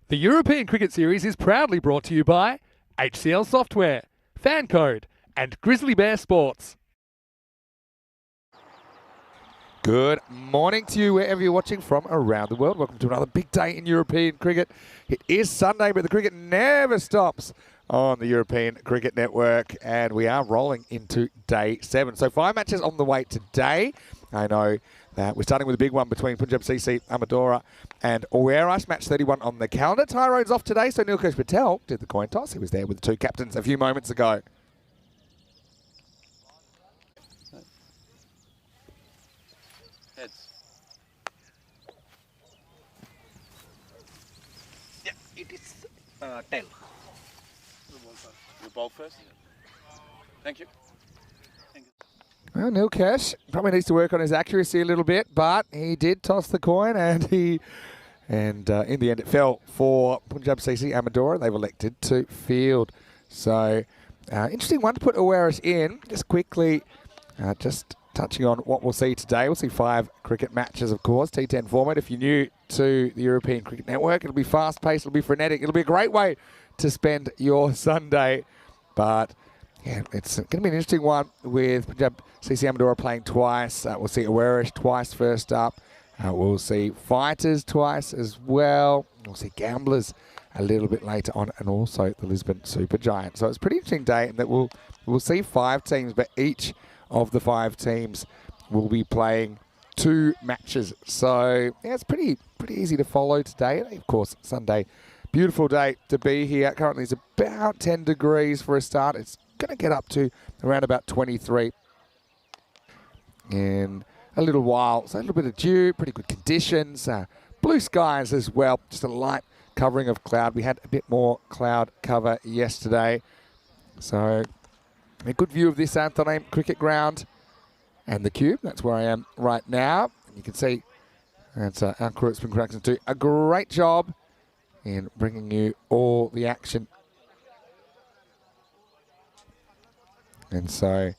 The European Cricket Series is proudly brought to you by HCL Software, Fancode, and Grizzly Bear Sports. Good morning to you wherever you're watching from around the world. Welcome to another big day in European cricket. It is Sunday, but the cricket never stops on the European Cricket Network, and we are rolling into day 7. So 5 matches on the way today. I know that we're starting with a big one between Punjab CC, Amadora, and Oweras. Match 31 on the calendar. Tyrone's off today, so Nilkesh Patel did the coin toss. He was there with the 2 captains a few moments ago. Heads. Yeah, it is tail. You bowl first? Thank you. Well, Nilkesh probably needs to work on his accuracy a little bit, but he did toss the coin, and in the end it fell for Punjab CC Amadora. They've elected to field. So, interesting one to put Oweras in. Just quickly, just touching on what we'll see today. We'll see 5 cricket matches, of course, T10 format. If you're new to the European Cricket Network, it'll be fast-paced, it'll be frenetic. It'll be a great way to spend your Sunday. But yeah, it's going to be an interesting one with Punjab CC Amadora playing twice. We'll see Oweras twice first up. We'll see Fighters twice as well. We'll see Gamblers a little bit later on, and also the Lisbon Supergiant. So it's a pretty interesting day in that we'll see 5 teams, but each of the 5 teams will be playing 2 matches. So yeah, it's pretty easy to follow today. And of course, Sunday, beautiful day to be here. Currently it's about 10 degrees for a start. It's going to get up to around about 23 in a little while. So a little bit of dew, pretty good conditions, blue skies as well. Just a light covering of cloud. We had a bit more cloud cover yesterday. So a good view of this Anthem cricket ground and the cube. That's where I am right now. And you can see that's our crew at Spring Productions do a great job in bringing you all the action. And so,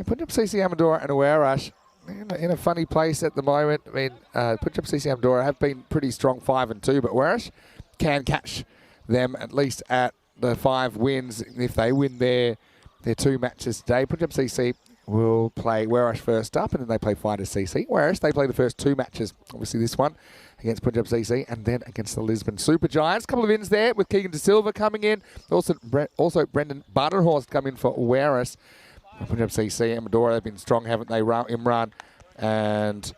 Punjab CC Amadora and Oweras in a funny place at the moment. I mean, Punjab CC Amadora have been pretty strong 5-2, but Oweras can catch them at least at the 5 wins if they win their 2 matches today. Punjab CC will play Oweras first up, and then they play Fighters CC. Oweras, they play the first 2 matches. Obviously this one against Punjab CC, and then against the Lisbon Supergiants. A couple of ins there with Keegan De Silva coming in. Also Brendan Budenhorst coming in for Oweras. Punjab CC, Amadora, they've been strong, haven't they? Imran and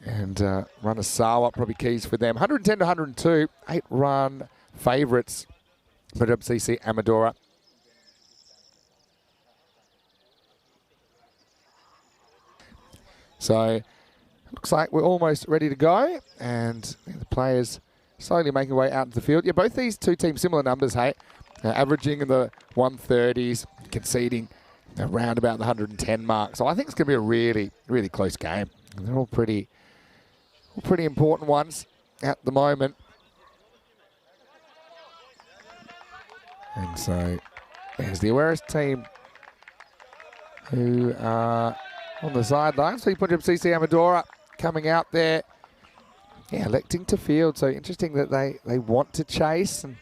Runasawa, probably keys for them. 110 to 102, 8-run favourites. Punjab CC, Amadora. So, looks like we're almost ready to go, and the players slowly making their way out into the field. Yeah, both these 2 teams, similar numbers, hey? Averaging in the 130s, conceding around about the 110 mark. So I think it's going to be a really, really close game. And they're all pretty important ones at the moment. And so there's the Oweras team who are on the sidelines. So Punjab CC Amadora coming out there, yeah, electing to field. So interesting that they want to chase. And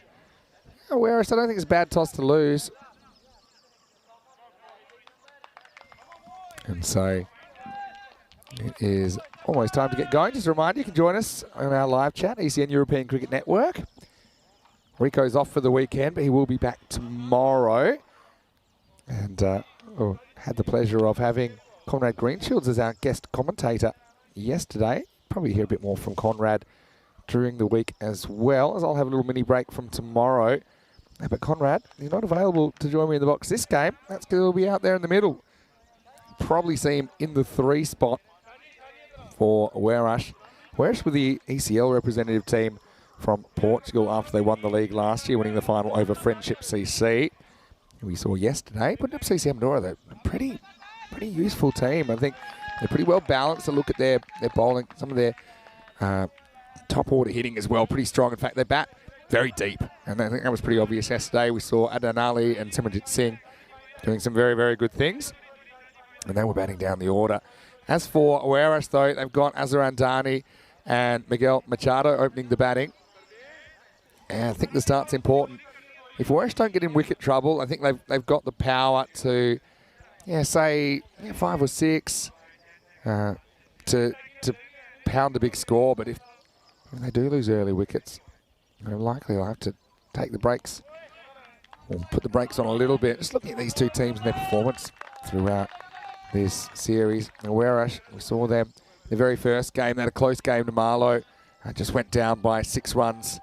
Oweras, I don't think it's a bad toss to lose. And so it is almost time to get going. Just a reminder, you can join us on our live chat, ECN European Cricket Network. Rico's off for the weekend, but he will be back tomorrow. And had the pleasure of having Conrad Greenshields as our guest commentator yesterday. Probably hear a bit more from Conrad during the week as well, as I'll have a little mini break from tomorrow. But Conrad, you're not available to join me in the box this game. That's going to be out there in the middle. Probably see him in the 3 spot for Oweras. Oweras with the ECL representative team from Portugal after they won the league last year, winning the final over Friendship CC. We saw yesterday. Punjab CC Amadora, they're a pretty useful team. I think they're pretty well balanced. To look at their bowling, some of their top order hitting as well, pretty strong. In fact, they bat very deep, and I think that was pretty obvious yesterday. We saw Adnan Ali and Simranjit Singh doing some very, very good things, and they were batting down the order. As for Oweras, though, they've got Azhar Andani and Miguel Machado opening the batting. And I think the start's important. If West don't get in wicket trouble, I think they've got the power to, say 5 or 6 to pound a big score. But if they do lose early wickets, they're likely they'll have to take the brakes or put the brakes on a little bit. Just looking at these two teams and their performance throughout this series. And Werash, we saw them the very first game. They had a close game to Marlow. Just went down by 6 runs.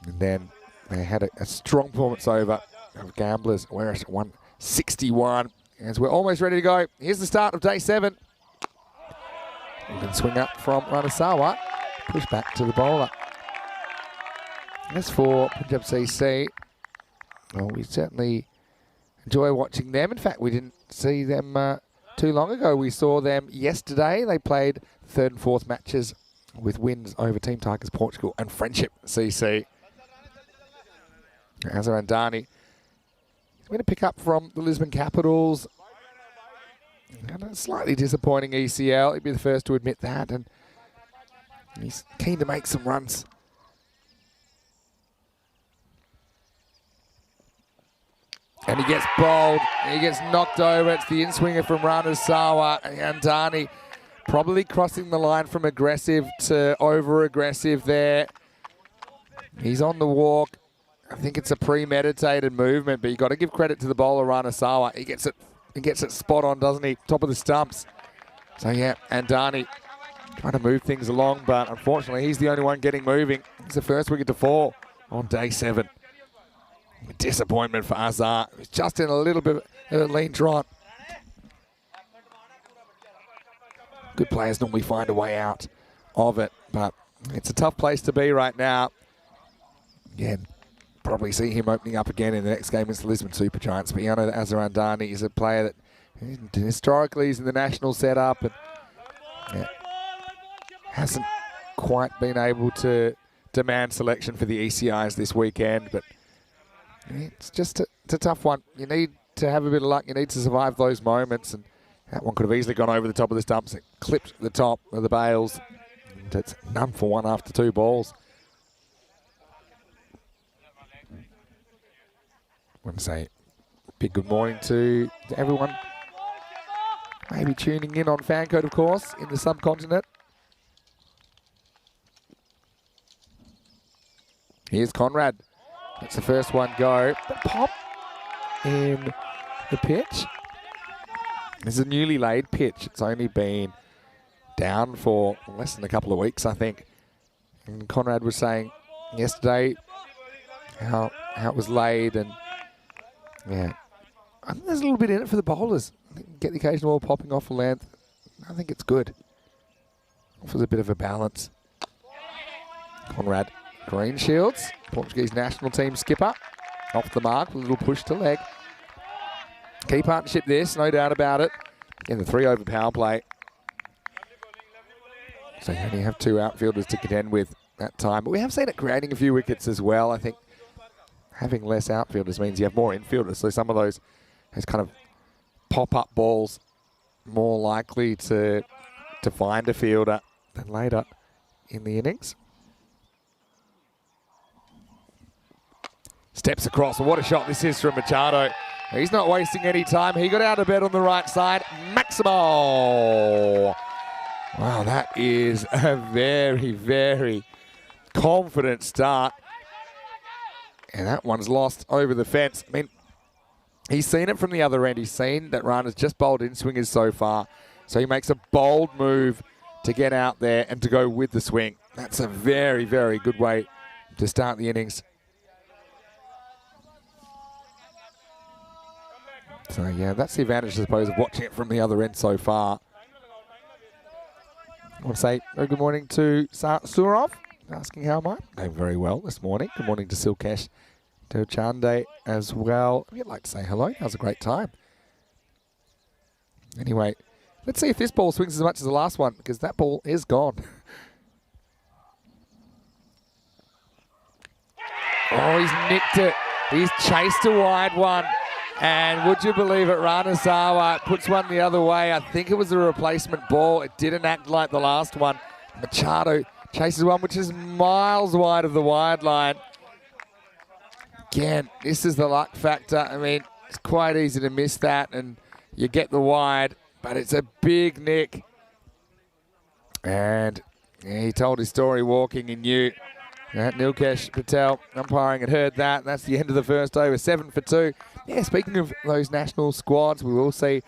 And then they had a strong performance over of Gamblers. Werash at 161. As we're almost ready to go. Here's the start of day 7. We can swing up from Ranasawa. Push back to the bowler. As for Punjab CC, well, we certainly enjoy watching them. In fact, we didn't see them too long ago. We saw them yesterday. They played 3rd and 4th matches with wins over Team Tigers Portugal and Friendship CC. Azhar Andani is going to pick up from the Lisbon Capitals. And a slightly disappointing ECL. He'd be the first to admit that. And he's keen to make some runs. And he gets bowled. He gets knocked over. It's the in-swinger from Ranasawa. Andani probably crossing the line from aggressive to over-aggressive there. He's on the walk. I think it's a premeditated movement, but you've got to give credit to the bowler, Ranasawa. He gets it spot on, doesn't he? Top of the stumps. So, yeah, Andani trying to move things along, but unfortunately, he's the only one getting moving. He's the first wicket to fall on day 7. Disappointment for Azhar. He's just in a little bit of a lean trot. Good players normally find a way out of it, but it's a tough place to be right now. Again, probably see him opening up again in the next game against the Lisbon Super Giants. But you know that Azhar Andani is a player that historically is in the national setup and hasn't quite been able to demand selection for the ECIs this weekend. But it's just it's a tough one. You need to have a bit of luck. You need to survive those moments. And that one could have easily gone over the top of the stumps. It clipped the top of the bails. And it's none for 1 after 2 balls. I want to say a big good morning to everyone. Maybe tuning in on Fan Code, of course, in the subcontinent. Here's Conrad. That's the first one go. The pop in the pitch. This is a newly laid pitch. It's only been down for less than a couple of weeks, I think. And Conrad was saying yesterday how it was laid, and yeah, I think there's a little bit in it for the bowlers. I think get the occasional ball popping off the length. I think it's good. Offers a bit of a balance. Conrad Greenshields, Portuguese national team skipper, off the mark, with a little push to leg. Key partnership this, no doubt about it. In the 3-over power play. So you only have 2 outfielders to contend with that time. But we have seen it creating a few wickets as well. I think having less outfielders means you have more infielders. So some of those kind of pop-up balls more likely to find a fielder than later in the innings. Steps across, and what a shot this is from Machado. He's not wasting any time. He got out of bed on the right side. Maximo. Wow, that is a very, very confident start. And that one's lost over the fence. I mean, he's seen it from the other end. He's seen that Rana's just bowled in swingers so far. So he makes a bold move to get out there and to go with the swing. That's a very, very good way to start the innings. So, yeah, that's the advantage, I suppose, of watching it from the other end so far. I want to say very good morning to Surov, asking how am I? Going very well this morning. Good morning to Silkesh, to Chande as well. I'd like to say hello. That was a great time. Anyway, let's see if this ball swings as much as the last one, because that ball is gone. Oh, he's nicked it. He's chased a wide one. And would you believe it, Ranasawa puts one the other way. I think it was a replacement ball. It didn't act like the last one. Machado chases one which is miles wide of the wide line. Again, this is the luck factor. I mean, it's quite easy to miss that, and you get the wide, but it's a big nick. And yeah, he told his story walking. He knew that Nilkesh Patel umpiring had heard that. And that's the end of the first over, 7 for 2. Yeah, speaking of those national squads, we will see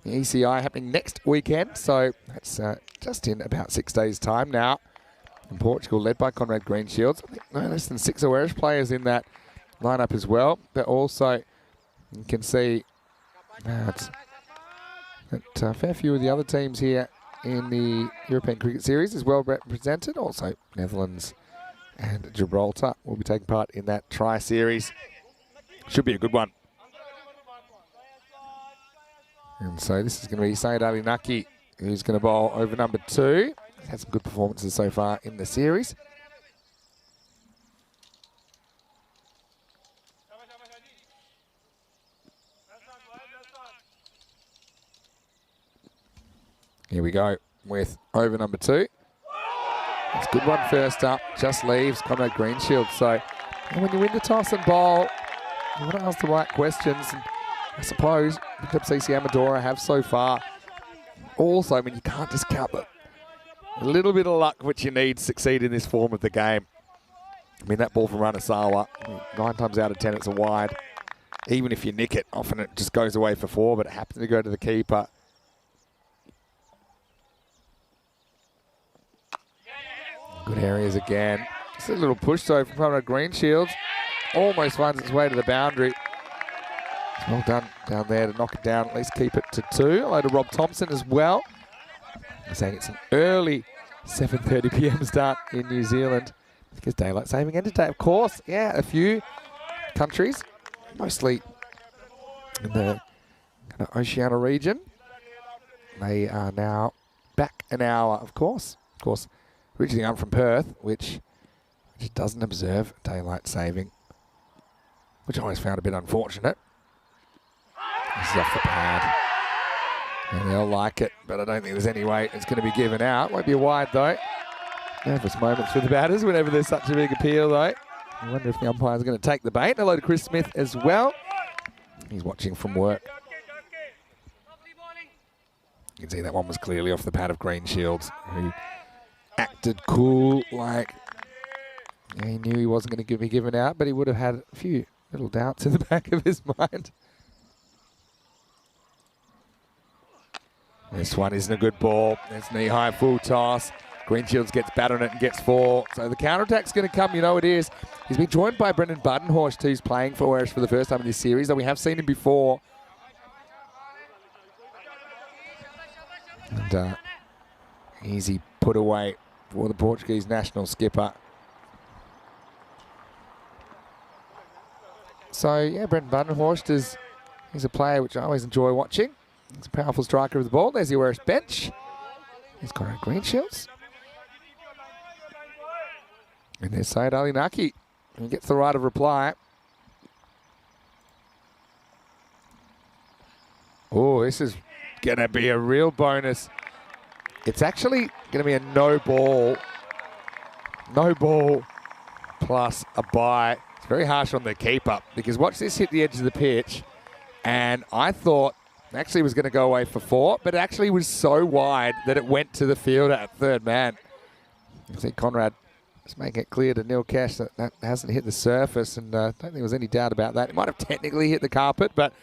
the ECI happening next weekend. So that's just in about 6 days' time now. In Portugal, led by Conrad Greenshields. I think no less than 6 Irish players in that lineup as well. But also, you can see that a fair few of the other teams here in the European Cricket Series is well represented. Also, Netherlands and Gibraltar will be taking part in that tri-series. Should be a good one. And so this is going to be Syed Ali Naki, who's going to bowl over number 2. He's had some good performances so far in the series. Here we go with over number 2. It's a good one first up. Just leaves Conrad Greenshield. So when you win the toss and bowl, you want to ask the right questions. And I suppose the CC Amadora have so far. Also, I mean, you can't discount that. A little bit of luck which you need to succeed in this form of the game. I mean, that ball from Ranasawa, 9 times out of 10 it's a wide. Even if you nick it, often it just goes away for 4, but it happens to go to the keeper. Good areas again. Just a little push though from Conrad Greenshields. Almost finds its way to the boundary. It's well done down there to knock it down, at least keep it to 2. Hello to Rob Thompson as well. I'm saying it's an early 7:30 p.m. start in New Zealand. Because daylight saving end today, of course. Yeah, a few countries, mostly in the kind of Oceania region. They are now back an hour, of course. Of course, originally I'm from Perth, which doesn't observe daylight saving, which I always found a bit unfortunate. This is off the pad. And they'll like it, but I don't think there's any way it's going to be given out. Won't be a wide, though. Nervous moments for the batters whenever there's such a big appeal, though. I wonder if the umpire's going to take the bait. Hello to Chris Smith as well. He's watching from work. You can see that one was clearly off the pad of Greenshields, who acted cool, like he knew he wasn't going to be given out, but he would have had a few little doubts in the back of his mind. This one isn't a good ball. It's knee-high full toss. Greenshields gets bat on it and gets 4. So the counter-attack's going to come, you know it is. He's been joined by Brendan Budenhorst, who's playing for Irish for the first time in this series, though we have seen him before. And easy put away for the Portuguese national skipper. So, yeah, Brendan Budenhorst he's a player which I always enjoy watching. He's a powerful striker of the ball. There's the Irish bench. He's got our Greenshields. And there's Syed Ali Naki. He gets the right of reply. Oh, this is going to be a real bonus. It's actually going to be a no ball. No ball plus a bye. It's very harsh on the keeper because watch this hit the edge of the pitch. And I thought actually was going to go away for 4, but it actually was so wide that it went to the fielder at third man. I think Conrad is making it clear to Nilkesh that that hasn't hit the surface, and I don't think there was any doubt about that. It might have technically hit the carpet, but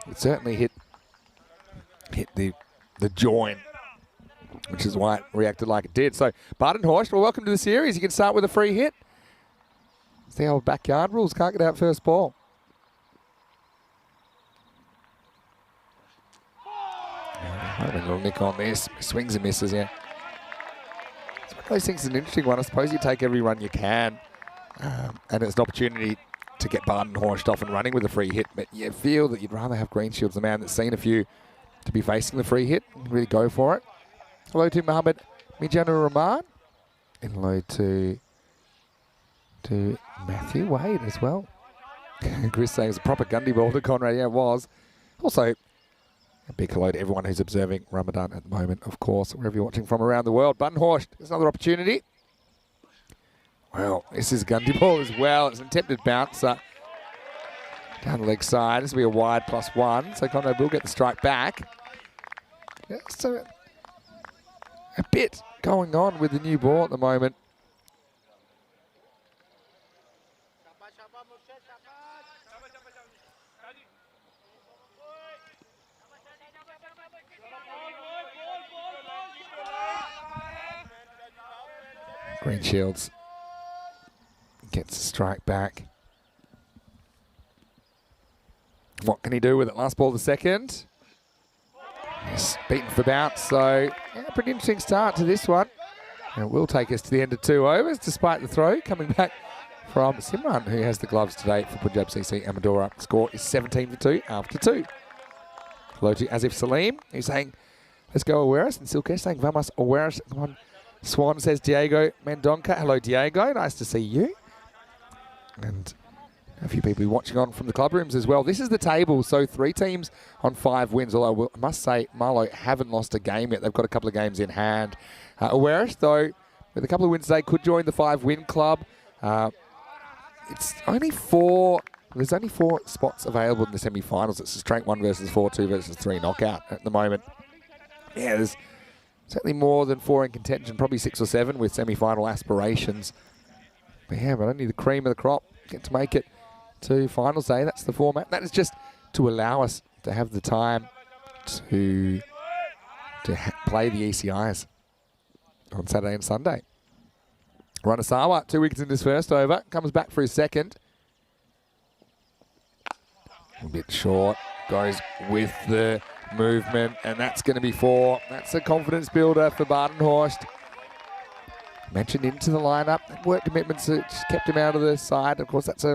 it certainly hit the join, which is why it reacted like it did. So Budenhorst, well, welcome to the series. You can start with a free hit. It's the old backyard rules. Can't get out first ball. A little nick on this. Swings and misses, yeah. It's one of those things, is an interesting one. I suppose you take every run you can. And it's an opportunity to get Budenhorst off and running with a free hit. But you feel that you'd rather have Greenshields, the man that's seen a few, to be facing the free hit and really go for it. Hello to Mohammed Mijanu Rahman. And hello to Matthew Wade as well. Chris saying it's a proper Gundy ball to Conrad. Yeah, it was. Also, a big hello to everyone who's observing Ramadan at the moment, of course, wherever you're watching from around the world. Budenhorst, there's another opportunity. Well, this is Gundy ball as well. It's an attempted bouncer. Down the leg side. This will be a wide +1. So Conrad will get the strike back. Yeah, so a bit going on with the new ball at the moment. Green Shields gets the strike back. What can he do with it? Last ball of the second. Yes, beaten for bounce. So, yeah, pretty interesting start to this one. And it will take us to the end of 2 overs, despite the throw coming back from Simran, who has the gloves today for Punjab CC Amadora. Score is 17 for 2 after 2. Hello to Asif Salim, who's saying, let's go Awaris. And Silkesh saying, Vamos Awaris. Come on. Swan says Diego Mendonca. Hello, Diego. Nice to see you. And a few people watching on from the club rooms as well. This is the table, so 3 teams on 5 wins. Although I must say, Marlow haven't lost a game yet. They've got a couple of games in hand. Awaris, though, with a couple of wins today, could join the 5-win club. It's only 4. There's only 4 spots available in the semi-finals. It's a straight 1 versus 4, 2 versus 3 knockout at the moment. Yeah, there's certainly more than 4 in contention, probably 6 or 7 with semi-final aspirations. But yeah, but only the cream of the crop get to make it to finals day. That's the format. That is just to allow us to have the time to play the ECIs on Saturday and Sunday. Runasawa, 2 wickets in his first over, comes back for his second. A bit short, goes with the movement, and that's going to be 4. That's a confidence builder for Badenhorst. Mentioned into the lineup, work commitments just kept him out of the side. Of course, that's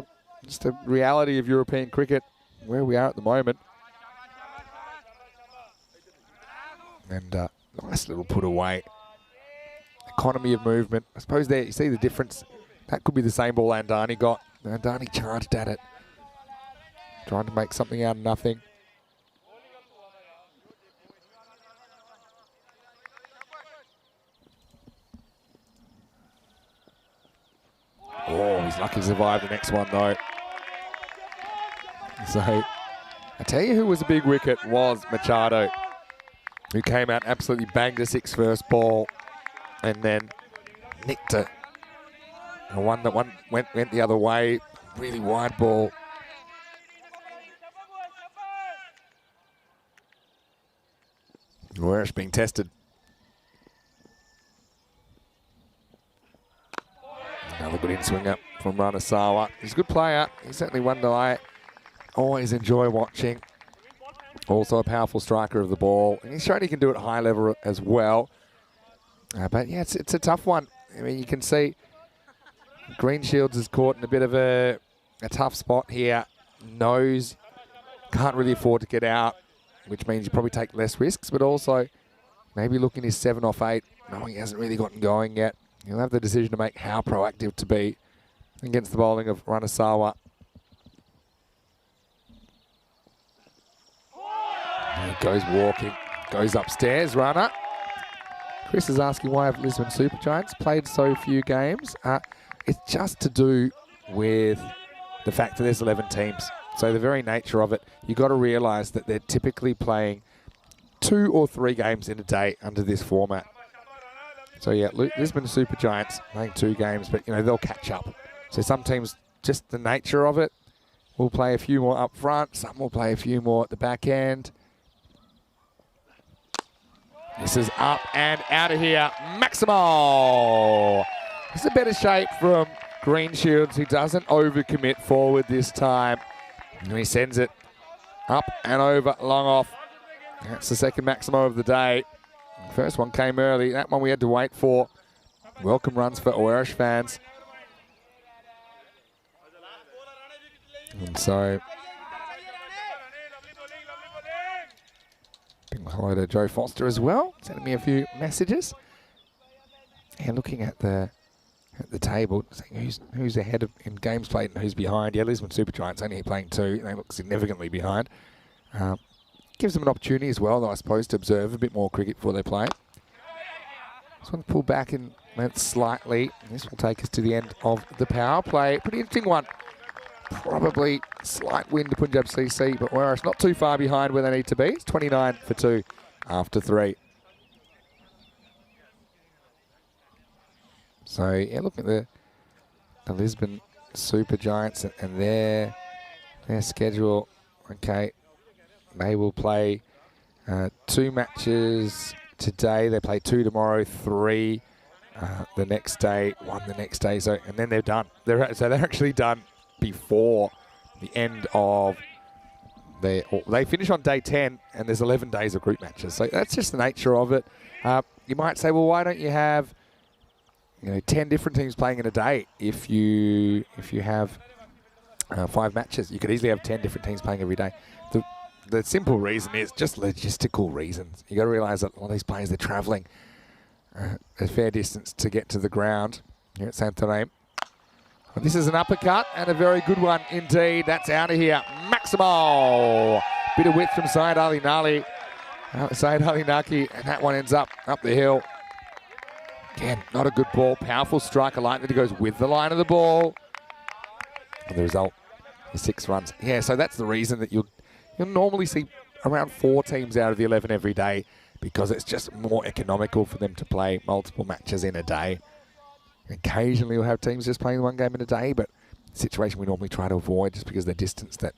just a reality of European cricket, where we are at the moment. And nice little put away. Economy of movement. I suppose there you see the difference. That could be the same ball Andani got. Andani charged at it, trying to make something out of nothing. Oh, he's lucky to survive the next one, though. So, I tell you who was a big wicket was Machado, who came out absolutely banged a 6 first ball and then nicked it. And one that went the other way, really wide ball. Where's being tested. Another good in-swinger from Runasawa. He's a good player. He's certainly one that I always enjoy watching. Also a powerful striker of the ball. And he's shown he can do it at high level as well. But yeah, it's a tough one. I mean, you can see Green Shields is caught in a bit of a tough spot here. Knows can't really afford to get out, which means you probably take less risks, but also maybe looking his 7 off 8, knowing he hasn't really gotten going yet. He'll have the decision to make how proactive to be against the bowling of Runasawa. He goes walking, goes upstairs, runner. Chris is asking why have Lisbon Super Giants played so few games. It's just to do with the fact that there's 11 teams. So the very nature of it, you've got to realise that they're typically playing 2 or 3 games in a day under this format. So yeah, Lisbon Super Giants playing 2 games, but you know they'll catch up. So some teams, just the nature of it, will play a few more up front. Some will play a few more at the back end. This is up and out of here. Maximo. This is a better shape from Green Shields. He doesn't overcommit forward this time. And he sends it up and over, long off. That's the second Maximo of the day. The first one came early. That one we had to wait for. Welcome runs for Oarish fans. And so, big hello to Joe Foster as well, sending me a few messages. And looking at the table, saying who's ahead of in games played and who's behind. Yeah, Lisbon Super Giants only playing 2. They look significantly behind. Gives them an opportunity as well, though, I suppose, to observe a bit more cricket before they play. This one pulled back and went slightly. This will take us to the end of the power play. Pretty interesting one. probably slight win to Punjab CC, but Werris not too far behind where they need to be. It's 29 for 2 after 3. So, yeah, look at the Lisbon Super Giants and their schedule. Okay, they will play 2 matches today. They play 2 tomorrow, 3 the next day, 1 the next day. So, and then they're done. They're actually done before the end of they finish on day 10, and there's 11 days of group matches. So that's just the nature of it. You might say, well, why don't you have 10 different teams playing in a day? If you have 5 matches, you could easily have 10 different teams playing every day. The simple reason is just logistical reasons. You got to realise that a lot of these players, they're travelling a fair distance to get to the ground here at Santarém. Well, this is an uppercut and a very good one indeed. That's out of here. Maximo. Bit of width from Syed Ali Naki, and that one ends up the hill. Again, not a good ball. Powerful striker like that. He goes with the line of the ball. And the result is 6 runs. Yeah, so that's the reason that you'll normally see around 4 teams out of the 11 every day, because it's just more economical for them to play multiple matches in a day. Occasionally we'll have teams just playing 1 game in a day, but a situation we normally try to avoid just because of the distance that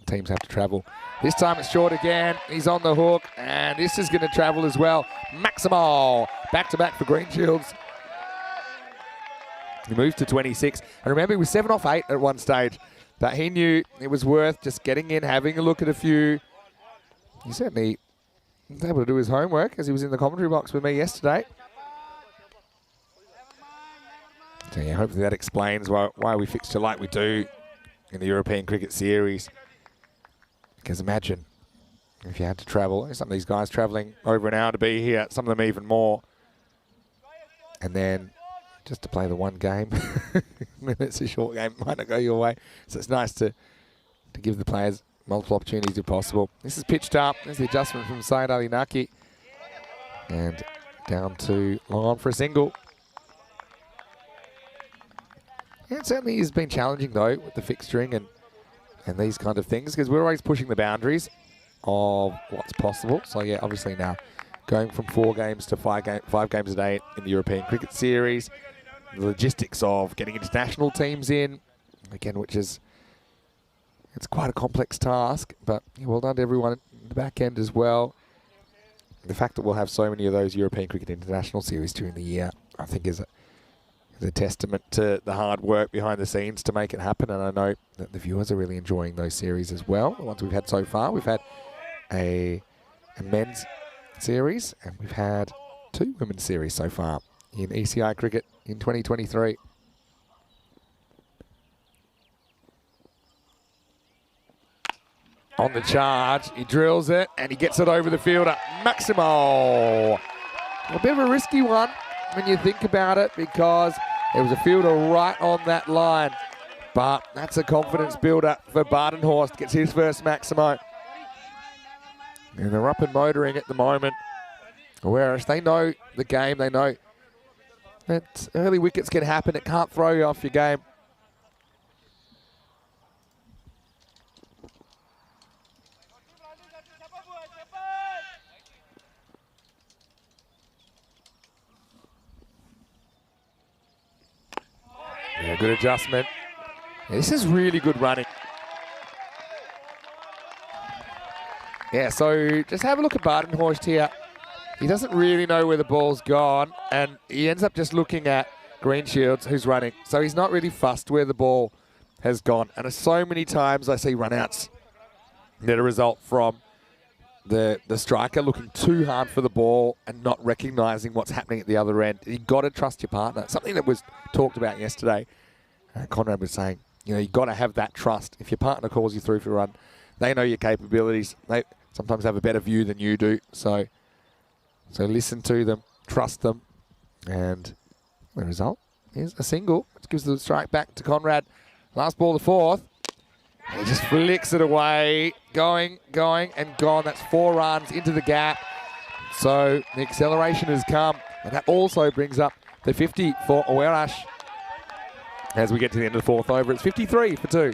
teams have to travel. This time it's short again. He's on the hook, and this is going to travel as well. Maximo, back-to-back for Green Shields. He moves to 26. And remember, he was 7 off 8 at one stage, but he knew it was worth just getting in, having a look at a few. He certainly was able to do his homework as he was in the commentary box with me yesterday. So yeah, hopefully that explains why we fixture like we do in the European Cricket Series. Because imagine if you had to travel, some of these guys travelling over an hour to be here, some of them even more. And then just to play the 1 game, when it's a short game, it might not go your way. So it's nice to give the players multiple opportunities if possible. This is pitched up. There's the adjustment from Syed Ali Naki. And down to long on for a single. Yeah, it certainly has been challenging, though, with the fixturing and these kind of things, because we're always pushing the boundaries of what's possible. So, yeah, obviously now going from 4 games to 5 games a day in the European Cricket Series, the logistics of getting international teams in, again, which is, it's quite a complex task, but yeah, well done to everyone in the back end as well. The fact that we'll have so many of those European Cricket International Series during the year, I think is a testament to the hard work behind the scenes to make it happen. And I know that the viewers are really enjoying those series as well. The ones we've had so far. We've had a men's series, and we've had 2 women's series so far in ECI cricket in 2023. On the charge, he drills it, and he gets it over the fielder. Maximo. A bit of a risky one when you think about it, because there was a fielder right on that line. But that's a confidence builder for Badenhorst. Gets his first Maximo. And they're up and motoring at the moment. Whereas they know the game. They know that early wickets can happen. It can't throw you off your game. Yeah, good adjustment. Yeah, this is really good running. Yeah, so just have a look at Badenhorst here. He doesn't really know where the ball's gone, and he ends up just looking at Green Shields, who's running. So he's not really fussed where the ball has gone. And so many times I see run-outs that result from the striker looking too hard for the ball and not recognising what's happening at the other end. You've got to trust your partner. Something that was talked about yesterday. Conrad was saying, you've got to have that trust. If your partner calls you through for a run, they know your capabilities. They sometimes have a better view than you do. So listen to them, trust them, and the result is a single, which gives the strike back to Conrad. Last ball, the 4th. And he just flicks it away, going, and gone. That's 4 runs into the gap. So the acceleration has come, and that also brings up the 50 for Werris. As we get to the end of the 4th over, it's 53 for 2.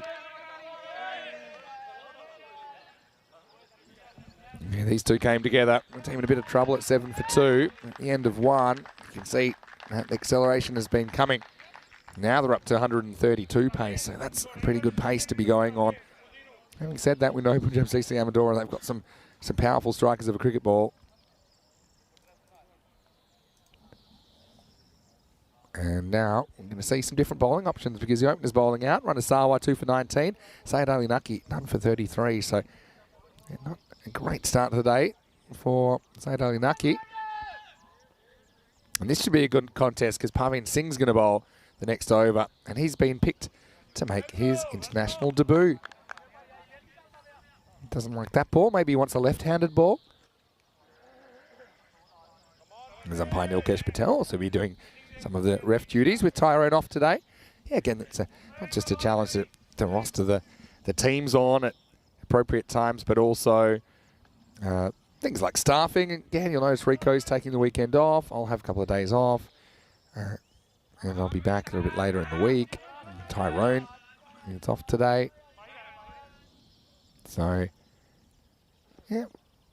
Yeah, these two came together. The team in a bit of trouble at 7 for 2. At the end of 1, you can see that the acceleration has been coming. Now they're up to 132 pace, so that's a pretty good pace to be going on. Having said that, we know Punjab CC Amadora, they've got some powerful strikers of a cricket ball. And now we're going to see some different bowling options because the opener's bowling out. Ranasawa 2 for 19. Sayed Ali Naki none for 33. So yeah, not a great start to the day for Sayed Ali Naki. And this should be a good contest because Parveen Singh's going to bowl the next over. And he's been picked to make his international debut. Doesn't like that ball. Maybe he wants a left-handed ball. There's umpire Nilkesh Patel also be doing some of the ref duties with Tyrone off today. Yeah, again, it's not just a challenge to roster the teams on at appropriate times, but also things like staffing. Again, you'll notice Rico's taking the weekend off. I'll have a couple of days off. And I'll be back a little bit later in the week. Tyrone, it's off today. So, yeah,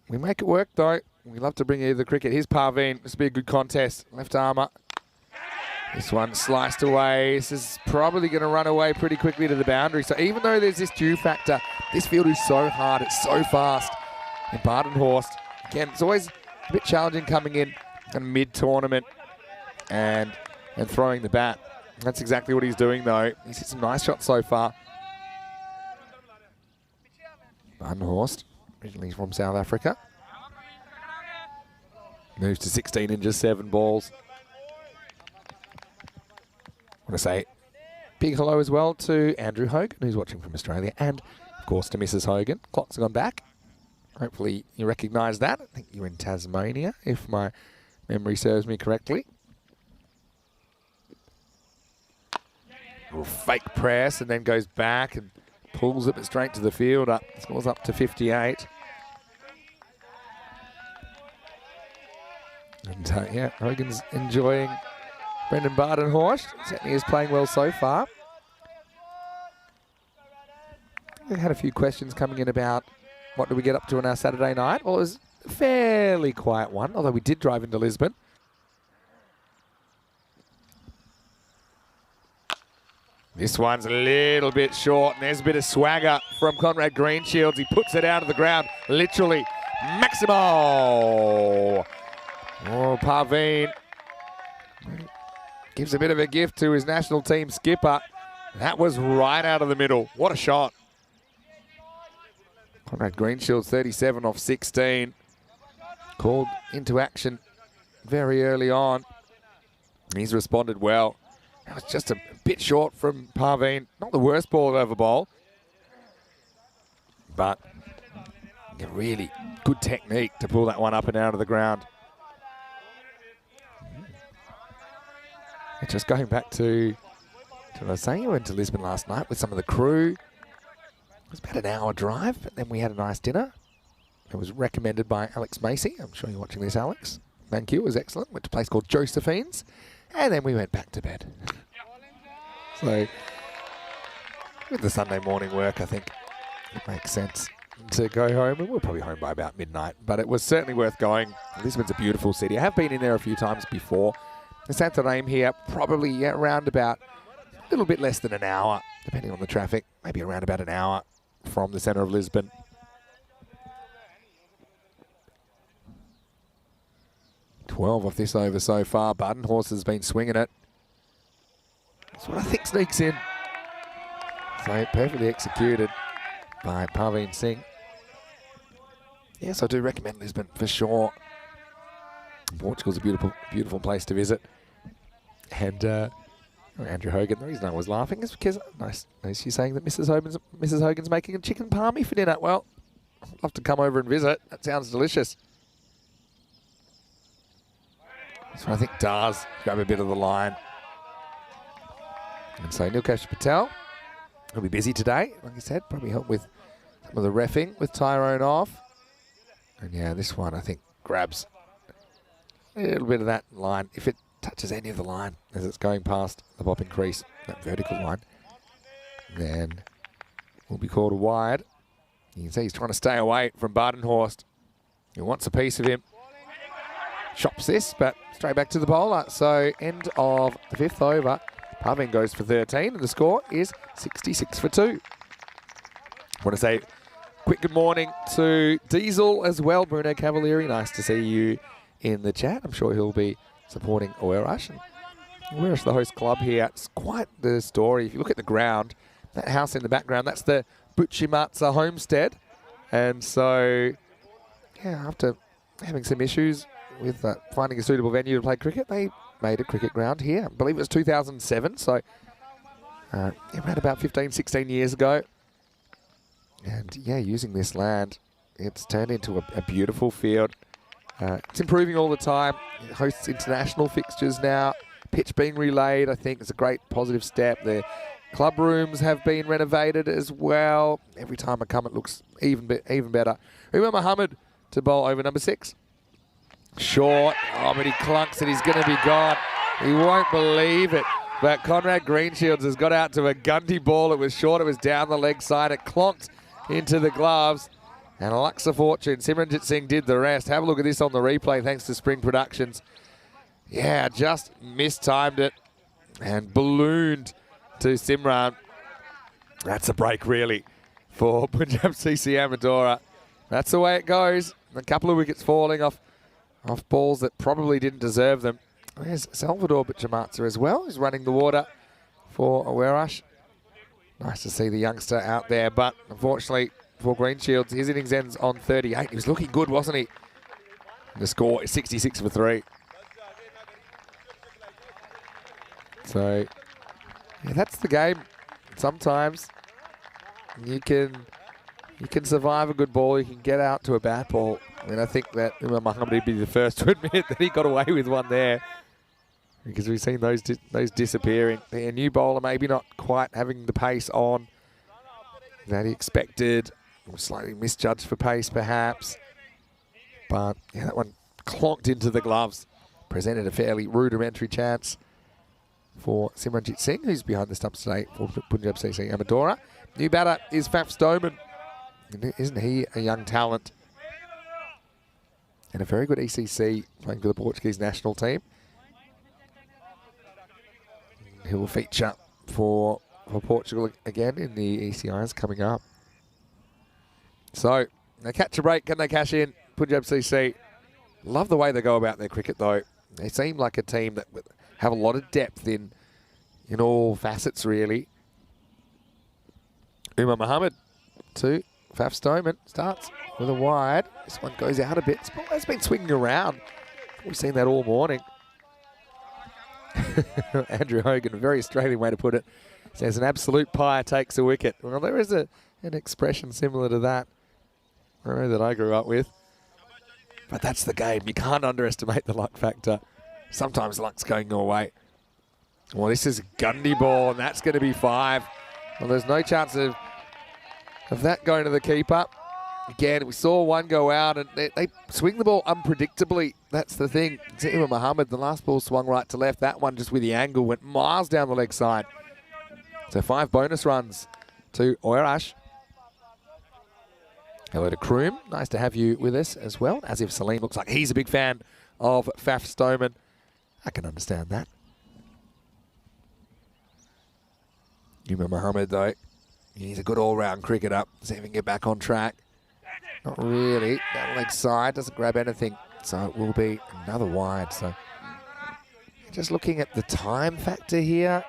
we make it work, though. We love to bring you the cricket. Here's Parveen. This will be a good contest. Left armour. This one sliced away. This is probably going to run away pretty quickly to the boundary. So even though there's this dew factor, this field is so hard. It's so fast. And Badenhorst, again, it's always a bit challenging coming in mid-tournament and throwing the bat. That's exactly what he's doing, though. He's hit some nice shots so far. Badenhorst, originally from South Africa. Moves to 16 in just 7 balls. I want to say big hello as well to Andrew Hogan, who's watching from Australia, and, of course, to Mrs. Hogan. Clock's gone back. Hopefully you recognise that. I think you're in Tasmania, if my memory serves me correctly. Little fake press and then goes back and pulls it straight to the fielder. Scores up to 58. And, yeah, Hogan's enjoying Brendan Badenhorst. Certainly is playing well so far. We had a few questions coming in about what do we get up to on our Saturday night. Well, it was a fairly quiet one, although we did drive into Lisbon. This one's a little bit short, and there's a bit of swagger from Conrad Greenshields. He puts it out of the ground, literally. Maximo! Oh, Parveen gives a bit of a gift to his national team skipper. That was right out of the middle. What a shot. Conrad Greenshields, 37 off 16. Called into action very early on. He's responded well. That was just a bit short from Parveen. Not the worst ball over bowl. But a really good technique to pull that one up and out of the ground. Just going back to what I was saying, I went to Lisbon last night with some of the crew. It was about an hour drive, but then we had a nice dinner. It was recommended by Alex Macy. I'm sure you're watching this, Alex. Thank you, it was excellent. Went to a place called Josephine's, and then we went back to bed. So, with the Sunday morning work, I think it makes sense to go home, and we're probably home by about midnight, but it was certainly worth going. Lisbon's a beautiful city. I have been in there a few times before. The Santarém here, probably around about a little bit less than an hour, depending on the traffic, maybe around about an hour from the centre of Lisbon. $12 off this over so far. Badenhorst has been swinging it. That's what I think sneaks in. So perfectly executed by Parveen Singh. Yes, I do recommend Lisbon for sure. Portugal's a beautiful, beautiful place to visit. And Andrew Hogan, the reason I was laughing is because nice she's saying that Mrs. Hogan's making a chicken palmy for dinner. Well, I'd love to come over and visit. That sounds delicious. So I think Dars grab a bit of the line. And so Nilkesh Patel will be busy today. Like I said, probably help with some of the reffing with Tyrone off. And yeah, this one I think grabs a little bit of that line. If it touches any of the line as it's going past the bopping crease, that vertical line, then will be called a wide. You can see he's trying to stay away from Badenhorst. who wants a piece of him. Chops this, but straight back to the bowler. So end of the 5th over. Pavin goes for 13, and the score is 66 for 2. I want to say quick good morning to Diesel as well, Bruno Cavalieri. Nice to see you in the chat. I'm sure he'll be supporting Oerash. Oerash, the host club here. It's quite the story. If you look at the ground, that house in the background, that's the Buchimatsa homestead. And so, yeah, after having some issues with finding a suitable venue to play cricket, they made a cricket ground here. I believe it was 2007, so around about 15, 16 years ago. And yeah, using this land, it's turned into a beautiful field. It's improving all the time. It hosts international fixtures now. Pitch being relayed, I think, is a great positive step. The club rooms have been renovated as well. Every time I come, it looks even better. Umar Muhammad to bowl over number 6. Short. Oh, but he clunks it. He's going to be gone. He won't believe it. But Conrad Greenshields has got out to a Gundy ball. It was short. It was down the leg side. It clonked into the gloves. And Luck's a fortune. Simranjit Singh did the rest. Have a look at this on the replay thanks to Spring Productions. Yeah, just mistimed it and ballooned to Simran. That's a break, really, for Punjab CC Amadora. That's the way it goes. A couple of wickets falling off balls that probably didn't deserve them. There's Salvador Buchimatsa as well, who's running the water for Oerash. Nice to see the youngster out there, but unfortunately for Greenshields, his innings ends on 38. He was looking good, wasn't he? The score is 66 for 3. So, yeah, that's the game. Sometimes you can survive a good ball. You can get out to a bad ball. I mean, I think that Umar Muhammad would be the first to admit that he got away with one there, because we've seen those disappearing. A new bowler maybe not quite having the pace on that he expected. Slightly misjudged for pace, perhaps. But yeah, that one clonked into the gloves. Presented a fairly rudimentary chance for Simranjit Singh, who's behind the stumps today for Punjab CC Amadora. New batter is Faf Stoneman. Isn't he a young talent? And a very good ECC, playing for the Portuguese national team. He will feature for Portugal again in the ECIs coming up. So, they catch a break. Can they cash in? Punjab CC. Love the way they go about their cricket, though. They seem like a team that have a lot of depth in all facets, really. Umar Muhammad to Faf Stoneman. Starts with a wide. This one goes out a bit. This ball has been swinging around. We've seen that all morning. Andrew Hogan, a very Australian way to put it, says an absolute pie takes a wicket. Well, there is an expression similar to that. I know that I grew up with. But that's the game. You can't underestimate the luck factor. Sometimes luck's going your way. Well, this is a Gundy ball, and that's going to be 5. Well, there's no chance of that going to the keeper. Again, we saw one go out, and they swing the ball unpredictably. That's the thing. Umar Muhammad, the last ball swung right to left. That one, just with the angle, went miles down the leg side. So 5 bonus runs to Oerash. Hello to Kroom. Nice to have you with us as well. As if Salim looks like he's a big fan of Faf Stoneman. I can understand that. Umar Muhammad, though, he's a good all-round cricketer. See if he can get back on track. Not really. That leg side doesn't grab anything. So it will be another wide. So just looking at the time factor here,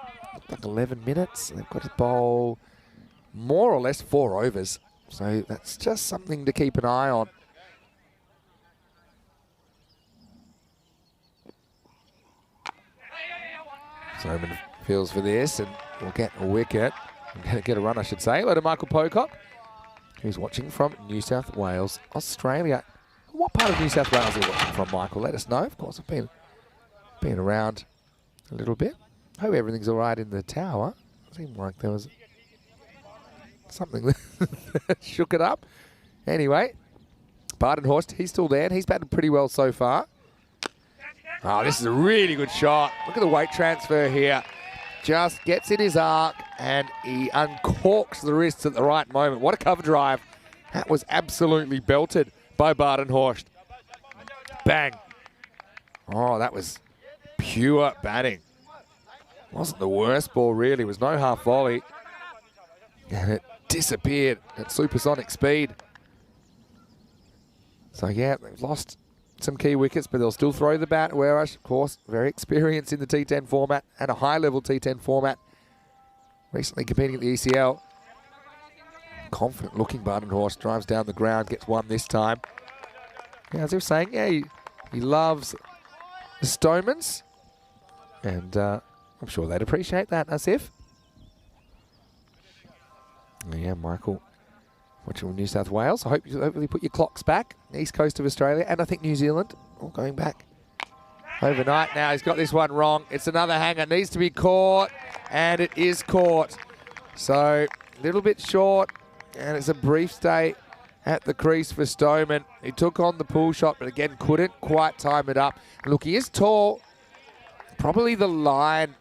like 11 minutes. They've got to bowl more or less 4 overs. So that's just something to keep an eye on. Stoneman feels for this and will get a wicket. I'm going to get a run, I should say. Hello to Michael Pocock, who's watching from New South Wales, Australia. What part of New South Wales are you watching from, Michael? Let us know. Of course, I've been around a little bit. Hope everything's all right in the tower. Seemed like there was something that shook it up. Anyway, Badenhorst, he's still there, and he's batted pretty well so far. Oh, this is a really good shot. Look at the weight transfer here. Just gets in his arc, and he uncorks the wrists at the right moment. What a cover drive. That was absolutely belted by Badenhorst. bang. Oh, that was pure batting. Wasn't the worst ball, really. It was no half volley. And it disappeared at supersonic speed. So, yeah, they've lost some key wickets, but they'll still throw the bat. Whereas, of course, very experienced in the T10 format and a high-level T10 format. Recently competing at the ECL. Confident looking Badenhorst drives down the ground, gets one this time. Yeah, as I was saying, yeah, he loves the Stomans. And I'm sure they'd appreciate that, Asif. Yeah, Michael, watching New South Wales. I hope you hopefully put your clocks back. East coast of Australia, and I think New Zealand, all going back overnight now. He's got this one wrong. It's another hanger. Needs to be caught, and it is caught. So, a little bit short, and it's a brief stay at the crease for Stoneman. He took on the pull shot, but again, couldn't quite time it up. Look, he is tall. Probably the line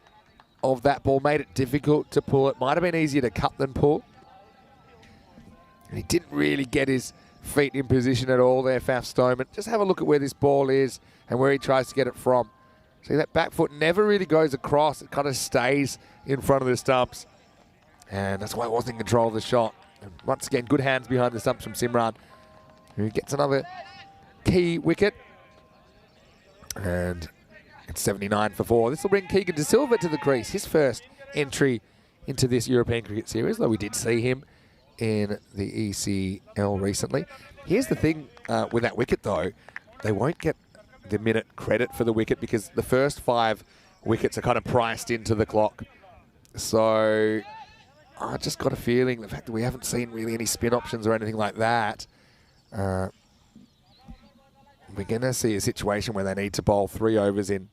of that ball made it difficult to pull. It might have been easier to cut than pull. And he didn't really get his feet in position at all there, Faf Stoneman. Just have a look at where this ball is and where he tries to get it from. See, that back foot never really goes across. It kind of stays in front of the stumps. And that's why he wasn't in control of the shot. And once again, good hands behind the stumps from Simran, who gets another key wicket. And it's 79 for 4. This will bring Keegan De Silva to the crease. His first entry into this European Cricket Series, though we did see him in the ECL recently. Here's the thing with that wicket, though. They won't get the minute credit for the wicket because the first 5 wickets are kind of priced into the clock. So I just got a feeling the fact that we haven't seen really any spin options or anything like that, we're going to see a situation where they need to bowl 3 overs in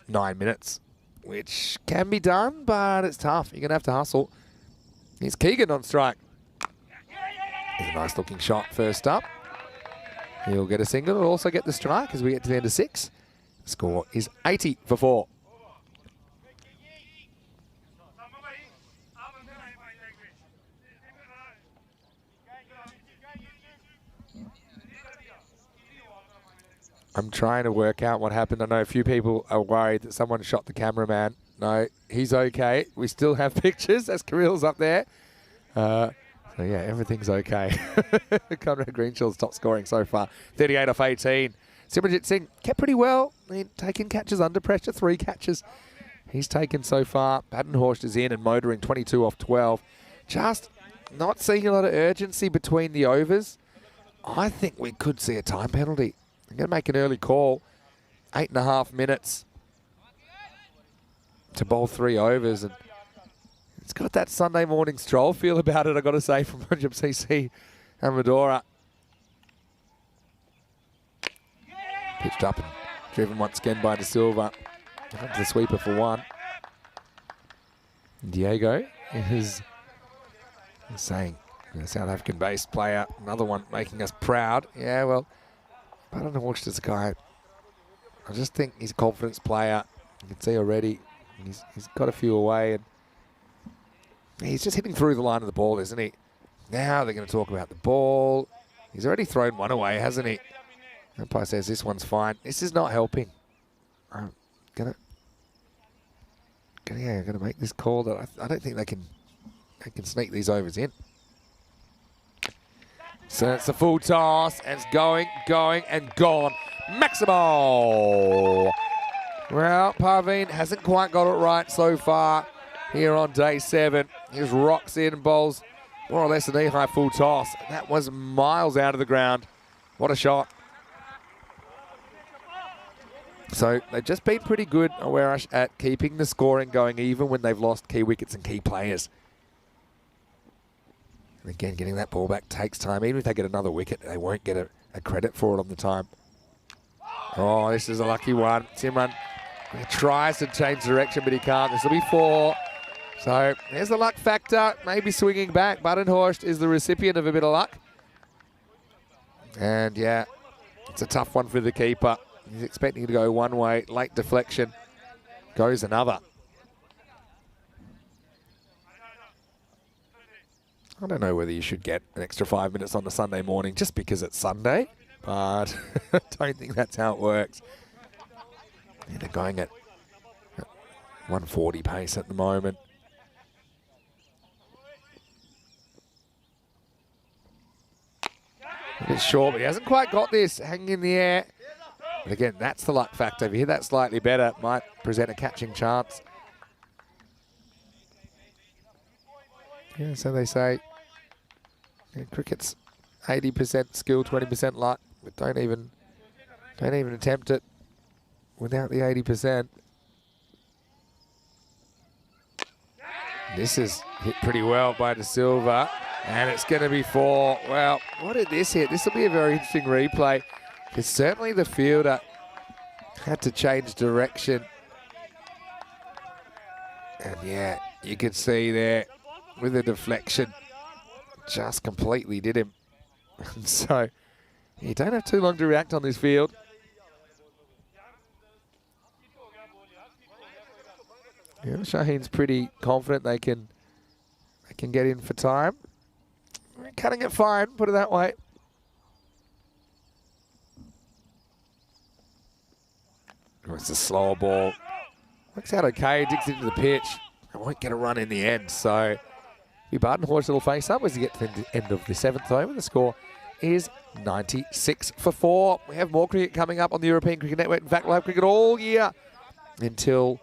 9 minutes, which can be done, but it's tough. You're going to have to hustle. Here's Keegan on strike. Here's a nice looking shot first up. He'll get a single. He'll also get the strike as we get to the end of 6. The score is 80 for 4. I'm trying to work out what happened. I know a few people are worried that someone shot the cameraman. No, he's okay. We still have pictures as Kirill's up there. So, yeah, everything's okay. Conrad Greenshaw's top scoring so far. 38 off 18. Simranjit Singh kept pretty well. Taking catches under pressure. 3 catches he's taken so far. Badenhorst is in and motoring 22 off 12. Just not seeing a lot of urgency between the overs. I think we could see a time penalty. I'm going to make an early call. 8.5 minutes to bowl 3 overs. And it's got that Sunday morning stroll feel about it, I've got to say, from Punjab CC and Medora. Pitched up and driven once again by De Silva. Onto the sweeper for 1. Diego is saying, a South African-based player, another one making us proud. Yeah, well, I don't know watch this guy. I just think he's a confidence player. You can see already he's got a few away, and he's just hitting through the line of the ball, isn't he? Now they're going to talk about the ball. He's already thrown one away, hasn't he? Umpire says this one's fine. This is not helping. I'm gonna make this call that I don't think they can sneak these overs in. So it's a full toss, and it's going, and gone. Maximo! Well, Parveen hasn't quite got it right so far here on day 7. He just rocks in and bowls more or less an knee-high full toss. That was miles out of the ground. What a shot. So they've just been pretty good, Awarash, at keeping the scoring going even when they've lost key wickets and key players. And again, getting that ball back takes time. Even if they get another wicket, they won't get a credit for it on the time. Oh, this is a lucky one. Simran tries to change direction, but he can't. This will be 4. So there's the luck factor. Maybe swinging back. Badenhorst is the recipient of a bit of luck. And yeah, it's a tough one for the keeper. He's expecting to go one way. Late deflection. Goes another. I don't know whether you should get an extra 5 minutes on the Sunday morning just because it's Sunday. but I don't think that's how it works. Yeah, they're going at 140 pace at the moment. A bit short, but he hasn't quite got this. Hanging in the air. But again, that's the luck factor. If you hit that slightly better, it might present a catching chance. Yeah, so they say. Yeah, cricket's 80% skill, 20% luck. But don't even attempt it without the 80%. This is hit pretty well by De Silva. And it's going to be 4. Well, what did this hit? This will be a very interesting replay. Because certainly the fielder had to change direction. And yeah, you could see there with the deflection, just completely did him. So you don't have too long to react on this field. Yeah, Shaheen's pretty confident they can get in for time. Cutting it fine, put it that way. Oh, it's a slower ball. Works out okay, digs into the pitch. I won't get a run in the end, so Badenhorst will face up as you get to the end of the 7th over. The score is 96 for 4. We have more cricket coming up on the European Cricket Network. In fact, we'll have cricket all year until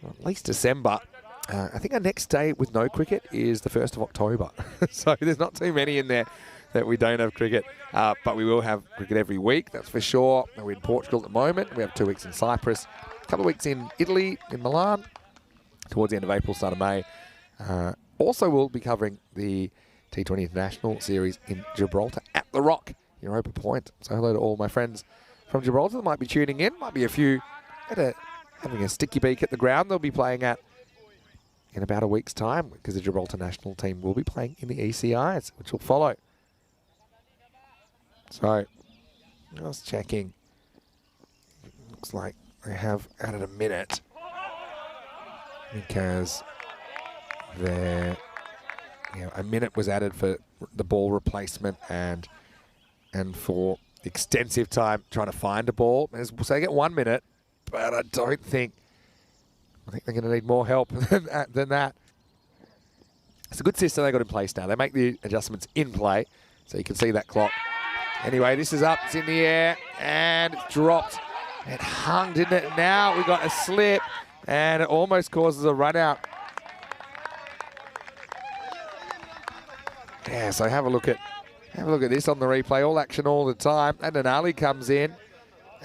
at least December. I think our next day with no cricket is the 1st of October. So there's not too many in there that we don't have cricket. But we will have cricket every week, that's for sure. We're in Portugal at the moment. We have 2 weeks in Cyprus, a couple of weeks in Italy, in Milan, towards the end of April, start of May. Also, we'll be covering the T20 International Series in Gibraltar at the Rock, Europa Point. So hello to all my friends from Gibraltar that might be tuning in. Might be a few having a sticky beak at the ground they'll be playing at in about a week's time, because the Gibraltar national team will be playing in the ECIs, which will follow. So, I was checking. Looks like they have added a minute because a minute was added for the ball replacement and for extensive time trying to find a ball. So they get 1 minute, but I think they're going to need more help than that. It's a good system they got in place now. They make the adjustments in play, so you can see that clock. Anyway, this is up, it's in the air, and it's dropped. It hung, didn't it? Now we got a slip, and it almost causes a run out. Yeah, so have a look at this on the replay. All action all the time. And an Ali comes in,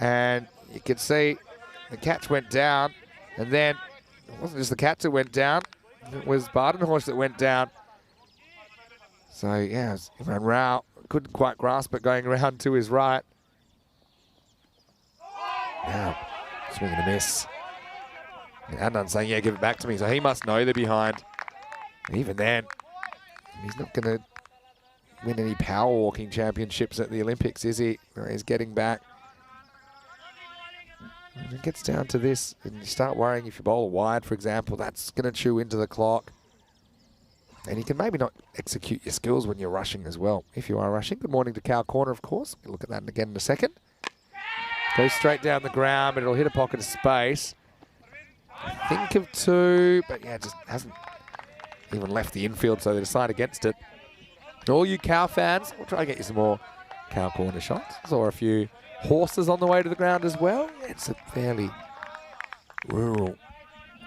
and you can see the catch went down, and then it wasn't just the catch that went down, it was Badenhorst that went down. So yeah, Imran Rao couldn't quite grasp it going around to his right. Now, swing and a miss. And Adnan saying, yeah, give it back to me. So he must know they're behind. And even then, he's not going to win any power walking championships at the Olympics, is he? He's getting back. When it gets down to this, and you start worrying if you bowl wide, for example, that's going to chew into the clock. And you can maybe not execute your skills when you're rushing as well, if you are rushing. Good morning to Cow Corner, of course. We'll look at that again in a second. Goes straight down the ground, but it'll hit a pocket of space. I think of 2, but yeah, just hasn't even left the infield, so they decide against it. All you Cow fans, we'll try and get you some more Cow Corner shots. Saw a few horses on the way to the ground as well. It's a fairly rural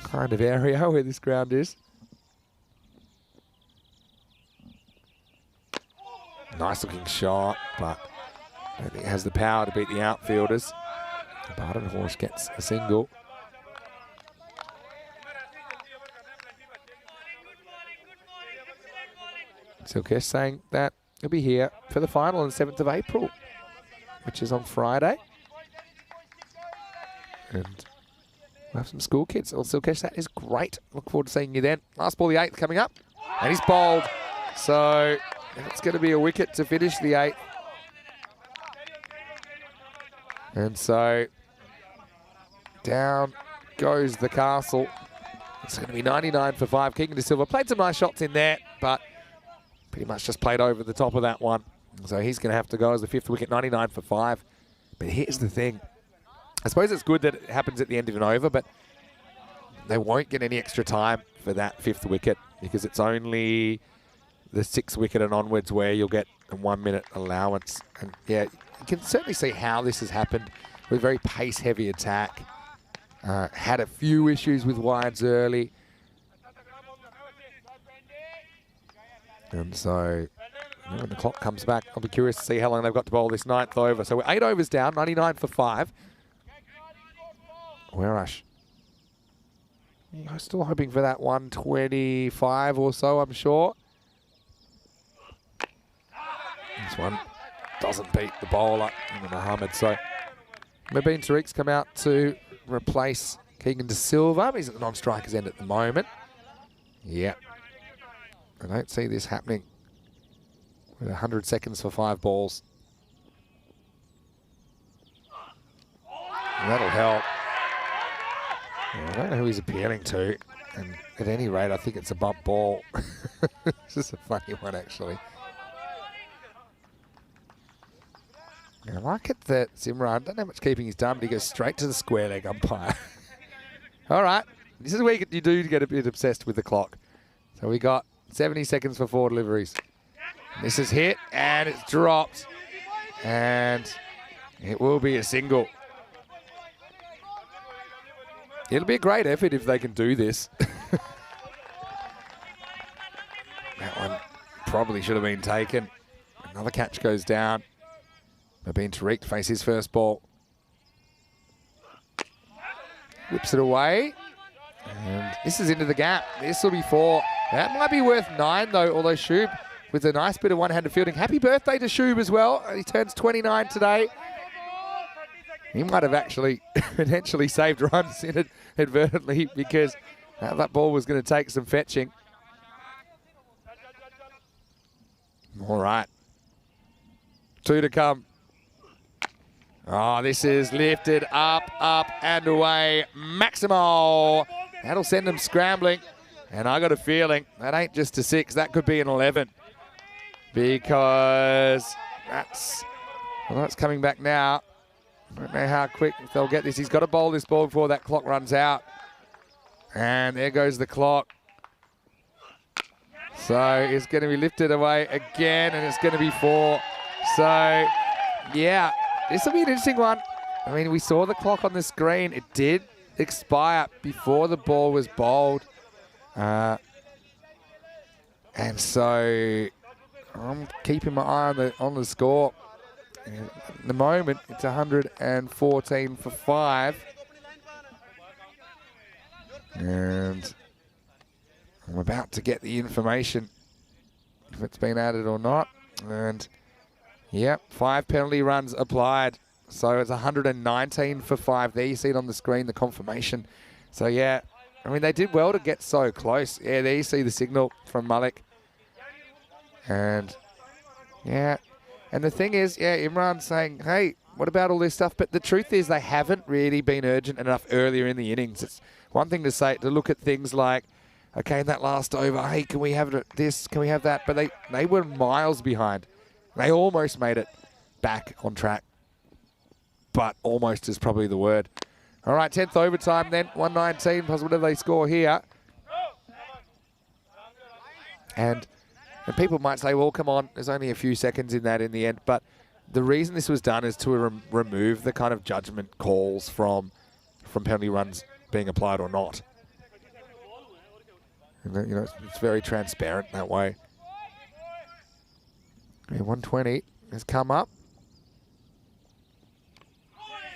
kind of area where this ground is. Nice looking shot, but I don't think it has the power to beat the outfielders. Badenhorst gets a single. Silkesh saying that he'll be here for the final on the 7th of April, which is on Friday. And we'll have some school kids. Well, Silkesh, that is great. Look forward to seeing you then. Last ball, the 8th coming up. And he's bowled. So it's going to be a wicket to finish the 8th. And so down goes the castle. It's going to be 99 for 5. Keegan De Silva played some nice shots in there, but pretty much just played over the top of that one. So he's going to have to go as the 5th wicket, 99 for 5. But here's the thing. I suppose it's good that it happens at the end of an over, but they won't get any extra time for that 5th wicket because it's only the 6th wicket and onwards where you'll get a 1 minute allowance. And yeah, you can certainly see how this has happened with a very pace-heavy attack. Had a few issues with wides early. And so when the clock comes back, I'll be curious to see how long they've got to bowl this 9th over. So we're 8 overs down, 99 for 5. Werash. I'm still hoping for that 125 or so, I'm sure. This one doesn't beat the bowler, Mohammed. So Mabeen Tariq's come out to replace Keegan De Silva. He's at the non-strikers end at the moment. Yeah. I don't see this happening with 100 seconds for 5 balls. That'll help. I don't know who he's appealing to. And at any rate, I think it's a bump ball. This is a funny one, actually. I like it that Simran, don't know how much keeping he's done, but he goes straight to the square leg umpire. All right. This is where you do get a bit obsessed with the clock. So we got 70 seconds for 4 deliveries. This is hit, and it's dropped. And it will be a single. It'll be a great effort if they can do this. That one probably should have been taken. Another catch goes down. Mabeen Tariq to face his first ball. Whips it away. And this is into the gap. This will be 4. That might be worth 9, though, although Shub with a nice bit of one-handed fielding. Happy birthday to Shub as well. He turns 29 today. He might have actually potentially saved runs inadvertently because that ball was going to take some fetching. All right. 2 to come. Oh, this is lifted up, and away. Maximo. That'll send them scrambling. And I got a feeling that ain't just a 6. That could be an 11. Because that's coming back now. I don't know how quick they'll get this. He's got to bowl this ball before that clock runs out. And there goes the clock. So it's going to be lifted away again, and it's going to be 4. So, yeah, this will be an interesting one. I mean, we saw the clock on the screen. It did expire before the ball was bowled. And so I'm keeping my eye on the score. And at the moment, it's 114 for 5. And I'm about to get the information if it's been added or not. And, yep, 5 penalty runs applied. So it's 119 for 5. There you see it on the screen, the confirmation. So, yeah, I mean, they did well to get so close. Yeah, there you see the signal from Malik. And, yeah. And the thing is, yeah, Imran's saying, hey, what about all this stuff? But the truth is they haven't really been urgent enough earlier in the innings. It's one thing to say, to look at things like, okay, in that last over, hey, can we have this? Can we have that? But they were miles behind. They almost made it back on track. But almost is probably the word. All right, 10th overtime then, 119 plus whatever they score here. And people might say, well, come on, there's only a few seconds in that in the end. But the reason this was done is to remove the kind of judgment calls from penalty runs being applied or not. And, you know, it's very transparent that way. Yeah, 120 has come up.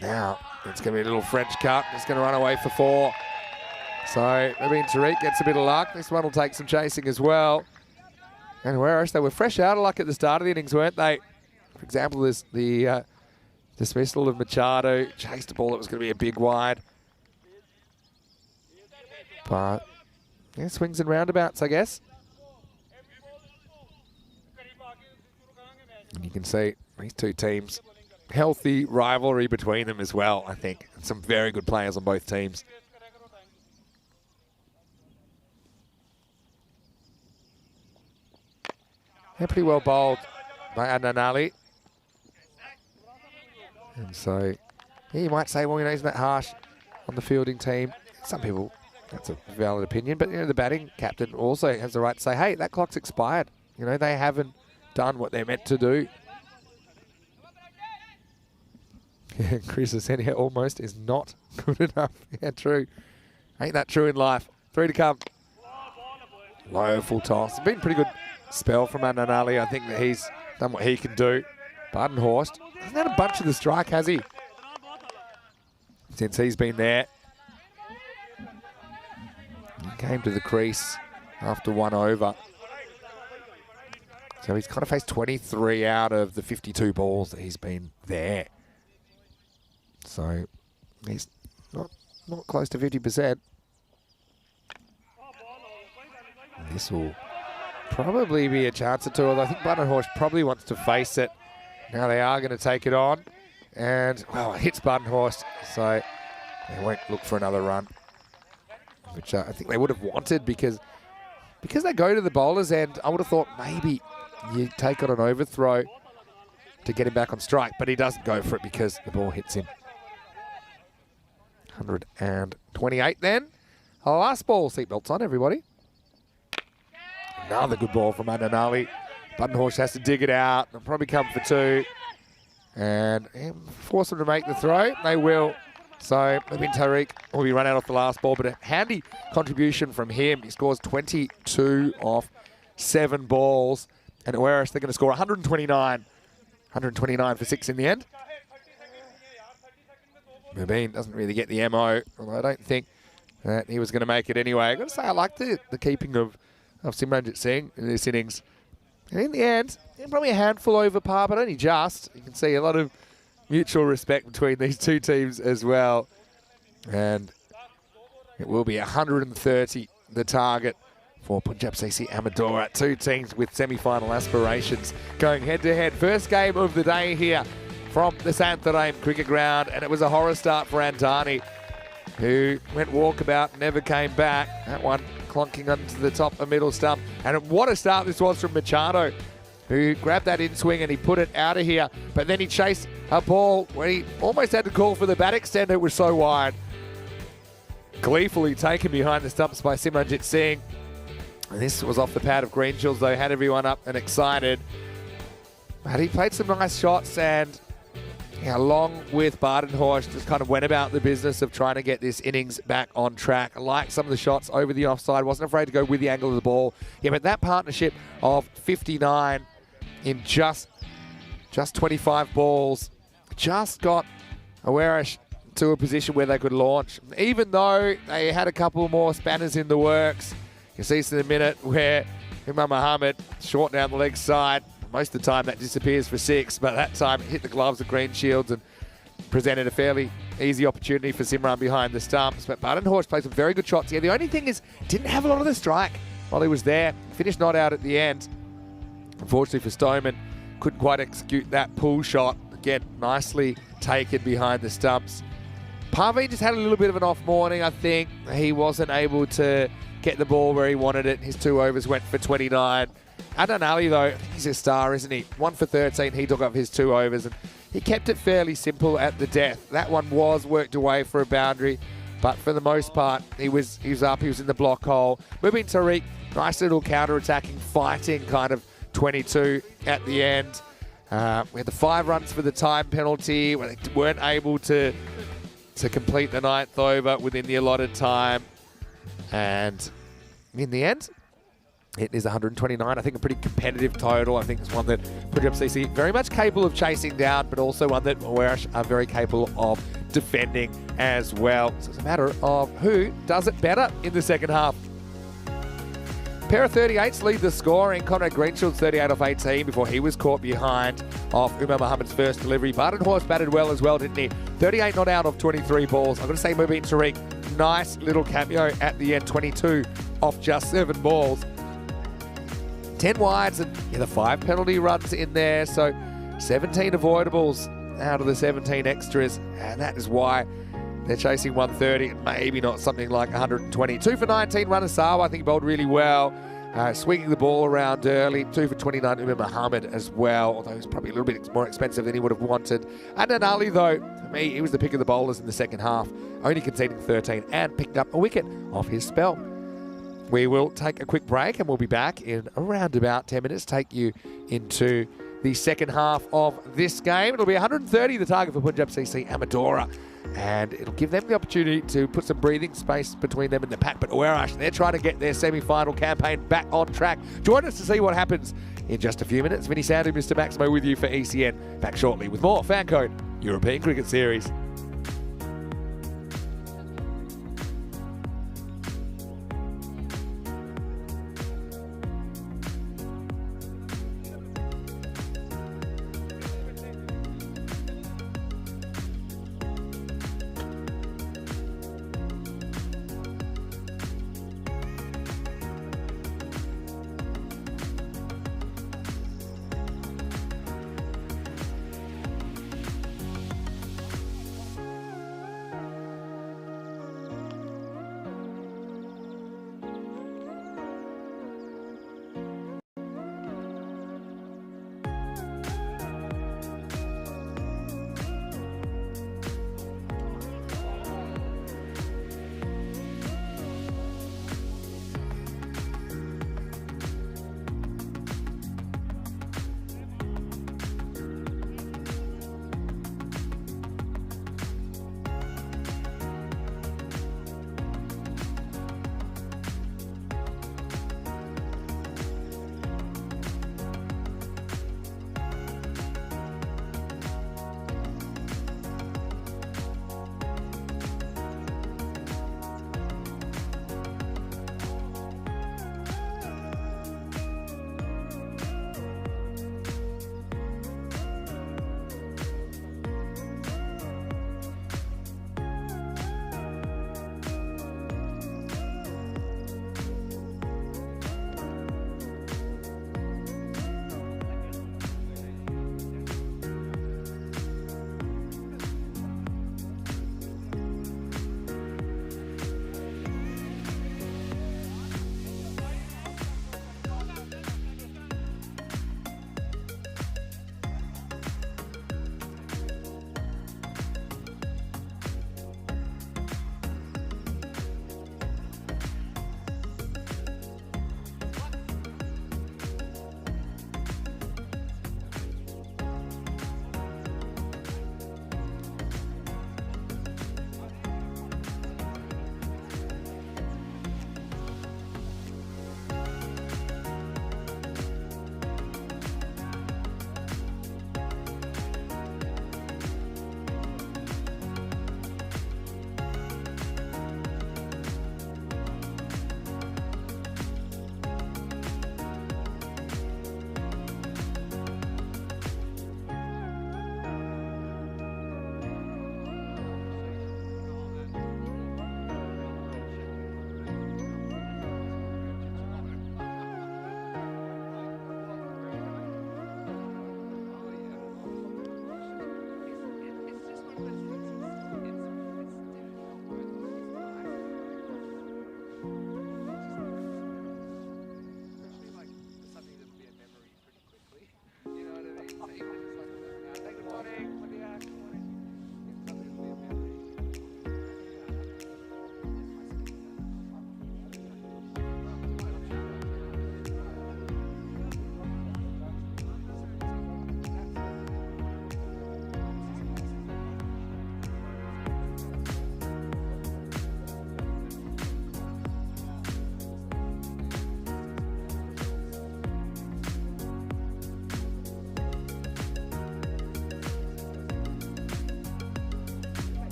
Now, it's going to be a little French cut. It's going to run away for 4. So, Mabeen Tariq gets a bit of luck. This one will take some chasing as well. And where else? They were fresh out of luck at the start of the innings, weren't they? For example, there's the dismissal of Machado. Chased a ball that was going to be a big wide. But, yeah, swings and roundabouts, I guess. And you can see these two teams, healthy rivalry between them as well, I think. And some very good players on both teams. Yeah, pretty well bowled. by Adnan. And so you might say, well, he's not harsh on the fielding team. Some people, that's a valid opinion, but the batting captain also has the right to say, hey, that clock's expired. They haven't done what they're meant to do. Chris is saying here almost is not good enough. Yeah, true. Ain't that true in life? 3 to come. Low full toss. It's been a pretty good spell from Adnan. I think that he's done what he can do. Badenhorst hasn't had a bunch of the strike, has he? Since he's been there. He came to the crease after 1 over. So he's kind of faced 23 out of the 52 balls that he's been there. So he's not close to 50%. This will probably be a chance or two, although I think Badenhorst probably wants to face it. Now they are going to take it on. And, well, it hits Badenhorst, so they won't look for another run. Which I think they would have wanted because they go to the bowler's end. I would have thought maybe you take on an overthrow to get him back on strike, but he doesn't go for it because the ball hits him. 128 then. Last ball, seatbelts on, everybody. Another good ball from Adnan. Badenhorst has to dig it out. They'll probably come for 2. And force them to make the throw. They will. So Mubin Tariq will be run out off the last ball, but a handy contribution from him. He scores 22 off 7 balls. And whereas they're going to score 129. 129 for 6 in the end. Mubin doesn't really get the MO, although I don't think that he was going to make it anyway. I've got to say, I like the keeping of Simranjit Singh in this innings. And in the end, probably a handful over par, but only just. You can see a lot of mutual respect between these two teams as well. And it will be 130, the target for Punjab CC Amadora. 2 teams with semi-final aspirations going head-to-head. First game of the day here from the Santarém cricket ground, and it was a horror start for Antani, who went walkabout, never came back. That one clonking onto the top of middle stump. And what a start this was from Machado, who grabbed that in swing and he put it out of here. But then he chased a ball where he almost had to call for the bat extender. It was so wide. Gleefully taken behind the stumps by Simranjit Singh. And this was off the pad of Greenshields, though, had everyone up and excited. But he played some nice shots, and along with Badenhorst, just kind of went about the business of trying to get this innings back on track. I liked some of the shots over the offside, wasn't afraid to go with the angle of the ball. Yeah, but that partnership of 59 in just 25 balls just got Awarish to a position where they could launch. Even though they had a couple more spanners in the works, you see this in a minute where Umar Mohammed short down the leg side. Most of the time that disappears for 6, but that time it hit the gloves of Greenshields and presented a fairly easy opportunity for Simran behind the stumps. But Badenhorst played some very good shots here. The only thing is, didn't have a lot of the strike while he was there. Finished not out at the end. Unfortunately for Stoneman, couldn't quite execute that pull shot. Again, nicely taken behind the stumps. Parveen just had a little bit of an off morning, I think. He wasn't able to get the ball where he wanted it. His 2 overs went for 29. Adnan, though, I think he's a star, isn't he? 1 for 13, he took up his 2 overs, and he kept it fairly simple at the death. That one was worked away for a boundary, but for the most part, he was up, he was in the block hole. Mubin Tariq, nice little counter-attacking, fighting kind of 22 at the end. We had the 5 runs for the time penalty, where they weren't able to complete the 9th over within the allotted time. And in the end, it is 129. I think a pretty competitive total. I think it's one that Punjab CC very much capable of chasing down, but also one that Awarish are very capable of defending as well. So it's a matter of who does it better in the second half. Pair of 38s lead the scoring. Conrad Greenshields 38 off 18 before he was caught behind off Umar Mohammed's first delivery. Badenhorst batted well as well, didn't he? 38 not out of 23 balls. I've got to say, Mubin Tariq, nice little cameo at the end. 22 off just 7 balls. 10 wides and the 5 penalty runs in there. So 17 avoidables out of the 17 extras. And that is why they're chasing 130 and maybe not something like 120. 2 for 19, Ranasawa, I think bowled really well. Swinging the ball around early, 2 for 29 to Muhammad as well, although he's probably a little bit more expensive than he would have wanted. And Ali, though, for me, he was the pick of the bowlers in the second half, only conceding 13 and picked up a wicket off his spell. We will take a quick break and we'll be back in around about 10 minutes, take you into the second half of this game. It'll be 130, the target for Punjab CC Amadora. And it'll give them the opportunity to put some breathing space between them and the Pat Awarash. They're trying to get their semi-final campaign back on track. Join us to see what happens in just a few minutes. Vinny Sandu, Mr. Maximo with you for ECN. Back shortly with more Fan Code European Cricket Series.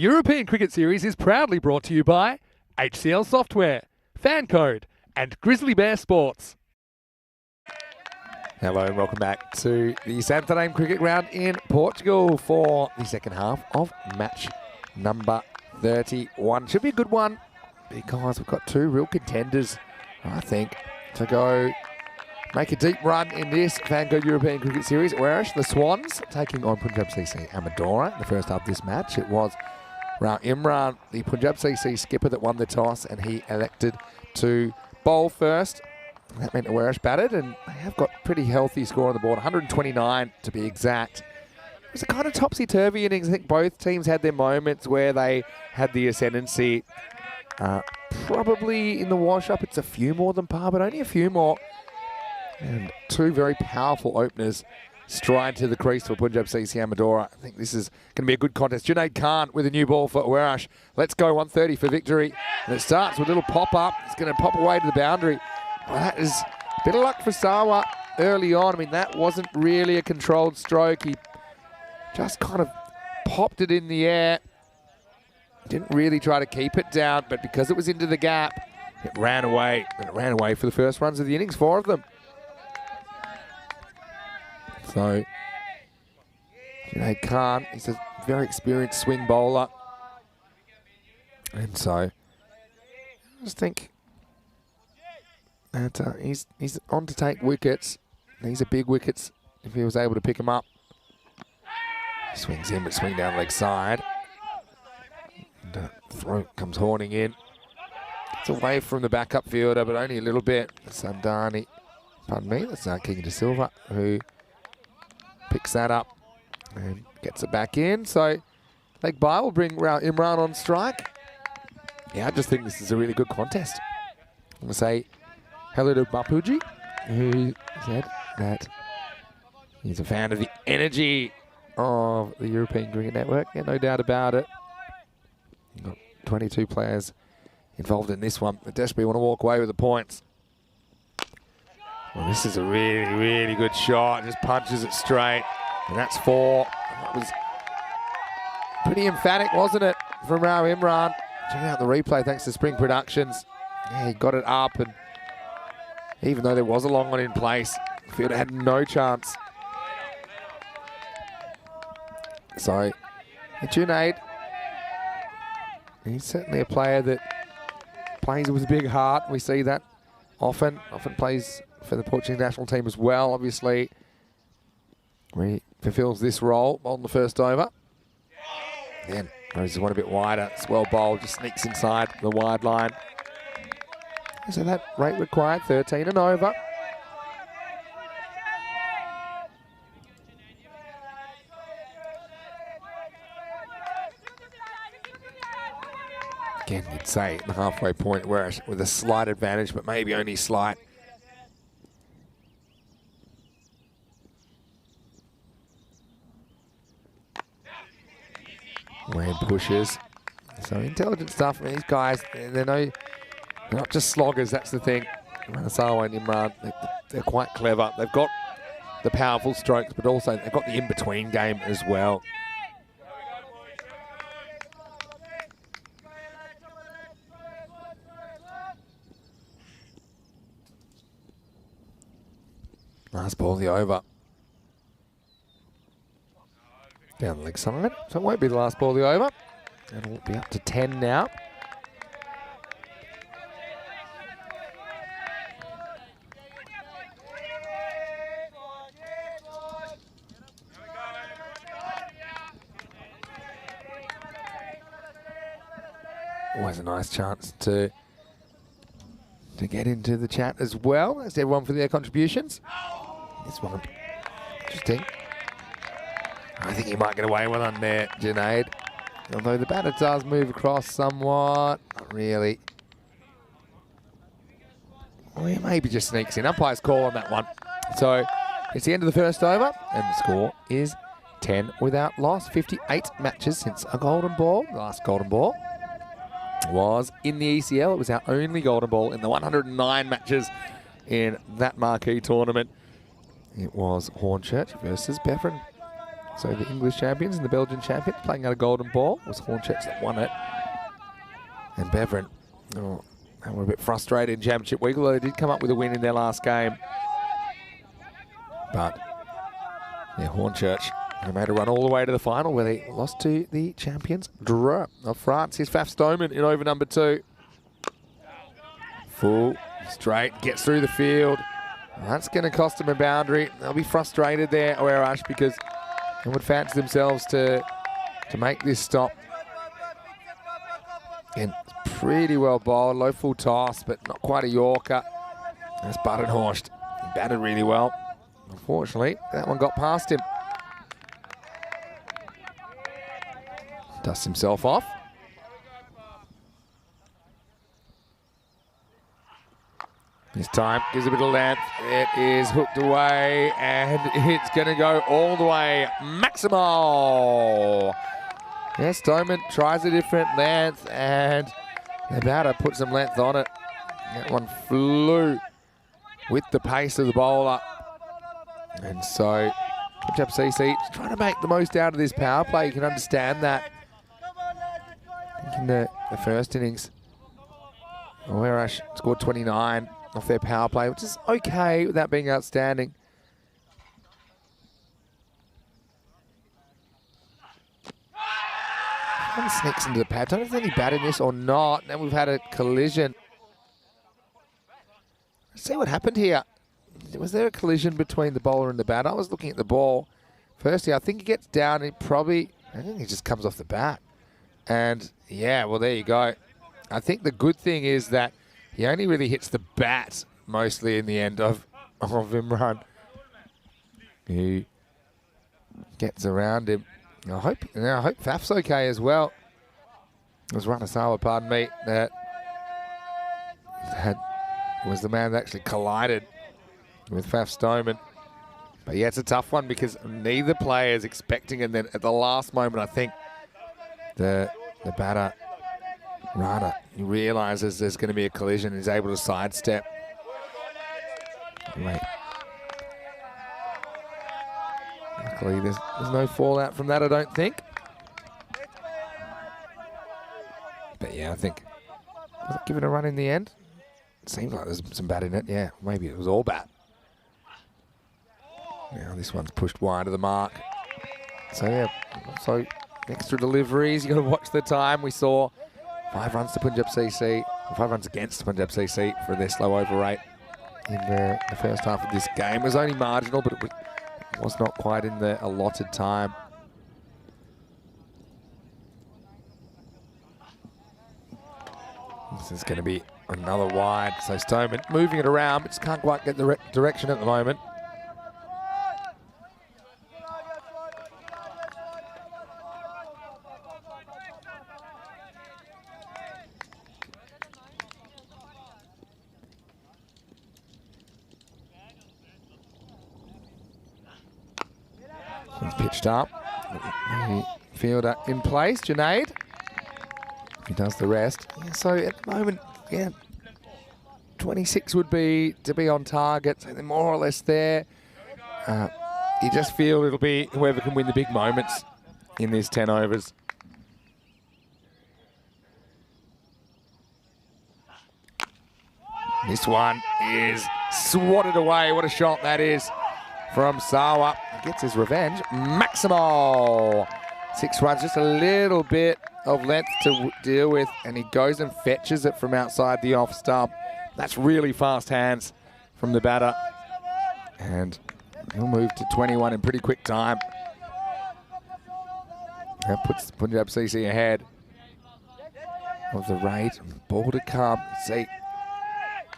European Cricket Series is proudly brought to you by HCL Software, Fan Code, and Grizzly Bear Sports. Hello and welcome back to the Santarém Cricket Ground in Portugal for the second half of match number 31. Should be a good one because we've got two real contenders, I think, to go make a deep run in this Vanco European Cricket Series. Whereas the Swans taking on Punjab CC Amadora in the first half of this match. It was Rao Imran, the Punjab CC skipper, that won the toss, and he elected to bowl first. That meant Warish batted, and they have got pretty healthy score on the board, 129 to be exact. It was a kind of topsy-turvy innings. I think both teams had their moments where they had the ascendancy. Probably in the wash-up, it's a few more than par, but only a few more. And two very powerful openers stride to the crease for Punjab CC Amadora. I think this is going to be a good contest. Junaid Khan with a new ball for Warash. Let's go, 130 for victory. And it starts with a little pop-up. It's going to pop away to the boundary. Well, that is a bit of luck for Sawa early on. I mean, that wasn't really a controlled stroke. He just kind of popped it in the air. Didn't really try to keep it down, but because it was into the gap, it ran away. And it ran away for the first runs of the innings, 4 of them. So, Junaid Khan, he's a very experienced swing bowler. And so, I just think that he's on to take wickets. These are big wickets if he was able to pick them up. Swings in, but swing down leg side. And throw comes horning in. It's away from the backup fielder, but only a little bit. Sandani, pardon me, that's King De Silva, who picks that up and gets it back in. So leg bye will bring Imran on strike. Yeah, I just think this is a really good contest. I'm going to say hello to Bapuji, who said that he's a fan of the energy of the European Cricket Network. Yeah, no doubt about it. You've got 22 players involved in this one. They desperately want to walk away with the points. Well, this is a really, really good shot. Just punches it straight. And that's 4. That was pretty emphatic, wasn't it, from Rao Imran? Check out the replay thanks to Spring Productions. Yeah, he got it up, and even though there was a long one in place, the fielder had no chance. So, Junaid, he's certainly a player that plays with a big heart. We see that often plays for the Portuguese national team as well, obviously. He fulfills this role on the first over. Again, goes one a bit wider. It's well bowled, just sneaks inside the wide line. So that rate required, 13 and over. Again, you'd say the halfway point where with a slight advantage, but maybe only slight. Wade pushes. So intelligent stuff from these guys. They're not just sloggers, that's the thing. Manasawa and Imran, they're quite clever. They've got the powerful strokes, but also they've got the in-between game as well. Last ball of the over. Down the leg side, so it won't be the last ball of the over. It'll be up to 10 now. Always a nice chance to get into the chat as well. Thanks everyone for their contributions. This one, interesting. I think he might get away with one there, Junaid. Although the batter does move across somewhat. Not really. Well, he maybe just sneaks in. Umpire's call on that one. So it's the end of the first over, and the score is 10 without loss. 58 matches since a golden ball. The last golden ball was in the ECL. It was our only golden ball in the 109 matches in that marquee tournament. It was Hornchurch versus Beveren So the English champions and the Belgian champions playing out a golden ball. It was Hornchurch that won it. And Beverin, they were a bit frustrated in Championship week, although they did come up with a win in their last game. But, yeah, Hornchurch, they made a run all the way to the final where they lost to the champions of France. Here's Faf Stoneman in over number 2. Full, straight, gets through the field. That's going to cost them a boundary. They'll be frustrated there, Oerash, because they would fancy themselves to make this stop. And pretty well bowled, low full toss, but not quite a Yorker. That's Badenhorst. He batted really well. Unfortunately, that one got past him. Dusts himself off. This time gives a bit of length. It is hooked away, and it's going to go all the way. Maximal. Yes, Stoneman tries a different length, and the batter puts some length on it. That one flew with the pace of the bowler. And so, Punjab CC trying to make the most out of this power play. You can understand that. In the first innings, Oerash scored 29 off their power play, which is okay without being outstanding. One sneaks into the pad. Don't know if there's any bat in this or not. Now we've had a collision. Let's see what happened here. Was there a collision between the bowler and the batter? I was looking at the ball. Firstly, I think he gets down. I think he just comes off the bat. And yeah, well, there you go. I think the good thing is that he only really hits the bat mostly in the end of Imran. He gets around him. I hope Faf's okay as well. It was Ranasawa, pardon me, that was the man that actually collided with Faf Stoneman. But yeah, it's a tough one because neither player is expecting it. And then at the last moment, I think the batter, Rana, he realises there's going to be a collision and is able to sidestep. Wait. Luckily, there's no fallout from that, I don't think. But yeah, I think, was it given a run in the end? It seems like there's some bat in it. Yeah, maybe it was all bat. Now this one's pushed wide of the mark. So yeah, so extra deliveries. You got to watch the time. We saw 5 runs to Punjab CC, 5 runs against Punjab CC for their slow over rate in the first half of this game. It was only marginal, but it was not quite in the allotted time. This is going to be another wide. So Stoneman moving it around, but just can't quite get the direction at the moment. He's pitched up. The fielder in place, Junaid. He does the rest. Yeah, so at the moment, yeah, 26 would be to be on target. So they're more or less there. You just feel it'll be whoever can win the big moments in these 10 overs. This one is swatted away. What a shot that is from Sawa. He gets his revenge. Maximal. 6 runs, just a little bit of length to deal with, and he goes and fetches it from outside the off stump. That's really fast hands from the batter. And he'll move to 21 in pretty quick time. That puts Punjab CC ahead of the rate. Ball to come. See,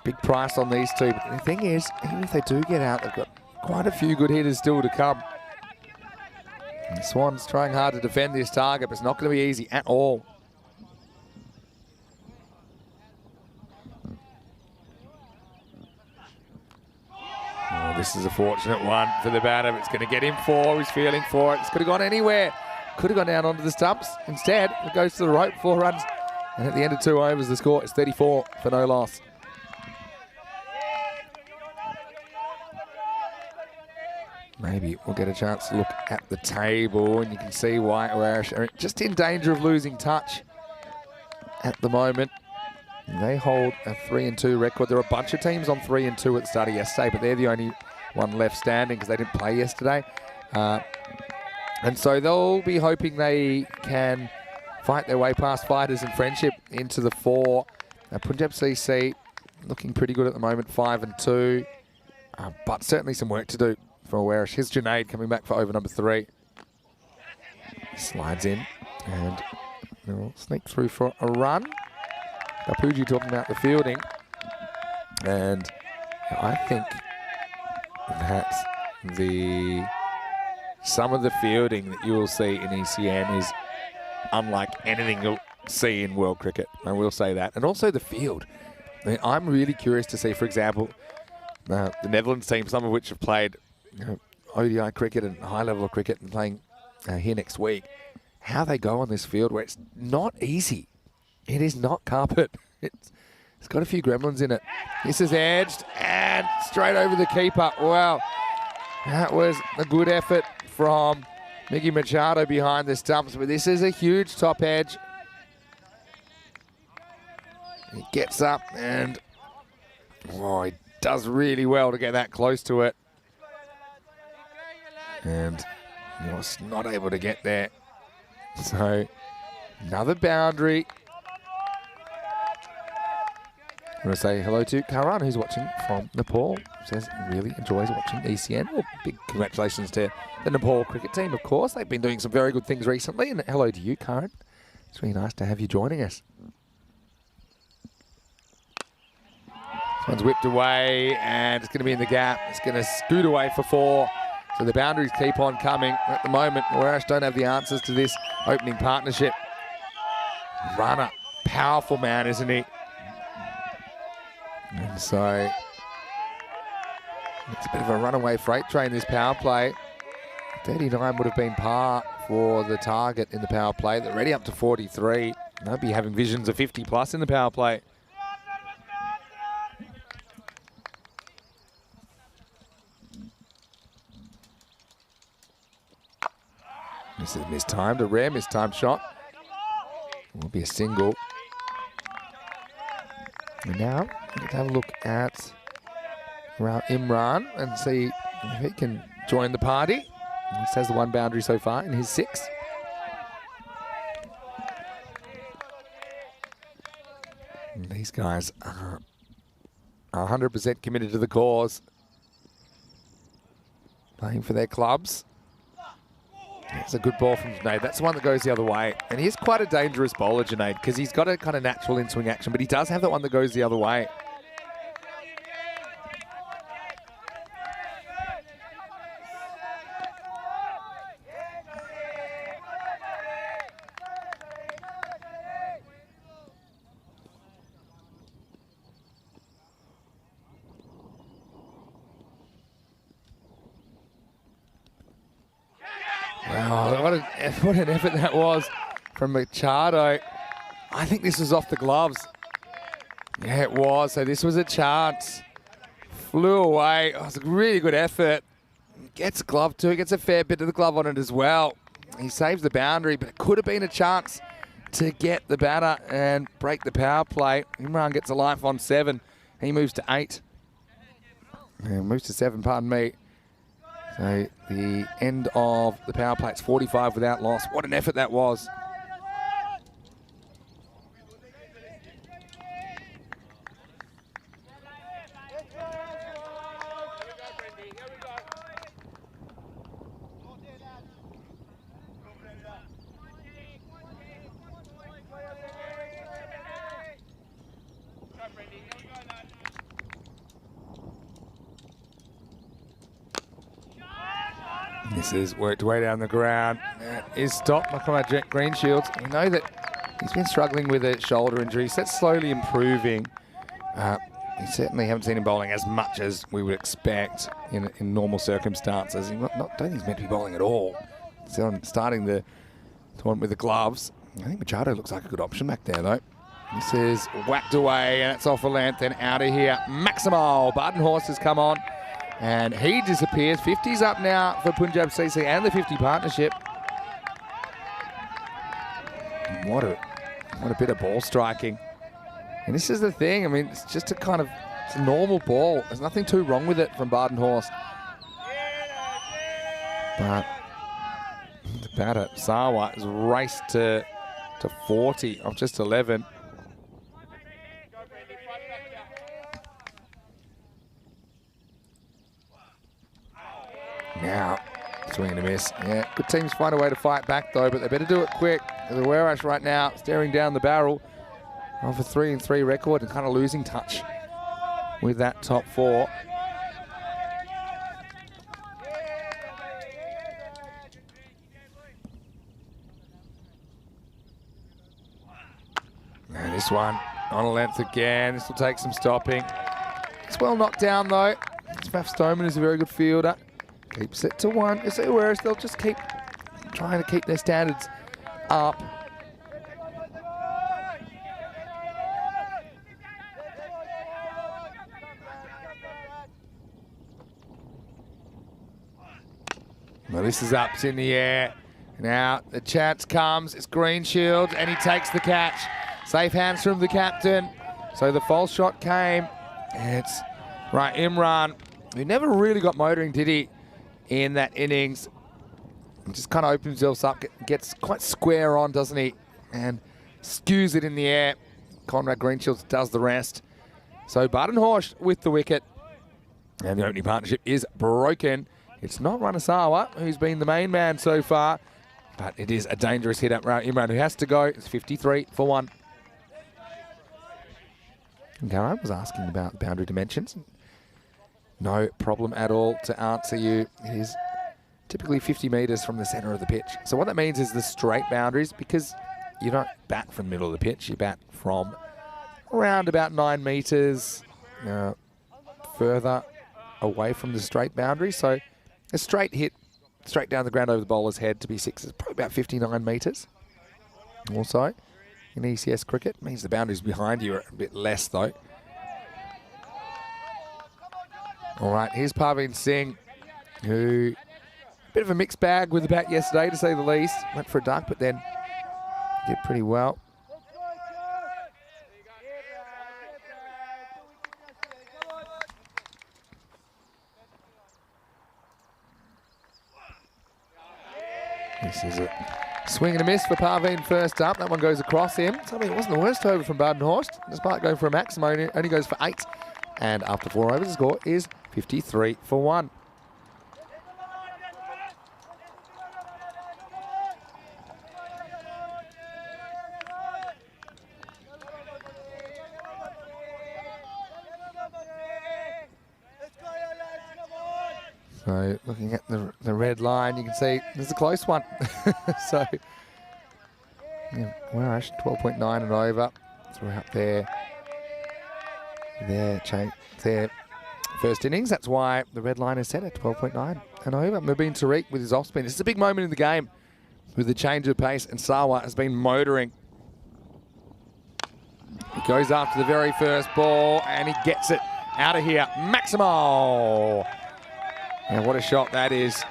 big price on these two. But the thing is, even if they do get out, they've got quite a few good hitters still to come. And Swan's trying hard to defend this target, but it's not going to be easy at all. Oh, this is a fortunate one for the batter. It's going to get him 4. He's feeling for it. It's could have gone anywhere. Could have gone down onto the stumps. Instead, it goes to the rope, 4 runs. And at the end of 2 overs, the score is 34 for no loss. maybe we'll get a chance to look at the table, and you can see why Irish are just in danger of losing touch at the moment. They hold a 3-2 record. There are a bunch of teams on 3-2 at the start of yesterday, but they're the only one left standing because they didn't play yesterday. And so they'll be hoping they can fight their way past Fighters and Friendship into the 4. Punjab CC looking pretty good at the moment, 5-2. But certainly some work to do for Awarish. Here's Junaid coming back for over number 3. Slides in and they'll sneak through for a run. Kapuji talking about the fielding. And I think that some of the fielding that you will see in ECN is unlike anything you'll see in world cricket. I will say that. And also the field. I mean, I'm really curious to see, for example, the Netherlands team, some of which have played ODI cricket and high level of cricket and playing here next week, how they go on this field where it's not easy. It is not carpet. It's got a few gremlins in it. This is edged and straight over the keeper. Wow. That was a good effort from Miggy Machado behind the stumps, but this is a huge top edge. He gets up and he does really well to get that close to it. And he was not able to get there. So another boundary. I'm going to say hello to Karan, who's watching from Nepal. Says really enjoys watching ECN. Well, big congratulations to the Nepal cricket team, of course. They've been doing some very good things recently. And hello to you, Karan. It's really nice to have you joining us. This one's whipped away, and it's going to be in the gap. It's going to scoot away for 4. So the boundaries keep on coming. At the moment, Warash don't have the answers to this opening partnership. Runner, powerful man, isn't he? And so it's a bit of a runaway freight train, this power play. 39 would have been par for the target in the power play. They're already up to 43. They'll be having visions of 50 plus in the power play. This is mistimed, a rare mistimed shot. It will be a single. And now we get to have a look at Imran and see if he can join the party. He has the 1 boundary so far in his 6. And these guys are 100% committed to the cause, playing for their clubs. It's a good ball from Junaid. That's the one that goes the other way. And he's quite a dangerous bowler, Junaid, because he's got a kind of natural in-swing action, but he does have that one that goes the other way. Wow, what an effort that was from Machado. I think this was off the gloves. Yeah, it was. So this was a chance. Flew away. Oh, it was a really good effort. Gets a glove too. Gets a fair bit of the glove on it as well. He saves the boundary, but it could have been a chance to get the batter and break the power play. Imran gets a life on 7. He moves to 8. And moves to 7, pardon me. So the end of the power play, it's 45 without loss. What an effort that was. This is worked way down the ground. That is stopped by Jack Greenshields. We know that he's been struggling with a shoulder injury, so that's slowly improving. We certainly haven't seen him bowling as much as we would expect in normal circumstances. Don't think he's meant to be bowling at all. So starting the tournament with the gloves. I think Machado looks like a good option back there, though. This is whacked away, and it's off a length and out of here. Maximal. Barton Horse has come on. And he disappears. 50's up now for Punjab CC and the 50 partnership. What a bit of ball striking. And this is the thing. I mean, it's just it's a normal ball. There's nothing too wrong with it from Badenhorst. But the batter, Sawa, has raced to 40 of just 11. Now, swing and a miss. Yeah, good teams find a way to fight back though, but they better do it quick. The Werash right now staring down the barrel of a 3-3 record and kind of losing touch with that top 4. And this one on a length again. This will take some stopping. It's well knocked down though. Smaff Stoneman is a very good fielder. Keeps it to 1. You see whereas they'll just keep trying to keep their standards up. Well, this is up, it's in the air. Now the chance comes, it's Greenshields, and he takes the catch. Safe hands from the captain. So the false shot came. It's right, Imran, who never really got motoring, did he, in that innings. Just kind of opens himself up, gets quite square on, doesn't he? And skews it in the air. Conrad Greenshields does the rest. So Badenhorst with the wicket. And the opening partnership is broken. It's not Ranasawa, who's been the main man so far. But it is a dangerous hit up Imran, who has to go. It's 53 for 1. Garai was asking about boundary dimensions. No problem at all to answer you. It is typically 50 metres from the centre of the pitch. So what that means is the straight boundaries, because you don't bat from the middle of the pitch, you bat from around about 9 metres further away from the straight boundary. So a straight hit straight down the ground over the bowler's head to be 6 is probably about 59 metres. Also, in ECS cricket, it means the boundaries behind you are a bit less though. All right, here's Parveen Singh, who a bit of a mixed bag with the bat yesterday, to say the least. Went for a duck, but then did pretty well. This is a swing and a miss for Parveen first up. That one goes across him. So, I mean, it wasn't the worst over from Badenhorst. Despite going for a maximum, it only goes for 8. And after 4 overs, the score is 53 for 1. So looking at the red line, you can see there's a close one. So, yeah, Werash, 12.9 and over. Throughout their first innings. That's why the red line is set at 12.9 and over. Mubin Tariq with his off spin. This is a big moment in the game with the change of pace, and Sawa has been motoring. He goes after the very first ball and he gets it out of here. Maximo! And what a shot that is.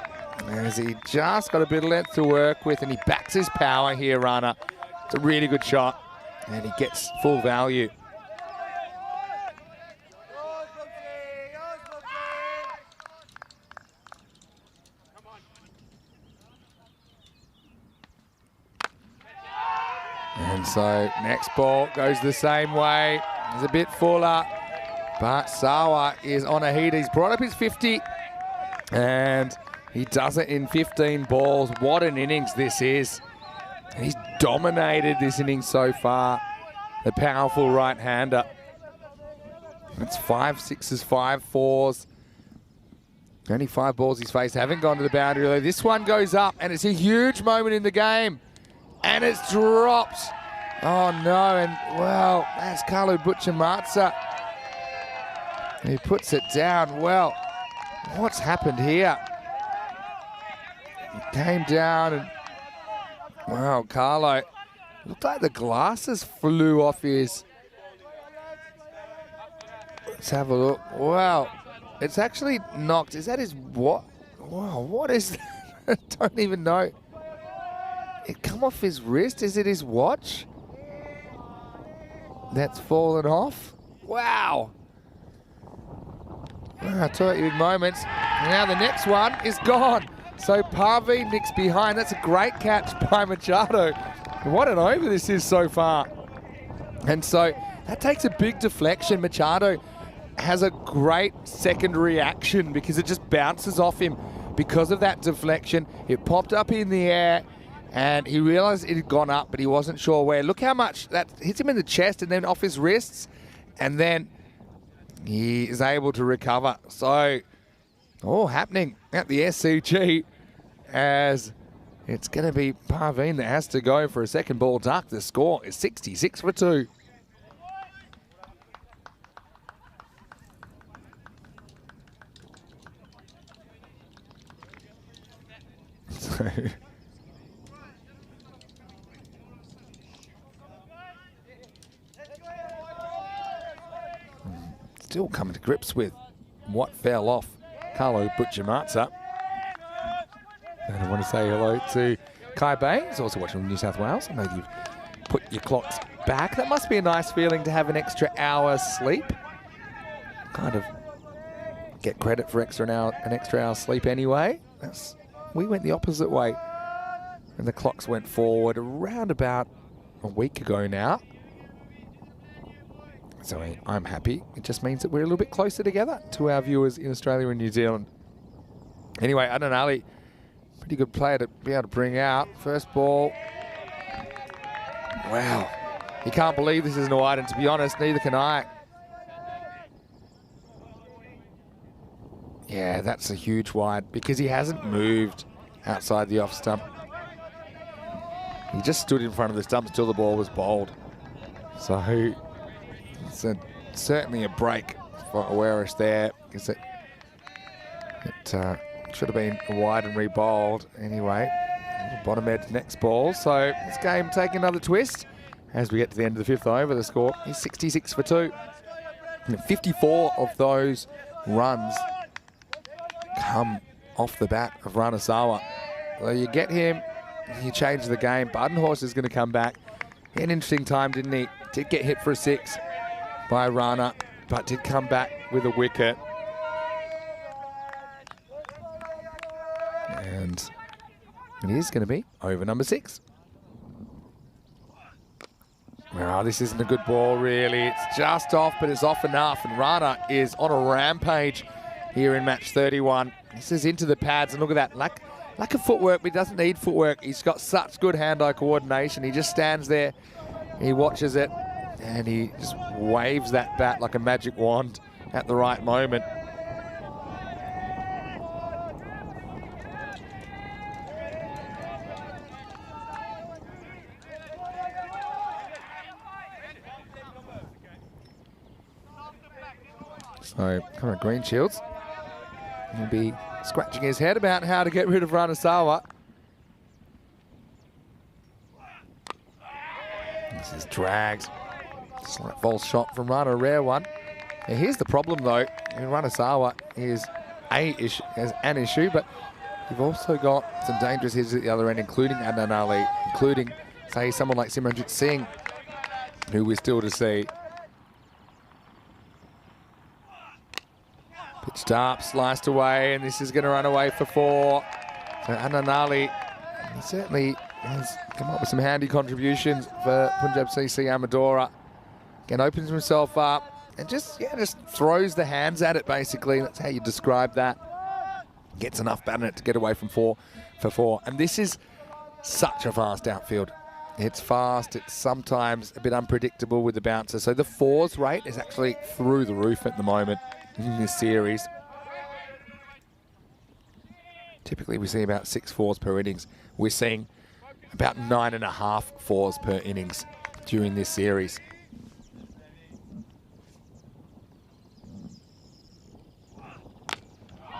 As he just got a bit of length to work with, and he backs his power here, runner. It's a really good shot, and he gets full value. And so next ball goes the same way. It's a bit fuller, but Sawa is on a heat. He's brought up his 50. And he does it in 15 balls. What an innings this is. He's dominated this innings so far. The powerful right-hander. It's 5 6s, 5 4s. Only 5 balls he's faced haven't gone to the boundary, though. This one goes up, and it's a huge moment in the game. And it's dropped. Oh, no. And, well, that's Kalu Butchamatsa. He puts it down well. What's happened here? He came down and, wow, Carlo, looked like the glasses flew off his. Let's have a look. Wow, It's actually knocked. Is that his what? Wow, what is that? I don't even know. It come off his wrist. Is it his watch? That's fallen off. Wow. I tell you, big moments. Now the next one is gone. So Parveen nicks behind. That's a great catch by Machado. What an over this is so far. And so that takes a big deflection. Machado has a great second reaction because it just bounces off him because of that deflection. It popped up in the air and he realized it had gone up, but he wasn't sure where. Look how much that hits him in the chest and then off his wrists, and then he is able to recover. So all happening at the SCG as it's going to be Parveen that has to go for a second ball duck. The score is 66 for 2. So still coming to grips with what fell off Carlo Butchamatsa. And I want to say hello to Kai Bay, who's also watching from New South Wales. I know you've put your clocks back. That must be a nice feeling to have an extra hour's sleep. Kind of get credit for an extra hour's sleep anyway. We went the opposite way. And the clocks went forward around about a week ago now. So I'm happy. It just means that we're a little bit closer together to our viewers in Australia and New Zealand. Anyway, Adonali, pretty good player to be able to bring out. First ball. Wow. You can't believe this isn't a wide, and to be honest, neither can I. Yeah, that's a huge wide because he hasn't moved outside the off stump. He just stood in front of the stump until the ball was bowled. So it's certainly a break for Awaris there because it should have been wide and re-bowled. Anyway, bottom edge next ball. So this game taking another twist as we get to the end of the fifth over. The score is 66 for 2. And 54 of those runs come off the bat of Ranasawa. So you get him, you change the game. Badenhorst is going to come back. He had an interesting time, didn't he? Did get hit for a 6 by Rana, but did come back with a wicket. And it is going to be over number 6. Well, this isn't a good ball, really. It's just off, but it's off enough. And Rana is on a rampage here in match 31. This is into the pads, and look at that. Lack of footwork, but he doesn't need footwork. He's got such good hand-eye coordination. He just stands there, he watches it, and he just waves that bat like a magic wand at the right moment. So, Conrad Greenshields will be scratching his head about how to get rid of Ranasawa. This is dragged. Slight false shot from Rana, a rare one. Now here's the problem though. Ranasawa is an issue, but you've also got some dangerous hitters at the other end, including Adnan Ali, including, say, someone like Simranjit Singh, who we're still to see. Pitched up, sliced away, and this is going to run away for 4. So Adnan Ali, he certainly has come up with some handy contributions for Punjab CC Amadora. Again, opens himself up and just throws the hands at it, basically. That's how you describe that. Gets enough bat in it to get away from 4 for 4. And this is such a fast outfield. It's fast, it's sometimes a bit unpredictable with the bouncer. So the 4s rate is actually through the roof at the moment in this series. Typically we see about 6 4s per innings. We're seeing about 9.5 4s per innings during this series.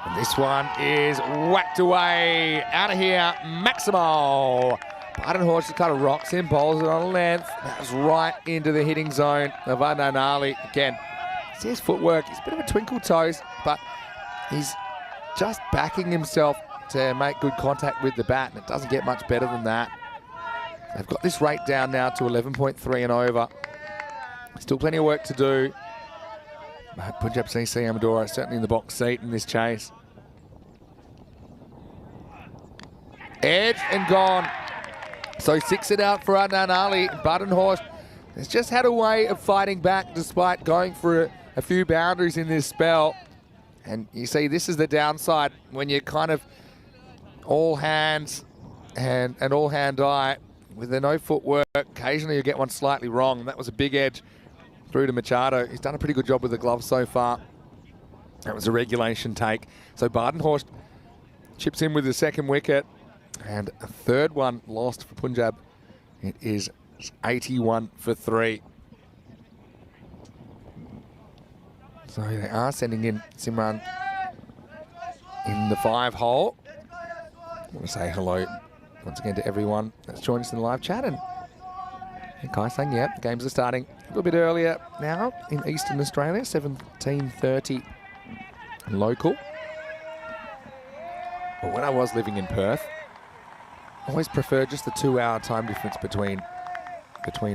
And this one is whacked away. Out of here, Maximo. Badenhorst just kind of rocks him, bowls it on a length. That's right into the hitting zone of Adnan Ali. Again, see his footwork. He's a bit of a twinkle toes, but He's just backing himself to make good contact with the bat, and it doesn't get much better than that. They've got this rate down now to 11.3 and over. Still plenty of work to do. But Punjab CC Amadora certainly in the box seat in this chase. Edge and gone. So 6 it out for Adnan Ali. Badenhorst has just had a way of fighting back despite going for a few boundaries in this spell. And you see, this is the downside when you're kind of all hands and all hand eye with the no footwork. Occasionally you get one slightly wrong. That was a big edge through to Machado. He's done a pretty good job with the glove so far. That was a regulation take. So Badenhorst chips in with the second wicket, and a third one lost for Punjab. It is 81 for 3. So they are sending in Simran in the 5 hole. I want to say hello once again to everyone that's joined us in the live chat. And Kai saying, yeah, the games are starting a little bit earlier now in Eastern Australia, 17:30 local. But when I was living in Perth, I always preferred just the 2-hour time difference between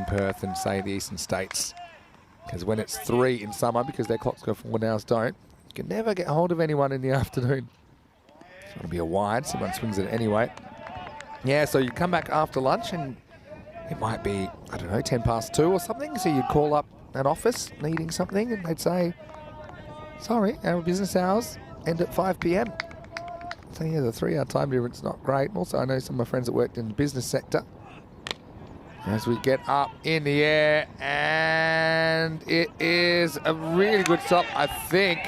Perth and, say, the Eastern States. Because when it's 3 in summer, because their clocks go forward, ours don't, you can never get hold of anyone in the afternoon. It's going to be a wide. Someone swings it anyway. Yeah, so you come back after lunch and it might be, I don't know, 10 past 2 or something. So you'd call up an office needing something and they'd say, sorry, our business hours end at 5 p.m. So yeah, the 3-hour time difference is not great. Also, I know some of my friends that worked in the business sector. As we get up in the air, and it is a really good stop, I think.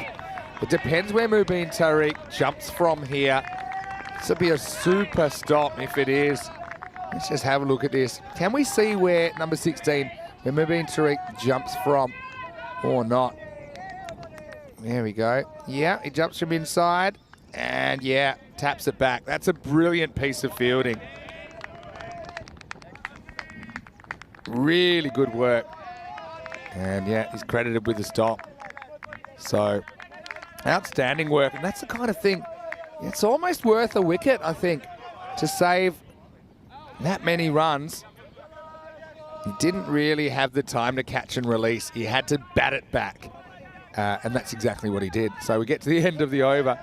It depends where Mubin Tariq jumps from here. This will be a super stop if it is. Let's just have a look at this. Can we see where number 16, where Mubin Tariq jumps from or not? There we go. Yeah, he jumps from inside, and yeah, taps it back. That's a brilliant piece of fielding. Really good work. And yeah, he's credited with the stop. So, outstanding work. And that's the kind of thing, it's almost worth a wicket, I think, to save that many runs. He didn't really have the time to catch and release. He had to bat it back. And that's exactly what he did. So we get to the end of the over.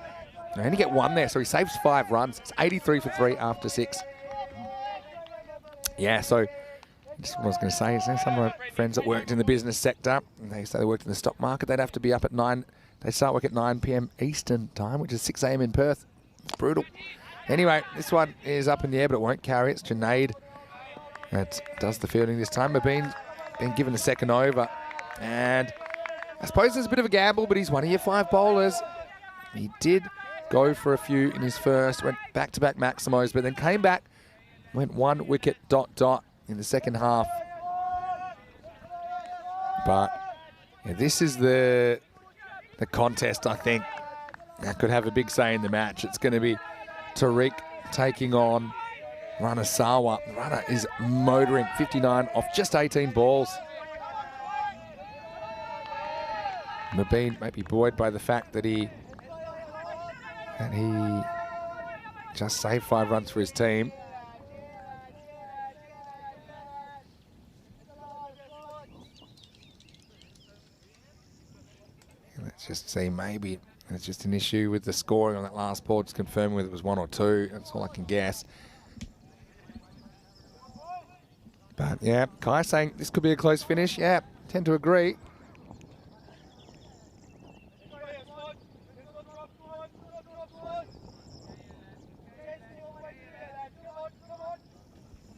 They only get 1 there, so he saves 5 runs. It's 83 for 3 after 6. Yeah, so just what I was going to say is some of my friends that worked in the business sector, and they say they worked in the stock market, they'd have to be up at 9. They start work at 9 p.m. Eastern time, which is 6 a.m. in Perth. It's brutal. Anyway, this one is up in the air, but it won't carry. It's Junaid that does the fielding this time. Mubin's been given the second over. And I suppose there's a bit of a gamble, but he's one of your 5 bowlers. He did go for a few in his first, went back-to-back maximos, but then came back, went 1 wicket ... in the second half. But yeah, this is the contest, I think, that could have a big say in the match. It's going to be Tariq taking on Rana Sawa. Rana is motoring 59 off just 18 balls. Mubin might be buoyed by the fact that he just saved 5 runs for his team. Let's just see, maybe it's just an issue with the scoring on that last ball, just confirming whether it was 1 or 2. That's all I can guess. But yeah, Kai saying this could be a close finish. Yeah, tend to agree.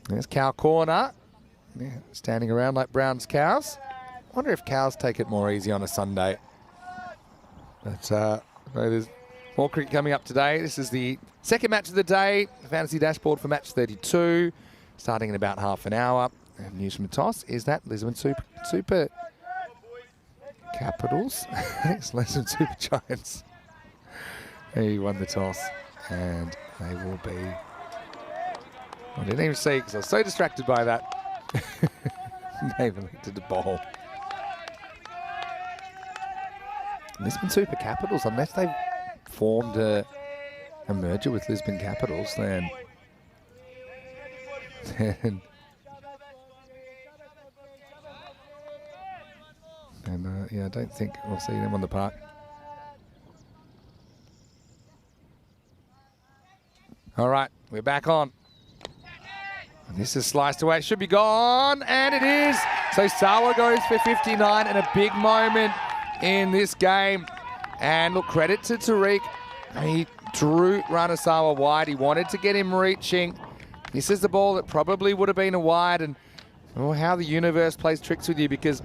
There's cow corner. Yeah, standing around like Brown's cows. I wonder if cows take it more easy on a Sunday. But there's more cricket coming up today. This is the second match of the day. The fantasy dashboard for match 32, starting in about half an hour. And news from the toss is that Lisbon Super Capitals, it's Lisbon Super Giants. He won the toss, and they will be. I didn't even see because I was so distracted by that. They've elected to bowl. Lisbon Super Capitals, unless they've formed a merger with Lisbon Capitals, then yeah, I don't think we'll see them on the park. All right, we're back on. And this is sliced away. It should be gone, and it is. So Sawa goes for 59 and a big moment in this game. And look, credit to Tariq. He drew Ranasawa wide. He wanted to get him reaching. This is the ball that probably would have been a wide, and how the universe plays tricks with you, because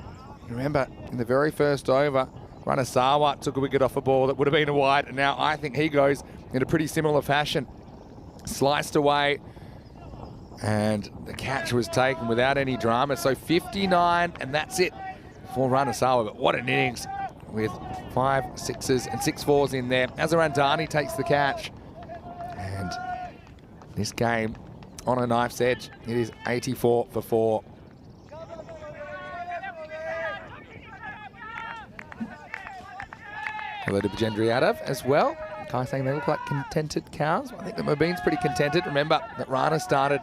remember, in the very first over, Ranasawa took a wicket off a ball that would have been a wide, and now I think he goes in a pretty similar fashion. Sliced away, and the catch was taken without any drama. So 59, and that's it for Ranasawa. But what an innings with 5 sixes and 6 fours in there. Azarandani takes the catch, and this game on a knife's edge. It is 84 for 4. Hello to Bajendra Yadav as well. Kai saying they look like contented cows. I think that Mubin's pretty contented. Remember that Rana started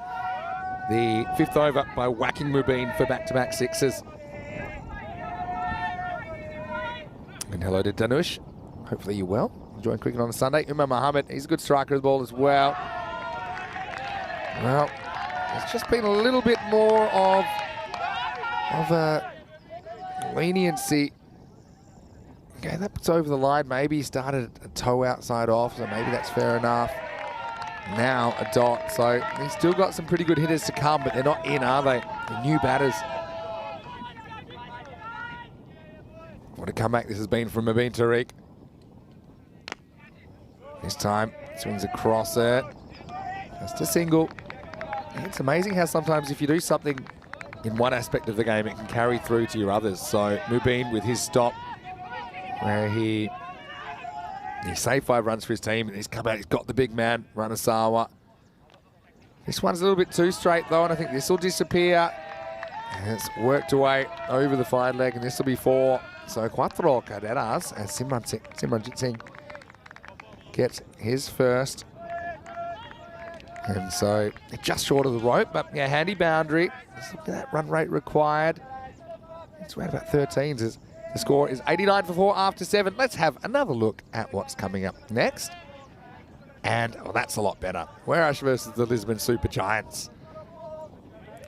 the 5th over by whacking Mubin for back-to-back sixes. And hello to Danush. Hopefully you're well. Enjoying cricket on a Sunday. Umar Mohammed, he's a good striker of the ball as well. Well, it's just been a little bit more of a leniency. Okay, that's over the line. Maybe he started a toe outside off, so maybe that's fair enough. Now a dot, so he's still got some pretty good hitters to come, but they're not in, are they? The new batters. What a comeback this has been from Mubin Tariq. This time, swings across it. Just a single. It's amazing how sometimes if you do something in one aspect of the game, it can carry through to your others. So Mubin with his stop, where he saved 5 runs for his team, and he's come out, he's got the big man, Ranasawa. This one's a little bit too straight though, and I think this will disappear. And it's worked away over the fine leg, and this will be 4. So Quattro carreras as Simranjit Singh gets his first. And so just short of the rope, but yeah, handy boundary. Let's look at that run rate required. It's around about 13s. The score is 89 for 4 after 7. Let's have another look at what's coming up next. And that's a lot better. Werash versus the Lisbon Super Giants.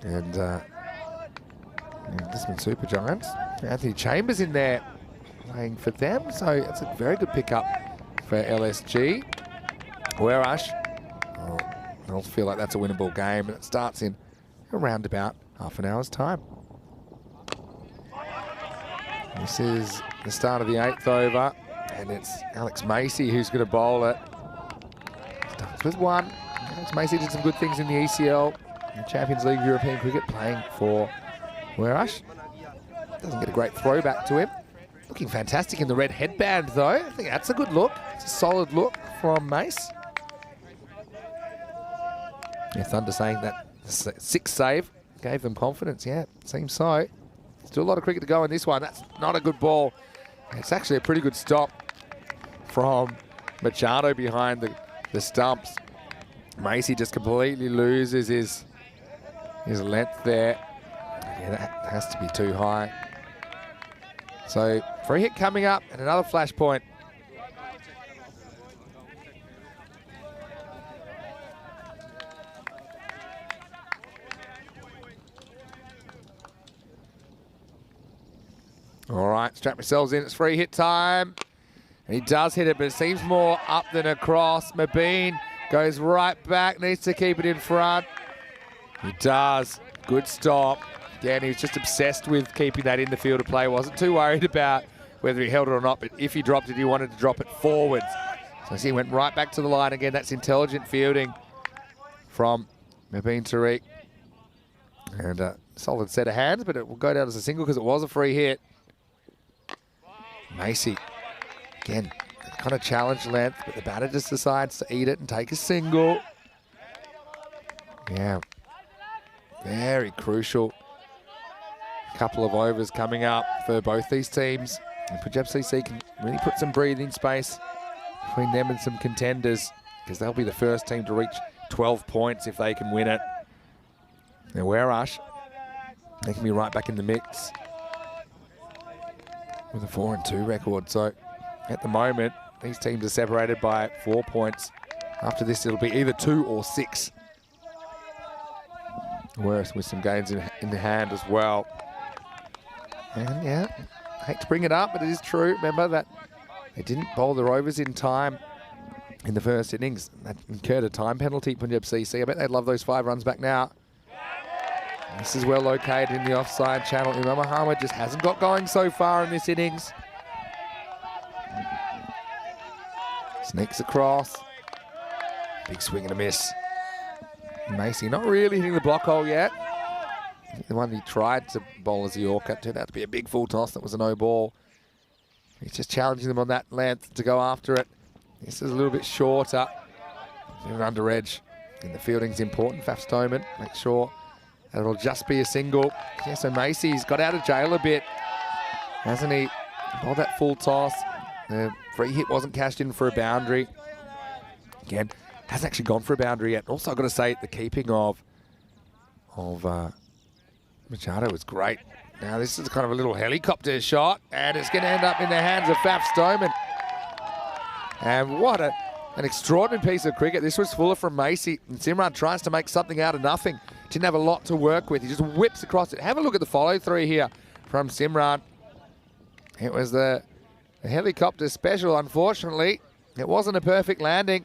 And Lisbon Super Giants. Anthony Chambers in there playing for them. So it's a very good pickup for LSG. Werash, I feel like that's a winnable game. And it starts in around about half an hour's time. This is the start of the 8th over, and it's Alex Macy who's going to bowl it. Starts with 1. Alex Macy did some good things in the ECL, in the Champions League European Cricket, playing for Werash. Doesn't get a great throwback to him. Looking fantastic in the red headband, though. I think that's a good look. It's a solid look from Mace. Yeah, Thunder saying that the 6th save gave them confidence. Yeah, seems so. Still a lot of cricket to go in this one. That's not a good ball. It's actually a pretty good stop from Machado behind the stumps. Macy just completely loses his length there. Yeah, that has to be too high. So free hit coming up and another flash point. All right, strap yourselves in. It's free hit time. And he does hit it, but it seems more up than across. Mubin goes right back, needs to keep it in front. He does. Good stop. Again, he was just obsessed with keeping that in the field of play. Wasn't too worried about whether he held it or not, but if he dropped it, he wanted to drop it forwards. So he went right back to the line again. That's intelligent fielding from Mubin Tariq. And a solid set of hands, but it will go down as a single because it was a free hit. Macy, again, kind of challenge length, but the batter just decides to eat it and take a single. Yeah, very crucial. Couple of overs coming up for both these teams. And Punjab CC can really put some breathing space between them and some contenders, because they'll be the first team to reach 12 points if they can win it. Now, Werash, they can be right back in the mix with a 4-2 record. So at the moment, these teams are separated by 4 points. After this, it'll be either 2 or 6. Worse with some gains in the hand as well. And yeah, I hate to bring it up, but it is true. Remember that they didn't bowl their overs in time in the first innings. That incurred a time penalty, Punjab CC. I bet they'd love those 5 runs back now. This is well located in the offside channel. Umar Mohammed just hasn't got going so far in this innings. Sneaks across. Big swing and a miss. Macy not really hitting the block hole yet. The one he tried to bowl as a Yorker turned out to be a big full toss. That was a no ball. He's just challenging them on that length to go after it. This is a little bit shorter. They're under edge. And the fielding's important. Faf Stoneman, make sure that it'll just be a single. Yeah, so Macy's got out of jail a bit, hasn't he? Bowled that full toss. The free hit wasn't cashed in for a boundary. Again, hasn't actually gone for a boundary yet. Also, I've got to say, the keeping of Machado was great. Now, this is kind of a little helicopter shot, and it's going to end up in the hands of Faf Stoneman. And what an extraordinary piece of cricket. This was fuller from Macy, and Simran tries to make something out of nothing. Didn't have a lot to work with. He just whips across it. Have a look at the follow-through here from Simran. It was the helicopter special, unfortunately. It wasn't a perfect landing.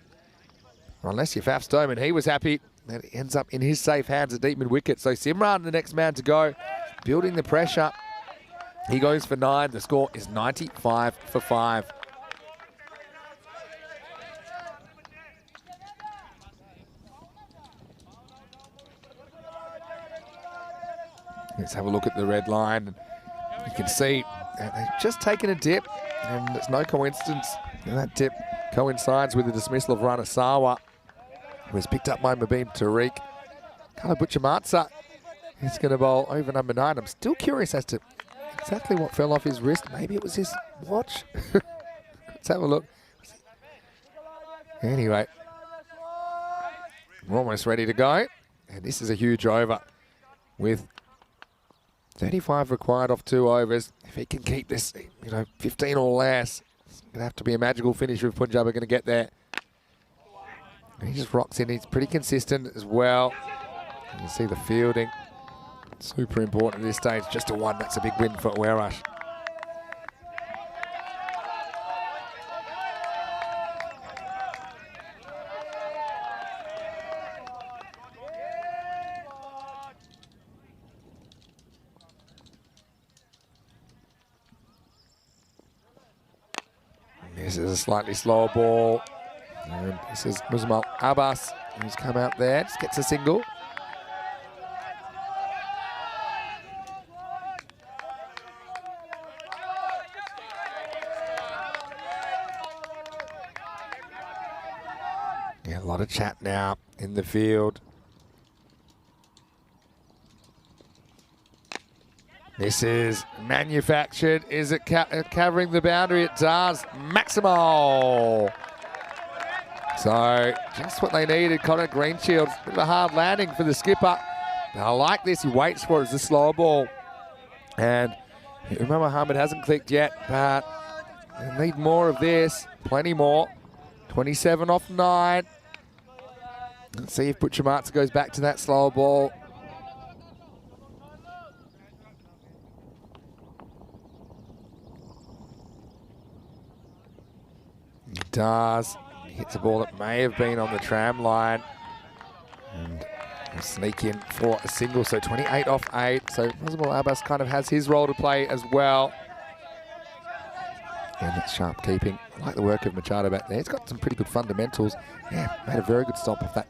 Unless you're Faf Stoneman, he was happy that it ends up in his safe hands at deep mid-wicket. So Simran, the next man to go, building the pressure. He goes for 9. The score is 95 for 5. Let's have a look at the red line. You can see they've just taken a dip, and it's no coincidence. And that dip coincides with the dismissal of Ranasawa, who was picked up by Mabeen Tariq. Kala Butchamatsa is going to bowl over number 9. I'm still curious as to exactly what fell off his wrist. Maybe it was his watch. Let's have a look. Anyway, we're almost ready to go. And this is a huge over with 35 required off 2 overs. If he can keep this, 15 or less, it's going to have to be a magical finish if Punjab are going to get there. And he just rocks in. He's pretty consistent as well. You can see the fielding. Super important at this stage. Just a 1. That's a big win for Werash. This is a slightly slower ball. And this is Muzmal Abbas, who's come out there, just gets a single. Yeah, a lot of chat now in the field. This is manufactured. Is it covering the boundary? It does. Maximal. So just what they needed. Connor Greenshield. Bit of a hard landing for the skipper. Now, I like this. He waits for it as a slow ball. And Umar Mohammed hasn't clicked yet, but they need more of this. Plenty more. 27 off 9. Let's see if Butchamatsa goes back to that slow ball. He does. He hits a ball that may have been on the tram line. And he'll sneak in for a single. So 28 off 8. So Muzmal Abbas kind of has his role to play as well. And that's sharp keeping. I like the work of Machado back there. He's got some pretty good fundamentals. Yeah, made a very good stop off that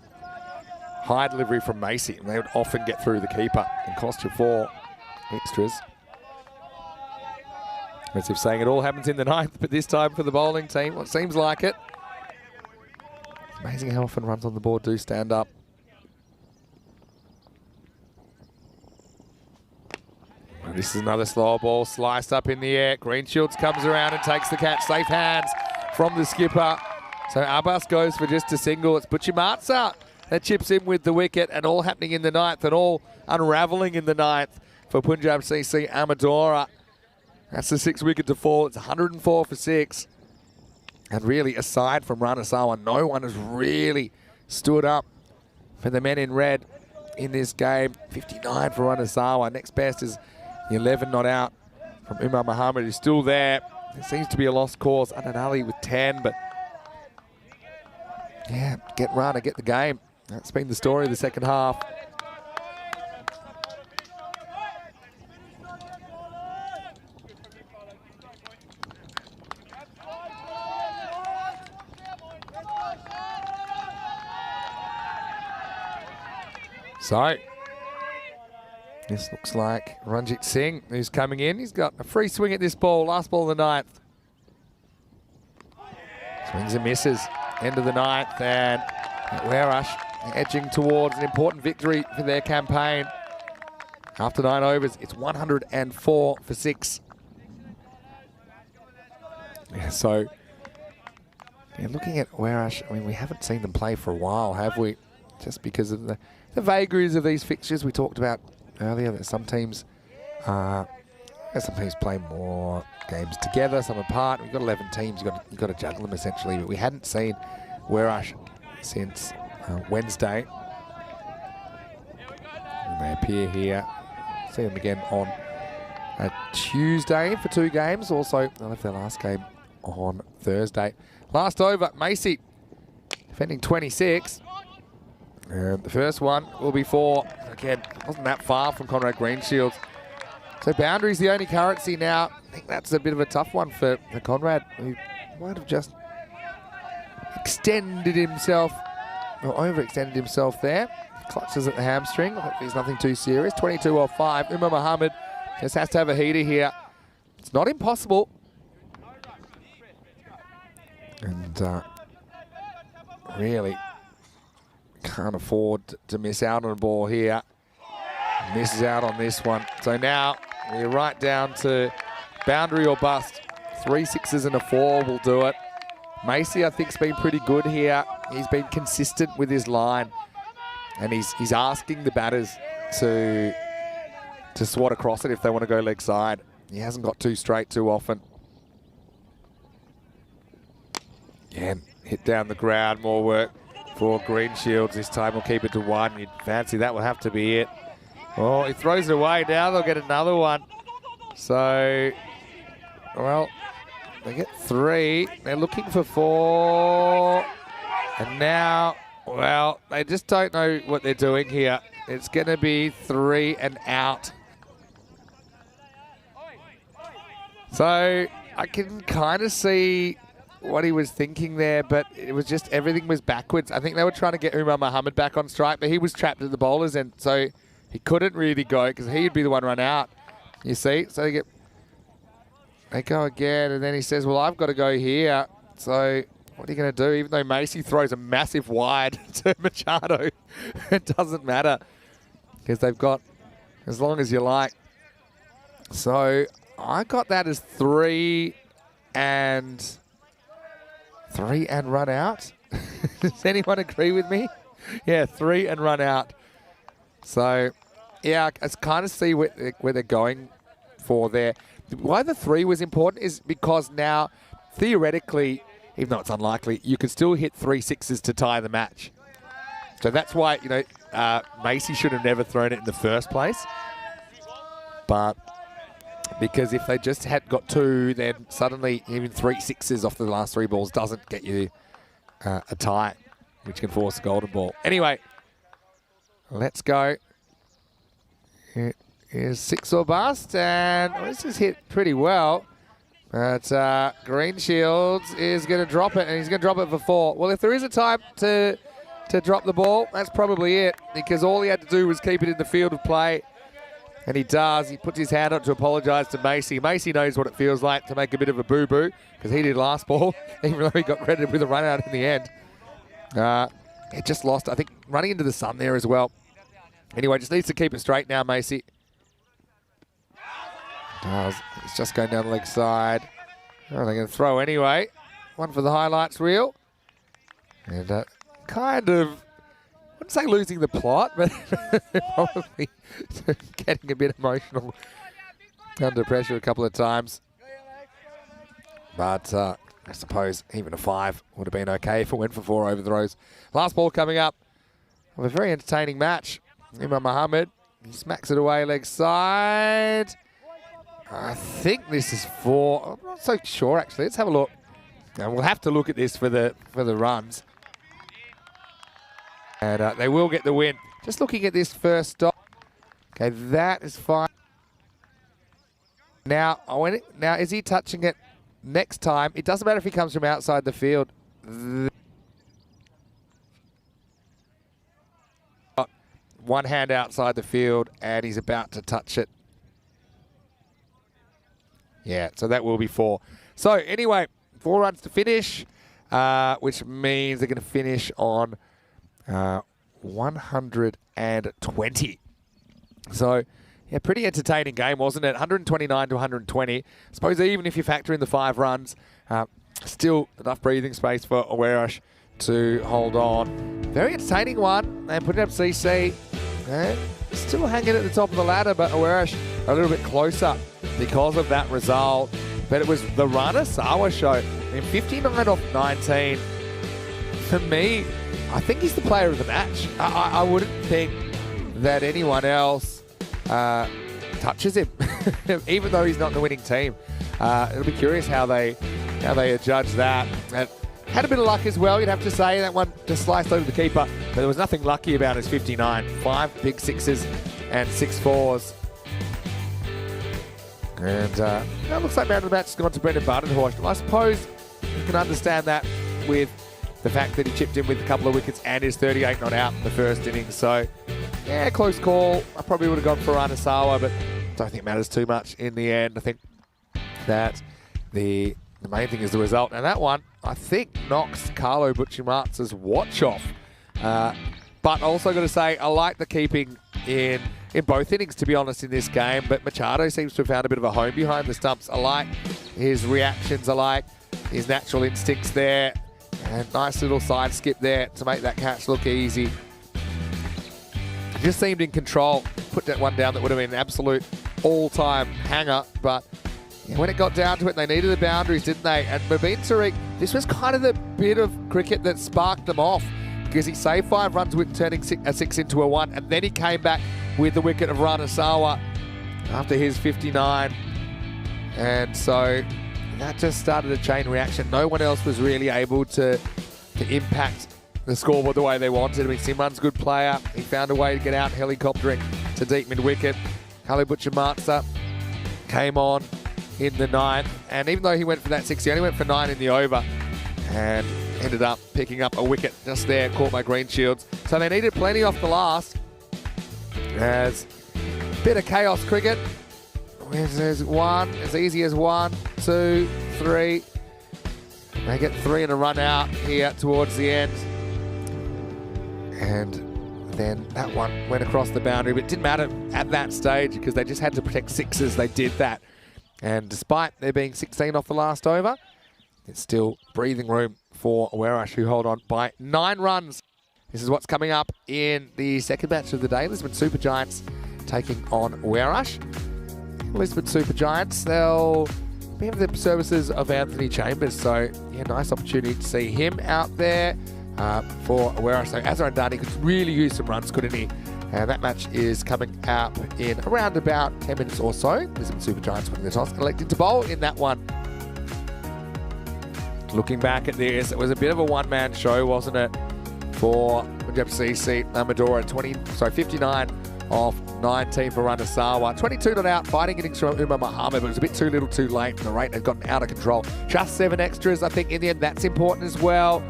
high delivery from Macy. And they would often get through the keeper and cost you 4 extras. As if saying it all happens in the 9th, but this time for the bowling team, well, it seems like it. It's amazing how often runs on the board do stand up. And this is another slow ball sliced up in the air. Greenshields comes around and takes the catch. Safe hands from the skipper. So Abbas goes for just a single. It's Buchimatsa that chips in with the wicket, and all happening in the ninth and all unravelling in the ninth for Punjab CC Amadora. That's the 6 wicket to fall. It's 104 for 6. And really, aside from Ranasawa, no one has really stood up for the men in red in this game. 59 for Ranasawa. Next best is the 11 not out from Umar Muhammad, who's still there. It seems to be a lost cause. Adnan Ali with 10, but yeah, get Rana, get the game. That's been the story of the second half. So, this looks like Ranjit Singh, who's coming in. He's got a free swing at this ball, last ball of the ninth. Swings and misses, end of the ninth, and Werash edging towards an important victory for their campaign. After 9 overs, it's 104 for 6. Yeah, so, yeah, looking at Werash, I mean, we haven't seen them play for a while, have we? Just because of the vagaries of these fixtures we talked about earlier, that some teams play more games together, some apart. We've got 11 teams, you've got to juggle them essentially, but we hadn't seen Werash since Wednesday. And they appear here. See them again on a Tuesday for 2 games. Also, they left their last game on Thursday. Last over, Macy defending 26. And the first one will be 4. Again, wasn't that far from Conrad Greenshields. So boundary's the only currency now. I think that's a bit of a tough one for Conrad, who might have just extended himself, or overextended himself there. Clutches at the hamstring. Hopefully there's nothing too serious. 22 off 5. Umar Muhammad just has to have a heater here. It's not impossible. And really can't afford to miss out on a ball here. Misses out on this one. So now we're right down to boundary or bust. 3 6s and a 4 will do it. Macy, I think, has been pretty good here. He's been consistent with his line, and he's asking the batters to swat across it if they want to go leg side. He hasn't got too straight too often. Again, hit down the ground, more work for Greenshields. This time we'll keep it to 1. You'd fancy that will have to be it. Oh, he throws it away. Now they'll get another one. So, well, they get 3. They're looking for 4. And now, well, they just don't know what they're doing here. It's going to be 3 and out. So, I can kind of see what he was thinking there, but it was just everything was backwards. I think they were trying to get Umar Muhammad back on strike, but he was trapped at the bowler's end, so he couldn't really go because he'd be the one run out. You see? So they go again, and then he says, well, I've got to go here. So what are you going to do? Even though Macy throws a massive wide to Machado, it doesn't matter because they've got as long as you like. So I got that as 3 and run out. Does anyone agree with me? Yeah, 3 and run out. So, yeah, I kind of see where they're going for there. Why the 3 was important is because now, theoretically, even though it's unlikely, you can still hit 3 6s to tie the match. So that's why, you know, Macy should have never thrown it in the first place. But because if they just had got 2, then suddenly even 3 6s off the last 3 balls doesn't get you a tie, which can force a golden ball. Anyway, let's go. It is 6 or bust, and this is hit pretty well. But Greenshields is going to drop it, and he's going to drop it for 4. Well, if there is a time to drop the ball, that's probably it, because all he had to do was keep it in the field of play. And he does. He puts his hand up to apologise to Macy. Macy knows what it feels like to make a bit of a boo-boo, because he did last ball, even though he got credited with a run-out in the end. He just lost, I think, running into the sun there as well. Anyway, just needs to keep it straight now, Macy. Does. He's just going down the leg side. Oh, they're going to throw anyway. One for the highlights reel. And kind of, I wouldn't say losing the plot, but probably getting a bit emotional under pressure a couple of times. But I suppose even a 5 would have been okay if it went for 4 overthrows. Last ball coming up of a very entertaining match. Imam Mohammed, he smacks it away leg side. I think this is 4. I'm not so sure actually. Let's have a look. And we'll have to look at this for the runs. And they will get the win. Just looking at this first stop. Okay, that is fine. Now, now is he touching it next time? It doesn't matter if he comes from outside the field. One hand outside the field, and he's about to touch it. Yeah, so that will be 4. So anyway, 4 runs to finish, which means they're going to finish on 120. So, yeah, pretty entertaining game, wasn't it? 129 to 120. I suppose even if you factor in the 5 runs, still enough breathing space for Awerash to hold on. Very entertaining one, and putting up CC. Still hanging at the top of the ladder, but Awerash a little bit closer because of that result. But it was the Ranasawa show. In 59 off 19, for me, I think he's the player of the match. I wouldn't think that anyone else touches him, even though he's not in the winning team. It'll be curious how they judge that. Had a bit of luck as well, you'd have to say. That one just sliced over the keeper, but there was nothing lucky about his 59. 5 big 6s and 6 4s. And it looks like man of the match has gone to Brendan Bardenhorst. I suppose you can understand that with the fact that he chipped in with a couple of wickets and his 38 not out in the first innings. So, yeah, close call. I probably would have gone for Anasawa, but don't think it matters too much in the end. I think that the main thing is the result. And that one, I think, knocks Carlo Buccimarz's watch off. But also got to say, I like the keeping in both innings, to be honest, in this game. But Machado seems to have found a bit of a home behind the stumps. I like his reactions. I like his natural instincts there. And nice little side skip there to make that catch look easy. Just seemed in control. Put that one down that would have been an absolute all-time hanger. But yeah, when it got down to it, they needed the boundaries, didn't they? And Mubin Tariq, this was kind of the bit of cricket that sparked them off, because he saved 5 runs with turning a 6 into a 1, and then he came back with the wicket of Ranasawa after his 59. And so that just started a chain reaction. No one else was really able to impact the scoreboard the way they wanted. I mean, Simran's a good player. He found a way to get out helicoptering to deep mid-wicket. Carlo Buccimarza came on in the 9th, and even though he went for that 6, he only went for 9 in the over and ended up picking up a wicket just there, caught by Greenshields. So they needed plenty off the last. As a bit of chaos cricket. There's 1, as easy as 1, 2, 3. They get 3 and a run out here towards the end. And then that one went across the boundary, but it didn't matter at that stage because they just had to protect 6s. They did that. And despite there being 16 off the last over, it's still breathing room for Awerash, who hold on by 9 runs. This is what's coming up in the second match of the day. Lisbon Super Giants taking on Awerash. Lisbon Super Giants, they'll be having the services of Anthony Chambers. So, yeah, nice opportunity to see him out there for Awerash. So Azhar Andani could really use some runs, couldn't he? And that match is coming up in around about 10 minutes or so. Lisbon Super Giants winning the toss, electing to bowl in that one. Looking back at this, it was a bit of a one-man show, wasn't it? For Punjab CC, Amadora, 59 off 19 for Ranasawa. 22 not out, fighting innings from Umar Mohammed, but it was a bit too little too late. The rate had gotten out of control. Just 7 extras, I think in the end that's important as well.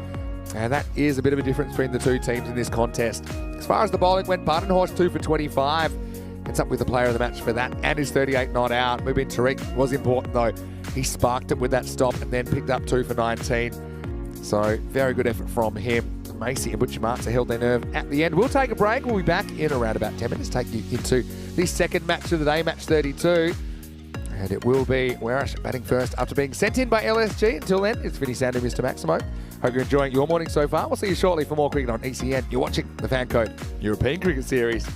And that is a bit of a difference between the two teams in this contest. As far as the bowling went, Bardenhorst 2 for 25. Ends up with the player of the match for that and his 38 not out. Mubin Tariq was important though. He sparked it with that stop and then picked up 2 for 19. So very good effort from him. Macy and Buccimarza held their nerve at the end. We'll take a break. We'll be back in around about 10 minutes, take you into the second match of the day, match 32. And it will be Awerash batting first after being sent in by LSG. Until then, it's Vinny Sandu, Mr. Maximo. Hope you're enjoying your morning so far. We'll see you shortly for more cricket on ECN. You're watching the Fan Code European Cricket Series.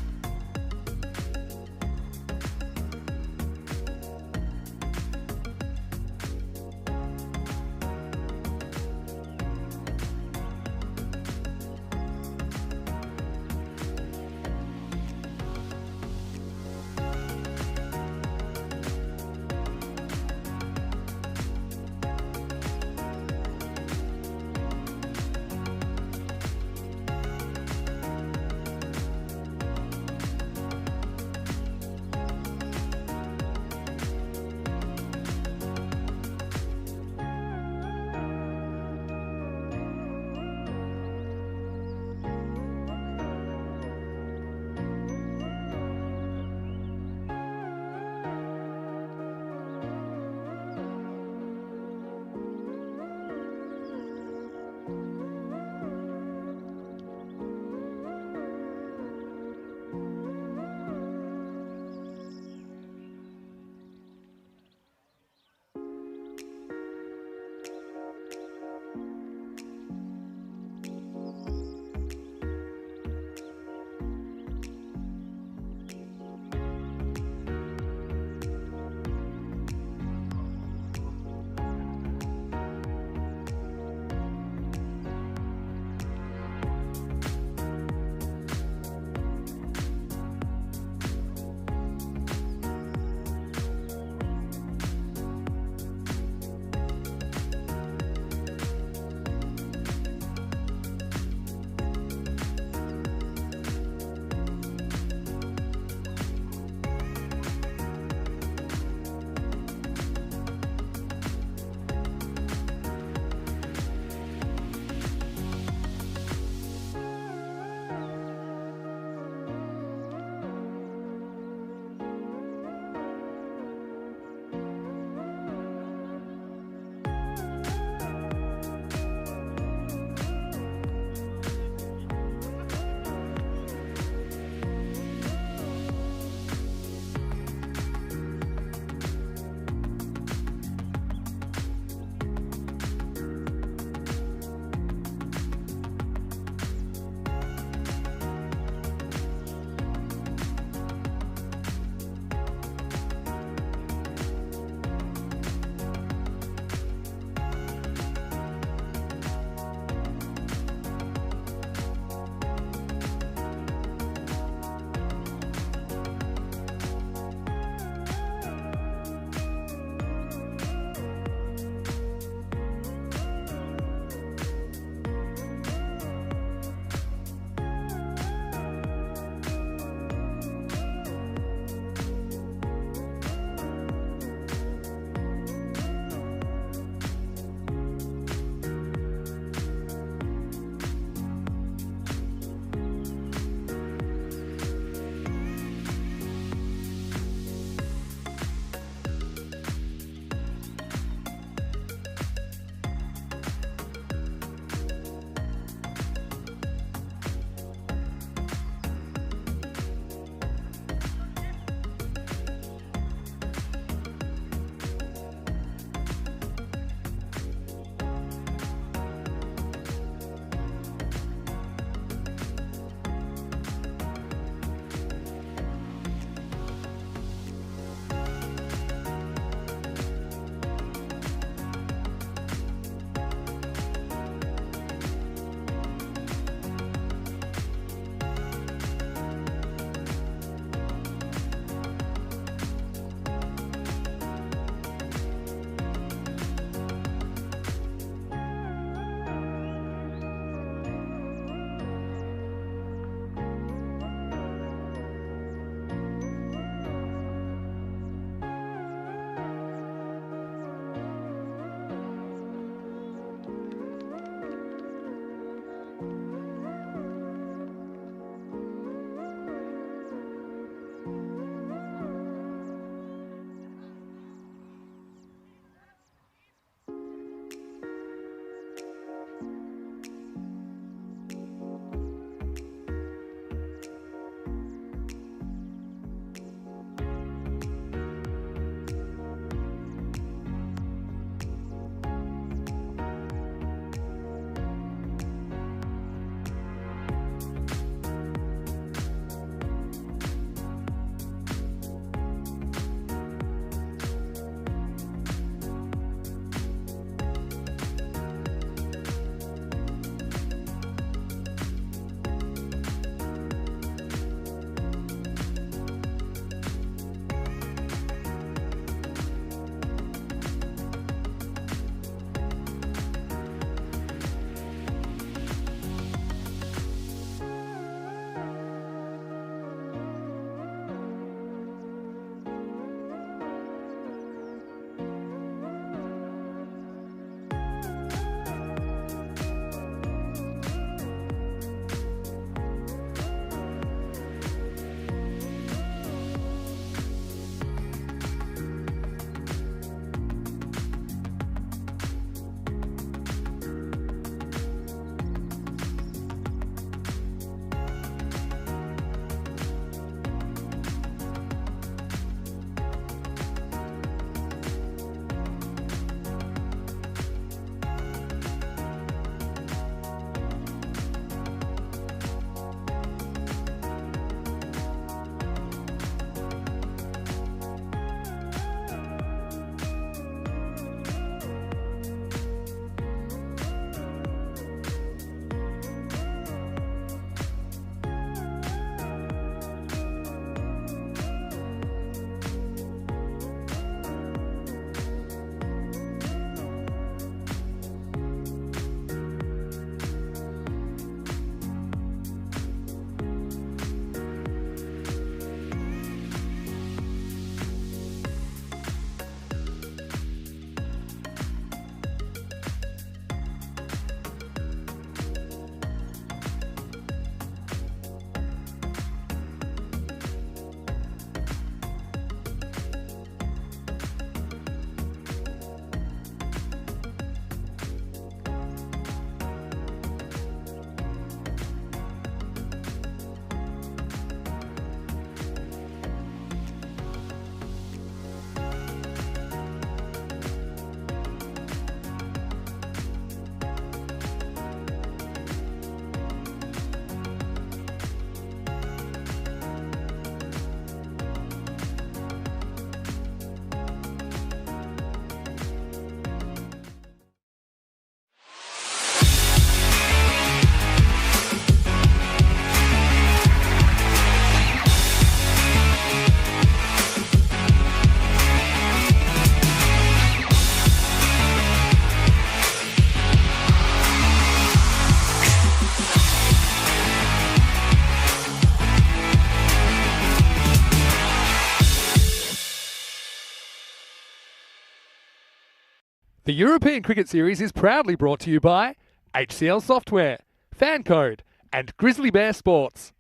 The European Cricket Series is proudly brought to you by HCL Software, Fan Code, and Grizzly Bear Sports.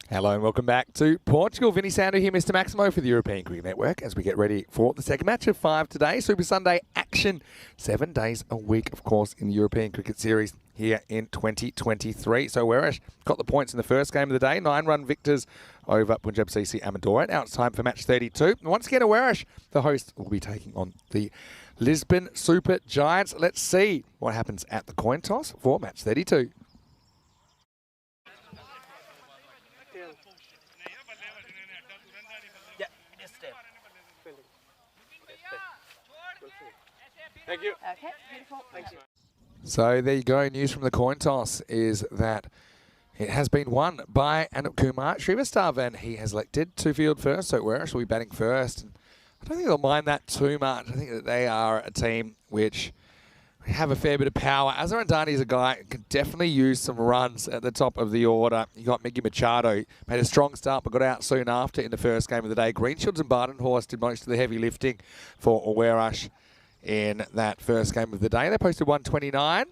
Hello and welcome back to Portugal. Vinny Sander here, Mr. Maximo for the European Cricket Network as we get ready for the second match of 5 today. Super Sunday action, 7 days a week, of course, in the European Cricket Series here in 2023. So Werash got the points in the first game of the day, 9-run victors over Punjab CC Amadora. Now it's time for match 32. And once again, Werash, the host, will be taking on the Lisbon Super Giants. Let's see what happens at the coin toss for match 32. Thank you. Okay, beautiful. Thank you. So there you go. News from the coin toss is that it has been won by Anup Kumar Srivastav, and he has elected to field first. So Werash will be batting first. And I don't think they'll mind that too much. I think that they are a team which have a fair bit of power. Azarandani is a guy who can definitely use some runs at the top of the order. You got Miggy Machado, made a strong start but got out soon after in the first game of the day. Greenshields and Bardenhorst did most of the heavy lifting for Werash in that first game of the day. They posted 129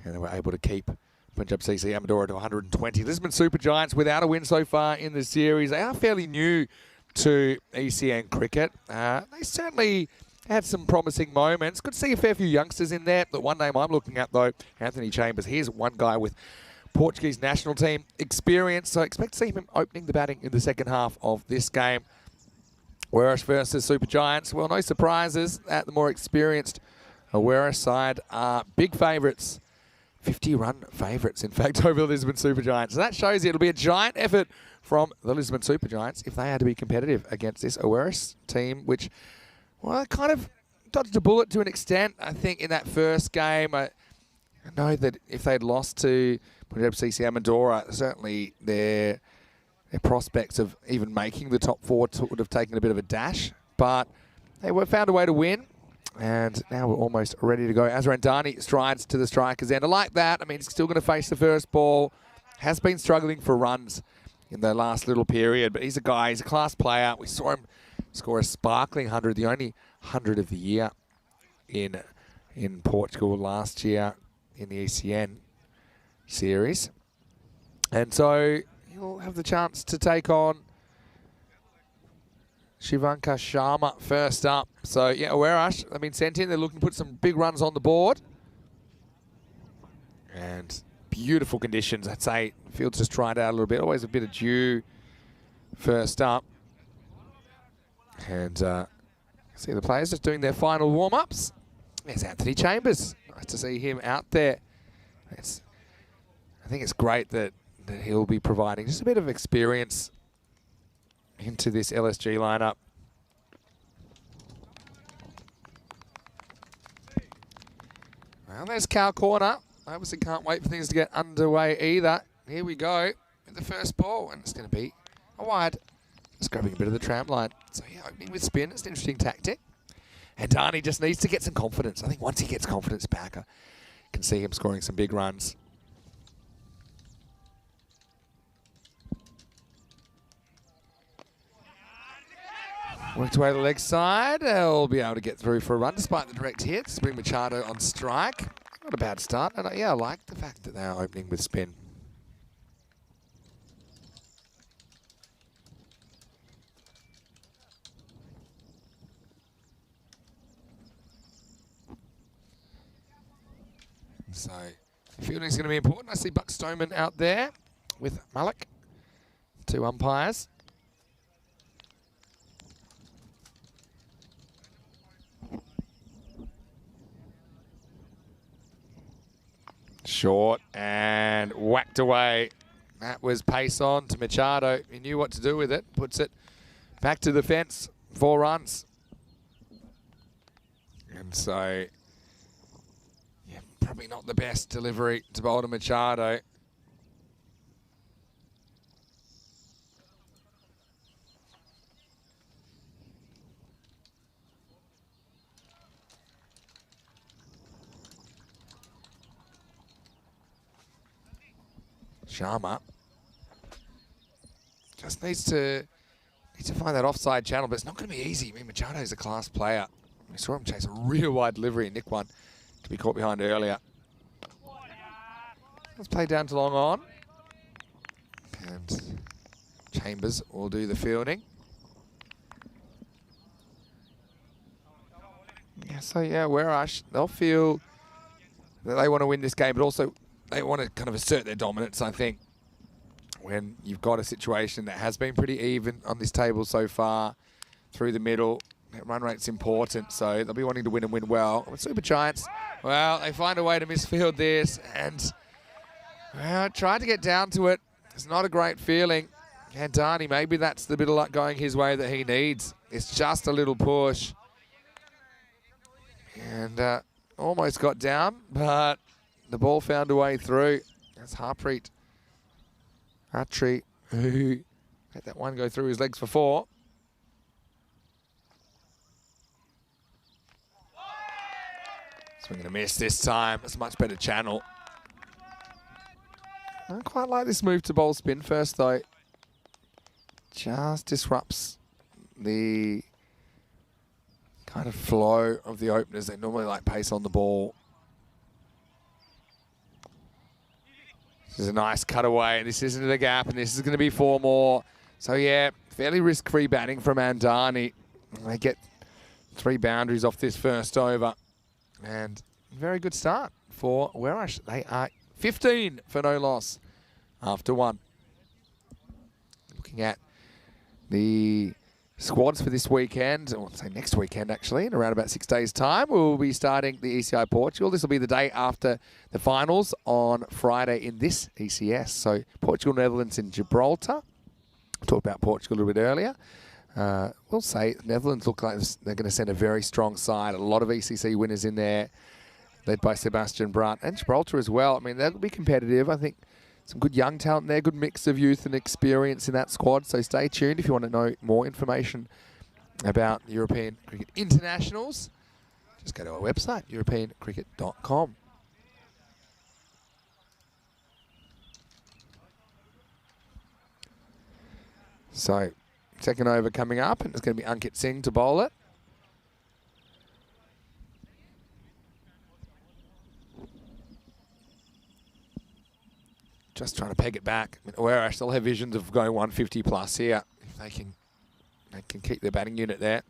and they were able to keep Punjab CC Amadora to 120. Lisbon Super Giants without a win so far in the series. They are fairly new to ECN cricket. They certainly had some promising moments. Good to see a fair few youngsters in there. The one name I'm looking at, though, Anthony Chambers. He's one guy with Portuguese national team experience, so I expect to see him opening the batting in the second half of this game. Werash versus Super Giants. Well, no surprises at the more experienced Werash side are big favourites. 50-run favourites, in fact, over the Lisbon Super Giants. So that shows you it'll be a giant effort from the Lisbon Super Giants if they had to be competitive against this Werash team, which, well, kind of dodged a bullet to an extent. I think in that first game, I know that if they'd lost to Punjab CC Amadora, certainly their prospects of even making the top 4 would have taken a bit of a dash. But they found a way to win. And now we're almost ready to go. Azarandani strides to the striker's end. I like that. I mean, he's still going to face the first ball. Has been struggling for runs in the last little period. But he's a guy. He's a class player. We saw him score a sparkling 100, the only 100 of the year in Portugal last year in the ECN series. And so he'll have the chance to take on Shivankar Sharma first up. So, yeah, Werash, they've been sent in. They're looking to put some big runs on the board. And beautiful conditions. I'd say field's just tried out a little bit. Always a bit of dew first up. And see the players just doing their final warm-ups. There's Anthony Chambers. Nice to see him out there. I think it's great that he'll be providing just a bit of experience into this LSG lineup. Well, there's Cow Corner. I obviously can't wait for things to get underway either. Here we go with the first ball, and it's going to be a wide. Just grabbing a bit of the tram line. So, yeah, opening with spin. It's an interesting tactic. And Dani just needs to get some confidence. I think once he gets confidence back, I can see him scoring some big runs. Worked away to the leg side. He'll be able to get through for a run despite the direct hits. Bring Machado on strike. Not a bad start. And yeah, I like the fact that they are opening with spin. So fielding is going to be important. I see Buck Stoneman out there with Malik, 2 umpires. Short and whacked away. That was pace on to Machado. He knew what to do with it. Puts it back to the fence. 4 runs. And so, yeah, probably not the best delivery to bowl to Machado. Sharma just needs to find that offside channel, but it's not going to be easy. I mean, Machado's a class player. We saw him chase a real wide delivery and nick one to be caught behind earlier. Let's play down to long on. And Chambers will do the fielding. Yeah, so yeah, Werash, they'll feel that they want to win this game, but also they want to kind of assert their dominance, I think, when you've got a situation that has been pretty even on this table so far through the middle. That run rate's important, so they'll be wanting to win and win well. With Super Giants, well, they find a way to misfield this and well, tried to get down to it. It's not a great feeling. Gandani, maybe that's the bit of luck going his way that he needs. It's just a little push. And almost got down, but the ball found a way through. That's Harpreet. Hartree, who had that one go through his legs for 4. Swing and a miss this time. It's a much better channel. I don't quite like this move to bowl spin first, though. Just disrupts the kind of flow of the openers. They normally like pace on the ball. This is a nice cutaway. This is into the gap, and this is going to be 4 more. So, yeah, fairly risk-free batting from Andani. They get 3 boundaries off this first over. And very good start for Werash. They are 15 for no loss after 1. Looking at the squads for this weekend, or say next weekend actually, in around about 6 days' time, we'll be starting the ECI Portugal. This will be the day after the finals on Friday in this ECS. So Portugal, Netherlands in Gibraltar. I talked about Portugal a little bit earlier. We'll say Netherlands look like they're going to send a very strong side. A lot of ECC winners in there, led by Sebastian Brandt, and Gibraltar as well. I mean, that'll be competitive. I think some good young talent there, good mix of youth and experience in that squad. So stay tuned if you want to know more information about European Cricket Internationals. Just go to our website, europeancricket.com. So, second over coming up, and it's going to be Ankit Singh to bowl it. Just trying to peg it back. I mean, Werash still have visions of going 150 plus here if they can keep their batting unit there.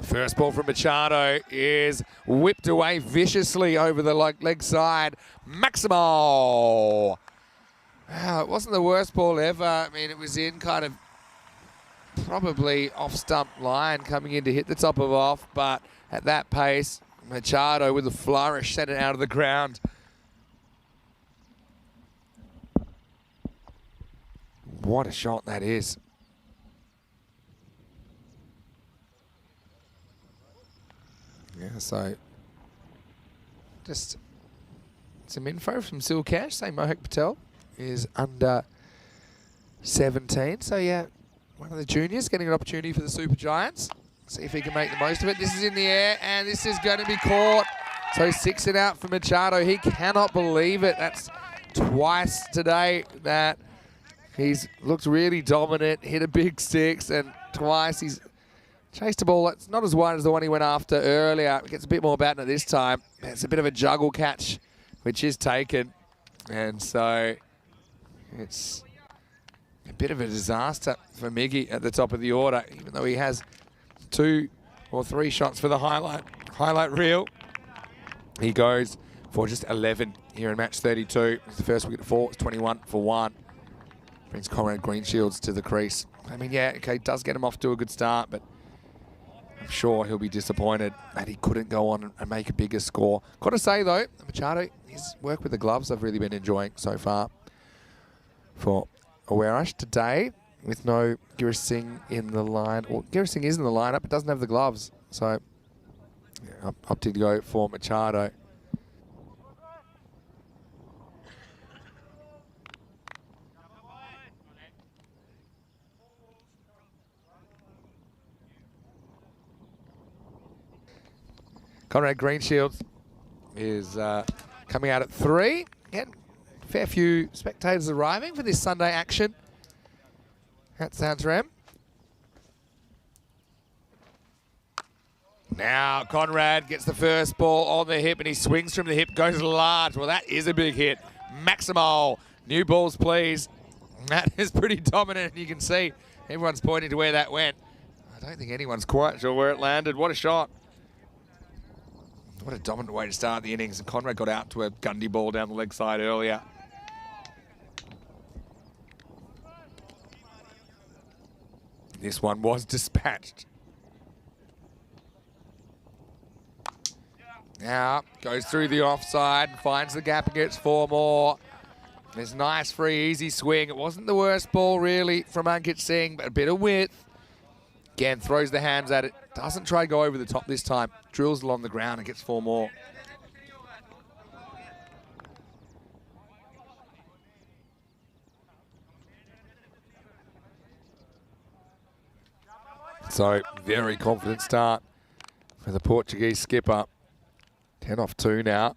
First ball from Machado is whipped away viciously over the leg side. Maximo! Wow, it wasn't the worst ball ever. I mean, it was in kind of probably off stump line coming in to hit the top of off, but at that pace, Machado with a flourish sent it out of the ground. What a shot that is. Yeah, so just some info from Silcash saying Mohak Patel is under 17. So yeah, one of the juniors getting an opportunity for the Super Giants. See if he can make the most of it. This is in the air, and this is going to be caught. So 6 it out for Machado. He cannot believe it. That's twice today that he's looked really dominant, hit a big 6, and twice he's chased a ball that's not as wide as the one he went after earlier. Gets a bit more batting at this time. It's a bit of a juggle catch, which is taken. And so it's a bit of a disaster for Miggy at the top of the order, even though he has 2 or 3 shots for the highlight reel. He goes for just 11 here in match 32. It's the first wicket of 4. It's 21 for 1. Brings Conrad Greenshields to the crease. I mean, yeah, okay, does get him off to a good start, but I'm sure he'll be disappointed that he couldn't go on and make a bigger score. Got to say, though, Machado, his work with the gloves I've really been enjoying so far for Werash today, with no Girish Singh in the line. Well, Girish Singh is in the lineup, but doesn't have the gloves. So, yeah, I'm opting to go for Machado. Conrad Greenshields is coming out at 3. Again, a fair few spectators arriving for this Sunday action at Santarem. Now Conrad gets the first ball on the hip and he swings from the hip, goes large. Well, that is a big hit. Maximal, new balls please. That is pretty dominant. You can see everyone's pointing to where that went. I don't think anyone's quite sure where it landed. What a shot. What a dominant way to start the innings. And Conrad got out to a Gundy ball down the leg side earlier. This one was dispatched. Now goes through the offside and finds the gap and gets 4 more. There's a nice, free, easy swing. It wasn't the worst ball really from Ankit Singh, but a bit of width. Again, throws the hands at it. Doesn't try to go over the top this time. Drills along the ground and gets 4 more. So, very confident start for the Portuguese skipper. 10 off 2 now.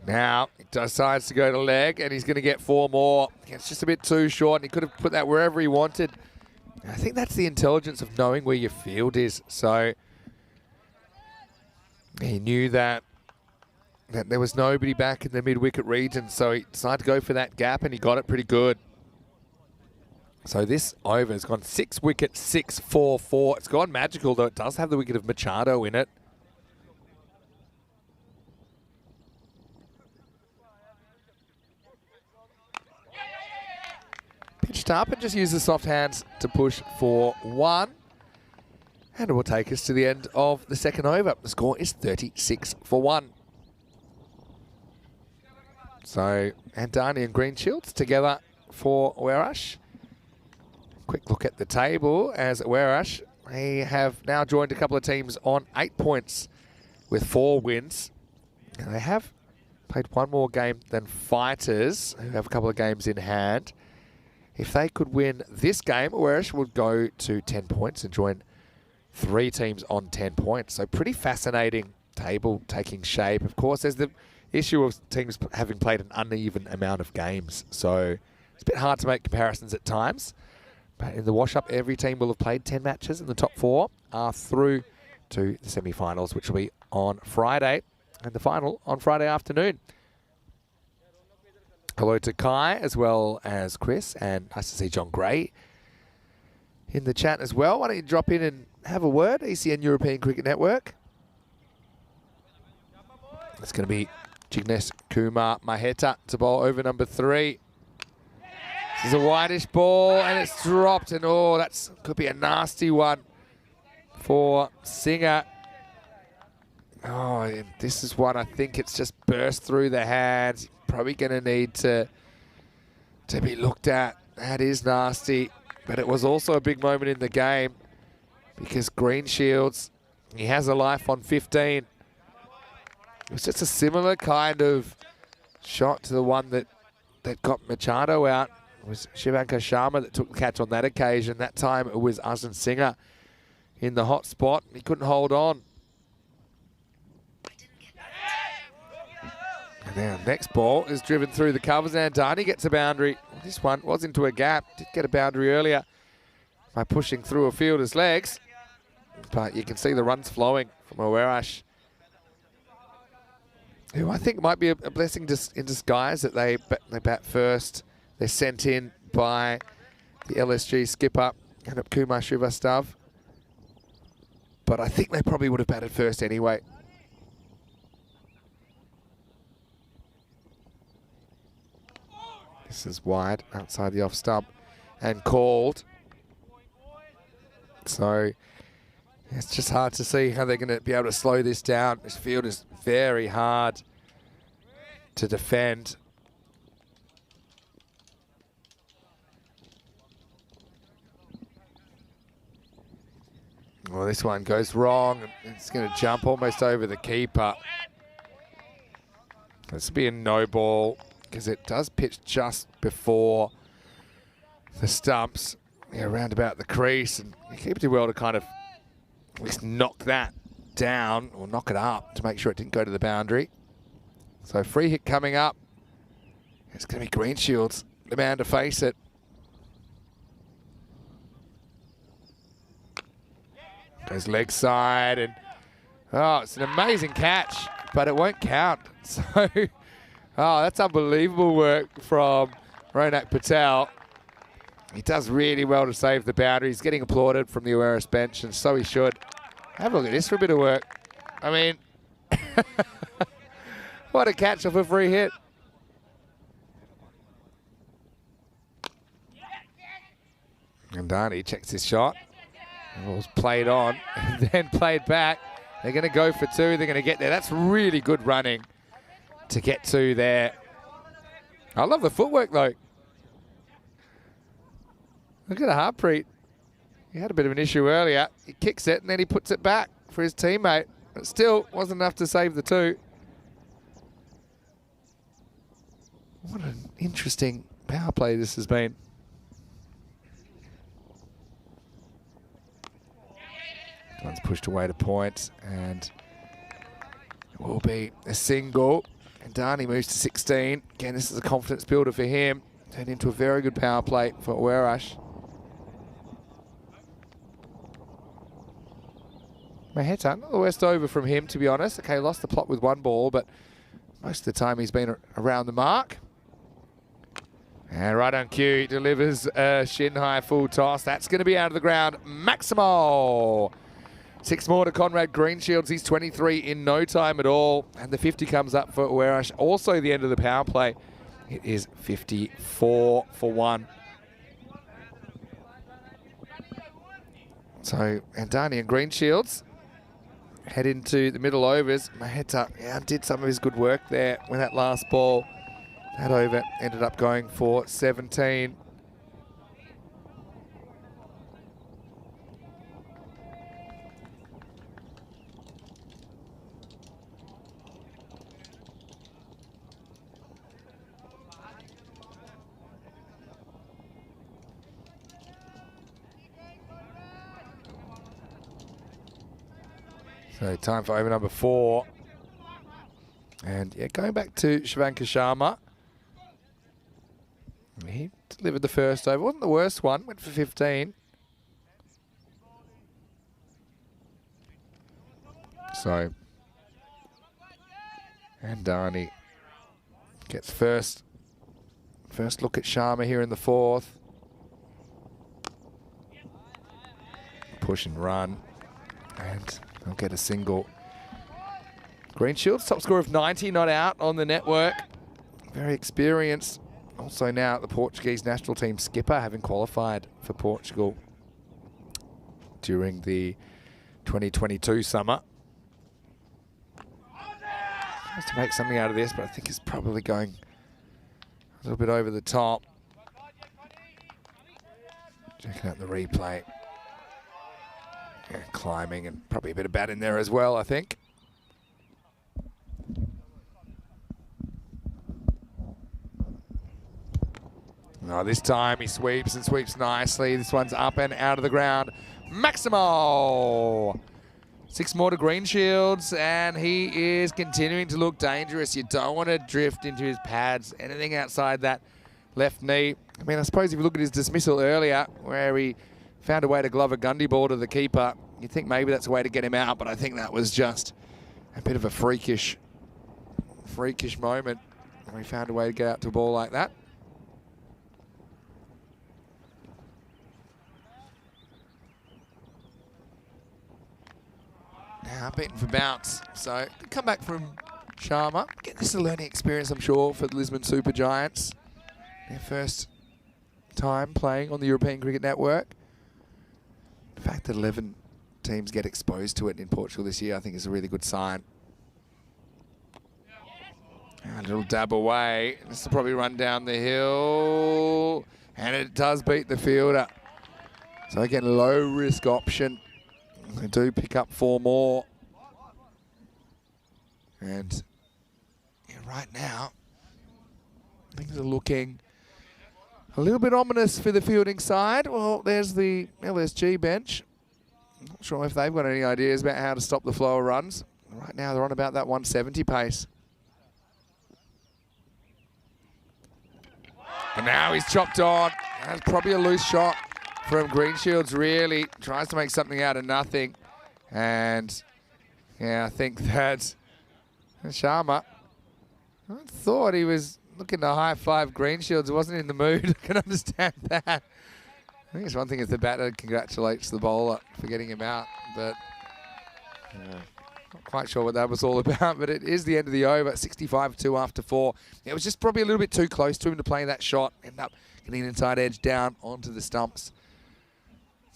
Now, he decides to go to leg, and he's going to get 4 more. It's just a bit too short, and he could have put that wherever he wanted. I think that's the intelligence of knowing where your field is. So, he knew that there was nobody back in the mid-wicket region, so he decided to go for that gap, and he got it pretty good. So this over has gone 6 wicket, 6-4-4. It's gone magical, though it does have the wicket of Machado in it. Pitched up and just use the soft hands to push for 1. And it will take us to the end of the second over. The score is 36-1. So Andani and Green Shields together for Werash. Quick look at the table as Werash, they have now joined a couple of teams on 8 points with 4 wins. And they have played 1 more game than Fighters, who have a couple of games in hand. If they could win this game, Werash would go to 10 points and join 3 teams on 10 points. So pretty fascinating table taking shape. Of course, there's the issue of teams having played an uneven amount of games. So it's a bit hard to make comparisons at times. But in the wash-up, every team will have played 10 matches, and the top 4 are through to the semi-finals, which will be on Friday, and the final on Friday afternoon. Hello to Kai as well as Chris, and nice to see John Gray in the chat as well. Why don't you drop in and have a word, ECN European Cricket Network. It's going to be Jignesh Kumar Maheta to bowl over number 3. This is a whitish ball and it's dropped, and oh, that could be a nasty one for Singer. Oh, and this is one I think it's just burst through the hands. Probably going to need to be looked at. That is nasty, but it was also a big moment in the game because Green Shields, he has a life on 15. It was just a similar kind of shot to the one that got Machado out. It was Shivankar Sharma that took the catch on that occasion. That time it was Azan Singer in the hot spot. He couldn't hold on. And now next ball is driven through the covers and Andani gets a boundary. This one was into a gap. Did get a boundary earlier by pushing through a fielder's legs. But you can see the runs flowing from Werash, who I think might be a blessing in disguise that they bat first. They're sent in by the LSG skipper, Kumar Srivastav. But I think they probably would have batted first anyway. This is wide, outside the off stump, and called. So it's just hard to see how they're going to be able to slow this down. This field is very hard to defend. Well, this one goes wrong. It's going to jump almost over the keeper. This will be a no ball because it does pitch just before the stumps, around about the crease, and you keep it well to kind of at least knock that down or knock it up to make sure it didn't go to the boundary. So free hit coming up. It's going to be Green Shields, the man to face it. Goes leg side, and oh, it's an amazing catch, but it won't count. So, oh, that's unbelievable work from Ronak Patel. He does really well to save the boundary. He's getting applauded from the Awaris bench, and so he should. Have a look at this for a bit of work. I mean, what a catch off a free hit. And Dani checks his shot. The ball's played on and then played back. They're going to go for two. They're going to get there. That's really good running to get to there. I love the footwork, though. Look at Harpreet. He had a bit of an issue earlier. He kicks it and then he puts it back for his teammate. But still wasn't enough to save the two. What an interesting power play this has been. One's pushed away to point, and it will be a single. And Dani moves to 16. Again, this is a confidence builder for him. Turned into a very good power play for Werash. Maheta, not the worst over from him, to be honest. Okay, lost the plot with one ball, but most of the time he's been around the mark. And right on cue, he delivers a shin-high full toss. That's going to be out of the ground. Maximal! 6 more to Conrad Greenshields. He's 23 in no time at all. And the 50 comes up for Werash. Also the end of the power play. It is 54 for 1. So, Andani and Greenshields head into the middle overs. Maheta did some of his good work there with that last ball. That over ended up going for 17. So time for over number 4. And yeah, going back to Shivanka Sharma. He delivered the first over. Wasn't the worst one. Went for 15. So, and Dani gets first look at Sharma here in the 4th. Push and run. And they'll get a single. Greenshields, top score of 90, not out on the network. Very experienced. Also now the Portuguese national team skipper, having qualified for Portugal during the 2022 summer. Tries to make something out of this, but I think he's probably going a little bit over the top. Checking out the replay. Yeah, climbing and probably a bit of bat in there as well, I think. Oh, this time he sweeps and sweeps nicely. This one's up and out of the ground. Maximal! 6 more to Greenshields, and he is continuing to look dangerous. You don't want to drift into his pads. Anything outside that left knee. I mean, I suppose if you look at his dismissal earlier, where he found a way to glove a Gundy ball to the keeper, you'd think maybe that's a way to get him out, but I think that was just a bit of a freakish moment where he found a way to get out to a ball like that. Now beaten for bounce, so come back from Sharma. Again, this is a learning experience, I'm sure, for the Lisbon Super Giants. Their first time playing on the European Cricket Network. The fact that 11 teams get exposed to it in Portugal this year, I think is a really good sign. A little dab away. This will probably run down the hill. And it does beat the fielder. So again, low risk option. They do pick up 4 more. And yeah, right now, things are looking a little bit ominous for the fielding side. Well, there's the LSG bench. Not sure if they've got any ideas about how to stop the flow of runs. Right now, they're on about that 170 pace. And now he's chopped on. That's probably a loose shot from Greenshields, really. Tries to make something out of nothing. And yeah, I think that Sharma, I thought he was looking to high-five Greenshields. Wasn't in the mood. I can understand that. I think it's one thing if the batter congratulates the bowler for getting him out, but not quite sure what that was all about. But it is the end of the over, 65-2 after 4. It was just probably a little bit too close to him to play that shot. End up getting an inside edge down onto the stumps.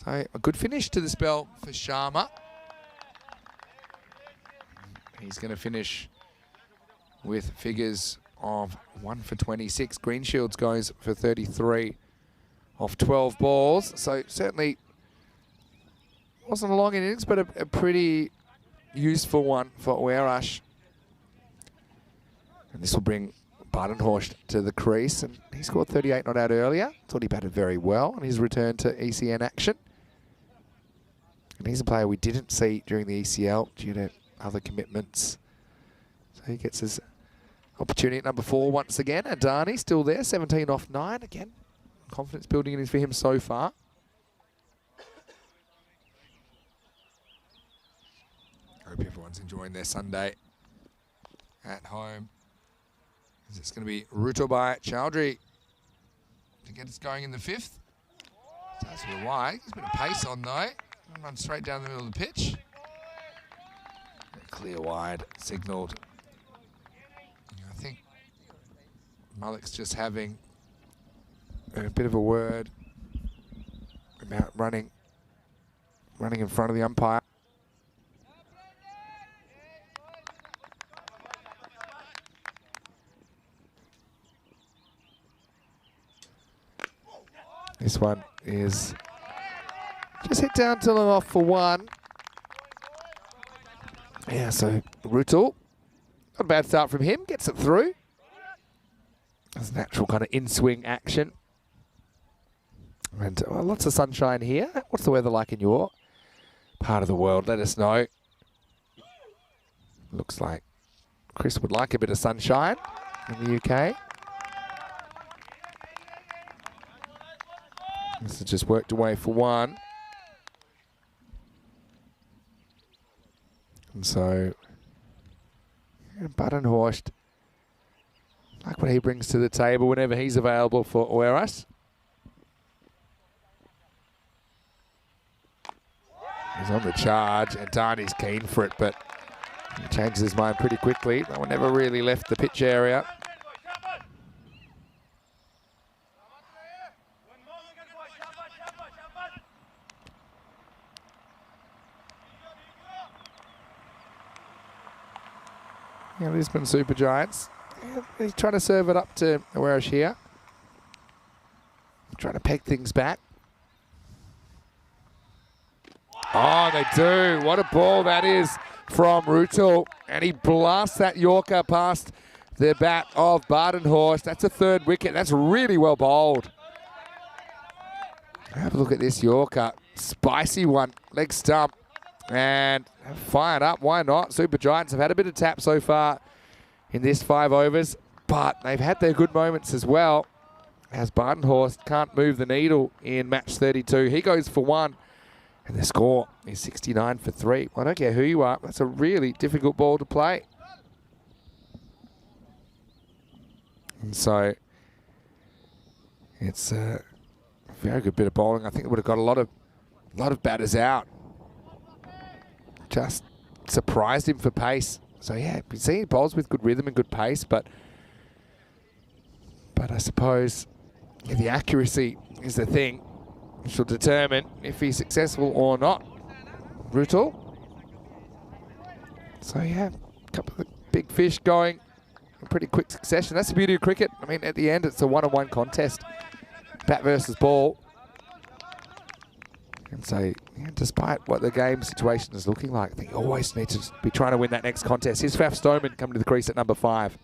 So a good finish to the spell for Sharma. He's going to finish with figures of 1 for 26. Greenshields goes for 33 off 12 balls. So certainly wasn't a long innings, but a pretty useful one for Uerash. And this will bring Badenhorst to the crease. And he scored 38 not out earlier. Thought he batted very well on his return to ECN action. And he's a player we didn't see during the ECL due to other commitments. So he gets his opportunity at number 4 once again. Adani still there, 17 off 9. Again, confidence building in for him so far. Hope everyone's enjoying their Sunday at home. It's going to be Rutobai Chowdhury to get us going in the 5th. That's a bit wide. There's a bit of pace on though. Run straight down the middle of the pitch. Clear wide, signalled. I think Malik's just having a bit of a word about running in front of the umpire. This one is just hit down till and off for 1. Yeah, so Rutul, not a bad start from him, gets it through. That's natural kind of in-swing action. And lots of sunshine here. What's the weather like in your part of the world? Let us know. Looks like Chris would like a bit of sunshine in the UK. This has just worked away for 1. And so, Badenhorst, like what he brings to the table whenever he's available for Uerash. He's on the charge, and Dani's keen for it, but he changes his mind pretty quickly. That one never really left the pitch area. Yeah, Lisbon Super Giants. Yeah, he's trying to serve it up to Uerash here. Trying to peg things back. Oh, they do. What a ball that is from Rutul. And he blasts that Yorker past the bat of Badenhorst. That's a 3rd wicket. That's really well bowled. Have a look at this Yorker. Spicy one. Leg stump. And fired up, why not? Super Giants have had a bit of tap so far in this 5 overs, but they've had their good moments as well, as Badenhorst can't move the needle in match 32. He goes for 1, and the score is 69 for 3. I don't care who you are, that's a really difficult ball to play. And so it's a very good bit of bowling. I think it would have got a lot of batters out. Just surprised him for pace. So yeah, you see he bowls with good rhythm and good pace, but I suppose yeah, the accuracy is the thing which will determine if he's successful or not. Rutul. So yeah, a couple of big fish going in pretty quick succession. That's the beauty of cricket. I mean, at the end, it's a one-on-one contest, bat versus ball. And so, yeah, despite what the game situation is looking like, I think you always need to be trying to win that next contest. Here's Faf Stoneman coming to the crease at number 5.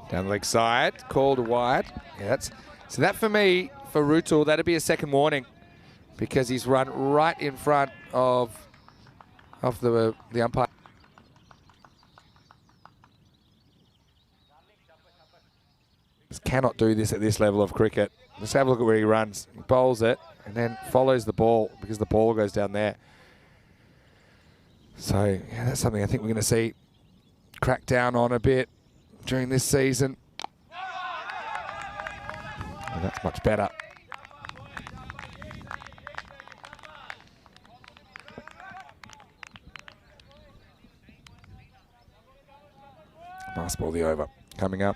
Down the leg side, called wide. Yeah, so that for me, for Rutul, that'd be a second warning because he's run right in front of the umpire. Just cannot do this at this level of cricket. Just have a look at where he runs. He bowls it and then follows the ball because the ball goes down there. So, yeah, that's something I think we're going to see crack down on a bit during this season. And that's much better. Nice ball, the over coming up.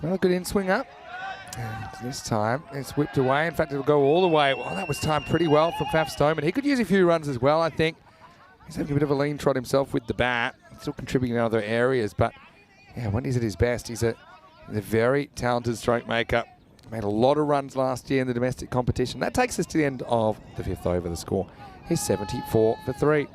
Well, a good in-swing up. And this time it's whipped away. In fact, it'll go all the way. Well, that was timed pretty well from Faf Stoneman. He could use a few runs as well, I think. He's having a bit of a lean trot himself with the bat. Still contributing in other areas, but yeah, when he's at his best, he's a very talented stroke maker. Made a lot of runs last year in the domestic competition. That takes us to the end of the 5th over. The score is 74 for 3.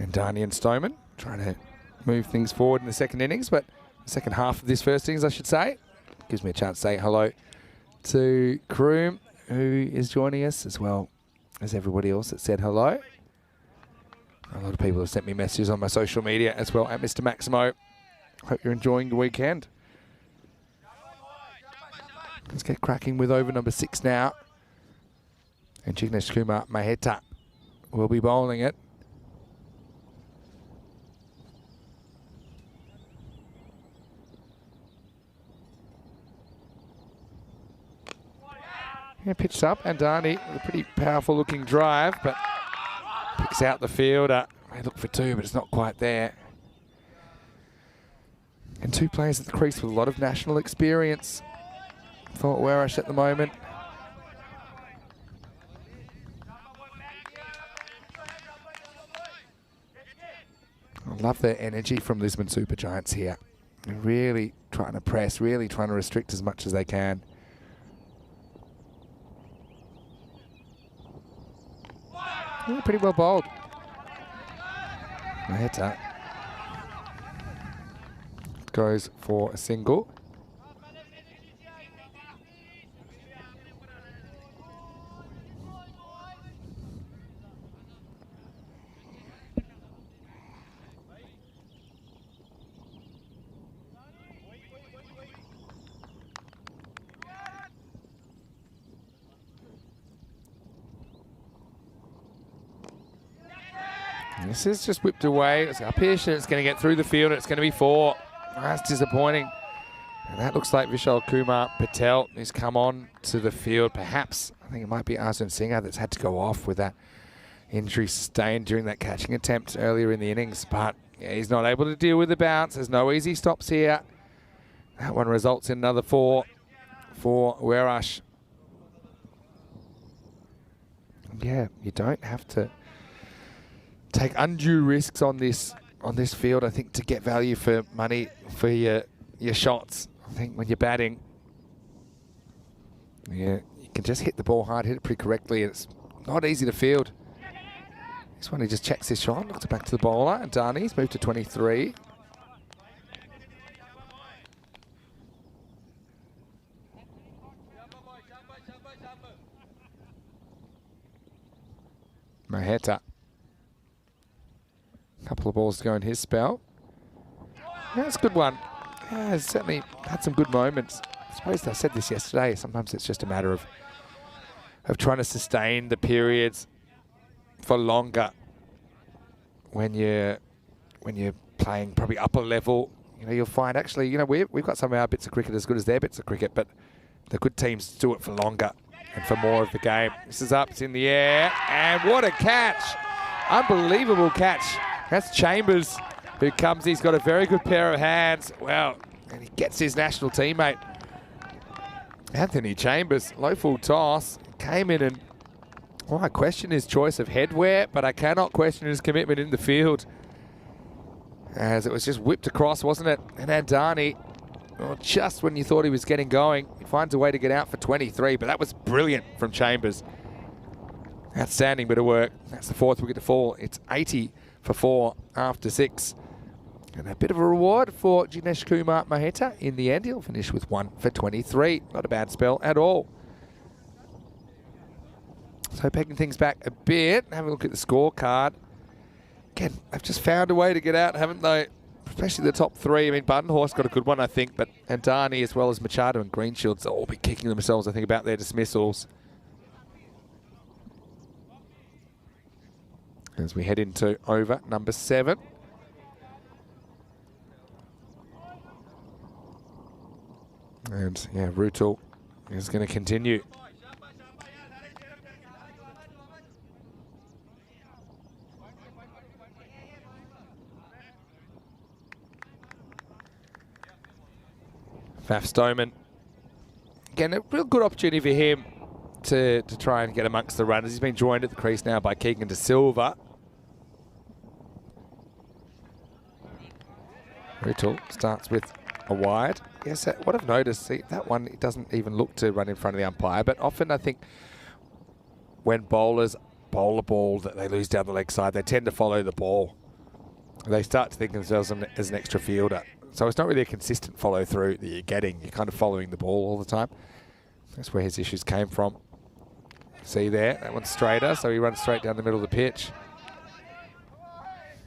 And Darnie and Stoneman trying to move things forward in the second innings, but the second half of this first innings, I should say. Gives me a chance to say hello to Kroom, who is joining us, as well as everybody else that said hello. A lot of people have sent me messages on my social media as well, at Mr. Maximo. Hope you're enjoying the weekend. Let's get cracking with over number 6 now. And Jignesh Kumar Maheta will be bowling it. Yeah, pitched up, and Darnie with a pretty powerful looking drive, but picks out the fielder. They look for 2, but it's not quite there. And 2 players at the crease with a lot of national experience for Warash at the moment. I love the energy from Lisbon Super Giants here. They're really trying to press, really trying to restrict as much as they can. Yeah, pretty well bowled. Maheta goes for a single. This is just whipped away. It's up here. It's going to get through the field. It's going to be 4. That's disappointing. And that looks like Vishal Kumar Patel, who's come on to the field. Perhaps, I think it might be Arjun Singh that's had to go off with that injury sustained during that catching attempt earlier in the innings. But yeah, he's not able to deal with the bounce. There's no easy stops here. That one results in another 4 for Warash. Yeah, you don't have to take undue risks on this field, I think, to get value for money for your shots. I think when you're batting, yeah, you can just hit the ball hard, hit it pretty correctly, and it's not easy to field. This one, he just checks his shot, knocks it back to the bowler, and Darnie's moved to 23. Maheta. Couple of balls to go in his spell. Yeah, that's a good one. Yeah, he's certainly had some good moments. I suppose I said this yesterday. Sometimes it's just a matter of trying to sustain the periods for longer when you're playing probably upper level. You know, you'll find actually, you know, we've got some of our bits of cricket as good as their bits of cricket, but the good teams do it for longer and for more of the game. This is up, it's in the air, and what a catch! Unbelievable catch. That's Chambers who comes. He's got a very good pair of hands. Well, and he gets his national teammate. Anthony Chambers, low full toss, came in and, well, I question his choice of headwear, but I cannot question his commitment in the field. As it was just whipped across, wasn't it? And Andani, well, just when you thought he was getting going, he finds a way to get out for 23, but that was brilliant from Chambers. Outstanding bit of work. That's the 4th wicket to fall. It's 80 for 4 after 6. And a bit of a reward for Jinesh Kumar Maheta in the end. He'll finish with 1 for 23. Not a bad spell at all. So pegging things back a bit, having a look at the scorecard. Again, they've just found a way to get out, haven't they? Especially the top 3. I mean, Buttonhorse got a good one, I think, but Andani as well as Machado and Greenshields will all be kicking themselves, I think, about their dismissals. As we head into over number 7. And yeah, Rutul is going to continue. Faf Stoneman. Again, a real good opportunity for him to try and get amongst the runners. He's been joined at the crease now by Keegan De Silva. Rutul starts with a wide. Yes, what I've noticed, see, that one, it doesn't even look to run in front of the umpire, but often I think when bowlers bowl a ball that they lose down the leg side, they tend to follow the ball. They start to think of themselves as an extra fielder. So it's not really a consistent follow through that you're getting. You're kind of following the ball all the time. That's where his issues came from. See there, that one's straighter, so he runs straight down the middle of the pitch.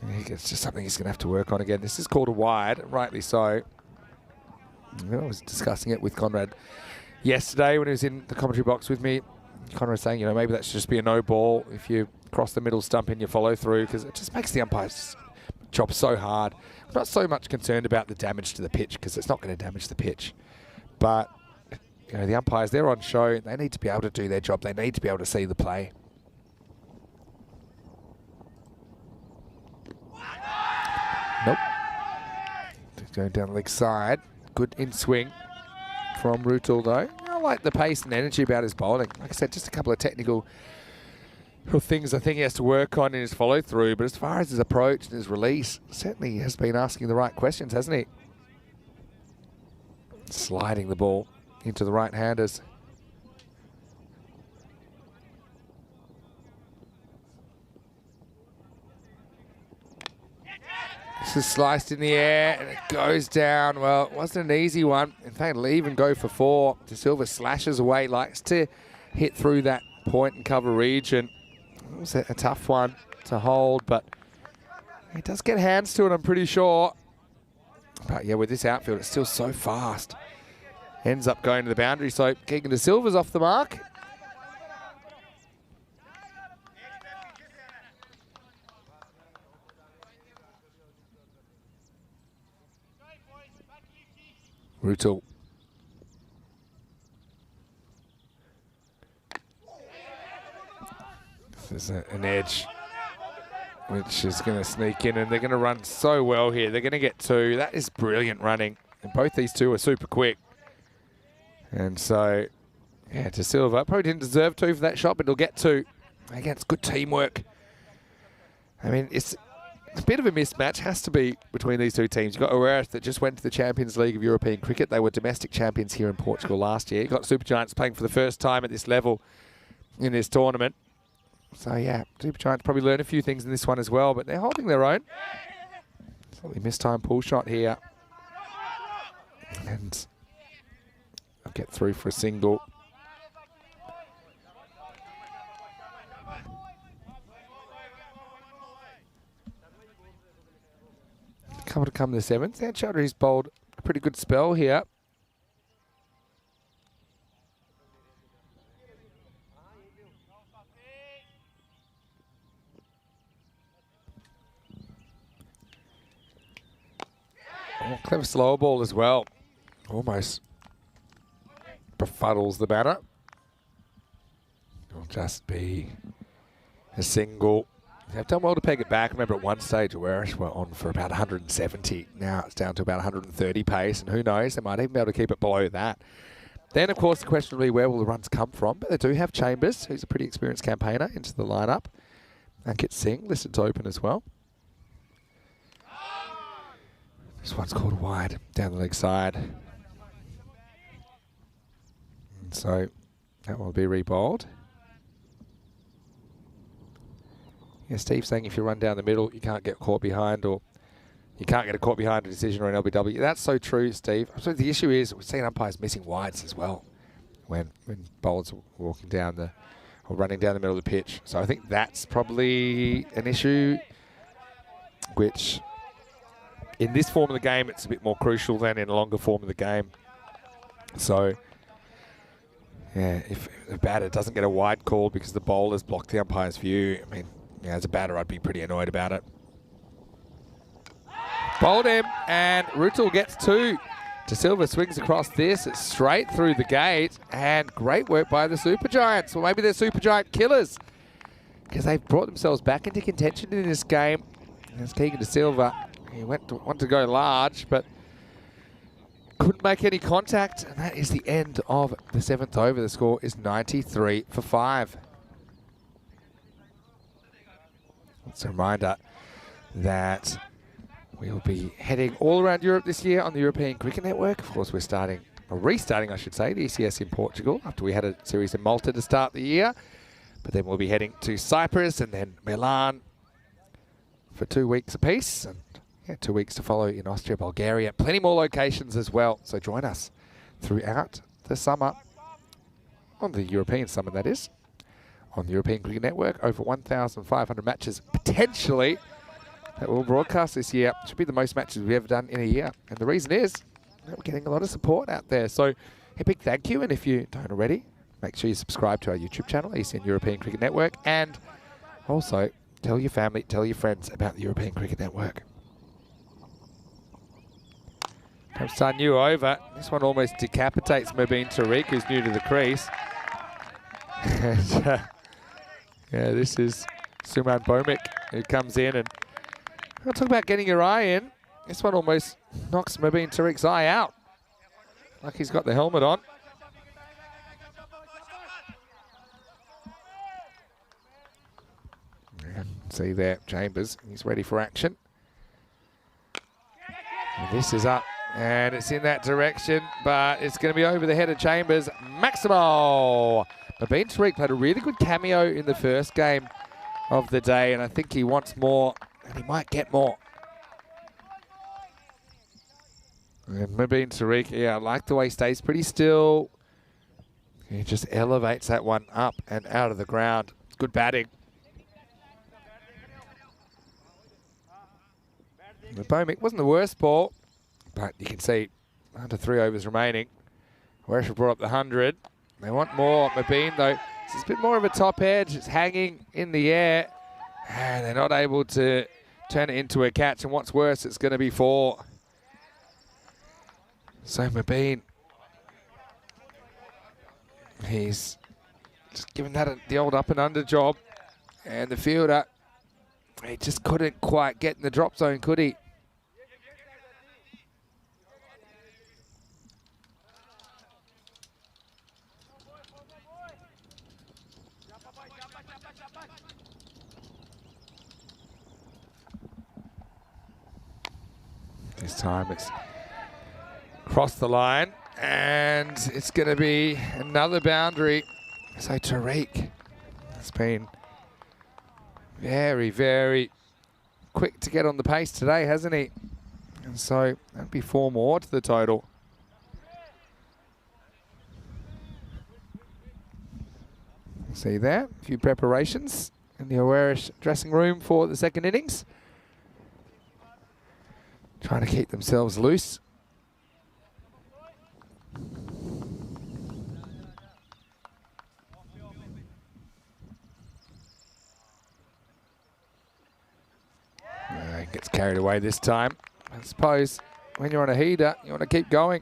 It's just something he's going to have to work on again. This is called a wide, rightly so. I was discussing it with Conrad yesterday when he was in the commentary box with me. Conrad was saying, you know, maybe that should just be a no ball if you cross the middle stump in your follow through, because it just makes the umpires job so hard. I'm not so much concerned about the damage to the pitch, because it's not going to damage the pitch. But, you know, the umpires, they're on show. They need to be able to do their job. They need to be able to see the play. Nope. Just going down the leg side. Good in swing from Rutul though. I like the pace and energy about his bowling. Like I said, just a couple of technical things I think he has to work on in his follow through, but as far as his approach and his release, certainly he has been asking the right questions, hasn't he? Sliding the ball into the right-handers. This is sliced in the air and it goes down. Well, it wasn't an easy one. In fact, it'll even go for 4. De Silva slashes away, likes to hit through that point and cover region. It was a tough one to hold, but he does get hands to it, I'm pretty sure. But yeah, with this outfield, it's still so fast. Ends up going to the boundary, so Keegan De Silva's off the mark. Rutul. This is an edge, which is going to sneak in, and they're going to run so well here. They're going to get 2. That is brilliant running. And both these two are super quick. And so, yeah, De Silva probably didn't deserve 2 for that shot, but he'll get 2. Again, it's good teamwork. I mean, it's a bit of a mismatch, has to be, between these two teams. You've got Oeiras that just went to the Champions League of European Cricket. They were domestic champions here in Portugal last year. You've got Super Giants playing for the first time at this level in this tournament. So, yeah, Super Giants probably learn a few things in this one as well, but they're holding their own. Slightly mistime pull shot here. And I'll get through for a single. Couple to come to the 7th. Dan Chowdhury's bowled a pretty good spell here. Oh, clever slower ball as well. Almost befuddles the batter. It'll just be a single. They've done well to peg it back. Remember at one stage, Oeiras were on for about 170. Now it's down to about 130 pace, and who knows, they might even be able to keep it below that. Then, of course, the question will be where will the runs come from? But they do have Chambers, who's a pretty experienced campaigner, into the lineup. Ankit Singh listed to open as well. This one's called wide, down the leg side. And so that will be re-bowled. Yeah, Steve's saying if you run down the middle, you can't get caught behind, or you can't get a caught behind a decision or an LBW. That's so true, Steve. So the issue is we've seen umpires missing wides as well when bowlers are walking down or running down the middle of the pitch. So I think that's probably an issue, which in this form of the game, it's a bit more crucial than in a longer form of the game. So, yeah, if the batter doesn't get a wide call because the bowler's blocked the umpire's view, I mean, yeah, as a batter, I'd be pretty annoyed about it. Bowled him, and Rutul gets 2. De Silva swings across this. It's straight through the gate, and great work by the Super Giants. Well, maybe they're Super Giant killers, because they've brought themselves back into contention in this game. There's Keegan De Silva. He wanted to go large, but couldn't make any contact, and that is the end of the 7th over. The score is 93 for 5. It's a reminder that we will be heading all around Europe this year on the European Cricket Network. Of course, we're restarting, I should say, the ECS in Portugal after we had a series in Malta to start the year. But then we'll be heading to Cyprus and then Milan for 2 weeks apiece. And yeah, 2 weeks to follow in Austria, Bulgaria. Plenty more locations as well. So join us throughout the summer, on the European summer that is, on the European Cricket Network. Over 1,500 matches potentially that we'll broadcast this year. Should be the most matches we've ever done in a year. And the reason is that we're getting a lot of support out there. So a big thank you. And if you don't already, make sure you subscribe to our YouTube channel, ECN European Cricket Network. And also tell your family, tell your friends about the European Cricket Network. Comes to our new over. This one almost decapitates Mubin Tariq, who's new to the crease. And, yeah, this is Suman Bomik, who comes in, and we'll talk about getting your eye in. This one almost knocks Mubin Tariq's eye out. Like he's got the helmet on. And see there, Chambers, he's ready for action. And this is up, and it's in that direction, but it's going to be over the head of Chambers. Maximo! Mubin Tariq played a really good cameo in the first game of the day, and I think he wants more, and he might get more. And Mubin Tariq, yeah, I like the way he stays pretty still. He just elevates that one up and out of the ground. Good batting. The Bomik wasn't the worst ball, but you can see under 3 overs remaining. Weresh brought up the 100. They want more. Mubin, though, it's a bit more of a top edge. It's hanging in the air, and they're not able to turn it into a catch. And what's worse, it's going to be 4. So Mubin, he's just given that the old up and under job. And the fielder, he just couldn't quite get in the drop zone, could he? This time it's crossed the line, and it's going to be another boundary. So Tariq has been very, very quick to get on the pace today, hasn't he? And so that'd be 4 more to the total. See there, a few preparations in the Weresh dressing room for the second innings. Trying to keep themselves loose. Gets carried away this time. I suppose when you're on a heater, you want to keep going.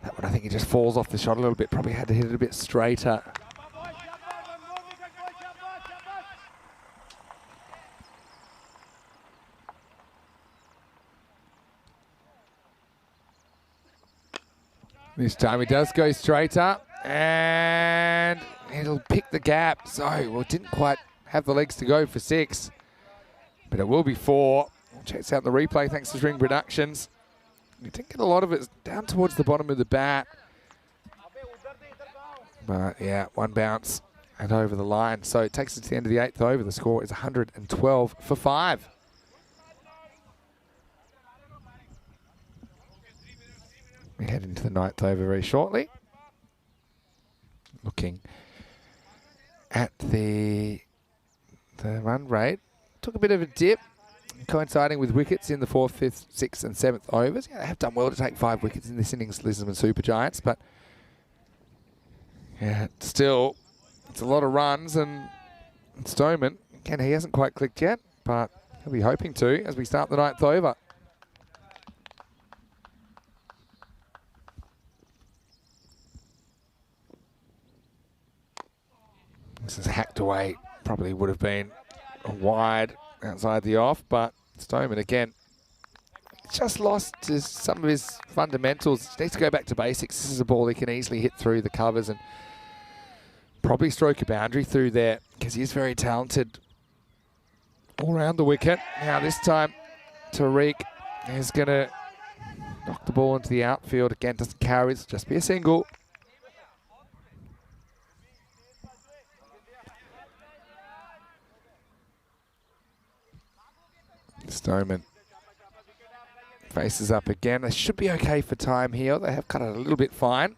That one, I think he just falls off the shot a little bit. Probably had to hit it a bit straighter. This time he does go straight up, and it'll pick the gap. So, well, didn't quite have the legs to go for 6, but it will be 4. We'll check this out in the replay, thanks to String Productions. We didn't get a lot of it down towards the bottom of the bat. But yeah, one bounce and over the line. So it takes us to the end of the 8th over. The score is 112 for 5. We head into the 9th over very shortly. Looking at the run rate. Took a bit of a dip, coinciding with wickets in the 4th, 5th, 6th and 7th overs. Yeah, they have done well to take 5 wickets in this innings, Lisbon Super Giants, but yeah, still, it's a lot of runs, and Stoneman, again, he hasn't quite clicked yet, but he'll be hoping to as we start the 9th over. This is hacked away, probably would have been a wide outside the off, but Stoneman again just lost some of his fundamentals. He needs to go back to basics. This is a ball he can easily hit through the covers and probably stroke a boundary through there because he's very talented all around the wicket. Now this time Tariq is going to knock the ball into the outfield. Again, doesn't carry, it's just be a single. Stoneman faces up again. They should be okay for time here. They have cut it a little bit fine.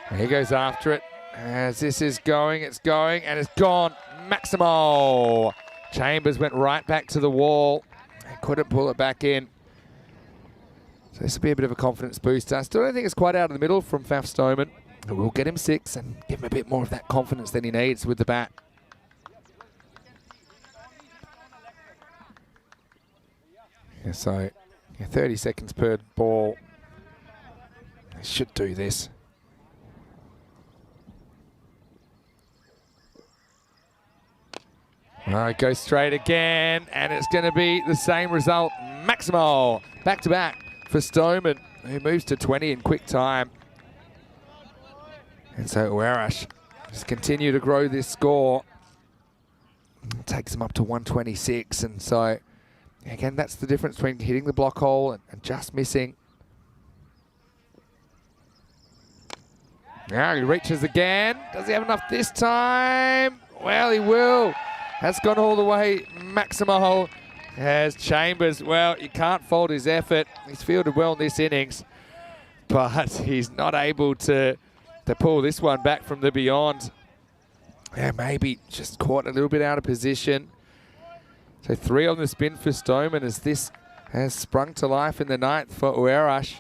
And he goes after it. As this is going, it's going, and it's gone. Maximal. Chambers went right back to the wall and couldn't pull it back in. So this will be a bit of a confidence booster. I still don't think it's quite out of the middle from Faf Stoneman. It will get him 6 and give him a bit more of that confidence than he needs with the bat. Yeah, so 30 seconds per ball. They should do this. Well, it goes straight again, and it's going to be the same result. Maximal, back-to-back for Stoneman, who moves to 20 in quick time. And so Uerash just continue to grow this score. It takes him up to 126, and so again, that's the difference between hitting the block hole and just missing. Now he reaches again. Does he have enough this time? Well, he will. That's gone all the way. Maximal has Chambers. Well, you can't fault his effort. He's fielded well in this innings, but he's not able to pull this one back from the beyond. Yeah, maybe just caught a little bit out of position. So 3 on the spin for Stoneman as this has sprung to life in the 9th for Uerash.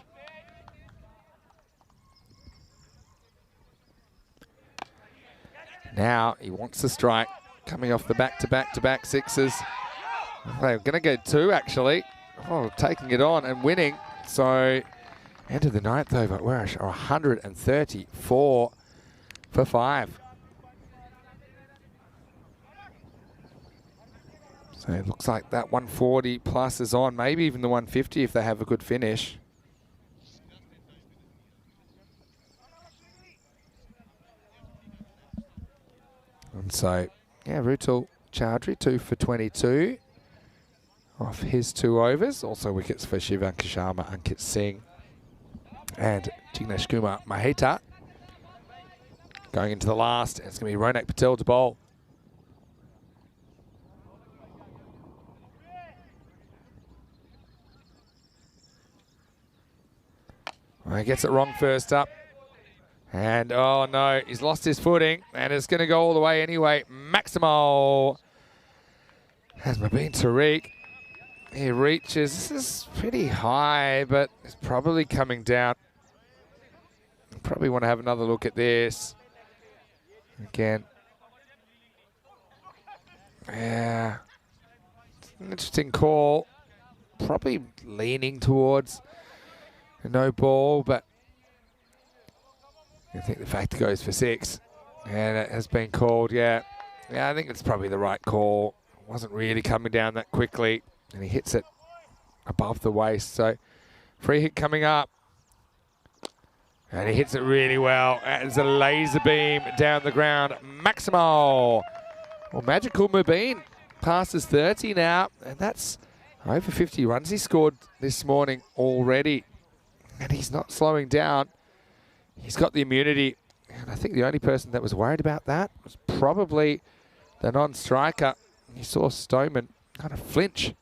Now he wants to strike, coming off the back-to-back-to-back sixes. They're going to go 2 actually. Oh, taking it on and winning. So end of the 9th over. Uerash are 134 for 5. So it looks like that 140 plus is on, maybe even the 150 if they have a good finish. And so, yeah, Rutul Chaudhry, 2 for 22 off his 2 overs. Also wickets for Shivanka Sharma, Ankit Singh and Jignesh Kumar Maheta. Going into the last, it's going to be Ronak Patel to bowl. Well, he gets it wrong first up. And, oh no, he's lost his footing. And it's going to go all the way anyway. Maximal has Mubin Tariq. He reaches. This is pretty high, but it's probably coming down. Probably want to have another look at this. Again. Yeah. It's an interesting call. Probably leaning towards a no ball, but I think the fact goes for 6. And it has been called, yeah. Yeah, I think it's probably the right call. Wasn't really coming down that quickly. And he hits it above the waist. So free hit coming up. And he hits it really well. It's a laser beam down the ground. Maximal. Well, Magical Mubin passes 30 now. And that's over 50 runs he scored this morning already. And he's not slowing down. he's got the immunity. And I think the only person that was worried about that was probably the non-striker. You saw Stoneman kind of flinch.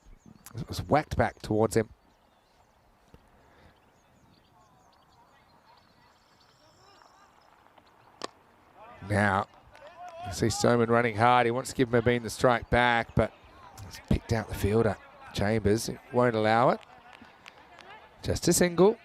It was whacked back towards him. Now, you see Stoneman running hard. He wants to give Mabeen the strike back, but he's picked out the fielder. Chambers won't allow it. Just a single.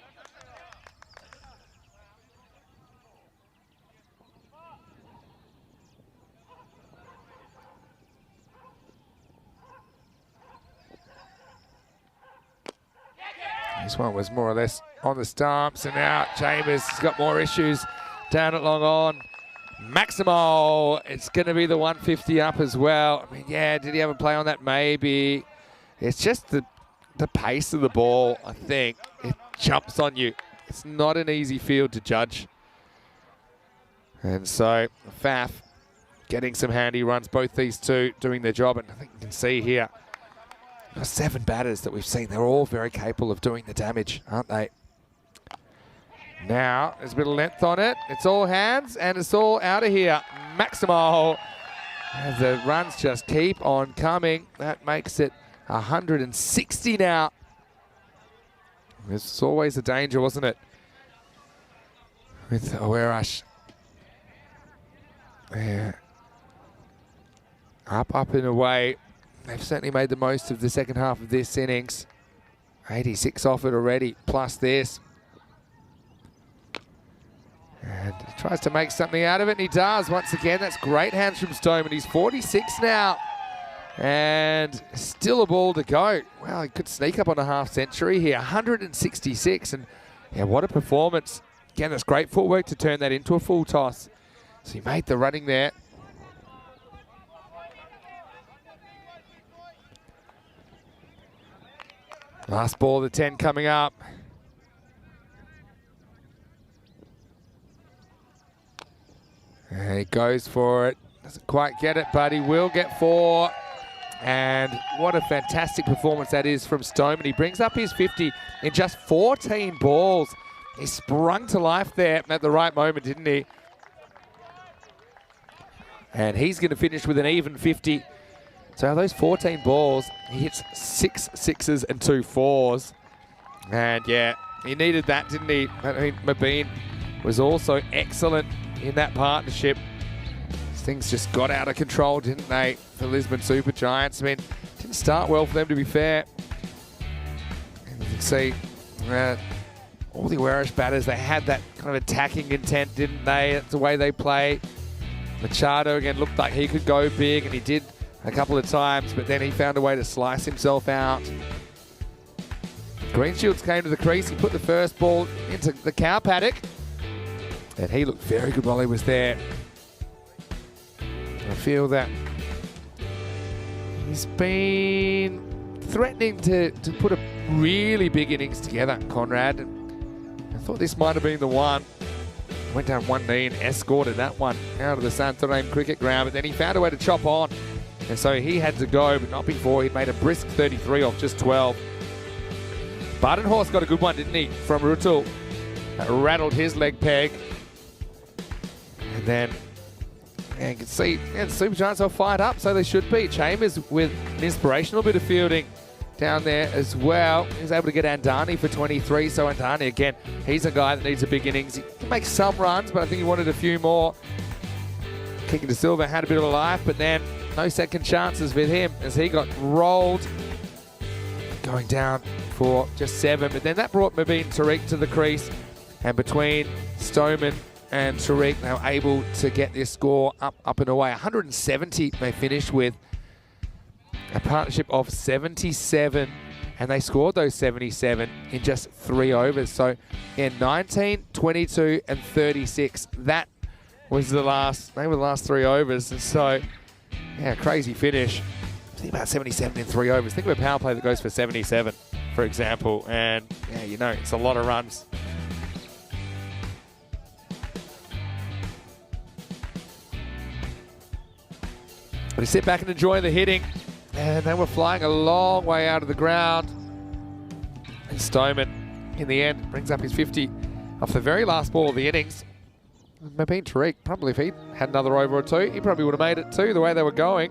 This one was more or less on the stumps, and now Chambers has got more issues down at long on. Maximo, it's going to be the 150 up as well. I mean, yeah, did he have a play on that? Maybe. It's just the pace of the ball, I think. It jumps on you. It's not an easy field to judge. And so, Faf getting some handy runs, both these two doing their job. And I think you can see here, 7 batters that we've seen. They're all very capable of doing the damage, aren't they? Now, there's a bit of length on it. It's all hands, and it's all out of here. Maximo, as the runs just keep on coming. That makes it 160 now. This was always a danger, wasn't it? With Awerash. Yeah. Up and away. They've certainly made the most of the second half of this innings. 86 off it already, plus this. And he tries to make something out of it, and he does once again. That's great hands from Stoneman. He's 46 now. And still a ball to go. Well, he could sneak up on a half century here. 166, and yeah, what a performance. Again, that's great footwork to turn that into a full toss. So he made the running there. Last ball of the 10 coming up. And he goes for it. Doesn't quite get it, but he will get 4. And what a fantastic performance that is from Stoneman. He brings up his 50 in just 14 balls. He sprung to life there at the right moment, didn't he? And he's going to finish with an even 50. So those 14 balls, he hits 6 sixes and 2 fours. And yeah, he needed that, didn't he? I mean, Mabeen was also excellent in that partnership. Things just got out of control, didn't they, for Lisbon Super Giants? I mean, didn't start well for them, to be fair. And you can see all the Awerash batters, they had that kind of attacking intent, didn't they? That's the way they play. Machado, again, looked like he could go big, and he did a couple of times, but then he found a way to slice himself out. Greenshields came to the crease. He put the first ball into the cow paddock, and he looked very good while he was there. I feel that he's been threatening to put a really big innings together, Conrad. And I thought this might have been the one. Went down one knee and escorted that one out of the Santarém cricket ground, but then he found a way to chop on. And so he had to go, but not before. He'd made a brisk 33 off just 12. Badenhorst got a good one, didn't he, from Rutul. That rattled his leg peg. And then, yeah, you can see the Super Giants are fired up, so they should be. Chambers with an inspirational bit of fielding down there as well. He's able to get Andani for 23. So Andani, again, he's a guy that needs a big innings. He can make some runs, but I think he wanted a few more. Kicking to Silva had a bit of a life, but then no second chances with him as he got rolled. Going down for just 7, but then that brought Mabeen Tariq to the crease. And between Stoneman and Tariq, they were able to get this score up and away. 170 they finished with. A partnership of 77, and they scored those 77 in just 3 overs. So, yeah, 19, 22, and 36. That was they were the last 3 overs. And so, yeah, crazy finish. Think about 77 in 3 overs. Think of a power play that goes for 77, for example. And, yeah, you know, it's a lot of runs. But you sit back and enjoy the hitting. And they were flying a long way out of the ground. And Stoneman, in the end, brings up his 50 off the very last ball of the innings. Maybe Tariq, probably if he had another over or two, he probably would have made it too, the way they were going.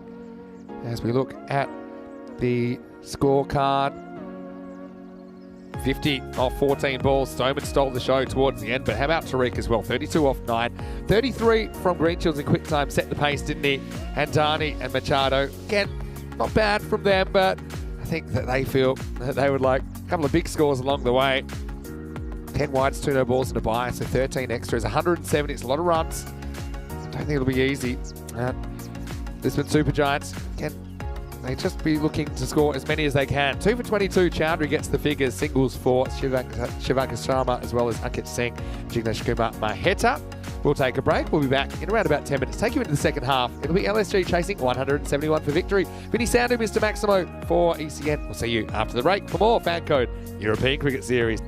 As we look at the scorecard, 50 off 14 balls. Stoneman stole the show towards the end, but how about Tariq as well? 32 off 9. 33 from Greenshields in quick time. Set the pace, didn't he? And Dani and Machado, again, not bad from them, but I think that they feel that they would like a couple of big scores along the way. 10 wides, 2 no balls and a bye, so 13 extras, 170. It's a lot of runs. I don't think it'll be easy. Lisbon Super Giants, can they just be looking to score as many as they can? 2 for 22, Chowdhury gets the figures. Singles for Shivankar Sharma as well as Ankit Singh, Jignesh Kumar Maheta. We'll take a break. We'll be back in around about 10 minutes. Take you into the second half. It'll be LSG chasing 171 for victory. Vinny Sandu, Mr. Maximo for ECN. We'll see you after the break for more Fan Code European Cricket Series.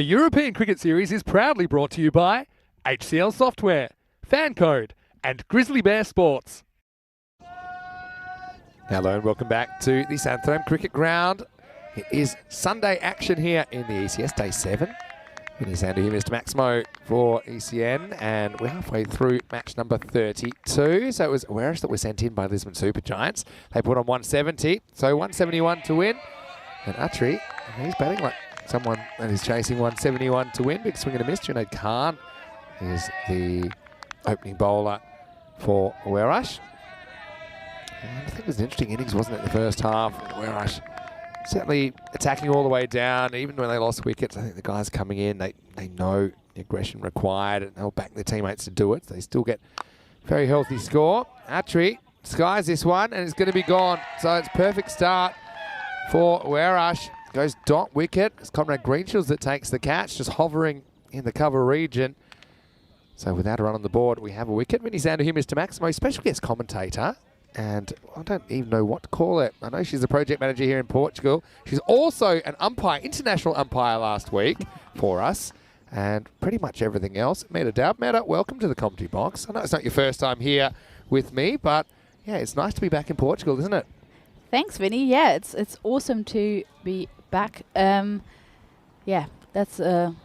The European Cricket Series is proudly brought to you by HCL Software, Fan Code, and Grizzly Bear Sports. Hello and welcome back to the Santholm Cricket Ground. It is Sunday action here in the ECS Day 7. It is Andy here, Mr. Maximo for ECN, and we're halfway through match number 32. So it was Awareness that was sent in by Lisbon Super Giants. They put on 170, so 171 to win. And Atri, he's batting like someone that is chasing 171 to win. Big swing and a miss. Junaid Khan is the opening bowler for Awareness. I think it was an interesting innings, wasn't it, the first half? Awareness certainly attacking all the way down. Even when they lost wickets, I think the guys coming in, they know the aggression required and they'll back their teammates to do it. They still get a very healthy score. Atri skies this one and it's going to be gone. So it's perfect start for Awareness. Goes dot wicket. It's Conrad Greenshields that takes the catch, just hovering in the cover region. So without a run on the board, we have a wicket. Vinny Zander here, Mr. Maximo, special guest commentator. And I don't even know what to call it. I know she's a project manager here in Portugal. She's also an umpire, international umpire last week for us. And pretty much everything else. Meta Dab. Meta, welcome to the commentary box. I know it's not your first time here with me, but yeah, it's nice to be back in Portugal, isn't it? Thanks, Vinny. Yeah, it's awesome to be back. Yeah, that's a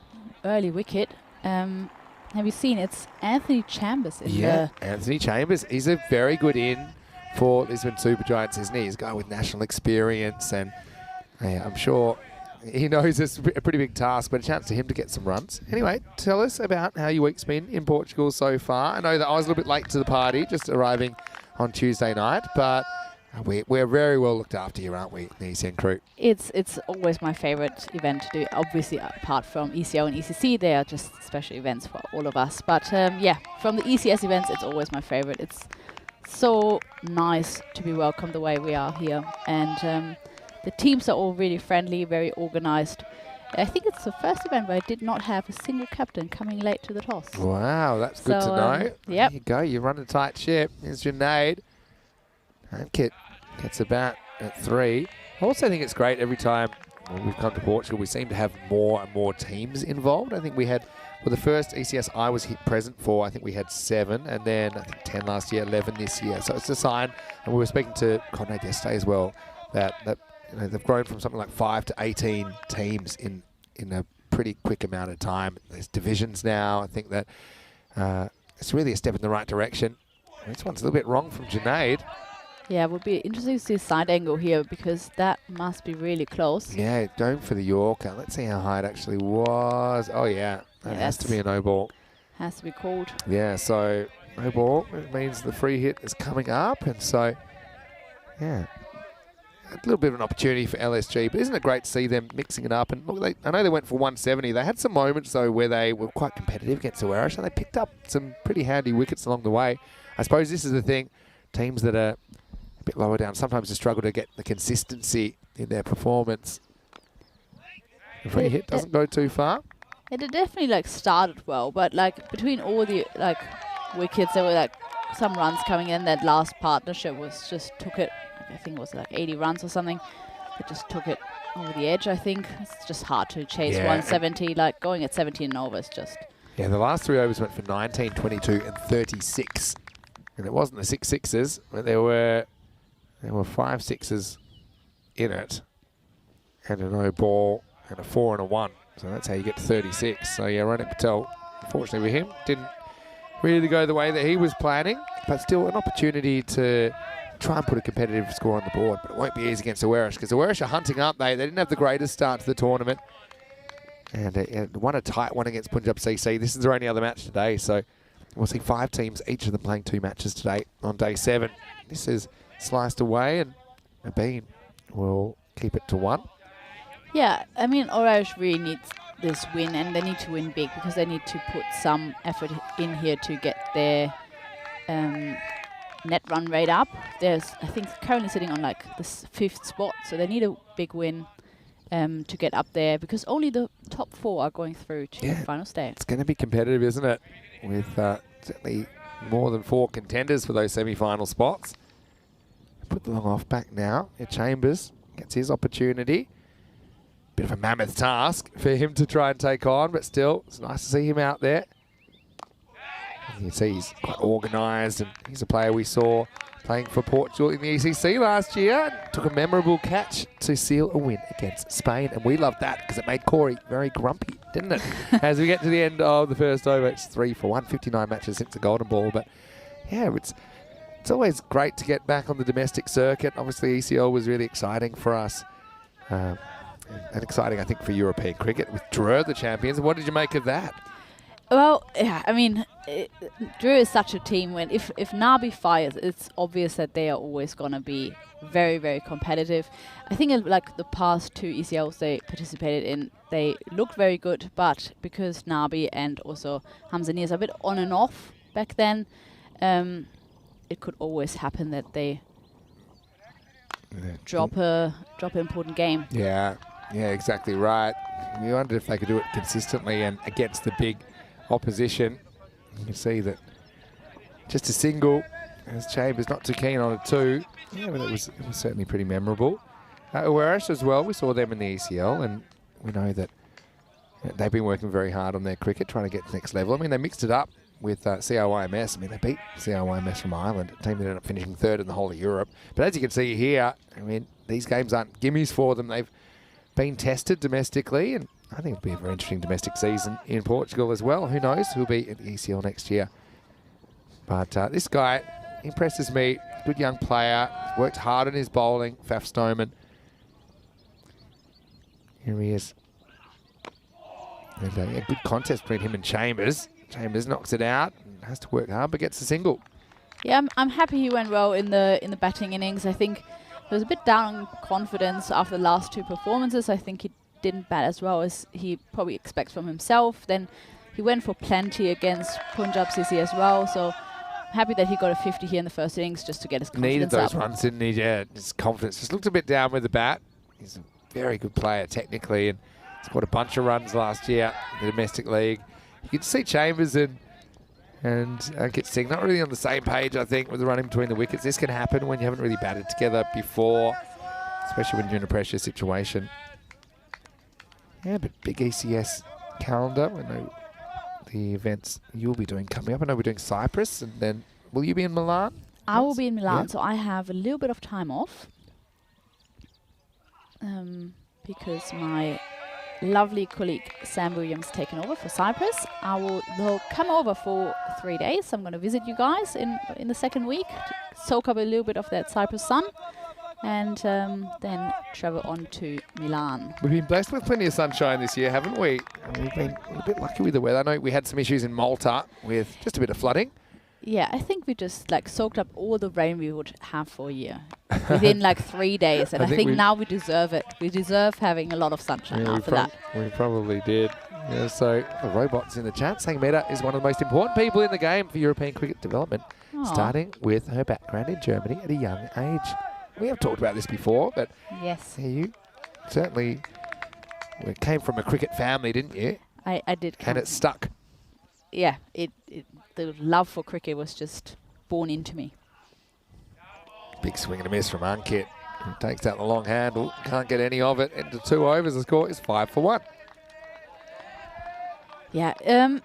early wicket. Have you seen? It's Anthony Chambers in there. Anthony Chambers. He's a very good in for Lisbon Super Giants, isn't he? He's a guy with national experience, and I'm sure he knows it's a pretty big task, but a chance for him to get some runs. Anyway, tell us about how your week's been in Portugal so far. I know that I was a little bit late to the party, just arriving on Tuesday night, but we're very well looked after here, aren't we, the ECN crew? It's always my favorite event to do. Obviously, apart from ECO and ECC, they are just special events for all of us. But yeah, from the ECS events, it's always my favorite. It's so nice to be welcomed the way we are here. And the teams are all really friendly, very organized. I think it's the first event where I did not have a single captain coming late to the toss. Wow, that's good to know. Yep. There you go, you run a tight ship. Here's Junaid. And Kit gets about at 3. I also think it's great every time we've come to Portugal, we seem to have more and more teams involved. I think we had, well, the first ECS I was present for, I think we had 7, and then I think 10 last year, 11 this year. So it's a sign, and we were speaking to Conrad yesterday as well, that you know, they've grown from something like 5 to 18 teams in a pretty quick amount of time. There's divisions now. I think that it's really a step in the right direction. This one's a little bit wrong from Junaid. Yeah, it would be interesting to see a side angle here because that must be really close. Yeah, going for the Yorker. Let's see how high it actually was. Oh, yeah. That has to be a no ball. Has to be called. Yeah, so no ball. It means the free hit is coming up. And so, yeah, a little bit of an opportunity for LSG. But isn't it great to see them mixing it up? And look, I know they went for 170. They had some moments, though, where they were quite competitive against Awareness. And they picked up some pretty handy wickets along the way. I suppose this is the thing. Teams that are a bit lower down sometimes they struggle to get the consistency in their performance. The free hit doesn't go too far. It definitely started well, but between all the wickets, there were some runs coming in. That last partnership was just took it. I think it was 80 runs or something. It just took it over the edge. I think it's just hard to chase 170. Going at 17 and over is just. Yeah, the last 3 overs went for 19, 22, and 36. And it wasn't the 6 sixes, but there were 5 sixes in it, and a no ball, and a 4 and a 1. So that's how you get to 36. So yeah, Ronak Patel, unfortunately with him, didn't really go the way that he was planning, but still an opportunity to try and put a competitive score on the board. But it won't be easy against Awareness because Awareness are hunting up. They didn't have the greatest start to the tournament, and won a tight one against Punjab CC. This is their only other match today, so we'll see 5 teams, each of them playing 2 matches today on day 7. This is sliced away, and Nabeen will keep it to 1. Yeah, I mean, Orange really needs this win, and they need to win big because they need to put some effort in here to get their net run rate up. There's, I think, currently sitting on the 5th spot, so they need a big win to get up there because only the top 4 are going through to the final stage. It's going to be competitive, isn't it? With certainly more than 4 contenders for those semi-final spots. Put the long off back now. Chambers gets his opportunity. bit of a mammoth task for him to try and take on, but still, it's nice to see him out there. You can see he's quite organised, and he's a player we saw playing for Portugal in the ECC last year. Took a memorable catch to seal a win against Spain, and we loved that because it made Corey very grumpy, didn't it? As we get to the end of the first over, it's 3-for-1, 59 matches since the Golden Ball. But yeah, it's always great to get back on the domestic circuit. Obviously, ECL was really exciting for us. And exciting, I think, for European cricket with Drew, the champions. What did you make of that? Well, yeah, I mean, Drew is such a team. When if Nabi fires, it's obvious that they are always going to be very, very competitive. I think like the past 2 ECLs they participated in, they looked very good, but because Nabi and also Hamzani is a bit on and off back then, it could always happen that they drop an important game. Yeah, exactly right. We wondered if they could do it consistently and against the big opposition. You can see that just a single, as Chambers not too keen on a 2. Yeah, but it was certainly pretty memorable. Uwerish as well, we saw them in the ECL, and we know that they've been working very hard on their cricket, trying to get to the next level. I mean, they mixed it up with COIMS. I mean, they beat COIMS from Ireland, a team that ended up finishing 3rd in the whole of Europe. But as you can see here, I mean, these games aren't gimmies for them. They've been tested domestically, and I think it'll be a very interesting domestic season in Portugal as well. Who knows who'll be at the ECL next year. But this guy impresses me. Good young player. Worked hard on his bowling. Faf Stoneman. Here he is. And a good contest between him and Chambers. Chambers knocks it out and has to work hard, but gets a single. Yeah, I'm happy he went well in the batting innings. I think he was a bit down on confidence after the last 2 performances. I think he didn't bat as well as he probably expects from himself. Then he went for plenty against Punjab CC as well. So I'm happy that he got a 50 here in the first innings just to get his confidence Needed those up. runs, didn't he? Yeah, his confidence just looked a bit down with the bat. He's a very good player technically, and scored a bunch of runs last year in the domestic league. You can see Chambers and Kit Singh not really on the same page, I think, with the running between the wickets. This can happen when you haven't really batted together before, especially when you're in a pressure situation. Yeah, but big ECS calendar. I know the events you'll be doing coming up. I know we're doing Cyprus, and then will you be in Milan? I will be in Milan, Yeah. so I have a little bit of time off because my lovely colleague Sam Williams taken over for Cyprus. They'll come over for 3 days. I'm going to visit you guys in the second week to soak up a little bit of that Cyprus sun, and then travel on to Milan. We've been blessed with plenty of sunshine this year, haven't we? And we've been a bit lucky with the weather. I know we had some issues in Malta with just a bit of flooding. Yeah, I think we just like soaked up all the rain we would have for a year within like 3 days, and I think now we deserve it. We deserve having a lot of sunshine after that. We probably did. Yeah, so the robots in the chat saying Meta is one of the most important people in the game for European cricket development, starting with her background in Germany at a young age. We have talked about this before, but yes, you certainly came from a cricket family, didn't you? I did. And it stuck. Yeah, the love for cricket was just born into me. Big swing and a miss from Ankit. He takes out the long handle, can't get any of it. Into 2 overs, the score is 5-for-1. Yeah,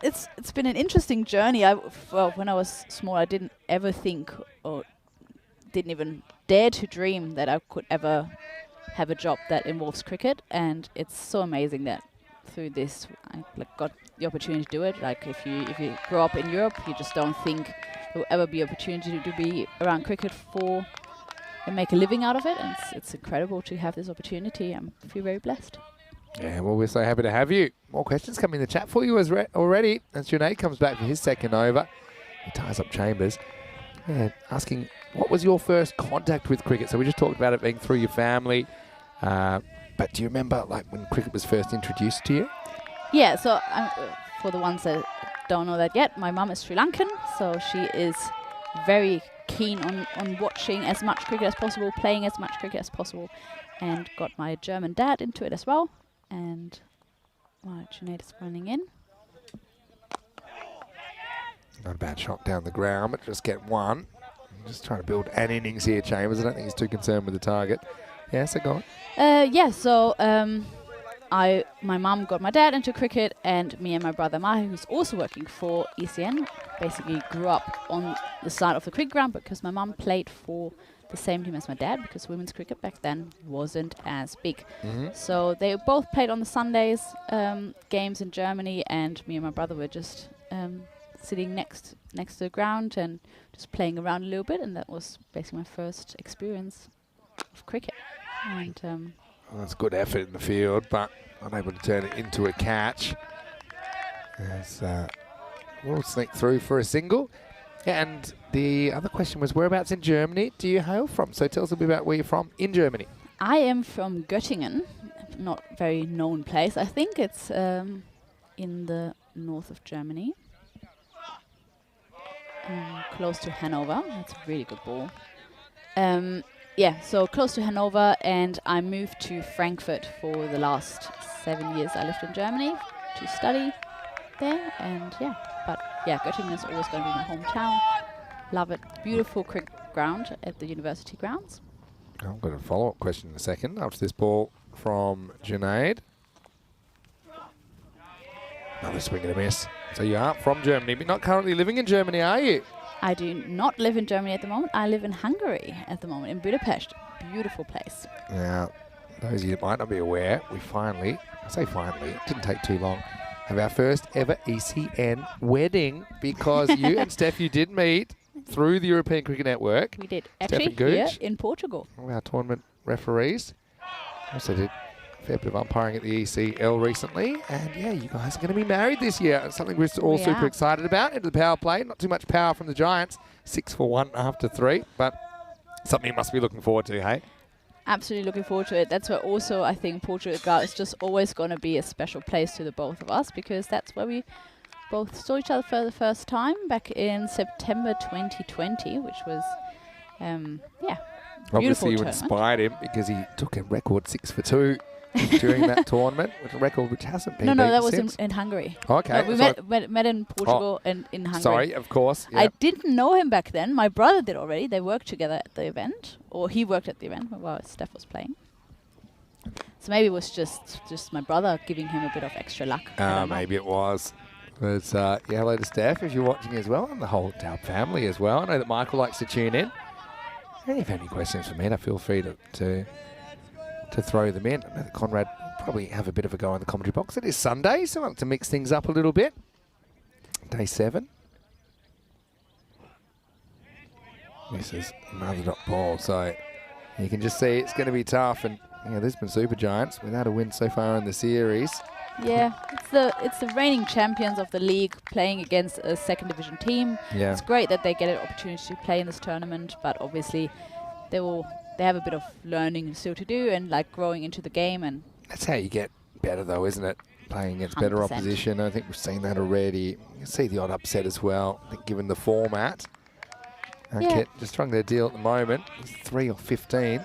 it's been an interesting journey. When I was small, I didn't ever think or didn't even dare to dream that I could ever have a job that involves cricket, and it's so amazing that through this I got the opportunity to do it. Like if you grow up in Europe, you just don't think there will ever be opportunity to be around cricket and make a living out of it, and it's incredible to have this opportunity. I feel very blessed. Yeah, well, we're so happy to have you. More questions coming in the chat for you already. As Junaid comes back for his second over, he ties up Chambers. Yeah, asking, what was your first contact with cricket? So we just talked about it being through your family. But do you remember like when cricket was first introduced to you? Yeah, so for the ones that don't know that yet, my mum is Sri Lankan, so she is very keen on watching as much cricket as possible, playing as much cricket as possible, and got my German dad into it as well. And Junaid is running in. Not a bad shot down the ground, but just get one. Just trying to build an innings here, Chambers. I don't think he's too concerned with the target. Yeah, so go on. Yeah, so my mum got my dad into cricket, and me and my brother Mahi, who's also working for ECN, basically grew up on the side of the cricket ground because my mum played for the same team as my dad, because women's cricket back then wasn't as big. So they both played on the Sundays games in Germany, and me and my brother were just sitting next to the ground and just playing around a little bit, and that was basically my first experience of cricket. And Well, that's good effort in the field, but unable to turn it into a catch. As we'll sneak through for a single. And the other question was, whereabouts in Germany do you hail from? So tell us a bit about where you're from in Germany. I am from Göttingen, not very known place. I think it's in the north of Germany, close to Hanover. That's a really good ball. Yeah, so close to Hanover, and I moved to Frankfurt for the last 7 years. I lived in Germany to study there, and Göttingen is always going to be my hometown. Love it. Beautiful cricket ground at the university grounds. I've got a follow-up question in a second after this ball from Junaid. Another swing and a miss. So you are from Germany, but not currently living in Germany, are you? I do not live in Germany at the moment. I live in Hungary at the moment, in Budapest. Beautiful place. Now, those of you that might not be aware, we finally, I say finally, it didn't take too long, have our first ever ECN wedding, because you and Steph, you did meet through the European Cricket Network. We did. Steph Actually, and Gooch, here in Portugal. one of our tournament referees. Also did a fair bit of umpiring at the ECL recently. And yeah, you guys are going to be married this year. It's something we're all super excited about. Into the power play. Not too much power from the Giants. 6 for 1 after 3. But something you must be looking forward to, hey? Absolutely looking forward to it. That's where also I think Portugal is just always going to be a special place to the both of us, because that's where we both saw each other for the first time back in September 2020, which was, Obviously, you tournament. inspired him because he took a record 6 for 2 during that tournament, with a record which hasn't been No, beaten that was since. in Hungary. Okay. No, we met in Portugal and in Hungary. Sorry, of course. I Yep. didn't know him back then. My brother did already. They worked together at the event, or he worked at the event while Steph was playing. So maybe it was just my brother giving him a bit of extra luck. I don't know. Maybe it was. But hello to Steph if you're watching as well, and the whole Dowd family as well. I know that Michael likes to tune in. And if you have any questions for me, feel free to throw them in. I know that Conrad will probably have a bit of a go in the commentary box. It is Sunday, so I like to mix things up a little bit. Day 7. This is another dot ball, so you can just see it's going to be tough. And Lisbon Super Giants, without a win so far in the series. Yeah, it's the reigning champions of the league playing against a second division team. Yeah. It's great that they get an opportunity to play in this tournament, but obviously they have a bit of learning still to do, and like growing into the game. And that's how you get better, though, isn't it? Playing against better 100%. opposition. I think we've seen that already. You can see the odd upset as well, I think, given the format. Kit just trying their deal at the moment. It's 3 or 15.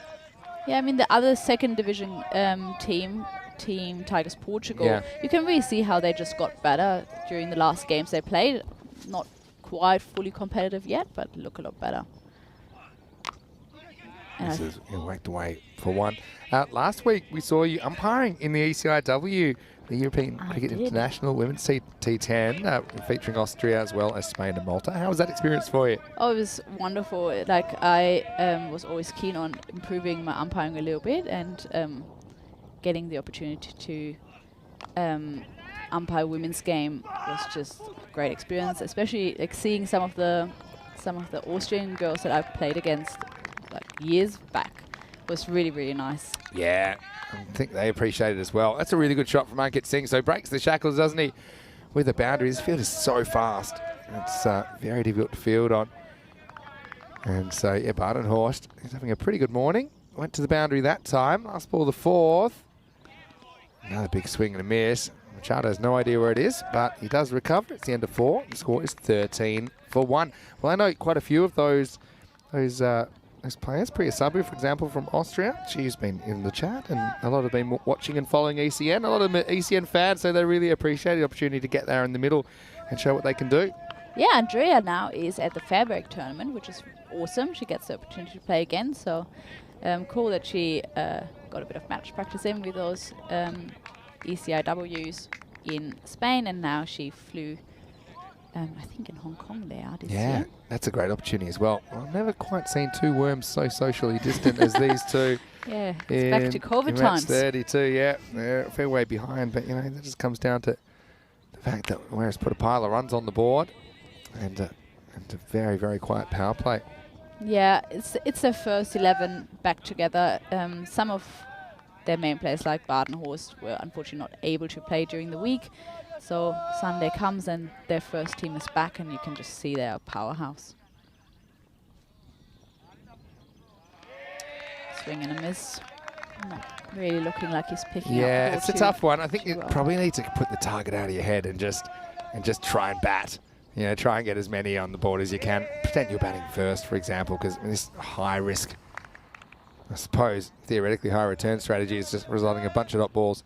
Yeah, I mean the other second division team Tigers Portugal, you can really see how they just got better during the last games they played. Not quite fully competitive yet, but look a lot better. This is whacked away for 1. Last week we saw you umpiring in the ECIW, the European Cricket International Women's T10, featuring Austria as well as Spain and Malta. How was that experience for you? Oh, it was wonderful. Like I was always keen on improving my umpiring a little bit, and getting the opportunity to umpire women's game was just a great experience, especially like seeing some of the Austrian girls that I've played against like years back was really, really nice. Yeah, I think they appreciate it as well. That's a really good shot from Ankit Singh. So breaks the shackles, doesn't he, with the boundary. His field is so fast. It's very difficult to field on. And so, Badenhorst is having a pretty good morning. Went to the boundary that time. Last ball, the 4th. Another big swing and a miss. Machado has no idea where it is, but he does recover. It's the end of 4. The score is 13 for 1. Well, I know quite a few of those players. Priya Sabu, for example, from Austria. She's been in the chat, and a lot have been watching and following ECN. A lot of them are ECN fans, so they really appreciate the opportunity to get there in the middle and show what they can do. Yeah, Andrea now is at the Fairberg tournament, which is awesome. She gets the opportunity to play again, so cool that she got a bit of match practice in with those ECIWs in Spain, and now she flew, I think in Hong Kong they are this Yeah, year. that's a great opportunity as well. I've never quite seen two worms so socially distant as these two. Yeah, it's back to COVID in match times. 32, yeah. They're a fair way behind, but, you know, that just comes down to the fact that Where's put a pile of runs on the board and a very, very quiet power play. Yeah, it's their first 11 back together. Some of their main players like Badenhorst were unfortunately not able to play during the week. So Sunday comes and their first team is back, and you can just see they're a powerhouse. Swing and a miss. Not really looking like he's picking up. Yeah, the it's a ball tough one. I think you too well. probably need to put the target out of your head and just try and bat. You know, try and get as many on the board as you can. Pretend you're batting first, for example, because this high risk, I suppose, theoretically high return strategy is just resulting in a bunch of dot balls.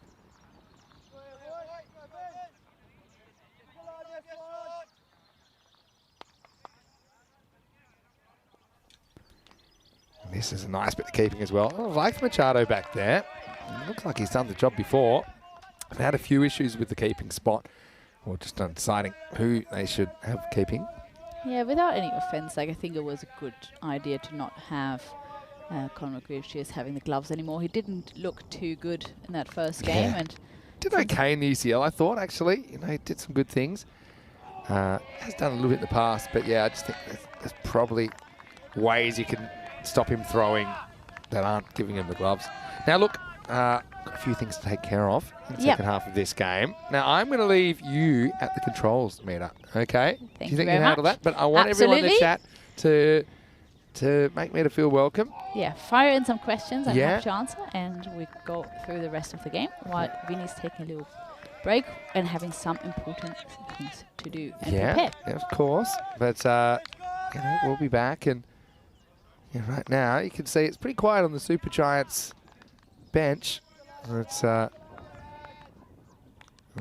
And this is a nice bit of keeping as well. I like Machado back there. It looks like he's done the job before. I've had a few issues with the keeping spot, or just on deciding who they should have keeping. Yeah, without any offense, like I think it was a good idea to not have Conor McGreevy having the gloves anymore. He didn't look too good in that first game, and Did okay in the ECL, I thought, actually. You know, he did some good things. Has done a little bit in the past, but yeah, I just think there's probably ways you can stop him throwing that aren't giving him the gloves. Now, look, got a few things to take care of in the second half of this game. Now, I'm going to leave you at the controls, Mita, okay? Thank Do you you think very you can handle much. that? But I want everyone in the Absolutely. chat to make Mita feel welcome. yeah, fire in some questions. I'm Yeah. happy to answer, and we go through the rest of the game while Vinny's taking a little break and having some important things to do and prepare. Yeah, of course. But, you know, we'll be back. And right now, you can see it's pretty quiet on the Super Giants bench. It's, we'll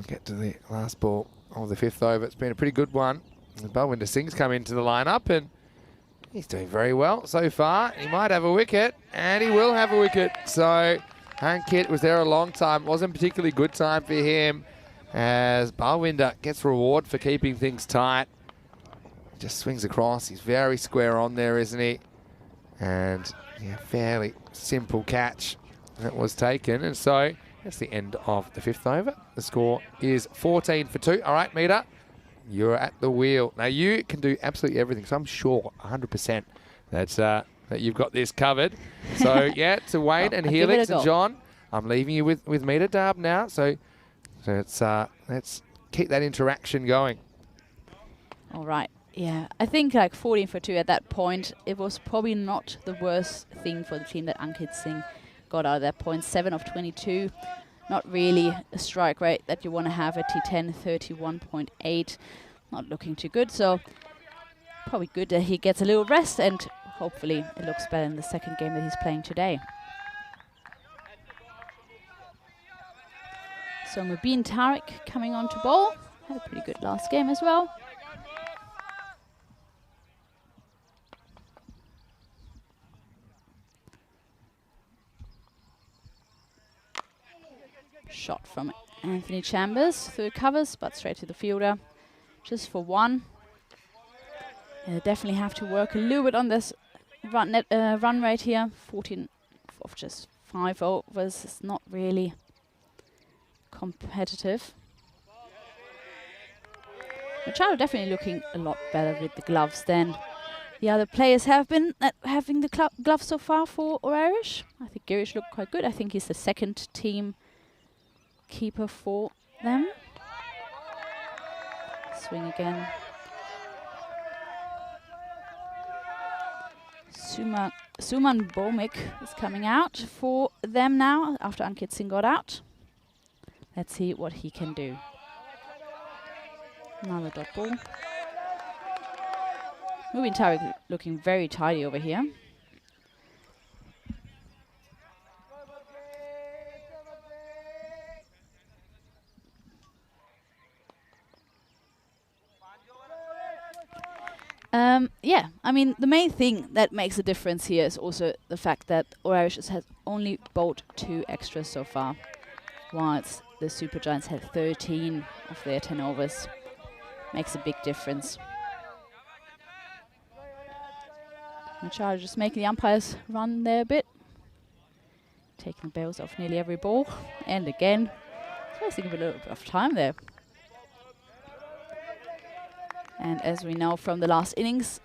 get to the last ball of the fifth over. It's been a pretty good one. And Balwinder Singh's come into the lineup, and he's doing very well so far. He might have a wicket, and he will have a wicket. So Hankit was there a long time. Wasn't a particularly good time for him, as Balwinder gets reward for keeping things tight. Just swings across. He's very square on there, isn't he? And yeah, fairly simple catch that was taken. And so that's the end of the fifth over. The score is 14 for 2. All right, Mita, you're at the wheel. Now, you can do absolutely everything. So I'm sure 100% that you've got this covered. So, yeah, to Wayne and I'll give it Helix a and go. John, I'm leaving you with Mita Dab now. So let's keep that interaction going. All right. Yeah, I think like 14 for 2 at that point, it was probably not the worst thing for the team that Ankit Singh got out of that point. 7 of 22. Not really a strike rate that you want to have at T10, 31.8. Not looking too good, so probably good that he gets a little rest, and hopefully it looks better in the second game that he's playing today. So Mubin Tariq coming on to bowl. Had a pretty good last game as well. Shot from Anthony Chambers through covers, but straight to the fielder. Just for one. Definitely have to work a little bit on this run rate here. 14 of just 5 overs is not really competitive. Machado definitely looking a lot better with the gloves than the other players have been having the gloves so far for Irish. I think Girish looked quite good. I think he's the second team keeper for them. Swing again. Suman Bomik is coming out for them now after Ankit Singh got out. Let's see what he can do. Another dot ball. Mubin Tariq looking very tidy over here. Yeah, I mean, the main thing that makes a difference here is also the fact that Irish has only bowled 2 extras so far, whilst the Super Giants had 13 of their 10 overs. Makes a big difference. Machado just making the umpires run there a bit. Taking the bails off nearly every ball. And again, wasting a little bit of time there. And as we know from the last innings,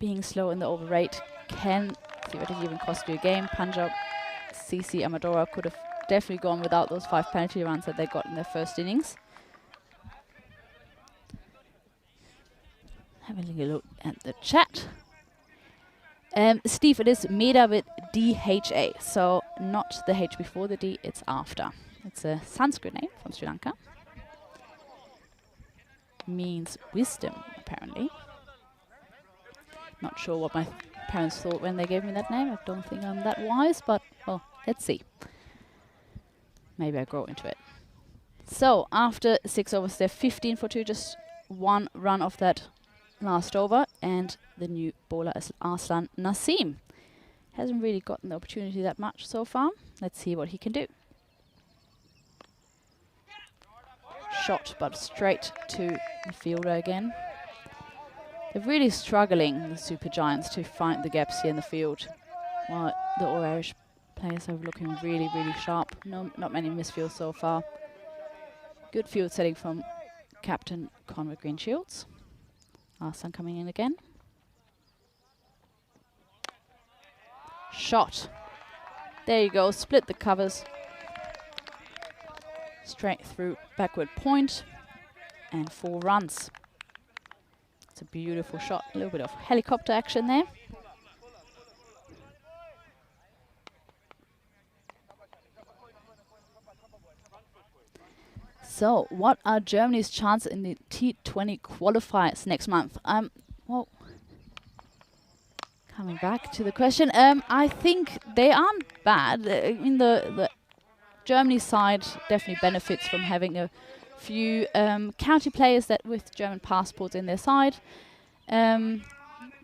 being slow in the over rate can theoretically even cost you a game. Punjab, CC, Amadora could have definitely gone without those 5 penalty runs that they got in their first innings. Having a look at the chat. Steve, it is Meda with DHA, so not the H before the D, it's after. It's a Sanskrit name from Sri Lanka. Means wisdom, apparently. Not sure what my parents thought when they gave me that name. I don't think I'm that wise, but, well, let's see. Maybe I grow into it. So, after 6 overs, they're 15 for 2, just 1 run off that last over, and the new bowler is Arslan Naseem. Hasn't really gotten the opportunity that much so far. Let's see what he can do. Shot, but straight to the fielder again. They're really struggling, the Super Giants, to find the gaps here in the field, while the All-Irish players are looking really, really sharp. Not many misfields so far. Good field setting from captain Conrad Greenshields. Arslan coming in again. Shot. There you go, split the covers. Straight through backward point. And 4 runs. It's a beautiful shot. A little bit of helicopter action there. So, what are Germany's chances in the T20 qualifiers next month? Well, coming back to the question, I think they aren't bad. In the Germany side definitely benefits from having a few county players that with German passports in their side,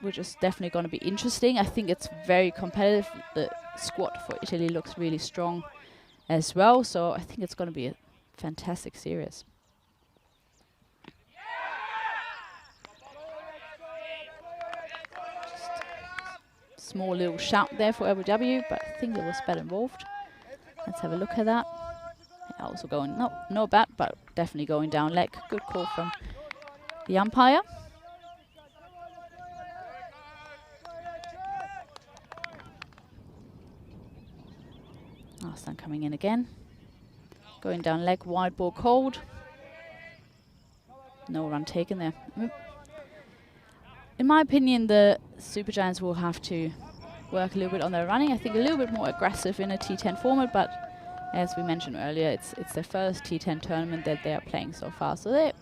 which is definitely going to be interesting. I think it's very competitive. The squad for Italy looks really strong as well, so I think it's going to be a fantastic series. Just small little shout there for LBW, but I think there was bat involved. Let's have a look at that. Yeah, also going, no bat, but definitely going down leg. Good call from the umpire. Arslan coming in again. Going down leg, wide ball cold. No run taken there. In my opinion, the Super Giants will have to work a little bit on their running. I think a little bit more aggressive in a T10 format, but as we mentioned earlier, it's their first T10 tournament that they are playing so far, so they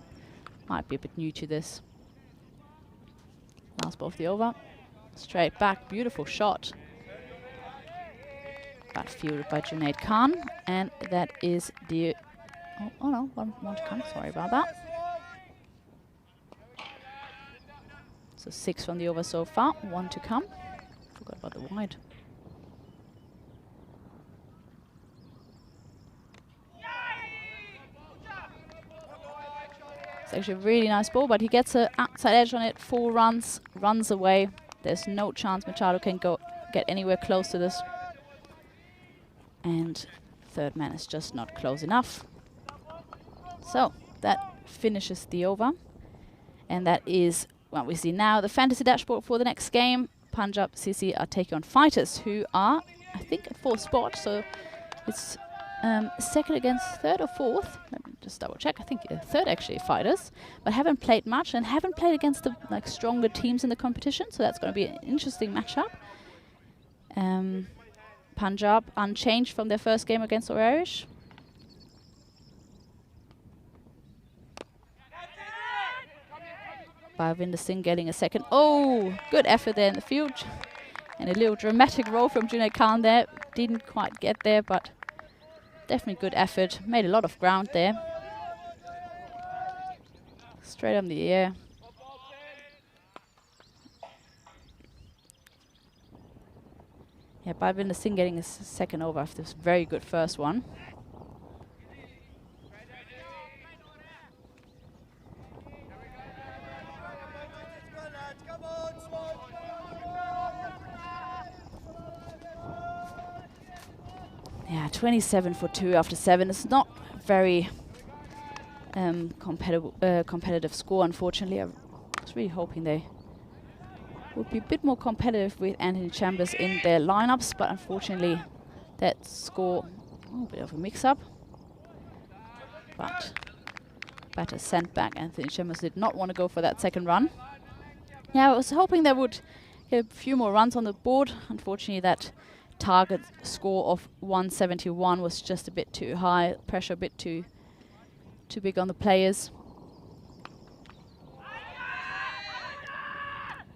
might be a bit new to this. Last ball of the over. Straight back, beautiful shot. But fielded by Junaid Khan, and that is the... Oh no, one to come, sorry about that. So 6 from the over so far, 1 to come. Forgot about the wide. It's actually a really nice ball, but he gets an outside edge on it, 4 runs, runs away. There's no chance Machado can get anywhere close to this. And third man is just not close enough. So that finishes the over. And that is what we see now. The fantasy dashboard for the next game. Punjab CC are taking on Fighters, who are, I think, at 4th spot. So it's second against 3rd or 4th. Let me just double check. I think 3rd actually, Fighters. But haven't played much and haven't played against the stronger teams in the competition. So that's going to be an interesting matchup. Punjab unchanged from their first game against the Irish. Bhavinder Singh getting a second. Oh, good effort there in the field. And a little dramatic roll from Junaid Khan there. Didn't quite get there, but definitely good effort. Made a lot of ground there. Straight up in the air. Yeah, Bhavinder Singh getting a second over after this very good first one. Yeah, 27 for 2 after 7. It's not very competitive score, unfortunately. I was really hoping they would be a bit more competitive with Anthony Chambers in their lineups, but unfortunately that score, a bit of a mix-up. But batter sent back. Anthony Chambers did not want to go for that second run. Yeah, I was hoping they would get a few more runs on the board. Unfortunately, that target score of 171 was just a bit too high, pressure a bit too big on the players.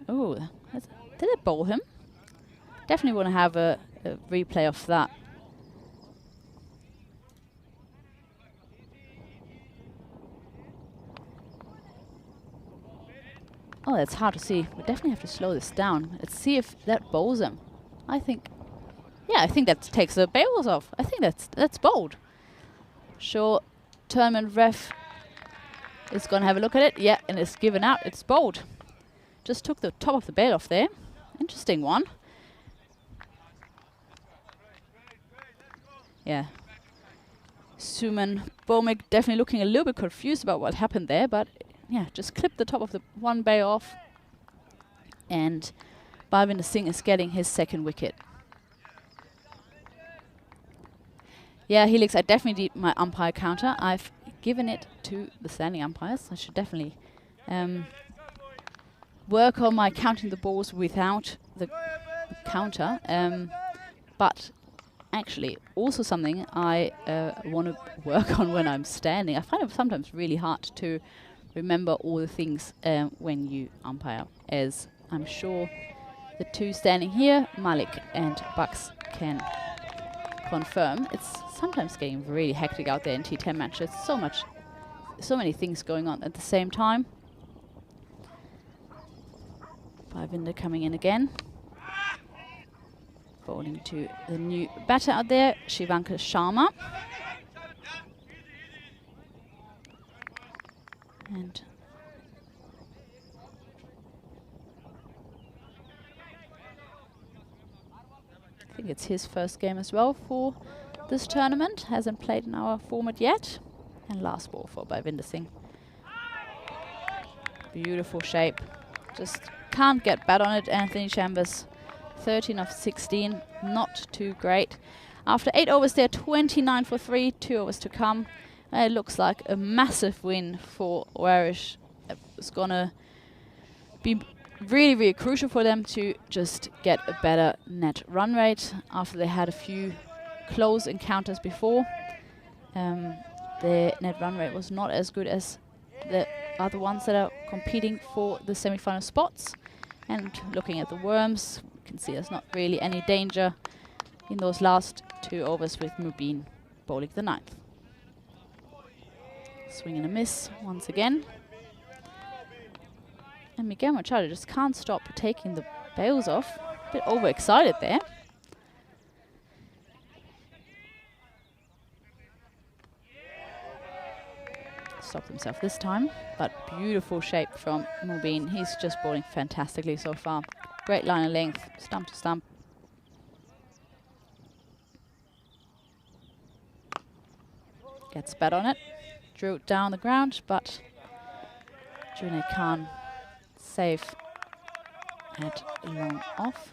Oh, did it bowl him? Definitely want to have a replay of that. Oh, that's hard to see. We definitely have to slow this down. Let's see if that bowls him. I think that takes the bails off. I think that's bowled. Sure, tournament ref is going to have a look at it. Yeah, and it's given out. It's bowled. Just took the top of the bail off there. Interesting one. Yeah. Suman Bomik definitely looking a little bit confused about what happened there, but yeah, just clipped the top of the one bail off. And Bhavinder Singh is getting his second wicket. Yeah, Helix, I definitely need my umpire counter. I've given it to the standing umpires. I should definitely work on my counting the balls without the counter. But actually, also something I want to work on when I'm standing. I find it sometimes really hard to remember all the things when you umpire, as I'm sure the two standing here, Malik and Bucks, can confirm. It's sometimes getting really hectic out there in T10 matches. So many things going on at the same time. Bhavinder coming in again. Bowling to the new batter out there, Shivankar Sharma. And I think it's his first game as well for this tournament. Hasn't played in our format yet. And last ball for Bhavinder Singh. Beautiful shape. Just can't get bad on it. Anthony Chambers, 13 of 16. Not too great. After 8 overs there, 29 for 3. 2 overs to come. It looks like a massive win for Warish. It's going to be really, really crucial for them to just get a better net run rate after they had a few close encounters before. Their net run rate was not as good as the other ones that are competing for the semi-final spots. And looking at the Worms, you can see there's not really any danger in those last 2 overs with Mubin bowling the 9th. Swing and a miss once again. And Miguel Machado just can't stop taking the bails off. A bit overexcited there. Stopped himself this time, but beautiful shape from Mubin. He's just bowling fantastically so far. Great line of length, stump to stump. Gets bat on it, drew it down the ground, but Junaid Khan safe at long off.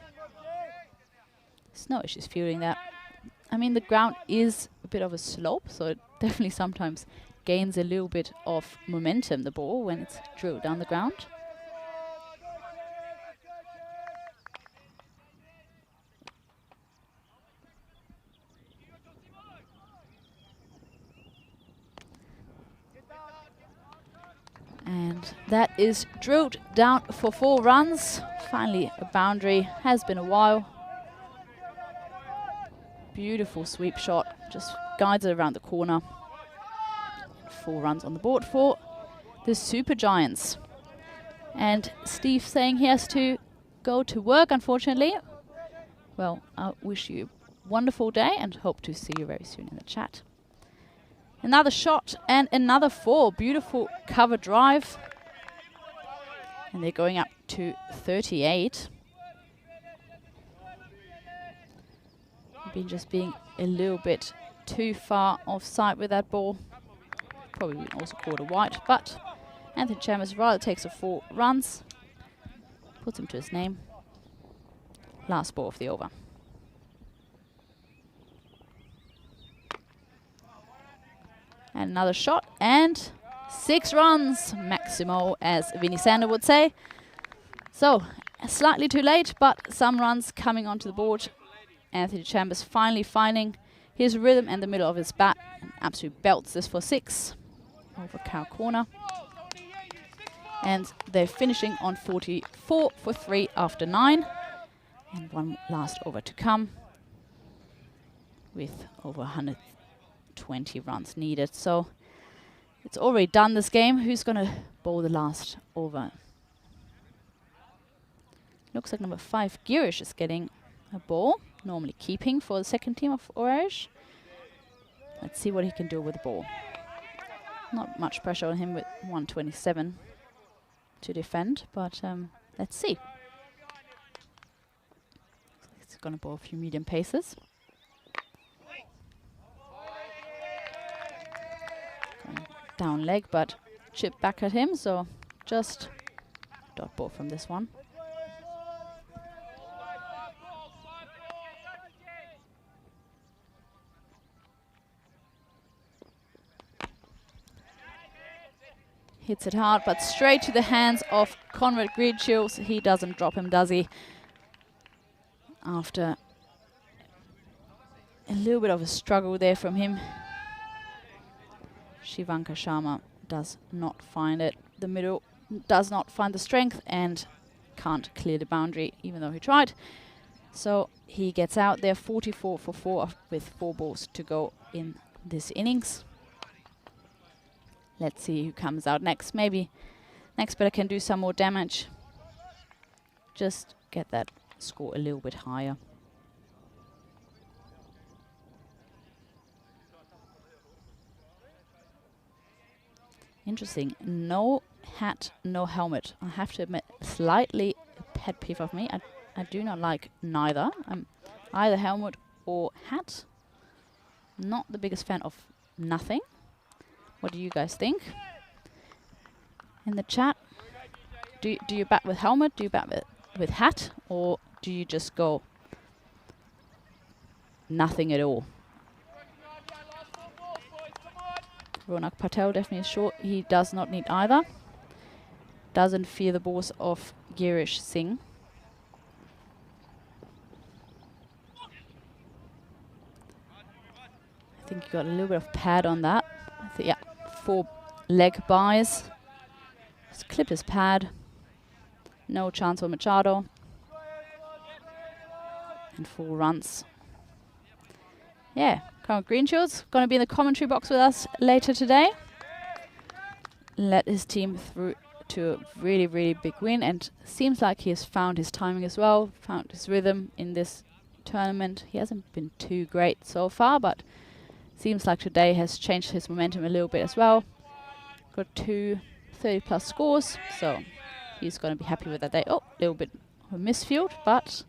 There's no issues fielding that. I mean, the ground is a bit of a slope, so it definitely sometimes gains a little bit of momentum, the ball, when it's drilled down the ground. And that is drilled down for 4 runs. Finally a boundary, has been a while. Beautiful sweep shot, just guides it around the corner. 4 runs on the board for the Super Giants. And Steve saying he has to go to work, unfortunately. Well, I wish you a wonderful day and hope to see you very soon in the chat. Another shot and another 4. Beautiful cover drive. And they're going up to 38. been just being a little bit too far offside with that ball. Probably also called a white, but Anthony Chambers rather takes the 4 runs, puts him to his name. Last ball of the over. And another shot, and 6 runs, Maximo, as Vinnie Sander would say. So, slightly too late, but some runs coming onto the board. Anthony Chambers finally finding his rhythm and the middle of his bat. And absolutely belts this for 6 over cow corner. And they're finishing on 44 for 3 after 9. And one last over to come with over 120 runs needed. So it's already done, this game. Who's going to bowl the last over? Looks like number 5, Girish, is getting a ball. Normally keeping for the second team of Orange. Let's see what he can do with the ball. Not much pressure on him with 127 to defend, but let's see. He's going to bowl a few medium paces. Going down leg, but chip back at him, so just dot ball from this one. Hits it hard, but straight to the hands of Conrad Greenfields. He doesn't drop him, does he? After a little bit of a struggle there from him. Shivanka Sharma does not find it. The middle does not find the strength and can't clear the boundary, even though he tried. So he gets out there 44 for 4 with 4 balls to go in this innings. Let's see who comes out next. Maybe next batter can do some more damage. Just get that score a little bit higher. Interesting. No hat, no helmet. I have to admit, slightly a pet peeve of me. I do not like neither. Either helmet or hat. Not the biggest fan of nothing. What do you guys think? In the chat, do you bat with helmet? Do you bat with hat? Or do you just go nothing at all? Ronak Patel definitely is short. He does not need either. Doesn't fear the balls of Girish Singh. I think you got a little bit of pad on that. Yeah, 4 leg buys. Just clip his pad. No chance for Machado. And 4 runs. Yeah, Conrad Greenfields going to be in the commentary box with us later today. Led his team through to a really, really big win, and seems like he has found his timing as well, found his rhythm in this tournament. He hasn't been too great so far, but seems like today has changed his momentum a little bit as well. Got 2 30+ scores, so he's going to be happy with that day. Oh, a little bit of a misfield, but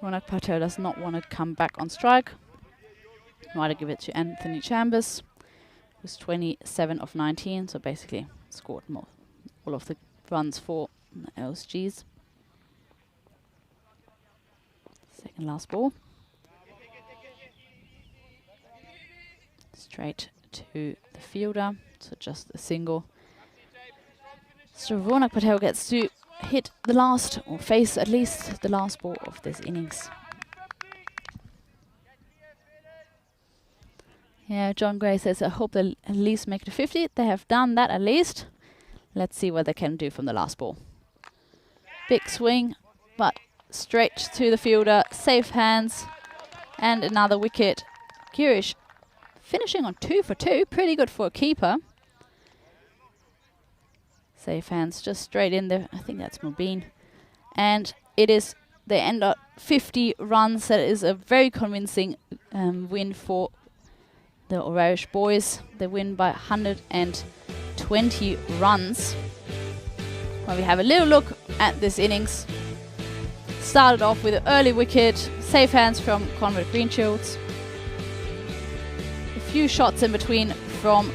Ronak Patel does not want to come back on strike. Might have give it to Anthony Chambers, who's 27 of 19, so basically scored all of the runs for the LSGs. Second last ball. Straight to the fielder, so just a single. So Ronak Patel gets to hit the last, or face at least the last ball of this innings. Yeah, John Gray says, I hope they'll at least make it to 50. They have done that at least. Let's see what they can do from the last ball. Big swing, but straight to the fielder, safe hands, and another wicket. Girish finishing on 2 for 2, pretty good for a keeper. Safe hands, just straight in there. I think that's Mubin. And it is, they end up 50 runs. That is a very convincing win for the Orange boys. They win by 120 runs. When we have a little look at this innings, started off with an early wicket, safe hands from Conrad Greenshields. A few shots in between from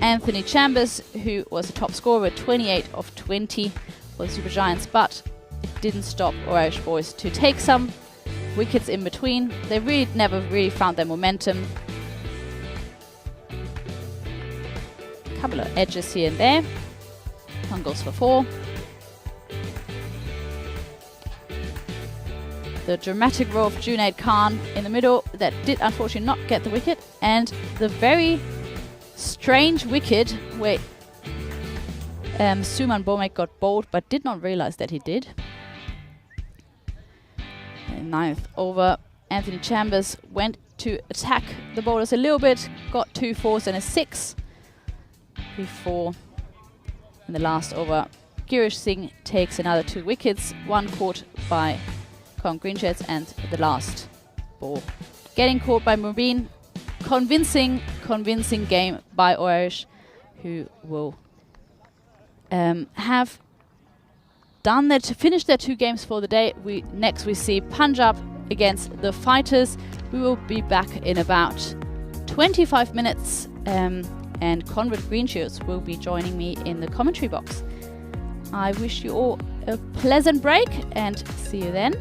Anthony Chambers, who was the top scorer with 28 of 20 for the Super Giants, but it didn't stop Irish boys to take some wickets in between. They really never really found their momentum. A couple of edges here and there. One goes for 4. The dramatic row of Junaid Khan in the middle that did unfortunately not get the wicket, and the very strange wicket where Suman Bomek got bowled but did not realize that he did. In 9th over, Anthony Chambers went to attack the bowlers a little bit, got 2 4s and a 6 before in the last over Girish Singh takes another 2 wickets, one caught by Con Greenshields and the last ball getting caught by Mubin. Convincing game by Irish, who will have done that to finish their 2 games for the day. Next we see Punjab against the Fighters. We will be back in about 25 minutes and Conrad Greenshields will be joining me in the commentary box. I wish you all a pleasant break and see you then.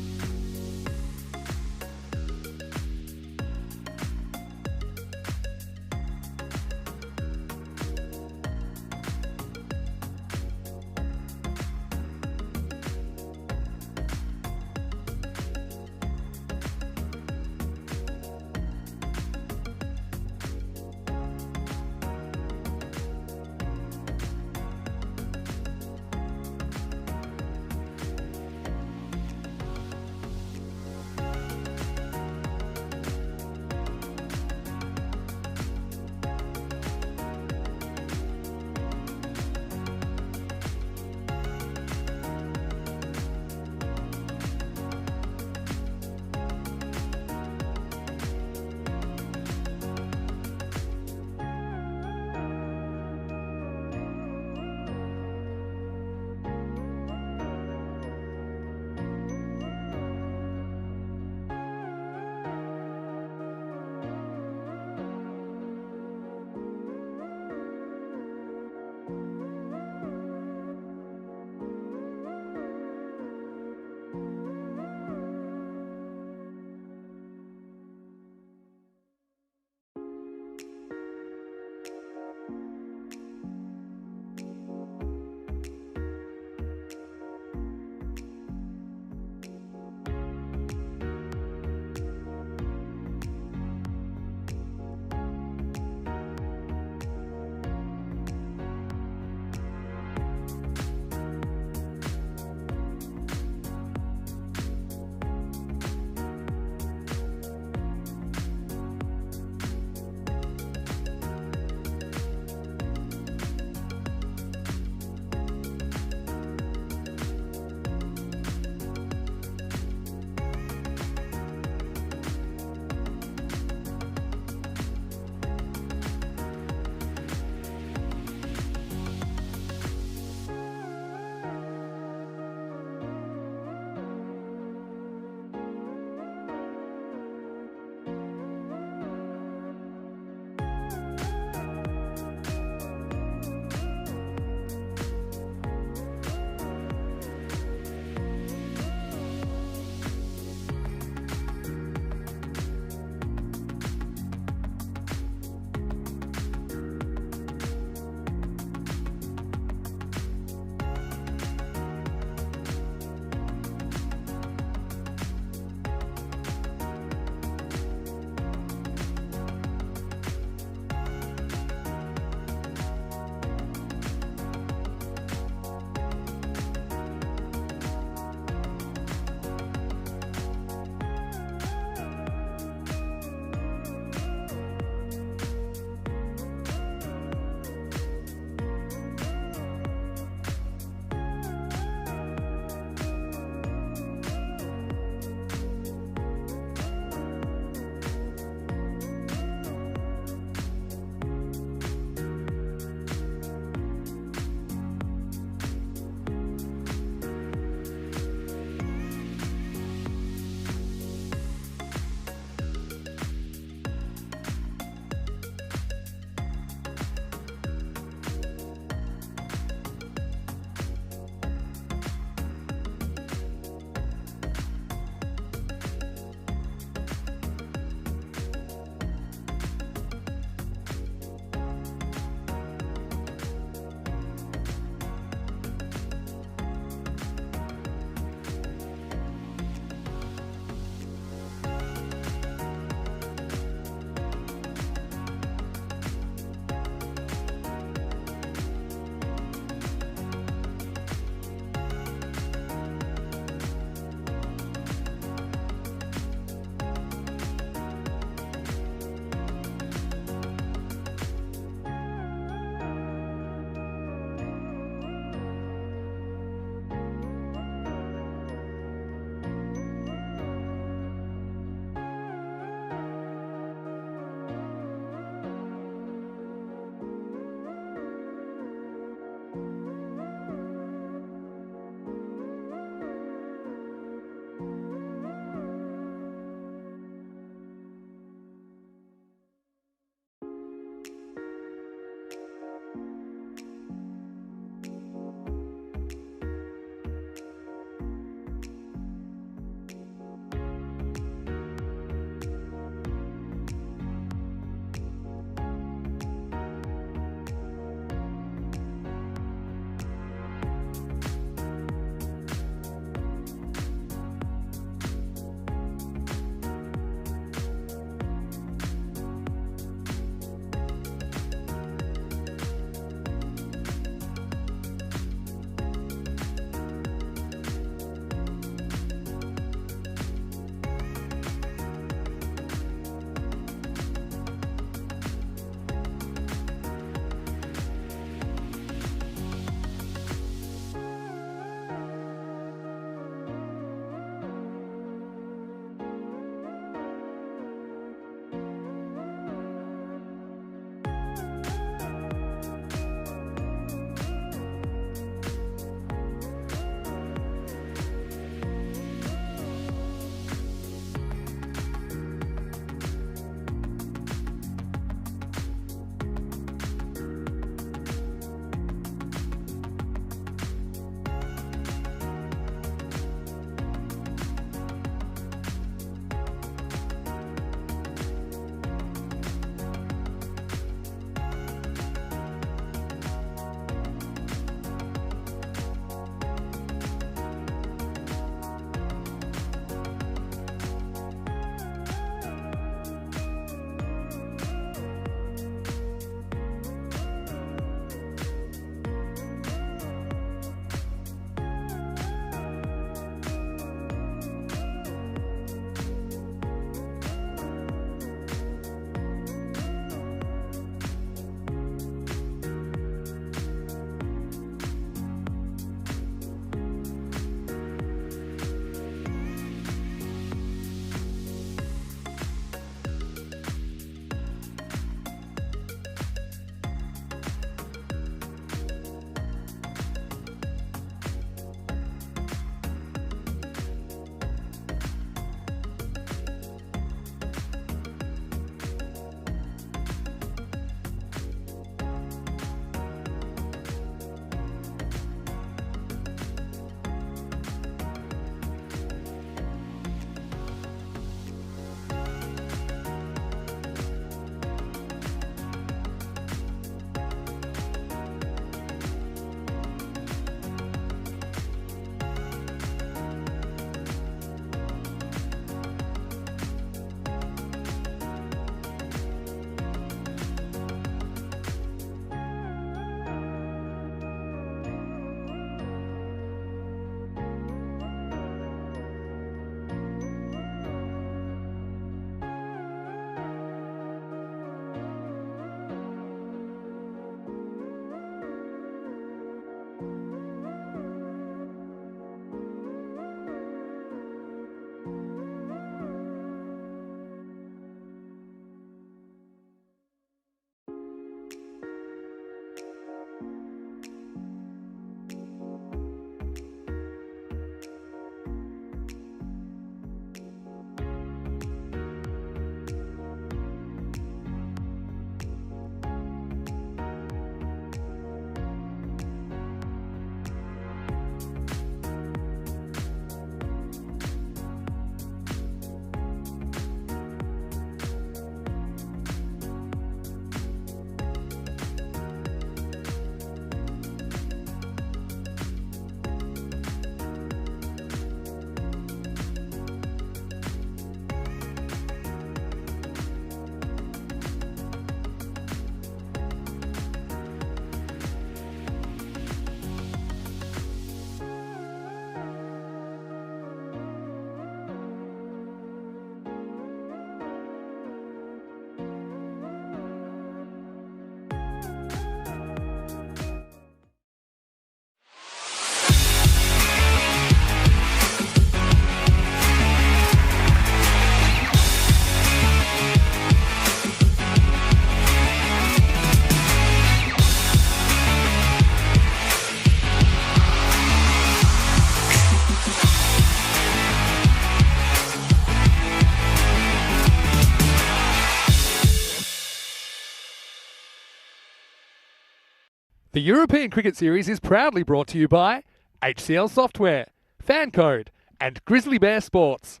The European Cricket Series is proudly brought to you by HCL Software, Fan Code, and Grizzly Bear Sports.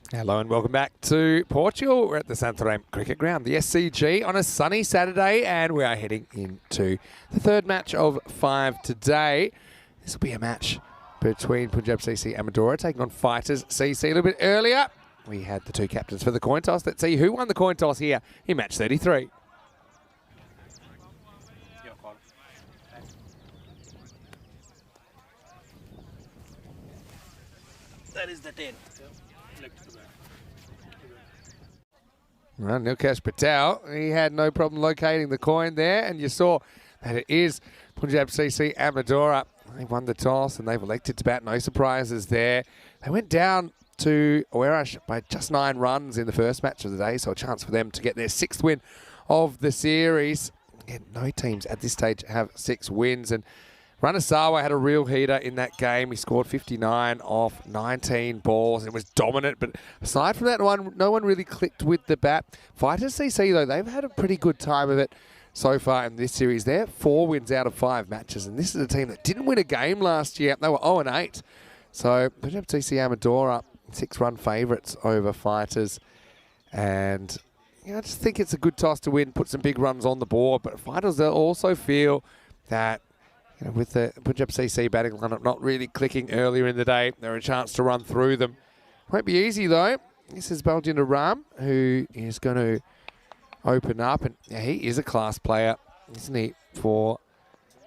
Hello and welcome back to Portugal. We're at the Santarém Cricket Ground, the SCG, on a sunny Saturday, and we are heading into the third match of 5 today. This will be a match between Punjab CC and Medora taking on Fighters CC. A little bit earlier, we had the two captains for the coin toss. Let's see who won the coin toss here in match 33. Your call. That is the 10. Well, Nilkesh Patel, he had no problem locating the coin there, and you saw that it is Punjab CC and Medora. They won the toss and they've elected to bat. No surprises there. They went down to Awerash by just 9 runs in the first match of the day, so a chance for them to get their 6th win of the series. Again, no teams at this stage have 6 wins, and Ranasawa had a real heater in that game. He scored 59 off 19 balls. It was dominant, but aside from that one, no one really clicked with the bat. Fighters CC, though, they've had a pretty good time of it so far in this series. They're 4 wins out of 5 matches, and this is a team that didn't win a game last year. They were 0-8. So Punjab CC Amadora, 6-run favourites over Fighters. And I just think it's a good toss to win, put some big runs on the board. But Fighters, they'll also feel that with the Punjab CC batting lineup not really clicking earlier in the day, there are a chance to run through them. Won't be easy, though. This is Baljinder Ram, who is going to open up. And yeah, he is a class player, isn't he, for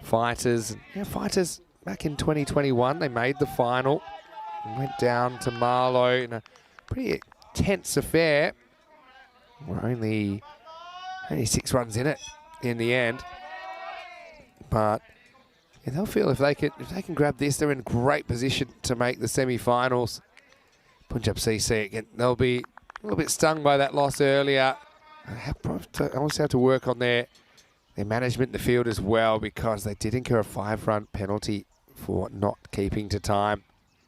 Fighters. Yeah, Fighters back in 2021, they made the final and went down to Marlow in a pretty tense affair. We're only 6 runs in it in the end. But yeah, they'll feel if they can grab this, they're in great position to make the semi-finals. Punjab CC again, they'll be a little bit stung by that loss earlier. I also have to work on their management in the field as well, because they did incur a 5-run penalty for not keeping to time.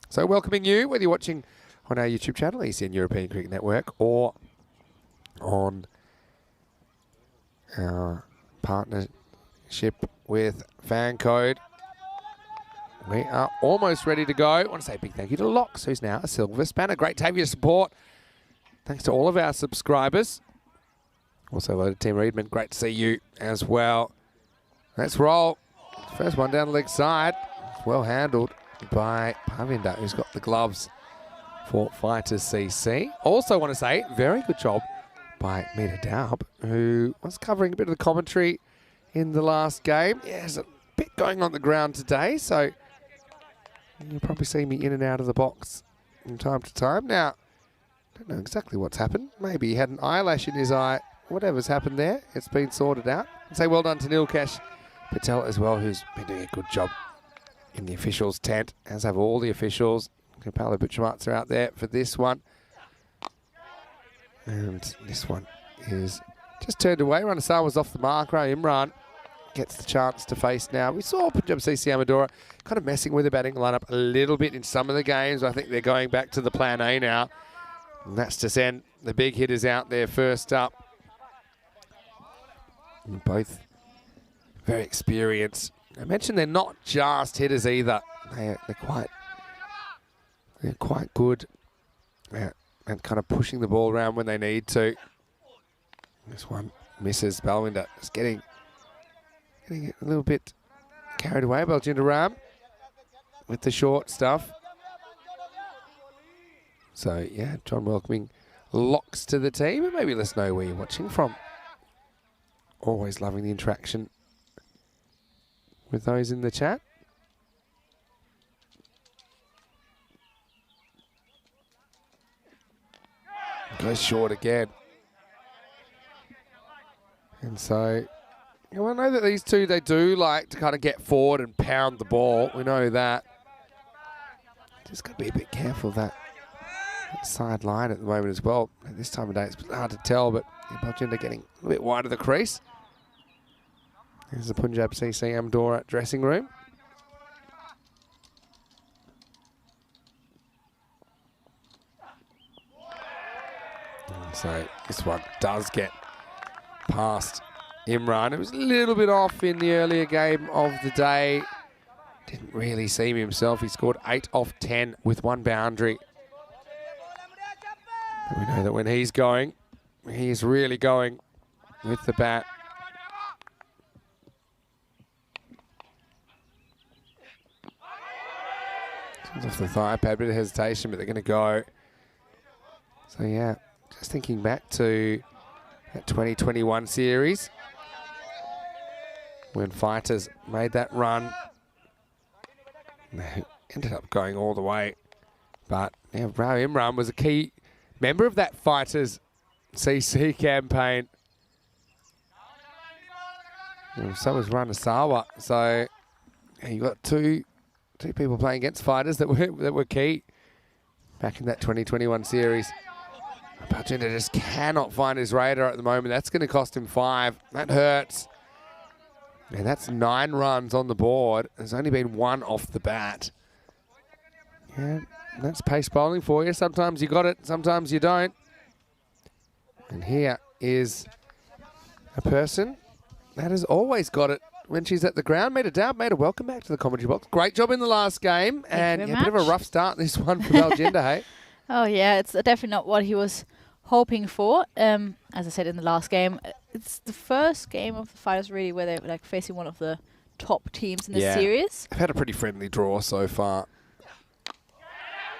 So welcoming you, whether you're watching on our YouTube channel, ECN European Cricket Network, or on our partnership with Fan Code. We are almost ready to go. I want to say a big thank you to Locks, who's now a silver spanner. Great to have your support. Thanks to all of our subscribers. Also hello to Tim Reedman. Great to see you as well. Let's roll. First one down the leg side. Well handled by Pavinder, who's got the gloves for Fighters CC. Also want to say, very good job by Mita Daub, who was covering a bit of the commentary in the last game. Yeah, there's a bit going on the ground today, so you'll probably see me in and out of the box from time to time. Now, I don't know exactly what's happened. Maybe he had an eyelash in his eye. Whatever's happened there, it's been sorted out. I'd say well done to Nilkesh Patel as well, who's been doing a good job in the officials' tent, as have all the officials. Kapala Butchamarts are out there for this one. And this one is just turned away. Ranasawa was off the mark. Ray Imran gets the chance to face now. We saw Punjab CC Amadora kind of messing with the batting lineup a little bit in some of the games. I think they're going back to the plan A now. And that's to send the big hitters out there first up. And both very experienced. I mentioned they're not just hitters either. They're quite good at kind of pushing the ball around when they need to. This one misses. Balwinder is getting a little bit carried away. Baljinder Ram with the short stuff. So yeah, John welcoming Locks to the team, and maybe let us know where you're watching from. Always loving the interaction with those in the chat. Goes short again. And so, I know that these two, they do like to kind of get forward and pound the ball. We know that. Just got to be a bit careful of that sideline at the moment as well. At this time of day, it's hard to tell, but Baljinder getting a little bit wide of the crease. There's the Punjab CC Amdora dressing room. And so this one does get past Imran. It was a little bit off in the earlier game of the day. Didn't really seem himself. He scored 8 off 10 with 1 boundary. But we know that when he's going, he is really going with the bat. Off the thigh pad, bit of hesitation, but they're going to go. So yeah, just thinking back to that 2021 series when Fighters made that run. They ended up going all the way. But yeah, Rao Imran was a key member of that Fighters CC campaign. And so was Ranasawa. So yeah, you got two people playing against Fighters that were key back in that 2021 series. Baljinder just cannot find his radar at the moment. That's going to cost him 5. That hurts. And that's 9 runs on the board. There's only been 1 off the bat. Yeah, that's pace bowling for you. Sometimes you got it, sometimes you don't. And here is a person that has always got it when she's at the ground. Made a doubt, made a welcome back to the commentary box. Great job in the last game. And a bit of a rough start this one for Baljinder, hey? Oh, yeah, it's definitely not what he was hoping for. As I said in the last game, it's the first game of the Fighters really where they're like facing one of the top teams in the series. They've had a pretty friendly draw so far.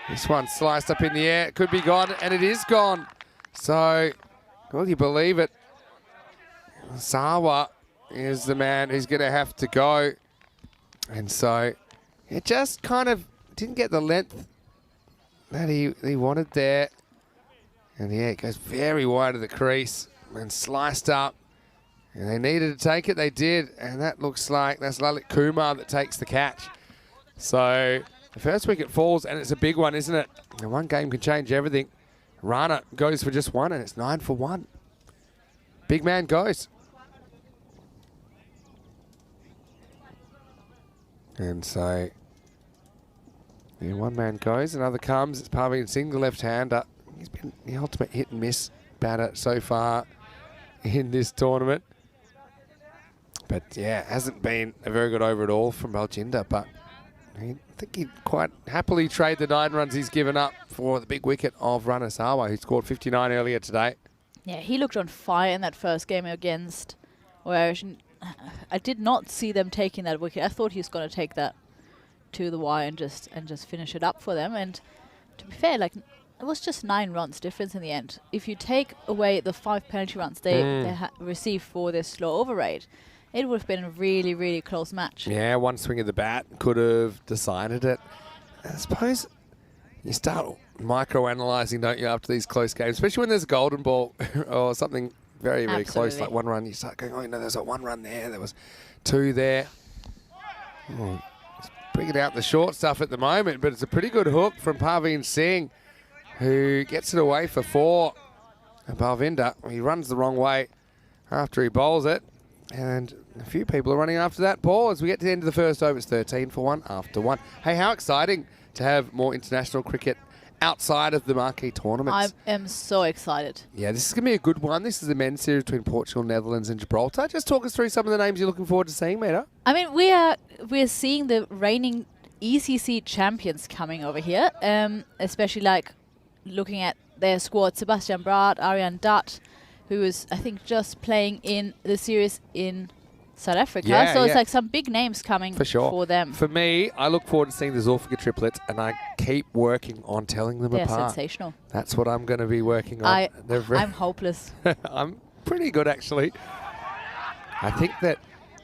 This one sliced up in the air. It could be gone, and it is gone. So, will you believe it? Sawa is the man who's going to have to go. And so, it just kind of didn't get the length that he wanted there. And yeah, it goes very wide of the crease and sliced up. And they needed to take it, they did. And that looks like that's Lalit Kumar that takes the catch. So the first wicket falls, and it's a big one, isn't it? And one game can change everything. Rana goes for just 1, and it's 9 for 1. Big man goes. And so, yeah, one man goes, another comes. It's Parveen Singh, the left-hander. He's been the ultimate hit and miss batter so far in this tournament. But yeah, hasn't been a very good over at all from Baljinder. But I think he'd quite happily trade the 9 runs he's given up for the big wicket of Ranasawa, who scored 59 earlier today. Yeah, he looked on fire in that first game against Ocean. I did not see them taking that wicket. I thought he was going to take that to the wire and just finish it up for them. And to be fair, like, it was just 9 runs difference in the end. If you take away the 5 penalty runs they received for their slow over rate, it would have been a really, really close match. Yeah, one swing of the bat could have decided it. I suppose you start micro-analysing, don't you, after these close games, especially when there's a golden ball or something very, very close, like 1 run. You start going, oh, you know, there's a 1 run there. There was 2 there. Oh, it's bringing out the short stuff at the moment, but it's a pretty good hook from Parveen Singh, who gets it away for 4. And Baljinder, he runs the wrong way after he bowls it. And a few people are running after that ball as we get to the end of the first over. It's 13 for 1 after 1. Hey, how exciting to have more international cricket outside of the marquee tournaments. I am so excited. Yeah, this is going to be a good one. This is the men's series between Portugal, Netherlands and Gibraltar. Just talk us through some of the names you're looking forward to seeing, Meta. I mean, we're seeing the reigning ECC champions coming over here, especially like looking at their squad. Sebastian Braat, Aryan Dutt, who is, I think, just playing in the series in South Africa. Yeah, so it's like some big names coming for them. For me, I look forward to seeing the Zulfiqar triplets, and I keep working on telling them apart. They're sensational. That's what I'm going to be working on. I'm hopeless. I'm pretty good, actually. I think that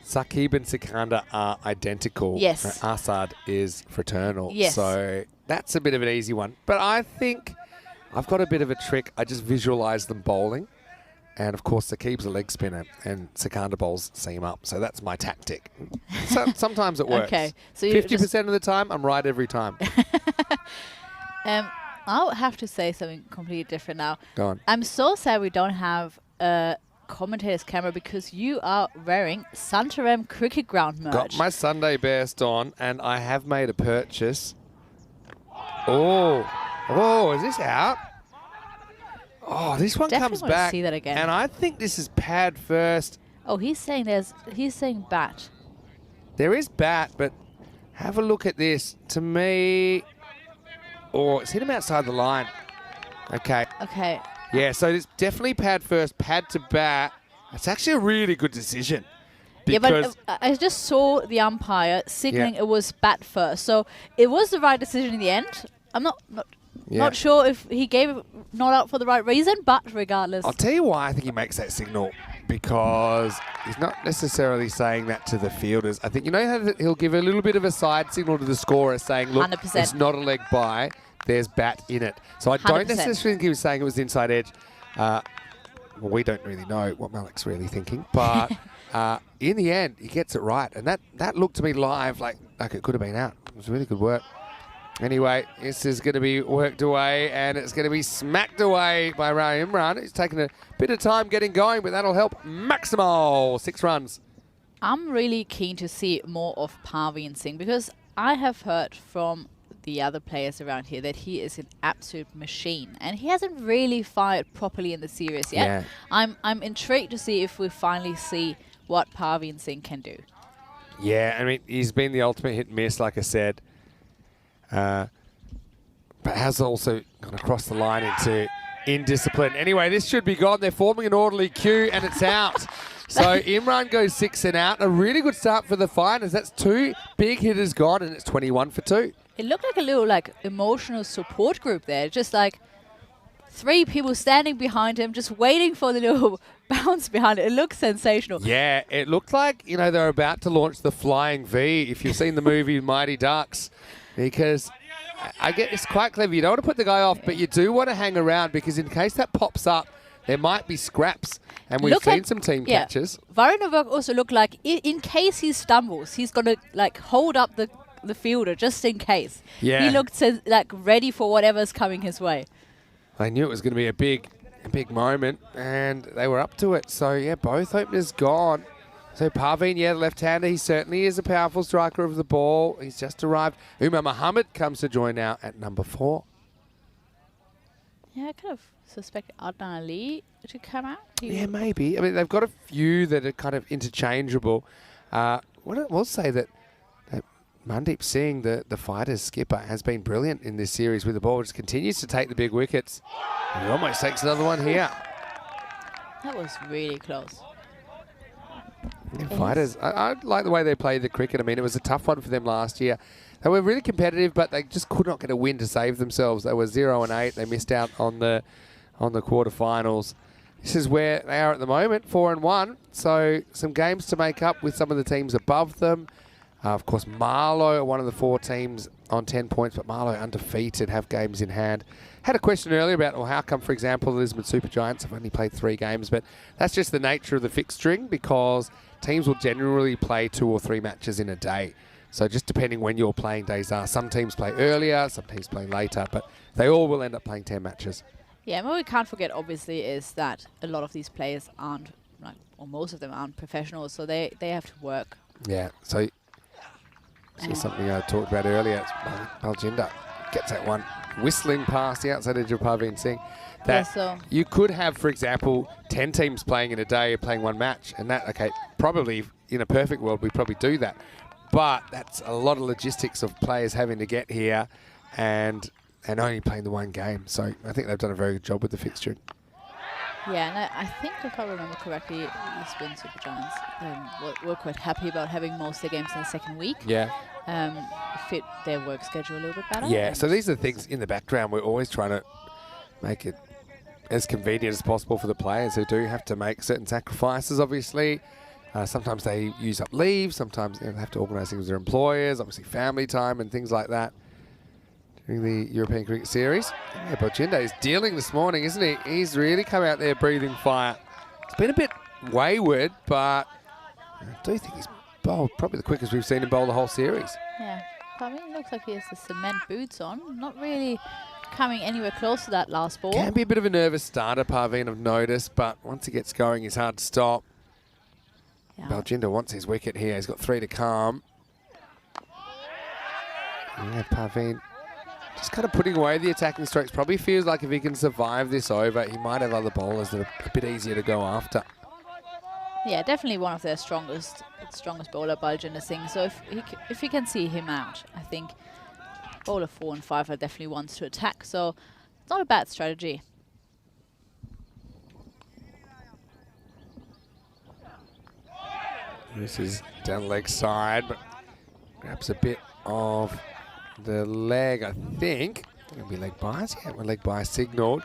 Saqib and Sikandar are identical. Yes. Asad is fraternal. Yes. So that's a bit of an easy one. But I think I've got a bit of a trick. I just visualise them bowling. And, of course, Saqib's a leg spinner and Sikandar bowls seam up. So that's my tactic. So sometimes it works. Okay. So 50% of the time, I'm right every time. I'll have to say something completely different now. Go on. I'm so sad we don't have a commentator's camera because you are wearing Santarem Cricket Ground merch. Got my Sunday best on, and I have made a purchase. Oh, is this out? Oh, this one Definitely comes back. see that again. And I think this is pad first. Oh, he's saying bat. There is bat, but have a look at this. To me, it's hit him outside the line. Okay. Okay. Yeah, so it's definitely pad first, pad to bat. It's actually a really good decision. Yeah, but Because I just saw the umpire signaling it was bat first, so it was the right decision in the end. I'm not sure if he gave it not out for the right reason, but regardless. I'll tell you why I think he makes that signal. Because he's not necessarily saying that to the fielders. I think, you know how he'll give a little bit of a side signal to the scorer saying, look, 100%. it's not a leg by, there's bat in it. So I don't 100%. necessarily think he was saying it was the inside edge. Well, we don't really know what Malik's really thinking. But in the end, he gets it right. And that looked to me live like it could have been out. It was really good work. Anyway, this is going to be worked away, and it's going to be smacked away by Ray Imran. It's taken a bit of time getting going, but that'll help Maximal. 6 runs. I'm really keen to see more of Parveen Singh because I have heard from the other players around here that he is an absolute machine, and he hasn't really fired properly in the series yet. Yeah. I'm intrigued to see if we finally see what Parveen Singh can do. Yeah, I mean, he's been the ultimate hit and miss, like I said. But has also gone across the line into indiscipline. Anyway, this should be gone. They're forming an orderly queue, and it's out. So Imran goes 6 and out. A really good start for the Finers. That's 2 big hitters gone, and it's 21 for 2. It looked like a little emotional support group there. Just 3 people standing behind him, just waiting for the little bounce behind it. It looks sensational. Yeah, it looked like, they're about to launch the Flying V, if you've seen the movie Mighty Ducks. Because I get it's quite clever. You don't want to put the guy off, but you do want to hang around because in case that pops up, there might be scraps. And we've seen some team catches. Varinovac also looked like in case he stumbles, he's going to hold up the fielder just in case. Yeah. He looked ready for whatever's coming his way. They knew it was going to be a big moment, and they were up to it. So, yeah, both openers gone. So Parveen, the left-hander, he certainly is a powerful striker of the ball. He's just arrived. Umar Muhammad comes to join now at number 4. Yeah, I kind of suspect Adnan Ali to come out. Yeah, maybe. I mean, they've got a few that are kind of interchangeable. We'll say that Mandeep Singh, the Fighters skipper, has been brilliant in this series with the ball. Just continues to take the big wickets. He almost takes another one here. That was really close. Yeah, Fighters, I like the way they play the cricket. I mean, it was a tough one for them last year. They were really competitive, but they just could not get a win to save themselves. They were 0 and 8. They missed out on the quarterfinals. This is where they are at the moment, 4 and 1. So some games to make up with some of the teams above them. Of course, Marlow are one of the 4 teams on 10 points, but Marlow undefeated, have games in hand. Had a question earlier about, well, how come, for example, the Lisbon Super Giants have only played 3 games, but that's just the nature of the fixturing because teams will generally play 2 or 3 matches in a day. So just depending when your playing days are. Some teams play earlier, some teams play later, but they all will end up playing 10 matches. Yeah, and what we can't forget, obviously, is that a lot of these players aren't, or most of them aren't professionals, so they have to work. Yeah, so this is something I talked about earlier. It's Baljinder gets that one whistling past the outside edge of Parveen Singh. That you could have, for example, 10 teams playing in a day, playing 1 match, and that, okay, probably in a perfect world, we'd probably do that. But that's a lot of logistics of players having to get here and only playing the 1 game. So I think they've done a very good job with the fixture. Yeah, and I think if I remember correctly, Lisbon Super Giants were quite happy about having most of their games in the second week. Yeah. Fit their work schedule a little bit better. Yeah, so these are the things in the background. We're always trying to make it as convenient as possible for the players who do have to make certain sacrifices, obviously. Sometimes they use up leave. Sometimes they have to organise things with their employers, obviously family time and things like that during the European Cricket Series. Yeah, Baljinder is dealing this morning, isn't he? He's really come out there breathing fire. It's been a bit wayward, but I do think he's bowled probably the quickest we've seen him bowl the whole series. Yeah, Parveen looks like he has the cement boots on. Not really coming anywhere close to that last ball. Can be a bit of a nervous starter, Parveen, I've noticed, but once he gets going, he's hard to stop. Yeah. Baljinder wants his wicket here. He's got 3 to come. Yeah, Parveen just kind of putting away the attacking strokes. Probably feels like if he can survive this over, he might have other bowlers that are a bit easier to go after. Yeah, definitely one of their strongest bowler, Baljinder Singh. So if we can see him out, I think bowler 4 and 5 are definitely ones to attack. So it's not a bad strategy. This is down the leg side, but grabs a bit of the leg, I think. It'll be leg bias. Yeah, my leg bias signalled.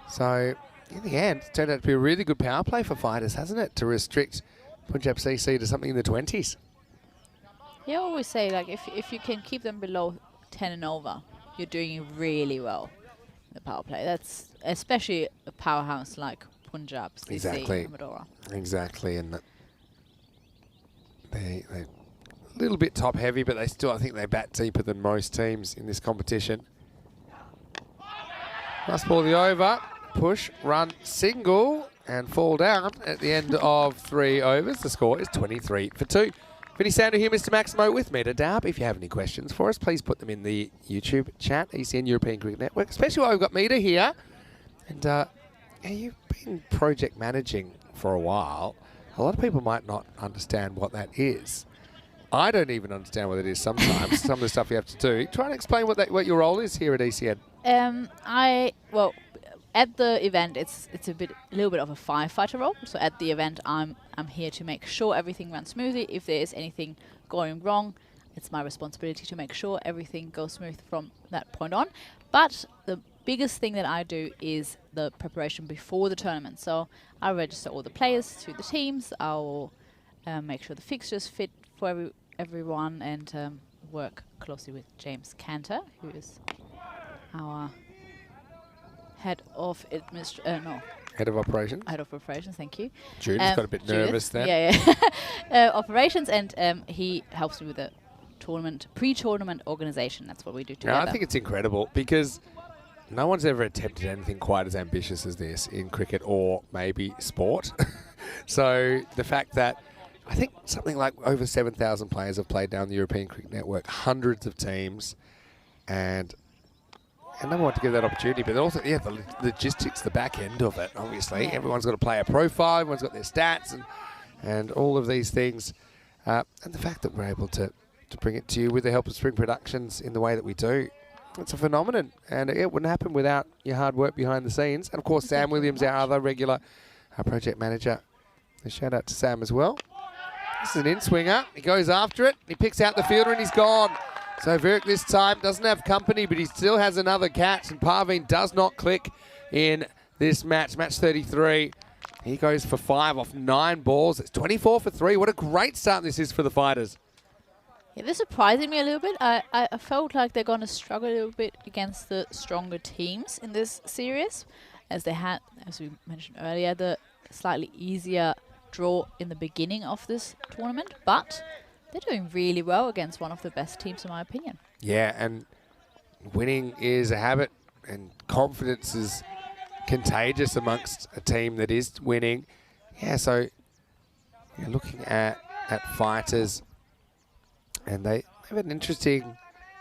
So in the end, it's turned out to be a really good power play for fighters, hasn't it? To restrict Punjab CC to something in the 20s. Yeah, I always say, like, if you can keep them below 10 and over, you're doing really well in the power play. That's especially a powerhouse like Punjab CC. Exactly. And Medora. Exactly, and they a little bit top heavy, but they still, I think they bat deeper than most teams in this competition. Last ball of the over, push, run, single, and fall down at the end of 3 overs. The score is 23 for 2. Vinny Sander here, Mr. Maximo with Meta Dab. If you have any questions for us, please put them in the YouTube chat, ECN European Cricket Network, especially while we've got Meta here. And yeah, you've been project managing for a while. A lot of people might not understand what that is. I don't even understand what it is sometimes, some of the stuff you have to do. Try and explain what your role is here at ECN. Well, at the event, it's a little bit of a firefighter role. So at the event, I'm here to make sure everything runs smoothly. If there is anything going wrong, it's my responsibility to make sure everything goes smooth from that point on. But the biggest thing that I do is the preparation before the tournament. So I register all the players to the teams. I'll make sure the fixtures fit for everyone, and work closely with James Cantor, who is our head of Head of operations. Head of operations, thank you. Judith's got a bit nervous then. Yeah. Operations, and he helps me with the pre-tournament organization. That's what we do together. No, I think it's incredible because no one's ever attempted anything quite as ambitious as this in cricket or maybe sport. So the fact that I think something like over 7,000 players have played down the European Cricket Network, hundreds of teams, and no one want to give that opportunity. But also, yeah, the logistics, the back end of it, obviously. Yeah. Everyone's got to play a profile, everyone's got their stats and all of these things. And the fact that we're able to bring it to you with the help of Spring Productions in the way that we do, it's a phenomenon. And it wouldn't happen without your hard work behind the scenes. And, of course, Sam Williams, our other regular project manager. A shout out to Sam as well. This is an in-swinger. He goes after it. He picks out the fielder and he's gone. So Virk this time doesn't have company, but he still has another catch. And Parveen does not click in this match, match 33. He goes for 5 off 9 balls. It's 24 for 3. What a great start this is for the fighters. Yeah, this surprised me a little bit. I felt like they're going to struggle a little bit against the stronger teams in this series, as they had, as we mentioned earlier, the slightly easier draw in the beginning of this tournament. But they're doing really well against one of the best teams, in my opinion. Yeah, and winning is a habit, and confidence is contagious amongst a team that is winning. Yeah, so you're looking at fighters, and they've had an interesting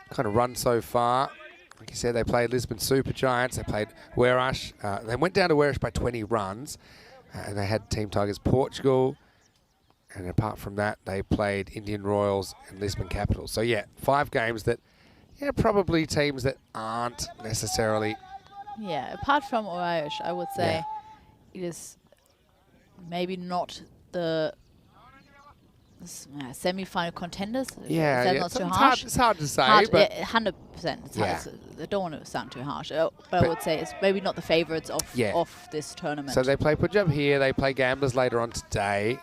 kind of run so far. Like you said, they played Lisbon Super Giants, they played Werash. They went down to Werash by 20 runs, and they had Team Tigers Portugal. And apart from that, they played Indian Royals and Lisbon Capitals. So, yeah, 5 games that, yeah, probably teams that aren't necessarily... Yeah, apart from Oriash, I would say it is maybe not the semi-final contenders. Yeah, Is that not too harsh? It's hard to say, but... Yeah, 100%. I don't want to sound too harsh, but I would say it's maybe not the favourites of this tournament. So they play Punjab here, they play Gamblers later on today,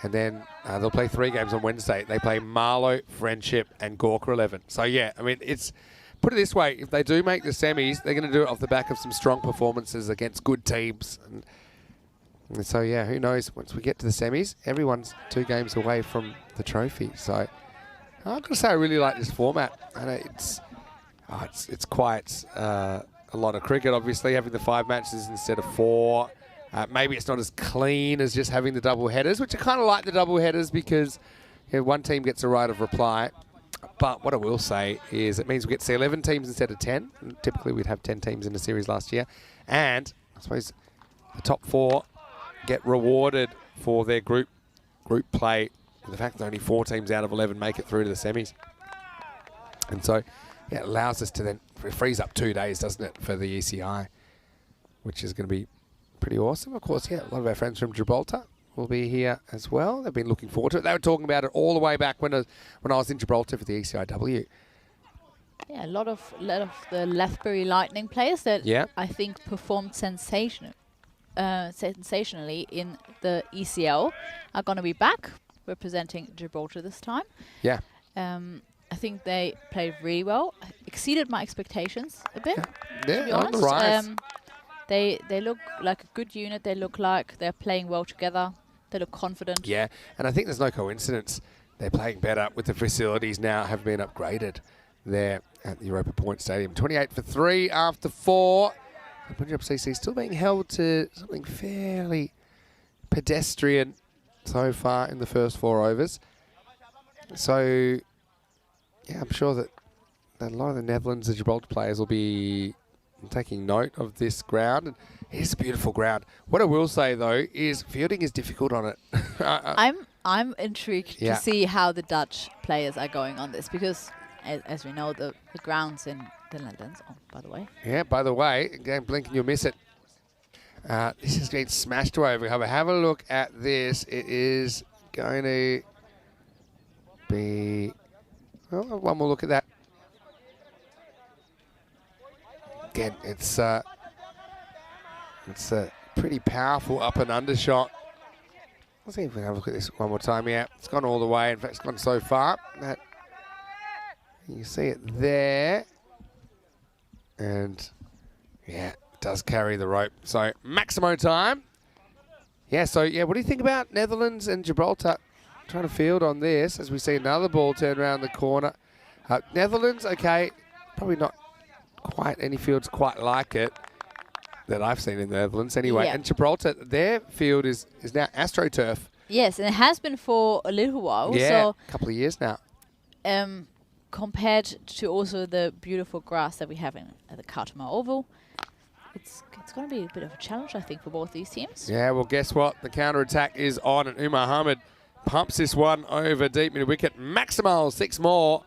and then they'll play 3 games on Wednesday. They play Marlow, Friendship, and Gawker 11. So, yeah, I mean, it's... Put it this way, if they do make the semis, they're going to do it off the back of some strong performances against good teams. And so, yeah, who knows? Once we get to the semis, everyone's 2 games away from the trophy. So I've got to say I really like this format. And it's quite a lot of cricket, obviously, having the 5 matches instead of 4. Maybe it's not as clean as just having the double headers, which I kind of like the double headers because one team gets a right of reply. But what I will say is it means we get to see 11 teams instead of 10. Typically, we'd have 10 teams in the series last year. And I suppose the top 4 get rewarded for their group play. The fact that only 4 teams out of 11 make it through to the semis. And so yeah, it allows us to then freeze up 2 days, doesn't it, for the ECI, which is going to be pretty awesome. Of course, yeah, a lot of our friends from Gibraltar will be here as well. They've been looking forward to it. They were talking about it all the way back when I was in Gibraltar for the ECIW. Yeah, a lot of the Lethbury Lightning players that Yeah. I think performed sensationally in the ECL are going to be back representing Gibraltar this time. Yeah. I think they played really well, exceeded my expectations a bit. Yeah, To be on the honest. rise. They look like a good unit. They look like they're playing well together. They look confident. Yeah, and I think there's no coincidence. They're playing better with the facilities now have been upgraded there at the Europa Point Stadium. 28 for 3 after 4. And Punjab CC still being held to something fairly pedestrian so far in the first 4 overs. So, yeah, I'm sure that a lot of the Netherlands and Gibraltar players will be taking note of this ground. And it's a beautiful ground. What I will say, though, is fielding is difficult on it. I'm intrigued Yeah. to see how the Dutch players are going on this because, as we know, the grounds in the Netherlands. Oh, by the way. Yeah, by the way, again, blink and you'll miss it. This is getting smashed away over cover. Have a look at this. It is going to be... Well, one more look at that. Again, it's a pretty powerful up and under shot. Let's see if we can have a look at this one more time. Yeah, it's gone all the way. In fact, it's gone so far that you see it there. And yeah, it does carry the rope. So Maximo time. Yeah, so yeah, what do you think about Netherlands and Gibraltar trying to field on this as we see another ball turn around the corner? Netherlands, okay, probably not quite any fields quite like it that I've seen in the Netherlands anyway. Yeah. And Gibraltar, their field is now AstroTurf. Yes, and it has been for a little while. Yeah, So a couple of years now. compared to also the beautiful grass that we have at the Cartama Oval, it's going to be a bit of a challenge, I think, for both these teams. Yeah, well, guess what? The counter-attack is on, and Umar Hamid pumps this one over deep mid-wicket. Maximal, 6 more.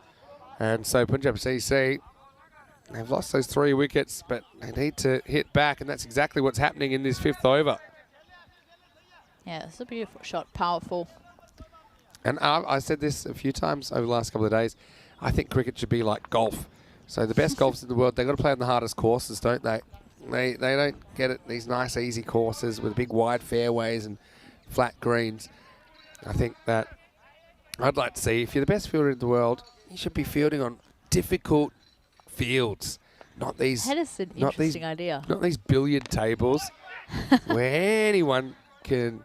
And so Punjab CC, they've lost those 3 wickets, but they need to hit back, and that's exactly what's happening in this 5th over. Yeah, it's a beautiful shot, powerful. And I said this a few times over the last couple of days. I think cricket should be like golf. So the best golfers in the world, they've got to play on the hardest courses, don't they? They don't get it, these nice, easy courses with big, wide fairways and flat greens. I think that I'd like to see, if you're the best fielder in the world, you should be fielding on difficult fields, not these. That is an not interesting idea. Not these billiard tables where anyone can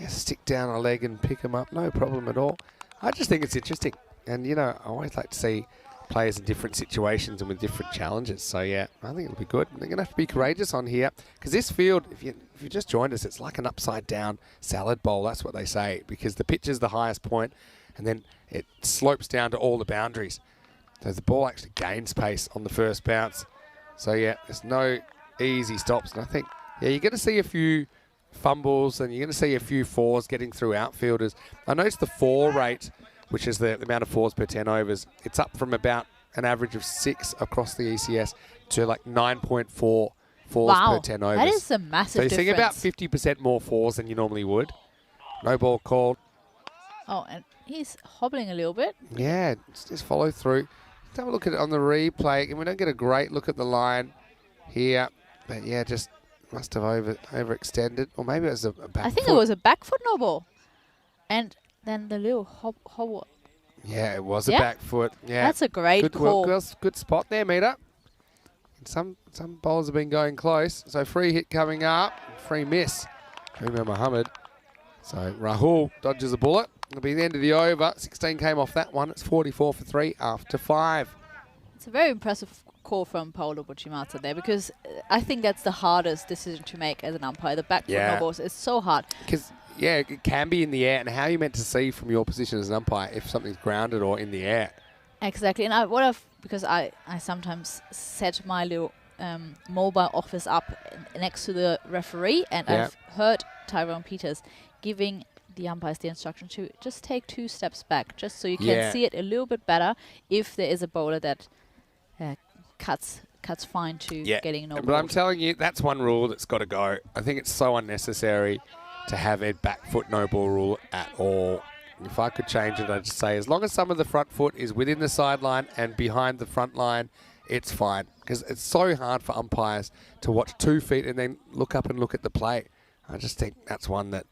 stick down a leg and pick them up, no problem at all. I just think it's interesting, and you know, I always like to see players in different situations and with different challenges. So yeah, I think it'll be good. They're going to have to be courageous on here because this field, if you just joined us, it's like an upside down salad bowl. That's what they say, because the pitch is the highest point, and then it slopes down to all the boundaries. So the ball actually gains pace on the first bounce. So yeah, there's no easy stops, and I think you're going to see a few fumbles and you're going to see a few fours getting through outfielders. I noticed the 4 rate, which is the amount of fours per 10 overs, it's up from about an average of 6 across the ECS to like 9.4 fours per 10 overs. That is a massive So you're difference. seeing about 50% more fours than you normally would. No ball called. Oh, and he's hobbling a little bit. Yeah, just follow through. Let's have a look at it on the replay. And we don't get a great look at the line here. But yeah, just must have overextended. Or maybe it was a back I think foot. it was a back foot noble. And then the little hobble. Yeah, it was a Yeah? back foot. Yeah, That's a great good call. good spot there, Meter. And some bowlers have been going close. So free hit coming up, free miss. Umar Mohammed. So Rahul dodges a bullet. It'll be the end of the over. 16 came off that one. It's 44 for 3 after 5. It's a very impressive call from Paolo Bucimata there, because I think that's the hardest decision to make as an umpire. The back foot Yeah. nobles is so hard. Because, yeah, it can be in the air. And how are you meant to see from your position as an umpire if something's grounded or in the air? Exactly. And because I sometimes set my little mobile office up next to the referee, and Yeah. I've heard Tyrone Peters, giving the umpires the instruction to just take 2 steps back, just so you can Yeah. see it a little bit better if there is a bowler that cuts fine to getting no But ball. I'm telling you, that's one rule that's got to go. I think it's so unnecessary to have a back foot no ball rule at all. If I could change it, I'd just say as long as some of the front foot is within the sideline and behind the front line, it's fine. Because it's so hard for umpires to watch 2 feet and then look up and look at the plate. I just think that's one that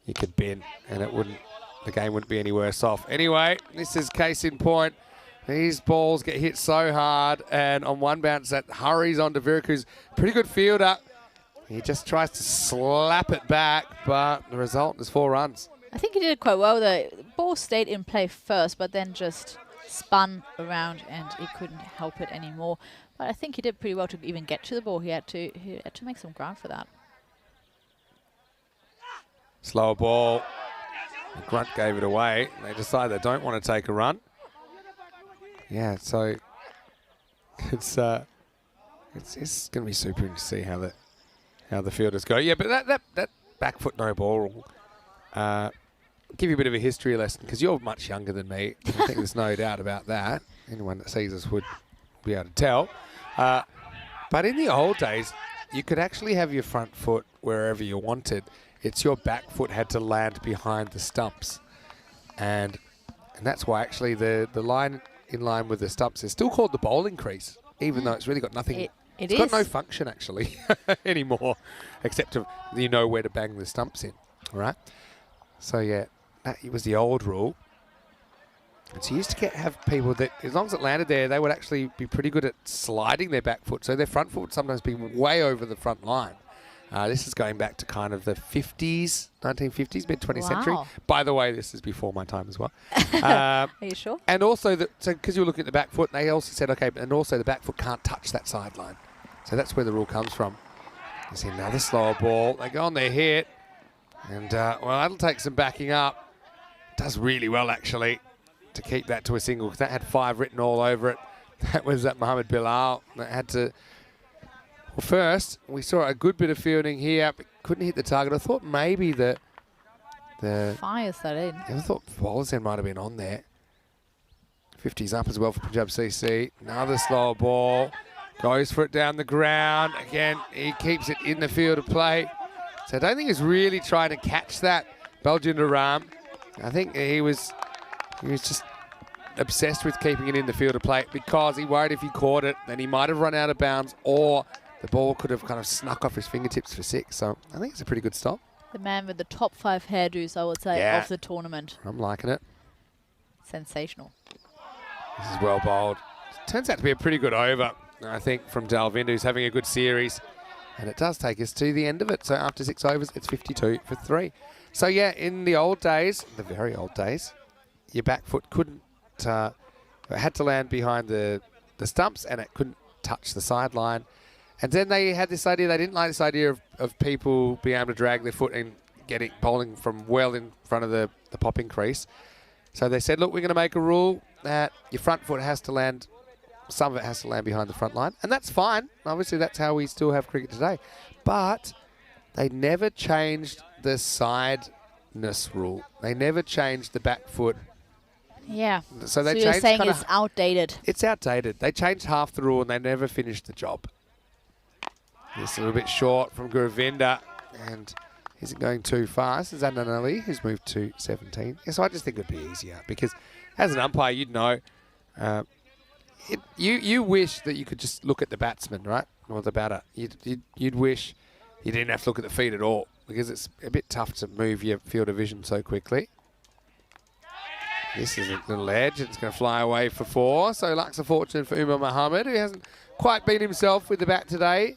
you could bin and the game wouldn't be any worse off. Anyway, this is case in point. These balls get hit so hard, and on one bounce that hurries onto Virak, who's a pretty good fielder. He just tries to slap it back, but the result is 4 runs. I think he did it quite well. The ball stayed in play first, but then just spun around and he couldn't help it anymore. But I think he did pretty well to even get to the ball. He had to make some ground for that. Slower ball. Grunt gave it away. They decide they don't want to take a run. Yeah, so it's going to be super interesting to see how the fielders go. Yeah, but that back foot no ball rule. Give you a bit of a history lesson because you're much younger than me. I think there's no doubt about that. Anyone that sees us would be able to tell. But in the old days, you could actually have your front foot wherever you wanted. It's your back foot had to land behind the stumps, and that's why actually the line in line with the stumps is still called the bowling crease, even though it's really got nothing. It's got no function actually anymore, except to you know where to bang the stumps in. All right. So yeah, that was the old rule. And so you used to have people that, as long as it landed there, they would actually be pretty good at sliding their back foot. So their front foot would sometimes be way over the front line. This is going back to kind of the 50s, 1950s, mid-20th century. By the way, this is before my time as well. Are you sure? And also, because you were looking at the back foot, they also said, okay, and also the back foot can't touch that sideline. So that's where the rule comes from. There's another slower ball. They go on their hit. And, well, that'll take some backing up. Does really well, actually, to keep that to a single, because that had 5 written all over it. That was that Mohammed Bilal that had to... Well, first, we saw a good bit of fielding here, but couldn't hit the target. I thought maybe the fires that in. I thought bowlers then might have been on there. 50's up as well for Punjab CC. Another slower ball. Goes for it down the ground. Again, he keeps it in the field of play. So I don't think he's really trying to catch that Baljinder Ram. I think he was just obsessed with keeping it in the field of play because he worried if he caught it, then he might have run out of bounds or the ball could have kind of snuck off his fingertips for 6. So I think it's a pretty good stop. The man with the top 5 hairdos, I would say, of the tournament. I'm liking it. Sensational. This is well bowled. Turns out to be a pretty good over, I think, from Dalvind, who's having a good series. And it does take us to the end of it. So after 6 overs, it's 52 for 3. So yeah, in the old days, the very old days, your back foot couldn't, it had to land behind the stumps and it couldn't touch the sideline. And then they had this idea, they didn't like this idea of people being able to drag their foot and getting bowling from well in front of the popping crease. So they said, look, we're going to make a rule that your front foot has to land, some of it has to land behind the front line. And that's fine. Obviously, that's how we still have cricket today. But they never changed the sideness rule. They never changed the back foot. Yeah. So they you're changed saying it's outdated. It's outdated. They changed half the rule and they never finished the job. This a little bit short from Guravinda, and isn't going too fast. Is Adnan Ali, who's moved to 17. Yeah, so I just think it would be easier because as an umpire, you'd know, you wish that you could just look at the batsman, right, or the batter. You'd wish you didn't have to look at the feet at all because it's a bit tough to move your field of vision so quickly. This is a little edge. It's going to fly away for 4. So luck's of fortune for Umar Mohammed, who hasn't quite been himself with the bat today.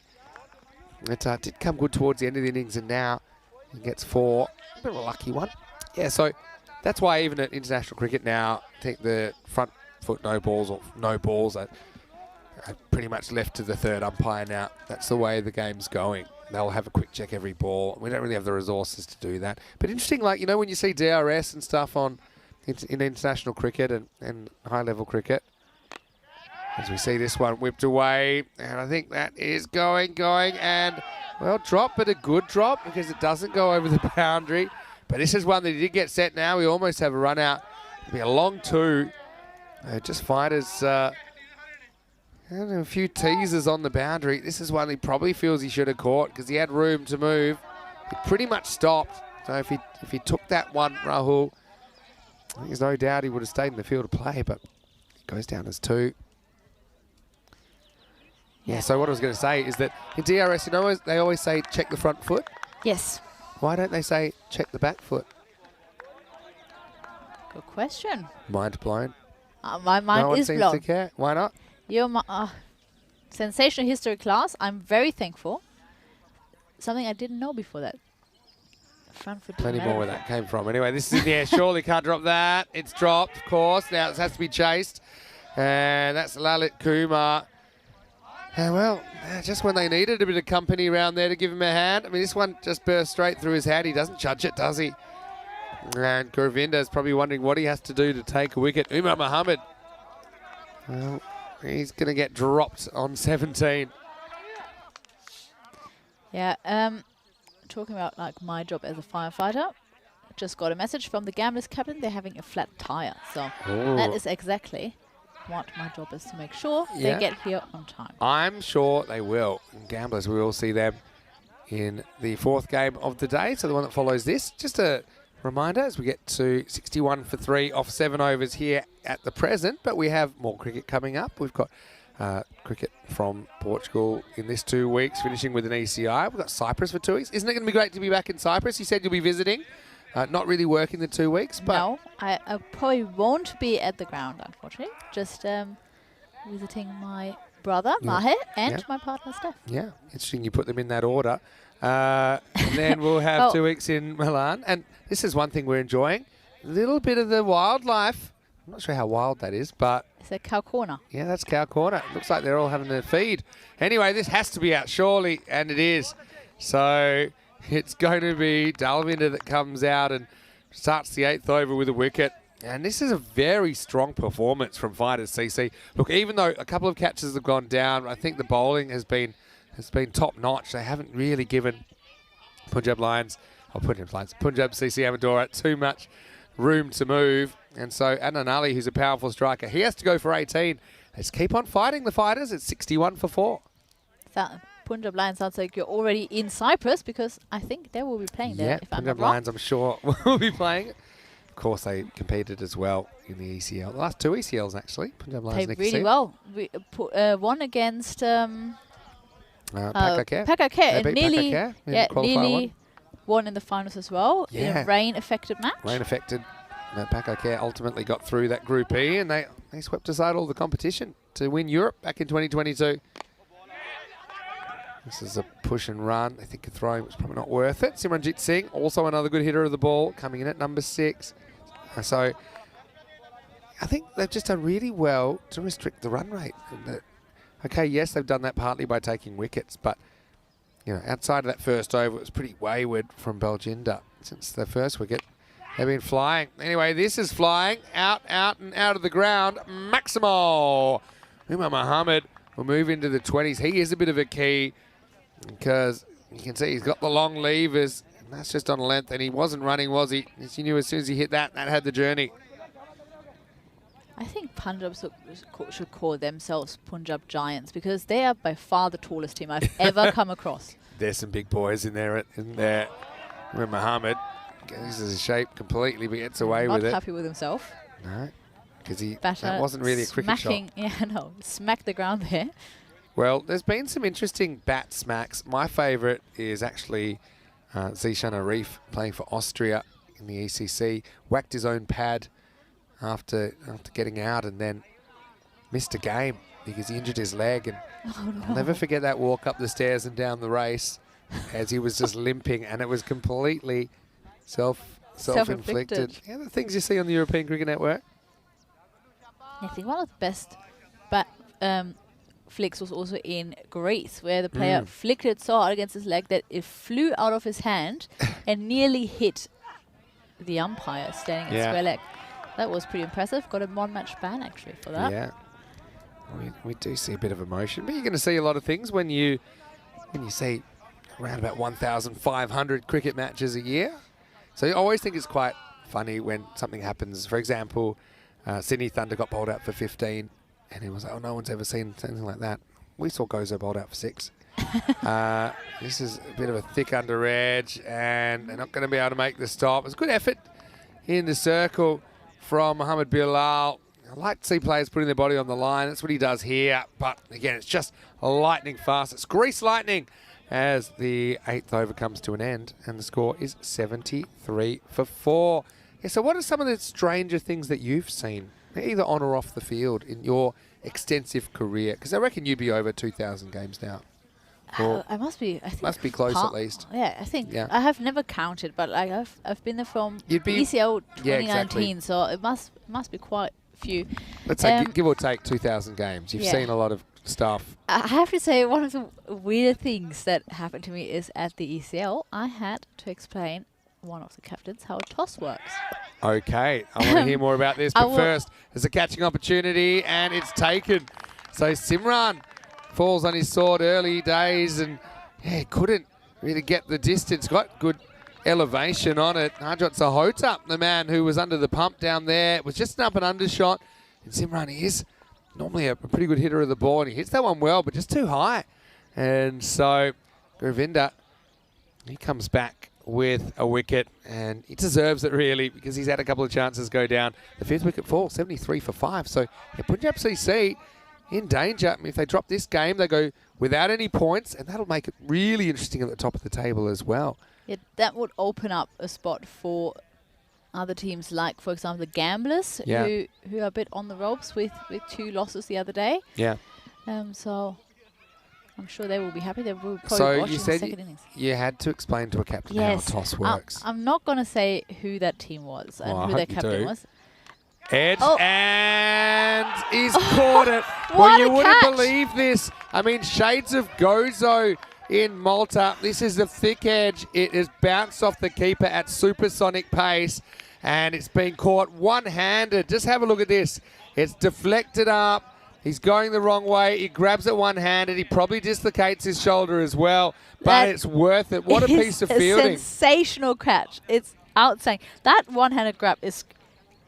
It did come good towards the end of the innings, and now he gets 4. A bit of a lucky one. Yeah, so that's why even at international cricket now, I think the front foot no balls or no balls are pretty much left to the third umpire now. That's the way the game's going. They'll have a quick check every ball. We don't really have the resources to do that. But interesting, like, you know, when you see DRS and stuff in international cricket and high-level cricket, As we see this one whipped away, and I think that is going, and, well, drop, but a good drop because it doesn't go over the boundary. But this is one that he did get set now. We almost have a run out. It'll be a long 2. Just fighters, a few teasers on the boundary. This is one he probably feels he should have caught because he had room to move. He pretty much stopped. So if he took that one, Rahul, I think there's no doubt he would have stayed in the field of play, but it goes down as 2. Yeah, so what I was going to say is that in DRS, you know, they always say check the front foot. Yes. Why don't they say check the back foot? Good question. Mind blown. My mind no one is seems blown. to care. Why not? Your sensational history class. I'm very thankful. Something I didn't know before that. Front foot. Plenty more where that came from. Anyway, this is in the air. Surely can't drop that. It's dropped, of course. Now it has to be chased. And that's Lalit Kumar. And well, just when they needed a bit of company around there to give him a hand. I mean, this one just burst straight through his hand. He doesn't judge it, does he? And Gurvinda is probably wondering what he has to do to take a wicket. Umar Mohammed. Well, he's going to get dropped on 17. Yeah, talking about like my job as a firefighter, just got a message from the Gamblers captain. They're having a flat tire, so that is exactly what my job is, to make sure they get here on time. I'm sure they will. And Gamblers, we will see them in the 4th game of the day. So the one that follows this. Just a reminder as we get to 61 for 3 off 7 overs here at the present, but we have more cricket coming up. We've got cricket from Portugal in this 2 weeks, finishing with an ECI. We've got Cyprus for 2 weeks. Isn't it going to be great to be back in Cyprus? You said you'll be visiting. Not really working the 2 weeks, but... No, I probably won't be at the ground, unfortunately. Just visiting my brother, Maher, and my partner, Steph. Yeah, interesting you put them in that order. And then we'll have 2 weeks in Milan. And this is one thing we're enjoying. A little bit of the wildlife. I'm not sure how wild that is, but... It's a cow corner. Yeah, that's cow corner. Looks like they're all having a feed. Anyway, this has to be out, surely, and it is. So it's going to be Dalvinder that comes out and starts the 8th over with a wicket. And this is a very strong performance from fighters, CC. Look, even though a couple of catches have gone down, I think the bowling has been top-notch. They haven't really given Punjab CC Amadora too much room to move. And so Adnan Ali, who's a powerful striker, he has to go for 18. Let's keep on fighting the fighters. It's 61 for 4. Punjab Lions sounds like you're already in Cyprus, because I think they will be playing there. Yeah, if I'm Punjab not wrong. Lions, I'm sure, will be playing. Of course, they competed as well in the ECL. The last 2 ECLs, actually. Punjab Lions Played next really season. well. We one against Pakakare. Pakakare, and nearly won in the finals as well. In a rain-affected match. Rain-affected. Pakakare ultimately got through that Group E, and they swept aside all the competition to win Europe back in 2022. This is a push and run. I think a throw was probably not worth it. Simranjit Singh, also another good hitter of the ball, coming in at number 6. So I think they've just done really well to restrict the run rate. Okay, yes, they've done that partly by taking wickets, but you know, outside of that first over, it was pretty wayward from Baljinder since the first wicket. They've been flying. Anyway, this is flying out, and out of the ground. Maximal. Umar Mohammed will move into the 20s. He is a bit of a key because you can see he's got the long levers, and that's just on length, and he wasn't running, was he? As you knew, as soon as he hit that had the journey. I think Punjab should call themselves Punjab Giants, because they are by far the tallest team I've ever come across. There's some big boys in there. Umar Mohammed gets his shape completely, but gets away with it. Not happy with himself. No, because that wasn't really a cricket shot. Yeah, no, smack the ground there. Well, there's been some interesting bat smacks. My favourite is actually Zishan Arif playing for Austria in the ECC. Whacked his own pad after getting out, and then missed a game because he injured his leg. And I'll never forget that walk up the stairs and down the race as he was just limping, and it was completely self-inflicted. Yeah, the things you see on the European Cricket Network. I think one of the best flicks was also in Greece, where the player flicked it so hard against his leg that it flew out of his hand and nearly hit the umpire standing at square leg. That was pretty impressive. Got a one-match ban, actually, for that. Yeah. We do see a bit of emotion, but you're going to see a lot of things when you see around about 1,500 cricket matches a year. So you always think it's quite funny when something happens. For example, Sydney Thunder got bowled out for 15, and it was like, oh, no one's ever seen something like that. We saw Gozo bowled out for 6. This is a bit of a thick under edge, and they're not going to be able to make the stop. It's a good effort in the circle from Mohammed Bilal. I like to see players putting their body on the line. That's what he does here. But again, it's just lightning fast. It's grease lightning as the 8th over comes to an end, and the score is 73 for 4. Yeah, so what are some of the stranger things that you've seen, either on or off the field, in your extensive career? Because I reckon you'd be over 2,000 games now. I must be. I think must be close at least. Yeah, I think. Yeah. I have never counted, but like I've been there from You'd be- ECL 2019, Yeah, exactly. so it must be quite a few. Let's say give or take 2,000 games. You've Yeah. seen a lot of stuff. I have to say, one of the weird things that happened to me is at the ECL, I had to explain one of the captains how a toss works. Okay, I want to hear more about this, I but will- first, there's a catching opportunity, and it's taken. So Simran falls on his sword early days, and yeah, couldn't really get the distance. Got good elevation on it. Najat Sahota, the man who was under the pump down there, was just an up and under shot. And Simran is normally a pretty good hitter of the ball, and he hits that one well, but just too high. And so Govinda, he comes back with a wicket, and he deserves it really, because he's had a couple of chances go down. The 5th wicket fall, 73 for 5. So yeah, Punjab CC in danger. I mean, if they drop this game, they go without any points, and that'll make it really interesting at the top of the table as well. Yeah, that would open up a spot for other teams, like for example the Gamblers, Yeah. who are a bit on the ropes with 2 losses the other day. Yeah. So I'm sure they will be happy. They will probably So watch you the said second innings. you had to explain to a captain Yes, how toss works. I'm not going to say who that team was and Oh, I who their hope you captain do. was. Edge, Oh. and he's caught it. What Well, you a wouldn't catch. believe this. I mean, shades of Gozo in Malta. This is the thick edge. It has bounced off the keeper at supersonic pace, and it's been caught one-handed. Just have a look at this. It's deflected up. He's going the wrong way. He grabs it one-handed. He probably dislocates his shoulder as well, but That it's worth it. What a is piece of a fielding. sensational catch. It's outstanding. That one-handed grab is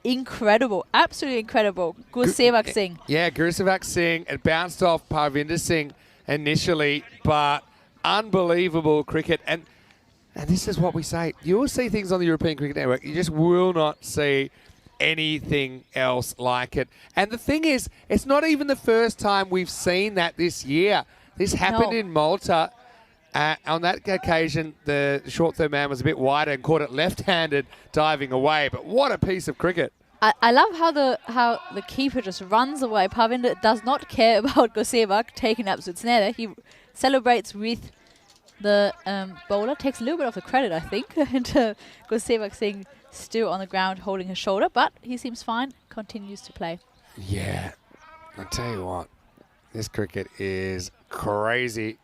incredible, absolutely incredible. Gurseevak Singh. Yeah, Gurseevak Singh. It bounced off Parvinder Singh initially, but unbelievable cricket. And this is what we say. You will see things on the European Cricket Network. You just will not see anything else like it. And the thing is, it's not even the first time we've seen that this year. This happened No. in Malta. On that occasion, the short-throw man was a bit wider and caught it left-handed, diving away. But what a piece of cricket. I love how the keeper just runs away. Parvinder does not care about Gurseevak taking absolute snare there. He celebrates with the bowler, takes a little bit of the credit, I think, and Gurseevak Singh still on the ground holding his shoulder, but he seems fine, continues to play. Yeah, I tell you what, this cricket is crazy.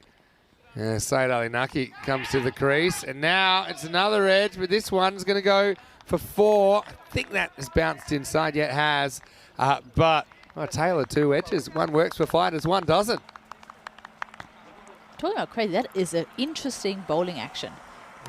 Saeed Ali Naki comes to the crease, and now it's another edge, but this one's going to go for 4. I think that has bounced inside, yeah, it has. But a tale of 2 edges. One works for fighters, one doesn't. Talking about crazy, that is an interesting bowling action.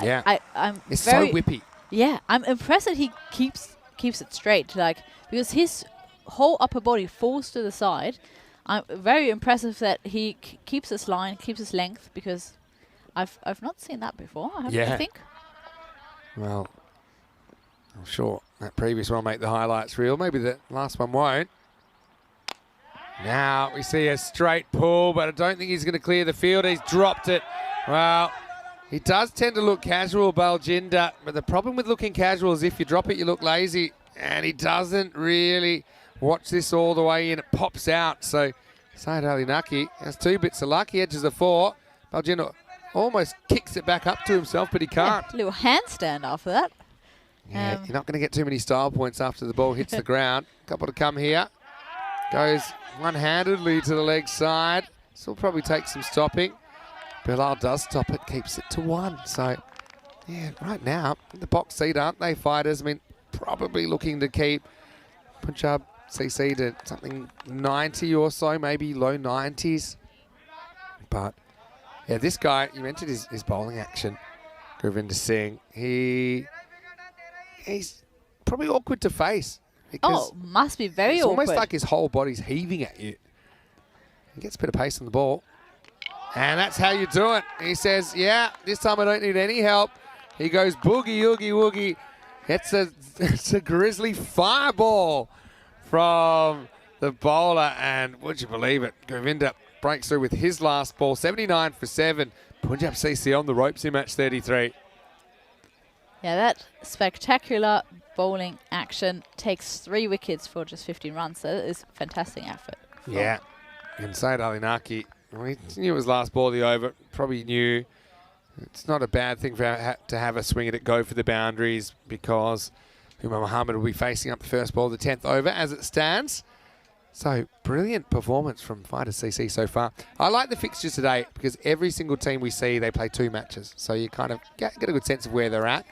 Yeah, I'm it's very so whippy. Yeah, I'm impressed that he keeps it straight, like, because his whole upper body falls to the side. I'm very impressive that he keeps his line, keeps his length, because I've not seen that before. I Yeah. think. Well, I'm sure that previous one will make the highlights reel. Maybe the last one won't. Now we see a straight pull, but I don't think he's going to clear the field. He's dropped it. Well, he does tend to look casual, Baljinder, but the problem with looking casual is if you drop it, you look lazy, and he doesn't really watch this all the way in. It pops out. So Saeed Ali Naki has 2 bits of luck. He edges a 4. Baljinder almost kicks it back up to himself, but he can't. Yeah, little handstand after that. Yeah, you're not going to get too many style points after the ball hits the ground. Couple to come here. Goes one-handedly to the leg side. Still probably take some stopping. Bilal does stop it, keeps it to 1. So, yeah, right now, in the box seat, aren't they, fighters? I mean, probably looking to keep Punjab CC to something 90 or so, maybe low 90s. But, yeah, this guy, you mentioned his bowling action, Gurvinder Singh. He's probably awkward to face. Oh, must be very it's awkward. almost like his whole body's heaving at you. He gets a bit of pace on the ball. And that's how you do it. He says, yeah, this time I don't need any help. He goes boogie, oogie, woogie. It's a grizzly fireball from the bowler. And would you believe it? Govinda breaks through with his last ball. 79 for 7. Punjab CC on the ropes in match 33. Yeah, that spectacular bowling action takes 3 wickets for just 15 runs. So that is a fantastic effort. Yeah. And Syed Ali Naki, he knew it was last ball of the over. Probably knew it's not a bad thing to have a swing at it, go for the boundaries, because Umar Mohammed will be facing up the first ball of the 10th over as it stands. So, brilliant performance from Fighters CC so far. I like the fixtures today because every single team we see, they play 2 matches. So you kind of get a good sense of where they're at.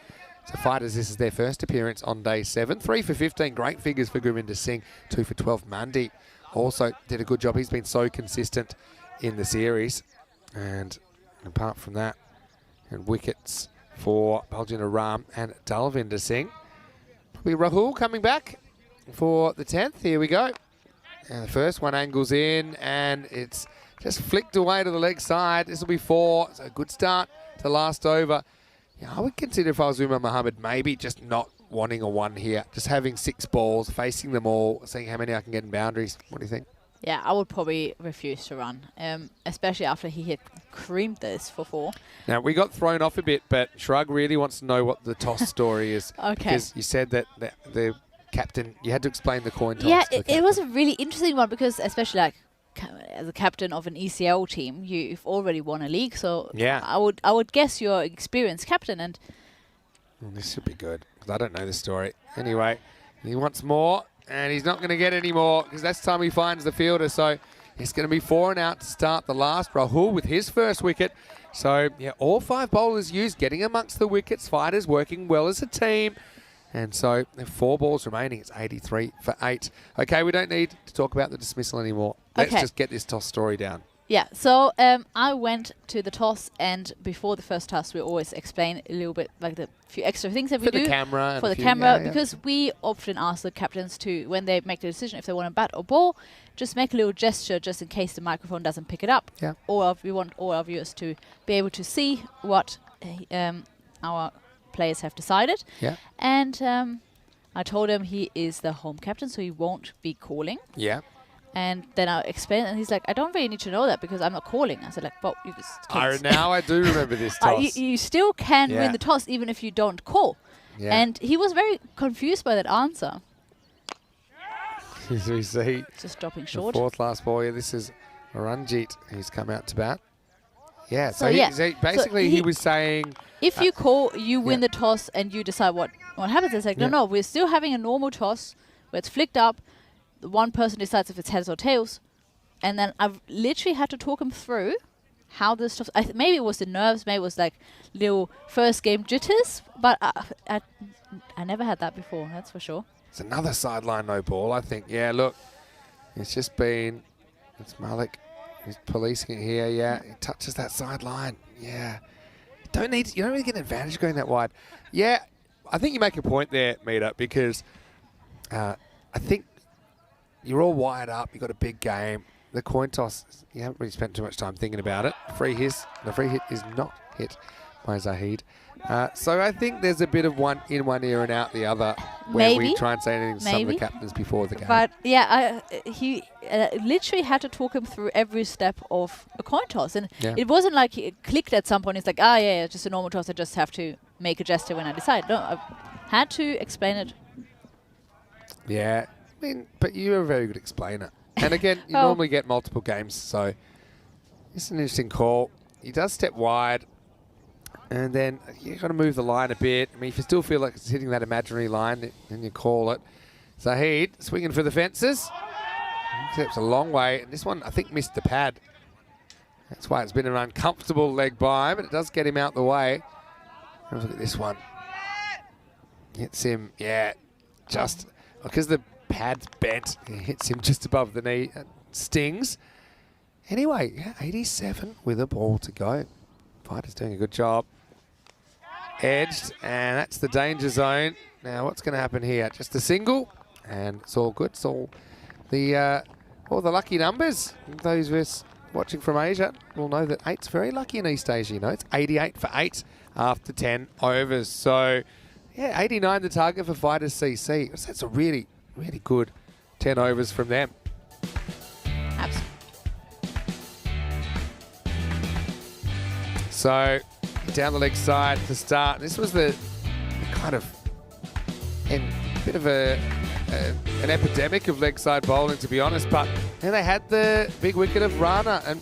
So Fighters, this is their first appearance on day 7. 3 for 15, great figures for Gurvinder Singh. 2 for 12, Mandi also did a good job. He's been so consistent in the series. And apart from that, and wickets for Baljinder Ram and Dalvinder Singh. Probably Rahul coming back for the 10th. Here we go. And the first one angles in, and it's just flicked away to the leg side. This will be 4. So a good start to last over. Yeah, I would consider if I was Umar Mohammed, maybe just not wanting a 1 here. Just having 6 balls, facing them all, seeing how many I can get in boundaries. What do you think? Yeah, I would probably refuse to run, especially after he had creamed this for 4. Now, we got thrown off a bit, but Shrug really wants to know what the toss story is. Okay. Because you said that the captain, you had to explain the coin toss. Yeah, to the it was a really interesting one because especially like as a captain of an ECL team, you've already won a league. So yeah. I would guess you're an experienced captain. And well, this should be good because I don't know the story. Anyway, he wants more. And he's not going to get any more because that's the time he finds the fielder. So it's going to be 4 and out to start the last. Rahul with his first wicket. So, yeah, all 5 bowlers used, getting amongst the wickets. Fighters working well as a team. And so 4 balls remaining. It's 83 for 8. Okay, we don't need to talk about the dismissal anymore. Let's just get this toss story down. Yeah, so I went to the toss, and before the first toss, we always explain a little bit, like the few extra things that we do. For the camera. For the camera, because we often ask the captains to, when they make the decision, if they want to bat or ball, just make a little gesture just in case the microphone doesn't pick it up. Yeah. Or we want all our viewers to be able to see what our players have decided. Yeah. And I told him he is the home captain, so he won't be calling. Yeah. And then I explained, and he's like, I don't really need to know that because I'm not calling. I said, like, well, you just Now I do remember this toss. you still can win the toss even if you don't call. Yeah. And he was very confused by that answer. As we see, Just dropping the short. 4th last ball here. This is Ranjit who's come out to bat. Yeah, so, basically he was saying... If you call, you win the toss and you decide what happens. It's like, no, we're still having a normal toss where it's flicked up. One person decides if it's heads or tails, and then I've literally had to talk him through how this stuff. Maybe it was the nerves, maybe it was like little first game jitters, but I never had that before. That's for sure. It's another sideline no ball, I think. Yeah, look, it's Malik. He's policing it here. Yeah, he touches that sideline. Yeah, you don't really get an advantage going that wide. Yeah, I think you make a point there, Meeta, because I think. You're all wired up. You've got a big game. The coin toss, you haven't really spent too much time thinking about it. The free hit is not hit by Zahid. So I think there's a bit of one in one ear and out the other when we try and say anything to some of the captains before the game. But yeah, he literally had to talk him through every step of a coin toss. And it wasn't like he clicked at some point. He's like, yeah, just a normal toss. I just have to make a gesture when I decide. No, I had to explain it. Yeah. I mean, but you're a very good explainer. And again, you normally get multiple games, so it's an interesting call. He does step wide, and then you've got to move the line a bit. I mean, if you still feel like it's hitting that imaginary line, then you call it. Zahid swinging for the fences. Steps a long way, and this one, I think, missed the pad. That's why it's been an uncomfortable leg by, but it does get him out the way. Have a look at this one. Hits him, just because the pad's bent. It hits him just above the knee. It stings. Anyway, yeah, 87 with a ball to go. Fighter's doing a good job. Edged, and that's the danger zone. Now, what's going to happen here? Just a single, and it's all good. It's all the lucky numbers. Those of us watching from Asia will know that 8's very lucky in East Asia. You know, it's 88 for 8 after 10 overs. So, yeah, 89 the target for Fighters CC. So that's a really, really good 10 overs from them. Absolutely. So, down the leg side to start. This was the kind of bit of an epidemic of leg side bowling, to be honest. But then they had the big wicket of Rana, and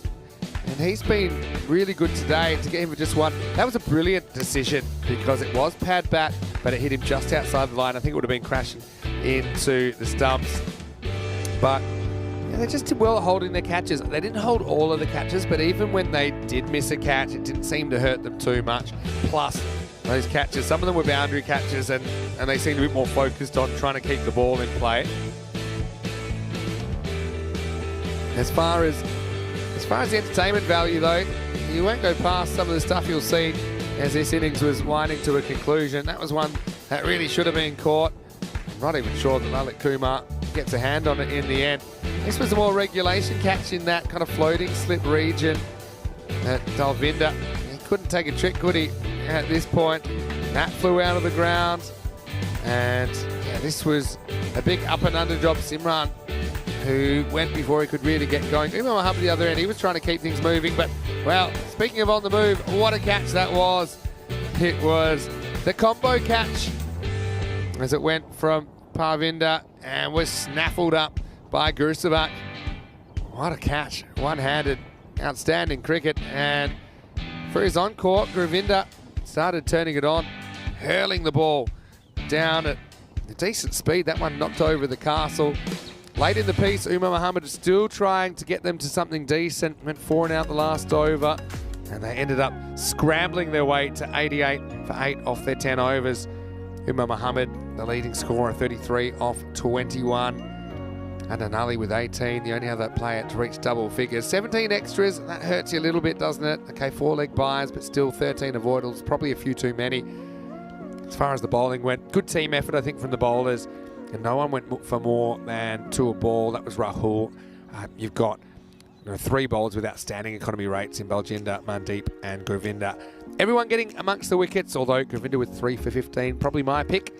he's been really good today. To get him for just one, that was a brilliant decision because it was pad bat, but it hit him just outside the line. I think it would have been crashing into the stumps. But yeah, they just did well at holding their catches. They didn't hold all of the catches, but even when they did miss a catch, it didn't seem to hurt them too much. Plus, those catches, some of them were boundary catches, and they seemed a bit more focused on trying to keep the ball in play. As far as the entertainment value, though, you won't go past some of the stuff you'll see as this innings was winding to a conclusion. That was one that really should have been caught. I'm not even sure that Lalit Kumar gets a hand on it in the end. This was a more regulation catch in that kind of floating slip region at Dalvinder. He couldn't take a trick, could he, at this point? That flew out of the ground. And yeah, this was a big up and under job. Simran, who went before he could really get going. Even Mohammed at the other end, he was trying to keep things moving. But, well, speaking of on the move, what a catch that was. It was the combo catch as it went from Parvinder and was snaffled up by Gurusabak. What a catch. One-handed, outstanding cricket. And for his encore, Gurvinder started turning it on, hurling the ball down at a decent speed. That one knocked over the castle. Late in the piece, Umar Mohammed is still trying to get them to something decent. Went 4 and out the last over, and they ended up scrambling their way to 88 for 8 off their 10 overs. Umar Mohammed, the leading scorer, 33 off 21. And Anali with 18, the only other player to reach double figures. 17 extras, that hurts you a little bit, doesn't it? Okay, 4 leg buys, but still 13 avoidals, probably a few too many. As far as the bowling went, good team effort, I think, from the bowlers. And no one went for more than 2 a ball. That was Rahul. You've got 3 bowlers with outstanding economy rates in Baljinder, Mandeep and Govinda. Everyone getting amongst the wickets, although Govinda with 3 for 15, probably my pick.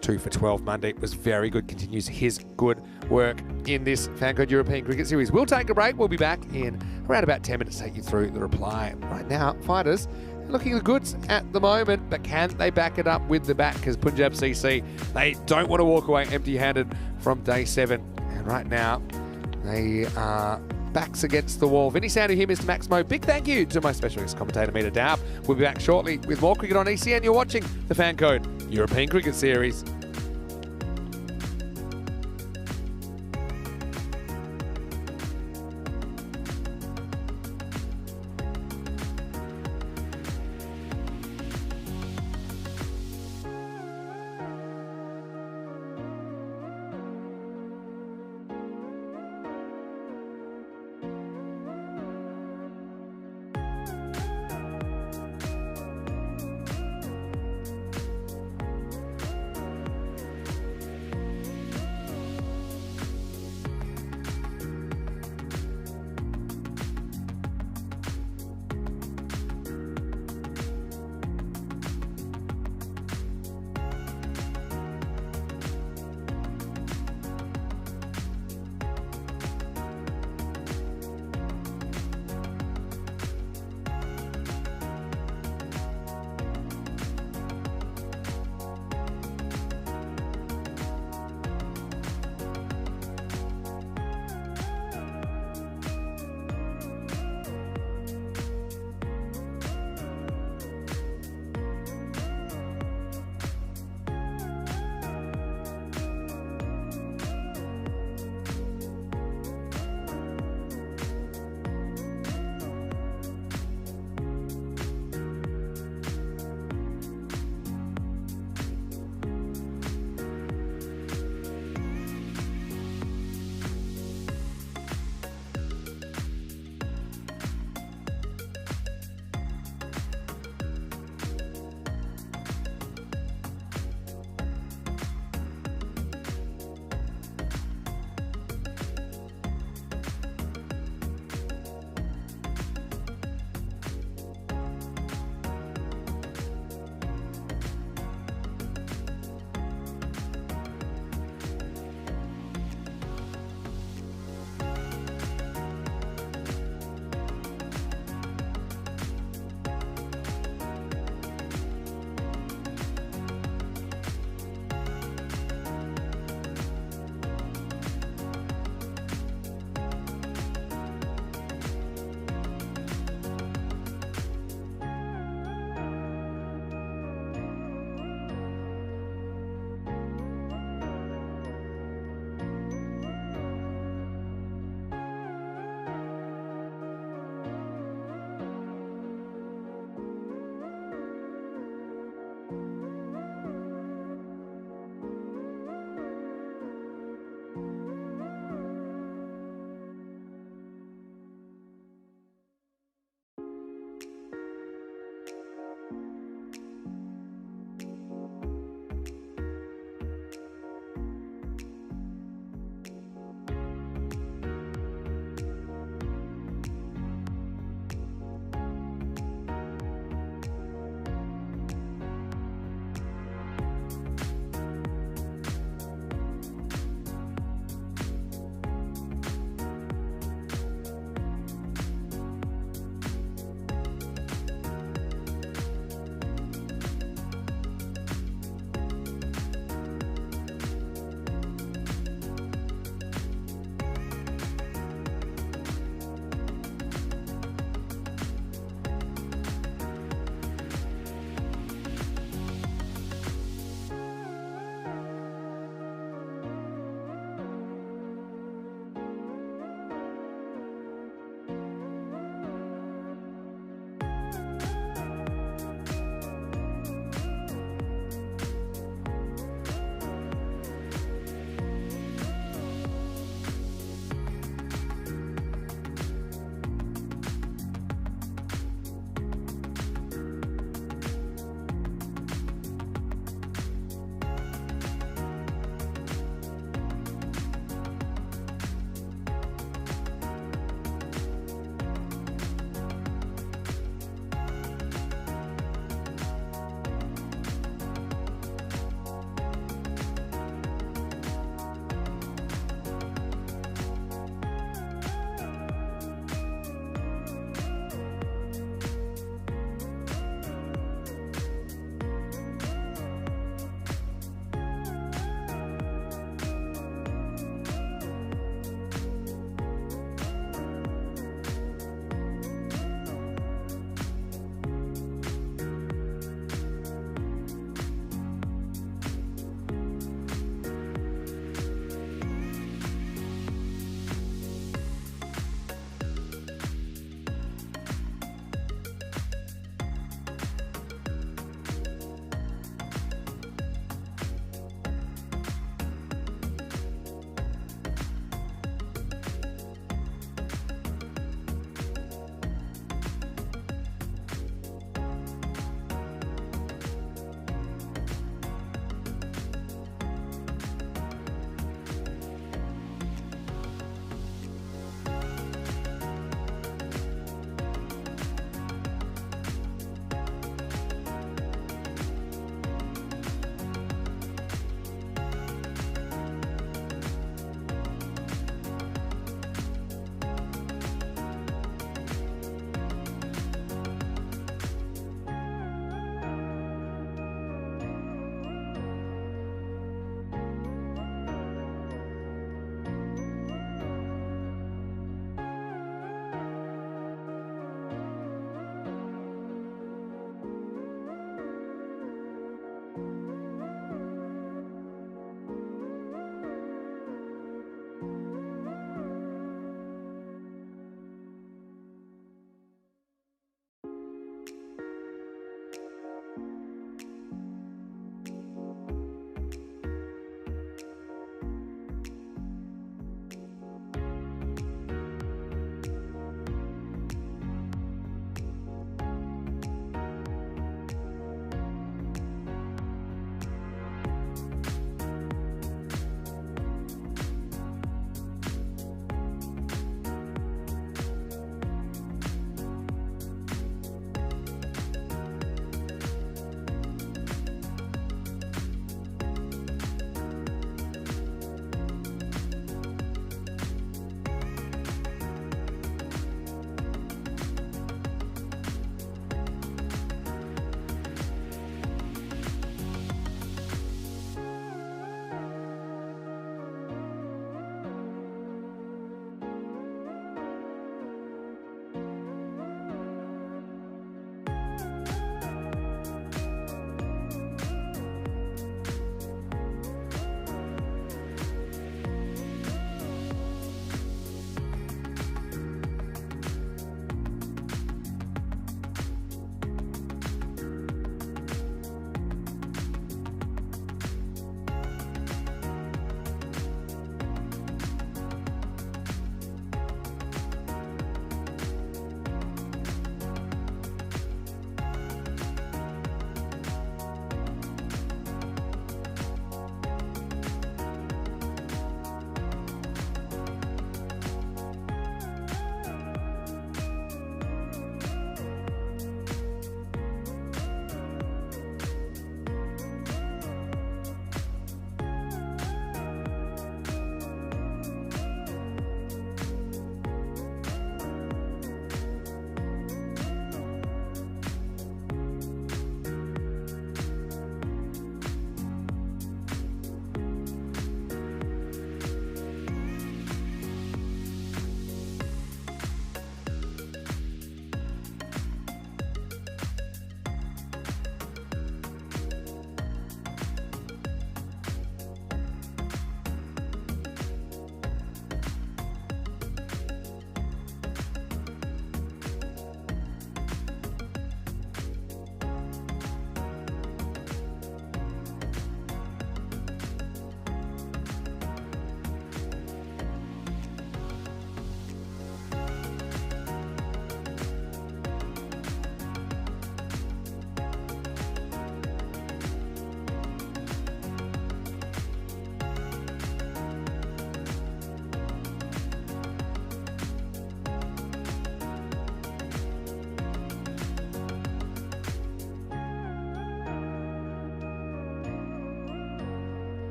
2 for 12. Mandeep was very good, continues his good work in this Fancode European Cricket Series. We'll take a break. We'll be back in around about 10 minutes to take you through the reply. Right now, Fighters looking the goods at the moment, but can they back it up with the bat? Because Punjab CC, they don't want to walk away empty-handed from day 7. And right now, they are backs against the wall. Vinny Sandu here, Mr. Maximo. Big thank you to my special guest commentator, Meeta Dowd. We'll be back shortly with more cricket on ECN. You're watching the Fancode European Cricket Series.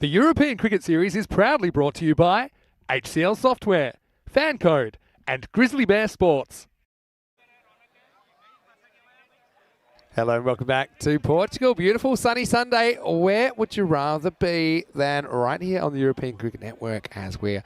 The European Cricket Series is proudly brought to you by HCL Software, Fan Code, and Grizzly Bear Sports. Hello and welcome back to Portugal. Beautiful sunny Sunday. Where would you rather be than right here on the European Cricket Network as we're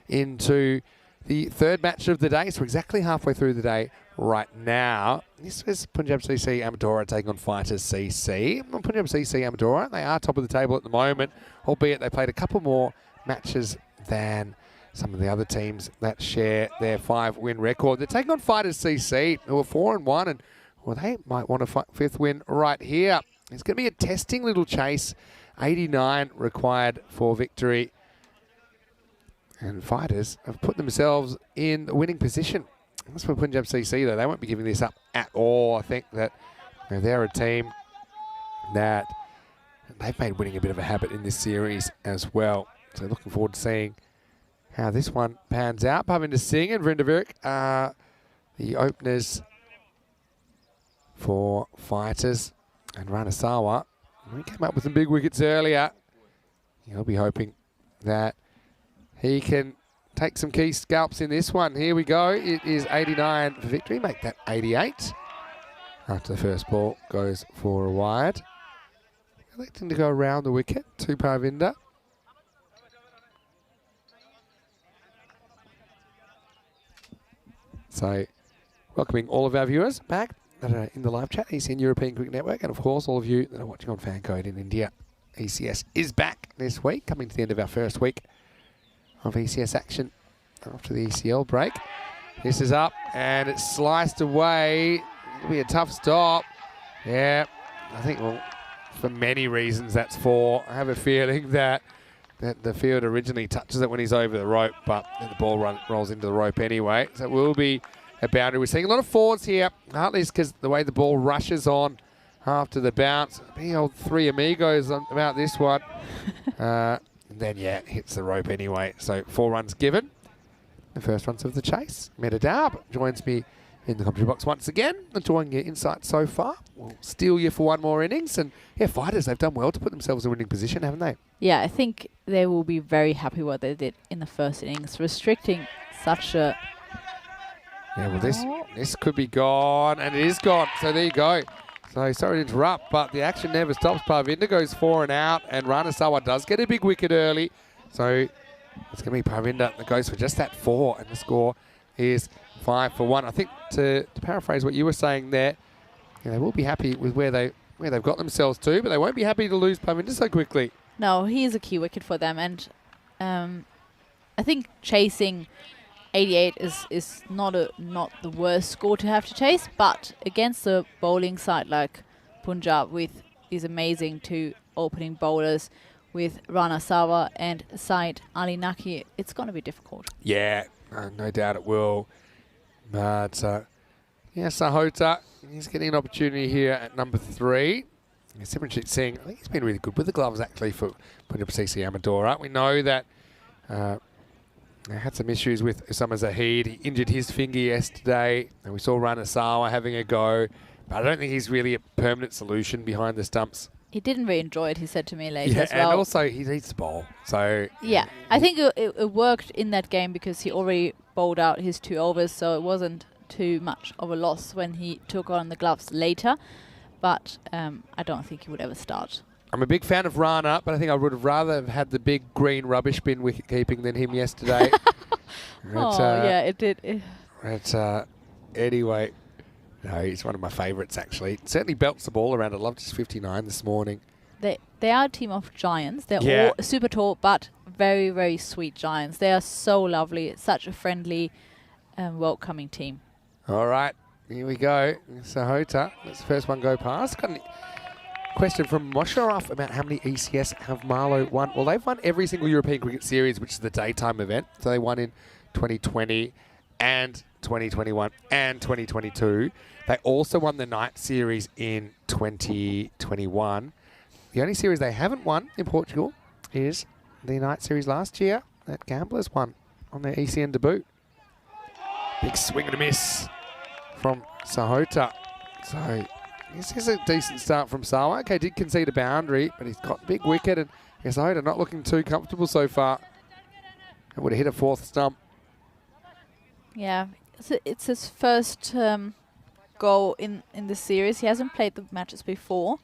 into the third match of the day. So we're exactly halfway through the day right now. This is Punjab CC Amadora taking on Fighters CC. Punjab CC Amadora, they are top of the table at the moment, albeit they played a couple more matches than some of the other teams that share their 5-win record. They're taking on Fighters CC, who are 4-1, and well, they might want a fifth win right here. It's going to be a testing little chase. 89 required for victory. And Fighters have put themselves in the winning position. That's for Punjab CC, though. They won't be giving this up at all. I think that they're a team that they've made winning a bit of a habit in this series as well. So looking forward to seeing how this one pans out. Bhavinder Singh and Vrindavirik are the openers for Fighters, and Ranasawa, he came up with some big wickets earlier. He'll be hoping that he can take some key scalps in this one. Here we go. It is 89 for victory. Make that 88. After the first ball goes for a wide. Electing to go around the wicket to Parvinder. So, welcoming all of our viewers back that are in the live chat, ECN European Cricket Network, and of course all of you that are watching on Fan Code in India. ECS is back this week, coming to the end of our first week of ECS action after the ECL break. This is up and it's sliced away. It'll be a tough stop. Yeah, I think, well, for many reasons that's 4. I have a feeling that the field originally touches it when he's over the rope, but then the ball rolls into the rope anyway. So it will be a boundary. We're seeing a lot of 4s here. Partly it's because the way the ball rushes on after the bounce. The old 3 amigos about this one. And then, yeah, it hits the rope anyway. So 4 runs given. The first runs of the chase. Medadab joins me in the commentary box once again, enjoying your insights so far. We'll steal you for one more innings. And, yeah, Fighters, they've done well to put themselves in a winning position, haven't they? Yeah, I think they will be very happy what they did in the first innings, restricting such a... Yeah, well, this could be gone, and it is gone. So there you go. So sorry to interrupt, but the action never stops. Parvinder goes 4 and out, and Ranasawa does get a big wicket early. So it's going to be Parvinder that goes for just that 4, and the score is 5 for 1. I think to paraphrase what you were saying there, they will be happy with where they've got themselves to, but they won't be happy to lose Parvinder so quickly. No, he is a key wicket for them, and I think chasing 88 is not the worst score to have to chase, but against a bowling side like Punjab with these amazing 2 opening bowlers with Ranasawa and Said Ali Naki, it's going to be difficult. Yeah, no doubt it will. But yeah, Sahota, he's getting an opportunity here at number 3. Simranjit Singh, I think he's been really good with the gloves actually for Punjab CC Amadora. We know that they had some issues with Usama Zahid. He injured his finger yesterday, and we saw Ranasawa having a go. But I don't think he's really a permanent solution behind the stumps. He didn't really enjoy it, he said to me later as well. And also he needs to bowl. So yeah, I think it worked in that game because he already bowled out his 2 overs, so it wasn't too much of a loss when he took on the gloves later. But I don't think he would ever start. I'm a big fan of Rana, but I think I would have rather have had the big green rubbish bin wicket keeping than him yesterday. Yeah, it did. Anyway, no, he's one of my favourites actually. Certainly belts the ball around. I loved his 59 this morning. They are a team of giants. They're all super tall, but very, very sweet giants. They are so lovely. It's such a friendly, welcoming team. All right, here we go. Sahota, let's the first one go past. Got a question from Mosharaf about how many ECS have Marlow won. Well, they've won every single European Cricket Series, which is the daytime event. So they won in 2020 and 2021 and 2022. They also won the night series in 2021. The only series they haven't won in Portugal is the night series last year that Gamblers won on their ECN debut. Big swing and a miss from Sahota. So this is a decent start from Sawa. Okay, did concede a boundary, but he's got big wicket and Yes, Oda not looking too comfortable so far. It would have hit a fourth stump. Yeah, it's his first goal in the series. He hasn't played the matches before,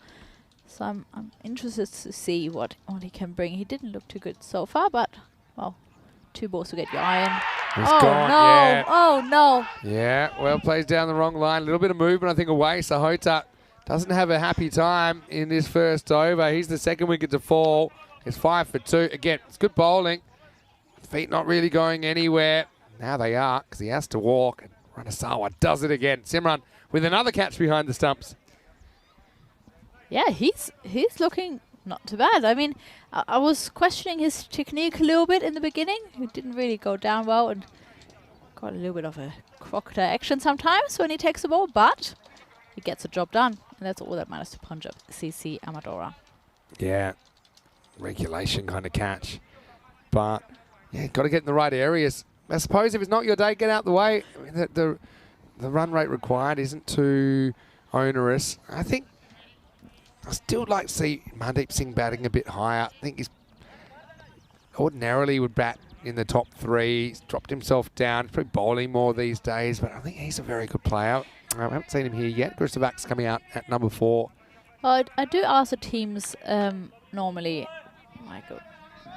so I'm interested to see what he can bring. He didn't look too good so far, but well, 2 balls to get your iron. He's Oh gone, no! yeah. Oh no! Yeah, well, plays down the wrong line. A little bit of movement, I think, away. Sahota doesn't have a happy time in this first over. He's the second wicket to fall. It's 5 for 2. Again, it's good bowling. Feet not really going anywhere. Now they are, because he has to walk. And Ranasawa does it again. Simran with another catch behind the stumps. Yeah, he's looking not too bad. I mean, I was questioning his technique a little bit in the beginning. It didn't really go down well and got a little bit of a crocodile action sometimes when he takes the ball, but he gets the job done. And that's all that matters to Punjab, CC Amadora. Yeah, regulation kind of catch. But, yeah, got to get in the right areas. I suppose if it's not your day, get out the way. I mean, the run rate required isn't too onerous. I think I still like to see Mandeep Singh batting a bit higher. I think he's ordinarily would bat in the top 3. He's dropped himself down. He's probably bowling more these days, but I think he's a very good player. I haven't seen him here yet. Kristovak's coming out at number 4. Well, I do ask the teams normally,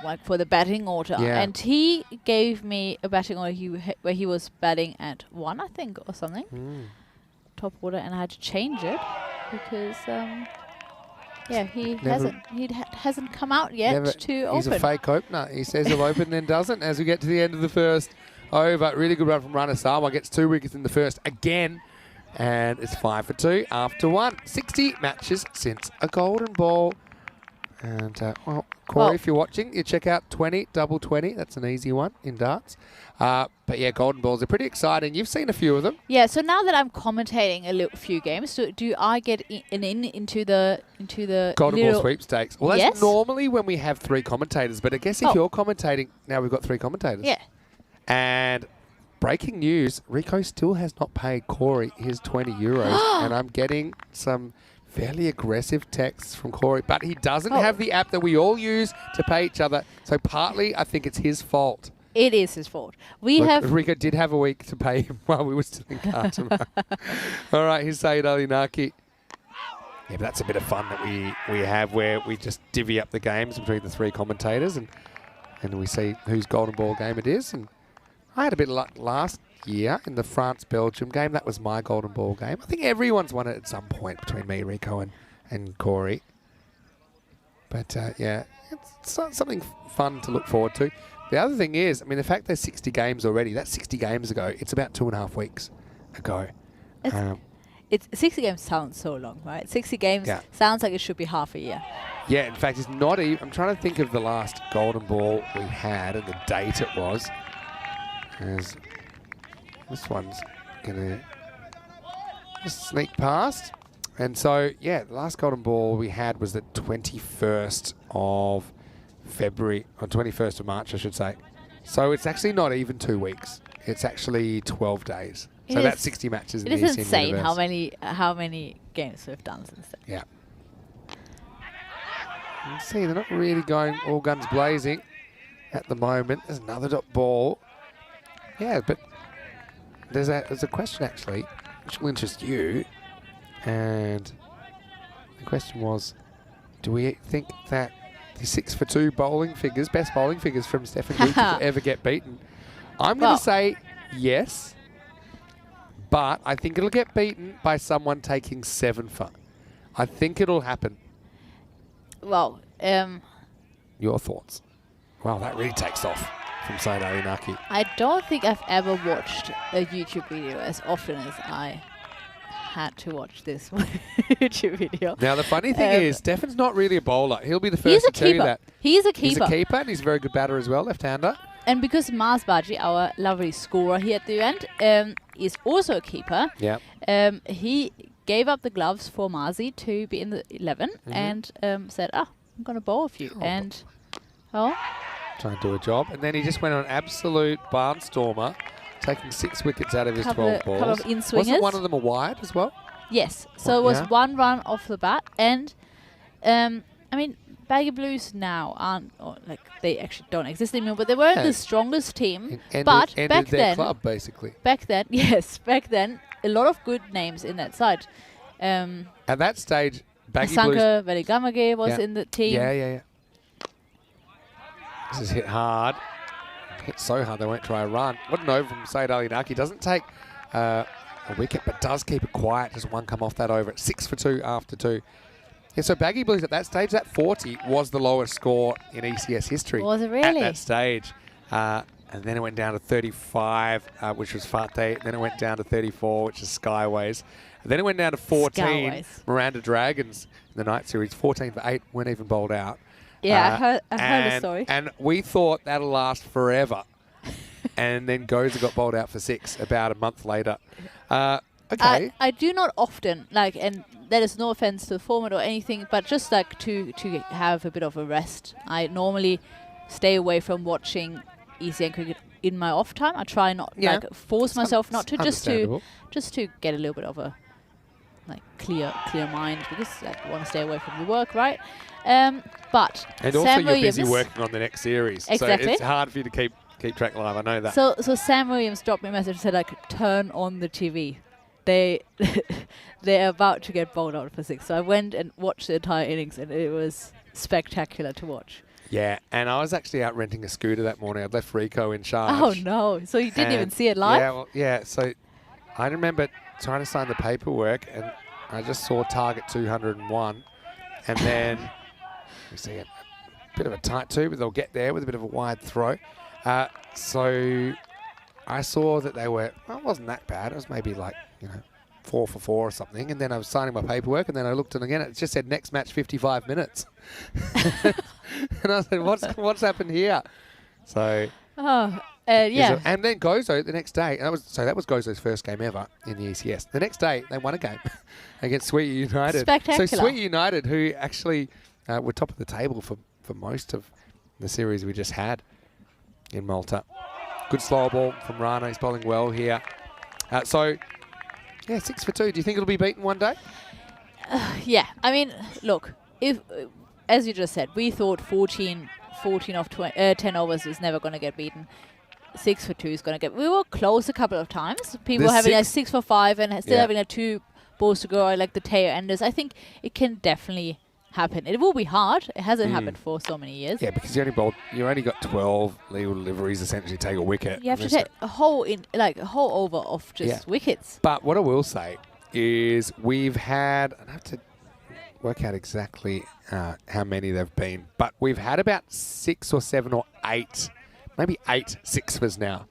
like for the batting order, Yeah. and he gave me a batting order where he was batting at 1, I think, or something, top order, and I had to change it because he hasn't come out yet to open. He's a fake opener. He says he'll open, then doesn't. As we get to the end of the first over, really good run from Ranasawa. Gets 2 wickets in the first again. And it's 5 for 2 after 1. 60 matches since a golden ball. And, Corey, if you're watching, you check out 20, double 20. That's an easy one in darts. But, yeah, golden balls are pretty exciting. You've seen a few of them. Yeah, so now that I'm commentating a few games, do I get into the Golden ball sweepstakes. Well, that's Yes. normally when we have 3 commentators. But I guess if you're commentating, now we've got 3 commentators. Yeah. And breaking news, Rico still has not paid Corey his €20. And I'm getting some fairly aggressive texts from Corey. But he doesn't have the app that we all use to pay each other. So partly I think it's his fault. It is his fault. Rico did have a week to pay him while we were still in Khartoum. All right, here's Sayed Ali Naki. Yeah, but that's a bit of fun that we have where we just divvy up the games between the 3 commentators and we see whose golden ball game it is. And I had a bit of luck last year in the France-Belgium game. That was my golden ball game. I think everyone's won it at some point between me, Rico, and Corey. But, yeah, it's something fun to look forward to. The other thing is, I mean, the fact there's 60 games already, that's 60 games ago. It's about 2.5 weeks ago. It's 60 games sounds so long, right? 60 games sounds like it should be half a year. Yeah, in fact, it's not even. I'm trying to think of the last golden ball we had and the date it was. As this one's going to just sneak past. And so, yeah, the last golden ball we had was the 21st of February, or 21st of March, I should say. So it's actually not even 2 weeks. It's actually 12 days. So that's 60 matches in the ECN universe. It is insane how many games we've done since then. Yeah. You can see they're not really going all guns blazing at the moment. There's another dot ball. Yeah, but there's a question actually which will interest you. And the question was, do we think that the 6 for 2 bowling figures, best bowling figures from Stefan Gooch will ever get beaten? I'm going to say yes, but I think it'll get beaten by someone taking 7 for. I think it'll happen. Well, Your thoughts? Wow, that really takes off from Said Ali Naki. I don't think I've ever watched a YouTube video as often as I had to watch this YouTube video. Now, the funny thing is, Stefan's not really a bowler. He'll be the first to tell you that. He's a keeper. He's a keeper, and he's a very good batter as well, left-hander. And because Mars Baji, our lovely scorer here at the end, is also a keeper, he gave up the gloves for Marzi to be in the 11 and said, I'm going to bowl a few. Trying to do a job. And then he just went on absolute barnstormer, taking 6 wickets out of his 12 balls. Couple of in-swingers. Wasn't one of them a wide as well? Yes. So it was 1 run off the bat. And, I mean, Baggy Blues now aren't, or like they actually don't exist anymore, but they weren't Yeah. the strongest team. Ended but back their then, club, basically. back then, yes, back then, a lot of good names in that side. At that stage, Baggy Blues... Asanka Veligamage was in the team. Yeah. This is hit hard. Hit so hard they won't try a run. What an over from Said Ali Naki. Doesn't take a wicket, but does keep it quiet. Just one come off that over. 6 for 2 after 2. Yeah, so Baggy Blues at that stage, that 40 was the lowest score in ECS history. Was it At really? that stage. And then it went down to 35, which was Fateh. Then it went down to 34, which is Skyways. And then it went down to 14, Skyways. Miranda Dragons in the night series. 14 for 8, weren't even bowled out. Yeah, I heard the story. And we thought that'll last forever. And then Goza got bowled out for 6 about a month later. Okay. I do not often, like, and that is no offense to the format or anything, but just like to have a bit of a rest. I normally stay away from watching ECN cricket in my off time. I try not, like, force myself not to, just to get a little bit of a, like, clear mind, because I want to stay away from the work, right? But and also Sam you're busy Williams, working on the next series. Exactly. So it's hard for you to keep track live. I know that. So Sam Williams dropped me a message and said, like, turn on the TV. They're about to get bowled out for 6. So I went and watched the entire innings, and it was spectacular to watch. Yeah, and I was actually out renting a scooter that morning. I'd left Rico in charge. Oh no! So you didn't even see it live? Yeah, so I remember trying to sign the paperwork, and I just saw target 201, and then we see a bit of a tight 2, but they'll get there with a bit of a wide throw. So I saw that they were, well, it wasn't that bad. It was maybe like, 4 for 4 or something. And then I was signing my paperwork, and then I looked, and again, it just said next match 55 minutes. And I said, what's happened here? So... yeah. And then Gozo the next day, and that was Gozo's first game ever in the ECS. The next day, they won a game against Sweet United. Spectacular. So Sweet United, who actually were top of the table for most of the series we just had in Malta. Good slow ball from Rana. He's bowling well here. 6 for 2. Do you think it'll be beaten one day? Yeah. I mean, look, if as you just said, we thought 14 of 10 overs was never going to get beaten. 6 for 2 is going to get... We were close a couple of times. People having like 6 for 5 and still having like 2 balls to go, like the tail enders. I think it can definitely happen. It will be hard. It hasn't happened for so many years. Yeah, because you only got 12 legal deliveries essentially take a wicket. You have to take a whole over of just wickets. But what I will say is we've had... I have to work out exactly how many they've been, but we've had about 6 or 7 or 8, maybe 8 6-fers now.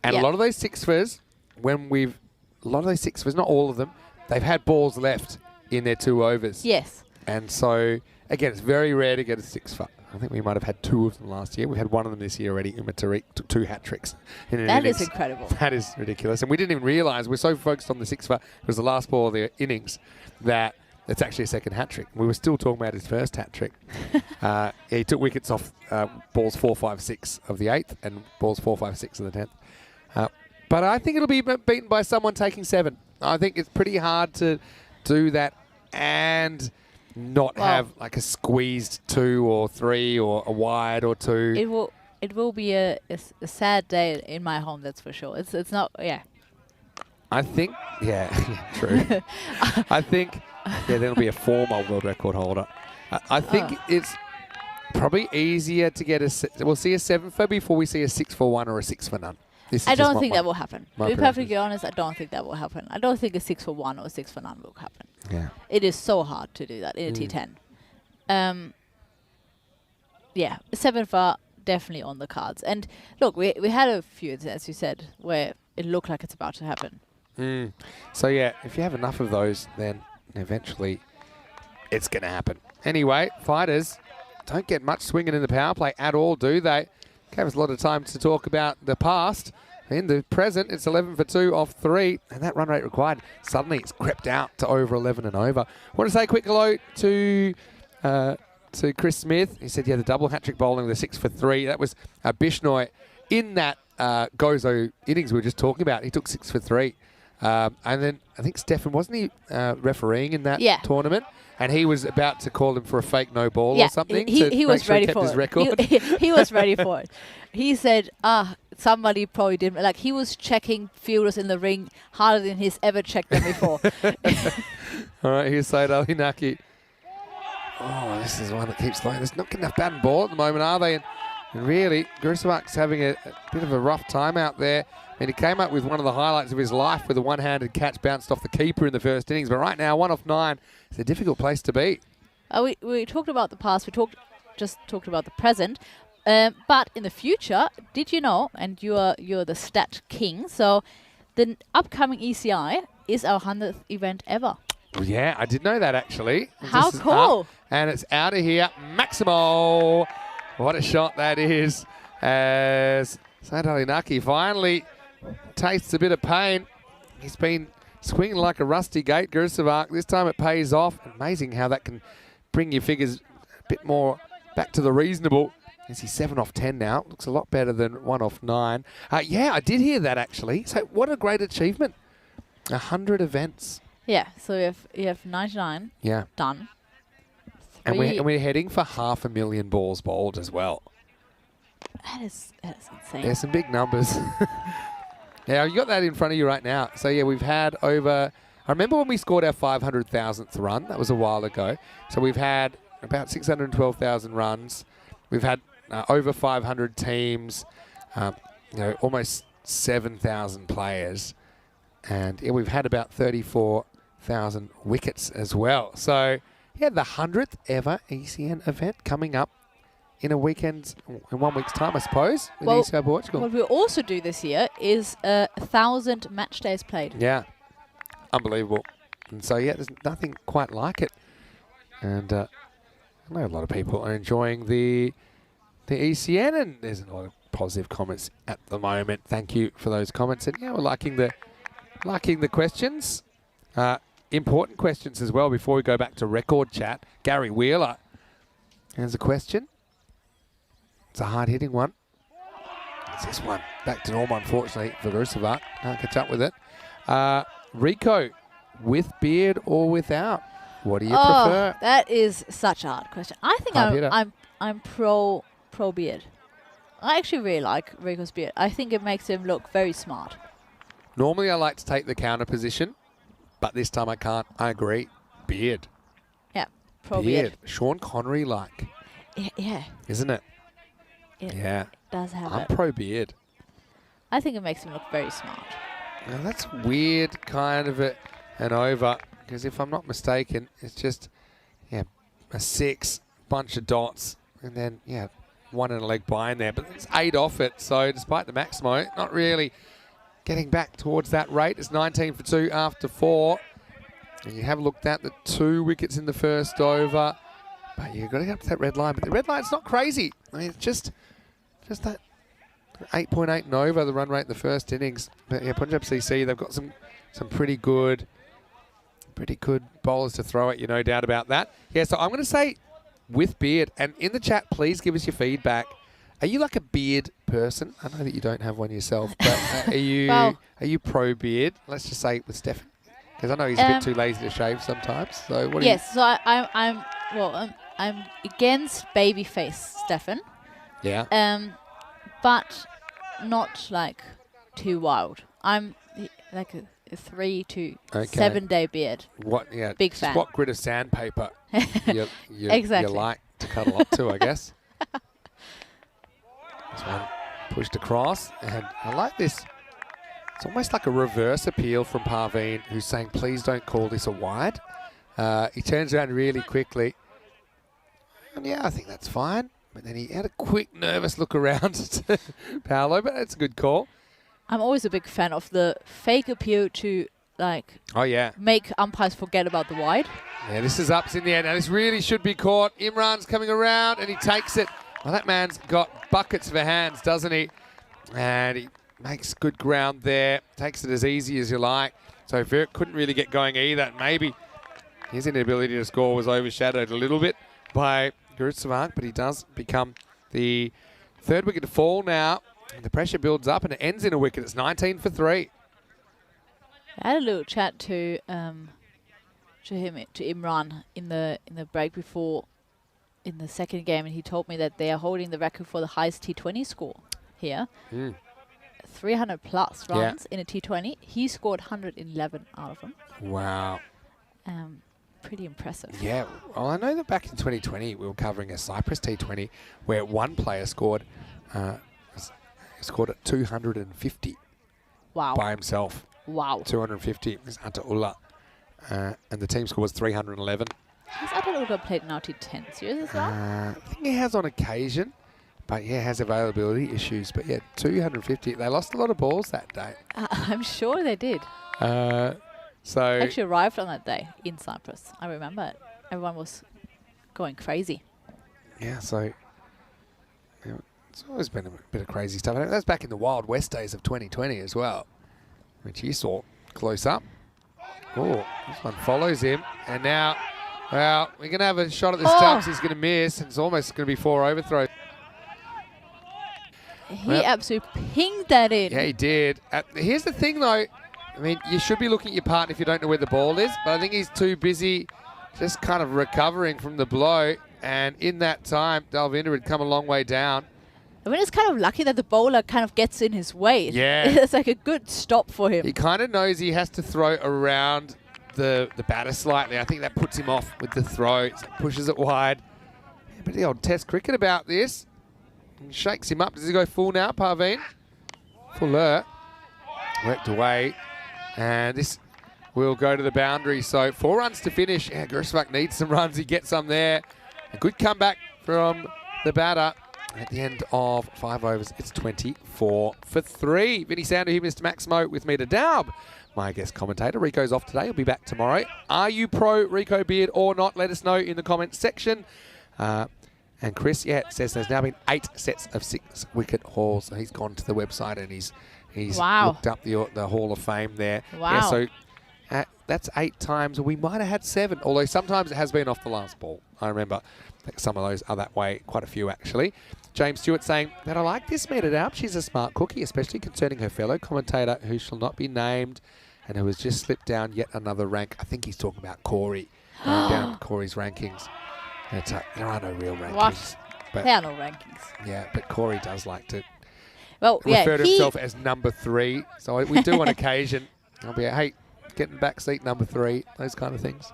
And a lot of those 6-fers, not all of them, they've had balls left in their 2 overs. Yes. And so, again, it's very rare to get a 6-fer. I think we might have had 2 of them last year. We had 1 of them this year already. Uma Tariq took 2 hat-tricks in an innings. That is incredible. That is ridiculous. And we didn't even realise, we're so focused on the 6-fer, it was the last ball of the innings, that it's actually a second hat-trick. We were still talking about his first hat-trick. He took wickets off balls 4, 5, 6 of the 8th and balls 4, 5, 6 of the 10th. But I think it'll be beaten by someone taking 7. I think it's pretty hard to do that and not have like a squeezed 2 or 3 or a wide or 2. It will be a sad day in my home, that's for sure. It's not, I think, true. I think, there'll be a former world record holder. I think it's probably easier to get we'll see a 7-for before we see a 6 for 1 or a 6 for none. I don't think that will happen. To be perfectly honest, I don't think that will happen. I don't think a 6 for 1 or 6 for none will happen. Yeah. It is so hard to do that in a T10. A 7-for definitely on the cards. And look, we had a few, as you said, where it looked like it's about to happen. So if you have enough of those, then eventually it's going to happen. Anyway, fighters don't get much swinging in the power play at all, do they? Gave us a lot of time to talk about the past. In the present, it's 11 for 2 off 3, and that run rate required, suddenly it's crept out to over 11 and over. I want to say a quick hello to Chris Smith. He said, the double hat-trick bowling with a 6 for 3. That was Bishnoi in that Gozo innings we were just talking about. He took 6 for 3. And then I think Stefan, wasn't he refereeing in that Yeah. tournament? And he was about to call him for a fake no ball Yeah, or something. he to was make sure ready he kept for his it. record. He was ready for it. He said, somebody probably didn't. Like, he was checking fielders in the ring harder than he's ever checked them before. All right, here's Said Ali Naki. Oh, this is one that keeps going. There's not enough bat and ball at the moment, are they? And really, Grusevak's having a bit of a rough time out there. I mean, he came up with one of the highlights of his life with a one-handed catch bounced off the keeper in the first innings. But right now, 1 off 9 is a difficult place to be. We talked about the past. We just talked about the present. But in the future, did you know? And you're the stat king. So the upcoming ECI is our 100th event ever. Well, yeah, I did know that actually. How This is cool! up, and it's out of here. Maximo. What a shot that is. As Said Ali Naki finally tastes a bit of pain. He's been swinging like a rusty gate, Grusevak. This time it pays off. Amazing how that can bring your figures a bit more back to the reasonable. Is he 7 off 10 now? Looks a lot better than 1 off 9. Yeah, I did hear that actually. So what a great achievement. 100 events. Yeah, so you have 99 Yeah. done. And we're heading for 500,000 balls bowled as well. That is insane. There's some big numbers. Now, you got that in front of you right now. So, yeah, we've had over... I remember when we scored our 500,000th run. That was a while ago. So we've had about 612,000 runs. We've had over 500 teams, almost 7,000 players. And yeah, we've had about 34,000 wickets as well. So, yeah, the 100th ever ECN event coming up in 1 week's time, I suppose, with ECI Portugal. What we'll also do this year is 1,000 match days played. Yeah, unbelievable. And so, yeah, there's nothing quite like it. And I know a lot of people are enjoying the ECN, and there's a lot of positive comments at the moment. Thank you for those comments. And yeah, we're liking the questions. Important questions as well before we go back to record chat. Gary Wheeler has a question. It's a hard-hitting one. It's this one. Back to normal, unfortunately, for Grusevak. Can't catch up with it. Rico, with beard or without? What do you prefer? That is such a hard question. I think I'm pro beard. I actually really like Rico's beard. I think it makes him look very smart. Normally, I like to take the counter position, but this time I can't. I agree. Beard. Yeah, pro beard. Sean Connery-like. Yeah. Isn't it? Yeah. It does have I'm it. pro beard. I think it makes him look very smart. Now that's weird, kind of an over, because if I'm not mistaken, it's just, a 6, bunch of dots, and then, 1 and a leg by in there. But it's 8 off it, so despite the Maximo, not really getting back towards that rate. It's 19 for 2 after 4. And you have looked at the 2 wickets in the first over, but you've got to get up to that red line. But the red line's not crazy. I mean, it's just that 8.8 and over the run rate in the first innings. But yeah, Punjab CC, they've got some pretty good bowlers to throw at you, no doubt about that. Yeah, so I'm going to say with beard. And in the chat, please give us your feedback. Are you like a beard person? I know that you don't have one yourself, but are you pro beard? Let's just say with Stefan, because I know he's a bit too lazy to shave sometimes. So what? Yes, so I'm against babyface Stefan. Yeah. But not like too wild. I'm like a 3 to 7 day beard. What? Yeah. Big fan. What grit of sandpaper you Exactly. like to cuddle up to, I guess. This one pushed across, and I like this. It's almost like a reverse appeal from Parveen, who's saying, please don't call this a wide. He turns around really quickly. And yeah, I think that's fine. But then he had a quick, nervous look around to Paolo, but that's a good call. I'm always a big fan of the fake appeal to make umpires forget about the wide. Yeah, this is ups in the end. Now this really should be caught. Imran's coming around and he takes it. Well, that man's got buckets for hands, doesn't he? And he makes good ground there. Takes it as easy as you like. So Virat couldn't really get going either. Maybe his inability to score was overshadowed a little bit by Grusevak, but he does become the 3rd wicket to fall now. And the pressure builds up and it ends in a wicket. It's 19 for 3. I had a little chat to Imran in the break before in the second game, and he told me that they are holding the record for the highest T20 score here. 300 plus runs in a T20. He scored 111 out of them. Wow. Pretty impressive. Yeah, well, I know that back in 2020 we were covering a Cyprus T20 where one player scored at 250 Wow. by himself. Wow. 250. It was Ataullah. And the team score was 311. Has Ataullah played now T10 series as well? I think he has on occasion, but yeah, has availability issues. But yeah, 250. They lost a lot of balls that day. I'm sure they did. So Actually arrived on that day in Cyprus. I remember it. Everyone was going crazy. yeah, so yeah, it's always been a bit of crazy stuff. And that's back in the Wild West days of 2020 as well, which you saw close up. Oh, this one follows him, and now, well, we're going to have a shot at the stumps. He's going to miss, and it's almost going to be 4 overthrows. He absolutely pinged that in. Yeah, he did. Here's the thing, though. I mean, you should be looking at your partner if you don't know where the ball is, but I think he's too busy just kind of recovering from the blow, and in that time, Dalvinder had come a long way down. I mean, it's kind of lucky that the bowler kind of gets in his way. Yeah. It's like a good stop for him. He kind of knows he has to throw around the batter slightly. I think that puts him off with the throw. So pushes it wide. Yeah, but the old Test cricket about this. He shakes him up. Does he go full now, Parveen? Fuller. Worked away. And this will go to the boundary. So 4 runs to finish. Yeah, Grisvak needs some runs. He gets some there. A good comeback from the batter. At the end of 5 overs, it's 24 for 3. Vinny Sander here, Mr. Maximo, with me to Daub. My guest commentator, Rico's off today. He'll be back tomorrow. Are you pro Rico Beard or not? Let us know in the comments section. And Chris, says there's now been 8 sets of 6-wicket hauls. So he's gone to the website and he's looked up the Hall of Fame there. Wow. Yeah, so that's 8 times. We might have had 7, although sometimes it has been off the last ball. I remember some of those are that way, quite a few actually. James Stewart saying that I like this meted up. She's a smart cookie, especially concerning her fellow commentator who shall not be named and who has just slipped down yet another rank. I think he's talking about Corey, down Corey's rankings. There are no real rankings. What? But There are no rankings. yeah, but Corey does like to Well, refer to himself as number 3. So we do on occasion. I'll be, hey, getting back seat number 3, those kind of things.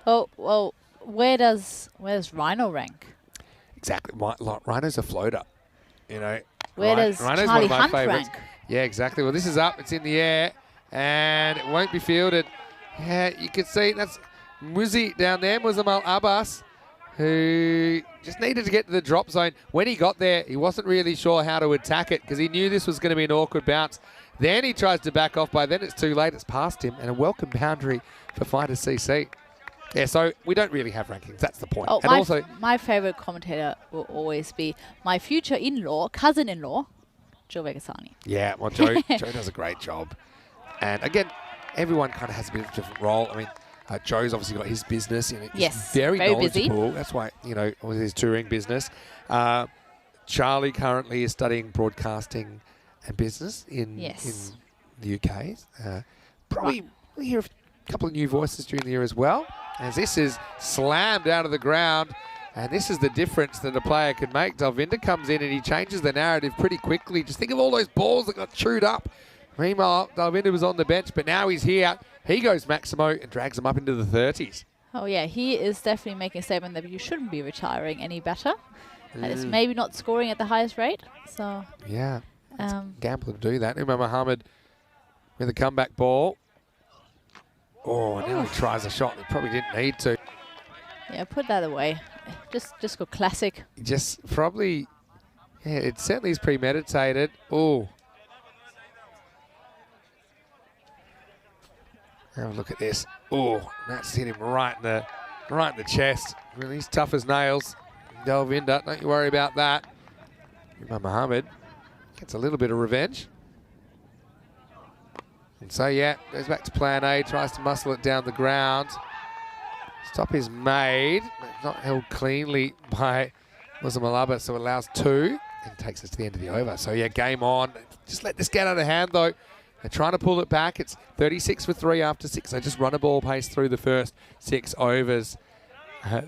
Oh, well, where does Rhino rank? Exactly. Rhino's a floater, you know. Where does Rhino's Charlie one of my Hunt favourites. rank? Yeah, exactly. Well, this is up. It's in the air, and it won't be fielded. Yeah, you can see that's Muzi down there, Muzamal Abbas, who just needed to get to the drop zone. When he got there, he wasn't really sure how to attack it because he knew this was going to be an awkward bounce. Then he tries to back off. By then it's too late. It's past him, and a welcome boundary for Fighter CC. Yeah, so we don't really have rankings. That's the point. Oh, And my favorite commentator will always be my future cousin-in-law, Joe Vegasani. yeah, well, Joe does a great job. And again, everyone kind of has a bit of a different role. I mean, Joe's obviously got his business. He's Yes, very very busy. knowledgeable. That's why, with his touring business. Charlie currently is studying broadcasting and business in the UK. Probably we'll hear a couple of new voices during the year as well. As this is slammed out of the ground. And this is the difference that a player can make. Dalvinder comes in and he changes the narrative pretty quickly. Just think of all those balls that got chewed up. Meanwhile, Dalvinder was on the bench, but now he's here. He goes Maximo and drags him up into the 30s. Oh, yeah, he is definitely making a statement that you shouldn't be retiring any better. It's maybe not scoring at the highest rate. So yeah, it's a gamble to do that. Umar Mohammed with a comeback ball. Oh, now he tries a shot. He probably didn't need to. yeah, put that away. Just go classic. Just probably, yeah, it certainly is premeditated. Oh. Have a look at this. Oh, that's hit him right in the chest. Really, he's tough as nails. Dalvinder, don't you worry about that. Umar Mohammed gets a little bit of revenge. And so, yeah, goes back to plan A, tries to muscle it down the ground. Stop is made, not held cleanly by Muzamalaba, so allows 2 and takes us to the end of the over. So, yeah, game on. Just let this get out of hand, though. They're trying to pull it back. It's 36 for 3 after 6. They just run a ball pace through the first 6 overs.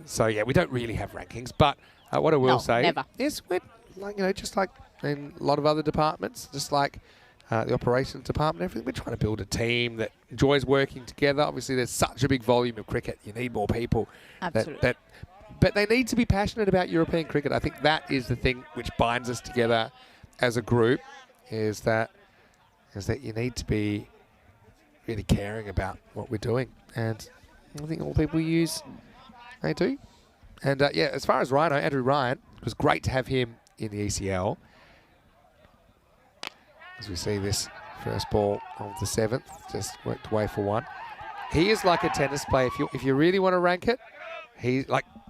So, yeah, we don't really have rankings. But what I will say never. is we're, just like in a lot of other departments, just like the operations department, everything, we're trying to build a team that enjoys working together. Obviously, there's such a big volume of cricket. You need more people. Absolutely. But they need to be passionate about European cricket. I think that is the thing which binds us together as a group, is that you need to be really caring about what we're doing. And I think all people use, they do. And yeah, as far as Rhino, Andrew Ryan, it was great to have him in the ECL. As we see this first ball of the 7th, just worked away for 1. He is like a tennis player. If you really want to rank it, he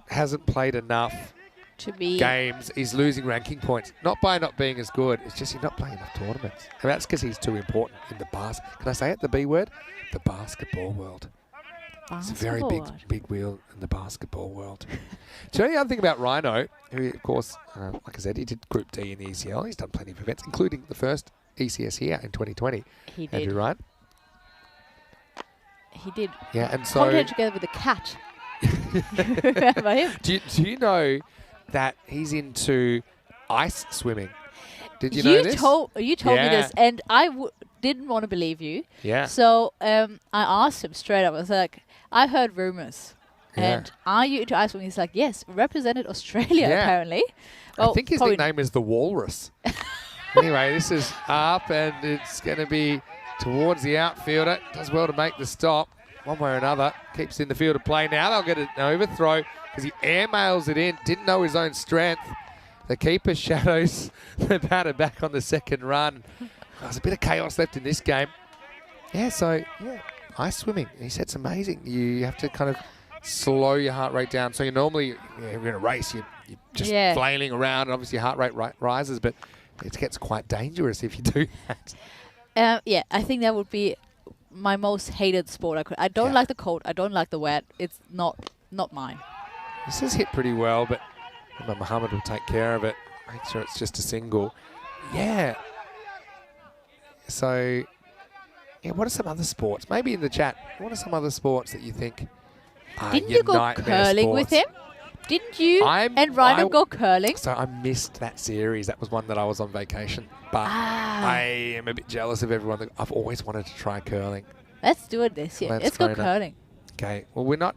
hasn't played enough to be games. He's losing ranking points, not by not being as good. It's just he's not playing enough tournaments. And that's because he's too important in the can I say it, the B word? The basketball world. It's a very big wheel in the basketball world. Do you know the other thing about Rhino, who, of course, like I said, he did Group D in the ECL. He's done plenty of events, including the first ECS here in 2020. He did. Andrew Ryan. He did. Yeah, and so... Commentated together with a cat. Remember him? Do you know that he's into ice swimming? Did you know this? You told me this, and I didn't want to believe you. Yeah. So I asked him straight up. I was like, I heard rumors. Yeah. And are you into ice swimming? He's like, yes, represented Australia apparently. Well, I think his nickname is the Walrus. Anyway, this is up, and it's going to be towards the outfielder. Does well to make the stop. One way or another, keeps in the field of play now. They'll get an overthrow because he airmails it in. Didn't know his own strength. The keeper shadows the batter back on the second run. There's a bit of chaos left in this game. Yeah, so, ice swimming. He said it's amazing. You have to kind of slow your heart rate down. So you normally, you're in a race, you're just flailing around, and obviously your heart rate rises, but it gets quite dangerous if you do that. Yeah, I think that would be my most hated sport. I don't like the cold. I don't like the wet. It's not mine. This is hit pretty well, but Mohammed will take care of it. Make sure it's just a single. Yeah. So, what are some other sports? Maybe in the chat, what are some other sports that you think are Didn't you go curling with him? Didn't you and Rhino go curling? So I missed that series. That was one that I was on vacation. But I am a bit jealous of everyone. I've always wanted to try curling. Let's do it this year. Let's go curling. Okay. Well, we're not...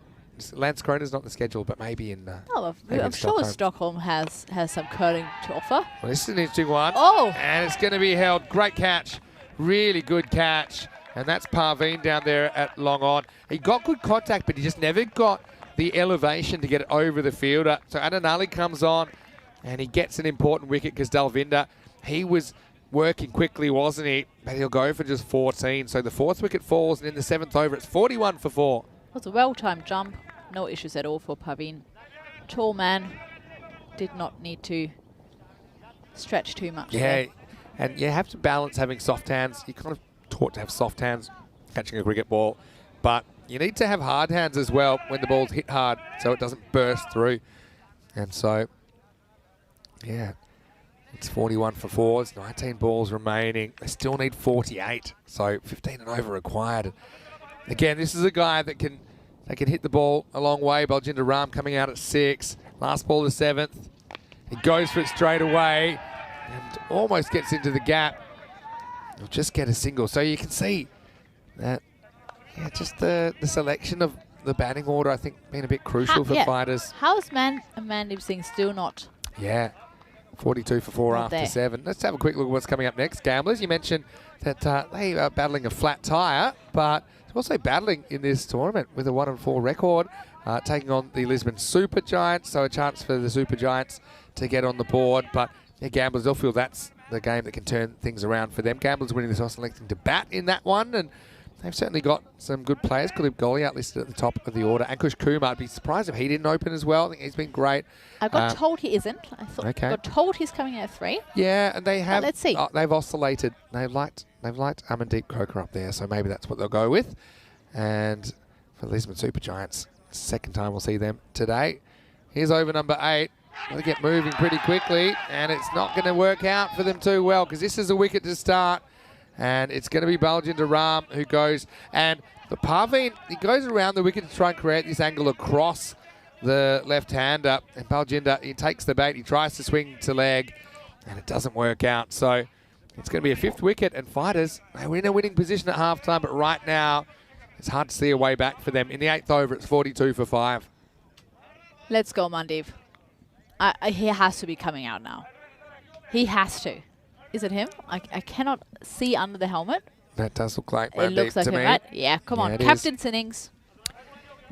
Landskrona's not the schedule, but maybe in... I'm sure Stockholm has some curling to offer. Well, this is an interesting one. Oh! And it's going to be held. Great catch. Really good catch. And that's Parveen down there at long on. He got good contact, but he just never got the elevation to get it over the fielder. So Adanali comes on, and he gets an important wicket because Dalvinder, he was working quickly, wasn't he? But he'll go for just 14. So the 4th wicket falls, and in the 7th over, it's 41 for 4. It was a well-timed jump. No issues at all for Parveen. Tall man. Did not need to stretch too much. Yeah, and you have to balance having soft hands. You're kind of taught to have soft hands catching a cricket ball, but you need to have hard hands as well when the ball's hit hard so it doesn't burst through. And so, yeah, it's 41 for 4. There's 19 balls remaining. They still need 48, so 15 and over required. Again, this is a guy that can hit the ball a long way. Baljinder Ram coming out at 6. Last ball, the 7th. He goes for it straight away and almost gets into the gap. He'll just get a single. So you can see that, just the selection of the batting order, I think, being a bit crucial for fighters. How's Mandeep Singh still not? Yeah, 42 for 4 after 7. Let's have a quick look at what's coming up next. Gamblers, you mentioned that they are battling a flat tyre, but they're also battling in this tournament with a 1-4 record, taking on the Lisbon Super Giants. So a chance for the Super Giants to get on the board. But Gamblers, they'll feel that's the game that can turn things around for them. Gamblers winning this, also electing to bat in that one, and they've certainly got some good players. Kuldeep Goliath listed at the top of the order. Ankush Kumar, I'd be surprised if he didn't open as well. I think he's been great. I got told he isn't. I got told he's coming out at 3. Yeah, and they have. Let's see. They've oscillated. They've liked Amandeep Croker up there, so maybe that's what they'll go with. And for the Lisbon Super Giants, second time we'll see them today. Here's over number 8. They get moving pretty quickly, and it's not going to work out for them too well because this is a wicket to start. And it's going to be Baljinder Ram who goes. And the Parveen, he goes around the wicket to try and create this angle across the left-hander. And Baljinder, he takes the bait. He tries to swing to leg. And it doesn't work out. So it's going to be a 5th wicket. And Fighters, they were in a winning position at halftime. But right now, it's hard to see a way back for them. In the 8th over, it's 42 for 5. Let's go, Mandeep. He has to be coming out now. He has to. Is it him? I cannot see under the helmet. That does look like It looks Mandeep like to him, me. right? Yeah, come on. it is. Captain's innings.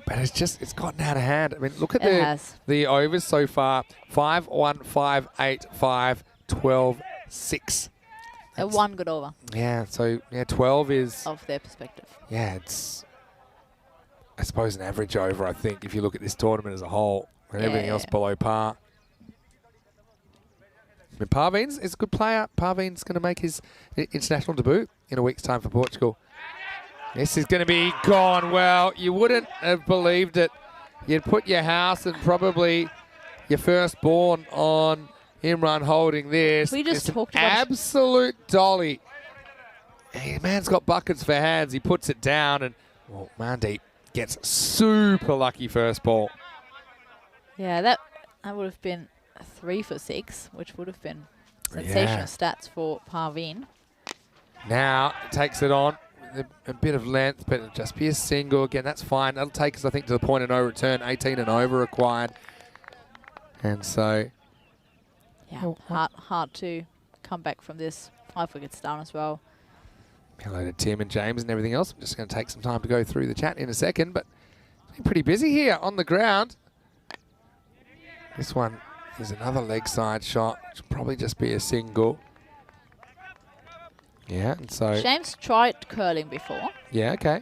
But it's gotten out of hand. I mean, look at It has. the overs so far. 5, 1, 5, 8, 5, 12, 6. One good over Yeah, so 12 is, of their perspective. yeah, it's, I suppose, an average over, I think, if you look at this tournament as a whole. And everything else below par. I mean, Parveen's is a good player. Parveen's going to make his international debut in a week's time for Portugal. This is going to be gone. Well, you wouldn't have believed it. You'd put your house and probably your firstborn on Imran holding this. We just It's talked an about absolute dolly. Hey, man's got buckets for hands. He puts it down, and well, Mandeep gets super lucky first ball. Yeah, that would have been 3 for 6, which would have been sensational stats for Parveen. Now takes it on with a bit of length, but it'll just be a single. Again, that's fine. That'll take us, I think, to the point of no return. 18 and over required. And so, Yeah, hard to come back from this. 5 wickets down as well. hello to Tim and James and everything else. I'm just going to take some time to go through the chat in a second, but it's been pretty busy here on the ground. This one is another leg side shot, which will probably just be a single. Yeah, and so... James tried curling before. Yeah, okay.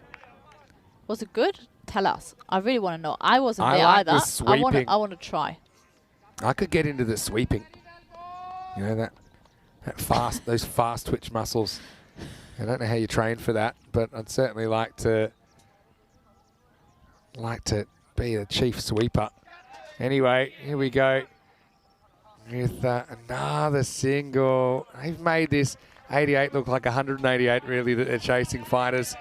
Was it good? Tell us. I really want to know. I wasn't I there like either. the sweeping. I want to try. I could get into the sweeping. You know, that fast, those fast twitch muscles. I don't know how you train for that, but I'd certainly like to be the chief sweeper. Anyway, here we go with another single. They've made this 88 look like 188, really, that they're chasing Fighters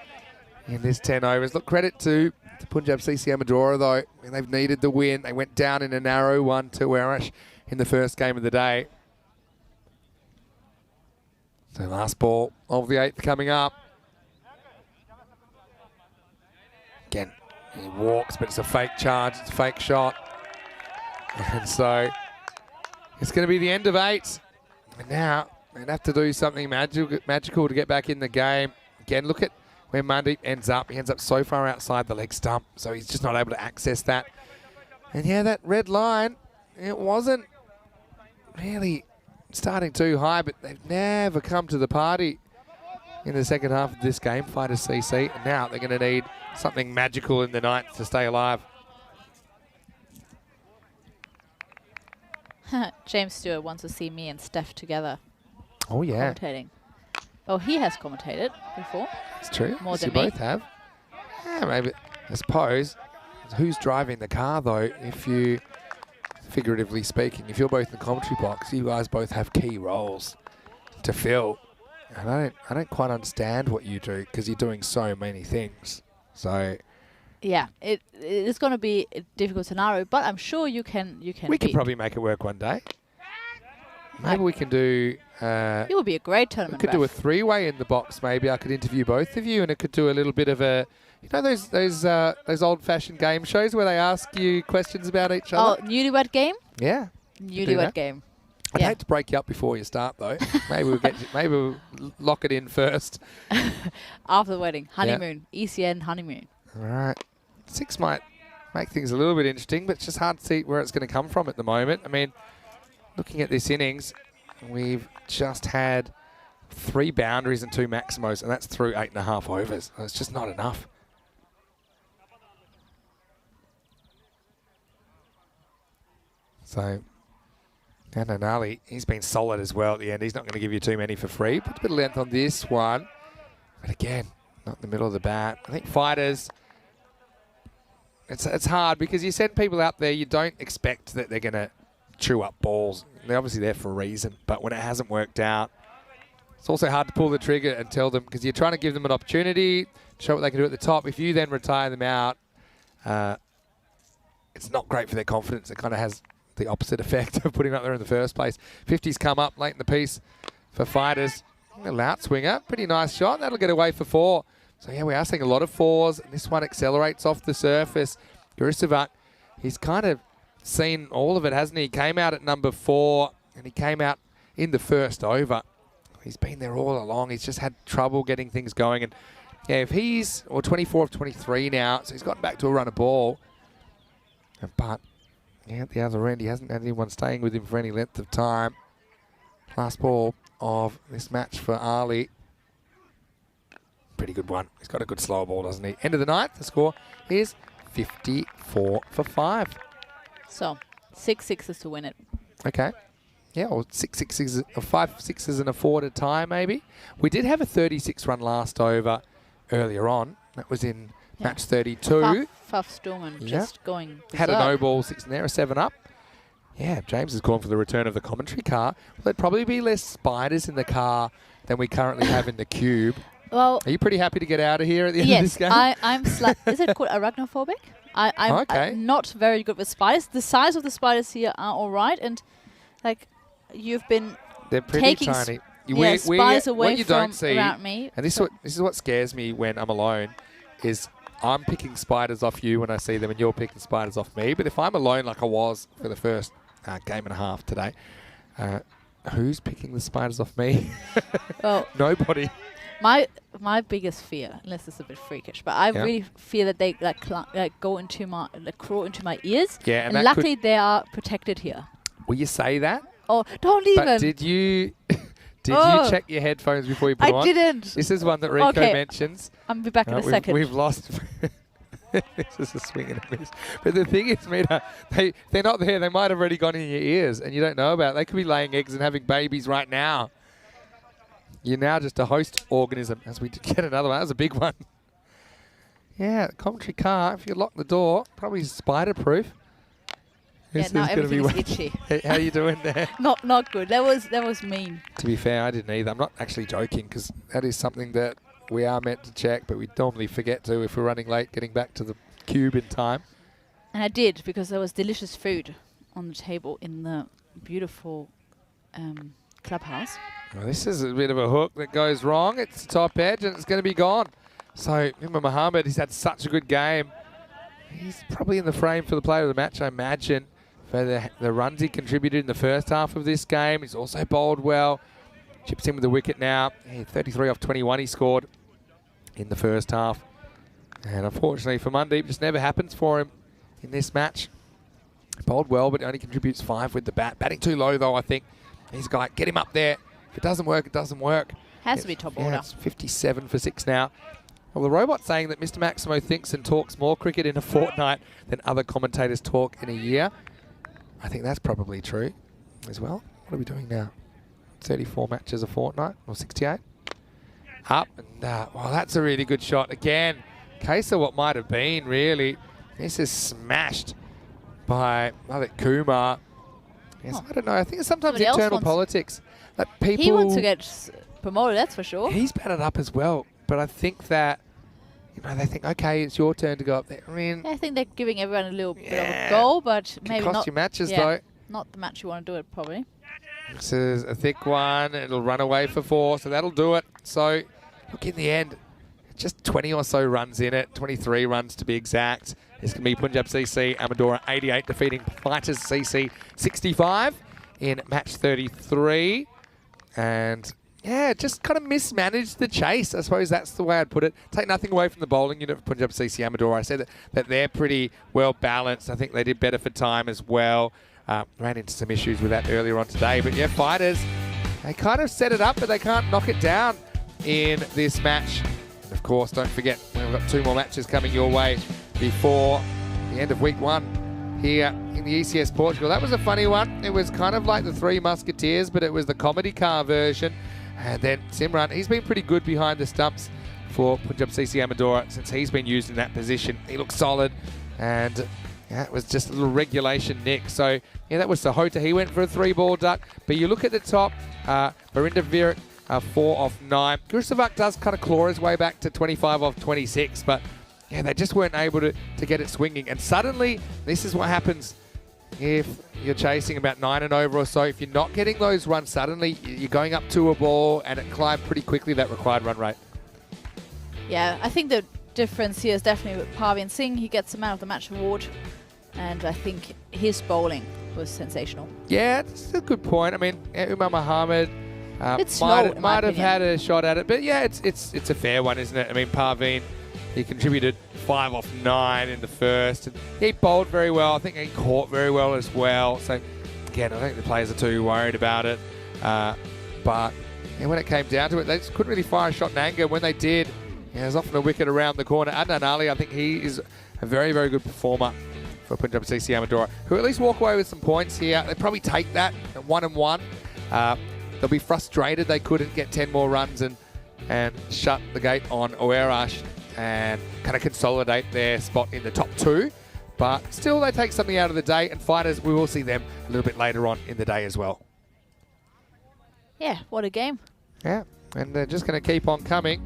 in this 10 overs. Look, credit to Punjab CC Amadora, though. I mean, they've needed the win. They went down in a narrow 1-2 Arash in the first game of the day. So last ball of the 8th coming up. Again, he walks, but it's a fake charge. It's a fake shot. And so it's going to be the end of 8. And now they'd have to do something magical to get back in the game. Again, look at where Mandeep ends up. He ends up so far outside the leg stump, so he's just not able to access that. And yeah, that red line, it wasn't really starting too high, but they've never come to the party in the second half of this game, Fighters CC. And now they're going to need something magical in the 9th to stay alive. James Stewart wants to see me and Steph together Oh, yeah. commentating. Oh, he has commentated before. It's true. More Yes, than you me. both have. Yeah, maybe. I suppose. Who's driving the car, though? If you, figuratively speaking, if you're both in the commentary box, you guys both have key roles to fill. And I don't quite understand what you do because you're doing so many things. So Yeah, it is going to be a difficult scenario, but I'm sure you can. we could probably make it work one day. Maybe we can do. It would be a great We tournament. could do a ref. 3-way in the box. Maybe I could interview both of you, and it could do a little bit of a, you know, those old-fashioned game shows where they ask you questions about each Oh, other. newlywed game. Yeah. Newlywed that. game. I'd Yeah. hate to break you up before you start, though. Maybe we'll lock it in first. After the wedding, honeymoon, ECN honeymoon. All right. 6 might make things a little bit interesting, but it's just hard to see where it's going to come from at the moment. I mean, looking at this innings, we've just had 3 boundaries and 2 maximos, and that's through 8.5 overs. It's just not enough. So, Nananali, he's been solid as well at the end. He's not going to give you too many for free. Put a bit of length on this one. But again, not in the middle of the bat. I think Fighters, it's hard because you send people out there, you don't expect that they're going to chew up balls. They're obviously there for a reason. But when it hasn't worked out, It's also hard to pull the trigger and tell them, because you're trying to give them an opportunity, show what they can do at the top. If you then retire them out, it's not great for their confidence. It kind of has the opposite effect of putting them up there in the first place. 50's come up late in the piece for Fighters. A loud swinger, pretty nice shot. That'll get away for 4. So yeah, we are seeing a lot of 4s. And this one accelerates off the surface. Gurisavat, he's kind of seen all of it, hasn't he? He came out at number 4, and he came out in the first over. He's been there all along. He's just had trouble getting things going. And yeah, if he's 24 of 23 now, so he's gotten back to a run of ball. But yeah, at the other end, he hasn't had anyone staying with him for any length of time. Last ball of this match for Ali. Pretty good one. He's got a good slow ball, doesn't he? End of the ninth, the score is 54 for 5. So 6 sixes to win it. Okay. Yeah, or 6 sixes, or 5 sixes and a 4 to tie, maybe. We did have a 36-run last over earlier on. That was in match 32. Faf Storman just going berserk. Had a no ball 6 in there, a 7 up. Yeah, James is calling for the return of the commentary car. Well, there'd probably be less spiders in the car than we currently have in the cube. Well, are you pretty happy to get out of here at the end of this game? Yes, I'm is it called arachnophobic? I'm not very good with spiders. The size of the spiders here are all right, and like you've been they're pretty taking tiny. spiders away what you from don't see, around me. And this is what scares me when I'm alone, is I'm picking spiders off you when I see them, and you're picking spiders off me. But if I'm alone, like I was for the first game and a half today, who's picking the spiders off me? Well, nobody. My biggest fear, unless it's a bit freakish, but I really fear that they go into my crawl into my ears. Yeah, and luckily they are protected here. Will you say that? Oh, don't even. But did you you check your headphones before you put them on? I didn't. This is one that Rico mentions. I'll be back in a second. We've lost. This is a swing and a miss. But the thing is, Mita, they're not there. They might have already gone in your ears, and you don't know about it. They could be laying eggs and having babies right now. You're now just a host organism. As we get another one. That was a big one. Yeah, commentary car. If you lock the door, probably spider-proof. Yeah, now everything's itchy. How you doing there? Not good. That was mean. To be fair, I didn't either. I'm not actually joking, because that is something that we are meant to check, but we normally forget to if we're running late, getting back to the cube in time. And I did, because there was delicious food on the table in the beautiful clubhouse. Well, this is a bit of a hook that goes wrong. It's the top edge, and it's going to be gone. So, Imam Mohammed, he's had such a good game. He's probably in the frame for the player of the match, I imagine, for the runs he contributed in the first half of this game. He's also bowled well. Chips in with the wicket now. 33 off 21 he scored in the first half. And unfortunately for Mundeep, just never happens for him in this match. Bowled well, but only contributes 5 with the bat. Batting too low, though, I think. He's got get him up there. If it doesn't work, it doesn't work. Has to be top order. It's 57 for 6 now. Well, the robot's saying that Mr. Maximo thinks and talks more cricket in a fortnight than other commentators talk in a year. I think that's probably true as well. What are we doing now? 34 matches a fortnight, or 68? Up, and well, that's a really good shot. Again, case of what might have been, really. This is smashed by Malik Kumar. Yes, I don't know. I think it's sometimes internal politics. That people, he wants to get promoted, that's for sure. He's batted up as well, but I think that, they think, okay, it's your turn to go up there. I mean, I think they're giving everyone a little bit of a go, but maybe cost not. You matches, though. Not the match you want to do it, probably. This is a thick one. It'll run away for 4, so that'll do it. So, look, in the end, just 20 or so runs in it, 23 runs to be exact. It's going to be Punjab CC, Amadora 88, defeating Fighters CC 65 in match 33. And, yeah, just kind of mismanaged the chase. I suppose that's the way I'd put it. Take nothing away from the bowling unit for Punjab CC Amadora. I said that they're pretty well balanced. I think they did better for time as well. Ran into some issues with that earlier on today. But, yeah, Fighters, they kind of set it up, but they can't knock it down in this match. And, of course, don't forget, we've got 2 more matches coming your way before the end of week 1 here in the ECS Portugal. That was a funny one. It was kind of like the Three Musketeers, but it was the comedy car version. And then Simran, he's been pretty good behind the stumps for Punjab CC Amadora since he's been used in that position. He looks solid, and yeah, it was just a little regulation nick. So, yeah, that was Sahota. He went for a 3-ball duck. But you look at the top, Varinder Virat 4 off 9. Grusevak does kind of claw his way back to 25 off 26, but yeah, they just weren't able to get it swinging. And suddenly, this is what happens if you're chasing about 9 and over or so. If you're not getting those runs suddenly, you're going up to a ball and it climbed pretty quickly, that required run rate. Yeah, I think the difference here is definitely with Parveen Singh. He gets the Man of the Match award, and I think his bowling was sensational. Yeah, that's a good point. I mean, Umar Mohammed It's slow, in my might have opinion. had a shot at it, but yeah, it's a fair one, isn't it? I mean, Parveen, he contributed 5 off 9 in the first, and he bowled very well. I think he caught very well as well. So again, I think the players are too worried about it. But yeah, when it came down to it, they just couldn't really fire a shot in anger. When they did, there's often a wicket around the corner. Adnan Ali, I think he is a very, very good performer for Punjab CC Amadora, who at least walk away with some points here. They probably take that at 1 and 1. They'll be frustrated they couldn't get 10 more runs and shut the gate on Oerash and kind of consolidate their spot in the top 2. But still, they take something out of the day, and Fighters, we will see them a little bit later on in the day as well. Yeah, what a game. Yeah, and they're just going to keep on coming.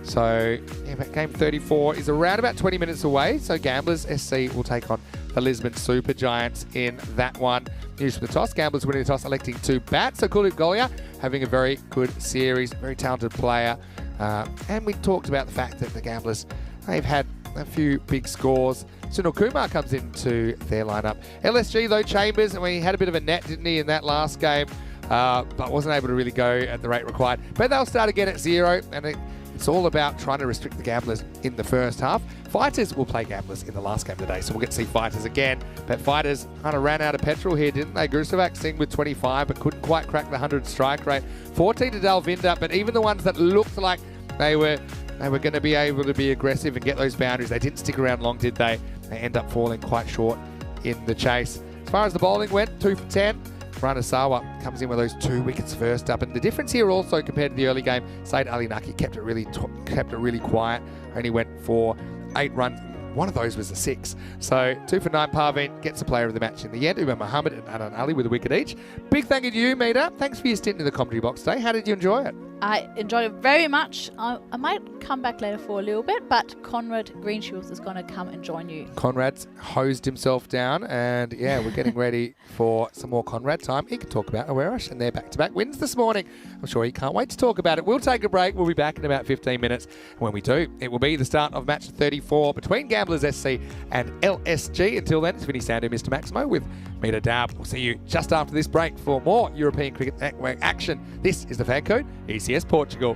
So, yeah, but game 34 is around about 20 minutes away. So, Gamblers SC will take on the Lisbon Super Giants in that one. News from the toss. Gamblers winning the toss, electing to bat. So, Kuldeep Golia having a very good series, very talented player. And we talked about the fact that the Gamblers, they've had a few big scores. Sunil Kumar comes into their lineup. LSG, though, Chambers, I mean, he had a bit of a net, didn't he, in that last game, but wasn't able to really go at the rate required. But they'll start again at 0, and it's all about trying to restrict the Gamblers in the first half. Fighters will play Gamblers in the last game of the day, so we'll get to see Fighters again. But Fighters kind of ran out of petrol here, didn't they? Grusevak Singh with 25, but couldn't quite crack the 100 strike rate. 14 to Dalvinder, but even the ones that looked like they were going to be able to be aggressive and get those boundaries, they didn't stick around long, did they? They end up falling quite short in the chase. As far as the bowling went, 2 for 10. Ranasawa comes in with those 2 wickets first up, and the difference here also compared to the early game, Said Ali Naki kept it really quiet. Only went for 8 runs. One of those was a 6. So 2 for 9. Parveen gets the player of the match in the end. Umar Mohammed and Adnan Ali with a wicket each. Big thank you to you, Meeta. Thanks for your stint in the commentary box today. How did you enjoy it? I enjoyed it very much. I might come back later for a little bit, but Conrad Greenshields is going to come and join you. Conrad's hosed himself down, and yeah, we're getting ready for some more Conrad time. He can talk about Oerash and their back-to-back wins this morning. I'm sure he can't wait to talk about it. We'll take a break. We'll be back in about 15 minutes. When we do, it will be the start of match 34 between Gamblers SC and LSG. Until then, it's Vinny Sandu, Mr. Maximo with Meeta Dab. We'll see you just after this break for more European Cricket Network action. This is the Fan Code, ECS Portugal.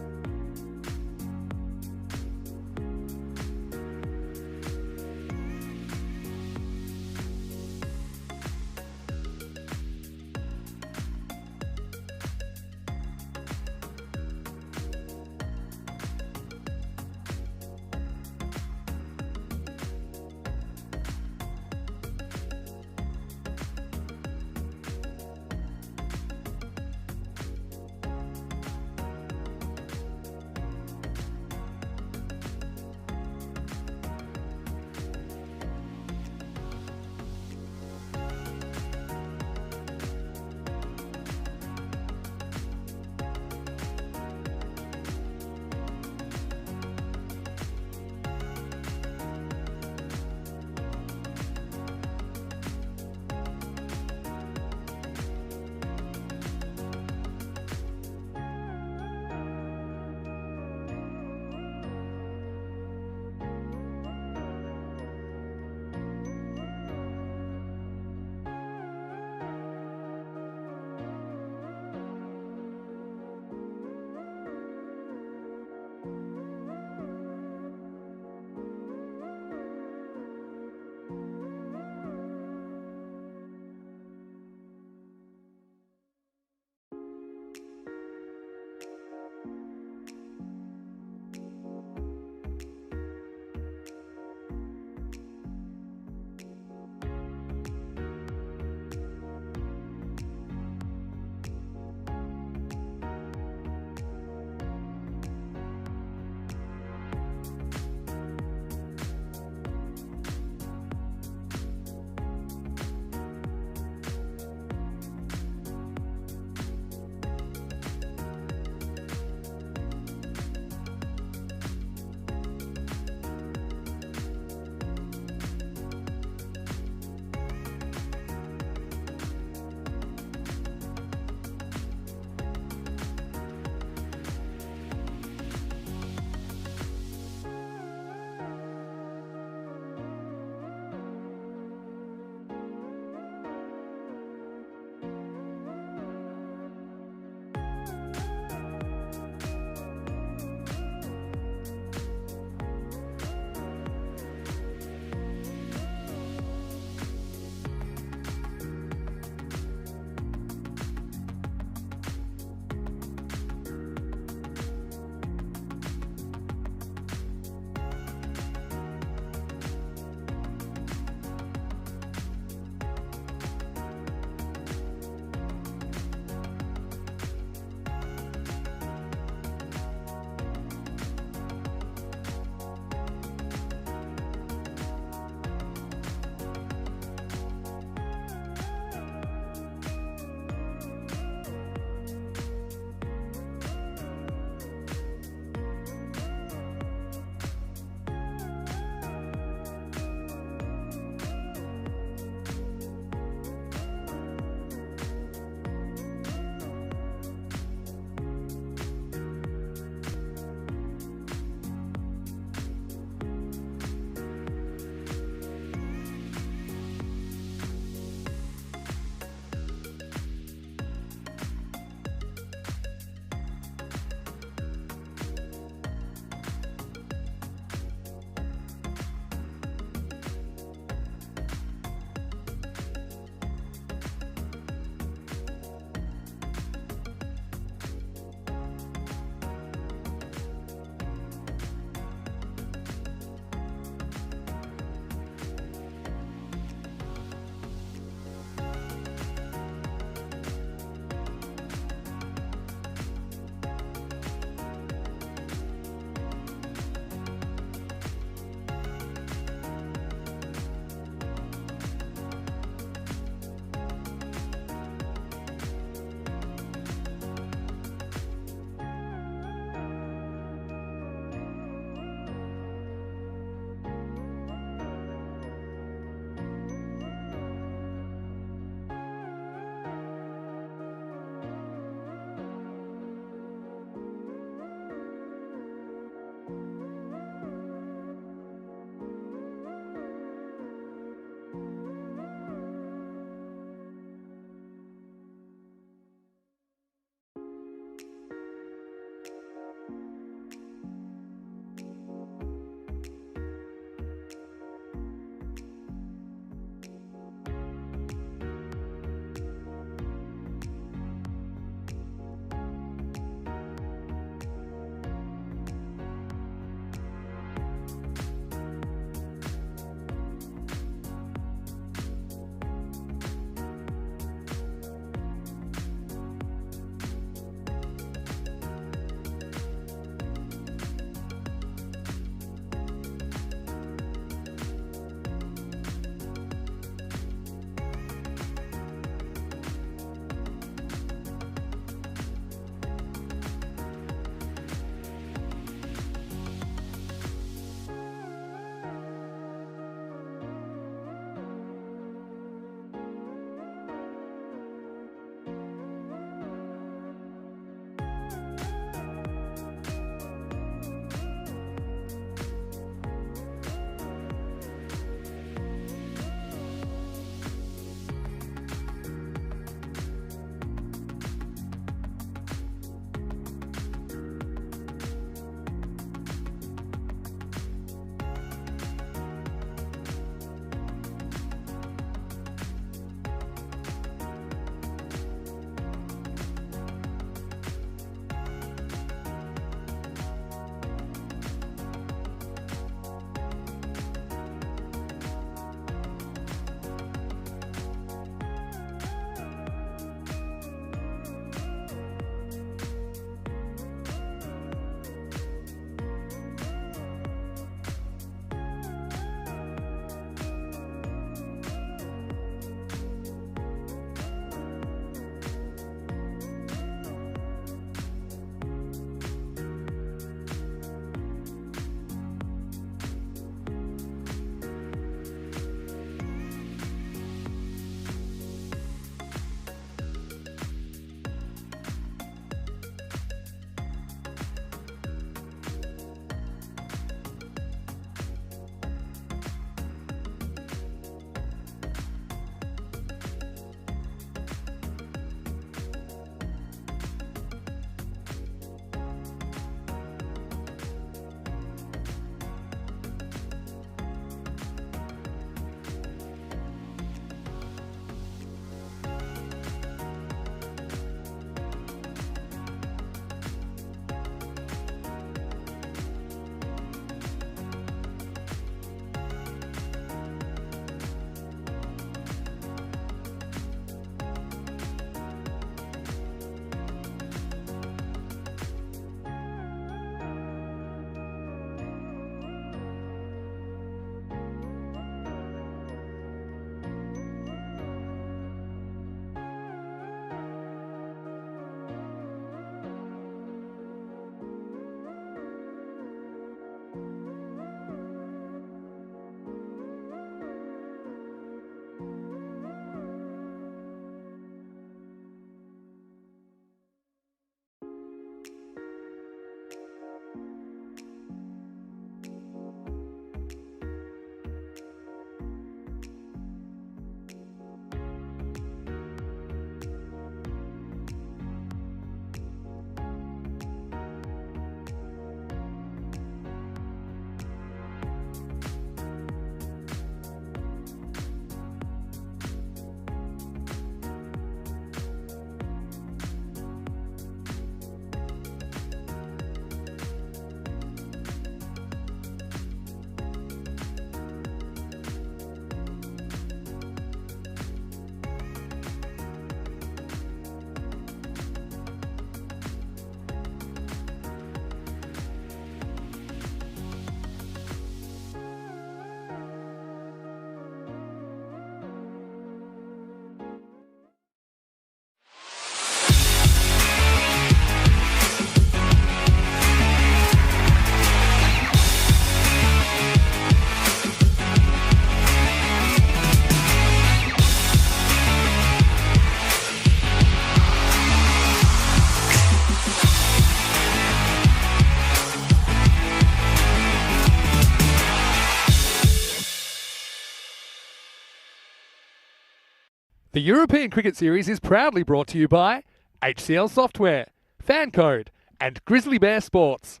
The European Cricket Series is proudly brought to you by HCL Software, Fan Code, and Grizzly Bear Sports.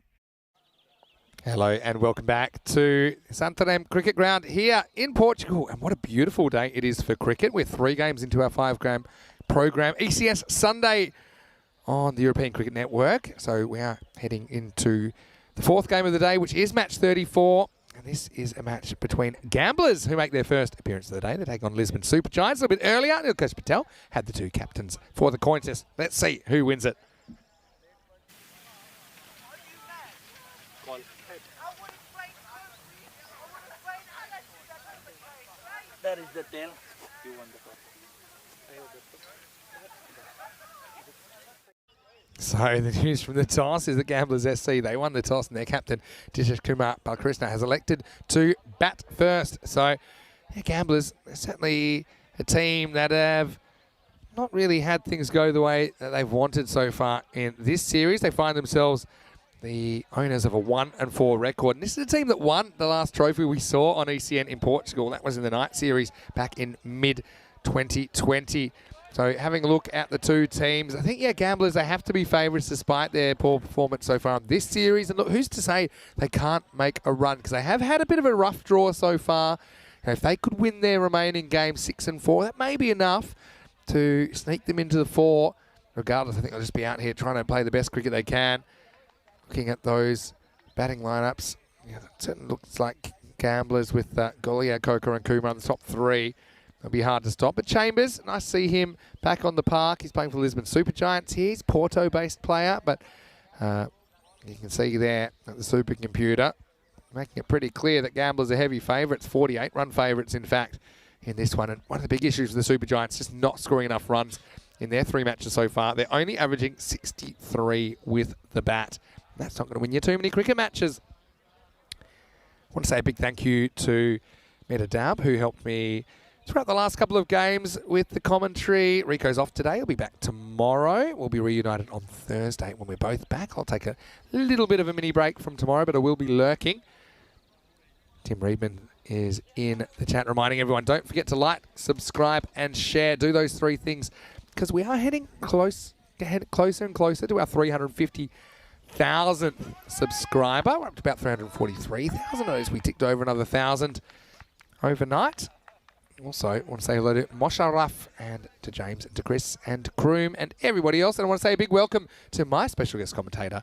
Hello and welcome back to Santarém Cricket Ground here in Portugal. And what a beautiful day it is for cricket. We're 3 games into our 5-game program. ECS Sunday on the European Cricket Network. So we are heading into the 4th game of the day, which is match 34. And this is a match between Gamblers, who make their first appearance of the day. They take on Lisbon Super Giants a little bit earlier. Nilkesh Patel had the 2 captains for the coin test. Let's see who wins it. That is the tail. You won the toss. So the news from the toss is that Gamblers SC, they won the toss and their captain, Dishesh Kumar Balkrishna, has elected to bat first. So yeah, Gamblers, they're certainly a team that have not really had things go the way that they've wanted so far in this series. They find themselves the owners of a 1-4 record. And this is a team that won the last trophy we saw on ECN in Portugal. That was in the night series back in mid-2020. So having a look at the 2 teams, I think, yeah, Gamblers, they have to be favourites despite their poor performance so far in this series. And look, who's to say they can't make a run? Because they have had a bit of a rough draw so far. And if they could win their remaining games 6 and 4, that may be enough to sneak them into the 4. Regardless, I think they'll just be out here trying to play the best cricket they can. Looking at those batting lineups, yeah, it certainly looks like Gamblers with Golia, Coker and Kumar on the top 3. It'll be hard to stop. But Chambers, nice to see him back on the park. He's playing for Lisbon Super Giants. He's Porto-based player, but you can see there at the supercomputer, making it pretty clear that Gamblers are heavy favourites, 48-run favourites, in fact, in this one. And one of the big issues with the Super Giants, just not scoring enough runs in their 3 matches so far. They're only averaging 63 with the bat. That's not going to win you too many cricket matches. I want to say a big thank you to Meta Dab, who helped me throughout the last couple of games with the commentary. Rico's off today. He'll be back tomorrow. We'll be reunited on Thursday when we're both back. I'll take a little bit of a mini break from tomorrow, but I will be lurking. Tim Reedman is in the chat, reminding everyone, don't forget to like, subscribe, and share. Do those 3 things, because we are heading closer and closer to our 350,000th subscriber. We're up to about 343,000. Notice we ticked over another 1,000 overnight. Also, I want to say hello to Mosharaf and to James and to Chris and to Kroom and everybody else. And I want to say a big welcome to my special guest commentator.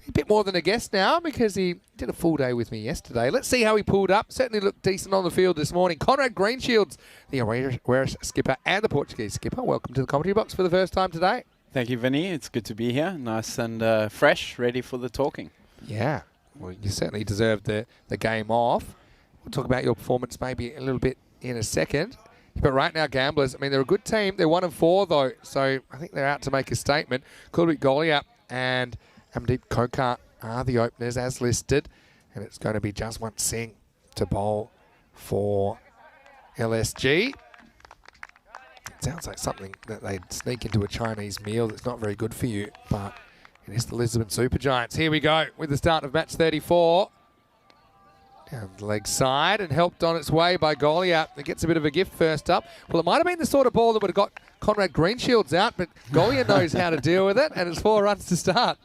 A bit more than a guest now because he did a full day with me yesterday. Let's see how he pulled up. Certainly looked decent on the field this morning. Conrad Greenshields, the Irish skipper and the Portuguese skipper. Welcome to the commentary box for the first time today. Thank you, Vinny. It's good to be here. Nice and fresh, ready for the talking. Yeah, well, you certainly deserved the game off. We'll talk about your performance maybe a little bit in a second. But right now, Gamblers, I mean, they're a good team. They're 1-4, though, so I think they're out to make a statement. Kuldeep Golia and Amdeep Kokar are the openers as listed, and it's going to be Jaswant Singh to bowl for LSG. It sounds like something that they'd sneak into a Chinese meal that's not very good for you, but it is the Lisbon Super Giants. Here we go with the start of match 34. Down the leg side and helped on its way by Golia. It gets a bit of a gift first up. Well, it might have been the sort of ball that would have got Conrad Greenshields out, but Golia knows how to deal with it, and it's 4 runs to start.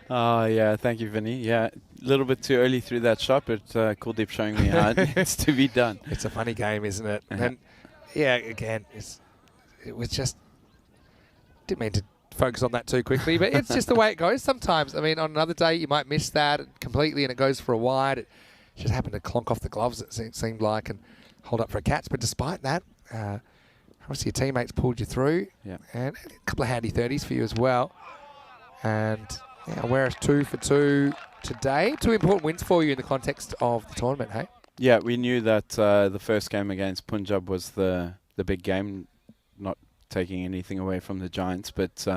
Oh, yeah. Thank you, Vinny. Yeah, a little bit too early through that shot, but Kuldeep showing me how it needs to be done. It's a funny game, isn't it? And, yeah, again, it was just... Didn't mean to focus on that too quickly, but it's just the way it goes sometimes. I mean, on another day, you might miss that completely, and it goes for a wide. It just happened to clonk off the gloves, it seemed like, and hold up for a catch. But despite that, obviously your teammates pulled you through. Yeah. And a couple of handy 30s for you as well. And yeah, whereas 2 for 2 today. 2 important wins for you in the context of the tournament, hey? Yeah, we knew that the first game against Punjab was the big game, not taking anything away from the Giants, but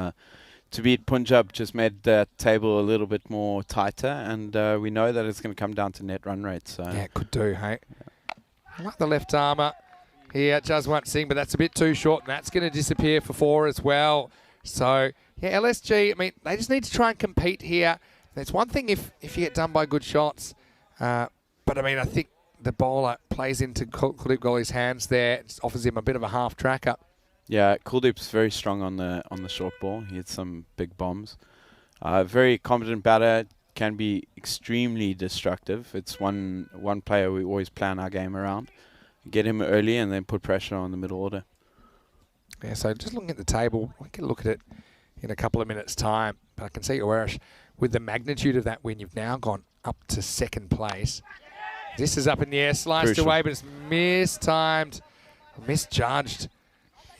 to beat Punjab just made that table a little bit more tighter, and we know that it's going to come down to net run rate. So yeah, it could do, hey? I like the left armour here, Jaswant Singh, but that's a bit too short, and that's going to disappear for 4 as well. So, yeah, LSG, I mean, they just need to try and compete here. It's one thing if you get done by good shots, but, I mean, I think the bowler plays into Kuldeep Goli's hands there. It offers him a bit of a half-tracker. Yeah, Kuldeep's very strong on the short ball. He hits some big bombs. Very competent batter, can be extremely destructive. It's one player we always plan our game around. Get him early and then put pressure on the middle order. Yeah, so just looking at the table, we can look at it in a couple of minutes' time. But I can see, Awarish, with the magnitude of that win, you've now gone up to second place. This is up in the air, sliced Crucial. away, but it's mistimed, misjudged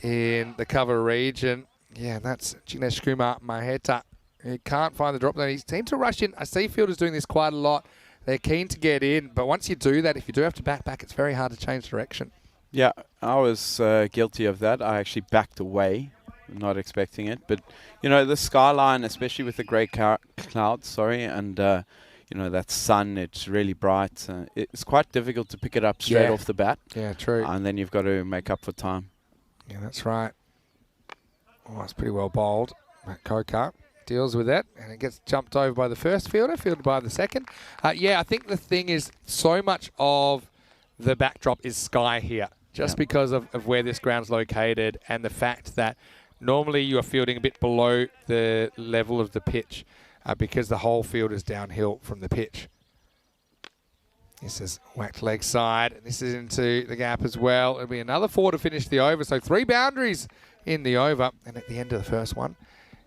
in the cover region. Yeah, that's Jignesh Kumar Maheta. He can't find the drop zone. He seems to rush in. I see fielders doing this quite a lot. They're keen to get in, but once you do that, if you do have to back, it's very hard to change direction. Yeah, I was guilty of that. I actually backed away, not expecting it. But, you know, the skyline, especially with the grey clouds, and, you know, that sun, it's really bright. It's quite difficult to pick it up straight off the bat. Yeah, true. And then you've got to make up for time. Yeah, that's right. Oh, it's pretty well bowled. Matt Kokar deals with it, and it gets jumped over by the first fielder, fielded by the second. Yeah, I think the thing is so much of the backdrop is sky here, just because of where this ground's located and the fact that normally you are fielding a bit below the level of the pitch because the whole field is downhill from the pitch. This is whacked leg side, and this is into the gap as well. It'll be another 4 to finish the over, so 3 boundaries in the over, and at the end of the first one,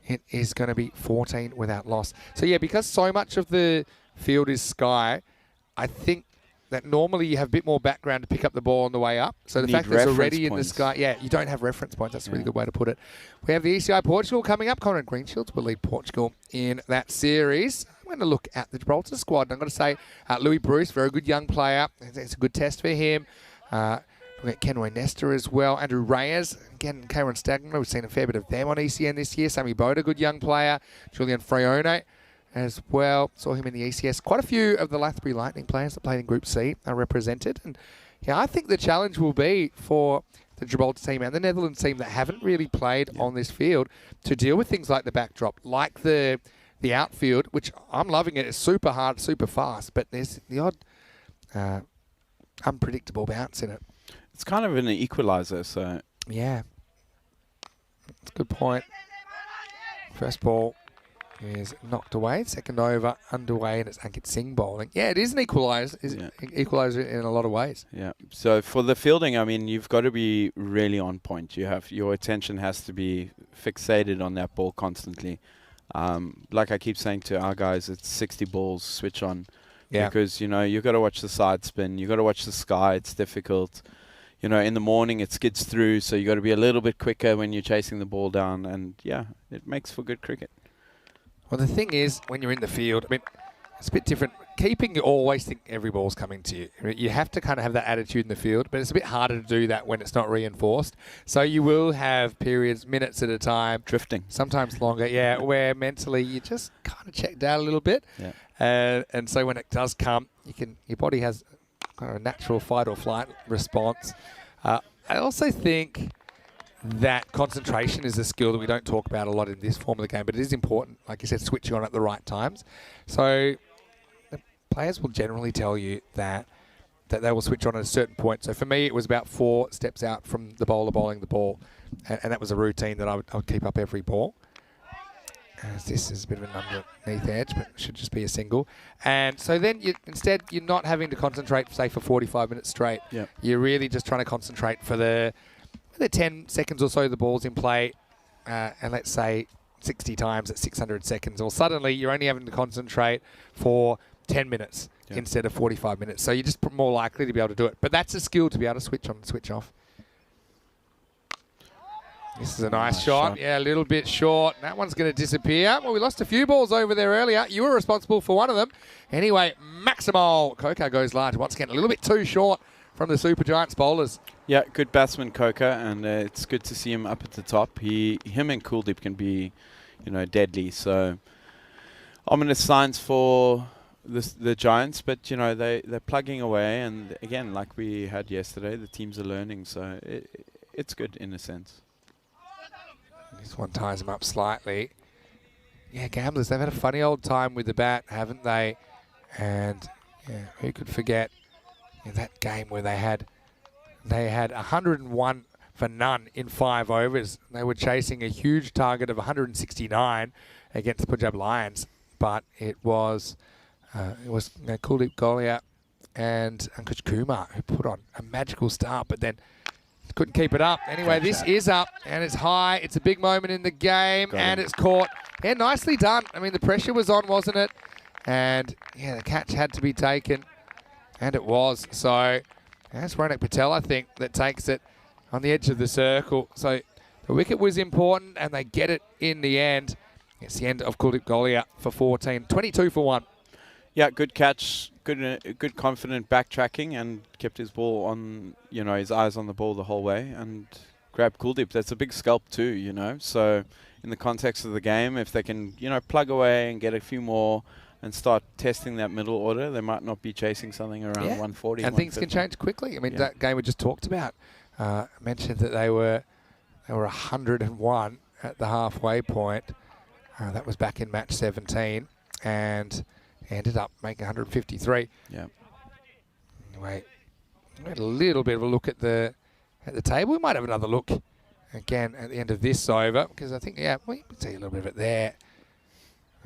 it is going to be 14 without loss. So yeah, because so much of the field is sky, I think that normally you have a bit more background to pick up the ball on the way up. So the fact that it's already in the sky, you don't have reference points. That's a really good way to put it. We have the ECI Portugal coming up. Conrad Greenshields will lead Portugal in that series. I'm going to look at the Gibraltar squad. And I'm going to say Louis Bruce, very good young player. It's a good test for him. We've got Kenroy Nestor as well. Andrew Reyes, again, Cameron Stagner. We've seen a fair bit of them on ECN this year. Sammy Boda, good young player. Julian Freone as well. Saw him in the ECS. Quite a few of the Lathbury Lightning players that played in Group C are represented. And yeah, I think the challenge will be for the Gibraltar team and the Netherlands team that haven't really played on this field to deal with things like the backdrop, like the outfield, which I'm loving it. It's super hard, super fast, but there's the odd unpredictable bounce in it. It's kind of an equalizer, so... Yeah. That's a good point. First ball is knocked away. Second over underway, and it's Ankit Singh bowling. Yeah, it is an equalizer. Equalizer in a lot of ways. Yeah. So for the fielding, I mean, you've got to be really on point. Your attention has to be fixated on that ball constantly. Like I keep saying to our guys, it's 60 balls, switch on. Yeah. Because, you know, you've got to watch the side spin. You've got to watch the sky. It's difficult. You know, in the morning it skids through, so you got to be a little bit quicker when you're chasing the ball down, and yeah, it makes for good cricket. Well, the thing is, when you're in the field, I mean, it's a bit different. Keeping, you always think every ball's coming to you. You have to kind of have that attitude in the field, but it's a bit harder to do that when it's not reinforced. So you will have periods, minutes at a time. Drifting. Sometimes longer, where mentally you just kind of checked out a little bit. Yeah. And so when it does come, your body has kind of a natural fight or flight response. I also think that concentration is a skill that we don't talk about a lot in this form of the game, but it is important, like you said, switching on at the right times. So the players will generally tell you that they will switch on at a certain point. So for me, it was about 4 steps out from the bowler bowling the ball, and that was a routine that I would keep up every ball. As this is a bit of an underneath edge, but it should just be a single. And so then instead you're not having to concentrate, say, for 45 minutes straight. Yep. You're really just trying to concentrate for the 10 seconds or so the ball's in play, and let's say 60 times at 600 seconds. Or suddenly you're only having to concentrate for 10 minutes instead of 45 minutes. So you're just more likely to be able to do it. But that's a skill to be able to switch on and switch off. This is a nice shot. Yeah, a little bit short. That one's going to disappear. Well, we lost a few balls over there earlier. You were responsible for one of them. Anyway, Maximal. Kokar goes large. Once again, a little bit too short from the Super Giants bowlers. Yeah, good batsman, Kokar, and it's good to see him up at the top. Him and Kuldeep can be, you know, deadly. So ominous signs for the Giants, but, you know, they're plugging away. And, again, like we had yesterday, the teams are learning. So it's good in a sense. This one ties him up slightly. Yeah, gamblers, they've had a funny old time with the bat, haven't they? And yeah, who could forget that game where they had 101 for none in 5 overs. They were chasing a huge target of 169 against the Punjab Lions, but it was Kuldeep Golia and Ankush Kumar who put on a magical start, but then couldn't keep it up. Anyway, this is up, and it's high. It's a big moment in the game, and it's caught. Yeah, nicely done. I mean, the pressure was on, wasn't it? And, yeah, the catch had to be taken, and it was. So that's Ronak Patel, I think, that takes it on the edge of the circle. So the wicket was important, and they get it in the end. It's the end of Kuldeep Golia for 14. 22 for 1. Yeah, good catch, good confident backtracking, and kept his ball on, his eyes on the ball the whole way, and grabbed Kuldeep. That's a big scalp too, So in the context of the game, if they can, plug away and get a few more and start testing that middle order, they might not be chasing something around 140. And things can change quickly. I mean, that game we just talked about mentioned that they were 101 at the halfway point. That was back in match 17, and ended up making 153. Yeah. Anyway, we had a little bit of a look at the table. We might have another look again at the end of this over, because I think, we can see a little bit of it there.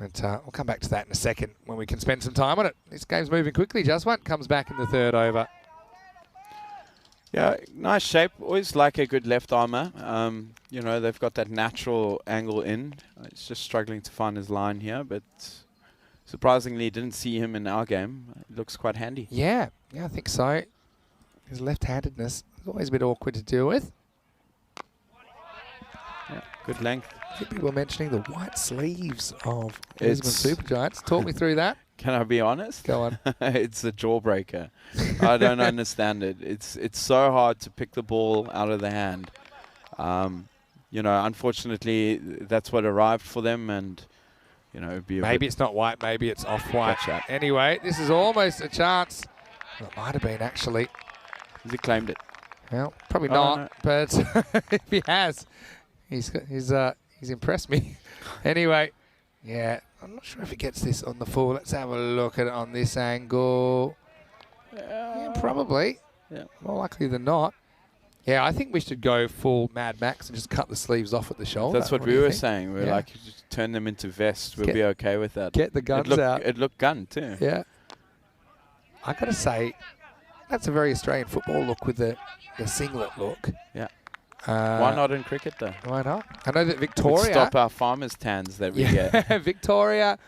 But we'll come back to that in a second when we can spend some time on it. This game's moving quickly. Jaswant comes back in the 3rd over. Yeah, nice shape. Always like a good left armour. They've got that natural angle in. It's just struggling to find his line here, but surprisingly didn't see him in our game. It looks quite handy. Yeah, I think so. His left-handedness is always a bit awkward to deal with. Yeah, good length. I think people are mentioning the white sleeves of Brisbane Supergiants. Talk me through that. Can I be honest? Go on. It's a jawbreaker. I don't understand it. It's so hard to pick the ball out of the hand. Unfortunately, that's what arrived for them, and it'd be maybe it's not white, maybe it's off-white. Anyway, this is almost a chance. Well, it might have been, actually. Has he claimed it? Well, probably not, but if he has, he's impressed me. Anyway, yeah, I'm not sure if he gets this on the full. Let's have a look at it on this angle. Yeah, probably. Yeah. More likely than not. Yeah, I think we should go full Mad Max and just cut the sleeves off at the shoulder. That's what we were saying. We were like, just turn them into vests. We'll be okay with that. Get the guns out. It looked gun too. Yeah. I got to say, that's a very Australian football look with the singlet look. Yeah. Why not in cricket though? Why not? I know that Victoria... Would stop our farmers' tans that we get. Victoria,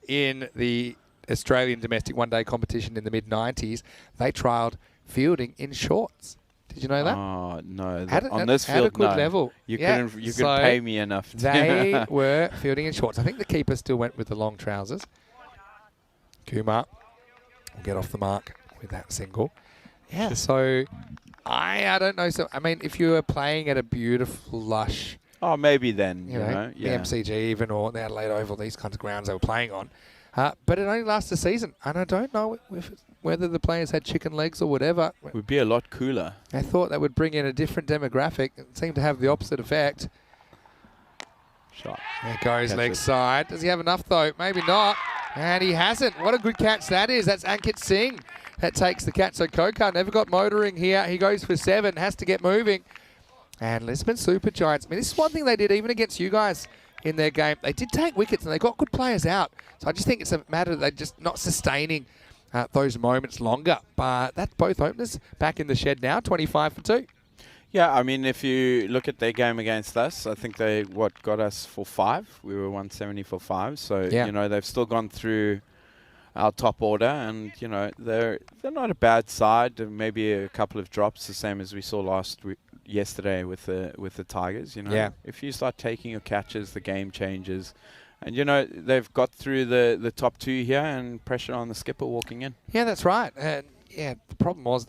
in the Australian domestic one-day competition in the mid-90s, they trialled fielding in shorts. Did you know that? Oh, no. On this field, a good level. You couldn't pay me enough. They were fielding in shorts. I think the keeper still went with the long trousers. Kumar will get off the mark with that single. Yeah, so I don't know. So I mean, if you were playing at a beautiful, lush... Oh, maybe then, you know the MCG even, or the Adelaide Oval, these kinds of grounds they were playing on. But it only lasts a season, and I don't know whether the players had chicken legs or whatever. It would be a lot cooler. I thought that would bring in a different demographic. It seemed to have the opposite effect. Shot. There goes leg side. Does he have enough, though? Maybe not. And he hasn't. What a good catch that is. That's Ankit Singh that takes the catch. So Kokar never got motoring here. He goes for 7, has to get moving. And Lisbon Supergiants. I mean, this is one thing they did even against you guys in their game. They did take wickets and they got good players out. So I just think it's a matter of they're just not sustaining those moments longer. But that's both openers back in the shed now, 25 for 2. Yeah, I mean, if you look at their game against us, I think they got us for 5. We were 170 for 5. So, you know, they've still gone through our top order, and, you know, they're not a bad side. Maybe a couple of drops, the same as we saw yesterday with the Tigers. You know, if you start taking your catches, the game changes. And, you know, they've got through the top 2 here, and pressure on the skipper walking in. Yeah, that's right. And, yeah, the problem was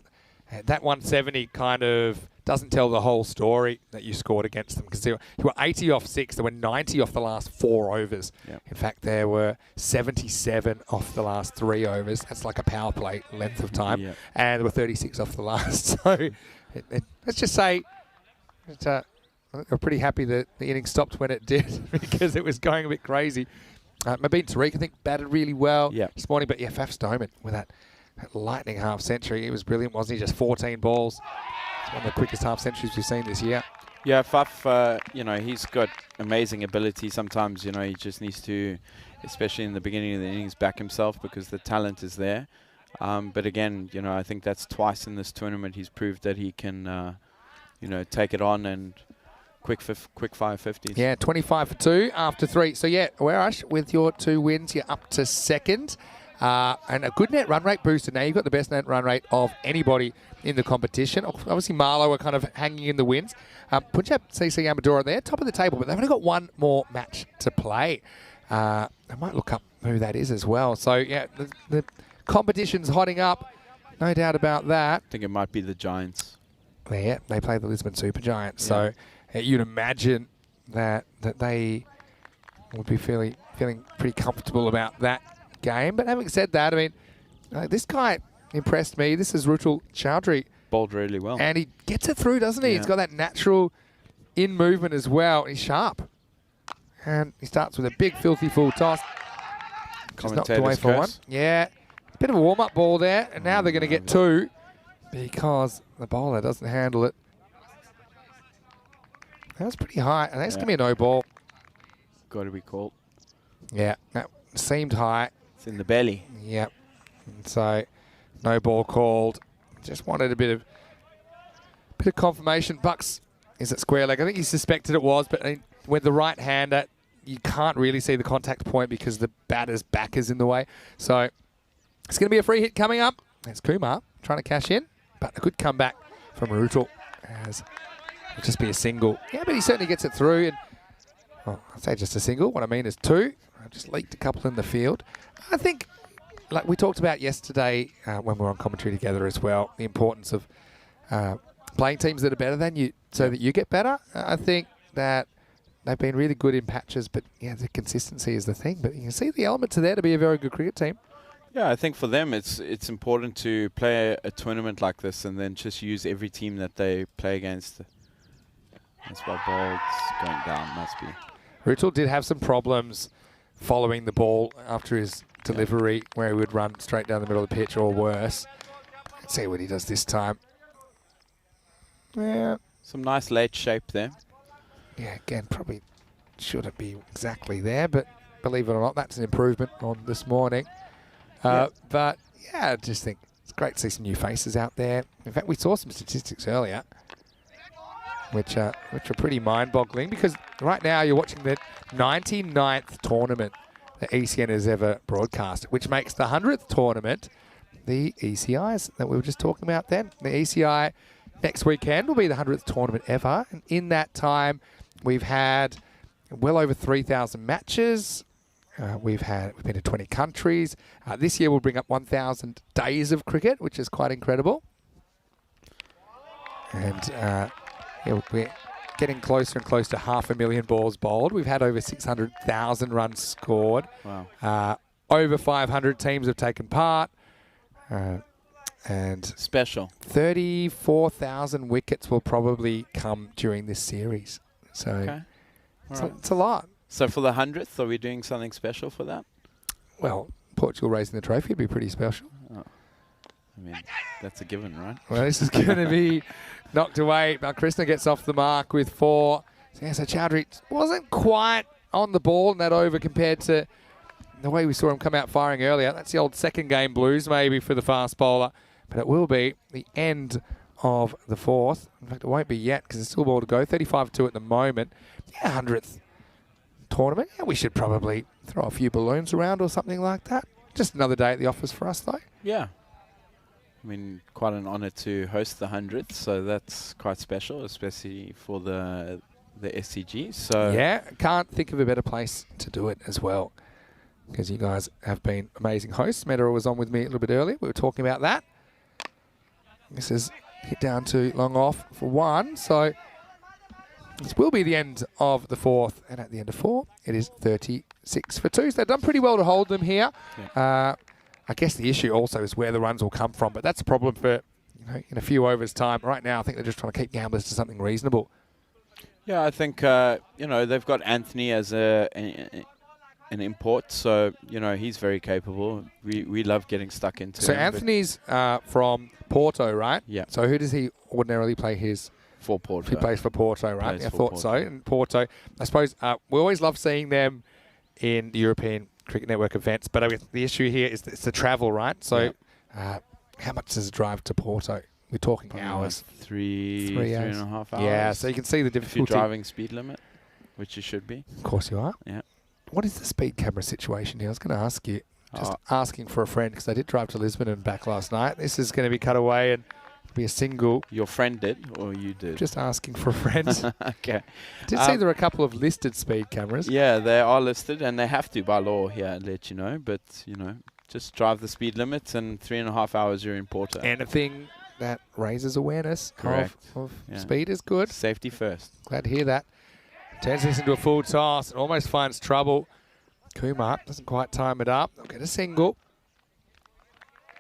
that 170 kind of doesn't tell the whole story that you scored against them, because you were 80 off 6. There were 90 off the last 4 overs. Yep. In fact, there were 77 off the last 3 overs. That's like a power play length of time. Yep. And there were 36 off the last. So let's just say we're pretty happy that the inning stopped when it did, because it was going a bit crazy. Mabeen Tariq, I think, batted really well this morning. But, yeah, Faf Stoneman with that lightning half century. It was brilliant, wasn't he? Just 14 balls. It's one of the quickest half centuries we've seen this year. Yeah, Faf, he's got amazing ability. Sometimes, he just needs to, especially in the beginning of the innings, back himself because the talent is there. But again, I think that's twice in this tournament he's proved that he can, take it on and quick 550s. Yeah, 25 for 2 after 3. So yeah, Warash, with your 2 wins, you're up to second. And a good net run rate booster. Now you've got the best net run rate of anybody in the competition. Obviously, Marlow are kind of hanging in the wins. Punjab, CC, Amadora, they're top of the table, but they've only got one more match to play. I might look up who that is as well. So yeah, the competition's hotting up. No doubt about that. I think it might be the Giants. Yeah, they play the Lisbon Super Giants. So you'd imagine that they would be feeling pretty comfortable about that game. But having said that, I mean, this guy impressed me. This is Rutul Chowdhury. Bowled really well. And he gets it through, doesn't he? Yeah. He's got that natural in movement as well. He's sharp. And he starts with a big, filthy full toss. Just knocked away for one. Yeah. Bit of a warm-up ball there. And now they're going to get 2 because the bowler doesn't handle it. That was pretty high. And that's going to be a no ball. Got to be called. Yeah, that seemed high. It's in the belly. Yep. And so, no ball called. Just wanted a bit of confirmation. Bucks is at square leg. I think he suspected it was, but with the right-hander, you can't really see the contact point because the batter's back is in the way. So, it's going to be a free hit coming up. There's Kumar trying to cash in, but a good comeback from Rutul. As it'll just be a single. Yeah, but he certainly gets it through. And well, I'd say just a single. What I mean is 2. I just leaked a couple in the field. I think, like we talked about yesterday when we were on commentary together as well, the importance of playing teams that are better than you so that you get better. I think that they've been really good in patches, but yeah, the consistency is the thing. But you can see the elements are there to be a very good cricket team. Yeah, I think for them it's important to play a tournament like this and then just use every team that they play against. That's why ball's going down, must be. Rutul did have some problems following the ball after his delivery where he would run straight down the middle of the pitch or worse. Let's see what he does this time. Yeah. Some nice late shape there. Yeah, again, probably shouldn't be exactly there, but believe it or not, that's an improvement on this morning. But yeah, I just think it's great to see some new faces out there. In fact, we saw some statistics earlier, which are pretty mind-boggling because right now you're watching the 99th tournament that ECN has ever broadcast, which makes the 100th tournament the ECIs that we were just talking about then. The ECI next weekend will be the 100th tournament ever, and in that time we've had well over 3,000 matches. We've been to 20 countries. This year we'll bring up 1,000 days of cricket, which is quite incredible. And we're getting closer and closer to 500,000 balls bowled. We've had over 600,000 runs scored. Wow. Over 500 teams have taken part. And special. 34,000 wickets will probably come during this series. So Okay. it's a lot. So for the 100th, are we doing something special for that? Well, Portugal raising the trophy would be pretty special. Oh. I mean, that's a given, right? Well, this is going to be knocked away. But Krishna gets off the mark with 4. So, yeah, so Chowdhury wasn't quite on the ball in that over compared to the way we saw him come out firing earlier. That's the old second game blues maybe for the fast bowler. But it will be the end of the 4th. In fact, it won't be yet because there's still a ball to go. 35-2 at the moment. Yeah, 100th tournament. Yeah, we should probably throw a few balloons around or something like that. Just another day at the office for us, though. Yeah. I mean, quite an honour to host the 100th, so that's quite special, especially for the SCG. So yeah, can't think of a better place to do it as well, because you guys have been amazing hosts. Medera was on with me a little bit earlier. We were talking about that. This is hit down to long off for 1, so this will be the end of the 4th, and at the end of 4, it is 36 for 2. So they've done pretty well to hold them here. Yeah. I guess the issue also is where the runs will come from, but that's a problem for in a few overs' time. Right now, I think they're just trying to keep gamblers to something reasonable. Yeah, I think they've got Anthony as an import, so he's very capable. We love getting stuck into. So him, Anthony's from Porto, right? Yeah. So who does he ordinarily play his... For Porto. He plays for Porto, right? Plays Yeah, I for thought so. Porto. And Porto, I suppose, we always love seeing them in the European Cricket Network events, but I mean, the issue here is it's the travel, right? So how much does it drive to Porto? We're talking Probably hours. like three and a half hours. Yeah, so you can see the If you're difficulty. driving speed limit, which you should be. Of course you are. Yeah. What is the speed camera situation here? I was going to ask you. Just asking for a friend because I did drive to Lisbon and back last night. This is going to be cut away and be a single. Your friend did, or you did? Just asking for a friend. Okay. I did see there are a couple of listed speed cameras. Yeah, they are listed, and they have to by law here, I'd let you know. But, you know, just drive the speed limits, and 3.5 hours you're in Porto. Anything that raises awareness of speed is good. Safety first. Glad to hear that. Turns this into a full toss and almost finds trouble. Kumar doesn't quite time it up. They'll get a single.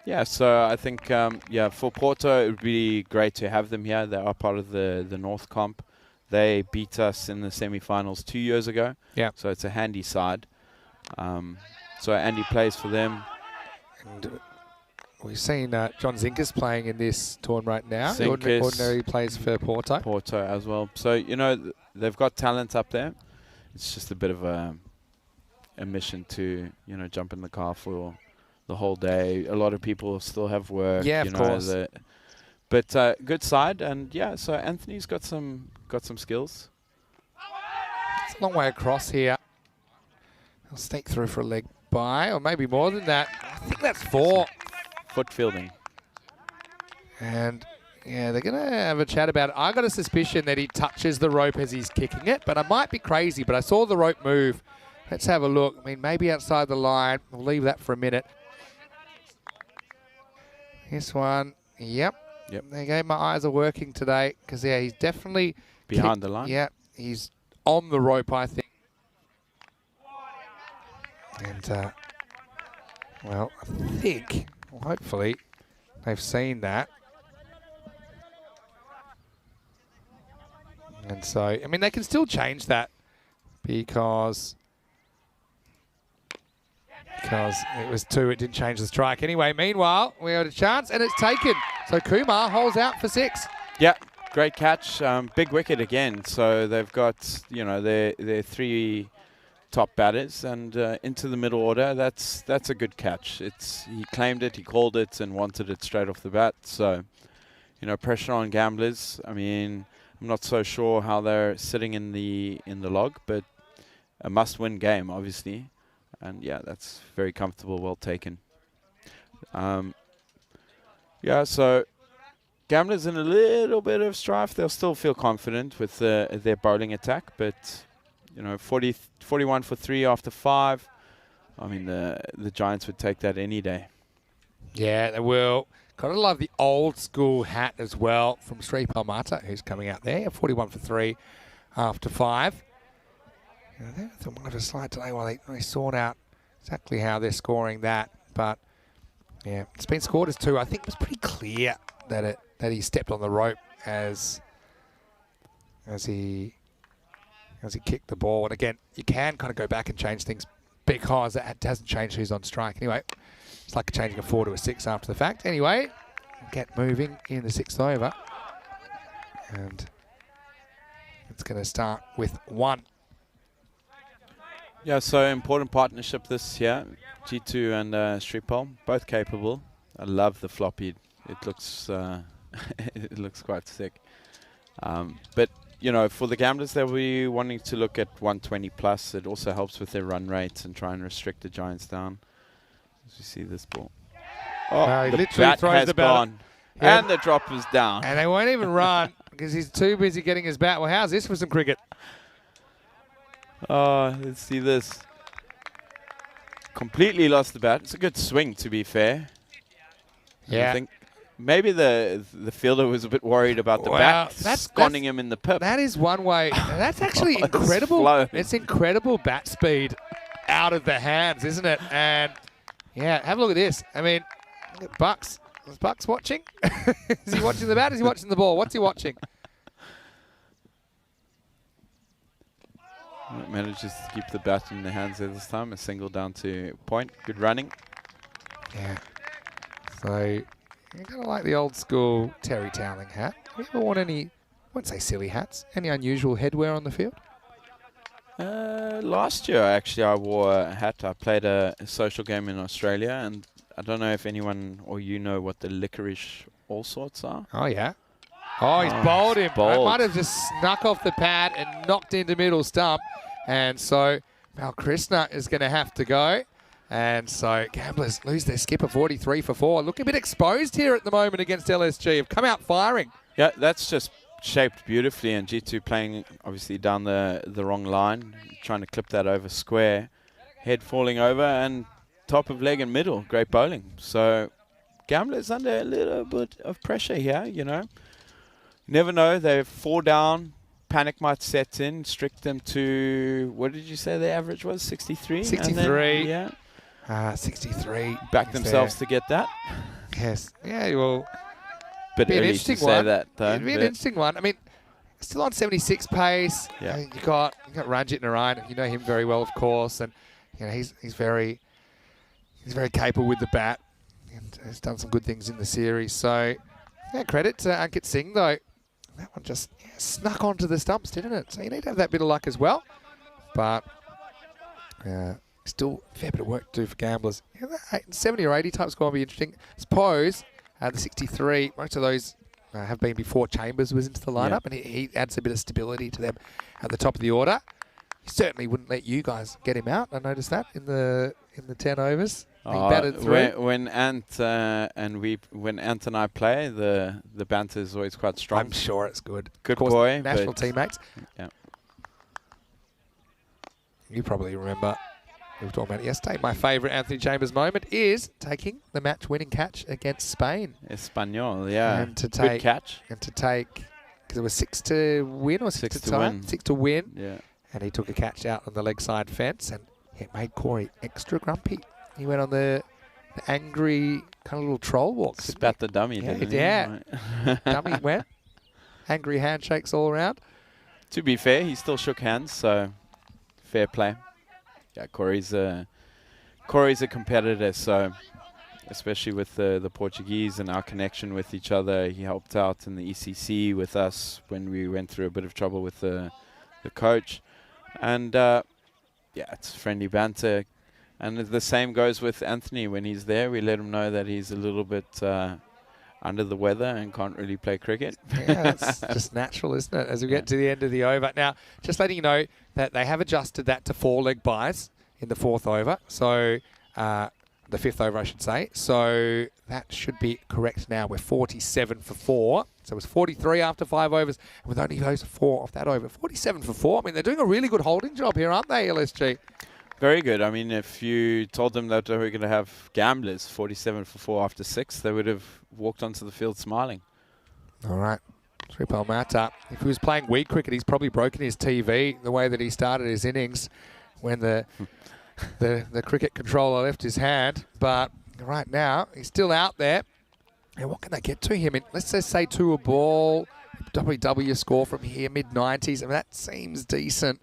Yeah, so I think, for Porto, it would be great to have them here. They are part of the North Comp. They beat us in the semi-finals 2 years ago. Yeah. So it's a handy side. So Andy plays for them. And we've seen John Zinkas playing in this tournament right now. Zinkas. Ordinary plays for Porto. Porto as well. So, you know, they've got talent up there. It's just a bit of a mission to, you know, jump in the car for the whole day. A lot of people still have work. Yeah, you of know, course. But good side, and yeah. So Anthony's got some skills. It's a long way across here. He'll sneak through for a leg by, or maybe more than that. I think that's 4. Foot fielding. And yeah, they're going to have a chat about it. I got a suspicion that he touches the rope as he's kicking it, but I might be crazy. But I saw the rope move. Let's have a look. I mean, maybe outside the line. We'll leave that for a minute. This one, yep. There you go. My eyes are working today because, yeah, he's definitely Behind the line? Yeah, he's on the rope, I think. And, well, I think, hopefully, they've seen that. And so, I mean, they can still change that because it was 2, it didn't change the strike. Anyway, meanwhile, we had a chance, and it's taken. So Kumar holds out for 6. Yeah, great catch. Big wicket again. So they've got, you know, their 3 top batters, and into the middle order. That's a good catch. He claimed it, he called it, and wanted it straight off the bat. So, you know, pressure on gamblers. I mean, I'm not so sure how they're sitting in the log, but a must-win game, obviously. And yeah, that's very comfortable, well taken. Yeah, so gamblers in a little bit of strife. They'll still feel confident with their bowling attack, but you know, 41 for 3 after 5. I mean, the Giants would take that any day. Yeah, they will. Gotta love the old school hat as well from Sri Palmata, who's coming out there. 41 for 3 after 5. You know, they might have a slight delay while they sort out exactly how they're scoring that. But yeah, it's been scored as 2. I think it was pretty clear that he stepped on the rope as he kicked the ball. And again, you can kind of go back and change things because it hasn't changed who's on strike. Anyway, it's like changing a 4 to a 6 after the fact. Anyway, get moving in the 6th over. And it's going to start with 1. Yeah, so important partnership this year. G2 and Shripal, both capable. I love the floppy. It looks it looks quite sick. But you know, for the gamblers, they'll be wanting to look at 120 plus. It also helps with their run rates and try and restrict the Giants down. As you see this ball. Oh, he the literally bat throws has the bat. gone. Yeah. And the drop is down. And they won't even run because he's too busy getting his bat. Well, how's this for some cricket? Oh, let's see this. Completely lost the bat. It's a good swing, to be fair. Yeah. I think maybe the fielder was a bit worried about the bat sconning him in the pip. That is one way. That's actually It's incredible. flown. It's incredible bat speed out of the hands, isn't it? And yeah, have a look at this. I mean, look at Bucks. Is Bucks watching? Is he watching the bat? Is he watching the ball? What's he watching? Manages to keep the bat in the hands there this time. A single down to point. Good running. Yeah. So kind of like the old school Terry Toweling hat. Have you ever worn any, I wouldn't say silly hats, any unusual headwear on the field? Last year, actually, I wore a hat. I played a social game in Australia, and I don't know if anyone or you know what the licorice all sorts are. Oh, yeah. Oh, he's bowled him. bowled. It might have just snuck off the pad and knocked into middle stump. And so Mal Krishna is going to have to go. And so Gamblers lose their skipper 43 for 4. Look a bit exposed here at the moment against LSG. Have come out firing. Yeah, that's just shaped beautifully, and G2 playing obviously down the wrong line, trying to clip that over square. Head falling over and top of leg and middle. Great bowling. So Gamblers under a little bit of pressure here, you know. Never know. They're 4 down. Panic might set in. Strict them to, what did you say the average was? 63? 63. Yeah. 63. Back themselves to get that. Yes. Yeah, well, Bit be an early to interesting say one. that, though. It'd be an but interesting one. I mean, still on 76 pace. Yeah. You got Ranjit Narayan. You know him very well, of course, and you know he's very capable with the bat and has done some good things in the series. So, yeah, credit to Ankit Singh though. That one just snuck onto the stumps, didn't it? So you need to have that bit of luck as well. But still a fair bit of work to do for Gamblers. Yeah, that 70 or 80 type score will be interesting. I suppose the 63, most of those have been before Chambers was into the lineup, and he adds a bit of stability to them at the top of the order. He certainly wouldn't let you guys get him out. I noticed that in the 10 overs. He batted through. When Ant and I play, the banter is always quite strong. I'm sure it's good. Good of course, boy, national but teammates. Yeah. You probably remember, we were talking about it yesterday, my favourite Anthony Chambers moment is taking the match-winning catch against Spain. Espanol, yeah. And to Good take, catch. because it was 6 to win or 6 to tie? win. 6 to win. Yeah. And he took a catch out on the leg side fence, and it made Corey extra grumpy. He went on the angry kind of little troll walk. Spat the dummy, Yeah, didn't yeah. he? Dummy went. Angry handshakes all around. To be fair, he still shook hands, so fair play. Yeah, Corey's a competitor, so especially with the Portuguese and our connection with each other, he helped out in the ECC with us when we went through a bit of trouble with the coach. And yeah, it's friendly banter. And the same goes with Anthony. When he's there, we let him know that he's a little bit under the weather and can't really play cricket. Yeah, that's just natural, isn't it, as we get to the end of the over. Now, just letting you know that they have adjusted that to 4-leg buys in the 4th over. So, the 5th over, I should say. So, that should be correct now. We're 47 for 4. So, it was 43 after 5 overs. And with only those 4 off that over, 47 for 4. I mean, they're doing a really good holding job here, aren't they, LSG? Very good. I mean, if you told them that we were going to have Gamblers 47 for 4 after 6, they would have walked onto the field smiling. All right. Sripal Mata. If he was playing weed cricket, he's probably broken his TV the way that he started his innings when the cricket controller left his hand. But right now, he's still out there. And what can they get to him? Let's just say 2 a ball, WW score from here, mid-90s. I mean, that seems decent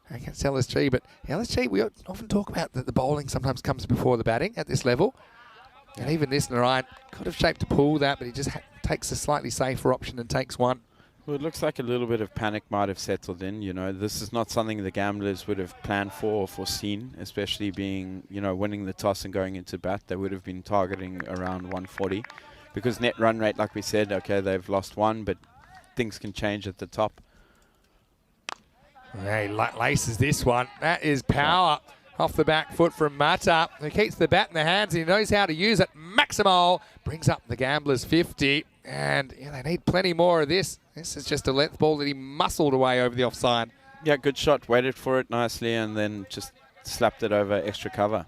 against LSG, but LSG, we often talk about that the bowling sometimes comes before the batting at this level. And even this, Narayan could have shaped to pull that, but he just takes a slightly safer option and takes one. Well, it looks like a little bit of panic might have settled in. You know, this is not something the Gamblers would have planned for or foreseen, especially being, you know, winning the toss and going into bat. They would have been targeting around 140 because net run rate, like we said, okay, they've lost 1, but things can change at the top. Hey, laces this one. That is power off the back foot from Mata, who keeps the bat in the hands. He knows how to use it. Maximo brings up the Gamblers 50. And yeah, they need plenty more of this. This is just a length ball that he muscled away over the offside. Yeah, good shot. Waited for it nicely and then just slapped it over extra cover.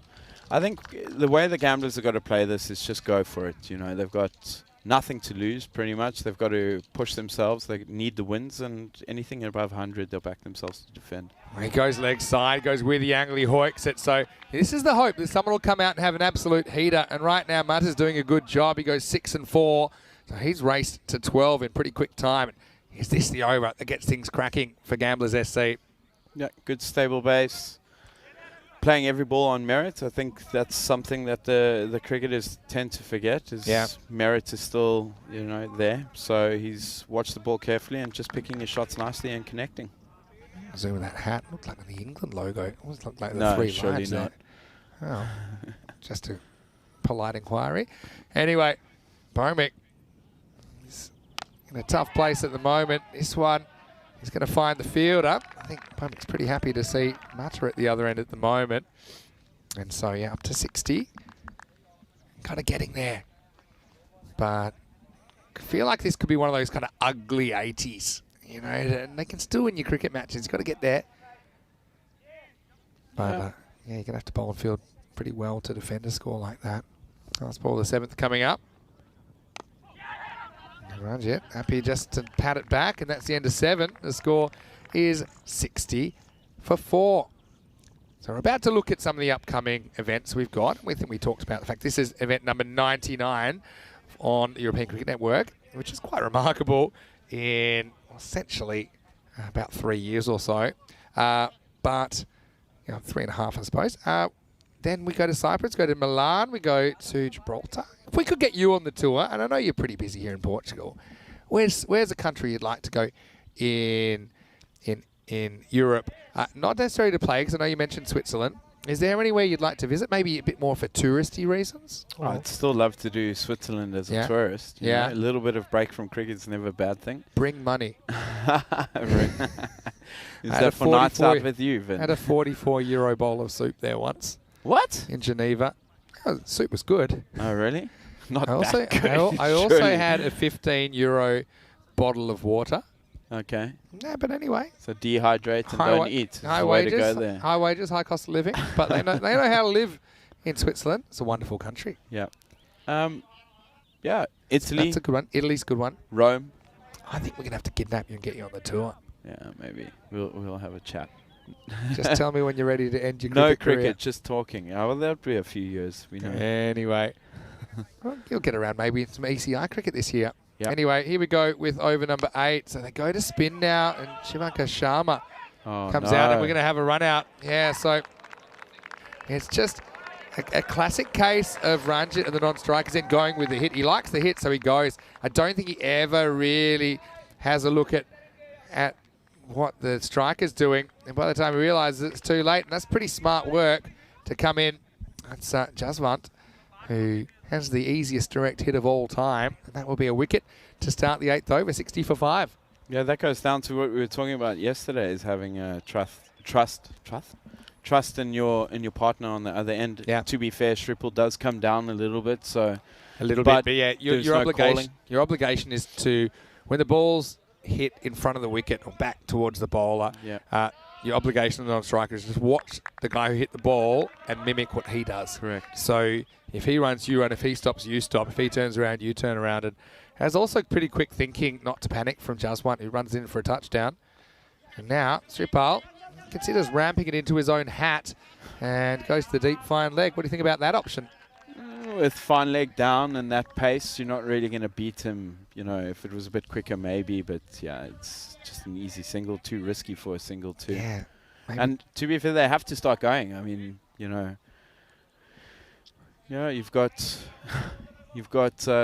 I think the way the Gamblers have got to play this is just go for it. You know, they've got nothing to lose, pretty much. They've got to push themselves. They need the wins, and anything above 100, they'll back themselves to defend. He goes leg side, goes with the angle, he hoiks it. So this is the hope that someone will come out and have an absolute heater. And right now, Mata's doing a good job. He goes 6 and 4. So he's raced to 12 in pretty quick time. Is this the over that gets things cracking for Gamblers SC? Yeah, good stable base. playing every ball on merit. I think that's something that the cricketers tend to forget. Is merit is still there. So he's watched the ball carefully and just picking his shots nicely and connecting. Zoom in that hat. Looked like the England logo. It almost looked like the No, three surely lines not. there. Oh, just a polite inquiry. Anyway, Bhowmick is in a tough place at the moment. This one, he's going to find the fielder. I think Bhowmick's pretty happy to see Mata at the other end at the moment. And so, yeah, up to 60. Kind of getting there. But I feel like this could be one of those kind of ugly 80s. And they can still win your cricket matches. You've got to get there. But, yeah, you're going to have to bowl and field pretty well to defend a score like that. Last ball, the 7th coming up. Ranjit happy just to pat it back, and that's the end of 7. The score is 60 for 4. So we're about to look at some of the upcoming events we've got. We think we talked about the fact this is event number 99 on the European Cricket Network, which is quite remarkable in essentially about 3 years or so. But 3.5, I suppose. Then we go to Cyprus, go to Milan, we go to Gibraltar. If we could get you on the tour, and I know you're pretty busy here in Portugal, where's a country you'd like to go in Europe? Not necessarily to play, because I know you mentioned Switzerland. Is there anywhere you'd like to visit, maybe a bit more for touristy reasons? I'd still love to do Switzerland as a tourist. You know? A little bit of break from cricket's never a bad thing. Bring money. Is that for nights out with you, Vin? I had a 44-euro bowl of soup there once. What? In Geneva. Oh, the soup was good. Oh, really? Not I also, that good. I also had a 15-euro bottle of water. Okay. Yeah, but anyway. So dehydrate and don't eat. It's the way to go there. High wages, high cost of living. But they know how to live in Switzerland. It's a wonderful country. Yeah. Yeah, Italy. That's a good one. Italy's a good one. Rome. I think we're going to have to kidnap you and get you on the tour. Yeah, maybe. We'll have a chat. Just tell me when you're ready to end your cricket career. No cricket, just talking. Oh, well, that'll be a few years. We know. Anyway. Well, you'll get around maybe in some ECI cricket this year. Yep. Anyway, here we go with over number 8. So they go to spin now, and Shivanka Sharma comes out, and we're going to have a run out. Yeah, so it's just a classic case of Ranjit and the non-strikers then going with the hit. He likes the hit, so he goes. I don't think he ever really has a look at what the striker's doing. And by the time he realises it's too late, and that's pretty smart work to come in. That's Jaswant, who has the easiest direct hit of all time. And that will be a wicket to start the 8th over, 60 for 5. Yeah, that goes down to what we were talking about yesterday, is having trust in your partner on the other end. Yeah. To be fair, Shripple does come down a little bit, so a little bit, but yeah, your obligation is to, when the ball's hit in front of the wicket or back towards the bowler, your obligation as a non-striker is just watch the guy who hit the ball and mimic what he does. Correct. So if he runs, you run. If he stops, you stop. If he turns around, you turn around. And has also pretty quick thinking not to panic from Jaswant, who runs in for a touchdown. And now Sripal considers ramping it into his own hat and goes to the deep fine leg. What do you think about that option? With fine leg down and that pace, you're not really going to beat him. If it was a bit quicker, maybe. But, yeah, it's just an easy single. Too risky for a single, too. Yeah. Maybe. And to be fair, they have to start going. I mean, you've got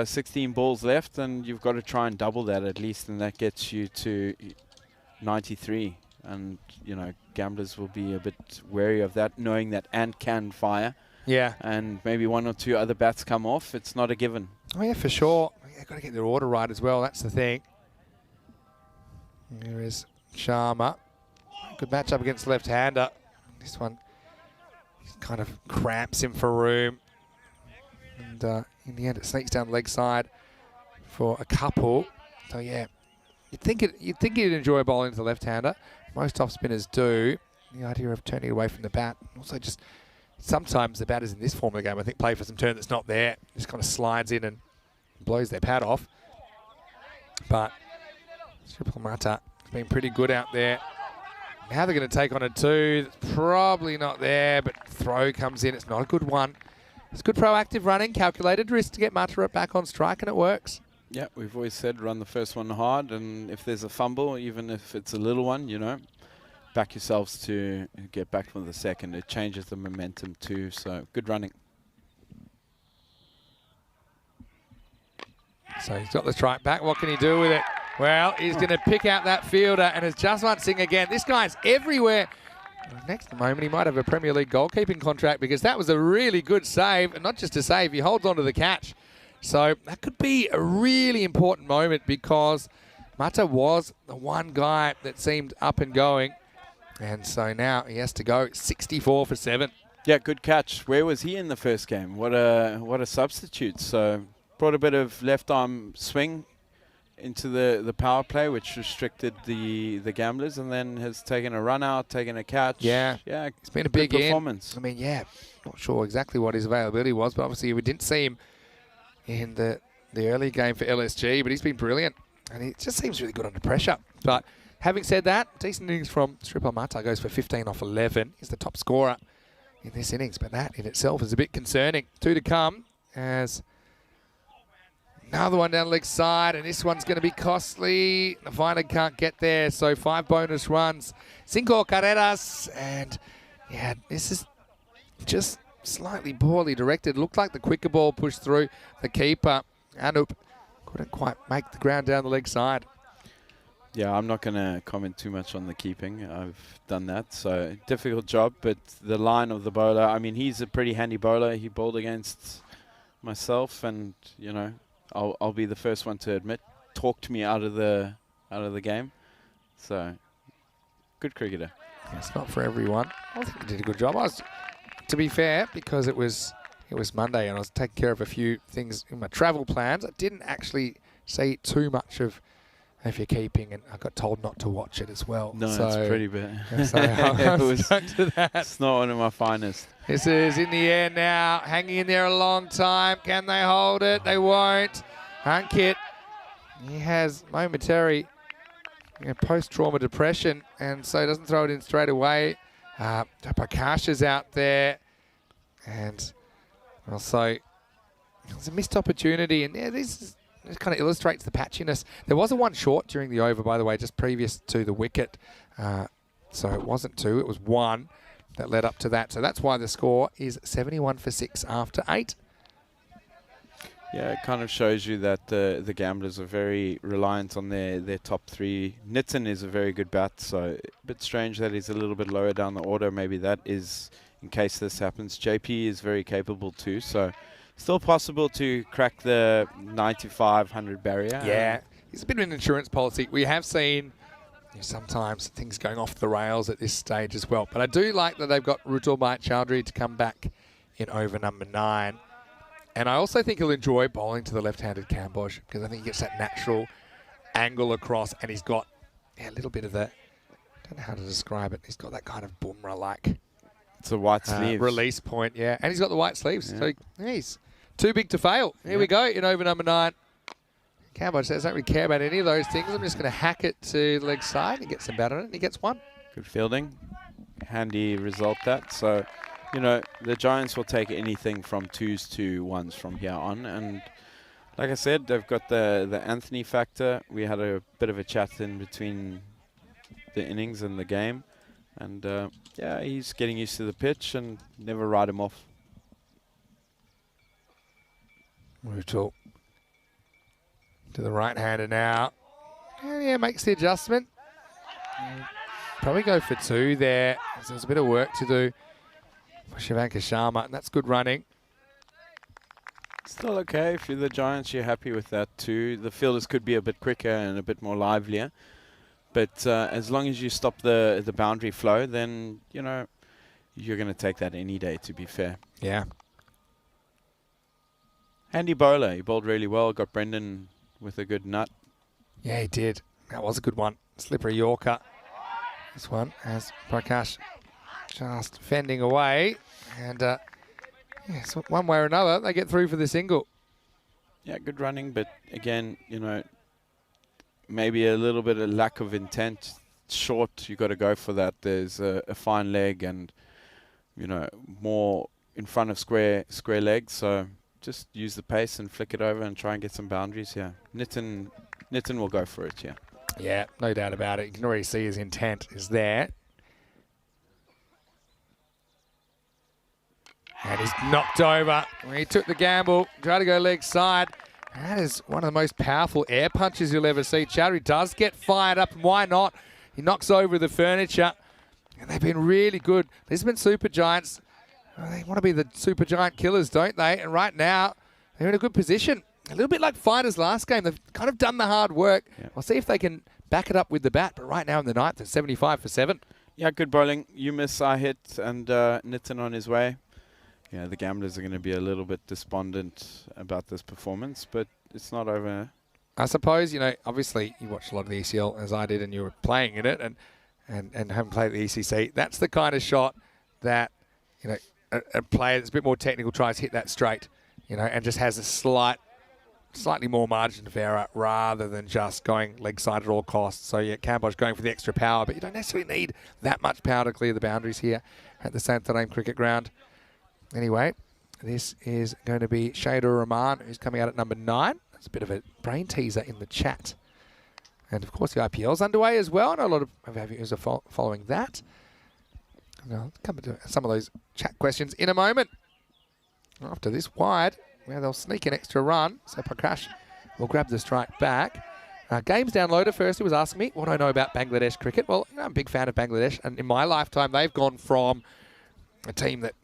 16 balls left, and you've got to try and double that at least, and that gets you to 93. And, gamblers will be a bit wary of that, knowing that Ant can fire. Yeah. And maybe one or two other bats come off. It's not a given. Oh, yeah, for sure. They've got to get their order right as well. That's the thing. There is Sharma. Good matchup against the left-hander. This one kind of cramps him for room. And in the end, it sneaks down the leg side for a couple. So, yeah, you'd think he'd enjoy bowling to the left-hander. Most off-spinners do. The idea of turning away from the bat. Also, just sometimes the batters in this form of the game, I think, play for some turn that's not there. Just kind of slides in and blows their pad off. But Sripal Mata has been pretty good out there. Now they're going to take on a 2. That's probably not there, but throw comes in. It's not a good one. It's good proactive running, calculated risk to get Mata back on strike, and it works. Yeah, we've always said run the first one hard, and if there's a fumble, even if it's a little one, back yourselves to get back from the second. It changes the momentum too. So good running. So he's got the strike back. What can he do with it? Well, he's going to pick out that fielder, and it's Jaswant Singh again. This guy's everywhere. Next moment, he might have a Premier League goalkeeping contract because that was a really good save. And not just a save, he holds on to the catch. So that could be a really important moment because Mata was the one guy that seemed up and going. And so now he has to go 64 for 7. Yeah, good catch. Where was he in the first game? What a substitute. So brought a bit of left arm swing into the power play, which restricted the gamblers, and then has taken a run out, taken a catch. Yeah, it's been a big performance. I mean, yeah, not sure exactly what his availability was, but obviously we didn't see him in the early game for LSG, but he's been brilliant, and he just seems really good under pressure. But having said that, decent innings from Sripa Mata, goes for 15 off 11. He's the top scorer in this innings, but that in itself is a bit concerning. 2 to come as another one down the leg side, and this one's going to be costly. The finder can't get there, so 5 bonus runs. 5 carreras, and yeah, this is just slightly poorly directed. Looked like the quicker ball pushed through the keeper. Anup couldn't quite make the ground down the leg side. Yeah, I'm not going to comment too much on the keeping. I've done that, so difficult job. But the line of the bowler, I mean, he's a pretty handy bowler. He bowled against myself, and you know, I'll be the first one to admit, talked me out of the game. So good cricketer. It's not for everyone. I think he did a good job. To be fair, because it was Monday and I was taking care of a few things in my travel plans, I didn't actually see too much of if you're keeping, and I got told not to watch it as well. No, so, it's pretty bad. So I was stuck to that. It's not one of my finest. This is in the air now, hanging in there a long time. Can they hold it? They won't. Ankit, he has momentary post-trauma depression, and so doesn't throw it in straight away. Prakash is out there, and also it's a missed opportunity. And yeah, this kind of illustrates the patchiness. There was a one short during the over, by the way, just previous to the wicket. So it wasn't 2, it was 1 that led up to that. So that's why the score is 71 for 6 after 8. Yeah, it kind of shows you that the gamblers are very reliant on their top 3. Nitin is a very good bat, so a bit strange that he's a little bit lower down the order. Maybe that is in case this happens. JP is very capable too, so still possible to crack the 95-100 barrier. Yeah, it's a bit of an insurance policy. We have seen sometimes things going off the rails at this stage as well. But I do like that they've got Rutul Bhatt Chowdhury to come back in over number 9. And I also think he'll enjoy bowling to the left-handed Kambosh because I think he gets that natural angle across, and he's got a little bit of the, I don't know how to describe it, he's got that kind of Bumrah-like. It's a white sleeve. Release point, yeah. And he's got the white sleeves. Yeah. So he's too big to fail. Here we go in over number 9. Kambosh says, I don't really care about any of those things. I'm just going to hack it to the leg side. He gets some bat on it, and he gets 1. Good fielding. Handy result that. So, you know, the Giants will take anything from 2s to 1s from here on. And like I said, they've got the Anthony factor. We had a bit of a chat in between the innings and the game. And, yeah, he's getting used to the pitch and never write him off. Rutul to the right-hander now. And yeah, makes the adjustment. Probably go for 2 there. There's a bit of work to do for Shivanka Sharma, and that's good running. Still okay. If you're the Giants, you're happy with that too. The fielders could be a bit quicker and a bit more livelier. But as long as you stop the boundary flow, then, you know, you're going to take that any day, to be fair. Yeah. Handy bowler. He bowled really well. Got Brendan with a good nut. Yeah, he did. That was a good one. Slippery Yorker. This one has Prakash just fending away. And yes, one way or another, they get through for the single. Yeah, good running. But again, you know, maybe a little bit of lack of intent. Short, you got to go for that. There's a fine leg and, you know, more in front of square legs. So just use the pace and flick it over and try and get some boundaries here. Nitin will go for it, yeah. Yeah, no doubt about it. You can already see his intent is there. And he's knocked over. He took the gamble, tried to go leg side. That is one of the most powerful air punches you'll ever see. Chowdhury does get fired up, and why not? He knocks over the furniture. And they've been really good. Lisbon Super Giants, they want to be the Super Giant killers, don't they? And right now, they're in a good position. A little bit like Fighters last game. They've kind of done the hard work. Yep. I'll see if they can back it up with the bat. But right now in the ninth, it's 75 for 7. Yeah, good bowling. You miss, I hit, and Nitin on his way. Yeah, the gamblers are going to be a little bit despondent about this performance, but it's not over. I suppose, obviously you watched a lot of the ECL as I did, and you were playing in it, and haven't played the ECC. That's the kind of shot that, a player that's a bit more technical tries to hit that straight, and just has a slightly more margin of error rather than just going leg side at all costs. So yeah, Cambodge going for the extra power, but you don't necessarily need that much power to clear the boundaries here at the Santarém Cricket Ground. Anyway, this is going to be Shader Rahman, who's coming out at number 9. That's a bit of a brain teaser in the chat. And of course the IPL's underway as well. I know a lot of our viewers are following that. And I'll come to some of those chat questions in a moment. After this wide, where they'll sneak an extra run. So Prakash will grab the strike back. Games Downloader firstly was asking me what do I know about Bangladesh cricket. Well, I'm a big fan of Bangladesh, and in my lifetime they've gone from a team that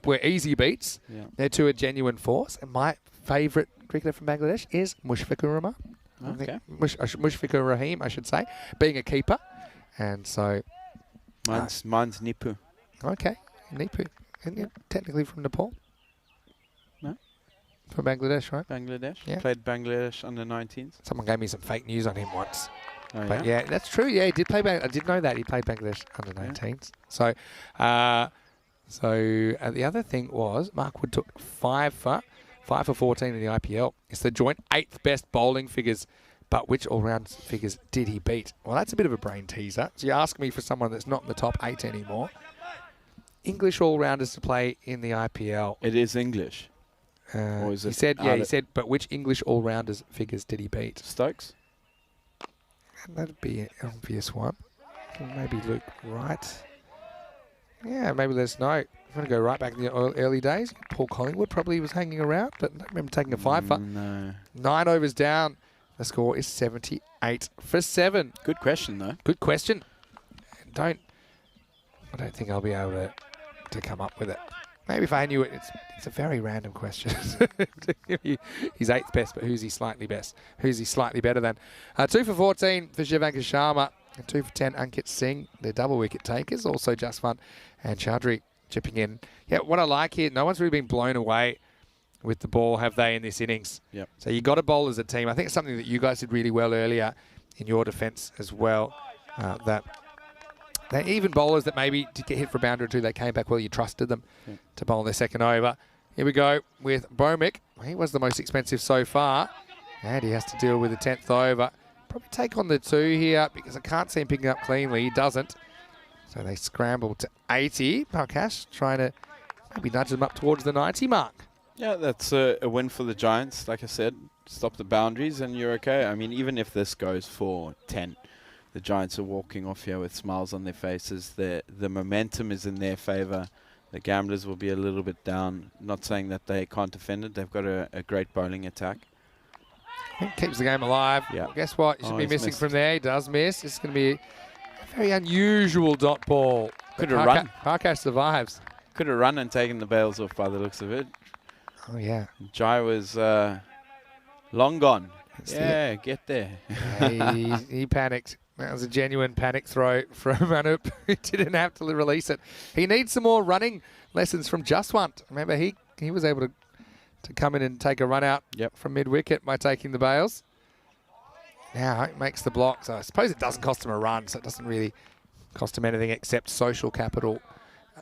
were easy beats. Yeah. They're to a genuine force. And my favourite cricketer from Bangladesh is Mushfiqur Rahman. Okay. Mushfiqur Rahim, I should say, being a keeper. And so... Mine's Nipu. Okay, Nipu. Isn't it technically from Nepal? No. From Bangladesh, right? Bangladesh. Yeah. Played Bangladesh under 19s. Someone gave me some fake news on him once. Oh, but yeah, that's true. Yeah, he did play I did know that. He played Bangladesh under 19s. So, the other thing was Mark Wood took 5 for 14 in the IPL. It's the joint 8th best bowling figures, but which all-round figures did he beat? Well, that's a bit of a brain teaser. So you ask me for someone that's not in the top 8 anymore. English all-rounders to play in the IPL. It is English. Or is he said, but which English all-rounders figures did he beat? Stokes? That'd be an obvious one. Maybe Luke Wright. Yeah, maybe let us know. I'm going to go right back in the early days. Paul Collingwood probably was hanging around, but I remember taking a 5 for. No. 9 overs down. The score is 78 for 7. Good question, though. Good question. I don't think I'll be able to come up with it. Maybe if I knew it, it's a very random question. He's 8th best, but who's he slightly best? Who's he slightly better than? 2 for 14 for Shivankar Sharma. And 2 for 10, Ankit Singh. They're double wicket takers. Also Just Fun and Chowdhury chipping in. Yeah, what I like here, no one's really been blown away with the ball, have they, in this innings? Yep. So you got to bowl as a team. I think it's something that you guys did really well earlier in your defence as well. That even bowlers that maybe did get hit for a boundary or two, they came back well. You trusted them to bowl their second over. Here we go with Bhowmik. He was the most expensive so far. And he has to deal with the 10th over. Probably take on the 2 here because I can't see him picking up cleanly. He doesn't. So they scramble to 80. Prakash trying to maybe nudge them up towards the 90 mark. Yeah, that's a win for the Giants. Like I said, stop the boundaries and you're okay. I mean, even if this goes for 10, the Giants are walking off here with smiles on their faces. The momentum is in their favour. The gamblers will be a little bit down. Not saying that they can't defend it. They've got a great bowling attack. He keeps the game alive. Yeah. Guess what? He should be missing missed. from there. He does miss. It's going to be a very unusual dot ball. Could have run. Prakash survives. Could have run and taken the bails off by the looks of it. Oh, yeah. Jai was long gone. That's Get there. He panicked. That was a genuine panic throw from Anup. He didn't have to release it. He needs some more running lessons from Jaswant. Remember, he was able to come in and take a run out from mid-wicket by taking the bails. Now it makes the block. So I suppose it doesn't cost him a run, so it doesn't really cost him anything except social capital.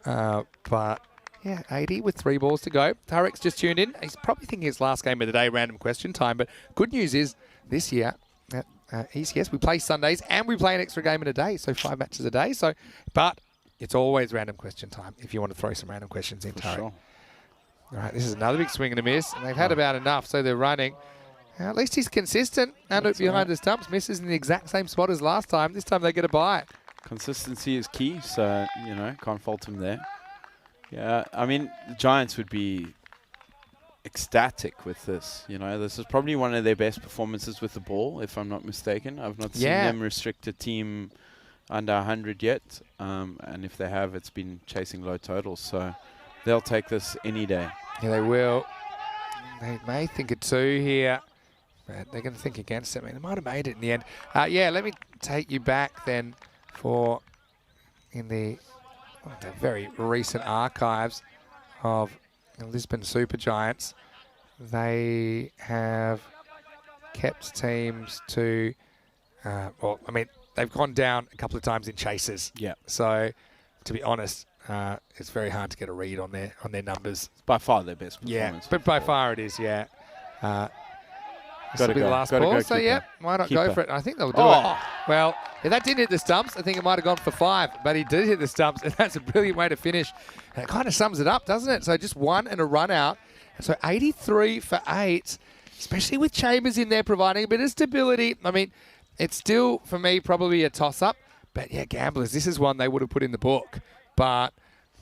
But, yeah, 80 with 3 balls to go. Tarek's just tuned in. He's probably thinking it's last game of the day, random question time. But good news is this year at ECS, we play Sundays and we play an extra game in a day, so 5 matches a day. But it's always random question time if you want to throw some random questions in, Tarek. Sure. All right, this is another big swing and a miss. And they've had about enough, so they're running. At least he's consistent. Anup behind the stumps, misses in the exact same spot as last time. This time they get a bye. Consistency is key, so, can't fault him there. Yeah, I mean, the Giants would be ecstatic with this. You know, this is probably one of their best performances with the ball, if I'm not mistaken. I've not seen them restrict a team under 100 yet, and if they have, it's been chasing low totals. So they'll take this any day. Yeah, they will. They may think a 2 here, but they're going to think against it. I mean, they might have made it in the end. Yeah, let me take you back then for in the very recent archives of Lisbon Supergiants. They have kept teams to, well, I mean, they've gone down a couple of times in chases. Yeah. So, to be honest, it's very hard to get a read on their numbers. It's by far their best performance. Yeah, but by far it is, yeah. This will Gotta be the go. last Gotta ball, go so keeper. yeah, why not Keeper. go for it? I think they'll do it. Well, if that didn't hit the stumps, I think it might have gone for 5, but he did hit the stumps, and that's a brilliant way to finish. And it kind of sums it up, doesn't it? So just 1 and a run out. So 83 for 8, especially with Chambers in there providing a bit of stability. I mean, it's still, for me, probably a toss-up. But yeah, Gamblers, this is one they would have put in the book. But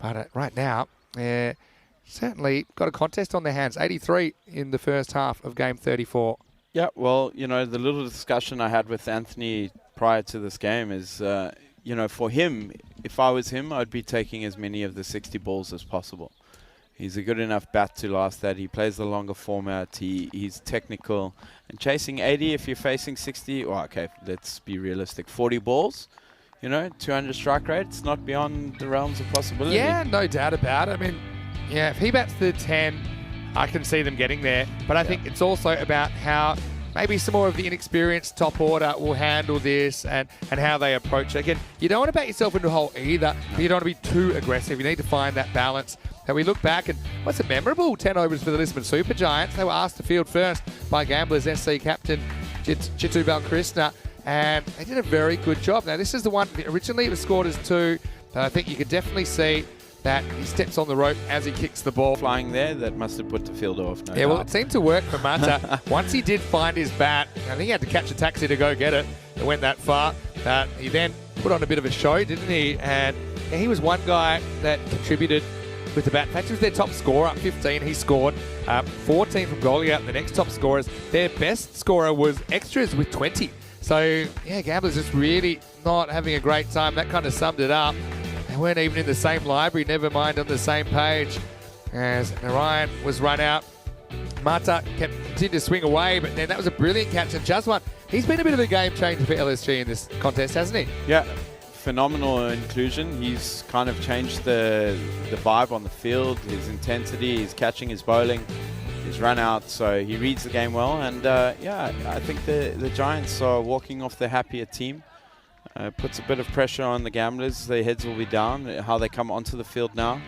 right now, certainly got a contest on their hands. 83 in the first half of game 34. Yeah, well, you know, the little discussion I had with Anthony prior to this game is, you know, for him, if I was him, I'd be taking as many of the 60 balls as possible. He's a good enough bat to last that. He plays the longer format. He's technical. And chasing 80 if you're facing 60, well, okay, let's be realistic. 40 balls, you know, 200 strike rate, it's not beyond the realms of possibility. Yeah, no doubt about it. I mean, yeah, if he bats the 10, I can see them getting there. But I think it's also about how maybe some more of the inexperienced top order will handle this and how they approach it. Again, you don't want to bat yourself into a hole either, but you don't want to be too aggressive. You need to find that balance. And we look back and what's a memorable 10 overs for the Lisbon Supergiants. They were asked to field first by Gamblers SC captain Chitu Balkrishna, and they did a very good job. Now, this is the one, originally it was scored as 2, but I think you could definitely see that he steps on the rope as he kicks the ball. Flying there, that must have put the fielder off. No Yeah, well, doubt. it seemed to work for Mata. Once he did find his bat, I think he had to catch a taxi to go get it. It went that far. He then put on a bit of a show, didn't he? And he was one guy that contributed with the bat. In fact, he was their top scorer, 15 he scored, 14 from Goliath, the next top scorers. Their best scorer was Extras with 20. So, yeah, Gamblers just really not having a great time. That kind of summed it up. They weren't even in the same library, never mind on the same page. As Narayan was run out, Mata continued to swing away, but then that was a brilliant catch. And Jaswan, he's been a bit of a game changer for LSG in this contest, hasn't he? Yeah, phenomenal inclusion. He's kind of changed the vibe on the field, his intensity, his catching, his bowling, his run out. So he reads the game well. And yeah, I think the Giants are walking off the happier team. Puts a bit of pressure on the Gamblers. Their heads will be down. How they come onto the field now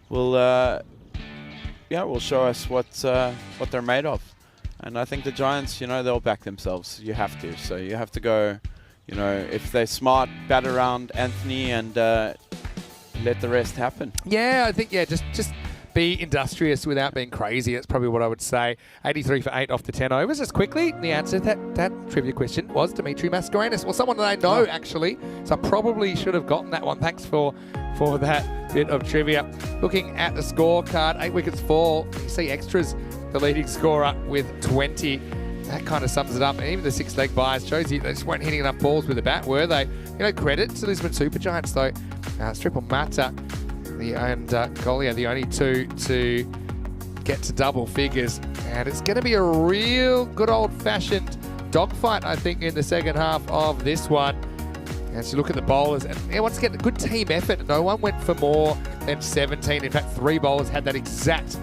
will show us what they're made of. And I think the Giants, you know, they'll back themselves. You have to. So you have to go, you know, if they're smart, bat around Anthony and let the rest happen. Yeah, I think, just be industrious without being crazy. That's probably what I would say. 83 for 8 off the 10 overs. Just quickly, the answer to that trivia question was Dimitri Mascarenhas. Well, someone that I know, actually. So I probably should have gotten that one. Thanks for that bit of trivia. Looking at the scorecard, 8 wickets fall. You see Extras, the leading scorer, with 20. That kind of sums it up. And even the 6-leg buys shows you they just weren't hitting enough balls with the bat, were they? You know, credit to Lisbon Supergiants, though. It's Triple Mata and Golia, the only 2 to get to double figures. And it's going to be a real good old-fashioned dogfight, I think, in the second half of this one. As you look at the bowlers, and yeah, once again, a good team effort. No one went for more than 17. In fact, 3 bowlers had that exact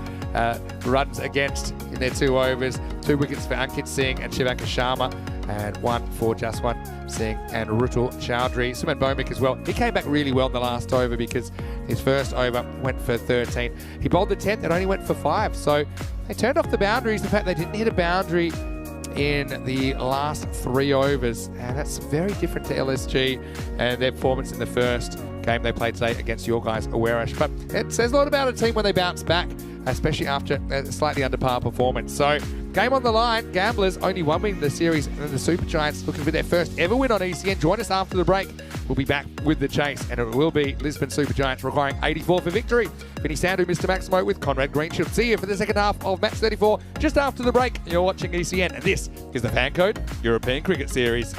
runs against in their 2 overs. 2 wickets for Ankit Singh and Shivanka Sharma, and 1 for Jaswant Singh and Rutul Chowdhury. Suman Bhowmick as well. He came back really well in the last over because his first over went for 13. He bowled the 10th and only went for 5. So they turned off the boundaries. In fact, they didn't hit a boundary in the last 3 overs, and that's very different to LSG and their performance in the first game they played today against your guys, Awarish. But it says a lot about a team when they bounce back, especially after a slightly under par performance. So Game on the line. Gamblers only one win in the series, and the Super Giants looking for their first ever win on ECN. Join us after the break. We'll be back with the chase, and it will be Lisbon Super Giants requiring 84 for victory. Vinny Sandu, Mr. Maximo with Conrad Greenshield. See you for the second half of match 34 just after the break. You're watching ECN, and this is the Fan Code European Cricket Series.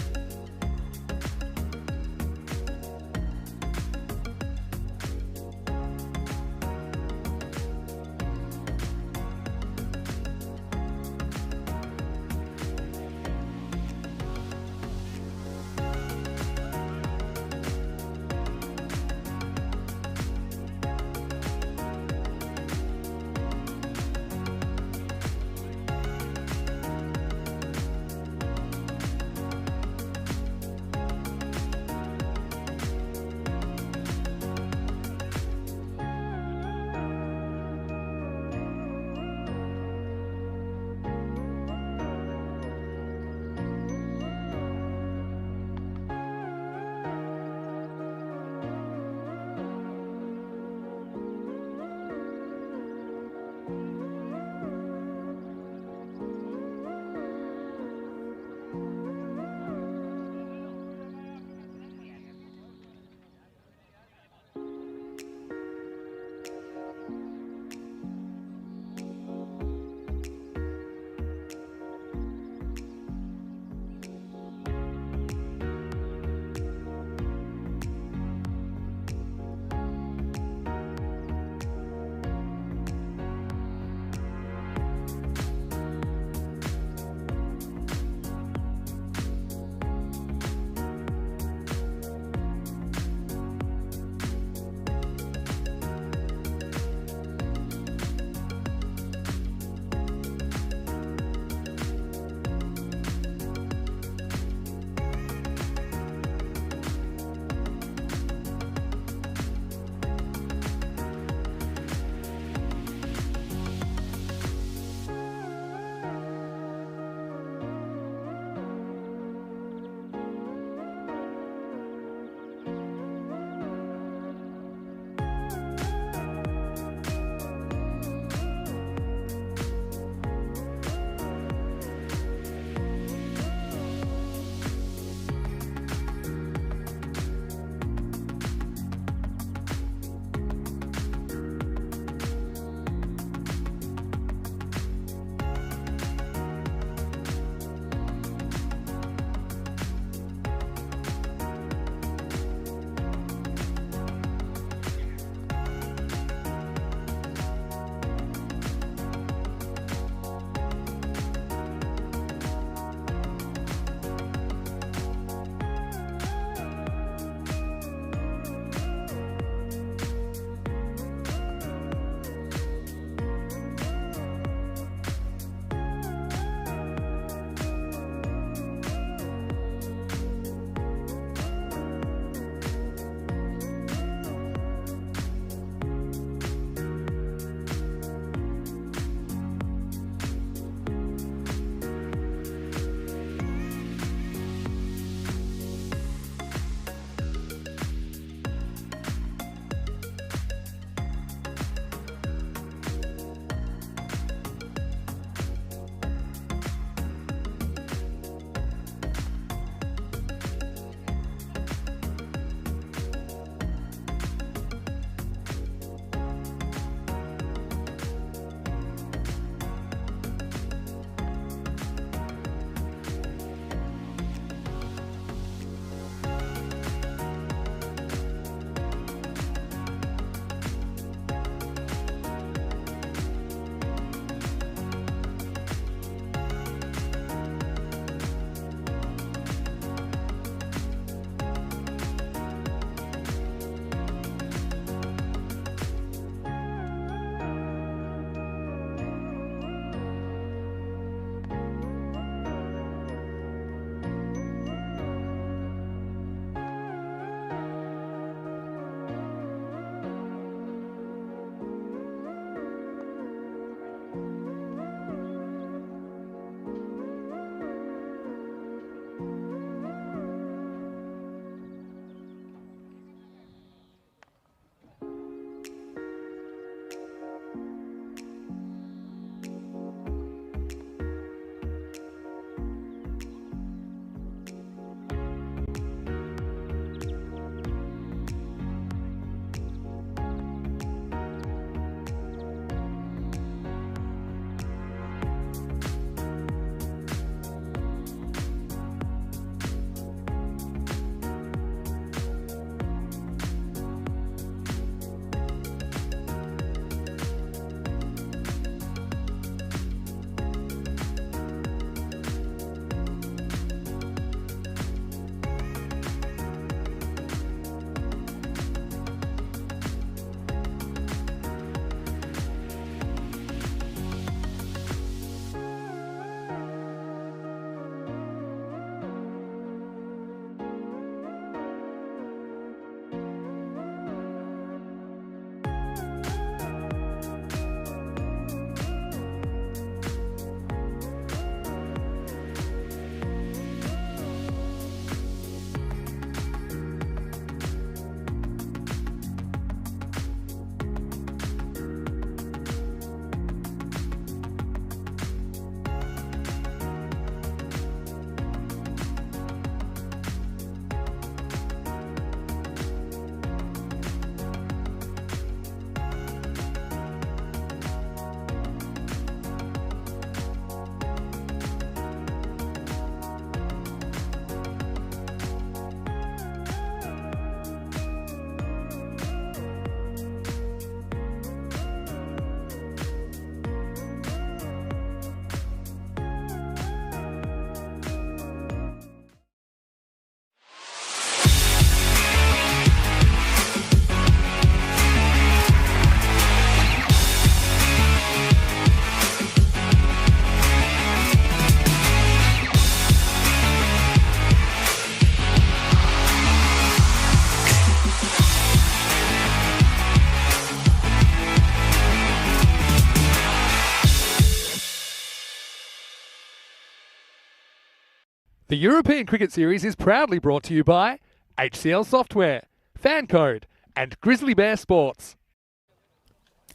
The European Cricket Series is proudly brought to you by HCL Software, Fan Code, and Grizzly Bear Sports.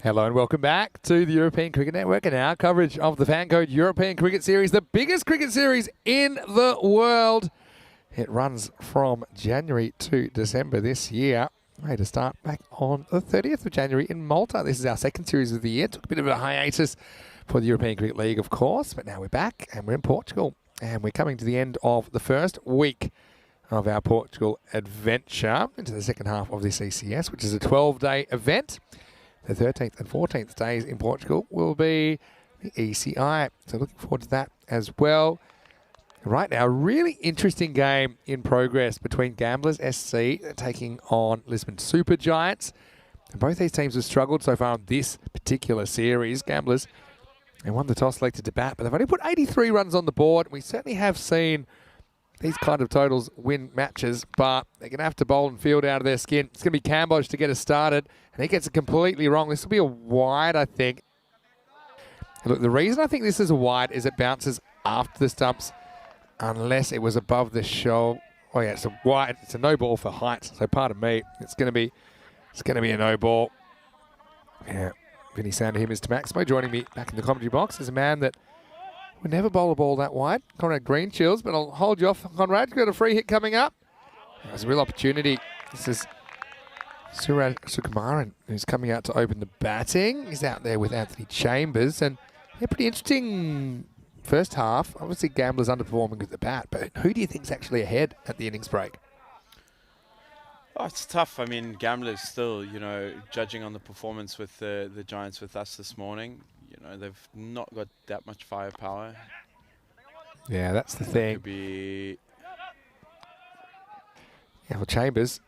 Hello and welcome back to the European Cricket Network and our coverage of the Fan Code European Cricket Series, the biggest cricket series in the world. It runs from January to December this year. Ready to start back on the 30th of January in Malta. This is our second series of the year. Took a bit of a hiatus for the European Cricket League, of course, but now we're back and we're in Portugal. And we're coming to the end of the first week of our Portugal adventure into the second half of this ECS, which is a 12-day event. The 13th and 14th days in Portugal will be the ECI. So looking forward to that as well. Right now, really interesting game in progress between Gamblers SC taking on Lisbon Super Giants. And both these teams have struggled so far on this particular series. Gamblers, they won the toss, selected to bat, but they've only put 83 runs on the board. We certainly have seen these kind of totals win matches, but they're going to have to bowl and field out of their skin. It's going to be Cambodge to get us started, and he gets it completely wrong. This will be a wide, I think. Look, the reason I think this is a wide is it bounces after the stumps, unless it was above the show. Oh yeah, it's a wide. It's a no ball for height. So pardon me, it's going to be a no ball. Yeah. Vinny Sanderhim, Mr. Maximo, joining me back in the commentary box, is a man that would never bowl a ball that wide. Conrad Greenchills, but I'll hold you off, Conrad. You've got a free hit coming up. There's a real opportunity. This is Suraj Sukumaran, who's coming out to open the batting. He's out there with Anthony Chambers, and yeah, pretty interesting first half. Obviously, Gamblers underperforming with the bat, but who do you think's actually ahead at the innings break? Oh, it's tough. I mean, Gamblers still, judging on the performance with the Giants with us this morning, they've not got that much firepower. Yeah, that's the thing. Could be. Yeah, well, Chambers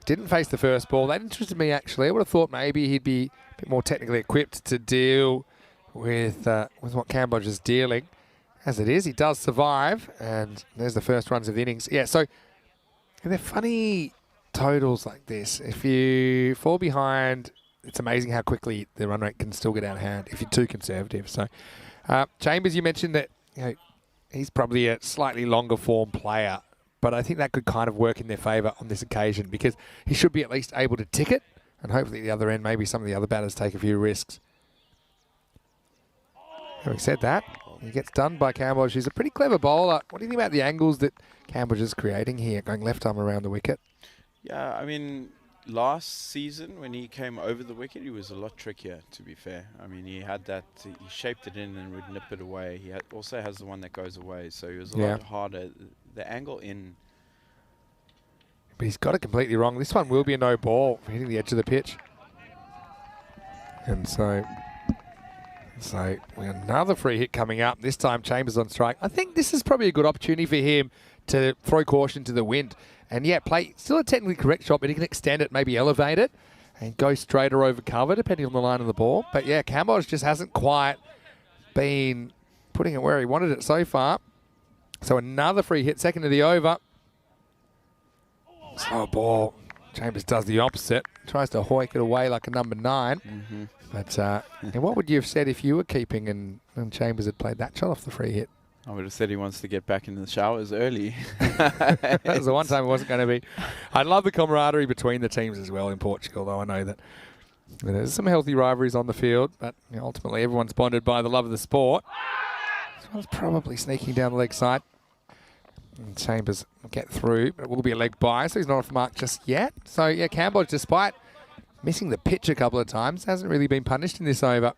didn't face the first ball. That interested me, actually. I would have thought maybe he'd be a bit more technically equipped to deal with what Cambodge is dealing. As it is, he does survive, and there's the first runs of the innings. Yeah, so they're funny totals like this. If you fall behind, it's amazing how quickly the run rate can still get out of hand if you're too conservative. So Chambers, you mentioned that he's probably a slightly longer form player, but I think that could kind of work in their favour on this occasion because he should be at least able to tick it, and hopefully at the other end maybe some of the other batters take a few risks. Having said that, he gets done by Cambodge. He's a pretty clever bowler. What do you think about the angles that Cambodge is creating here, going left arm around the wicket? Yeah, I mean, last season when he came over the wicket, he was a lot trickier, to be fair. I mean, he had that, he shaped it in and would nip it away. He also has the one that goes away, so he was a lot harder. The angle in. But he's got it completely wrong. This one will be a no ball for hitting the edge of the pitch. And so we have another free hit coming up. This time Chambers on strike. I think this is probably a good opportunity for him to throw caution to the wind. And yeah, play still a technically correct shot, but he can extend it, maybe elevate it, and go straight or over cover, depending on the line of the ball. But yeah, Cambodge just hasn't quite been putting it where he wanted it so far. So another free hit, second of the over. Slow ball. Chambers does the opposite. Tries to hoik it away like a number 9. Mm-hmm. But and what would you have said if you were keeping and Chambers had played that shot off the free hit? I would have said he wants to get back in the showers early. That was the one time it wasn't going to be. I love the camaraderie between the teams as well in Portugal, though I know that there's some healthy rivalries on the field, but ultimately everyone's bonded by the love of the sport. This one's probably sneaking down the leg side. And Chambers will get through, but it will be a leg by, so he's not off mark just yet. So, yeah, Cambodge, despite missing the pitch a couple of times, hasn't really been punished in this over.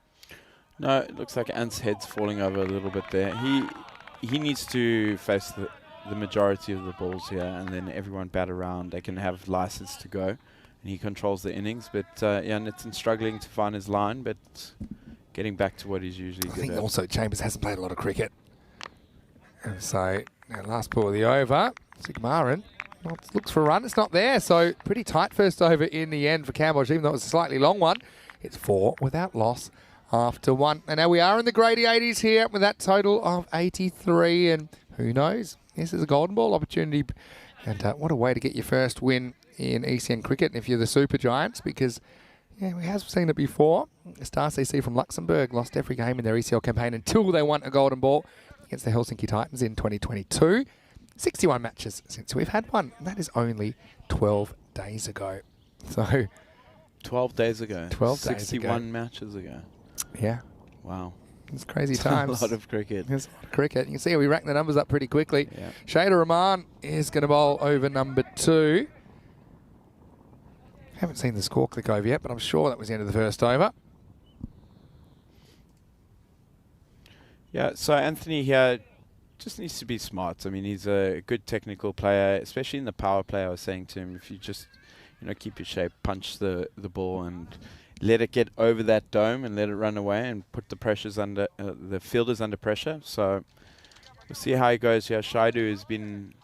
No, it looks like Ant's head's falling over a little bit there. He needs to face the majority of the balls here, and then everyone bat around. They can have license to go, and he controls the innings. But yeah, Nitin's struggling to find his line, but getting back to what he's usually good at. I think also Chambers hasn't played a lot of cricket. And so, last ball of the over, Sigmarin looks for a run. It's not there, so pretty tight first over in the end for Cambodge, even though it was a slightly long one. It's 4 without loss after 1. And now we are in the grade 80s here with that total of 83. And who knows? This is a golden ball opportunity. And what a way to get your first win in ECN cricket if you're the Super Giants, because yeah, we have seen it before. Star CC from Luxembourg lost every game in their ECL campaign until they won a golden ball against the Helsinki Titans in 2022. 61 matches since we've had one. And that is only 12 days ago. So 12 days ago. 12 days ago. 61 matches ago. Yeah. Wow. It's crazy times. A lot of cricket. There's a lot of cricket. You can see we racked the numbers up pretty quickly. Yeah. Shader Rahman is going to bowl over number 2. Haven't seen the score click over yet, but I'm sure that was the end of the first over. Yeah, so Anthony here just needs to be smart. I mean, he's a good technical player, especially in the power play. I was saying to him, if you just, keep your shape, punch the ball and let it get over that dome and let it run away and put the pressures under, the fielders under pressure. So we'll see how he goes here. Shaidu has been,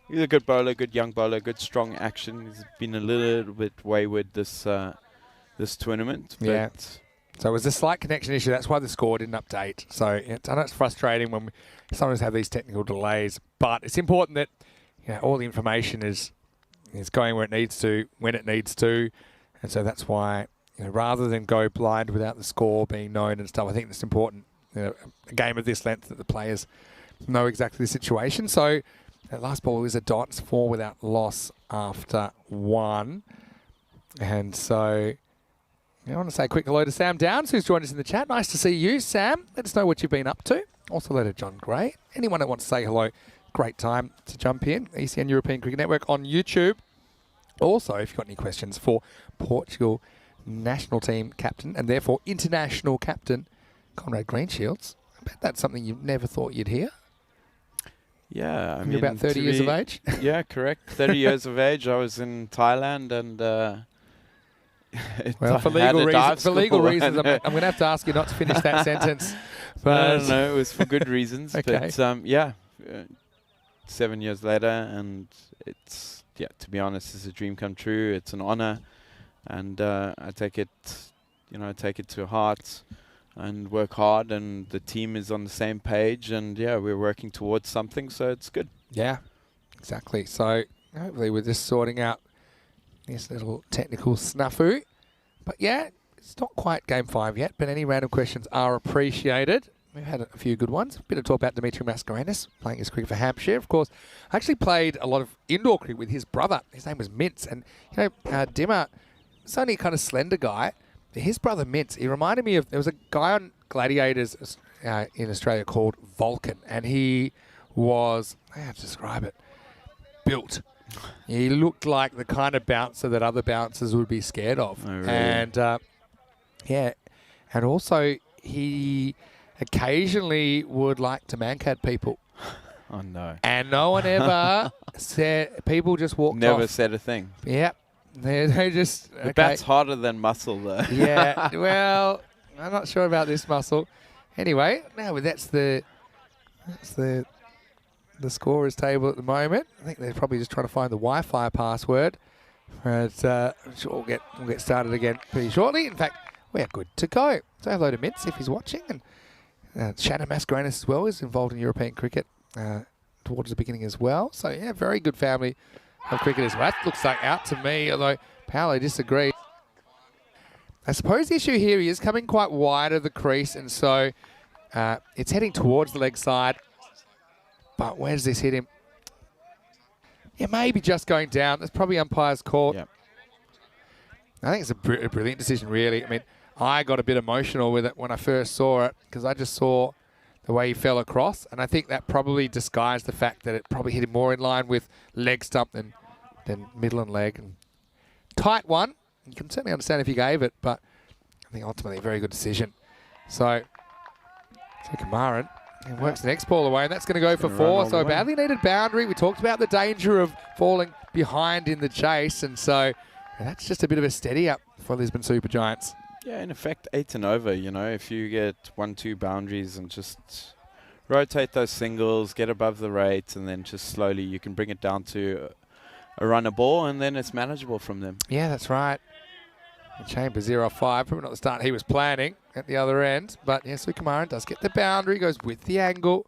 he's a good bowler, good young bowler, good strong action. He's been a little bit wayward this tournament. Yeah. But So it was a slight connection issue. That's why the score didn't update. So I know it's frustrating when we sometimes have these technical delays, but it's important that all the information is going where it needs to, when it needs to. And so that's why, rather than go blind without the score being known and stuff, I think it's important, a game of this length, that the players know exactly the situation. So that last ball is a dot. It's 4 without loss after 1. And so I want to say a quick hello to Sam Downs, who's joined us in the chat. Nice to see you, Sam. Let us know what you've been up to. Also hello to John Gray. Anyone that wants to say hello, great time to jump in. ECN European Cricket Network on YouTube. Also, if you've got any questions for Portugal national team captain and therefore international captain Conrad Greenshields, I bet that's something you never thought you'd hear. yeah, I You're mean, about 30 years of age. Yeah, correct. 30 years of age. I was in Thailand and Well, for legal reasons, I'm going to have to ask you not to finish that sentence. But no, it was for good reasons. Okay. But 7 years later, and it's to be honest, it's a dream come true. It's an honor, and I take it, to heart, and work hard. And the team is on the same page, and we're working towards something. So it's good. Yeah, exactly. So hopefully we're just sorting out this little technical snafu. But it's not quite game 5 yet, but any random questions are appreciated. We've had a few good ones. A bit of talk about Dimitri Mascarenhas playing his cricket for Hampshire. Of course, I actually played a lot of indoor cricket with his brother. His name was Mintz. And, Dimmer, it's only a kind of slender guy. His brother Mintz, he reminded me of, there was a guy on Gladiators in Australia called Vulcan. And he was, I have to describe it, built. He looked like the kind of bouncer that other bouncers would be scared of. Oh, really? And, and also he occasionally would like to mancat people. Oh no! And no one ever said, people just walked off. Never said a thing. Yep. They just... The bat's harder than muscle, though. Yeah, well, I'm not sure about this muscle. Anyway, now that's the scorer's table at the moment. I think they're probably just trying to find the Wi-Fi password. But I'm sure we'll get started again pretty shortly. In fact, we're good to go. So hello to Mintz if he's watching. And Shannon Mascarenhas as well is involved in European cricket towards the beginning as well. So, very good family of cricketers. Well, that looks like out to me, although Paolo disagrees. I suppose the issue here, he is coming quite wide of the crease, and so it's heading towards the leg side. But where does this hit him? Maybe just going down. That's probably umpire's call. Yep. I think it's a brilliant decision, really. I mean, I got a bit emotional with it when I first saw it because I just saw the way he fell across, and I think that probably disguised the fact that it probably hit him more in line with leg stump than middle and leg. And tight one. You can certainly understand if he gave it, but I think ultimately a very good decision. So Kamaran works the next ball away, and that's going to go for 4. So a badly needed boundary. We talked about the danger of falling behind in the chase, and so that's just a bit of a steady up for Lisbon Super Giants. Yeah, in effect, 8 and over. If you get 1-2 boundaries and just rotate those singles, get above the rate, and then just slowly you can bring it down to a runner ball, and then it's manageable from them. Yeah, that's right. Chambers 0-5, probably not the start he was planning at the other end. But Sukumaran does get the boundary, goes with the angle.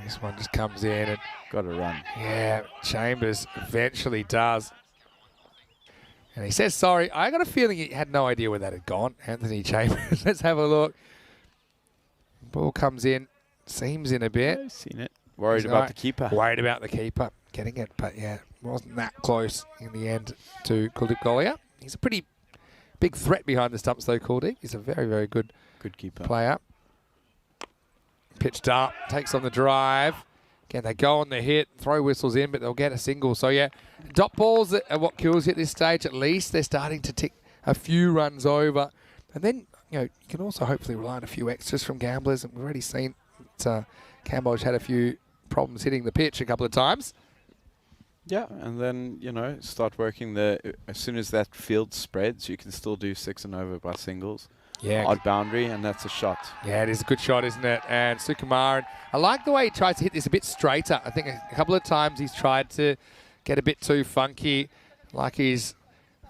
This one just comes in and Got to run. Yeah, Chambers eventually does. And he says sorry. I got a feeling he had no idea where that had gone. Anthony Chambers. Let's have a look. Ball comes in, seams in a bit. I've seen it. Worried He's about right. the keeper. Worried about the keeper getting it, but yeah, wasn't that close in the end to Kuldeep Golia. He's a pretty big threat behind the stumps though, Kuldeep. He's a very, very good keeper. player. Pitched up, takes on the drive. Again, they go on the hit, throw whistles in, but they'll get a single. So yeah, dot balls are what kills you at this stage. At least they're starting to tick a few runs over. And then, you can also hopefully rely on a few extras from gamblers. And we've already seen that Cambodge had a few problems hitting the pitch a couple of times. Yeah, and then, start working as soon as that field spreads, you can still do 6 and over by singles. Yeah. Odd boundary, and that's a shot. Yeah, it is a good shot, isn't it? And Sukumaran, I like the way he tries to hit this a bit straighter. I think a couple of times he's tried to get a bit too funky, like he's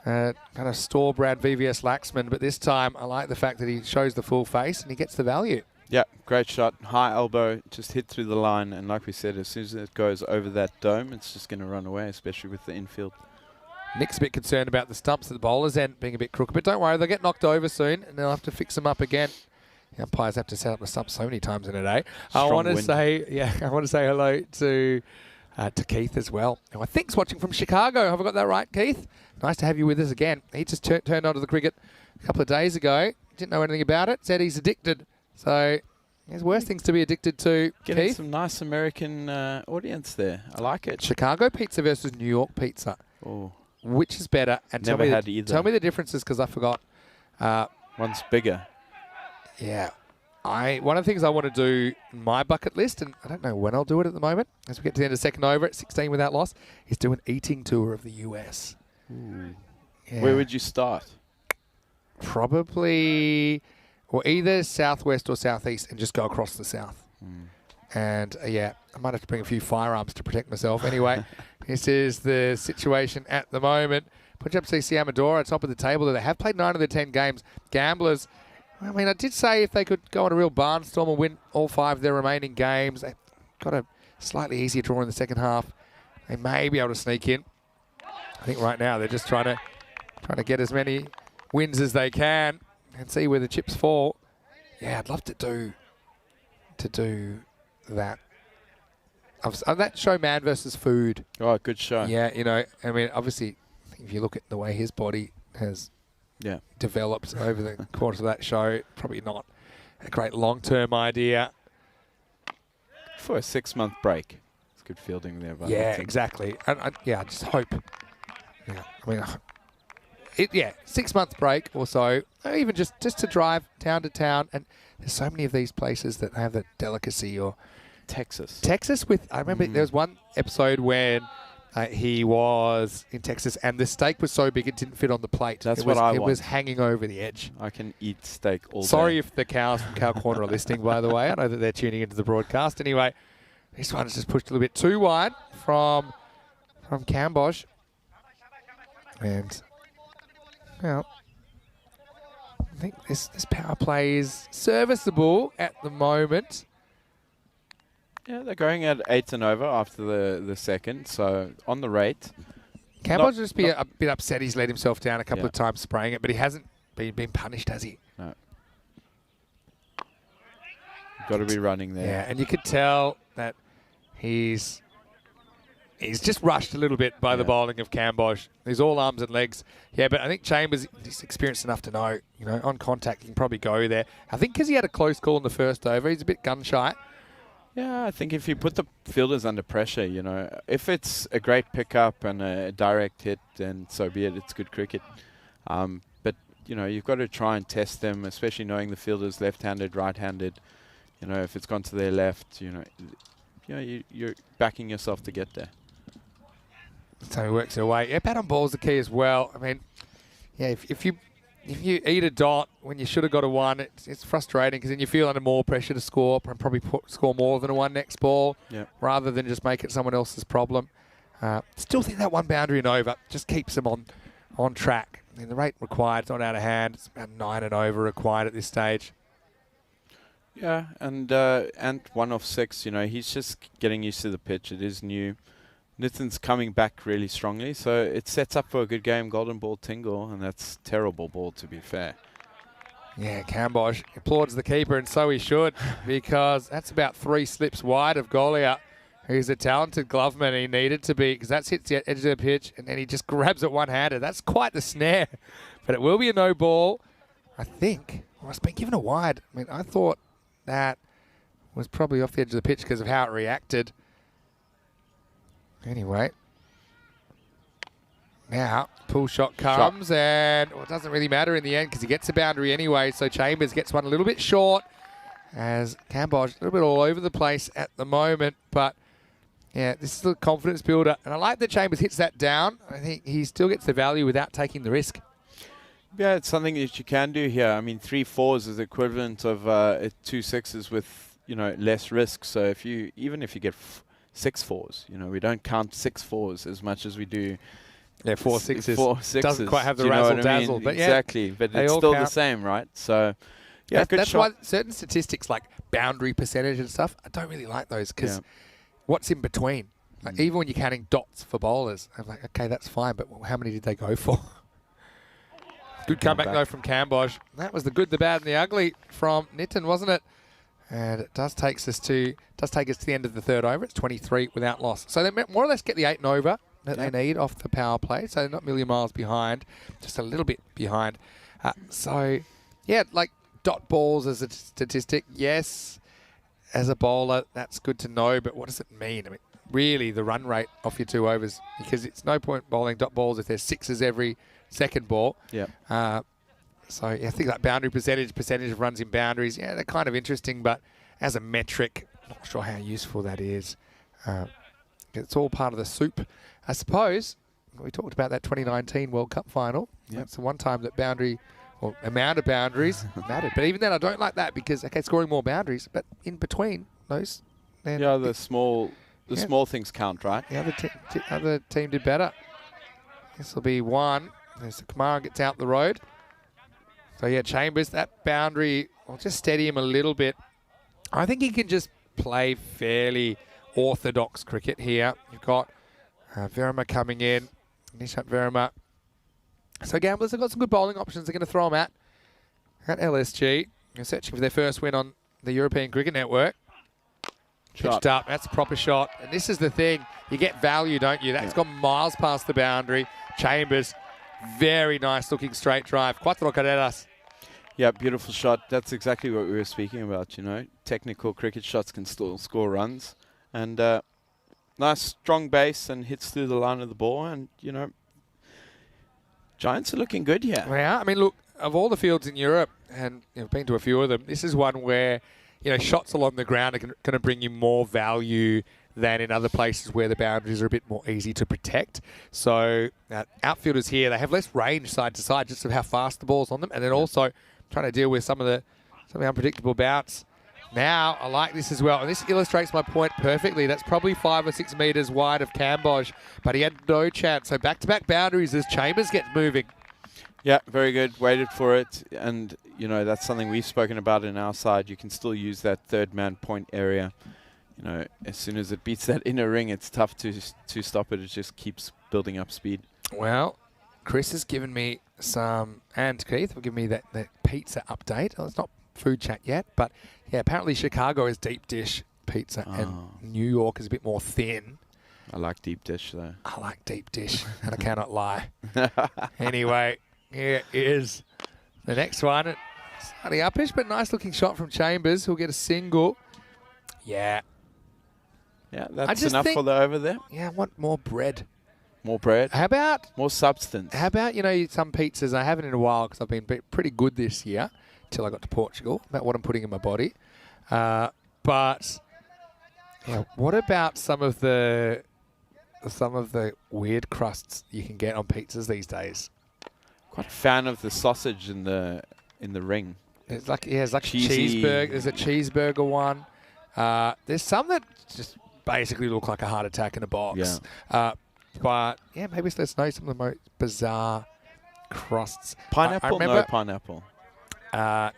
kind of store-brand VVS Laxman. But this time, I like the fact that he shows the full face and he gets the value. Yeah, great shot. High elbow, just hit through the line. And like we said, as soon as it goes over that dome, it's just going to run away, especially with the infield. Nick's a bit concerned about the stumps at the bowler's end being a bit crooked. But don't worry, they'll get knocked over soon and they'll have to fix them up again. The umpires have to set up the stumps so many times in a day. I want to say hello to Keith as well, who I think's watching from Chicago. Have I got that right, Keith? Nice to have you with us again. He just turned onto the cricket a couple of days ago. Didn't know anything about it. Said he's addicted. So there's worse things to be addicted to. Getting Keith, some nice American audience there. I like it. Chicago pizza versus New York pizza. Oh, Which is better? And never had either. Tell me the differences because I forgot. One's bigger. Yeah. One of the things I want to do in my bucket list, and I don't know when I'll do it at the moment, as we get to the end of second over at 16 without loss, is do an eating tour of the US. Ooh. Yeah. Where would you start? Probably, or either southwest or southeast and just go across the south. And yeah, I might have to bring a few firearms to protect myself. Anyway, this is the situation at the moment. Punjab CC Amadora, top of the table. They have played 9 of their 10 games. Gamblers, I mean, I did say if they could go on a real barnstorm and win all 5 of their remaining games, they've got a slightly easier draw in the second half. They may be able to sneak in. I think right now they're just trying to get as many wins as they can and see where the chips fall. Yeah, I'd love to do that. That show Man versus Food. Oh, good show. Yeah, I mean, obviously, if you look at the way his body has developed over the course of that show, probably not a great long-term idea. For a 6-month break. It's good fielding there. But Yeah, exactly. And I just hope. Yeah, I mean, 6 month break or so, or even just to drive town to town. And there's so many of these places that have the delicacy or Texas. I remember there was one episode when he was in Texas and the steak was so big it didn't fit on the plate. That's what I want. It was hanging over the edge. I can eat steak all day. Sorry if the cows from Cow Corner are listening, by the way. I know that they're tuning into the broadcast. Anyway, this one's just pushed a little bit too wide from Cambodge. And, well, I think this power play is serviceable at the moment. Yeah, they're going at 8 and over after the second, so on the rate. Cambodge will just be a bit upset he's let himself down a couple of times spraying it, but he hasn't been punished, has he? No. Got to be running there. Yeah, and you could tell that he's just rushed a little bit by the bowling of Cambodge. He's all arms and legs. Yeah, but I think Chambers is experienced enough to know, on contact, he can probably go there. I think because he had a close call in the first over, he's a bit gun-shy. Yeah, I think if you put the fielders under pressure, if it's a great pickup and a direct hit, then so be it. It's good cricket. But, you've got to try and test them, especially knowing the fielders left-handed, right-handed. If it's gone to their left, you're backing yourself to get there. So he works it away. Yeah, bat on ball is the key as well. I mean, yeah, if you eat a dot when you should have got a 1, it's frustrating because then you feel under more pressure to score and probably score more than a 1 next ball rather than just make it someone else's problem. Still think that 1 boundary and over just keeps them on track. I mean, the rate required is not out of hand. It's about 9 and over required at this stage. Yeah, and 1 off 6, he's just getting used to the pitch. It is new. Nitin's coming back really strongly, so it sets up for a good game. Golden ball tingle, and that's terrible ball to be fair. Yeah, Kambosh applauds the keeper, and so he should, because that's about 3 slips wide of Golia, who's a talented gloveman. He needed to be, because that hits the edge of the pitch, and then he just grabs it one-handed. That's quite the snare, but it will be a no ball. I think, well, it's been given a wide. I mean, I thought that was probably off the edge of the pitch because of how it reacted. Anyway. Now, pull shot comes, and well, it doesn't really matter in the end because he gets a boundary anyway, so Chambers gets one a little bit short as Kambosh a little bit all over the place at the moment, but yeah, this is a confidence builder, and I like that Chambers hits that down. I think he still gets the value without taking the risk. Yeah, it's something that you can do here. I mean, 3 4s is the equivalent of 2 6s with, you know, less risk. So if you, even if you get 6 4s, you know, we don't count 6 4s as much as we do. Yeah, 4 6s. 4 6s. Doesn't quite have the Do you know what razzle-dazzle, I mean? but yeah, exactly. But they it's all still the count. same, right? So, yeah, good that's shot. why certain statistics like boundary percentage and stuff, I don't really like those because what's in between? Like even when you're counting dots for bowlers, I'm like, okay, that's fine, but how many did they go for? Good comeback though from Kambosh. That was the good, the bad, and the ugly from Nitin, wasn't it? And it does take us to the end of the 3rd over. It's 23 without loss. So they more or less get the 8 and over that they need off the power play. So they're not a million miles behind, just a little bit behind. So, yeah, like dot balls as a statistic, yes. As a bowler, that's good to know, but what does it mean? I mean, really, the run rate off your 2 overs, because it's no point bowling dot balls if there's 6s every second ball. Yeah. So yeah, I think that boundary percentage of runs in boundaries, yeah, they're kind of interesting, but as a metric, not sure how useful that is. It's all part of the soup. I suppose we talked about that 2019 World Cup final. Yep. That's the one time that boundary or amount of boundaries mattered. But even then, I don't like that because, okay, scoring more boundaries, but in between those, then Yeah, the small things count, right? the other team did better. This will be 1. As Kamara gets out the road. So yeah, Chambers, that boundary, will just steady him a little bit. I think he can just play fairly orthodox cricket here. You've got Verma coming in, Nishat Verma. So Gamblers have got some good bowling options they're going to throw them at LSG. They're searching for their first win on the European Cricket Network. Pitched up, that's a proper shot. And this is the thing, you get value, don't you? That's gone miles past the boundary. Chambers, very nice looking straight drive. Cuatro carreras. Yeah, beautiful shot. That's exactly what we were speaking about, you know. Technical cricket shots can still score runs. And nice strong base and hits through the line of the ball. And, you know, Giants are looking good here. Yeah, I mean, look, of all the fields in Europe, and you've been to a few of them, this is one where, you know, shots along the ground are going to bring you more value than in other places where the boundaries are a bit more easy to protect. So outfielders here, they have less range side to side just of how fast the ball's on them, and then also trying to deal with some of the unpredictable bouts. Now, I like this as well, and this illustrates my point perfectly. That's probably 5 or 6 metres wide of Kambosh, but he had no chance. So back-to-back boundaries as Chambers gets moving. Yeah, very good. Waited for it. And, you know, that's something we've spoken about in our side. You can still use that 3rd-man point area. You know, as soon as it beats that inner ring, it's tough to stop it. It just keeps building up speed. Well, Chris has given me some, and Keith will give me that pizza update. Oh, it's not food chat yet, but yeah, apparently Chicago is deep dish pizza and New York is a bit more thin. I like deep dish, though. I like deep dish, and I cannot lie. Anyway, here is the next one. Slightly uppish, but nice looking shot from Chambers, who'll get a single. Yeah. Yeah, that's enough for the over there. Yeah, I want more bread. More bread. How about more substance? How about, you know, some pizzas? I haven't in a while because I've been pretty good this year till I got to Portugal about what I'm putting in my body. But yeah, what about some of the weird crusts you can get on pizzas these days? Quite a fan of the sausage in the ring. It's like it's like cheesy. cheeseburger. There's a cheeseburger one. There's some that just basically look like a heart attack in a box. Yeah. But yeah, maybe let's know some of the most bizarre crusts. Pineapple? No pineapple. No.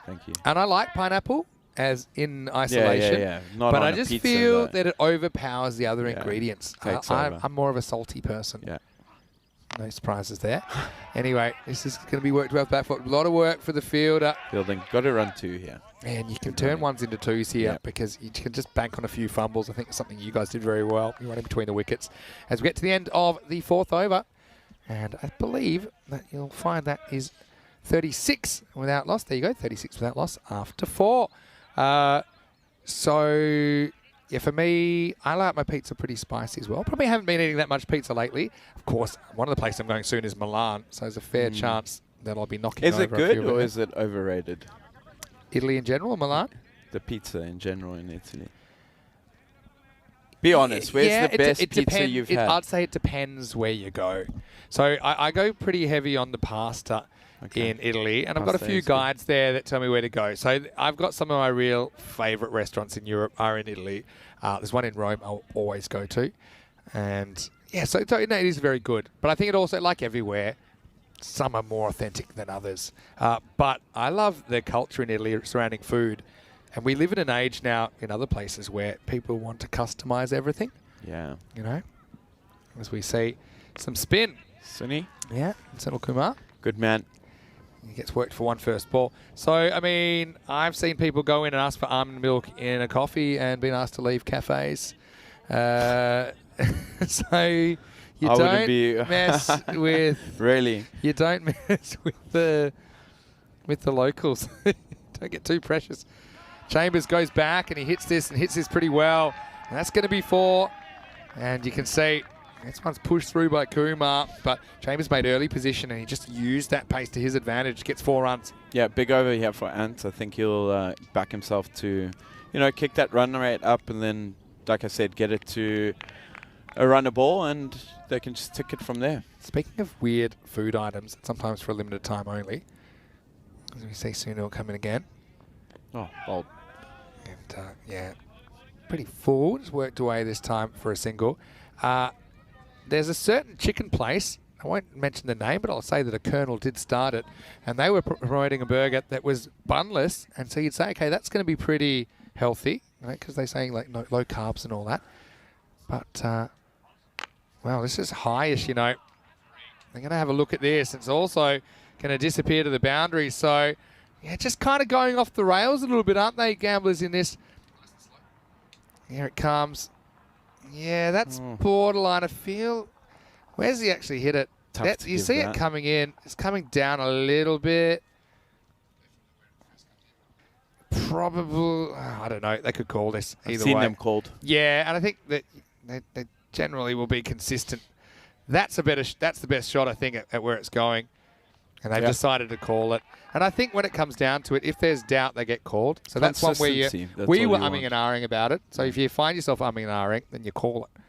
Thank you. And I like pineapple as in isolation. Yeah. Not but on I a just pizza, feel though. that it overpowers the other ingredients. Takes over. I'm more of a salty person. Yeah. No surprises there. Anyway, this is going to be worked well back foot. A lot of work for the fielder. Fielding, got to run 2 here. And you can Good turn running. ones into 2s here Yep. because you can just bank on a few fumbles. I think it's something you guys did very well. You run in between the wickets. As we get to the end of the 4th over, and I believe that you'll find that is 36 without loss. There you go, 36 without loss after 4. So, yeah, for me, I like my pizza pretty spicy as well. Probably haven't been eating that much pizza lately. Of course, one of the places I'm going soon is Milan, so there's a fair chance that I'll be knocking Is over it a good few of or them. is it overrated? Italy in general, Milan? The pizza in general in Italy. Be honest, where's the best pizza you've had? I'd say it depends where you go. So I go pretty heavy on the pasta in Italy, and I've got a Pasta few is good. guides there that tell me where to go. So I've got some of my real favourite restaurants in Europe are in Italy. There's one in Rome I'll always go to. And yeah, so it is very good. But I think it also, like everywhere, some are more authentic than others. But I love the culture in Italy surrounding food. And we live in an age now in other places where people want to customize everything, Yeah. you know. As we see, some spin. Sunny, Yeah, Senil Kumar. good man. He gets worked for one first ball. So, I mean, I've seen people go in and ask for almond milk in a coffee and been asked to leave cafes. So you I wouldn't don't be mess with Really? you don't mess with the locals. Don't get too precious. Chambers goes back and he hits this pretty well. And that's going to be 4. And you can see this one's pushed through by Kumar, but Chambers made early position and he just used that pace to his advantage. Gets 4 runs. Yeah, big over here for Ant. I think he'll back himself to, kick that run rate up and then, like I said, get it to a runner ball and they can just tick it from there. Speaking of weird food items, sometimes for a limited time only, as we see Sunil come in again. Oh, bold. And yeah, pretty full. Just worked away this time for a single. There's a certain chicken place. I won't mention the name, but I'll say that a colonel did start it. And they were promoting a burger that was bunless. And so you'd say, okay, that's going to be pretty healthy, right? Because they're saying like low carbs and all that. But, well, this is high-ish, They're going to have a look at this. It's also going to disappear to the boundary. So, yeah, just kind of going off the rails a little bit, aren't they, gamblers, in this? Here it comes. Yeah, that's borderline. I feel. Where's he actually hit it? Tough to You give see that. it coming in. It's coming down a little bit. Probably. I don't know. They could call this I've either seen way. them called. Yeah, and I think that they generally will be consistent. That's the best shot, I think, at where it's going. And they've decided to call it. And I think when it comes down to it, if there's doubt, they get called. So that's one where Consistency, that's we all were you umming and ahhing about it. So if you find yourself umming and ahhing, then you call it.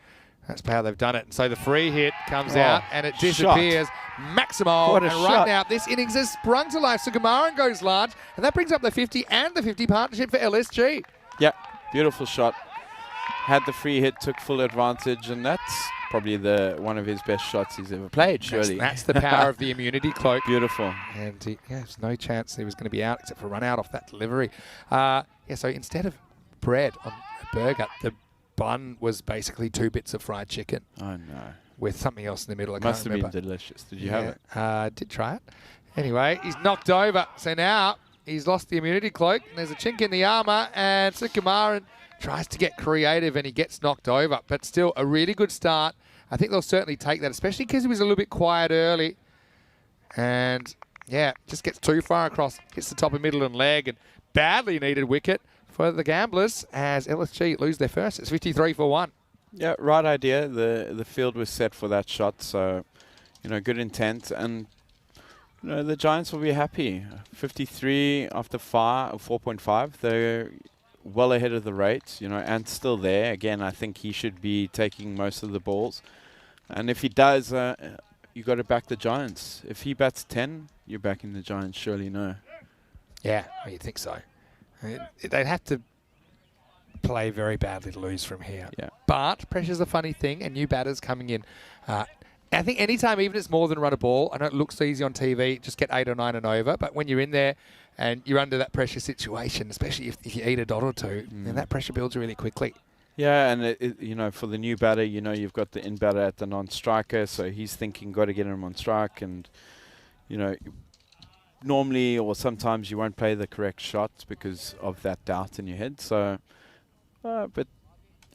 That's how they've done it. And so the free hit comes out and it disappears. Maximo. What a and shot. right now, this innings has sprung to life. So Gamaran goes large. And that brings up the 50 and the 50 partnership for LSG. Yeah, beautiful shot. Had the free hit, took full advantage, and that's probably one of his best shots he's ever played, surely. That's the power of the immunity cloak. Beautiful. And there's no chance he was going to be out except for run out off that delivery. So instead of bread on a burger, the bun was basically 2 bits of fried chicken Oh, no. with something else in the middle. I Must can't have remember. been delicious. Did you have it? Did try it. Anyway, he's knocked over. So now he's lost the immunity cloak. And there's a chink in the armour. And Sukumaran tries to get creative and he gets knocked over. But still, a really good start. I think they'll certainly take that, especially because he was a little bit quiet early. And, yeah, just gets too far across. Hits the top of middle and leg. And badly needed wicket for the Gamblers as LSG lose their first. It's 53 for 1. Yeah, right idea. The field was set for that shot, so, good intent. And, the Giants will be happy. 53 after 4.5. They're well ahead of the rate. Ant's still there. Again, I think he should be taking most of the balls. And if he does, you got to back the Giants. If he bats 10, you're backing the Giants, surely no. Yeah, you think so. They'd have to play very badly to lose from here. Yeah. But pressure's a funny thing, and new batters coming in. I think anytime, even if it's more than run a ball, I know it looks easy on TV, just get 8 or 9 and over. But when you're in there and you're under that pressure situation, especially if you eat a dot or two, then that pressure builds really quickly. Yeah, and for the new batter, you've got the in batter at the non-striker, so he's thinking, got to get him on strike, and normally or sometimes you won't play the correct shots because of that doubt in your head. So, but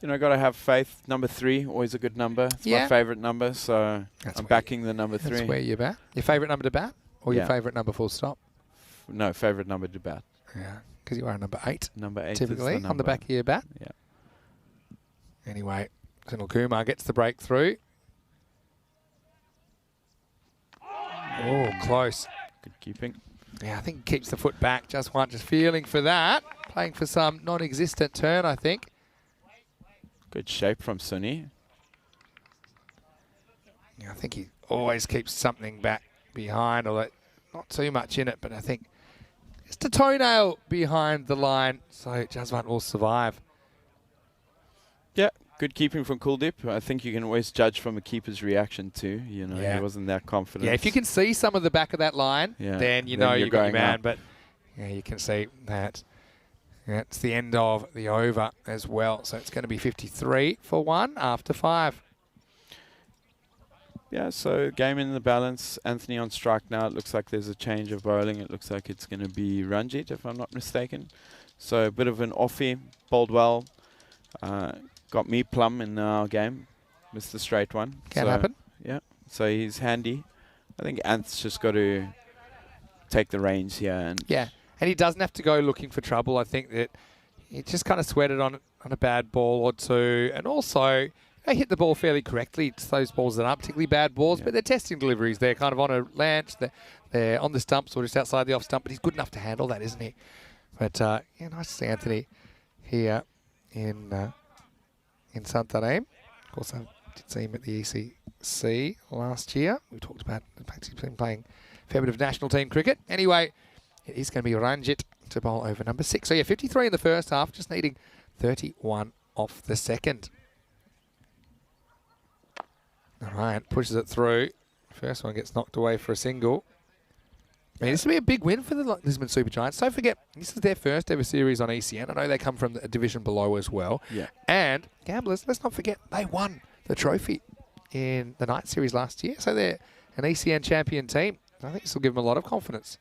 got to have faith. Number 3, always a good number. It's my favourite number, so I'm backing the number 3. That's where you bat. Your favourite number to bat, or your favourite number full stop? No, favourite number to bat. Yeah, because you are number 8. Number 8 typically is the on the back of your bat. Yeah. Anyway, Sunil Kumar gets the breakthrough. Oh, close. Good keeping. Yeah, I think he keeps the foot back. Just feeling for that. Playing for some non-existent turn, I think. Good shape from Sunny. Yeah, I think he always keeps something back behind, although not too much in it, but I think just a toenail behind the line, so Jaswant will survive. Yeah, good keeping from Kuldeep. I think you can always judge from a keeper's reaction too. He wasn't that confident. Yeah, if you can see some of the back of that line, then you've got your man. Up. But yeah, you can see that. Yeah, it's the end of the over as well. So it's going to be 53 for 1 after 5. Yeah, so game in the balance. Anthony on strike now. It looks like there's a change of bowling. It looks like it's going to be Ranjit, if I'm not mistaken. So a bit of an offie. Bowled well. Got me plum in our game. Missed the straight one. Can happen. Yeah, so he's handy. I think Anth's just got to take the reins here. And he doesn't have to go looking for trouble. I think that he just kind of sweated on a bad ball or two. And also, they hit the ball fairly correctly. It's those balls that aren't particularly bad balls, but they're testing deliveries. They're kind of on a lanch. They're on the stumps or just outside the off stump. But he's good enough to handle that, isn't he? But nice to see Anthony here in Santarém. Of course, I did see him at the ECC last year. We talked about the fact he's been playing a fair bit of national team cricket. Anyway, it is going to be Ranjit to bowl over number 6. So, yeah, 53 in the first half, just needing 31 off the second. All right, pushes it through. First one gets knocked away for a single. I mean, this will be a big win for the Lisbon Super Giants. Don't forget, this is their first ever series on ECN. I know they come from a division below as well. Yeah. And gamblers, let's not forget, they won the trophy in the night series last year. So they're an ECN champion team. I think this will give them a lot of confidence.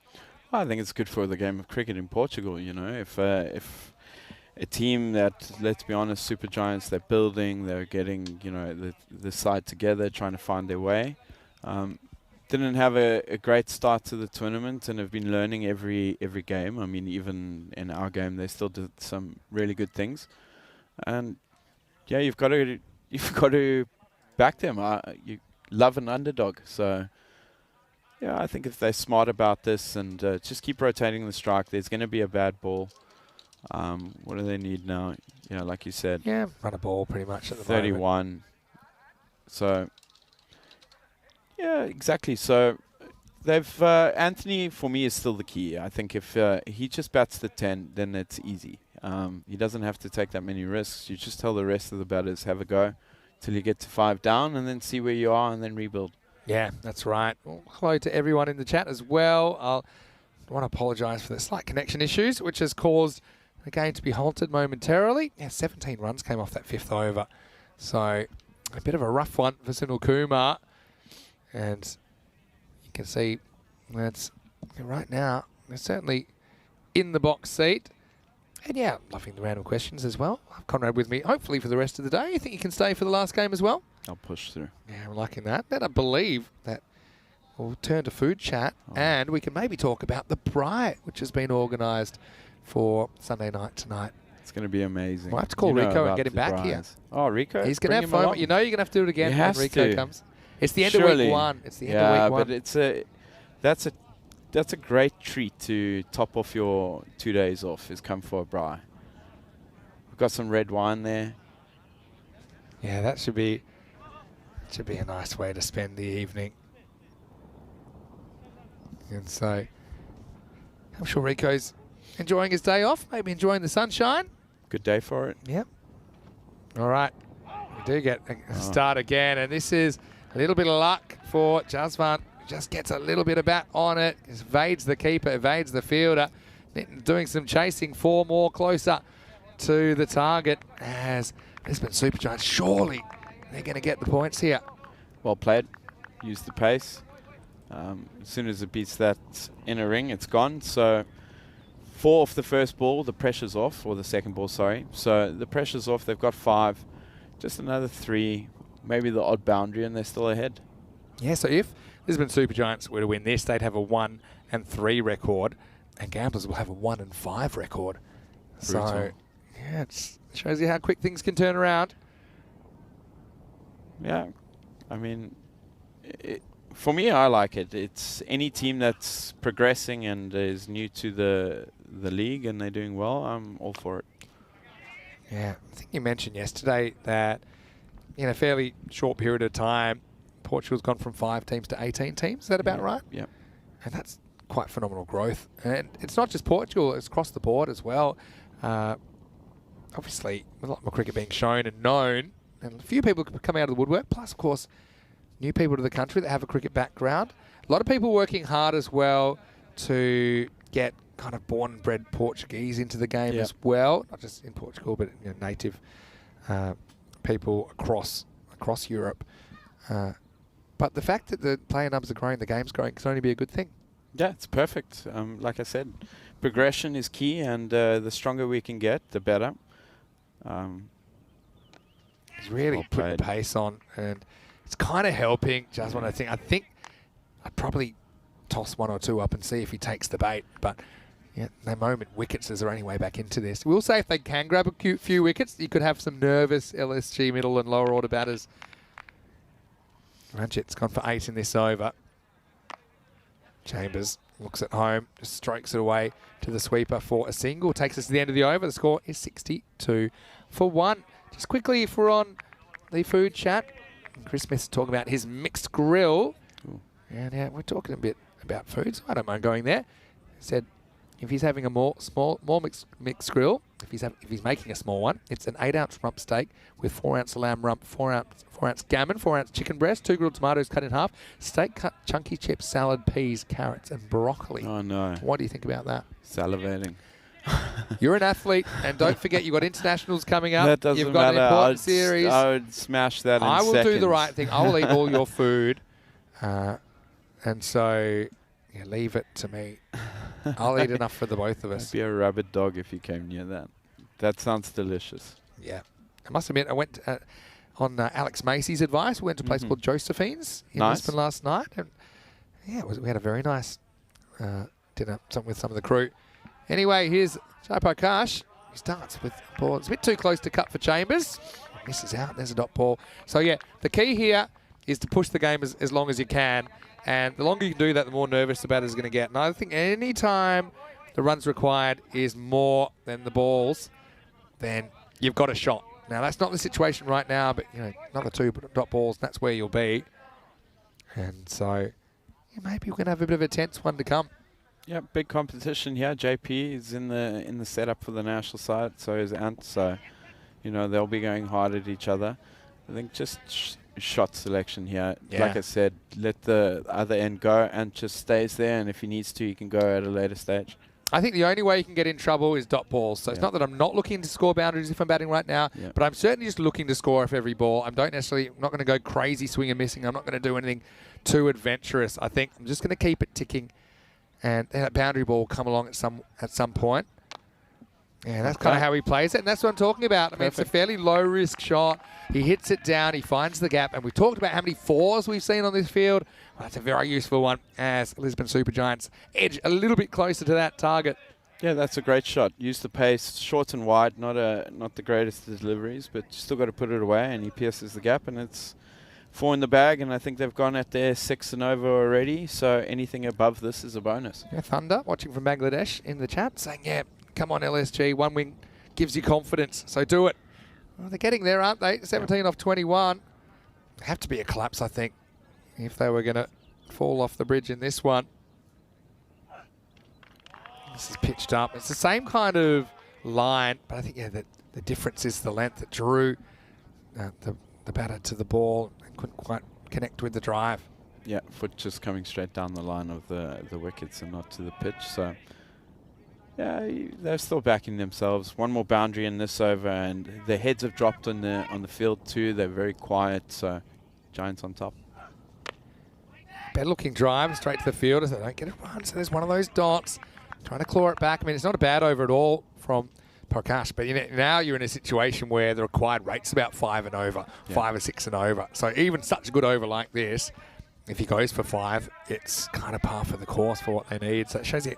Well, I think it's good for the game of cricket in Portugal. If a team that, let's be honest, Super Giants, they're building, they're getting the side together, trying to find their way. Didn't have a great start to the tournament and have been learning every game. I mean, even in our game, they still did some really good things. And yeah, you've got to back them. You love an underdog, so yeah, I think if they're smart about this and just keep rotating the strike, there's going to be a bad ball. What do they need now? Like you said, run a ball pretty much at the 31. moment. So. Yeah, exactly. So they've Anthony, for me, is still the key. I think if he just bats the 10, then it's easy. He doesn't have to take that many risks. You just tell the rest of the batters, have a go till you get to 5 down and then see where you are and then rebuild. Yeah, that's right. Well, hello to everyone in the chat as well. I want to apologise for the slight connection issues, which has caused the game to be halted momentarily. Yeah, 17 runs came off that 5th over. So a bit of a rough one for Sunil Kumar. And you can see that's right now, they're certainly in the box seat. And yeah, loving the random questions as well. I have Conrad with me, hopefully for the rest of the day. You think you can stay for the last game as well? I'll push through. Yeah, I'm liking that. Then I believe that we'll turn to food chat and we can maybe talk about the Bright, which has been organised for Sunday night tonight. It's going to be amazing. We'll have to call Rico and get him back here. Oh, Rico? He's going to have fun. You're going to have to do it again when Rico comes. It's the end of week 1. It's the end of week 1. But that's a great treat to top off your 2 days off, is come for a braai. We've got some red wine there. Yeah, that should be a nice way to spend the evening. And so I'm sure Rico's enjoying his day off, maybe enjoying the sunshine. Good day for it. Yep. All right. We do get a start again, and this is a little bit of luck for Jaswant. Just gets a little bit of bat on it. Evades the keeper, evades the fielder. Doing some chasing, 4 more closer to the target as Lisbon Supergiants, surely they're going to get the points here. Well played. Use the pace. As soon as it beats that inner ring, it's gone. So 4 off the first ball, the pressure's off, or the second ball, sorry. So the pressure's off. They've got 5. Just another 3, maybe the odd boundary, and they're still ahead. Yeah, so if Lisbon Supergiants were to win this, they'd have a 1-3 record, and Gamblers will have a 1-5 record. Brutal. So, yeah, it shows you how quick things can turn around. Yeah, I mean, for me, I like it. It's any team that's progressing and is new to the league and they're doing well, I'm all for it. Yeah, I think you mentioned yesterday that in a fairly short period of time, Portugal's gone from 5 teams to 18 teams. Is that about right? Yeah. And that's quite phenomenal growth. And it's not just Portugal, it's across the board as well. Obviously, with a lot more cricket being shown and known, and a few people coming out of the woodwork, plus, of course, new people to the country that have a cricket background. A lot of people working hard as well to get kind of born and bred Portuguese into the game as well. Not just in Portugal, but native people across Europe. But the fact that the player numbers are growing, the game's growing, can only be a good thing. Yeah, it's perfect. Like I said, progression is key, and the stronger we can get, the better. He's really putting the pace on, and it's kind of helping. Just when I think I'd probably toss 1 or 2 up and see if he takes the bait. But yeah, the moment wickets is their only way back into this. We'll say if they can grab a few wickets, you could have some nervous LSG middle and lower order batters. Ranjit's gone for 8 in this over. Chambers looks at home, just strokes it away to the sweeper for a single. Takes us to the end of the over. The score is 62 for 1. Just quickly, if we're on the food chat, Chris Smith's talking about his mixed grill. Ooh. And yeah, we're talking a bit about food, so I don't mind going there. He said if he's having a more mixed grill, if he's making a small one, it's an 8-ounce rump steak with 4-ounce lamb rump, 4-ounce gammon, 4-ounce chicken breast, 2 grilled tomatoes cut in half, steak cut, chunky chips, salad, peas, carrots, and broccoli. Oh no! What do you think about that? Salivating. You're an athlete, and don't forget you've got internationals coming up. That doesn't You've got matter. an important series. I would smash that in I will seconds. do the right thing. I will eat all your food. And so, yeah, leave it to me. I'll eat enough for the both of us. I'd be a rabid dog if you came near that. That sounds delicious. Yeah. I must admit, I went on Alex Macy's advice. We went to a place called Josephine's in Lisbon last night. And yeah, we had a very nice dinner with some of the crew. Anyway, here's Jai Prakash. He starts with the ball. It's a bit too close to cut for Chambers. Misses out. There's a dot ball. So, yeah, the key here is to push the game as long as you can. And the longer you can do that, the more nervous the batter's going to get. And I think any time the runs required is more than the balls, then you've got a shot. Now, that's not the situation right now, but, another 2 dot balls, that's where you'll be. And so, yeah, maybe we're going to have a bit of a tense one to come. Yeah, big competition here. JP is in the setup for the national side, so is Ant. So, they'll be going hard at each other. I think just shot selection here. Yeah. Like I said, let the other end go. Ant just stays there, and if he needs to, he can go at a later stage. I think the only way you can get in trouble is dot balls. So it's not that I'm not looking to score boundaries if I'm batting right now, but I'm certainly just looking to score off every ball. I'm not going to go crazy swing and missing. I'm not going to do anything too adventurous. I think I'm just going to keep it ticking. And that boundary ball will come along at some point. Yeah, that's kind of how he plays it, and that's what I'm talking about. I mean, it's a fairly low-risk shot. He hits it down, he finds the gap, and we've talked about how many 4s we've seen on this field. Well, that's a very useful one as Lisbon Supergiants edge a little bit closer to that target. Yeah, that's a great shot. Use the pace, short and wide, not the greatest of deliveries, but you still got to put it away, and he pierces the gap, and it's 4 in the bag, and I think they've gone at their 6 and over already, so anything above this is a bonus. Yeah, Thunder, watching from Bangladesh in the chat, saying, yeah, come on, LSG, 1 win gives you confidence, so do it. Well, they're getting there, aren't they? 17 off 21. Have to be a collapse, I think, if they were going to fall off the bridge in this one. This is pitched up. It's the same kind of line, but I think, yeah, the difference is the length that drew the batter to the ball and couldn't quite connect with the drive. Yeah, foot just coming straight down the line of the wickets and not to the pitch. So Yeah, they're still backing themselves. One more boundary in this over, and their heads have dropped on the field too. They're very quiet, so Giants on top. Better looking drive straight to the field as they don't get a run. So there's one of those dots trying to claw it back. I mean, it's not a bad over at all from Prakash, but now you're in a situation where the required rate's about 5 and over, 5 or 6 and over. So even such a good over like this, if he goes for 5, it's kind of par for the course for what they need. So it shows you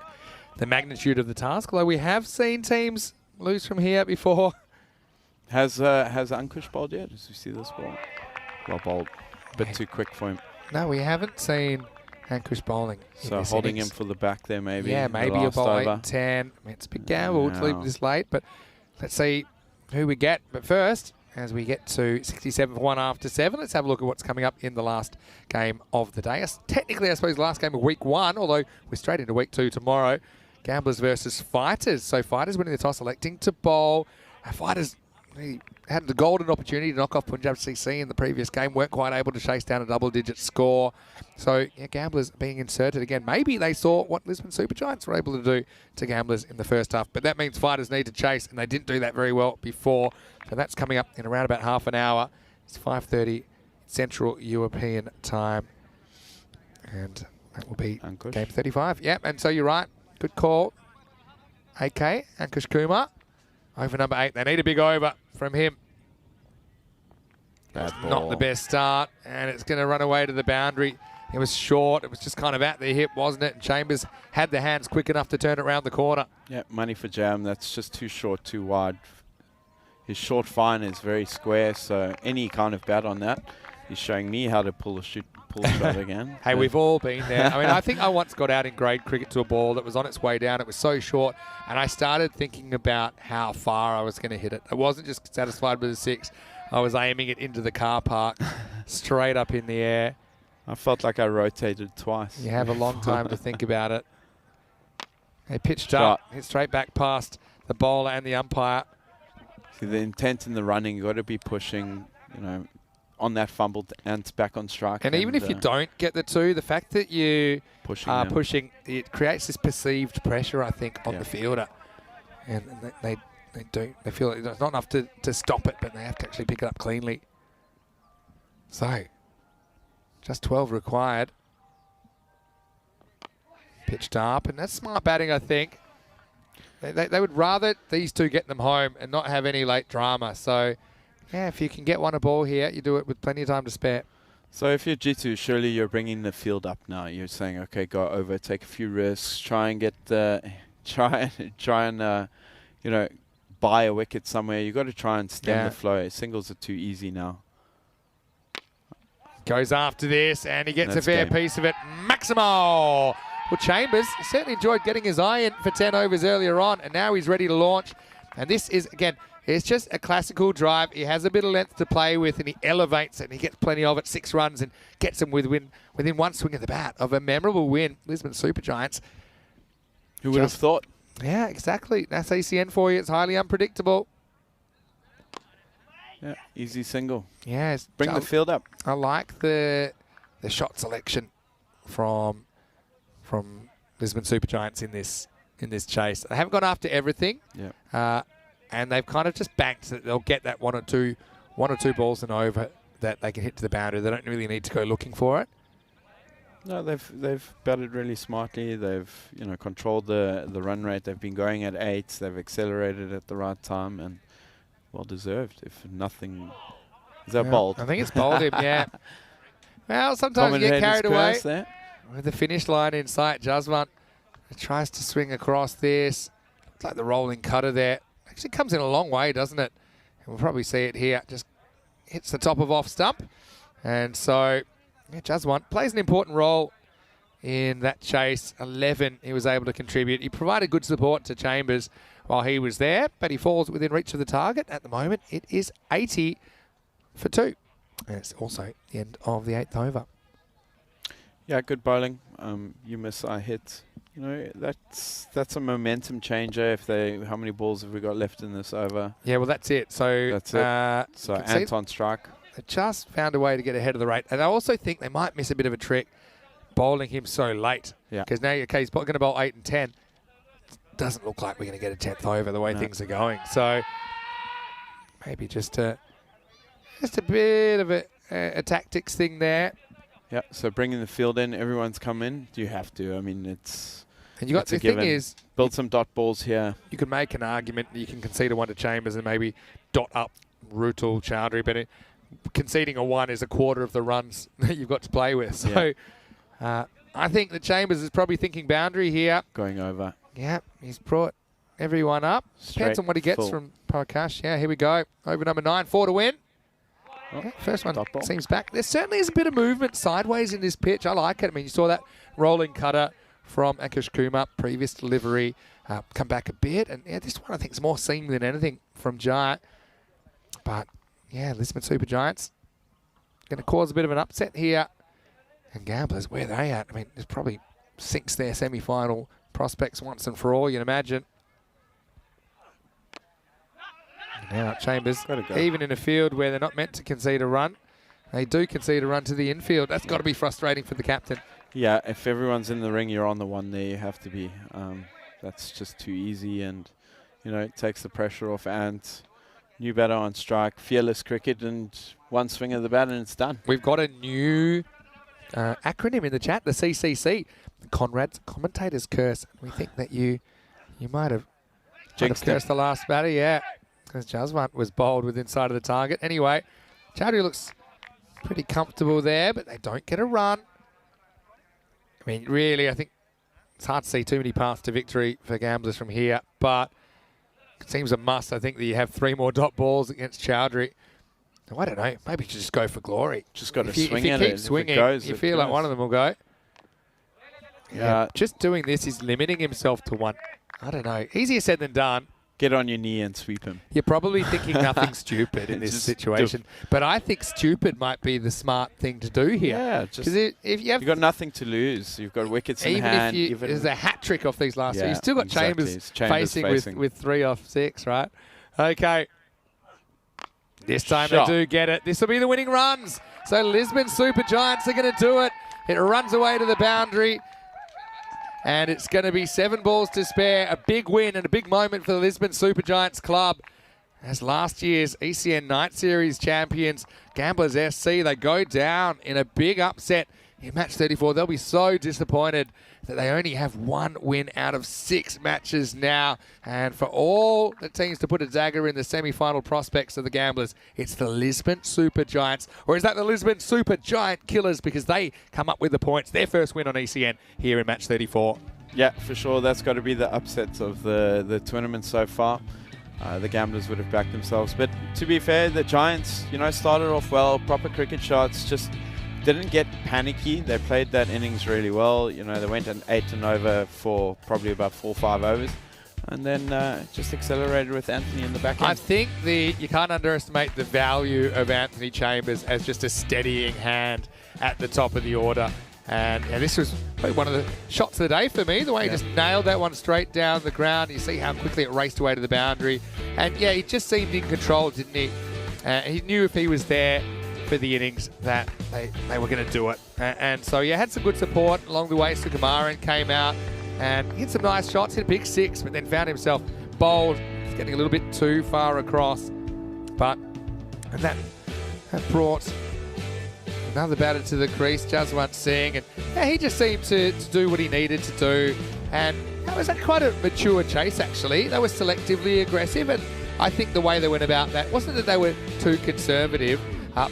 the magnitude of the task. Although we have seen teams lose from here before. Has Ankush bowled yet? Does you see this ball? Well bowled. A bit too quick for him. No, we haven't seen Ankush bowling. So holding him for the back there maybe. Yeah, maybe a bowl 8 and 10. I mean, it's a big gamble to leave it this late, but let's see who we get. But first, as we get to 67 for 1 after 7, let's have a look at what's coming up in the last game of the day. Technically, I suppose, last game of week 1, although we're straight into week 2 tomorrow. Gamblers versus Fighters. So Fighters winning the toss, electing to bowl. Fighters had the golden opportunity to knock off Punjab CC in the previous game, weren't quite able to chase down a double-digit score. So, yeah, Gamblers being inserted again. Maybe they saw what Lisbon Super Giants were able to do to Gamblers in the first half, but that means Fighters need to chase, and they didn't do that very well before. So that's coming up in around about half an hour. It's 5:30 Central European time, and that will be Ankush. game 35. Yep, and so you're right. Good call. AK, Ankush Kumar. Over number 8. They need a big over from him. Bad ball. Not the best start, and it's going to run away to the boundary. It was short. It was just kind of at the hip, wasn't it? And Chambers had the hands quick enough to turn it around the corner. Yeah, money for Jam. That's just too short, too wide. His short fine is very square, so any kind of bat on that, he's showing me how to pull a shot again. Hey, we've all been there. I mean, I think I once got out in grade cricket to a ball that was on its way down. It was so short, and I started thinking about how far I was going to hit it. I wasn't just satisfied with a 6. I was aiming it into the car park, straight up in the air. I felt like I rotated twice. You have a long time to think about it. They pitched up, hit straight back past the bowler and the umpire. See, the intent in the running, you got to be pushing, on that fumble and back on strike. And even if you don't get the 2, the fact that you are them. pushing, it creates this perceived pressure, I think, on the fielder. And they feel like it's not enough to stop it, but they have to actually pick it up cleanly. So, just 12 required. Pitched up, and that's smart batting, I think. They would rather these 2 get them home and not have any late drama. So, yeah, if you can get one a ball here, you do it with plenty of time to spare. So if you're Jitu, surely you're bringing the field up now. You're saying, okay, go over, take a few risks, try and get try and buy a wicket somewhere. You got to try and stem the flow. Singles are too easy now. Goes after this, and he gets a fair piece of it. Maximo! Well, Chambers certainly enjoyed getting his eye in for 10 overs earlier on, and now he's ready to launch. And this is, again, it's just a classical drive. He has a bit of length to play with, and he elevates it, and he gets plenty of it. 6 runs and gets him within one swing of the bat of a memorable win. Lisbon Super Giants. Who would have thought? Yeah, exactly. That's ECN for you. It's highly unpredictable. Yeah, easy single. Yes. Bring the field up. I like the shot selection from Lisbon Super Giants in this chase. They haven't gone after everything. Yeah. And they've kind of just banked that they'll get that one or two balls and over that they can hit to the boundary. They don't really need to go looking for it. No, they've batted really smartly. They've controlled the run rate. They've been going at 8. They've accelerated at the right time, and well deserved. If nothing, is that bold? I think it's bowled him. Yeah. Well, sometimes you get carried away with the finish line in sight. Jaswant tries to swing across this. Looks like the rolling cutter there. Actually comes in a long way, doesn't it? And we'll probably see it here. Just hits the top of off stump. And so, yeah, Jaswant plays an important role in that chase. 11 he was able to contribute. He provided good support to Chambers while he was there, but he falls within reach of the target. At the moment, it is 80 for 2. And it's also the end of the 8th over. Yeah, good bowling. You miss, I hit. That's a momentum changer. How many balls have we got left in this over? Yeah, well, that's it. So that's it. So Anton strike. They just found a way to get ahead of the rate. And I also think they might miss a bit of a trick bowling him so late. Yeah. Because now, okay, he's going to bowl 8 and 10. doesn't look like we're going to get a 10th over the way things are going. So maybe just a bit of a tactics thing there. Yeah, so bringing the field in, everyone's come in. You have to. I mean, it's... And you got it's a the thing given. is, build some dot balls here. you can make an argument that you can concede a 1 to Chambers and maybe dot up Rutul, Chowdhury, but conceding a 1 is a quarter of the runs that you've got to play with. So I think that Chambers is probably thinking boundary here. Going over. Yeah, he's brought everyone up. Depends on what he gets full. from Prakash. Yeah, here we go. Over number 9, 4 to win. Oh, Yeah, first one dot ball. seems back. There certainly is a bit of movement sideways in this pitch. I like it. I mean, you saw that rolling cutter from Akash Kumar, previous delivery, come back a bit. And yeah, this one I think is more seam than anything from Giant. But yeah, Lisbon Super Giants going to cause a bit of an upset here. And Gamblers, where they at? I mean, this probably sinks their semi-final prospects once and for all, you'd imagine. Now Chambers, Gotta go. even in a field where they're not meant to concede a run, they do concede a run to the infield. That's got to be frustrating for the captain. Yeah, if everyone's in the ring, you're on the one there. You have to be. That's just too easy, and it takes the pressure off. And new batter on strike, fearless cricket, and one swing of the bat, and it's done. We've got a new acronym in the chat, the CCC, Conrad's Commentator's Curse. We think that you might have Jinxed cursed the last batter, yeah, because Jaswant was bowled with inside of the target. Anyway, Chowdhury looks pretty comfortable there, but they don't get a run. I mean, really, I think it's hard to see too many paths to victory for Gamblers from here, but it seems a must. I think that you have 3 more dot balls against Chowdhury. I don't know. Maybe you just go for glory. Just got to If you swing at it. keep If it swinging, goes, you it feel like goes. one of them will go. Yeah. Just doing this is limiting himself to 1. I don't know. Easier said than done. Get on your knee and sweep him. You're probably thinking nothing stupid in this Just situation. But I think stupid might be the smart thing to do here. Yeah, just Because if you have... you've got nothing to lose. You've got wickets in even hand. if there's a hat trick off these last 2. Yeah, You've still got exactly. Chambers, It's Chambers facing with 3 off 6, right? Okay. This time Shot. they do get it. This will be the winning runs. So Lisbon Super Giants are going to do it. It runs away to the boundary. And it's going to be 7 balls to spare. A big win and a big moment for the Lisbon Super Giants club. As last year's ECN Night Series champions, Gamblers SC, they go down in a big upset in match 34. They'll be so disappointed that they only have 1 win out of 6 matches now. And for all the teams to put a dagger in the semi-final prospects of the Gamblers, it's the Lisbon Super Giants. Or is that the Lisbon Super Giant Killers, because they come up with the points. Their first win on ECN here in match 34. Yeah, for sure. That's got to be the upsets of the tournament so far. The Gamblers would have backed themselves. But to be fair, the Giants, started off well, proper cricket shots, just didn't get panicky. They played that innings really well. They went an 8 and over for probably about 4 or 5 overs. And then just accelerated with Anthony in the back end. I think you can't underestimate the value of Anthony Chambers as just a steadying hand at the top of the order. And this was probably one of the shots of the day for me, the way he just nailed that one straight down the ground. You see how quickly it raced away to the boundary. And yeah, he just seemed in control, didn't he? He knew if he was there for the innings that they were going to do it. And so, yeah, had some good support along the way. Sukumaran came out and hit some nice shots, hit a big 6, but then found himself bowled. He's getting a little bit too far across. But that brought another batter to the crease, Jaswant Singh. And yeah, he just seemed to do what he needed to do. And that was quite a mature chase, actually. They were selectively aggressive. And I think the way they went about that wasn't that they were too conservative,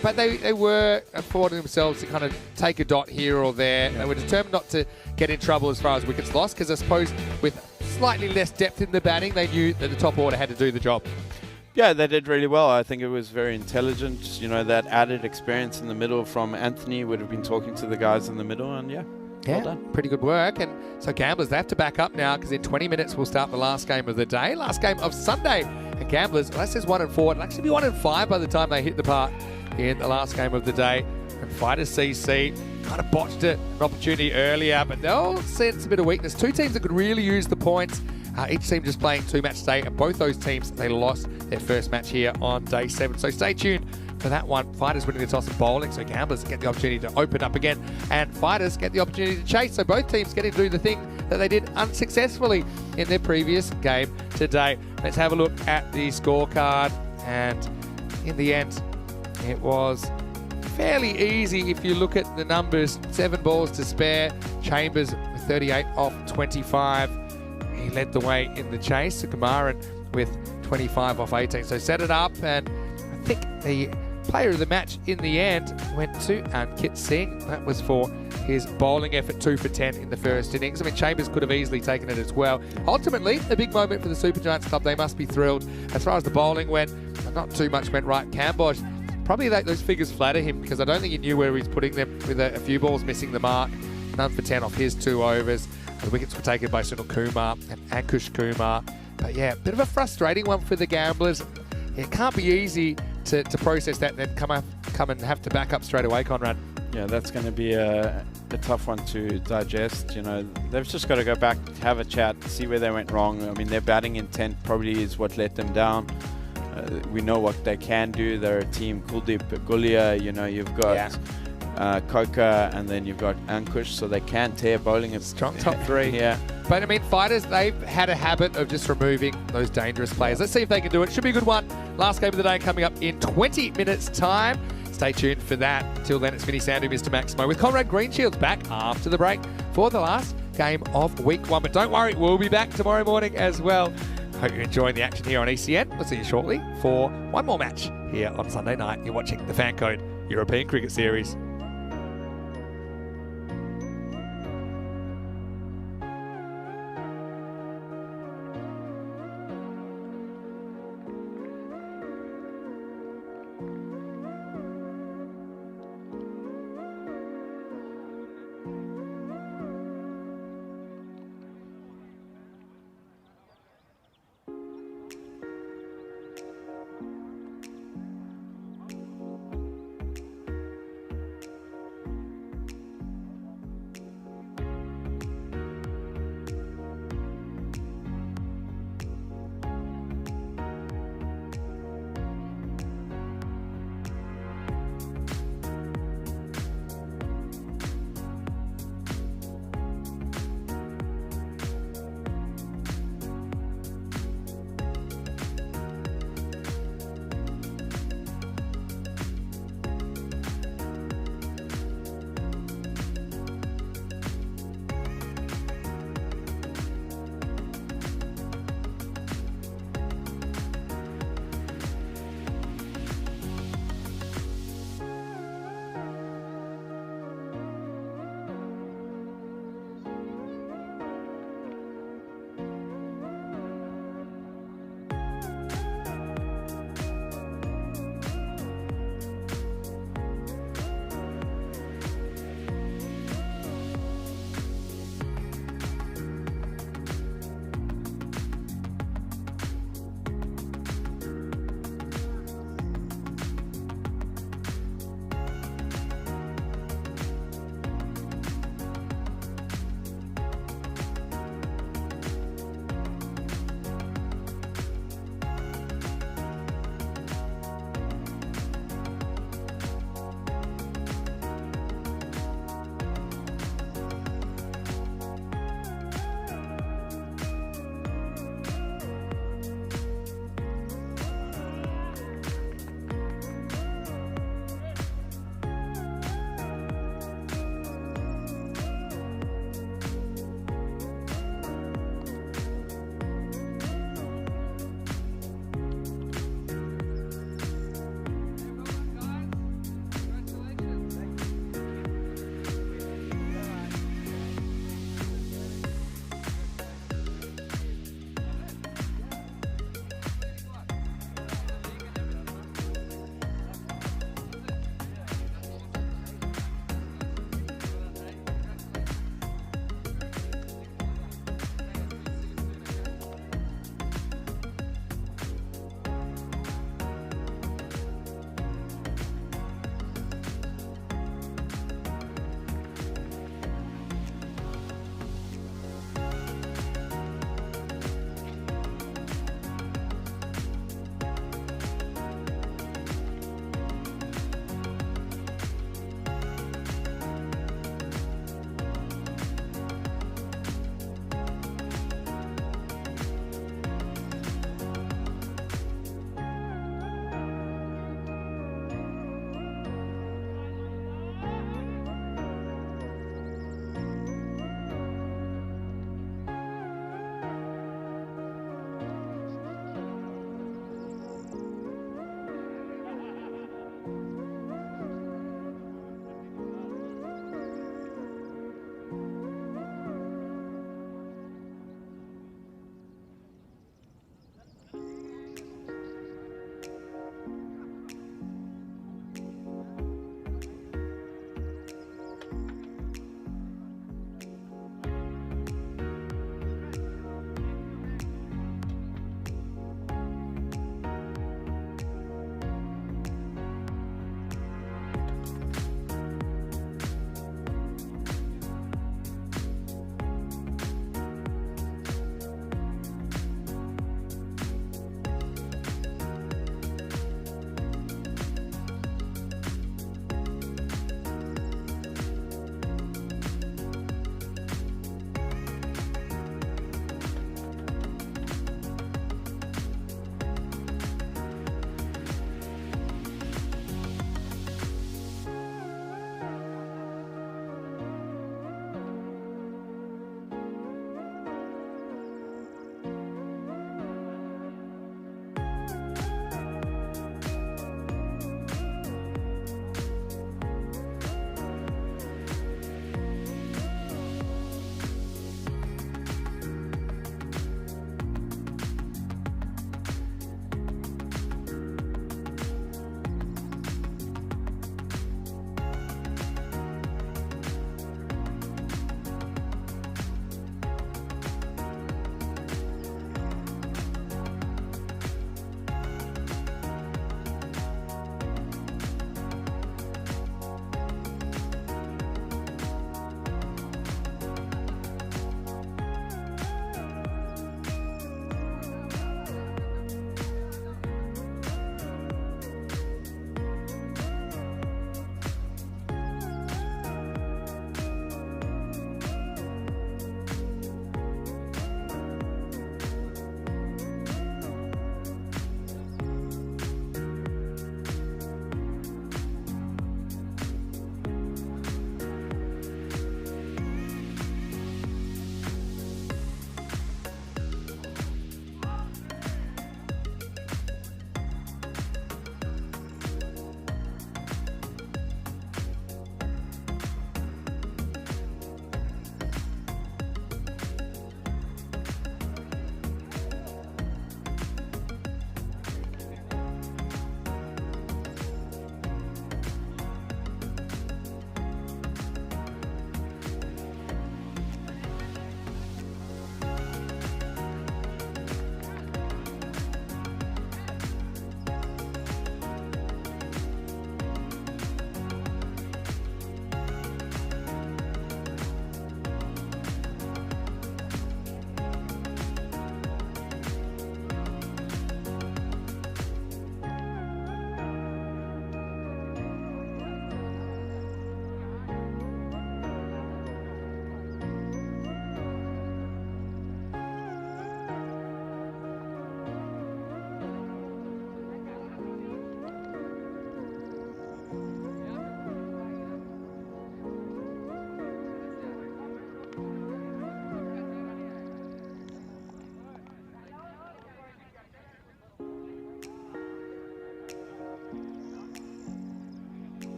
but they were affording themselves to kind of take a dot here or there. They were determined not to get in trouble as far as wickets lost, because I suppose with slightly less depth in the batting, they knew that the top order had to do the job. Yeah, they did really well. I think it was very intelligent. That added experience in the middle from Anthony would have been talking to the guys in the middle, and well done. Pretty good work. And so Gamblers, they have to back up now, because in 20 minutes we'll start the last game of the day, last game of Sunday. And Gamblers, that says 1 and 4. It'll actually be 1 and 5 by the time they hit the park in the last game of the day. And Fighters CC kind of botched an opportunity earlier, but they'll sense a bit of weakness. 2 teams that could really use the points. Each team just playing 2 match day, and both those teams, they lost their first match here on day 7. So stay tuned for that one. Fighters winning the toss and bowling, so Gamblers get the opportunity to open up again, and Fighters get the opportunity to chase. So both teams getting to do the thing that they did unsuccessfully in their previous game today. Let's have a look at the scorecard, and in the end, it was fairly easy if you look at the numbers. 7 balls to spare. Chambers with 38 off 25. He led the way in the chase. Sukumaran with 25 off 18. So set it up, and I think the player of the match in the end went to Ankit Singh. That was for his bowling effort, 2 for 10 in the first innings. I mean, Chambers could have easily taken it as well. Ultimately, a big moment for the Super Giants club. They must be thrilled. As far as the bowling went, not too much went right. Kambosh, probably those figures flatter him, because I don't think he knew where he was putting them, with a few balls missing the mark. None for 10 off his 2 overs. The wickets were taken by Sunil Kumar and Ankush Kumar. But yeah, a bit of a frustrating one for the Gamblers. It can't be easy to process that and then come and have to back up straight away, Conrad. Yeah, that's going to be a tough one to digest. You know, they've just got to go back, have a chat, see where they went wrong. I mean, their batting intent probably is what let them down. We know what they can do. They're a team. Kuldeep, Gulia, you know, you've got Koka, and then you've got Ankush, so they can tear bowling. It's strong top 3. Yeah. But I mean, fighters, they've had a habit of just removing those dangerous players. Let's see if they can do it. Should be a good one. Last game of the day coming up in 20 minutes time. Stay tuned for that. Till then, it's Vinny Sandu, Mr. Maximo, with Conrad Greenshields back after the break for the last game of week 1. But don't worry, we'll be back tomorrow morning as well. Hope you're enjoying the action here on ECN. We'll see you shortly for one more match here on Sunday night. You're watching the Fan Code European Cricket Series.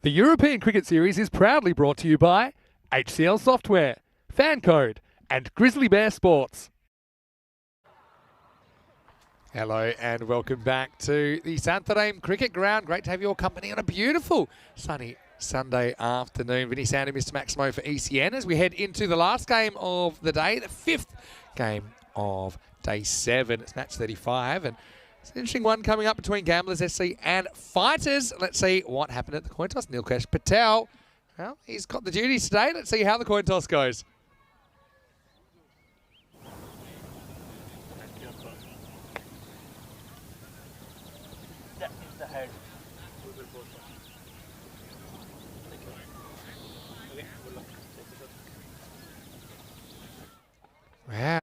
The European Cricket Series is proudly brought to you by HCL Software, Fan Code, and Grizzly Bear Sports. Hello and welcome back to the Santarém Cricket Ground. Great to have your company on a beautiful sunny Sunday afternoon. Vinny Sandy, Mr. Maximo for ECN as we head into the last game of the day, the 5th game of day 7. It's match 35 and it's an interesting one coming up between Gamblers SC and Fighters. Let's see what happened at the coin toss. Nilkesh Patel, well, he's got the duties today. Let's see how the coin toss goes. That is the head. Wow.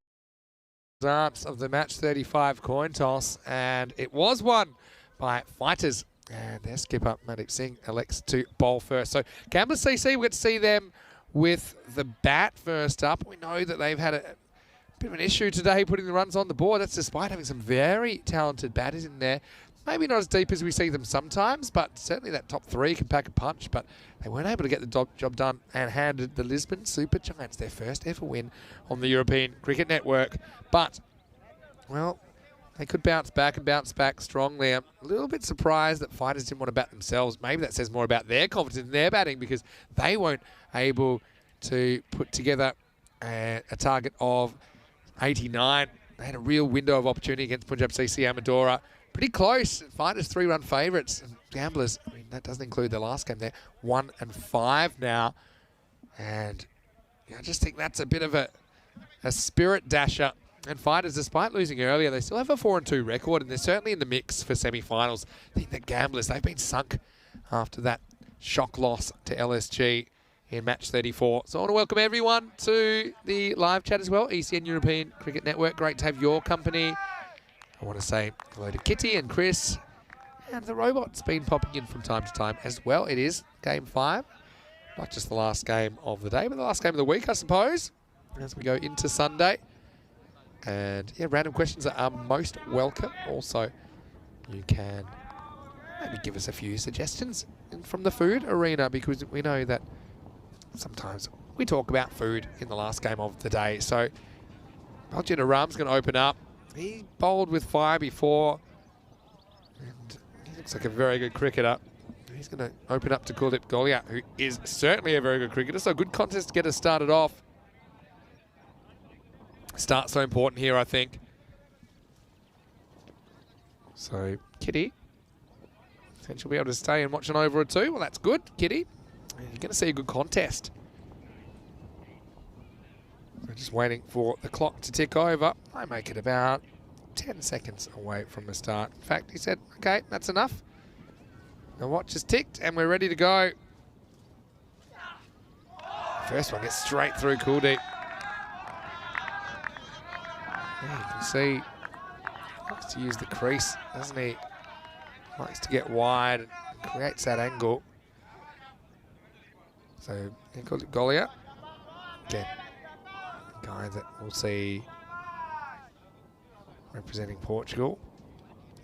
Results of the match 35 coin toss, and it was won by Fighters. And their skipper, Mandeep Singh, elects to bowl first. So Gamblers CC, we get to see them with the bat first up. We know that they've had a bit of an issue today putting the runs on the board. That's despite having some very talented batters in there. Maybe not as deep as we see them sometimes, but certainly that top 3 can pack a punch. But they weren't able to get the job done and handed the Lisbon Super Giants their first ever win on the European Cricket Network. But, well, they could bounce back and bounce back strongly. I'm a little bit surprised that Fighters didn't want to bat themselves. Maybe that says more about their confidence in their batting because they weren't able to put together a target of 89. They had a real window of opportunity against Punjab CC Amadora. Pretty close. Fighters 3-run favourites. And Gamblers, I mean, that doesn't include the last game there. 1-5 now. And I just think that's a bit of a spirit dasher. And Fighters, despite losing earlier, they still have a 4-2 record. And they're certainly in the mix for semi-finals. I think that Gamblers, they've been sunk after that shock loss to LSG in match 34. So I want to welcome everyone to the live chat as well. ECN European Cricket Network. Great to have your company. I want to say hello to Kitty and Chris. And the robot's been popping in from time to time as well. It is game 5. Not just the last game of the day, but the last game of the week, I suppose, as we go into Sunday. And yeah, random questions are most welcome. Also, you can maybe give us a few suggestions from the food arena because we know that sometimes we talk about food in the last game of the day. So, Baljit Ram's going to open up. He bowled with fire before, and he looks like a very good cricketer. He's going to open up to Kuldeep Golia, who is certainly a very good cricketer. So, good contest to get us started off. Start so important here, I think. So, Kitty, said she'll be able to stay and watch an over or 2. Well, that's good, Kitty. You're going to see a good contest. We're just waiting for the clock to tick over. I make it about 10 seconds away from the start. In fact, he said, okay, that's enough. The watch has ticked and we're ready to go. First one gets straight through Kuldeep. Yeah, you can see he likes to use the crease, doesn't he? Likes to get wide and creates that angle. So, Kuldeep Golia, again, guy that we'll see representing Portugal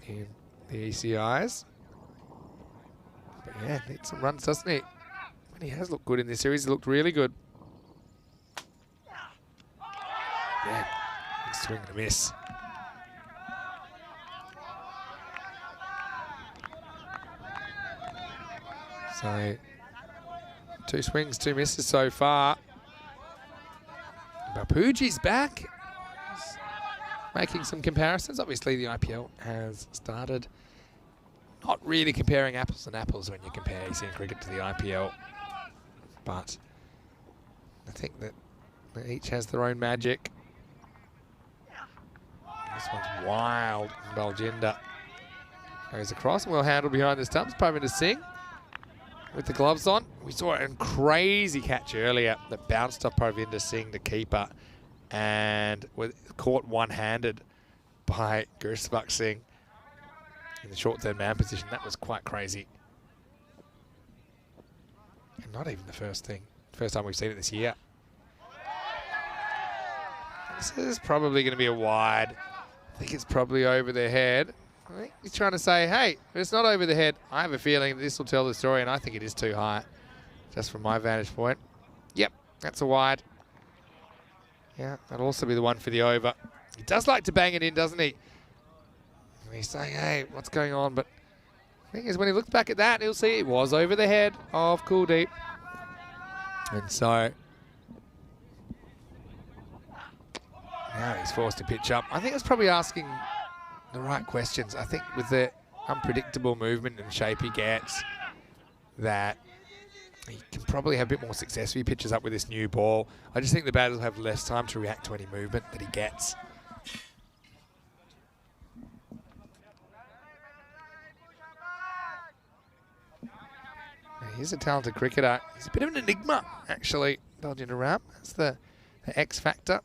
in the ECIs. But yeah, needs some runs, doesn't he? And he has looked good in this series. He looked really good. Yeah, big swing and a miss. So, 2 swings, 2 misses so far. Bapuji's back. He's making some comparisons. Obviously, the IPL has started not really comparing apples and apples when you compare ECN cricket to the IPL. But I think that they each has their own magic. This one's wild. Baljinder goes across. Well handled behind the stumps. Pravinder Singh with the gloves on. We saw a crazy catch earlier that bounced off Pravinder Singh, the keeper, and was caught one-handed by Gursbakh Singh in the short third man position. That was quite crazy. And not even the first time we've seen it this year. This is probably going to be a wide. I think it's probably over their head. I think he's trying to say, hey, if it's not over the head, I have a feeling this will tell the story, and I think it is too high, just from my vantage point. Yep, that's a wide. Yeah, that'll also be the one for the over. He does like to bang it in, doesn't he? And he's saying, hey, what's going on? But the thing is, when he looks back at that, he'll see it was over the head of Kuldeep. And so now he's forced to pitch up. I think it's probably asking the right questions. I think with the unpredictable movement and shape he gets, that he can probably have a bit more success if he pitches up with this new ball. I just think the batters will have less time to react to any movement that he gets. Now, he's a talented cricketer. He's a bit of an enigma, actually, Baljinder Ram. That's the X factor.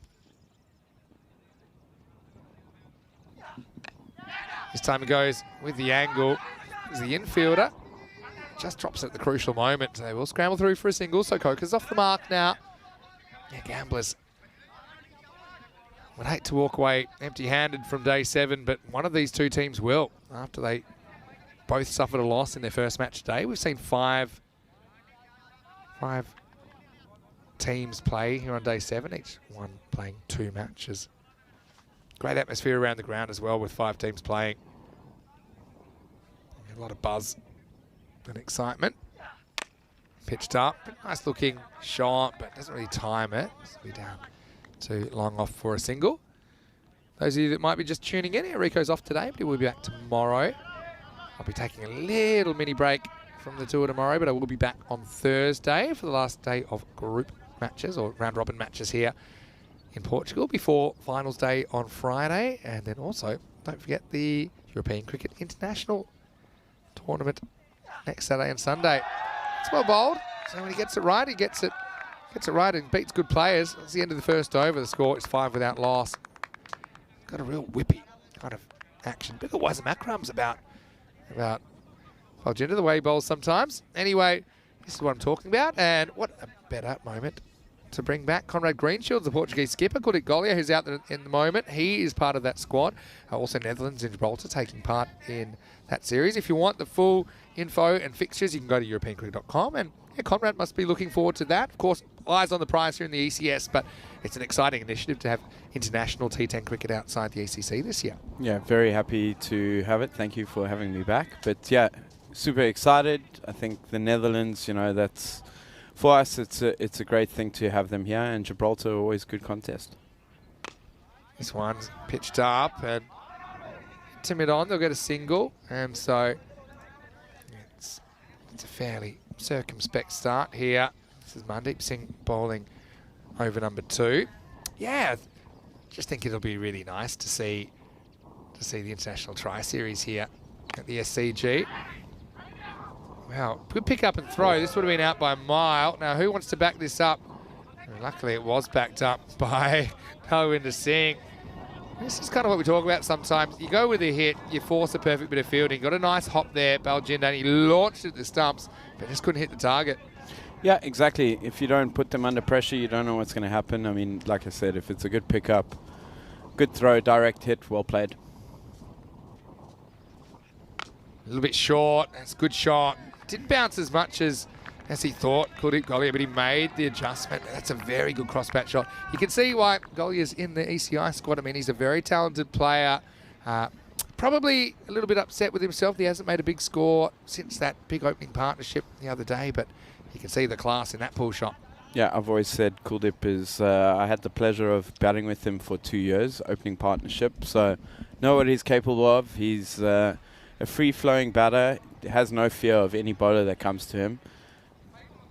This time he goes with the angle. He's the infielder. Just drops at the crucial moment. They will scramble through for a single, so Coker's off the mark now. Yeah, Gamblers would hate to walk away empty-handed from day 7, but one of these two teams will, after they both suffered a loss in their first match today. We've seen five teams play here on day 7, each one playing 2 matches. Great atmosphere around the ground as well, with 5 teams playing. A lot of buzz and excitement. Pitched up, nice looking shot, but doesn't really time it. Be down too long off for a single. Those of you that might be just tuning in, Rico's off today, but he will be back tomorrow. I'll be taking a little mini break from the tour tomorrow, but I will be back on Thursday for the last day of group matches or round robin matches here in Portugal before finals day on Friday. And then also, don't forget the European Cricket International Tournament next Saturday and Sunday. It's well bowled, so when he gets it right, he gets it right and beats good players. It's the end of the first over. The score is 5 without loss. Got a real whippy kind of action. Bit of Wazam Akram's about Baljinder, the way he bowls sometimes. Anyway, this is what I'm talking about, and what a better moment to bring back Conrad Greenshields, the Portuguese skipper. Kuldeep Gollia, who's out there in the moment. He is part of that squad. Also Netherlands and Gibraltar taking part in that series. If you want the full info and fixtures, you can go to europeancricket.com. And yeah, Conrad must be looking forward to that. Of course, eyes on the prize here in the ECS, but it's an exciting initiative to have international T10 cricket outside the ECC this year. Yeah, very happy to have it. Thank you for having me back. But yeah, super excited. I think the Netherlands, you know, that's... For us, it's a great thing to have them here, and Gibraltar always good contest. This one's pitched up and to mid-on, they'll get a single, and so it's a fairly circumspect start here. This is Mandeep Singh bowling over number 2. Yeah, just think it'll be really nice to see the International Tri-Series here at the SCG. Wow, good pick up and throw. This would have been out by a mile. Now, who wants to back this up? Luckily, it was backed up by Baljinder Singh. This is kind of what we talk about sometimes. You go with a hit, you force a perfect bit of fielding. Got a nice hop there, Baljinder, and he launched at the stumps, but just couldn't hit the target. Yeah, exactly. If you don't put them under pressure, you don't know what's going to happen. I mean, like I said, if it's a good pickup, good throw, direct hit, well played. A little bit short. That's a good shot. Didn't bounce as much as he thought, Kuldeep Gollia, but he made the adjustment. That's a very good cross-bat shot. You can see why Gollia's in the ECI squad. I mean, he's a very talented player. Probably a little bit upset with himself. He hasn't made a big score since that big opening partnership the other day, but you can see the class in that pull shot. Yeah, I've always said Kuldeep is... I had the pleasure of batting with him for 2 years, opening partnership, so know what he's capable of. He's a free-flowing batter. Has no fear of any bowler that comes to him.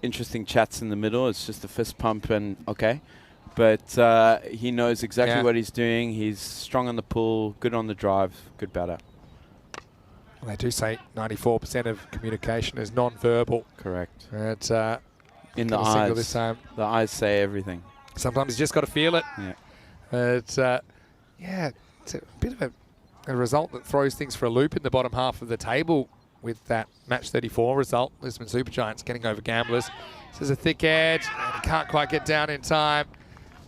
Interesting chats in the middle. It's just a fist pump and okay. But he knows exactly what he's doing. He's strong on the pull, good on the drive, good batter. Well, they do say 94% of communication is non-verbal. Correct. But, in the eyes. This time. The eyes say everything. Sometimes you just got to feel it. Yeah. But, yeah, it's a bit of a result that throws things for a loop in the bottom half of the table with that match 34 result. Lisbon Supergiants getting over Gamblers. This is a thick edge, and he can't quite get down in time.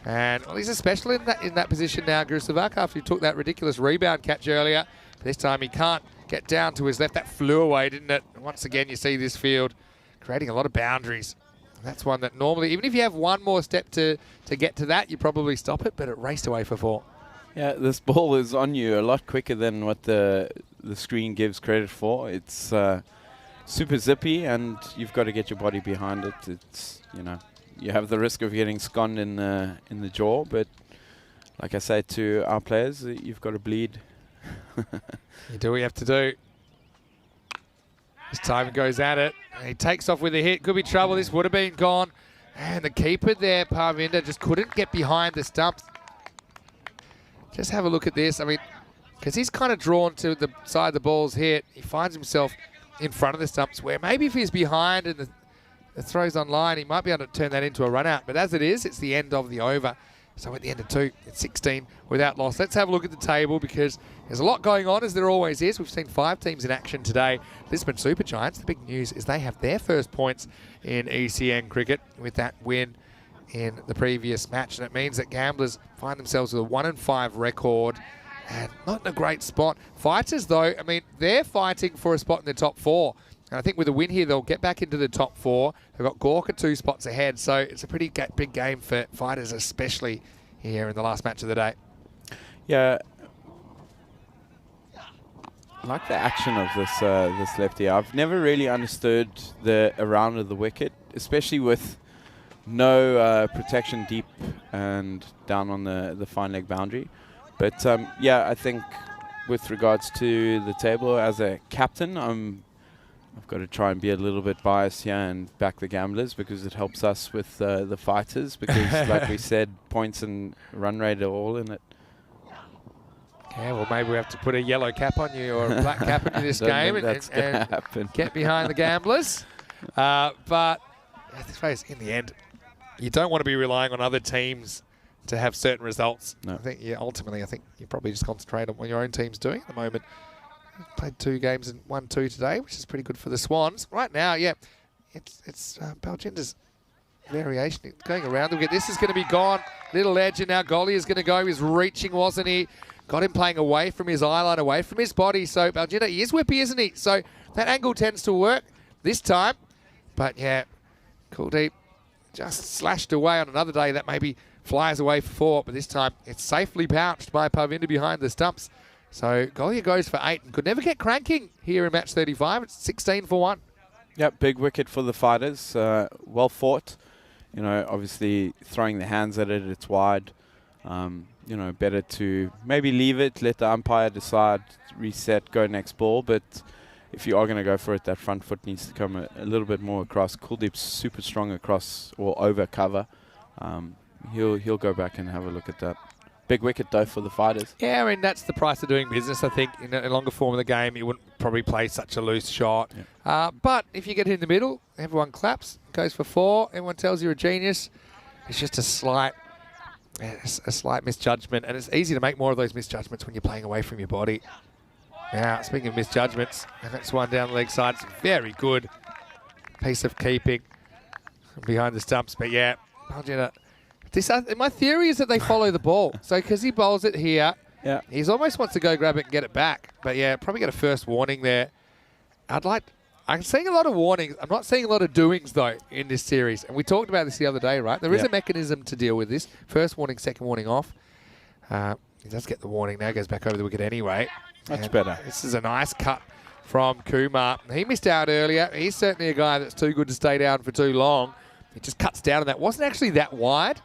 And well, he's especially in that position now, Guru Savak, after he took that ridiculous rebound catch earlier. This time he can't get down to his left. That flew away, didn't it? And once again, you see this field creating a lot of boundaries. And that's one that normally, even if you have one more step to get to that, you probably stop it, but it raced away for 4. Yeah, this ball is on you a lot quicker than what the screen gives credit for. It's super zippy, and you've got to get your body behind it. It's, you have the risk of getting sconed in the jaw, but like I say to our players, you've got to bleed. You do what you have to do. This time he goes at it. And he takes off with a hit. Could be trouble. This would have been gone. And the keeper there, Parvinder, just couldn't get behind the stumps. Just have a look at this. I mean, because he's kind of drawn to the side the ball's hit, he finds himself in front of the stumps, where maybe if he's behind and the throw's on line, he might be able to turn that into a run out. But as it is, it's the end of the over. So at the end of 2, it's 16 without loss. Let's have a look at the table, because there's a lot going on, as there always is. We've seen 5 teams in action today. Brisbane Super Giants, the big news is they have their first points in ECN cricket with that win in the previous match. And it means that Gamblers find themselves with a 1-5 record and not in a great spot. Fighters, though, I mean, they're fighting for a spot in the top 4. And I think with a win here, they'll get back into the top 4. They've got Gorka 2 spots ahead, so it's a pretty big game for Fighters, especially here in the last match of the day. Yeah, I like the action of this lefty. I've never really understood the around of the wicket, especially with no protection deep and down on the fine leg boundary. But yeah, I think with regards to the table, as a captain, I've got to try and be a little bit biased here and back the Gamblers, because it helps us with the Fighters, because like we said, points and run rate are all in it. Yeah, well, maybe we have to put a yellow cap on you or a black cap into this game and get behind the Gamblers. But let's face it, in the end, you don't want to be relying on other teams to have certain results. No. I think ultimately you probably just concentrate on what your own team's doing at the moment. Played 2 games and won 2 today, which is pretty good for the Swans. Right now, yeah, it's Balginder's variation. It's going around. Look at this, is going to be gone. Little edge, and now Golly is going to go. He was reaching, wasn't he? Got him playing away from his eye line, away from his body. So Balginder, he is whippy, isn't he? So that angle tends to work this time. But yeah, Kuldeep just slashed away. On another day that maybe flies away for 4, but this time it's safely pounched by Parvinder behind the stumps. So Golia goes for 8 and could never get cranking here in match 35. It's 16 for 1. Yep, big wicket for the Fighters. Well fought. Obviously throwing the hands at it, it's wide. Better to maybe leave it, let the umpire decide, reset, go next ball. But if you are going to go for it, that front foot needs to come a little bit more across. Kuldeep's super strong across or over cover. He'll go back and have a look at that. Big wicket, though, for the Fighters. Yeah, I mean, that's the price of doing business. I think in a longer form of the game, you wouldn't probably play such a loose shot. Yeah. But if you get in the middle, everyone claps, goes for 4. Everyone tells you're a genius. It's just a slight misjudgment, and it's easy to make more of those misjudgments when you're playing away from your body. Now, speaking of misjudgments, and that's one down the leg side. It's a very good piece of keeping from behind the stumps. But yeah, my theory is that they follow the ball. So because he bowls it here, yeah, he almost wants to go grab it and get it back. But yeah, probably get a first warning there. I'm seeing a lot of warnings. I'm not seeing a lot of doings, though, in this series. And we talked about this the other day, right? There is a mechanism to deal with this. First warning, second warning off. He does get the warning now. Goes back over the wicket anyway. Much better. This is a nice cut from Kumar. He missed out earlier. He's certainly a guy that's too good to stay down for too long. He just cuts down on that. Wasn't actually that wide,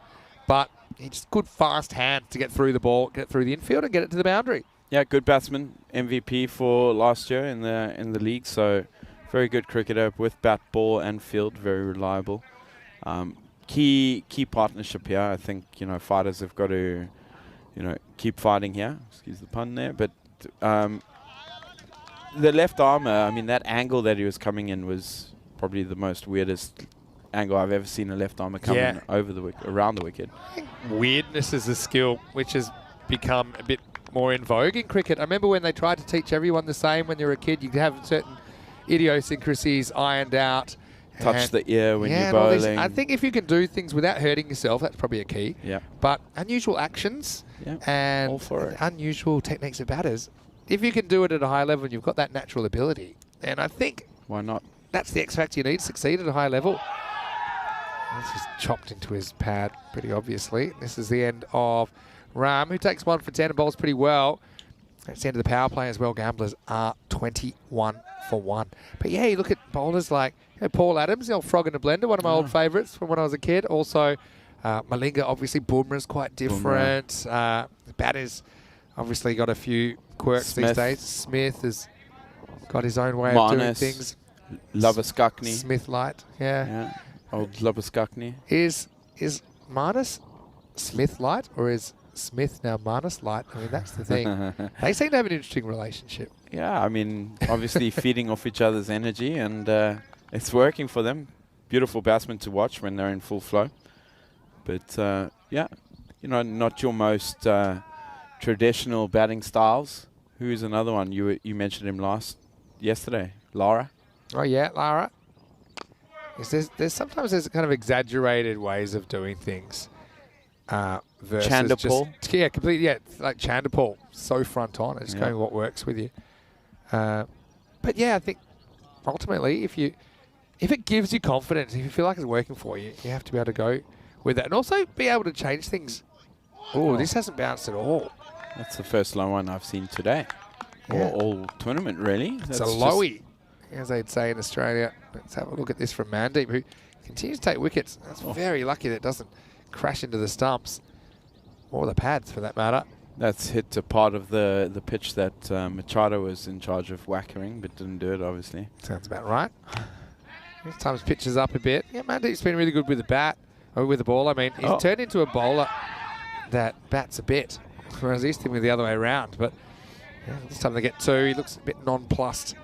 but he just good fast hands to get through the ball, get through the infield and get it to the boundary. Yeah, good batsman. MVP for last year in the league. So very good cricketer with bat, ball and field. Very reliable. Key partnership here. I think, Fighters have got to, keep fighting here. Excuse the pun there. But the left armour, I mean, that angle that he was coming in was probably the most weirdest angle I've ever seen a left armour come in over the wicket, around the wicket. I think weirdness is a skill which has become a bit more in vogue in cricket. I remember when they tried to teach everyone the same when you were a kid. You could have certain idiosyncrasies ironed out. Touch the ear when you're bowling. I think if you can do things without hurting yourself, that's probably a key. Yeah. But unusual actions and all for it. unusual techniques of batters, if you can do it at a high level and you've got that natural ability, and I think Why not? that's the X factor you need to succeed at a high level. This is chopped into his pad pretty obviously. This is the end of Ram, who takes 1 for 10 and bowls pretty well. That's the end of the power play as well. Gamblers are 21 for 1. But yeah, you look at bowlers like Paul Adams, the old frog in a blender, one of my old favourites from when I was a kid. Also, Malinga, obviously, Bumrah's quite different. The batter's obviously got a few quirks these days. Smith has got his own way of doing things. Lovaskakni. Smith light, yeah. Old Lovaskakni. Is Marnus Smith light, or is Smith now Marnus light? I mean, that's the thing. They seem to have an interesting relationship. Yeah, I mean, obviously feeding off each other's energy, and it's working for them. Beautiful batsmen to watch when they're in full flow. But, yeah, not your most traditional batting styles. Who's another one? You mentioned him yesterday. Lara. Oh, yeah, Lara. There's sometimes kind of exaggerated ways of doing things. Versus Chandapal. Completely. Yeah, like Chandapal, so front on. It's going what works with you. But yeah, I think ultimately, if it gives you confidence, if you feel like it's working for you, you have to be able to go with that, and also be able to change things. Oh, this hasn't bounced at all. That's the first low one I've seen today. Yeah. All tournament, really. It's a lowie, as they'd say in Australia. Let's have a look at this from Mandeep, who continues to take wickets. That's very lucky that it doesn't crash into the stumps or the pads, for that matter. That's hit a part of the pitch that Machado was in charge of whackering, but didn't do it, obviously. Sounds about right. This time's pitches up a bit. Yeah, Mandeep's been really good with the bat, or with the ball. I mean, he's turned into a bowler that bats a bit, whereas he used to be the other way around. But yeah, this time they get 2. He looks a bit nonplussed.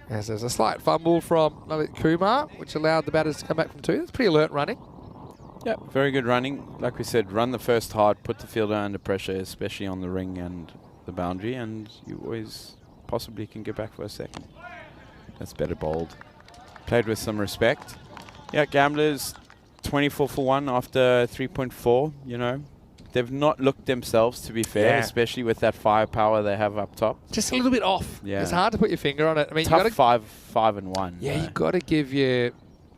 As there's a slight fumble from Lalit Kumar, which allowed the batters to come back from 2. That's pretty alert running. Yeah, very good running. Like we said, run the first hard, put the fielder under pressure, especially on the ring and the boundary, and you always possibly can get back for a second. That's better bowled. Played with some respect. Yeah, Gamblers 24 for 1 after 3.4, They've not looked themselves, to be fair, especially with that firepower they have up top. Just a little bit off. Yeah. It's hard to put your finger on it. I mean, tough. you gotta 5 and 1. Yeah, you've got to give your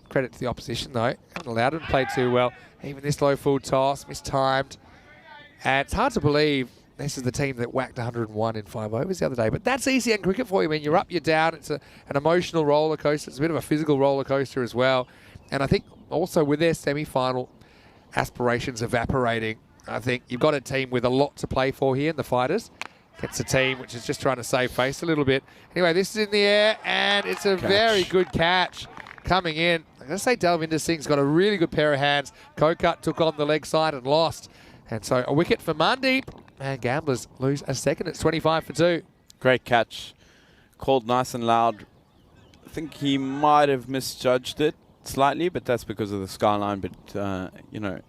credit to the opposition, though. Haven't allowed them to play too well. Even this low full toss, mistimed. And it's hard to believe this is the team that whacked 101 in 5 overs the other day. But that's ECN cricket for you. I mean, you're up, you're down. It's an emotional roller coaster. It's a bit of a physical roller coaster as well. And I think also with their semi-final aspirations evaporating, I think you've got a team with a lot to play for here in the Fighters. It's a team which is just trying to save face a little bit. Anyway, this is in the air, and it's a very good catch coming in. I'm going to say Dalvinder Singh's got a really good pair of hands. Kokut took on the leg side and lost. And so a wicket for Mandeep, and Gamblers lose a second. It's 25 for 2. Great catch. Called nice and loud. I think he might have misjudged it slightly, but that's because of the skyline, but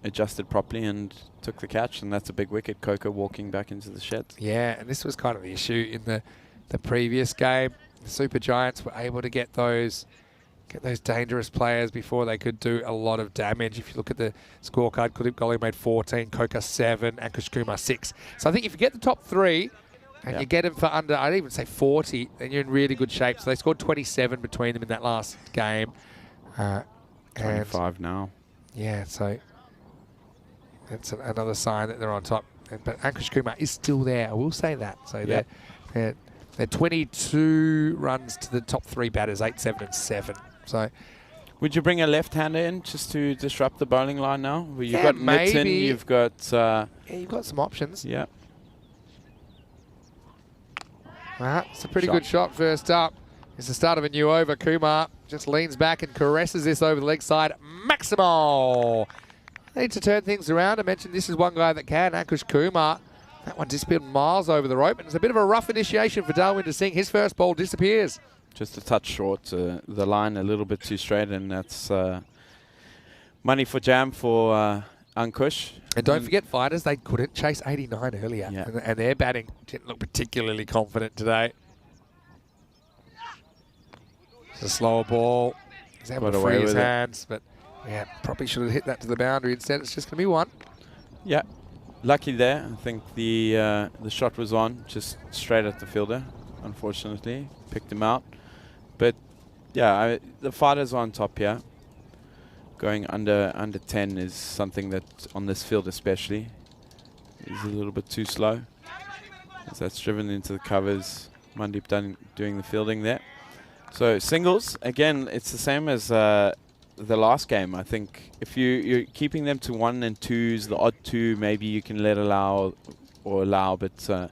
adjusted properly and took the catch, and that's a big wicket. Coco walking back into the sheds. Yeah, and this was kind of the issue in the previous game. The Super Giants were able to get those dangerous players before they could do a lot of damage. If you look at the scorecard, Kuldeep Kohli made 14, Coca 7, Ankush Kumar 6. So I think if you get the top 3 and you get them for under, I'd even say 40, then you're in really good shape. So they scored 27 between them in that last game. 25 now. Yeah, so that's another sign that they're on top. But Ankush Kumar is still there. I will say that. So they're 22 runs to the top 3 batters, 8, 7, and 7. So, would you bring a left-hander in just to disrupt the bowling line now? Well, you've got maybe. Mitten, you've got... you've got some options. Yeah. It's a pretty good shot first up. It's the start of a new over. Kumar just leans back and caresses this over the leg side. Maximal! Need to turn things around. I mentioned this is one guy that can, Ankush Kumar. That one disappeared miles over the rope, and it's a bit of a rough initiation for Dalwinder Singh. His first ball disappears. Just a touch short. The line a little bit too straight, and that's money for jam for Ankush. And don't forget, Fighters, they couldn't chase 89 earlier. Yeah. And their batting didn't look particularly confident today. It's a slower ball. He's able to free his hands, but yeah, probably should have hit that to the boundary. Instead, it's just going to be 1. Yeah. Lucky there. I think the shot was on, just straight at the fielder. Unfortunately, picked him out. But yeah, the fighters are on top here. Going under 10 is something that on this field especially is a little bit too slow. As that's driven into the covers. Mandeep doing the fielding there. So singles again. It's the same as the last game. I think if you're keeping them to 1 and 2s, the odd 2 maybe you can allow, but you're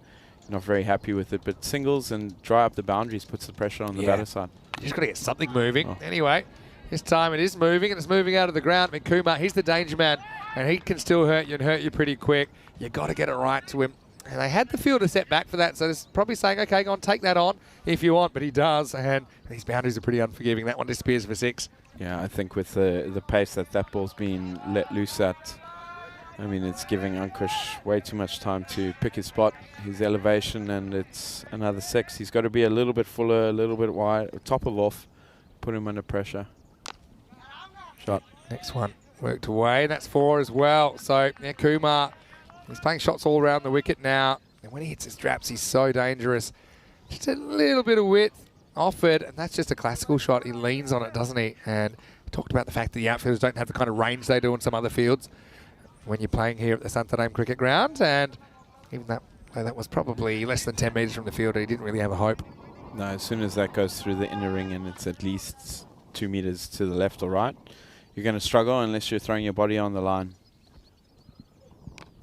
not very happy with it. But singles and dry up the boundaries puts the pressure on the batter side. You just got to get something moving. Anyway, this time it is moving, and it's moving out of the ground. Mikuma, he's the danger man, and he can still hurt you and hurt you pretty quick. You got to get it right to him. And they had the fielder set back for that, so it's probably saying, okay, go on, take that on if you want, but he does, and these boundaries are pretty unforgiving. That one disappears for 6. Yeah, I think with the pace that ball's been let loose at, I mean, it's giving Ankush way too much time to pick his spot, his elevation, and it's another 6. He's got to be a little bit fuller, a little bit wide, top of off, put him under pressure. Shot. Next one worked away. That's 4 as well. So, yeah, Kumar, he's playing shots all around the wicket now. And when he hits his straps, he's so dangerous. Just a little bit of width offered, and that's just a classical shot. He leans on it, doesn't he? And we talked about the fact that the outfielders don't have the kind of range they do on some other fields when you're playing here at the Santarém cricket ground. And even that was probably less than 10 metres from the fielder. He didn't really have a hope. No, as soon as that goes through the inner ring and it's at least 2 metres to the left or right, you're going to struggle unless you're throwing your body on the line.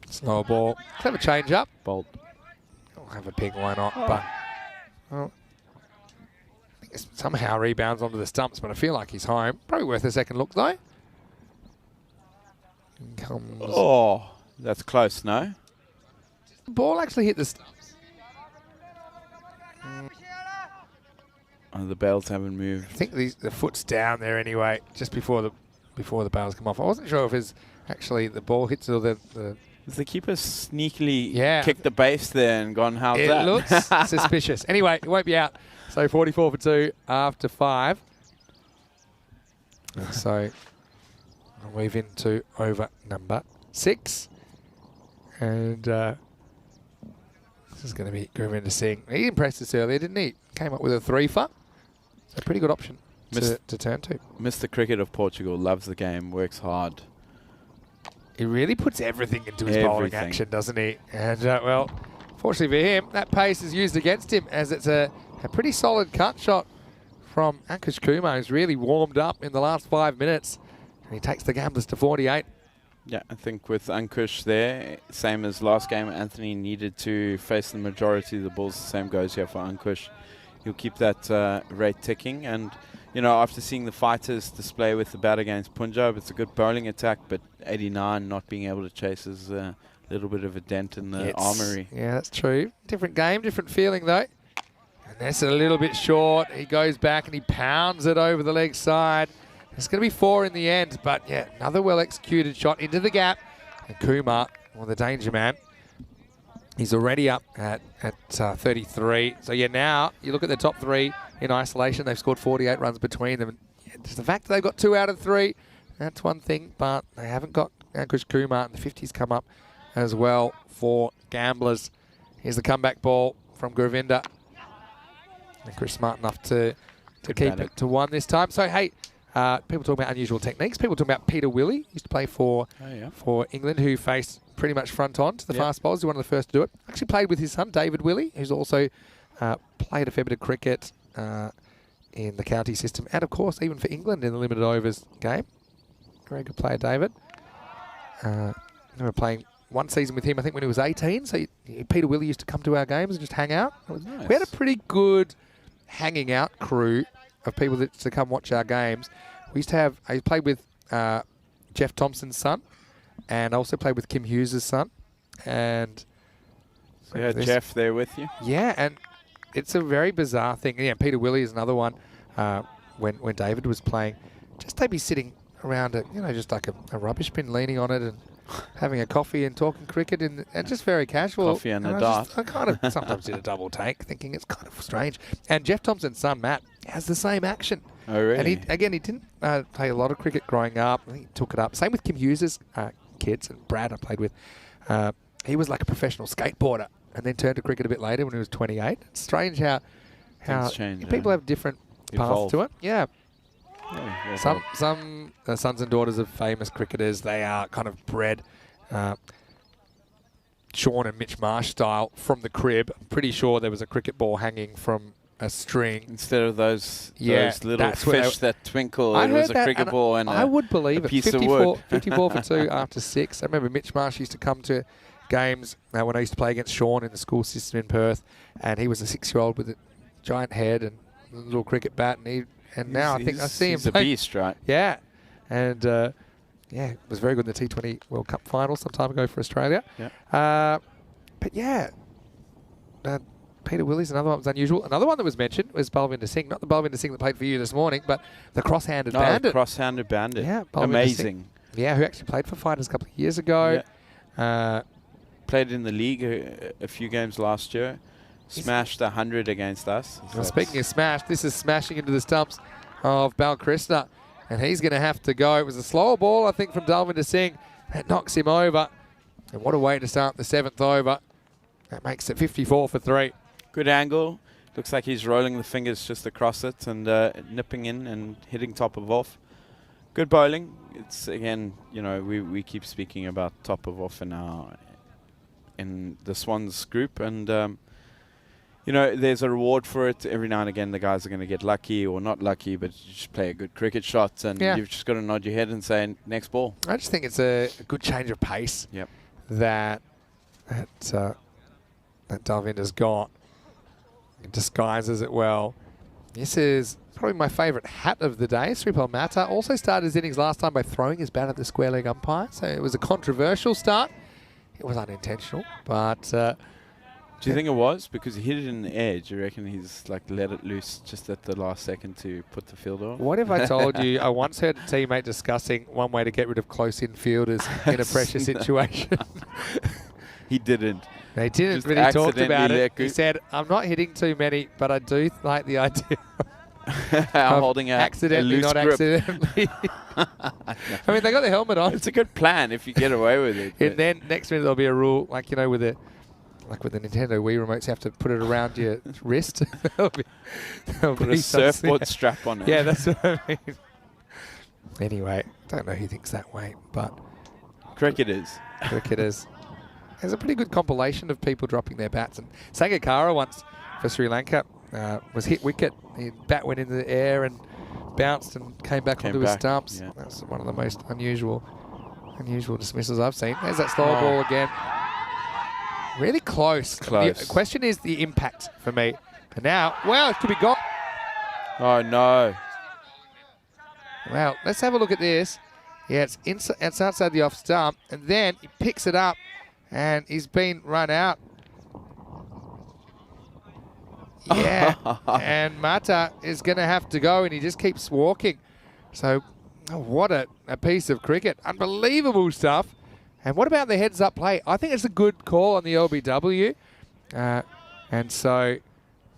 Slow ball. Clever change up. Bolt. I'll have a ping, why not? But well, I think it somehow rebounds onto the stumps, but I feel like he's home. Probably worth a second look, though. In comes. Oh, that's close, no? The ball actually hit the stumps. Oh, the bails haven't moved. I think the foot's down there anyway, just before the bails come off. I wasn't sure if it's actually the ball hits or the Does the keeper sneakily Yeah. kicked the base there and gone, how's It that? looks suspicious. Anyway, it won't be out. So 44 for 2 after 5. And so I'll move into over number 6. And this is going to be Gurvinder Singh. He impressed us earlier, didn't he? Came up with a 3-for. So a pretty good option to turn to. Mr. Cricket of Portugal loves the game, works hard. He really puts everything into his bowling Everything. action, doesn't he? And, well, fortunately for him, that pace is used against him as it's a pretty solid cut shot from Ankush Kumar, who's really warmed up in the last 5 minutes. And he takes the Gamblers to 48. Yeah, I think with Ankush there, same as last game, Anthony needed to face the majority of the balls. The same goes here for Ankush. He'll keep that rate ticking. And, you know, after seeing the fighters display with the bat against Punjab, it's a good bowling attack, but 89 not being able to chase is a little bit of a dent in the armory. Yeah, that's true. Different game, different feeling, though. And that's a little bit short. He goes back and he pounds it over the leg side. It's going to be 4 in the end, but, yeah, another well-executed shot into the gap. And Kumar, well, the danger man, he's already up at 33. So, yeah, now you look at the top 3 in isolation. They've scored 48 runs between them. And just the fact that they've got 2 out of 3, that's one thing, but they haven't got Ankush Kumar. And the 50s come up as well for Gamblers. Here's the comeback ball from Gurvinder. And Chris smart enough to keep it to 1 this time. So, hey, people talk about unusual techniques. People talk about Peter Willey, used to play for England, who faced pretty much front on to the fast bowlers. He was one of the first to do it. Actually played with his son, David Willey, who's also played a fair bit of cricket in the county system. And, of course, even for England in the limited overs game. Very good player, David. I remember playing one season with him, I think, when he was 18. So Peter Willey used to come to our games and just hang out. Nice. We had a pretty good hanging out crew of people that to come watch our games. We used to have, I played with Jeff Thompson's son, and I also played with Kim Hughes' son. And So you had Jeff there with you? yeah, and it's a very bizarre thing. Yeah, Peter Willey is another one. When David was playing, just they'd be sitting around it, just like a rubbish bin, leaning on it and having a coffee and talking cricket, and just very casual. Coffee and a I dart. kind of sometimes did a double take, thinking it's kind of strange. And Jeff Thompson's son, Matt, has the same action. Oh, really? And he didn't play a lot of cricket growing up. I think he took it up. Same with Kim Hughes' kids, and Brad I played with. he was like a professional skateboarder and then turned to cricket a bit later when he was 28. It's strange how Things change, people yeah. have different Evolve. paths to it. Yeah. Yeah, Some sons and daughters of famous cricketers, they are kind of bred Sean and Mitch Marsh style from the crib. I'm pretty sure there was a cricket ball hanging from a string. instead of those little that's what fish that twinkle, I it was heard a that, cricket and ball and I would believe a it. piece of 54, wood. 54 for 2 after 6. I remember Mitch Marsh used to come to games when I used to play against Sean in the school system in Perth, and he was a 6-year-old with a giant head and a little cricket bat, and now I think I see him he's a play. beast, right? Yeah, and was very good in the T20 World Cup final some time ago for Australia. Yeah. But yeah, Peter Willie's another one that was unusual. Another one that was mentioned was Balvinder Singh, not the Balvinder Singh that played for you this morning, but the cross-handed bandit. Cross-handed bandit. Yeah, Balvinder amazing. Singh. Yeah, who actually played for Fighters a couple of years ago. Yeah. Played in the league a few games last year. Smashed 100 against us. Well, speaking of smash, this is smashing into the stumps of Balkrishna, and he's going to have to go. It was a slower ball, I think, from Dalvinder Singh that knocks him over. And what a way to start the 7th over. That makes it 54 for 3. Good angle. Looks like he's rolling the fingers just across it and nipping in and hitting top of off. Good bowling. It's again, we keep speaking about top of off in the Swans group, and there's a reward for it. Every now and again, the guys are going to get lucky or not lucky, but you just play a good cricket shot, and you've just got to nod your head and say next ball. I just think it's a good change of pace. Yep. That Dalvinder's got. It disguises it well. This is probably my favourite hat of the day. Sripal Mata also started his innings last time by throwing his bat at the square leg umpire, so it was a controversial start. It was unintentional, but... do you think it was? Because he hit it in the air. Do you reckon he's like let it loose just at the last second to put the fielder on? What if I told you I once heard a teammate discussing one way to get rid of close-in fielders in a pressure situation? He didn't. They didn't Just really talk about accidentally it. He said, I'm not hitting too many, but I do like the idea I'm holding a accidentally, loose not grip. accidentally. I mean, they got the helmet on. It's a good plan if you get away with it. And then next minute there'll be a rule, like, with the Nintendo Wii remotes, you have to put it around your wrist. There'll Put be a surfboard strap on it. Yeah, that's what I mean. Anyway, don't know who thinks that way, but Cricketers. There's a pretty good compilation of people dropping their bats. And Sangakkara once for Sri Lanka was hit wicket. His bat went into the air and bounced and came back onto his stumps. Yeah. That's one of the most unusual dismissals I've seen. There's that slower ball again. Really close. The question is the impact for me. And now, well, it could be gone. Oh, no. Well, let's have a look at this. Yeah, it's outside the off stump. And then he picks it up. And he's been run out. Yeah. And Mata is going to have to go, and he just keeps walking. So, what a piece of cricket. Unbelievable stuff. And what about the heads-up play? I think it's a good call on the LBW. And so,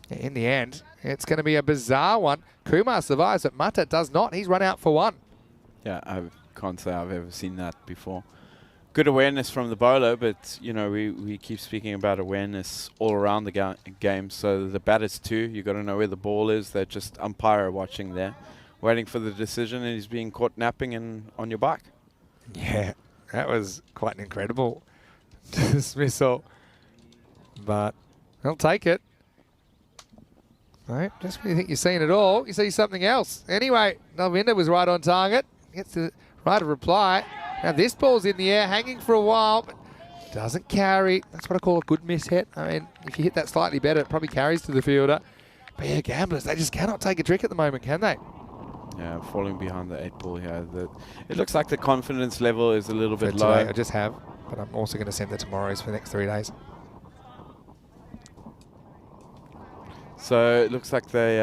in the end, it's going to be a bizarre one. Kumar survives, but Mata does not. He's run out for 1. Yeah, I can't say I've ever seen that before. Good awareness from the bowler, but we keep speaking about awareness all around the game. So the batters too, you got to know where the ball is. They're just umpire watching there, waiting for the decision, and he's being caught napping and on your back. Yeah, that was quite an incredible dismissal, but I'll take it. Right, just when you think you're seeing it all, you see something else. Anyway, Dalvinder was right on target. Gets the right of reply. Now this ball's in the air, hanging for a while, but doesn't carry. That's what I call a good miss hit. I mean, if you hit that slightly better, it probably carries to the fielder. But yeah, gamblers, they just cannot take a trick at the moment, can they? Yeah, falling behind the 8 ball here. It looks like the confidence level is a little bit For low. today, I just have, but I'm also going to send the tomorrows for the next 3 days. So it looks like they,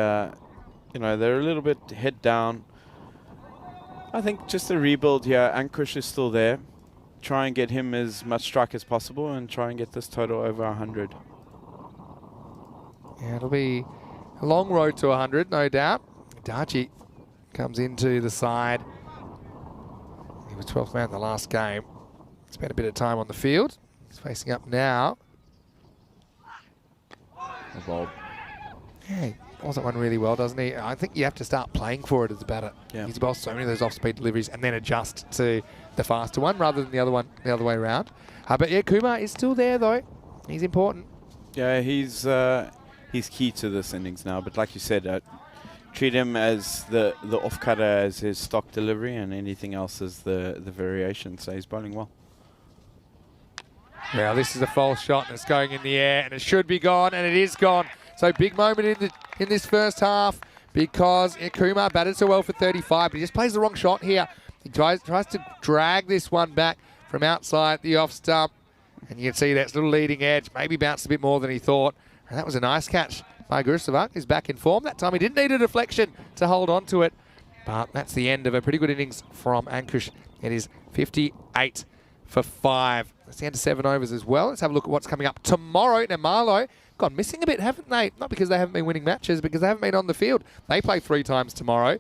they're a little bit head down. I think just a rebuild here. Ankush is still there. Try and get him as much strike as possible and try and get this total over 100. Yeah, it'll be a long road to 100, no doubt. Darchi comes into the side. He was 12th man in the last game. Spent a bit of time on the field. He's facing up now. A ball. Yeah, he bowls that one really well, doesn't he? I think you have to start playing for it as a batter. Yeah. He's bowled so many of those off-speed deliveries and then adjust to the faster one rather than the other one the other way around. But yeah, Kumar is still there though. He's important. Yeah, he's key to this innings now. But like you said, treat him as the off-cutter as his stock delivery, and anything else as the variation. So he's bowling well. Well, this is a false shot and it's going in the air and it should be gone, and it is gone. So big moment in this first half because Kumar batted so well for 35, but he just plays the wrong shot here. He tries to drag this one back from outside the off stump, and you can see that little leading edge maybe bounced a bit more than he thought. And that was a nice catch by Gurusavak, who's back in form. That time he didn't need a deflection to hold on to it, but that's the end of a pretty good innings from Ankush. It is 58 for 5. That's the end of 7 overs as well. Let's have a look at what's coming up tomorrow. Now, Marlow gone missing a bit, haven't they? Not because they haven't been winning matches, because they haven't been on the field. They play 3 times tomorrow.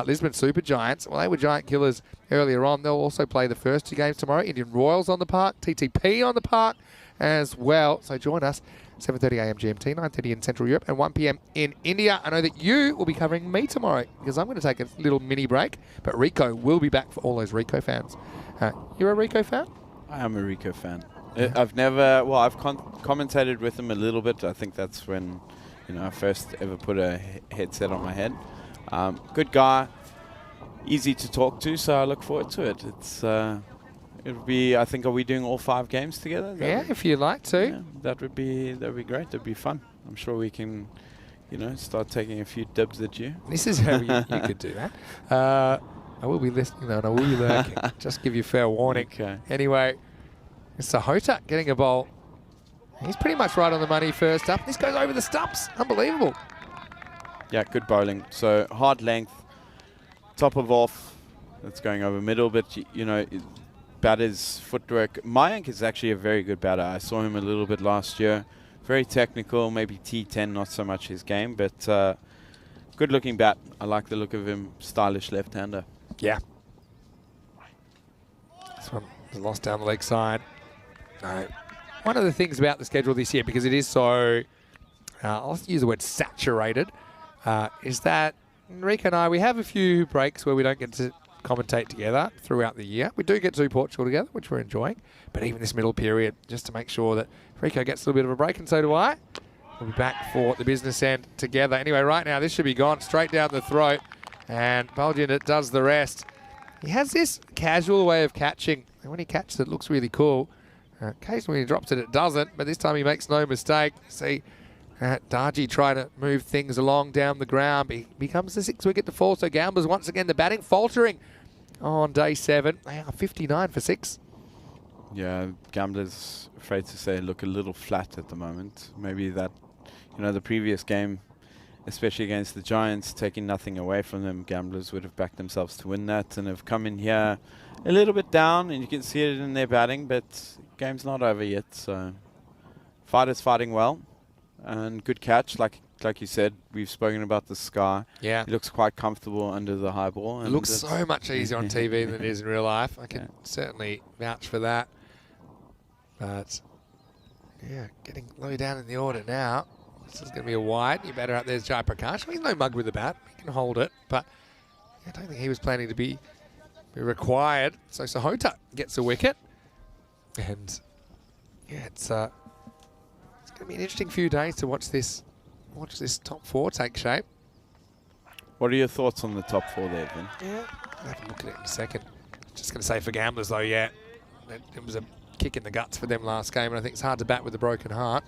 Lisbon Super Giants, well, they were giant killers earlier on. They'll also play the first 2 games tomorrow. Indian Royals on the park, TTP on the park as well. So join us, 7:30 a.m. GMT, 9:30 in Central Europe, and 1 p.m. in India. I know that you will be covering me tomorrow because I'm going to take a little mini break, but Rico will be back for all those Rico fans. You're a Rico fan? I am a Rico fan. I've never, well, I've commentated with him a little bit. I think that's when, I first ever put a headset on my head. Good guy, easy to talk to, so I look forward to it. It'll be, I think, are we doing all 5 games together? Yeah, if you'd like to. Yeah, that would be great. That'd be fun. I'm sure we can, start taking a few dibs at you. This is how you could do that. I will be listening though, and I will be lurking. Just give you fair warning. Okay. Anyway, Sahota getting a bowl. He's pretty much right on the money first up. This goes over the stumps. Unbelievable. Yeah, good bowling. So hard length, top of off. That's going over middle, but batter's footwork. Mayank is actually a very good batter. I saw him a little bit last year. Very technical, maybe T10, not so much his game, but good looking bat. I like the look of him. Stylish left-hander. Yeah. This one was lost down the leg side. No. One of the things about the schedule this year, because it is so, I'll use the word saturated, is that Enrique and I, we have a few breaks where we don't get to commentate together throughout the year. We do get to Portugal together, which we're enjoying, but even this middle period, just to make sure that Rico gets a little bit of a break, and so do I. We'll be back for the business end together. Anyway, right now, this should be gone straight down the throat, and Bulgin does the rest. He has this casual way of catching, and when he catches it, it looks really cool. Occasionally when he drops it, it doesn't, but this time he makes no mistake. See Darji trying to move things along down the ground. He becomes the 6th wicket to fall, so Gamblers once again, the batting faltering on day 7. They are 59 for 6. Yeah, Gamblers, afraid to say, look a little flat at the moment. Maybe that, the previous game, especially against the Giants, taking nothing away from them, Gamblers would have backed themselves to win that and have come in here a little bit down, and you can see it in their batting, but game's not over yet. So fighters fighting well, and good catch. Like you said, we've spoken about the sky. Yeah. He looks quite comfortable under the high ball. It looks so much easier on TV than it is in real life. I can certainly vouch for that. But, yeah, getting low down in the order now. This is going to be a wide. You better out there's Jai Prakash. He's no mug with the bat. He can hold it, but I don't think he was planning to be required. So Sahota gets a wicket. And, yeah, it's going to be an interesting few days to watch this top 4 take shape. What are your thoughts on the top 4 there, Vin? Yeah, I'll have a look at it in a second. Just going to say for Gamblers, though, yeah, it was a kick in the guts for them last game, and I think it's hard to bat with a broken heart.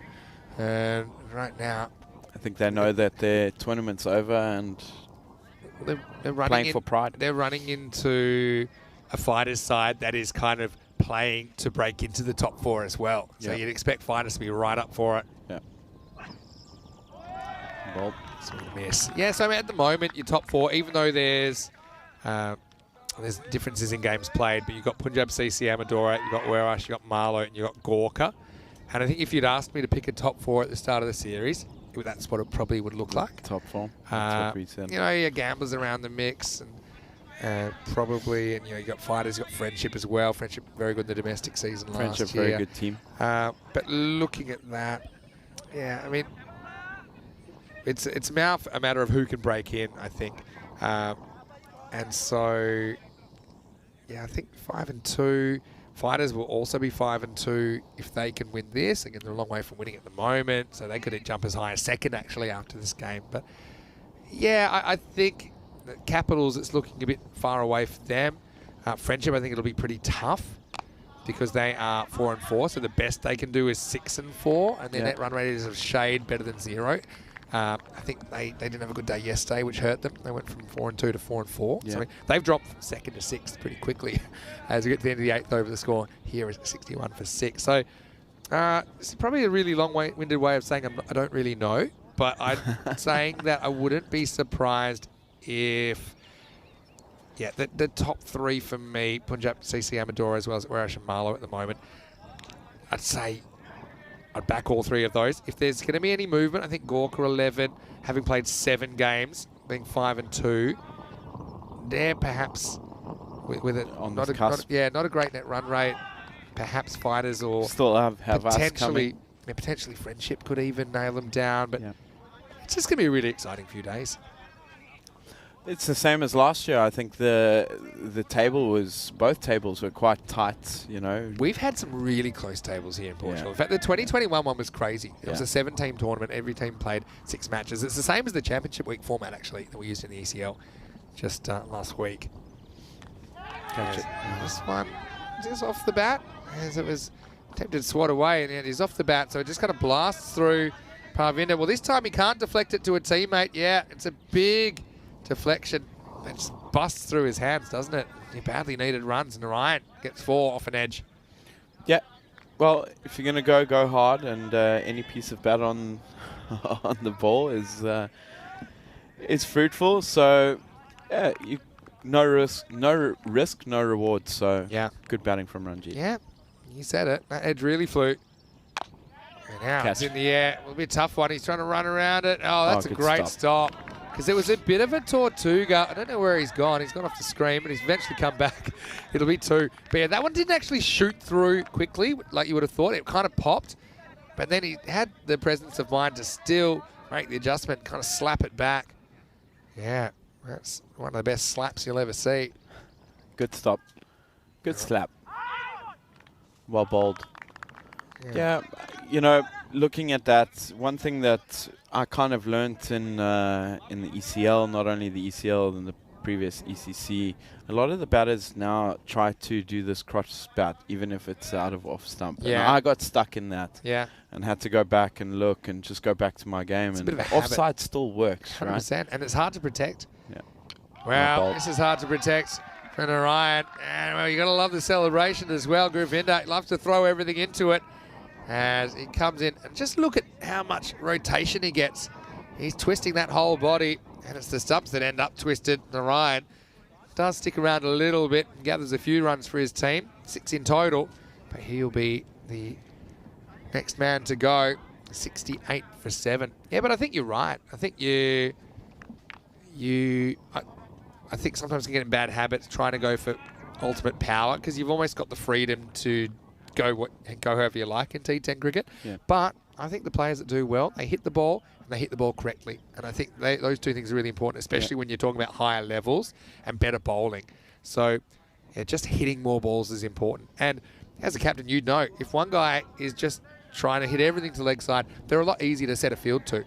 And right now, I think they know that their tournament's over and they're running playing for pride. They're running into a fighters side that is kind of playing to break into the top 4 as well. So you'd expect fighters to be right up for it. Yeah. Well, miss. Yeah, so I mean, at the moment, your top 4, even though there's differences in games played, but you've got Punjab CC Amadora, you've got Werash, you've got Marlow, and you've got Gorka. And I think if you'd asked me to pick a top 4 at the start of the series, that's what it probably would look like. Top 4. That's what we said. Your Gamblers around the mix, and Probably, and you got Fighters, you got Friendship as well. Friendship very good in the domestic season last year. Friendship, very good team. But looking at that, yeah, I mean, it's now a matter of who can break in, I think. And so, yeah, I think 5-2. Fighters will also be 5-2 if they can win this. Again, they're a long way from winning at the moment, so they could jump as high as second actually after this game. But yeah, I think that Capitals, it's looking a bit far away for them. Friendship, I think it'll be pretty tough because they are 4-4, so the best they can do is 6-4, and their net run rate is a shade better than 0. I think they didn't have a good day yesterday, which hurt them. They went from 4-2 to 4-4. Yeah. So I mean, they've dropped from 2nd to 6th pretty quickly as we get to the end of the 8th over the score. Here is 61 for 6. So this is probably a really long-winded way of saying I don't really know, but I'm saying that I wouldn't be surprised if, yeah, the top 3 for me, Punjab, CC Amador, as well as Warash and Marlow at the moment, I'd say I'd back all 3 of those. If there's going to be any movement, I think Gorka 11, having played 7 games, being 5-2, they're perhaps with it On not the a cusp. not a great net run rate. Perhaps Fighters or Still have us potentially coming. potentially Friendship could even nail them down. But Yeah. it's just going to be a really exciting few days. It's the same as last year. I think the table was, both tables were quite tight, you know. We've had some really close tables here in Portugal. Yeah. In fact, the 2021 one was crazy. It was Yeah. a 7-team tournament. Every team played 6 matches. It's the same as the Championship Week format, actually, that we used in the ECL just last week. Gotcha. This one, just off the bat, as it was attempted to swat away, and it is off the bat, so it just kind of blasts through Parvinder. Well, this time he can't deflect it to a teammate. Yeah, it's a big deflection. It just busts through his hands, doesn't it? He badly needed runs, and Ryan gets 4 off an edge. Yeah. Well, if you're going to go hard, and any piece of bat on on the ball is fruitful. So, yeah, no risk, no reward. So, Yeah. good batting from Ranjit. Yeah, you said it. That edge really flew. And now Catch. it's in the air. It will be a tough one. He's trying to run around it. Oh, that's a good great stop. Because there was a bit of a Tortuga. I don't know where he's gone. He's gone off the screen, but he's eventually come back. It'll be 2. But yeah, that one didn't actually shoot through quickly like you would have thought. It kind of popped. But then he had the presence of mind to still make the adjustment, kind of slap it back. Yeah, that's one of the best slaps you'll ever see. Good stop. Good slap. Well bowled. Yeah, you know, looking at that, one thing that I kind of learnt in the ECL, not only the ECL and the previous ECC, a lot of the batters now try to do this cross bat, even if it's out of off stump. Yeah. And I got stuck in that. Yeah. And had to go back and look and just go back to my game. It's a And bit of a habit. offside still works, 100%, right? and it's hard to protect. Yeah. Well, bold. this is hard to protect for Narayan. And well, you got to love the celebration as well. Gurvinder loves to throw everything into it as he comes in. And just look at how much rotation he gets. He's twisting that whole body, and it's the stumps that end up twisted. Narayan does stick around a little bit and gathers a few runs for his team. 6 in total, but he'll be the next man to go. 68 for 7. Yeah, but I think you're right. I think I think sometimes you get in bad habits trying to go for ultimate power because you've almost got the freedom to go however you like in T10 cricket. Yeah. But I think the players that do well, they hit the ball and they hit the ball correctly. And I think those 2 things are really important, especially when you're talking about higher levels and better bowling. So yeah, just hitting more balls is important. And as a captain, you'd know if one guy is just trying to hit everything to leg side, they're a lot easier to set a field to.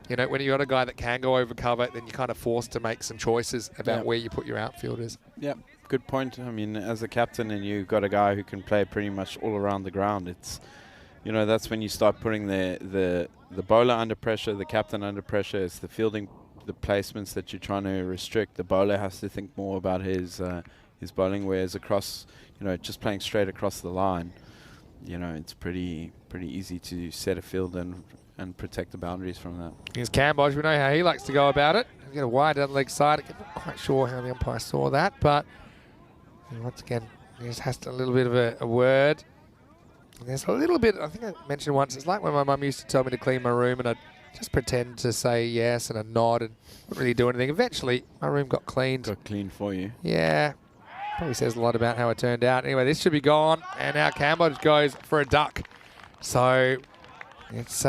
You know, when you've got a guy that can go over cover, then you're kind of forced to make some choices about where you put your outfielders. Yeah, good point. I mean, as a captain and you've got a guy who can play pretty much all around the ground, it's, you know, that's when you start putting the bowler under pressure, the captain under pressure. It's the fielding, the placements that you're trying to restrict. The bowler has to think more about his bowling, whereas across, you know, just playing straight across the line, you know, it's pretty easy to set a field and protect the boundaries from that. Here's Cambodge. We know how he likes to go about it. Get a wide down the leg side. I'm not quite sure how the umpire saw that, but once again, he just has a little bit of a word. And there's a little bit, I think I mentioned once, it's like when my mum used to tell me to clean my room and I'd just pretend to say yes and a nod and wouldn't really do anything. Eventually, my room got cleaned. Got clean for you. Yeah. Probably says a lot about how it turned out. Anyway, this should be gone. And now Cambodge goes for a duck. So it's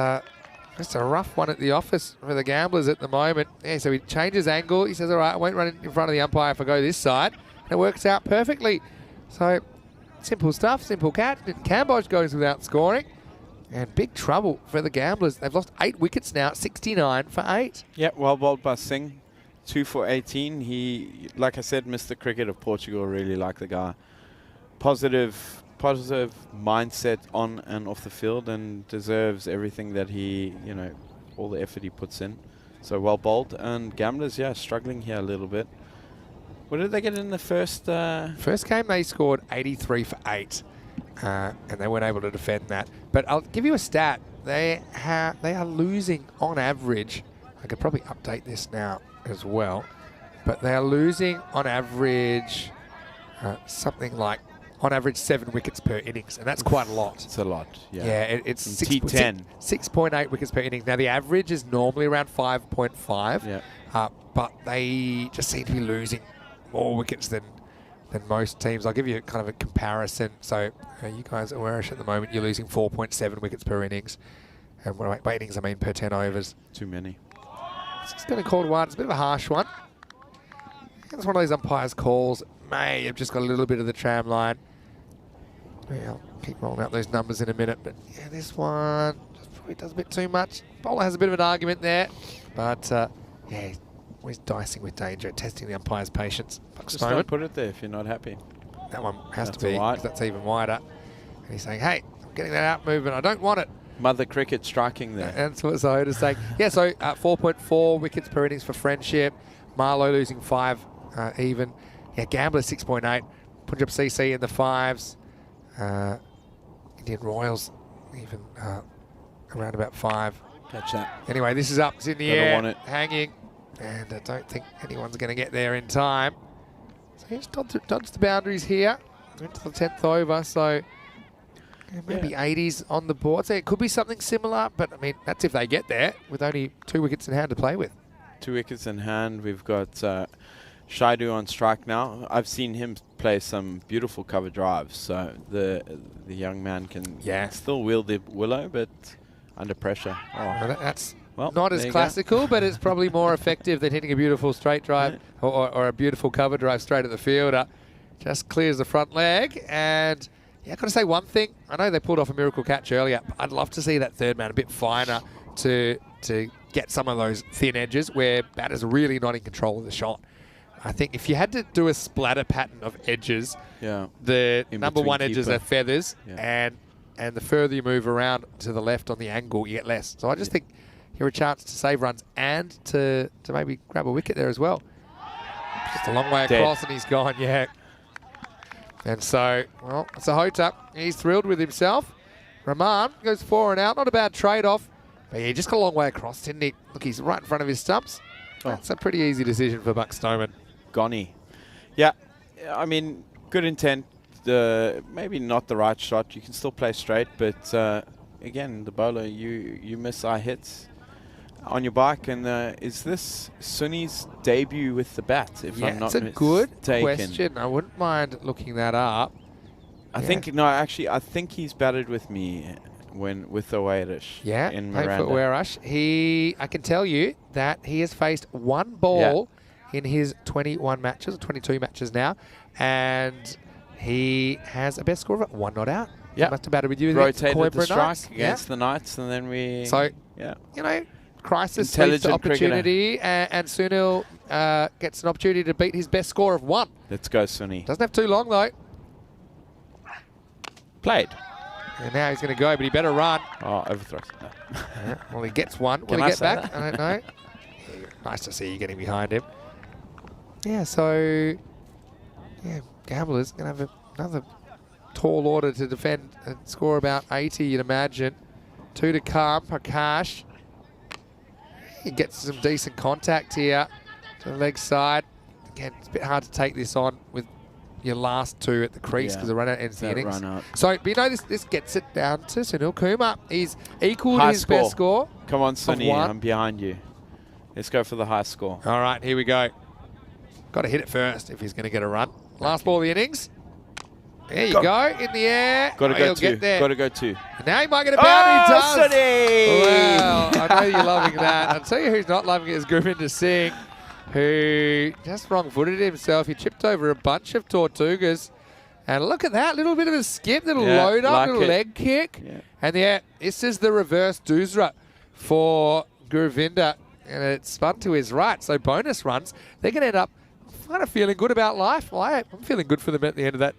just a rough one at the office for the Gamblers at the moment. Yeah, so he changes angle. He says, all right, I won't run in front of the umpire if I go this side. And it works out perfectly. So simple stuff, simple catch. And Cambodge goes without scoring. And big trouble for the Gamblers. They've lost 8 wickets now, 69 for 8. Yeah, well bowled by Singh. 2 for 18. He, like I said, Mr. Cricket of Portugal, really like the guy. Positive mindset on and off the field, and deserves everything that he, all the effort he puts in. So well bowled. And Gamblers, yeah, struggling here a little bit. What did they get in the first? First game, they scored 83 for 8. And they weren't able to defend that. But I'll give you a stat. They are losing on average. I could probably update this now as well. But they are losing on average something like on average 7 wickets per innings, and that's quite a lot. It's a lot, yeah. Yeah, it's T10. 6.8 wickets per innings. Now the average is normally around 5.5, yeah. but they just seem to be losing more wickets than most teams. I'll give you kind of a comparison. So you guys are Warish at the moment. You're losing 4.7 wickets per innings, and by innings I mean per 10 overs. Too many. It's just going to call one. It's a bit of a harsh one. It's one of those umpires' calls. May have just got a little bit of the tram line. Yeah, I'll keep rolling out those numbers in a minute. But yeah, this one just probably does a bit too much. Bowler has a bit of an argument there. But yeah, he's always dicing with danger, testing the umpire's patience. Just don't put it there if you're not happy. That one has That's to be, because that's even wider. And he's saying, hey, I'm getting that out movement. I don't want it. Mother Cricket striking there. That's what Zahoda's saying. Yeah, so 4.4 wickets per innings for Friendship. Marlowe losing 5 even. Yeah, Gambler 6.8. Punjab CC in the 5s. Indian Royals even around about 5. Catch that. Anyway, this is up. It's in the Gotta air, want it. hanging. And I don't think anyone's going to get there in time. So he's dodged the boundaries here. Went to the 10th over, so maybe 80s on the board. So it could be something similar, but I mean, that's if they get there with only 2 wickets in hand to play with. 2 wickets in hand. We've got Shaidu on strike now. I've seen him play some beautiful cover drives, so the young man can still wield the willow, but under pressure. Well, that's well, not as classical, but it's probably more effective than hitting a beautiful straight drive or a beautiful cover drive straight at the fielder. Just clears the front leg, and yeah, I've got to say one thing. I know they pulled off a miracle catch earlier, but I'd love to see that third man a bit finer to get some of those thin edges where batter's really not in control of the shot. I think if you had to do a splatter pattern of edges, the number one edges are feathers, and the further you move around to the left on the angle, you get less. So I just think you're a chance to save runs and to maybe grab a wicket there as well. Just a long way across, and he's gone, And so, well, Sahota, he's thrilled with himself. Rahman goes 4 and out. Not a bad trade-off. But yeah, he just got a long way across, didn't he? Look, he's right in front of his stumps. That's a pretty easy decision for Buck Stoneman. Gonny. Yeah, I mean, good intent. Maybe not the right shot. You can still play straight, but again, the bowler, you miss eye hits on your bike. And is this Sunni's debut with the bat? If I'm not it's a good question. I wouldn't mind looking that up. I think I think he's batted with me with the Wairish. In Miranda. I can tell you that he has faced 1 ball in his 21 matches, 22 matches now, and he has a best score of 1 not out. Yeah, must have batted with you. Rotated the strike against the Knights, and then we. So crisis leads to opportunity, and Sunil gets an opportunity to beat his best score of 1. Let's go, Sunny. Doesn't have too long though. Played. And now he's going to go, but he better run. Oh, overthrows. No. Well, he gets 1. Will he get back? I don't know. Nice to see you getting behind him. Yeah, so Gamblers going to have another tall order to defend and score about 80, you'd imagine. 2 to come. Prakash. He gets some decent contact here to the leg side. Again, it's a bit hard to take this on with your last two at the crease Yeah. because the run out ends the That innings. run out. So, but you know, this gets it down to Sunil Kumar. He's equaled High his best score. Come on, Sunny, one. I'm behind you. Let's go for the high score. All right, here we go. Got to hit it first if he's going to get a run. Last ball of the innings. There you go, in the air. Got to Oh, go he'll two. get there. Got to go two. Now he might get a boundary. He does. Sunny! Well, I know you're loving that. I'll tell you who's not loving it is Govinda Singh, who just wrong-footed himself. He chipped over a bunch of Tortugas. And look at that, little bit of a skip, little Yeah, load up, like little it. leg kick. Yeah. And yeah, this is the reverse Doosra for Govinda. And it's spun to his right. So bonus runs, they're going to end up kind of feeling good about life. Well, I'm feeling good for them at the end of that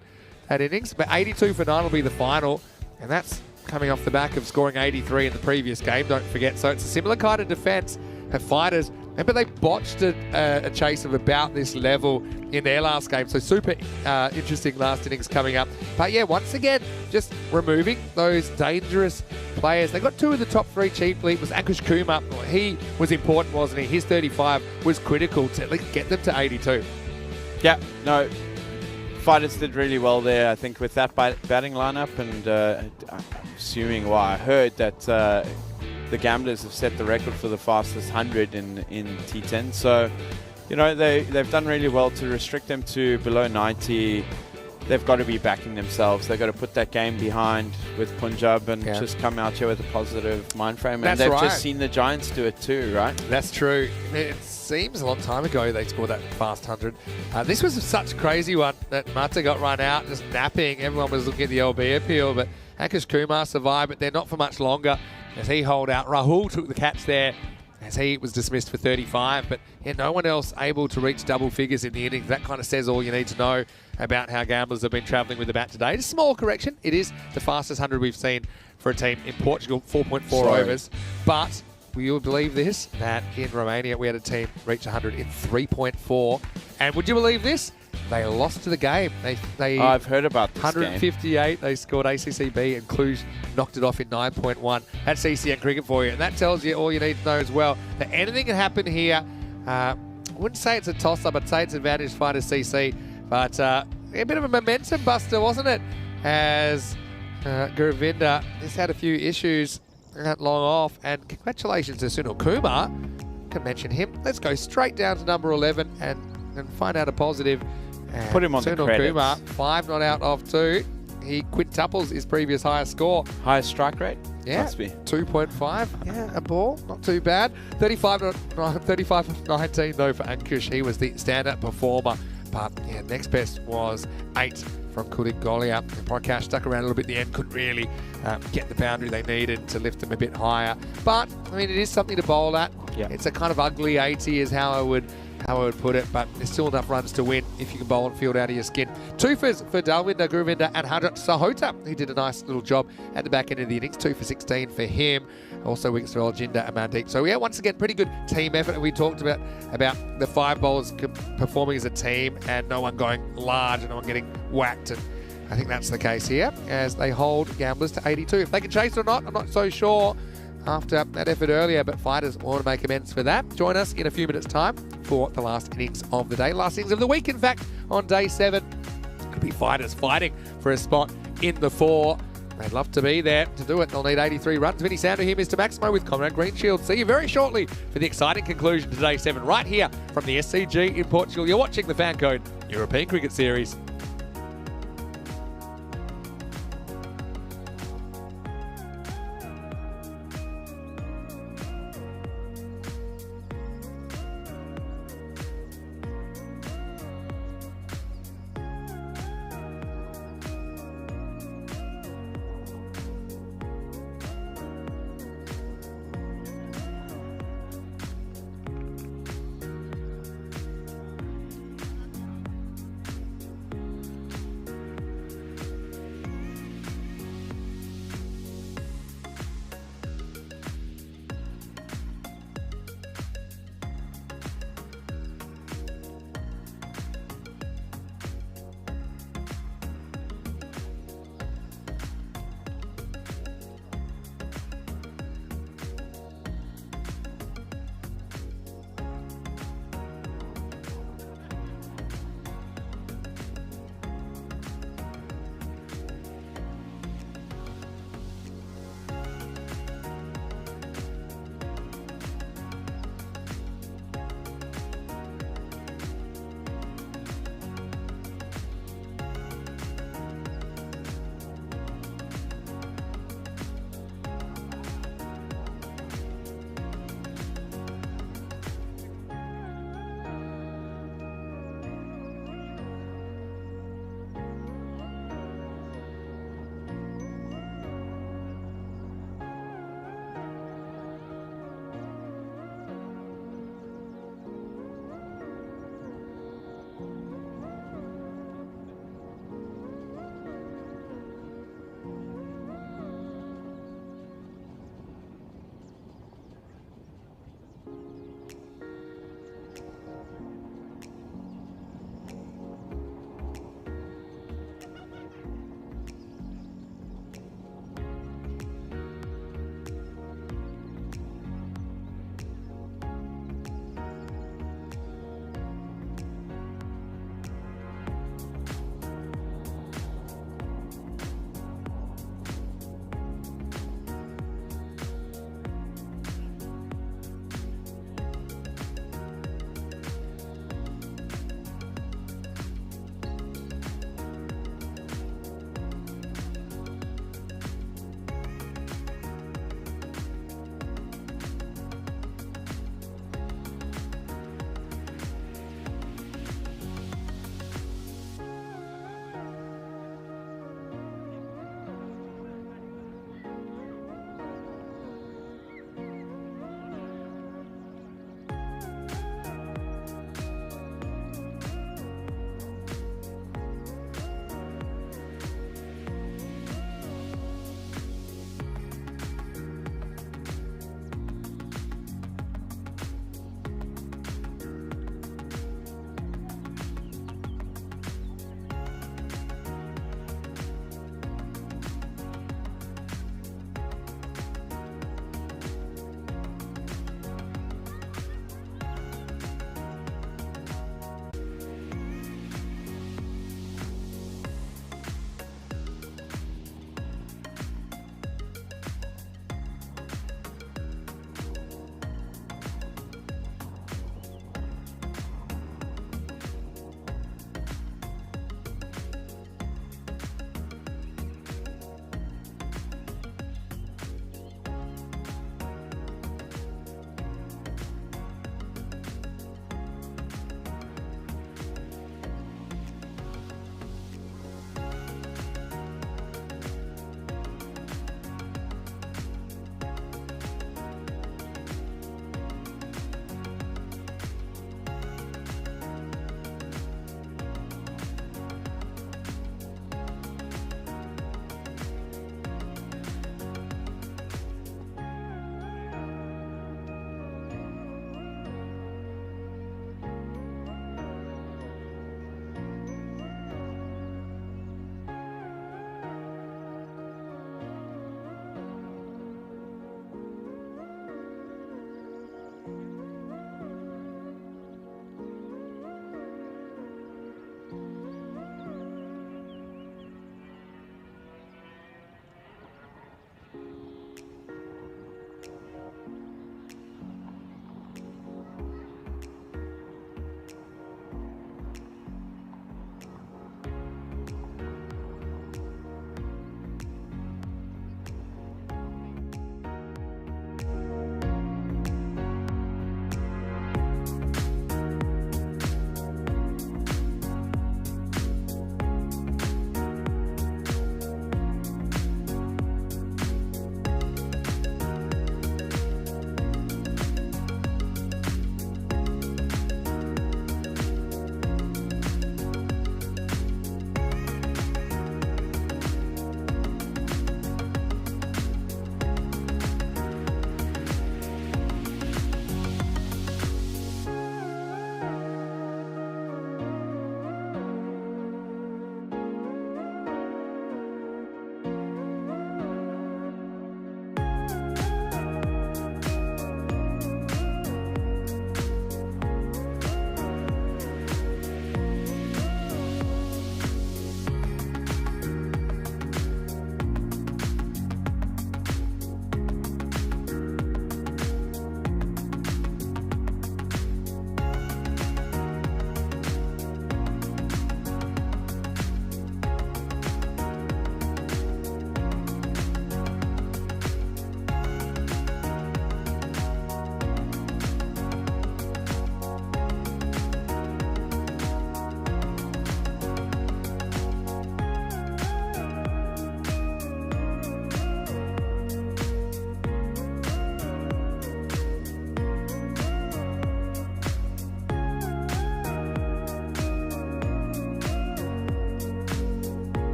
innings. But 82 for 9 will be the final. And that's coming off the back of scoring 83 in the previous game, don't forget. So it's a similar kind of defence for fighters. But they botched a chase of about this level in their last game. So super interesting last innings coming up. But yeah, once again, just removing those dangerous players. They got two of the top three cheaply. It was Ankush Kumar. He was important, wasn't he? His 35 was critical to at least get them to 82. Yeah, no, fighters did really well there, I think, with that batting lineup. And I'm assuming, well, I heard that the Gamblers have set the record for the fastest 100 in T10. So, you know, they've done really well to restrict them to below 90. They've got to be backing themselves. They've got to put that game behind with Punjab and just come out here with a positive mind frame. And That's they've right. just seen the Giants do it too, right? That's true. It seems a long time ago they scored that fast 100. This was such a crazy one that Mata got run out, just napping. Everyone was looking at the LB appeal, but Ankush Kumar survived, but they're not for much longer as he holed out. Rahul took the catch there as he was dismissed for 35, but yeah, no one else able to reach double figures in the innings. That kind of says all you need to know about how Gamblers have been travelling with the bat today. It's a small correction. It is the fastest 100 we've seen for a team in Portugal, 4.4 overs. But will you believe this, that in Romania we had a team reach 100 in 3.4. And would you believe this? They lost to the game. They I've heard about this 158. They scored ACCB and Cluj knocked it off in 9.1. That's ECN cricket for you. And that tells you all you need to know as well, that anything can happen here. I wouldn't say it's a toss-up. I'd say it's advantage fighters CC. But a bit of a momentum buster, wasn't it? As Govinda just had a few issues that long off. And congratulations to Sunil Kumar. Can mention him. Let's go straight down to number 11 and find out a positive. And Put him on the Sunil credits. Kumar, 5 not out of 2. He quintuples his previous highest score. Highest strike rate? Yeah, Must be. 2.5. Yeah, a ball, not too bad. 35 of 19 though for Ankush. He was the standout performer. But yeah, next best was 8 from Kuldeep Golia. And Prakash stuck around a little bit at the end, couldn't really get the boundary they needed to lift them a bit higher. But I mean, it is something to bowl at. Yeah. It's a kind of ugly 80 is how I would put it, but there's still enough runs to win if you can bowl and field out of your skin. 2 for Dalwinder, Govinda and Hajat Sahota. He did a nice little job at the back end of the innings. 2 for 16 for him. Also wickets for Aljinder and Mandeep. So yeah, once again, pretty good team effort. We talked about the 5 bowlers performing as a team and no one going large and no one getting whacked. And I think that's the case here as they hold Gamblers to 82. If they can chase it or not, I'm not so sure after that effort earlier, but fighters want to make amends for that. Join us in a few minutes' time for the last innings of the day. Last innings of the week, in fact, on day 7. Could be fighters fighting for a spot in the 4. They'd love to be there to do it. They'll need 83 runs. Vinny Sander here, Mr. Maximo with Conrad Greenshield. See you very shortly for the exciting conclusion to day 7 right here from the SCG in Portugal. You're watching the Fan Code European Cricket Series.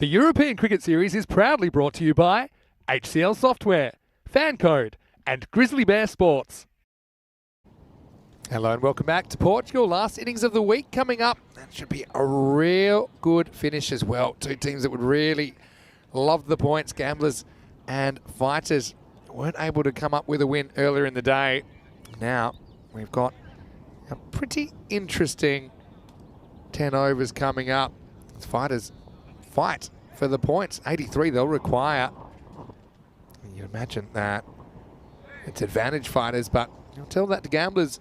The European Cricket Series is proudly brought to you by HCL Software, Fan Code, and Grizzly Bear Sports. Hello and welcome back to Portugal. Last innings of the week coming up. That should be a real good finish as well. Two teams that would really love the points. Gamblers and Fighters weren't able to come up with a win earlier in the day. Now we've got a pretty interesting 10 overs coming up. Fighters fight for the points. 83 they'll require. You imagine that it's advantage Fighters, but you'll tell that to Gamblers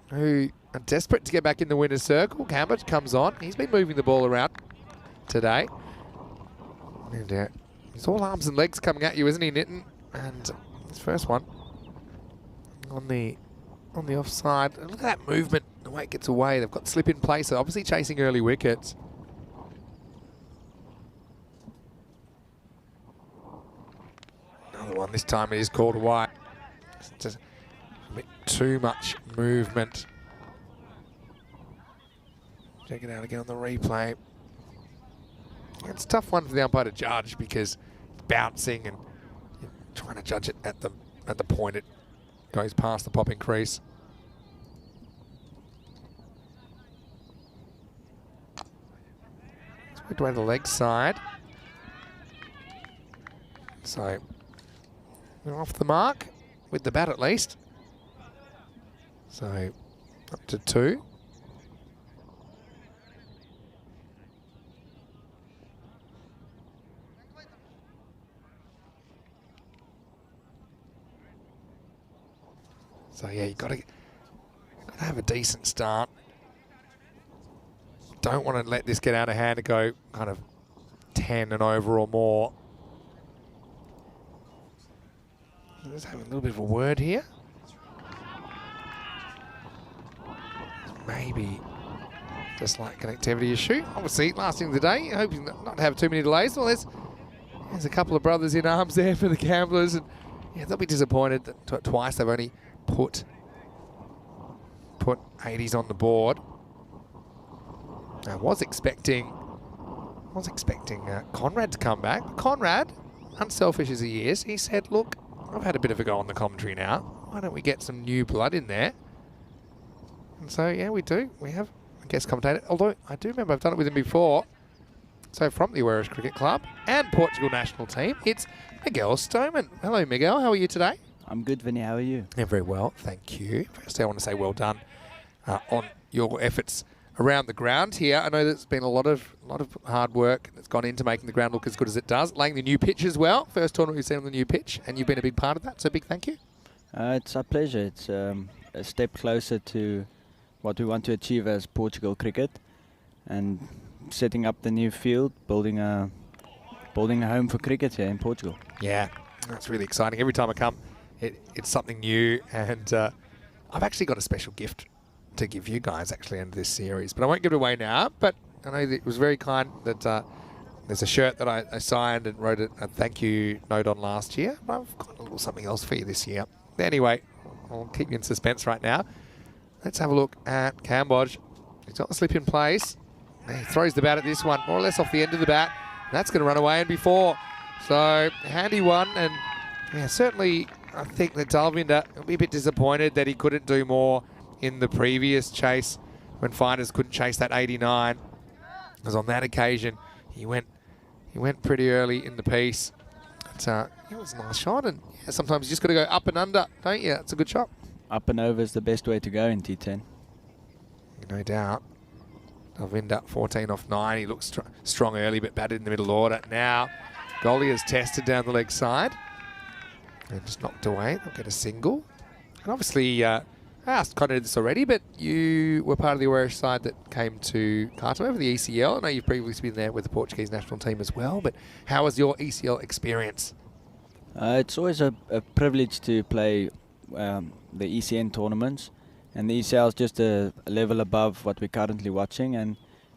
who are desperate to get back in the winner's circle. Gamble comes on. He's been moving the ball around today. And he's all arms and legs coming at you, isn't he, Nitin? And his first one on the offside. And look at that movement, the way it gets away. They've got slip in place, so obviously chasing early wickets. Another one, this time it is called away. It's just a bit too much movement. Check it out again on the replay. It's a tough one for the umpire to judge because it's bouncing and you're trying to judge it at the point it goes past the popping crease. Let's go to the leg side. So we're off the mark with the bat at least. So up to 2. So yeah, you've got to have a decent start. Don't want to let this get out of hand and go kind of 10 and over or more. Let's have a little bit of a word here. Maybe just like connectivity issue. Obviously, last thing of the day, hoping not to have too many delays. Well, there's a couple of brothers in arms there for the Gamblers, and yeah, they'll be disappointed that twice they've only put 80s on the board. I was expecting Conrad to come back. Conrad, unselfish as he is, he said, look, I've had a bit of a go on the commentary now. Why don't we get some new blood in there? And so, yeah, we do. We have a guest commentator, although I do remember I've done it with him before. So from the Irish Cricket Club and Portugal national team, it's Miguel Stoneman. Hello, Miguel. How are you today? I'm good, Vinny. How are you? Yeah, very well. Thank you. Firstly, I want to say well done on your efforts around the ground here. I know there's been a lot of hard work that's gone into making the ground look as good as it does. Laying the new pitch as well. First tournament we've seen on the new pitch, and you've been a big part of that, so big thank you. It's our pleasure. It's a step closer to what we want to achieve as Portugal cricket, and setting up the new field, building a home for cricket here in Portugal. Yeah, that's really exciting. Every time I come, it's something new, and I've actually got a special gift to give you guys actually into this series, but I won't give it away now. But I know that it was very kind that there's a shirt that I signed and wrote a thank you note on last year. I've got a little something else for you this year. Anyway, I'll keep you in suspense right now. Let's have a look at Cambodge. He's got the slip in place. He throws the bat at this one, more or less off the end of the bat. That's going to run away and be 4. So handy one, and yeah, certainly I think that Dalvinder will be a bit disappointed that he couldn't do more in the previous chase when Fighters couldn't chase that 89. Because on that occasion, he went pretty early in the piece. But it was a nice shot, and yeah, sometimes you just got to go up and under, don't you? It's a good shot. Up and over is the best way to go in T10. No doubt. Dalvinder 14 off 9. He looks strong early, but batted in the middle order. Now, Goldie has tested down the leg side and just knocked away. They'll get a single. And obviously, I asked Connor this already, but you were part of the Irish side that came to Khartoum over the ECL. I know you've previously been there with the Portuguese national team as well, but how was your ECL experience? It's always a privilege to play the ECN tournaments, and the ECL is just a level above what we're currently watching, and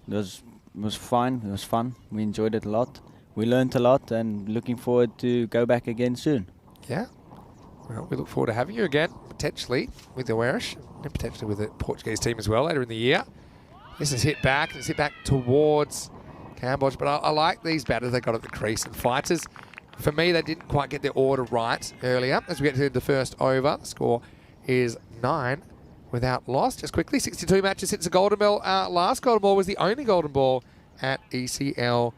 it was fine. It was fun. We enjoyed it a lot. We learned a lot, and looking forward to go back again soon. Yeah. Well, we look forward to having you again, potentially with the Irish, and potentially with the Portuguese team as well later in the year. This is hit back. It's hit back towards Cambodge. But I like these batters they got at the crease. And fighters, for me, they didn't quite get their order right earlier. As we get to the first over, the score is 9 without loss. Just quickly, 62 matches since the Golden Ball. Last Golden Ball was the only Golden Ball at ECL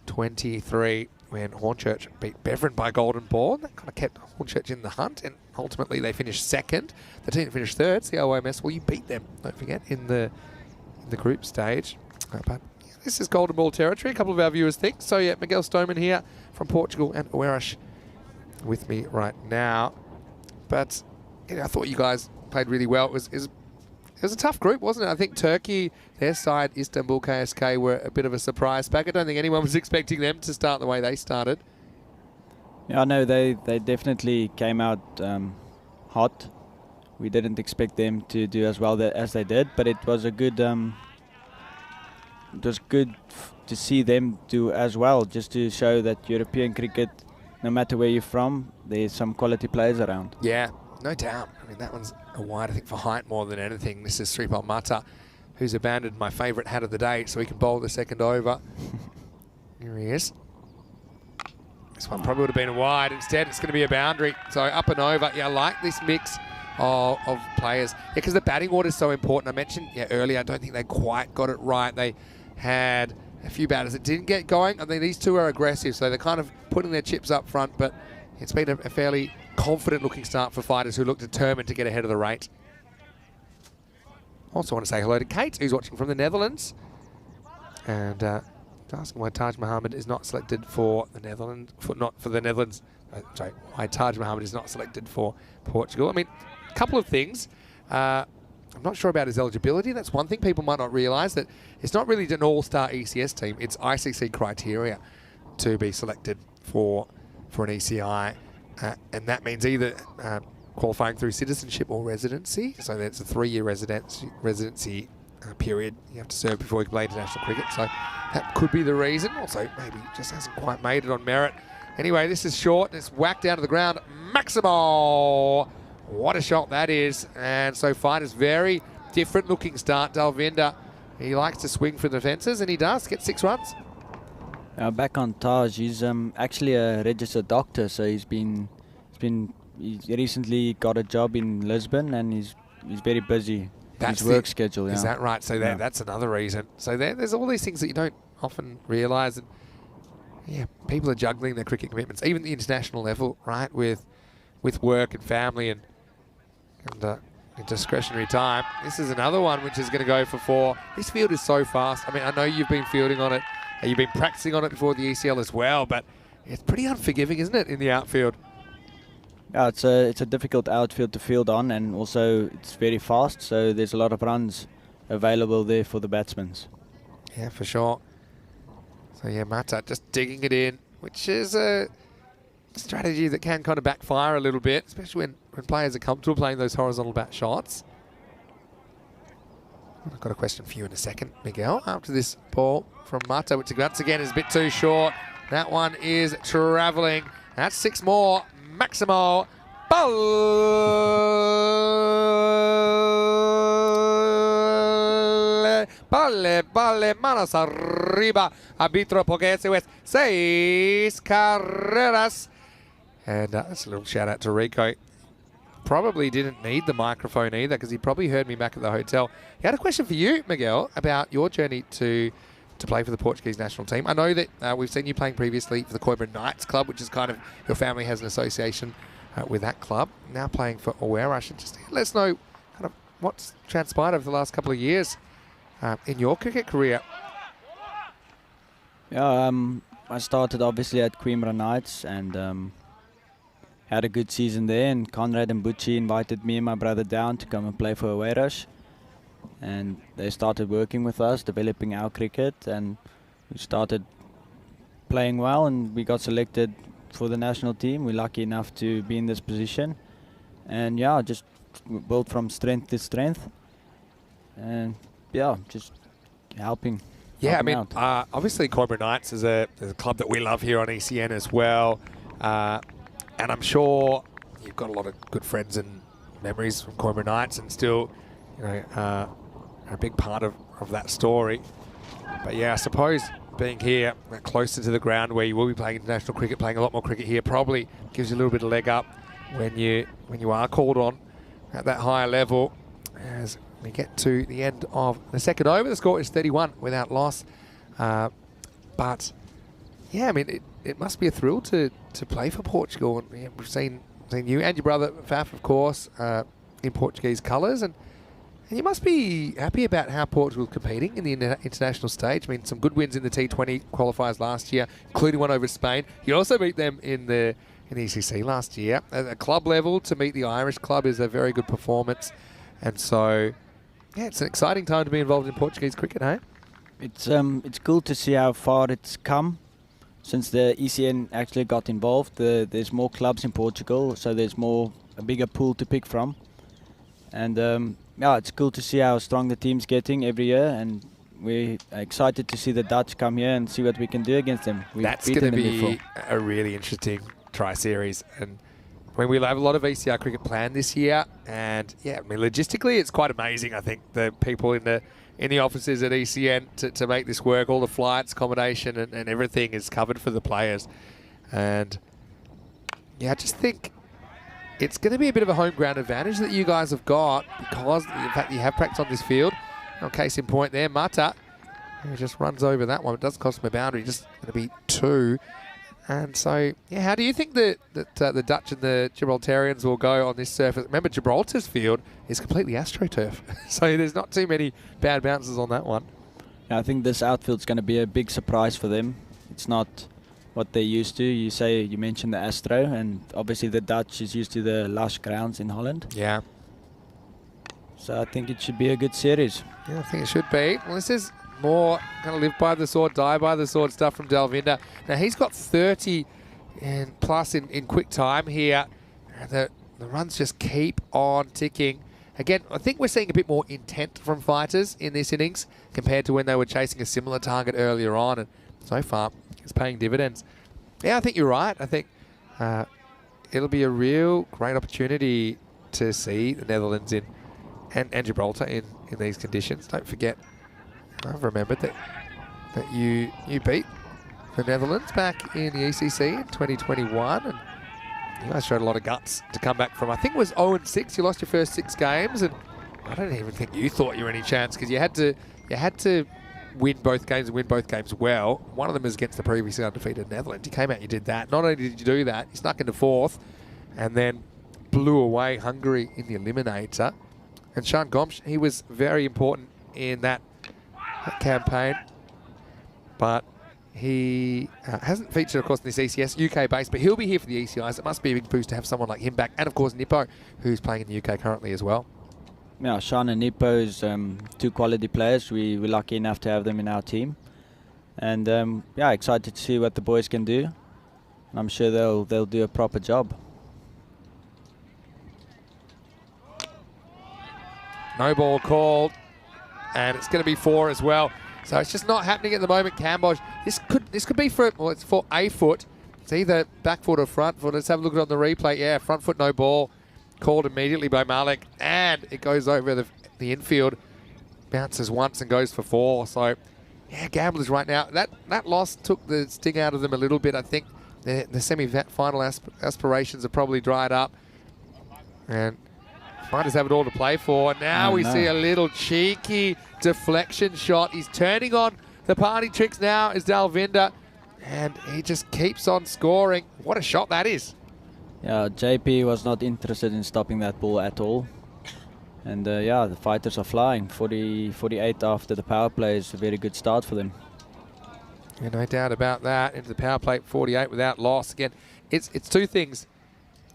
23 when Hornchurch beat Beverin by Golden Ball. And that kind of kept Hornchurch in the hunt, and ultimately they finished second. The team that finished third, the OMS, well, you beat them, don't forget, in the group stage. But yeah, this is Golden Ball territory, a couple of our viewers think. So yeah, Miguel Stoneman here from Portugal and Oeiras with me right now. But yeah, I thought you guys played really well. It was a tough group, wasn't it? I think Turkey, their side, Istanbul KSK, were a bit of a surprise pack. I don't think anyone was expecting them to start the way they started. Yeah, no, they definitely came out hot. We didn't expect them to do as well as they did, but it was a good. It was good to see them do as well, just to show that European cricket, no matter where you're from, there's some quality players around. Yeah, no doubt. I mean, that one's a wide, I think, for height more than anything. This is Sripal Mata, who's abandoned my favourite hat of the day, so he can bowl the second over. Here he is. This one probably would have been a wide. Instead, it's going to be a boundary. So up and over. Yeah, I like this mix of players. Yeah, because the batting order is so important. I mentioned earlier, I don't think they quite got it right. They had a few batters that didn't get going. I think these two are aggressive, so they're kind of putting their chips up front, but it's been a fairly confident-looking start for fighters who look determined to get ahead of the rate. Also want to say hello to Kate, who's watching from the Netherlands. And asking why Taj Mohammed is not selected for the Netherlands, sorry, why Taj Mohammed is not selected for Portugal. I mean, a couple of things. I'm not sure about his eligibility. That's one thing people might not realise, that it's not really an all-star ECS team. It's ICC criteria to be selected for an ECI. And that means either qualifying through citizenship or residency. So that's a 3-year residency period you have to serve before you can play international cricket. So that could be the reason. Also, maybe just hasn't quite made it on merit. Anyway, this is short. It's whacked out of the ground. Maximo! What a shot that is. And so fighters, very different looking start. Dalvinder, he likes to swing for the fences, and he does get 6 runs. Back on Taj, he's actually a registered doctor, so he recently got a job in Lisbon, and he's very busy. That's his work schedule. Is that right? So that's another reason. So there's all these things that you don't often realise, and yeah, people are juggling their cricket commitments, even at the international level, right? With work and family and discretionary time. This is another one which is going to go for 4. This field is so fast. I mean, I know you've been fielding on it. You've been practicing on it before the ECL as well, but it's pretty unforgiving, isn't it, in the outfield? Yeah, it's a difficult outfield to field on, and also it's very fast, so there's a lot of runs available there for the batsmen. Yeah, for sure. So yeah, Mata just digging it in, which is a strategy that can kind of backfire a little bit, especially when players are comfortable playing those horizontal bat shots. I've got a question for you in a second, Miguel, after this ball from Mata, which once again is a bit too short. That one is travelling. That's 6 more. Maximo. Balle, manos arriba. Arbitro Poguese with 6 carreras. And that's a little shout out to Rico. Probably didn't need the microphone either, because he probably heard me back at the hotel. He had a question for you, Miguel, about your journey to play for the Portuguese national team. I know that we've seen you playing previously for the Coimbra Knights club, which is kind of, your family has an association with that club. Now playing for Oeiras. Just let us know kind of what's transpired over the last couple of years in your cricket career. Yeah, I started obviously at Coimbra Knights and had a good season there, and Conrad and Butchie invited me and my brother down to come and play for Oeiras, and they started working with us, developing our cricket, and we started playing well, and we got selected for the national team. We're lucky enough to be in this position, and yeah, just built from strength to strength, and yeah, just helping. Yeah, I mean, obviously Coimbra Knights is a club that we love here on ECN as well. And I'm sure you've got a lot of good friends and memories from Coimbra Knights, and still, you know, a big part of that story. But yeah, I suppose being here closer to the ground where you will be playing international cricket, playing a lot more cricket here, probably gives you a little bit of leg up when you are called on at that higher level. As we get to the end of the second over, the score is 31 without loss. But yeah, I mean, it must be a thrill to play for Portugal. And yeah, we've seen you and your brother Faf, of course, in Portuguese colours, and you must be happy about how Portugal's competing in the international stage. I mean, some good wins in the T20 qualifiers last year, including one over Spain. You also beat them in the ECC last year. At a club level, to meet the Irish club is a very good performance. And so, yeah, it's an exciting time to be involved in Portuguese cricket, hey? It's cool to see how far it's come since the ECN actually got involved. There's more clubs in Portugal, so there's a bigger pool to pick from. And yeah, it's cool to see how strong the team's getting every year, and we're excited to see the Dutch come here and see what we can do against them. That's going to be a really interesting tri-series, and when we'll have a lot of ECR cricket planned this year, and yeah, I mean, logistically it's quite amazing. I think the people in the offices at ECN to make this work, all the flights, accommodation and everything is covered for the players. And yeah, I just think it's going to be a bit of a home ground advantage that you guys have got, because in fact you have practice on this field. Case in point there, Mata, who just runs over that one. It doesn't cost him a boundary, just going to be 2. And so, yeah, how do you think that the Dutch and the Gibraltarians will go on this surface? Remember, Gibraltar's field is completely AstroTurf, so there's not too many bad bounces on that one. Yeah, I think this outfield's going to be a big surprise for them. It's not what they're used to. You mentioned the Astro, and obviously the Dutch is used to the lush grounds in Holland. Yeah. So I think it should be a good series. Yeah, I think it should be. Well, this is more kind of live by the sword, die by the sword stuff from Dalvinder. Now, he's got 30 and plus in quick time here. The runs just keep on ticking. Again, I think we're seeing a bit more intent from fighters in this innings compared to when they were chasing a similar target earlier on. And so far, it's paying dividends. Yeah, I think you're right. I think it'll be a real great opportunity to see the Netherlands and Gibraltar in these conditions. Don't forget, I've remembered that you beat the Netherlands back in the ECC in 2021, and you guys showed a lot of guts to come back from, I think it was 0-6. You lost your first 6 games, and I don't even think you thought you were any chance, because you had to win both games and win both games well. One of them is against the previously undefeated Netherlands. You came out, you did that. Not only did you do that, you snuck into 4th, and then blew away Hungary in the eliminator. And Sean Gomsh, he was very important in that campaign, but he hasn't featured, of course, in this ECS, UK based, but he'll be here for the ECIs. It must be a big boost to have someone like him back, and of course Nippo, who's playing in the UK currently as well. Yeah, Sean and Nippo is 2 quality players. We're lucky enough to have them in our team, and yeah, excited to see what the boys can do. I'm sure they'll do a proper job. No ball called, and it's going to be 4 as well. So it's just not happening at the moment, Cambodge. This could be for, well, it's for a foot. It's either back foot or front foot. Let's have a look at it on the replay. Yeah, front foot, no ball. Called immediately by Malik, and it goes over the infield. Bounces once and goes for 4. So, yeah, Gamblers right now. That loss took the sting out of them a little bit. I think the semi-final aspirations are probably dried up. And fighters have it all to play for. Now we see a little cheeky deflection shot. He's turning on the party tricks now is Dalvinder, and he just keeps on scoring. What a shot that is. Yeah, JP was not interested in stopping that ball at all. And yeah, the fighters are flying. 48 after the power play is a very good start for them. Yeah, no doubt about that. Into the power play, 48 without loss. Again, it's 2 things.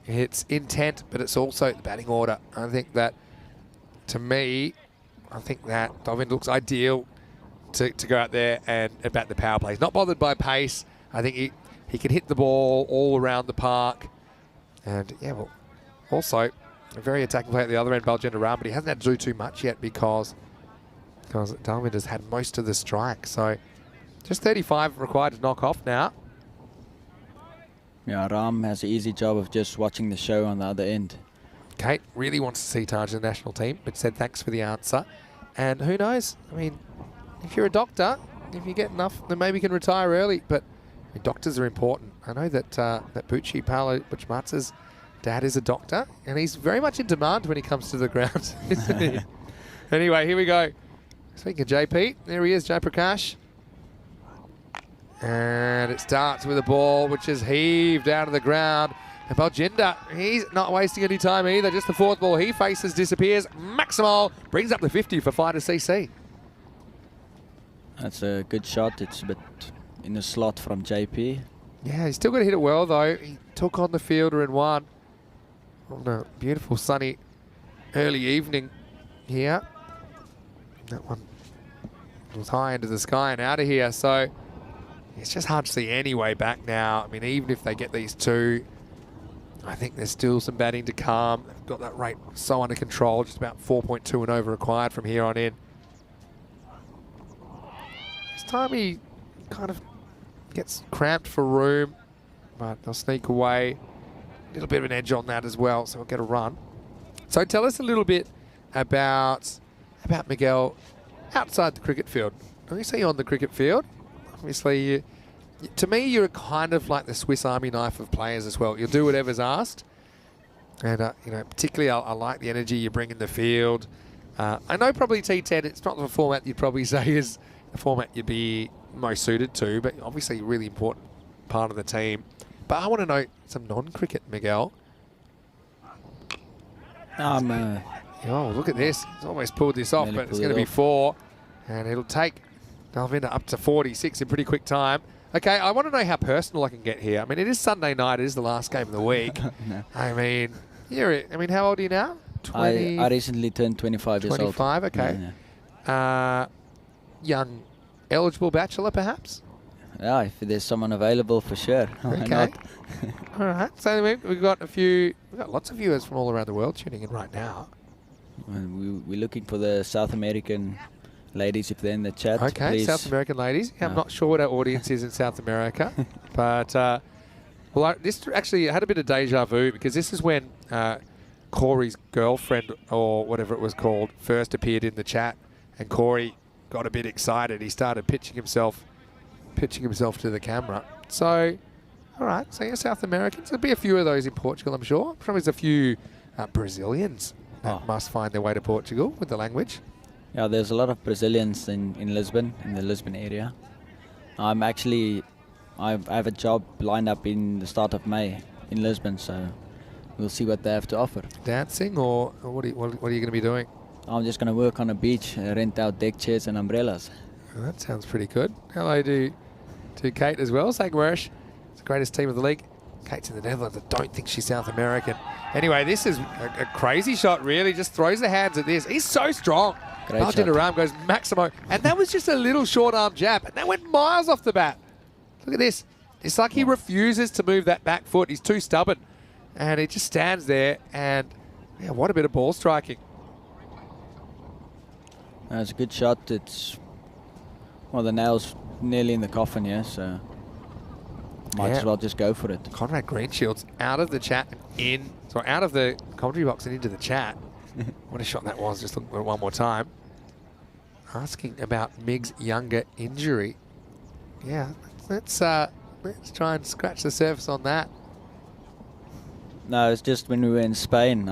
It's intent, but it's also the batting order. I think that, to me, Dalvinder looks ideal to go out there and bat the power play. He's not bothered by pace. I think he can hit the ball all around the park. And, yeah, well, also a very attacking play at the other end, Baljender Ram, but he hasn't had to do too much yet because Dalvinder's had most of the strike. So just 35 required to knock off now. Yeah, Ram has an easy job of just watching the show on the other end. Kate really wants to see Taj in the national team, but said thanks for the answer. And who knows? I mean, if you're a doctor, if you get enough, then maybe you can retire early. But I mean, doctors are important. I know that that Bucci, Paolo Buchmatz's dad is a doctor, and he's very much in demand when he comes to the ground, isn't he? Anyway, here we go. Speaking of JP, there he is, Jay Prakash. And it starts with a ball which is heaved out of the ground. And Baljinder, he's not wasting any time either. Just the fourth ball he faces disappears. Maximal brings up the 50 for Fighters CC. That's a good shot. It's a bit in the slot from JP. Yeah, he's still got to hit it well though. He took on the fielder and won on a beautiful sunny early evening here. That one was high into the sky and out of here. So it's just hard to see any way back now. I mean, even if they get these two, I think there's still some batting to come. They've got that rate so under control, just about 4.2 and over required from here on in. This time he kind of gets cramped for room, but they'll sneak away. A little bit of an edge on that as well, so we'll get a run. So tell us a little bit about Miguel outside the cricket field. When you see you on the cricket field, obviously, to me, you're kind of like the Swiss Army knife of players as well. You'll do whatever's asked. And, you know, particularly I like the energy you bring in the field. I know probably T10, it's not the format you'd probably say is the format you'd be most suited to, but obviously a really important part of the team. But I want to know some non-cricket, Miguel. Oh, look at this. He's almost pulled this off, but it's going to be 4. And it'll take Dalvinda up to 46 in pretty quick time. Okay, I want to know how personal I can get here. I mean, it is Sunday night. It is the last game of the week. No. I mean, how old are you now? 20? I recently turned 25 years old. 25, okay. Yeah. Young, eligible bachelor, perhaps? Yeah, if there's someone available, for sure. Why Okay. not? All right. So we've got lots of viewers from all around the world tuning in right now. We're looking for the South American ladies, if they're in the chat. Okay, please. South American ladies. Yeah, I'm not sure what our audience is in South America, but this actually had a bit of deja vu because this is when Corey's girlfriend, or whatever it was called, first appeared in the chat, and Corey got a bit excited. He started pitching himself to the camera. So, all right, so you're South Americans. There'll be a few of those in Portugal, I'm sure. Probably there's a few Brazilians that must find their way to Portugal with the language. Yeah, there's a lot of Brazilians in Lisbon, in the Lisbon area. I have a job lined up in the start of May in Lisbon, so we'll see what they have to offer. Dancing, or what are you going to be doing? I'm just going to work on a beach, rent out deck chairs and umbrellas. Well, that sounds pretty good. Hello to Kate as well. Saying Wersh, it's the greatest team of the league. Kate's in the Netherlands. I don't think she's South American. Anyway, this is a crazy shot, really. Just throws the hands at this. He's so strong. Baljinder Ram goes Maximo. And that was just a little short arm jab. And that went miles off the bat. Look at this. It's like he refuses to move that back foot. He's too stubborn. And he just stands there. And yeah, what a bit of ball striking. That's a good shot. It's, well, the nail's nearly in the coffin here, so might as well just go for it. Conrad Greenshield's out of the chat and out of the commentary box and into the chat. What a shot that was. Just look at it one more time. Asking about Mig's younger injury. Yeah, let's try and scratch the surface on that. No, it's just when we were in Spain,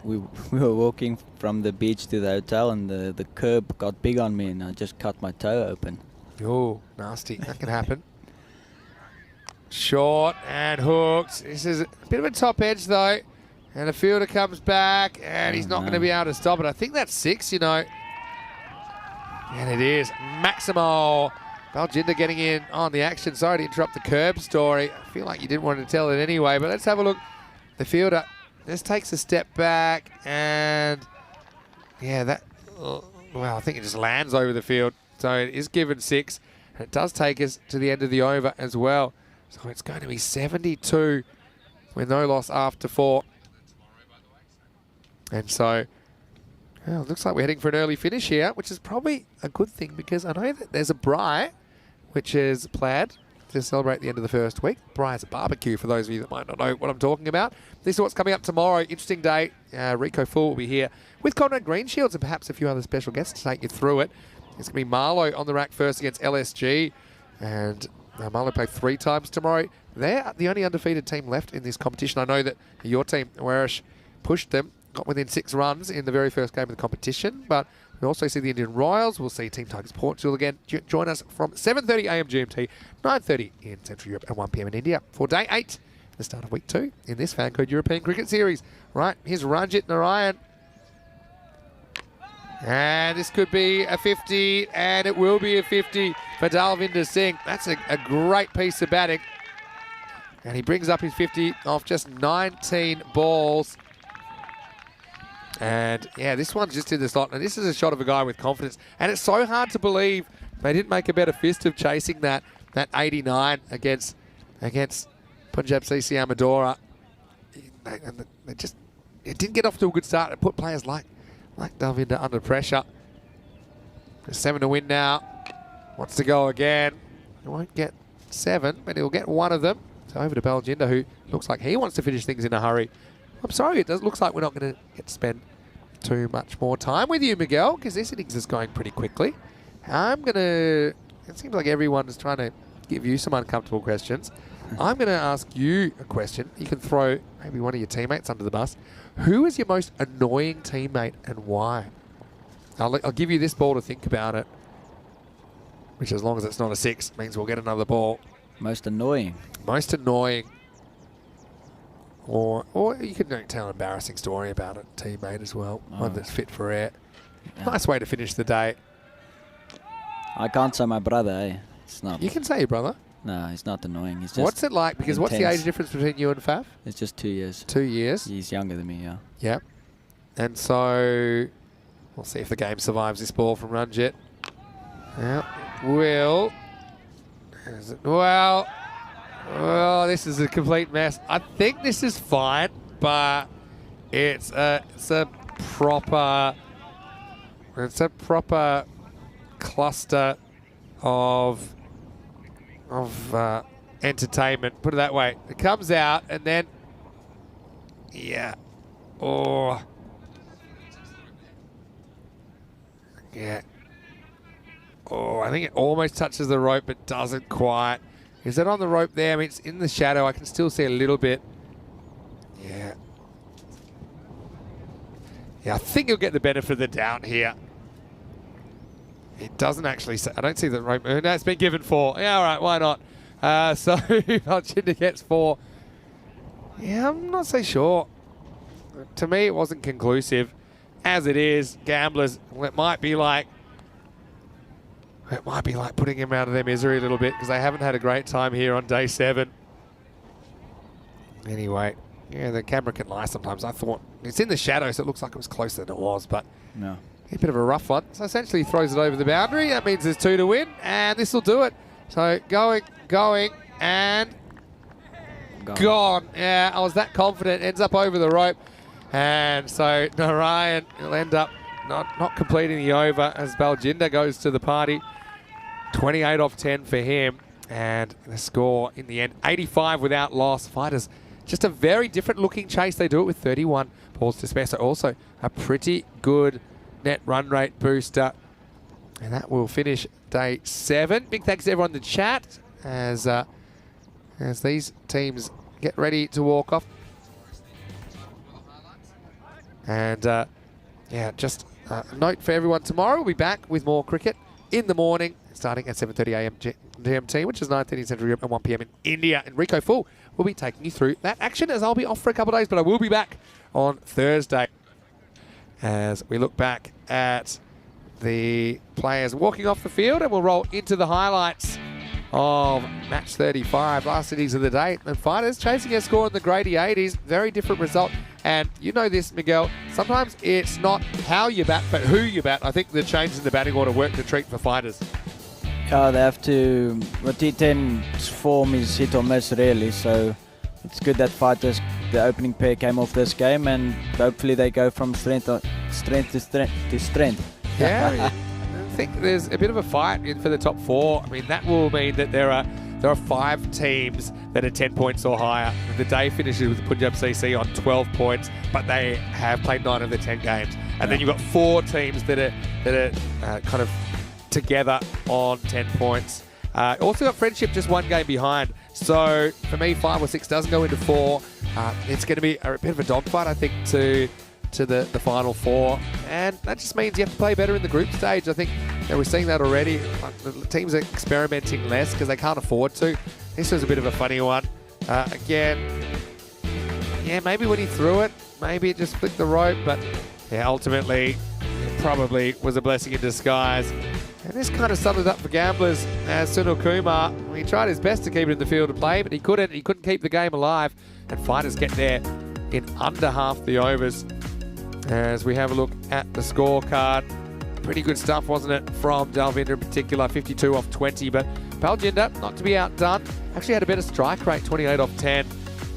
we were walking from the beach to the hotel, and the curb got big on me, and I just cut my toe open. Oh, nasty. That can happen. Short and hooked. This is a bit of a top edge, though. And the fielder comes back, and he's not going to be able to stop it. I think that's 6, you know. And it is. Maximo. Baljinder getting in on the action. Sorry to interrupt the curb story. I feel like you didn't want to tell it anyway, but let's have a look. The fielder just takes a step back, and yeah, I think it just lands over the field. So it is given 6, and it does take us to the end of the over as well. So it's going to be 72 with no loss after 4. And so, well, it looks like we're heading for an early finish here, which is probably a good thing because I know that there's a braai, which is planned to celebrate the end of the first week. Braai is a barbecue for those of you that might not know what I'm talking about. This is what's coming up tomorrow. Interesting day. Rico Full will be here with Conrad Greenshields and perhaps a few other special guests to take you through it. It's going to be Marlow on the rack first against LSG. And Marlow play 3 times tomorrow. They're the only undefeated team left in this competition. I know that your team, Warish, pushed them, got within 6 runs in the very first game of the competition. But we also see the Indian Royals. We'll see Team Tigers Portugal again. Join us from 7:30 a.m. GMT, 9:30 in Central Europe, and 1 p.m. in India for day 8, the start of week 2 in this Fan Code European Cricket Series. Right, here's Ranjit Narayan. And this could be a 50, and it will be a 50 for Dalvinder Singh. That's a great piece of batting. And he brings up his 50 off just 19 balls. And yeah, this one's just in the slot. And this is a shot of a guy with confidence. And it's so hard to believe they didn't make a better fist of chasing that 89 against Punjab CC Amadora. It didn't get off to a good start. It put players like Dalvinder under pressure. 7 to win now. Wants to go again. He won't get 7, but he'll get 1 of them. So over to Baljinder, who looks like he wants to finish things in a hurry. I'm sorry, it looks like we're not going to get to spend too much more time with you, Miguel, because this innings is going pretty quickly. It seems like everyone is trying to give you some uncomfortable questions. I'm going to ask you a question. You can throw maybe one of your teammates under the bus. Who is your most annoying teammate and why? I'll give you this ball to think about it, which as long as it's not a 6 means we'll get another ball. Most annoying. Most annoying. Or you can tell an embarrassing story about a teammate as well. One that's fit for air. Yeah. Nice way to finish the day. I can't say my brother, eh? It's not. You can say your brother. No, he's not annoying. He's just What's it like? Because what's the intense. age difference between you and Faf? It's just 2 years. 2 years. He's younger than me, yeah. Yep. And so we'll see if the game survives this ball from Ranjit. Yeah, will. Well, this is a complete mess. I think this is fine, but it's a proper cluster of entertainment. Put it that way. It comes out and then, yeah, yeah. I think it almost touches the rope, but doesn't quite. Is it on the rope there? I mean, it's in the shadow. I can still see a little bit. Yeah. Yeah, I think you'll get the benefit of the doubt here. It doesn't actually say. I don't see the rope. No, it's been given 4. Yeah, all right, why not? So Baljinder gets 4. Yeah, I'm not so sure. To me, it wasn't conclusive. As it is, gamblers, it might be like putting him out of their misery a little bit because they haven't had a great time here on day 7. Anyway, yeah, the camera can lie sometimes. I thought it's in the shadow, so it looks like it was closer than it was, but No. a bit of a rough one. So essentially he throws it over the boundary. That means there's 2 to win, and this will do it. So going, and gone. Yeah, I was that confident. Ends up over the rope. And so Narayan will end up not completing the over as Baljinder goes to the party. 28 off 10 for him. And the score in the end, 85 without loss. Fighters, just a very different looking chase. They do it with 31 balls to spare. So also a pretty good net run rate booster. And that will finish day 7. Big thanks to everyone in the chat as these teams get ready to walk off. And yeah, just a note for everyone. Tomorrow we'll be back with more cricket in the morning, starting at 7:30 a.m. GMT, which is 9:30 Central Europe and 1 p.m. in India. And Rico Full will be taking you through that action as I'll be off for a couple of days, but I will be back on Thursday as we look back at the players walking off the field, and we'll roll into the highlights of match 35, last innings of the day. And Fighters chasing a score in the Grady 80s, very different result. And you know this, Miguel, sometimes it's not how you bat, but who you bat. I think the change in the batting order worked a treat for Fighters. Yeah, they have to. Well, T10's form is hit or miss, really. So it's good that Fighters, the opening pair, came off this game, and hopefully they go from strength to strength. Yeah, I think there's a bit of a fight in for the top 4. I mean, that will mean that there are 5 teams that are 10 points or higher. The day finishes with Punjab CC on 12 points, but they have played 9 of the 10 games. And then you've got 4 teams that are kind of together on 10 points. Also got Friendship just one game behind. So for me, 5 or 6 doesn't go into 4. It's going to be a bit of a dogfight, I think, to the final 4. And that just means you have to play better in the group stage. I think we're seeing that already. The teams are experimenting less because they can't afford to. This was a bit of a funny one. Again, yeah, maybe when he threw it, maybe it just flicked the rope. But yeah, ultimately, it probably was a blessing in disguise. And this kind of summed it up for gamblers as Sunil Kumar. He tried his best to keep it in the field of play, but he couldn't. He couldn't keep the game alive. And fighters get there in under half the overs. As we have a look at the scorecard. Pretty good stuff, wasn't it, from Dalvinder in particular, 52 off 20. But Baljinder, not to be outdone, actually had a better strike rate, 28 off 10.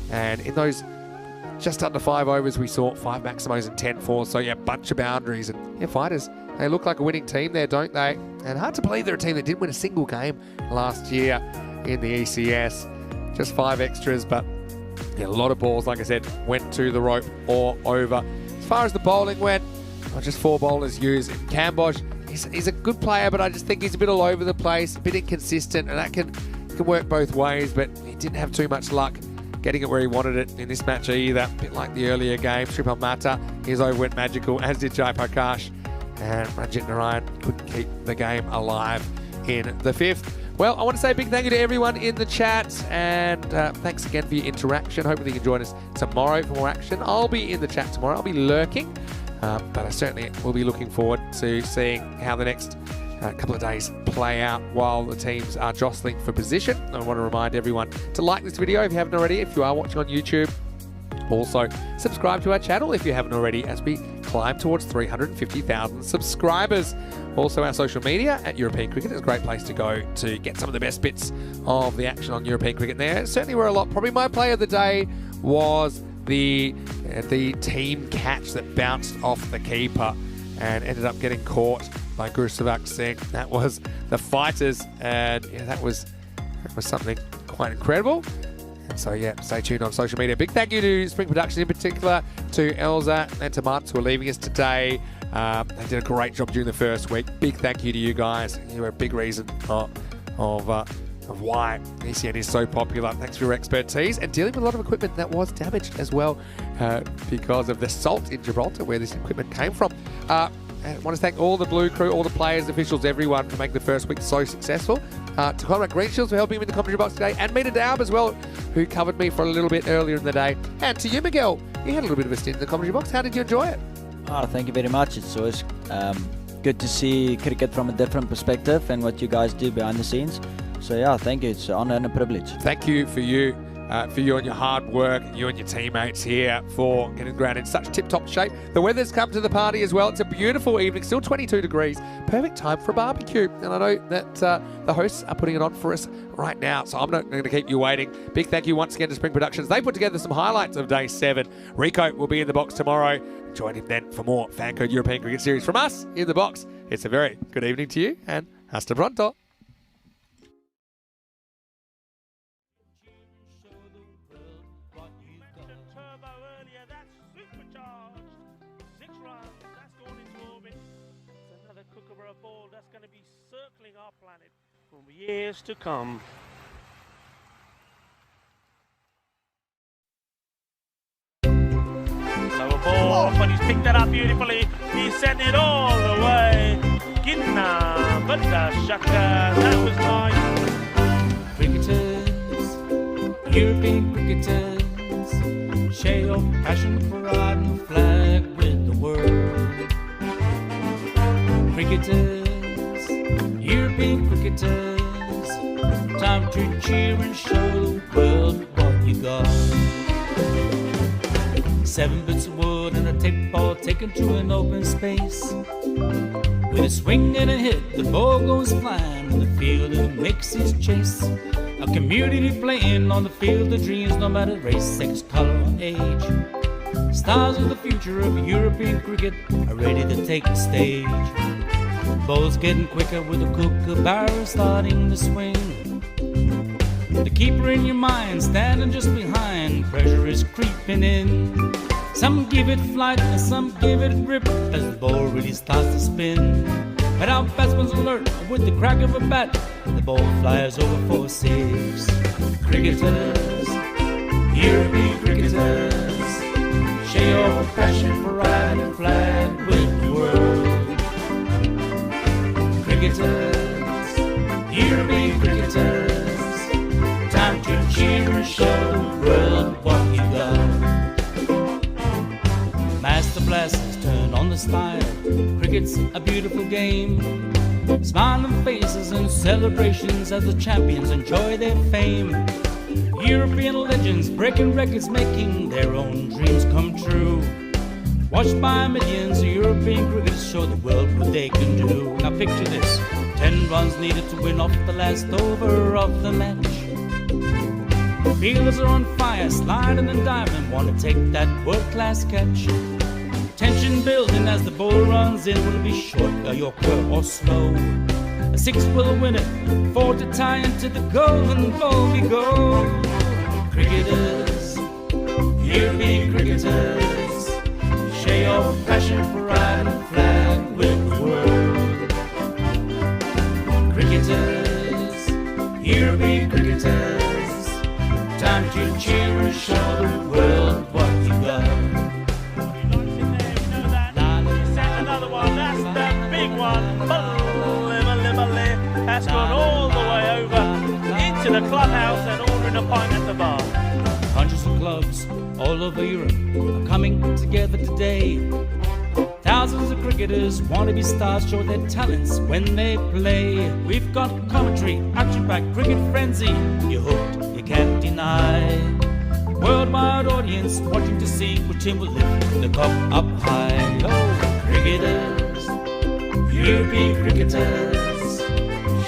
And in those just under 5 overs, we saw 5 maximos and 10-4. So, yeah, bunch of boundaries. And, yeah, fighters, they look like a winning team there, don't they? And hard to believe they're a team that didn't win a single game last year in the ECS. Just 5 extras, but yeah, a lot of balls, like I said, went to the rope or over. As far as the bowling went, just 4 bowlers used. Kambosh, he's a good player, but I just think he's a bit all over the place, a bit inconsistent, and that can work both ways, but he didn't have too much luck getting it where he wanted it in this match either. A bit like the earlier game. Shripal Mata, his over went magical, as did Jai Prakash. And Ranjit Narayan couldn't keep the game alive in the 5th. Well, I want to say a big thank you to everyone in the chat, and thanks again for your interaction. Hopefully you can join us tomorrow for more action. I'll be in the chat tomorrow. I'll be lurking, but I certainly will be looking forward to seeing how the next couple of days play out while the teams are jostling for position. I want to remind everyone to like this video if you haven't already, if you are watching on YouTube. Also, subscribe to our channel if you haven't already as we climb towards 350,000 subscribers. Also, our social media at European Cricket is a great place to go to get some of the best bits of the action on European Cricket there. Certainly were a lot. Probably my play of the day was the team catch that bounced off the keeper and ended up getting caught by Gurusavak Singh. That was the fighters, and yeah, that was something quite incredible. And so, yeah, stay tuned on social media. Big thank you to Spring Productions in particular, to Elza and to Martins who are leaving us today. They did a great job during the first week. Big thank you to you guys. You were a big reason of why ECN is so popular. Thanks for your expertise and dealing with a lot of equipment that was damaged as well because of the salt in Gibraltar where this equipment came from. And I want to thank all the Blue crew, all the players, officials, everyone for making the first week so successful. To Conrad Greenshields for helping me in the commentary box today, and Mina Daub as well, who covered me for a little bit earlier in the day. And to you, Miguel, you had a little bit of a stint in the commentary box. How did you enjoy it? Oh, thank you very much. It's always good to see cricket from a different perspective and what you guys do behind the scenes. So yeah, thank you. It's an honor and a privilege. Thank you for you and your hard work, you and your teammates here for getting the ground in such tip-top shape. The weather's come to the party as well. It's a beautiful evening, still 22 degrees. Perfect time for a barbecue. And I know that the hosts are putting it on for us right now, so I'm not going to keep you waiting. Big thank you once again to Spring Productions. They put together some highlights of Day 7. Rico will be in the box tomorrow. Join him then for more Fan Code European Cricket Series from us in the box. It's a very good evening to you, and hasta pronto. Going to be circling our planet for years to come. Lower ball, but he's picked that up beautifully. He sent it all the way. Ginna, but Shaka, that was nice. Cricketers, European cricketers, share your passion for riding the flag with the world. Cricketers, European cricketers, time to cheer and show the world what you got. 7 bits of wood and a tape ball taken to an open space. With a swing and a hit, the ball goes flying in the field and makes his chase. A community playing on the field of dreams, no matter race, sex, color, or age. Stars of the future of European cricket are ready to take the stage. Ball's getting quicker with a kookaburra starting to swing. The keeper in your mind standing just behind, pressure is creeping in. Some give it flight and some give it grip as the ball really starts to spin. But our batsman's alert with the crack of a bat. The ball flies over for 6. Cricketers, European cricketers, share your passion for riding flag with the world. Cricketers, European cricketers, time to cheer and show the world what you got. Master blasters turn on the style. Cricket's a beautiful game. Smiling faces and celebrations as the champions enjoy their fame. European legends breaking records, making their own dreams come true. Watched by millions, European cricketers show the world what they can do. Now picture this, 10 runs needed to win off the last over of the match. Fielders are on fire, sliding and diving, want to take that world-class catch. Tension building as the ball runs in. Will it be short, a yorker or slow? A 6 will win it, 4 to tie into the golden ball we go. Cricketers, European cricketers, share your passion for riding flag with the world. Cricketers, European cricketers, time to cheer and show the world what you got. That's gone all the way over into the clubhouse and ordering a pint at the bar. Hundreds of clubs all over Europe are coming together today. Thousands of cricketers want to be stars, show their talents when they play. We've got commentary, action-packed cricket frenzy. You're hooked, you can't deny. Worldwide audience watching to see which team will lift the cup up high. Oh, cricketers, European cricketers,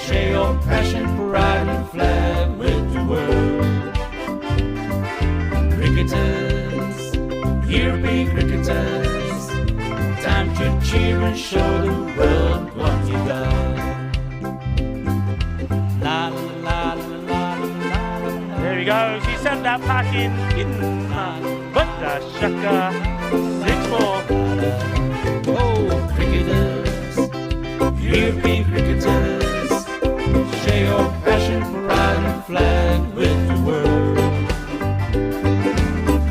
share your passion for riding flag with the world. Cricketers, European cricketers, time to cheer and show the world what you got. La la la la la la la. There he goes, he sent that pack in, but the shaka, 6 more. Oh, cricketers, European cricketers, share your passion for riding flag with the world.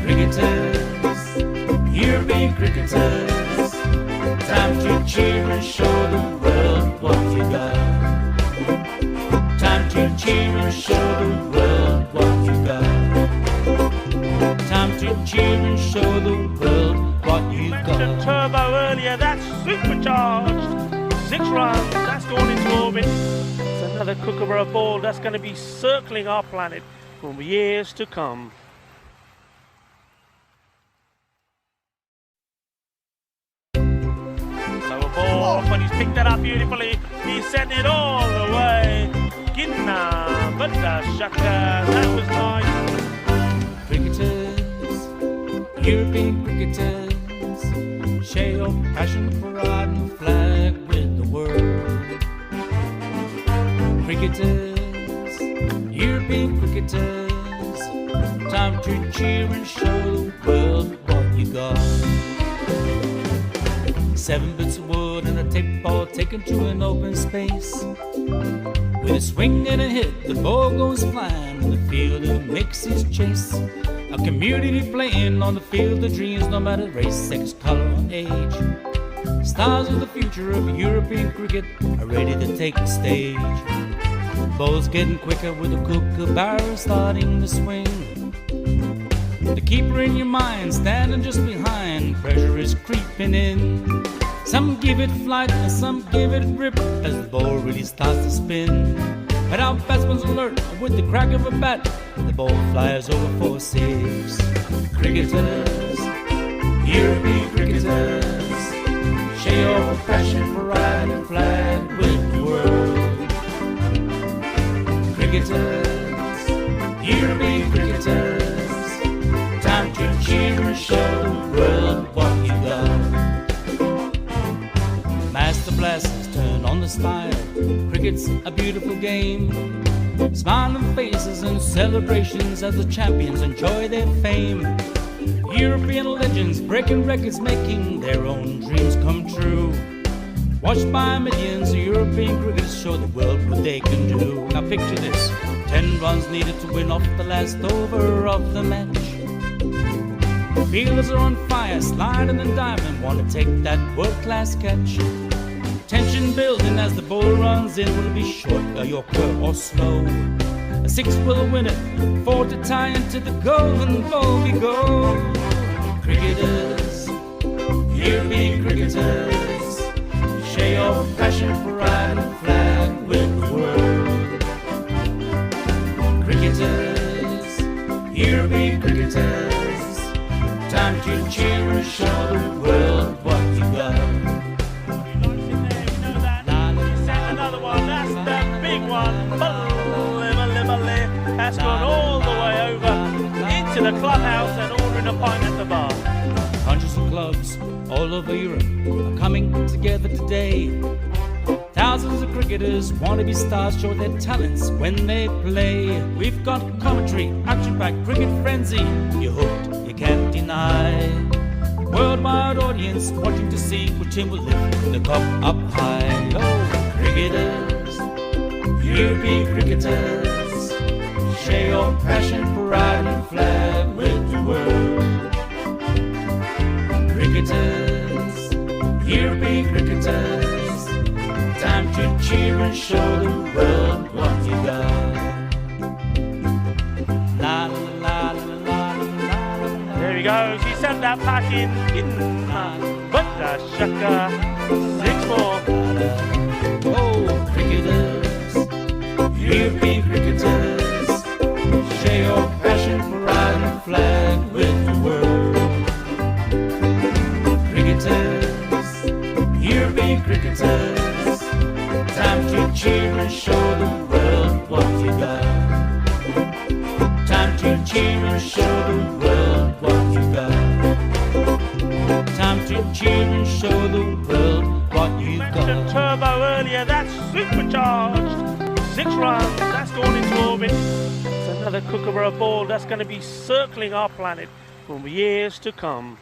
Cricketers, European cricketers, time to cheer and show the world what you got. Time to cheer and show the world what you got. Time to cheer and show the world what you Mentioned got. turbo earlier, that's supercharged. 6 runs, that's gone into orbit. It's another Kookaburra ball that's going to be circling our planet for years to come. Lower ball, but he's picked that up beautifully. He's sent it all the way. Ginna, but the shaka, that was nice. Cricketers, European cricketers, share your passion for riding flag with the world. Cricketers, European cricketers, time to cheer and show the world what you got. 7 bits of wood and a tape ball taken to an open space. With a swing and a hit, the ball goes flying in the field and makes his chase. A community playing on the field of dreams, no matter race, sex, color, or age. Stars of the future of European cricket are ready to take the stage. Ball's getting quicker with the Kookaburra starting to swing. The keeper in your mind standing just behind, pressure is creeping in. Some give it flight and some give it rip as the ball really starts to spin. But our batsman's alert with the crack of a bat. The ball flies over for 6. Cricketers, European cricketers, share your passion for riding flag with the world. Cricketers, European cricketers, time to cheer and show the world what you got. Master blasters turn on the style. Cricket's a beautiful game. Smiling faces and celebrations as the champions enjoy their fame. European legends breaking records, making their own dreams come true. Watch Watched by millions of European cricketers show the world what they can do. Now picture this, 10 runs needed to win off the last over of the match. Fielders are on fire, sliding and diving, want to take that world-class catch. Tension building as the bowler runs in. Will it be short, a yorker or slow? A 6 will win it, 4 to tie into the golden ball we go. Cricketers, European cricketers, share your passion for riding the flag with the world. Cricketers, European cricketers, time to cheer and show the world what you got. Another one, that's the big one. That's gone all the way over into the clubhouse and ordering a pint at the bar. Hundreds of clubs all over Europe are coming together today. Thousands of cricketers want to be stars, show their talents when they play. We've got commentary, action-packed cricket frenzy. You're hooked, you can't deny. Worldwide audience watching to see which team will lift the cup up high. Oh, cricketers, European cricketers, share your passion for riding the flag with the world. Cricketers, European cricketers, time to cheer and show the world what you got. La la la la la la la. There he goes, he sent that pack in but the shaka, 6 more. Oh, cricketers, European cricketers, share your passion for riding the flag with the world. Cricketers, European cricketers, time to cheer and show the world what you got. Time to cheer and show the world what you got. Time to cheer and show the world what you Mentioned got. turbo earlier, that's supercharged. 6 runs, that's gone into orbit. It's another kookaburra ball that's going to be circling our planet for years to come.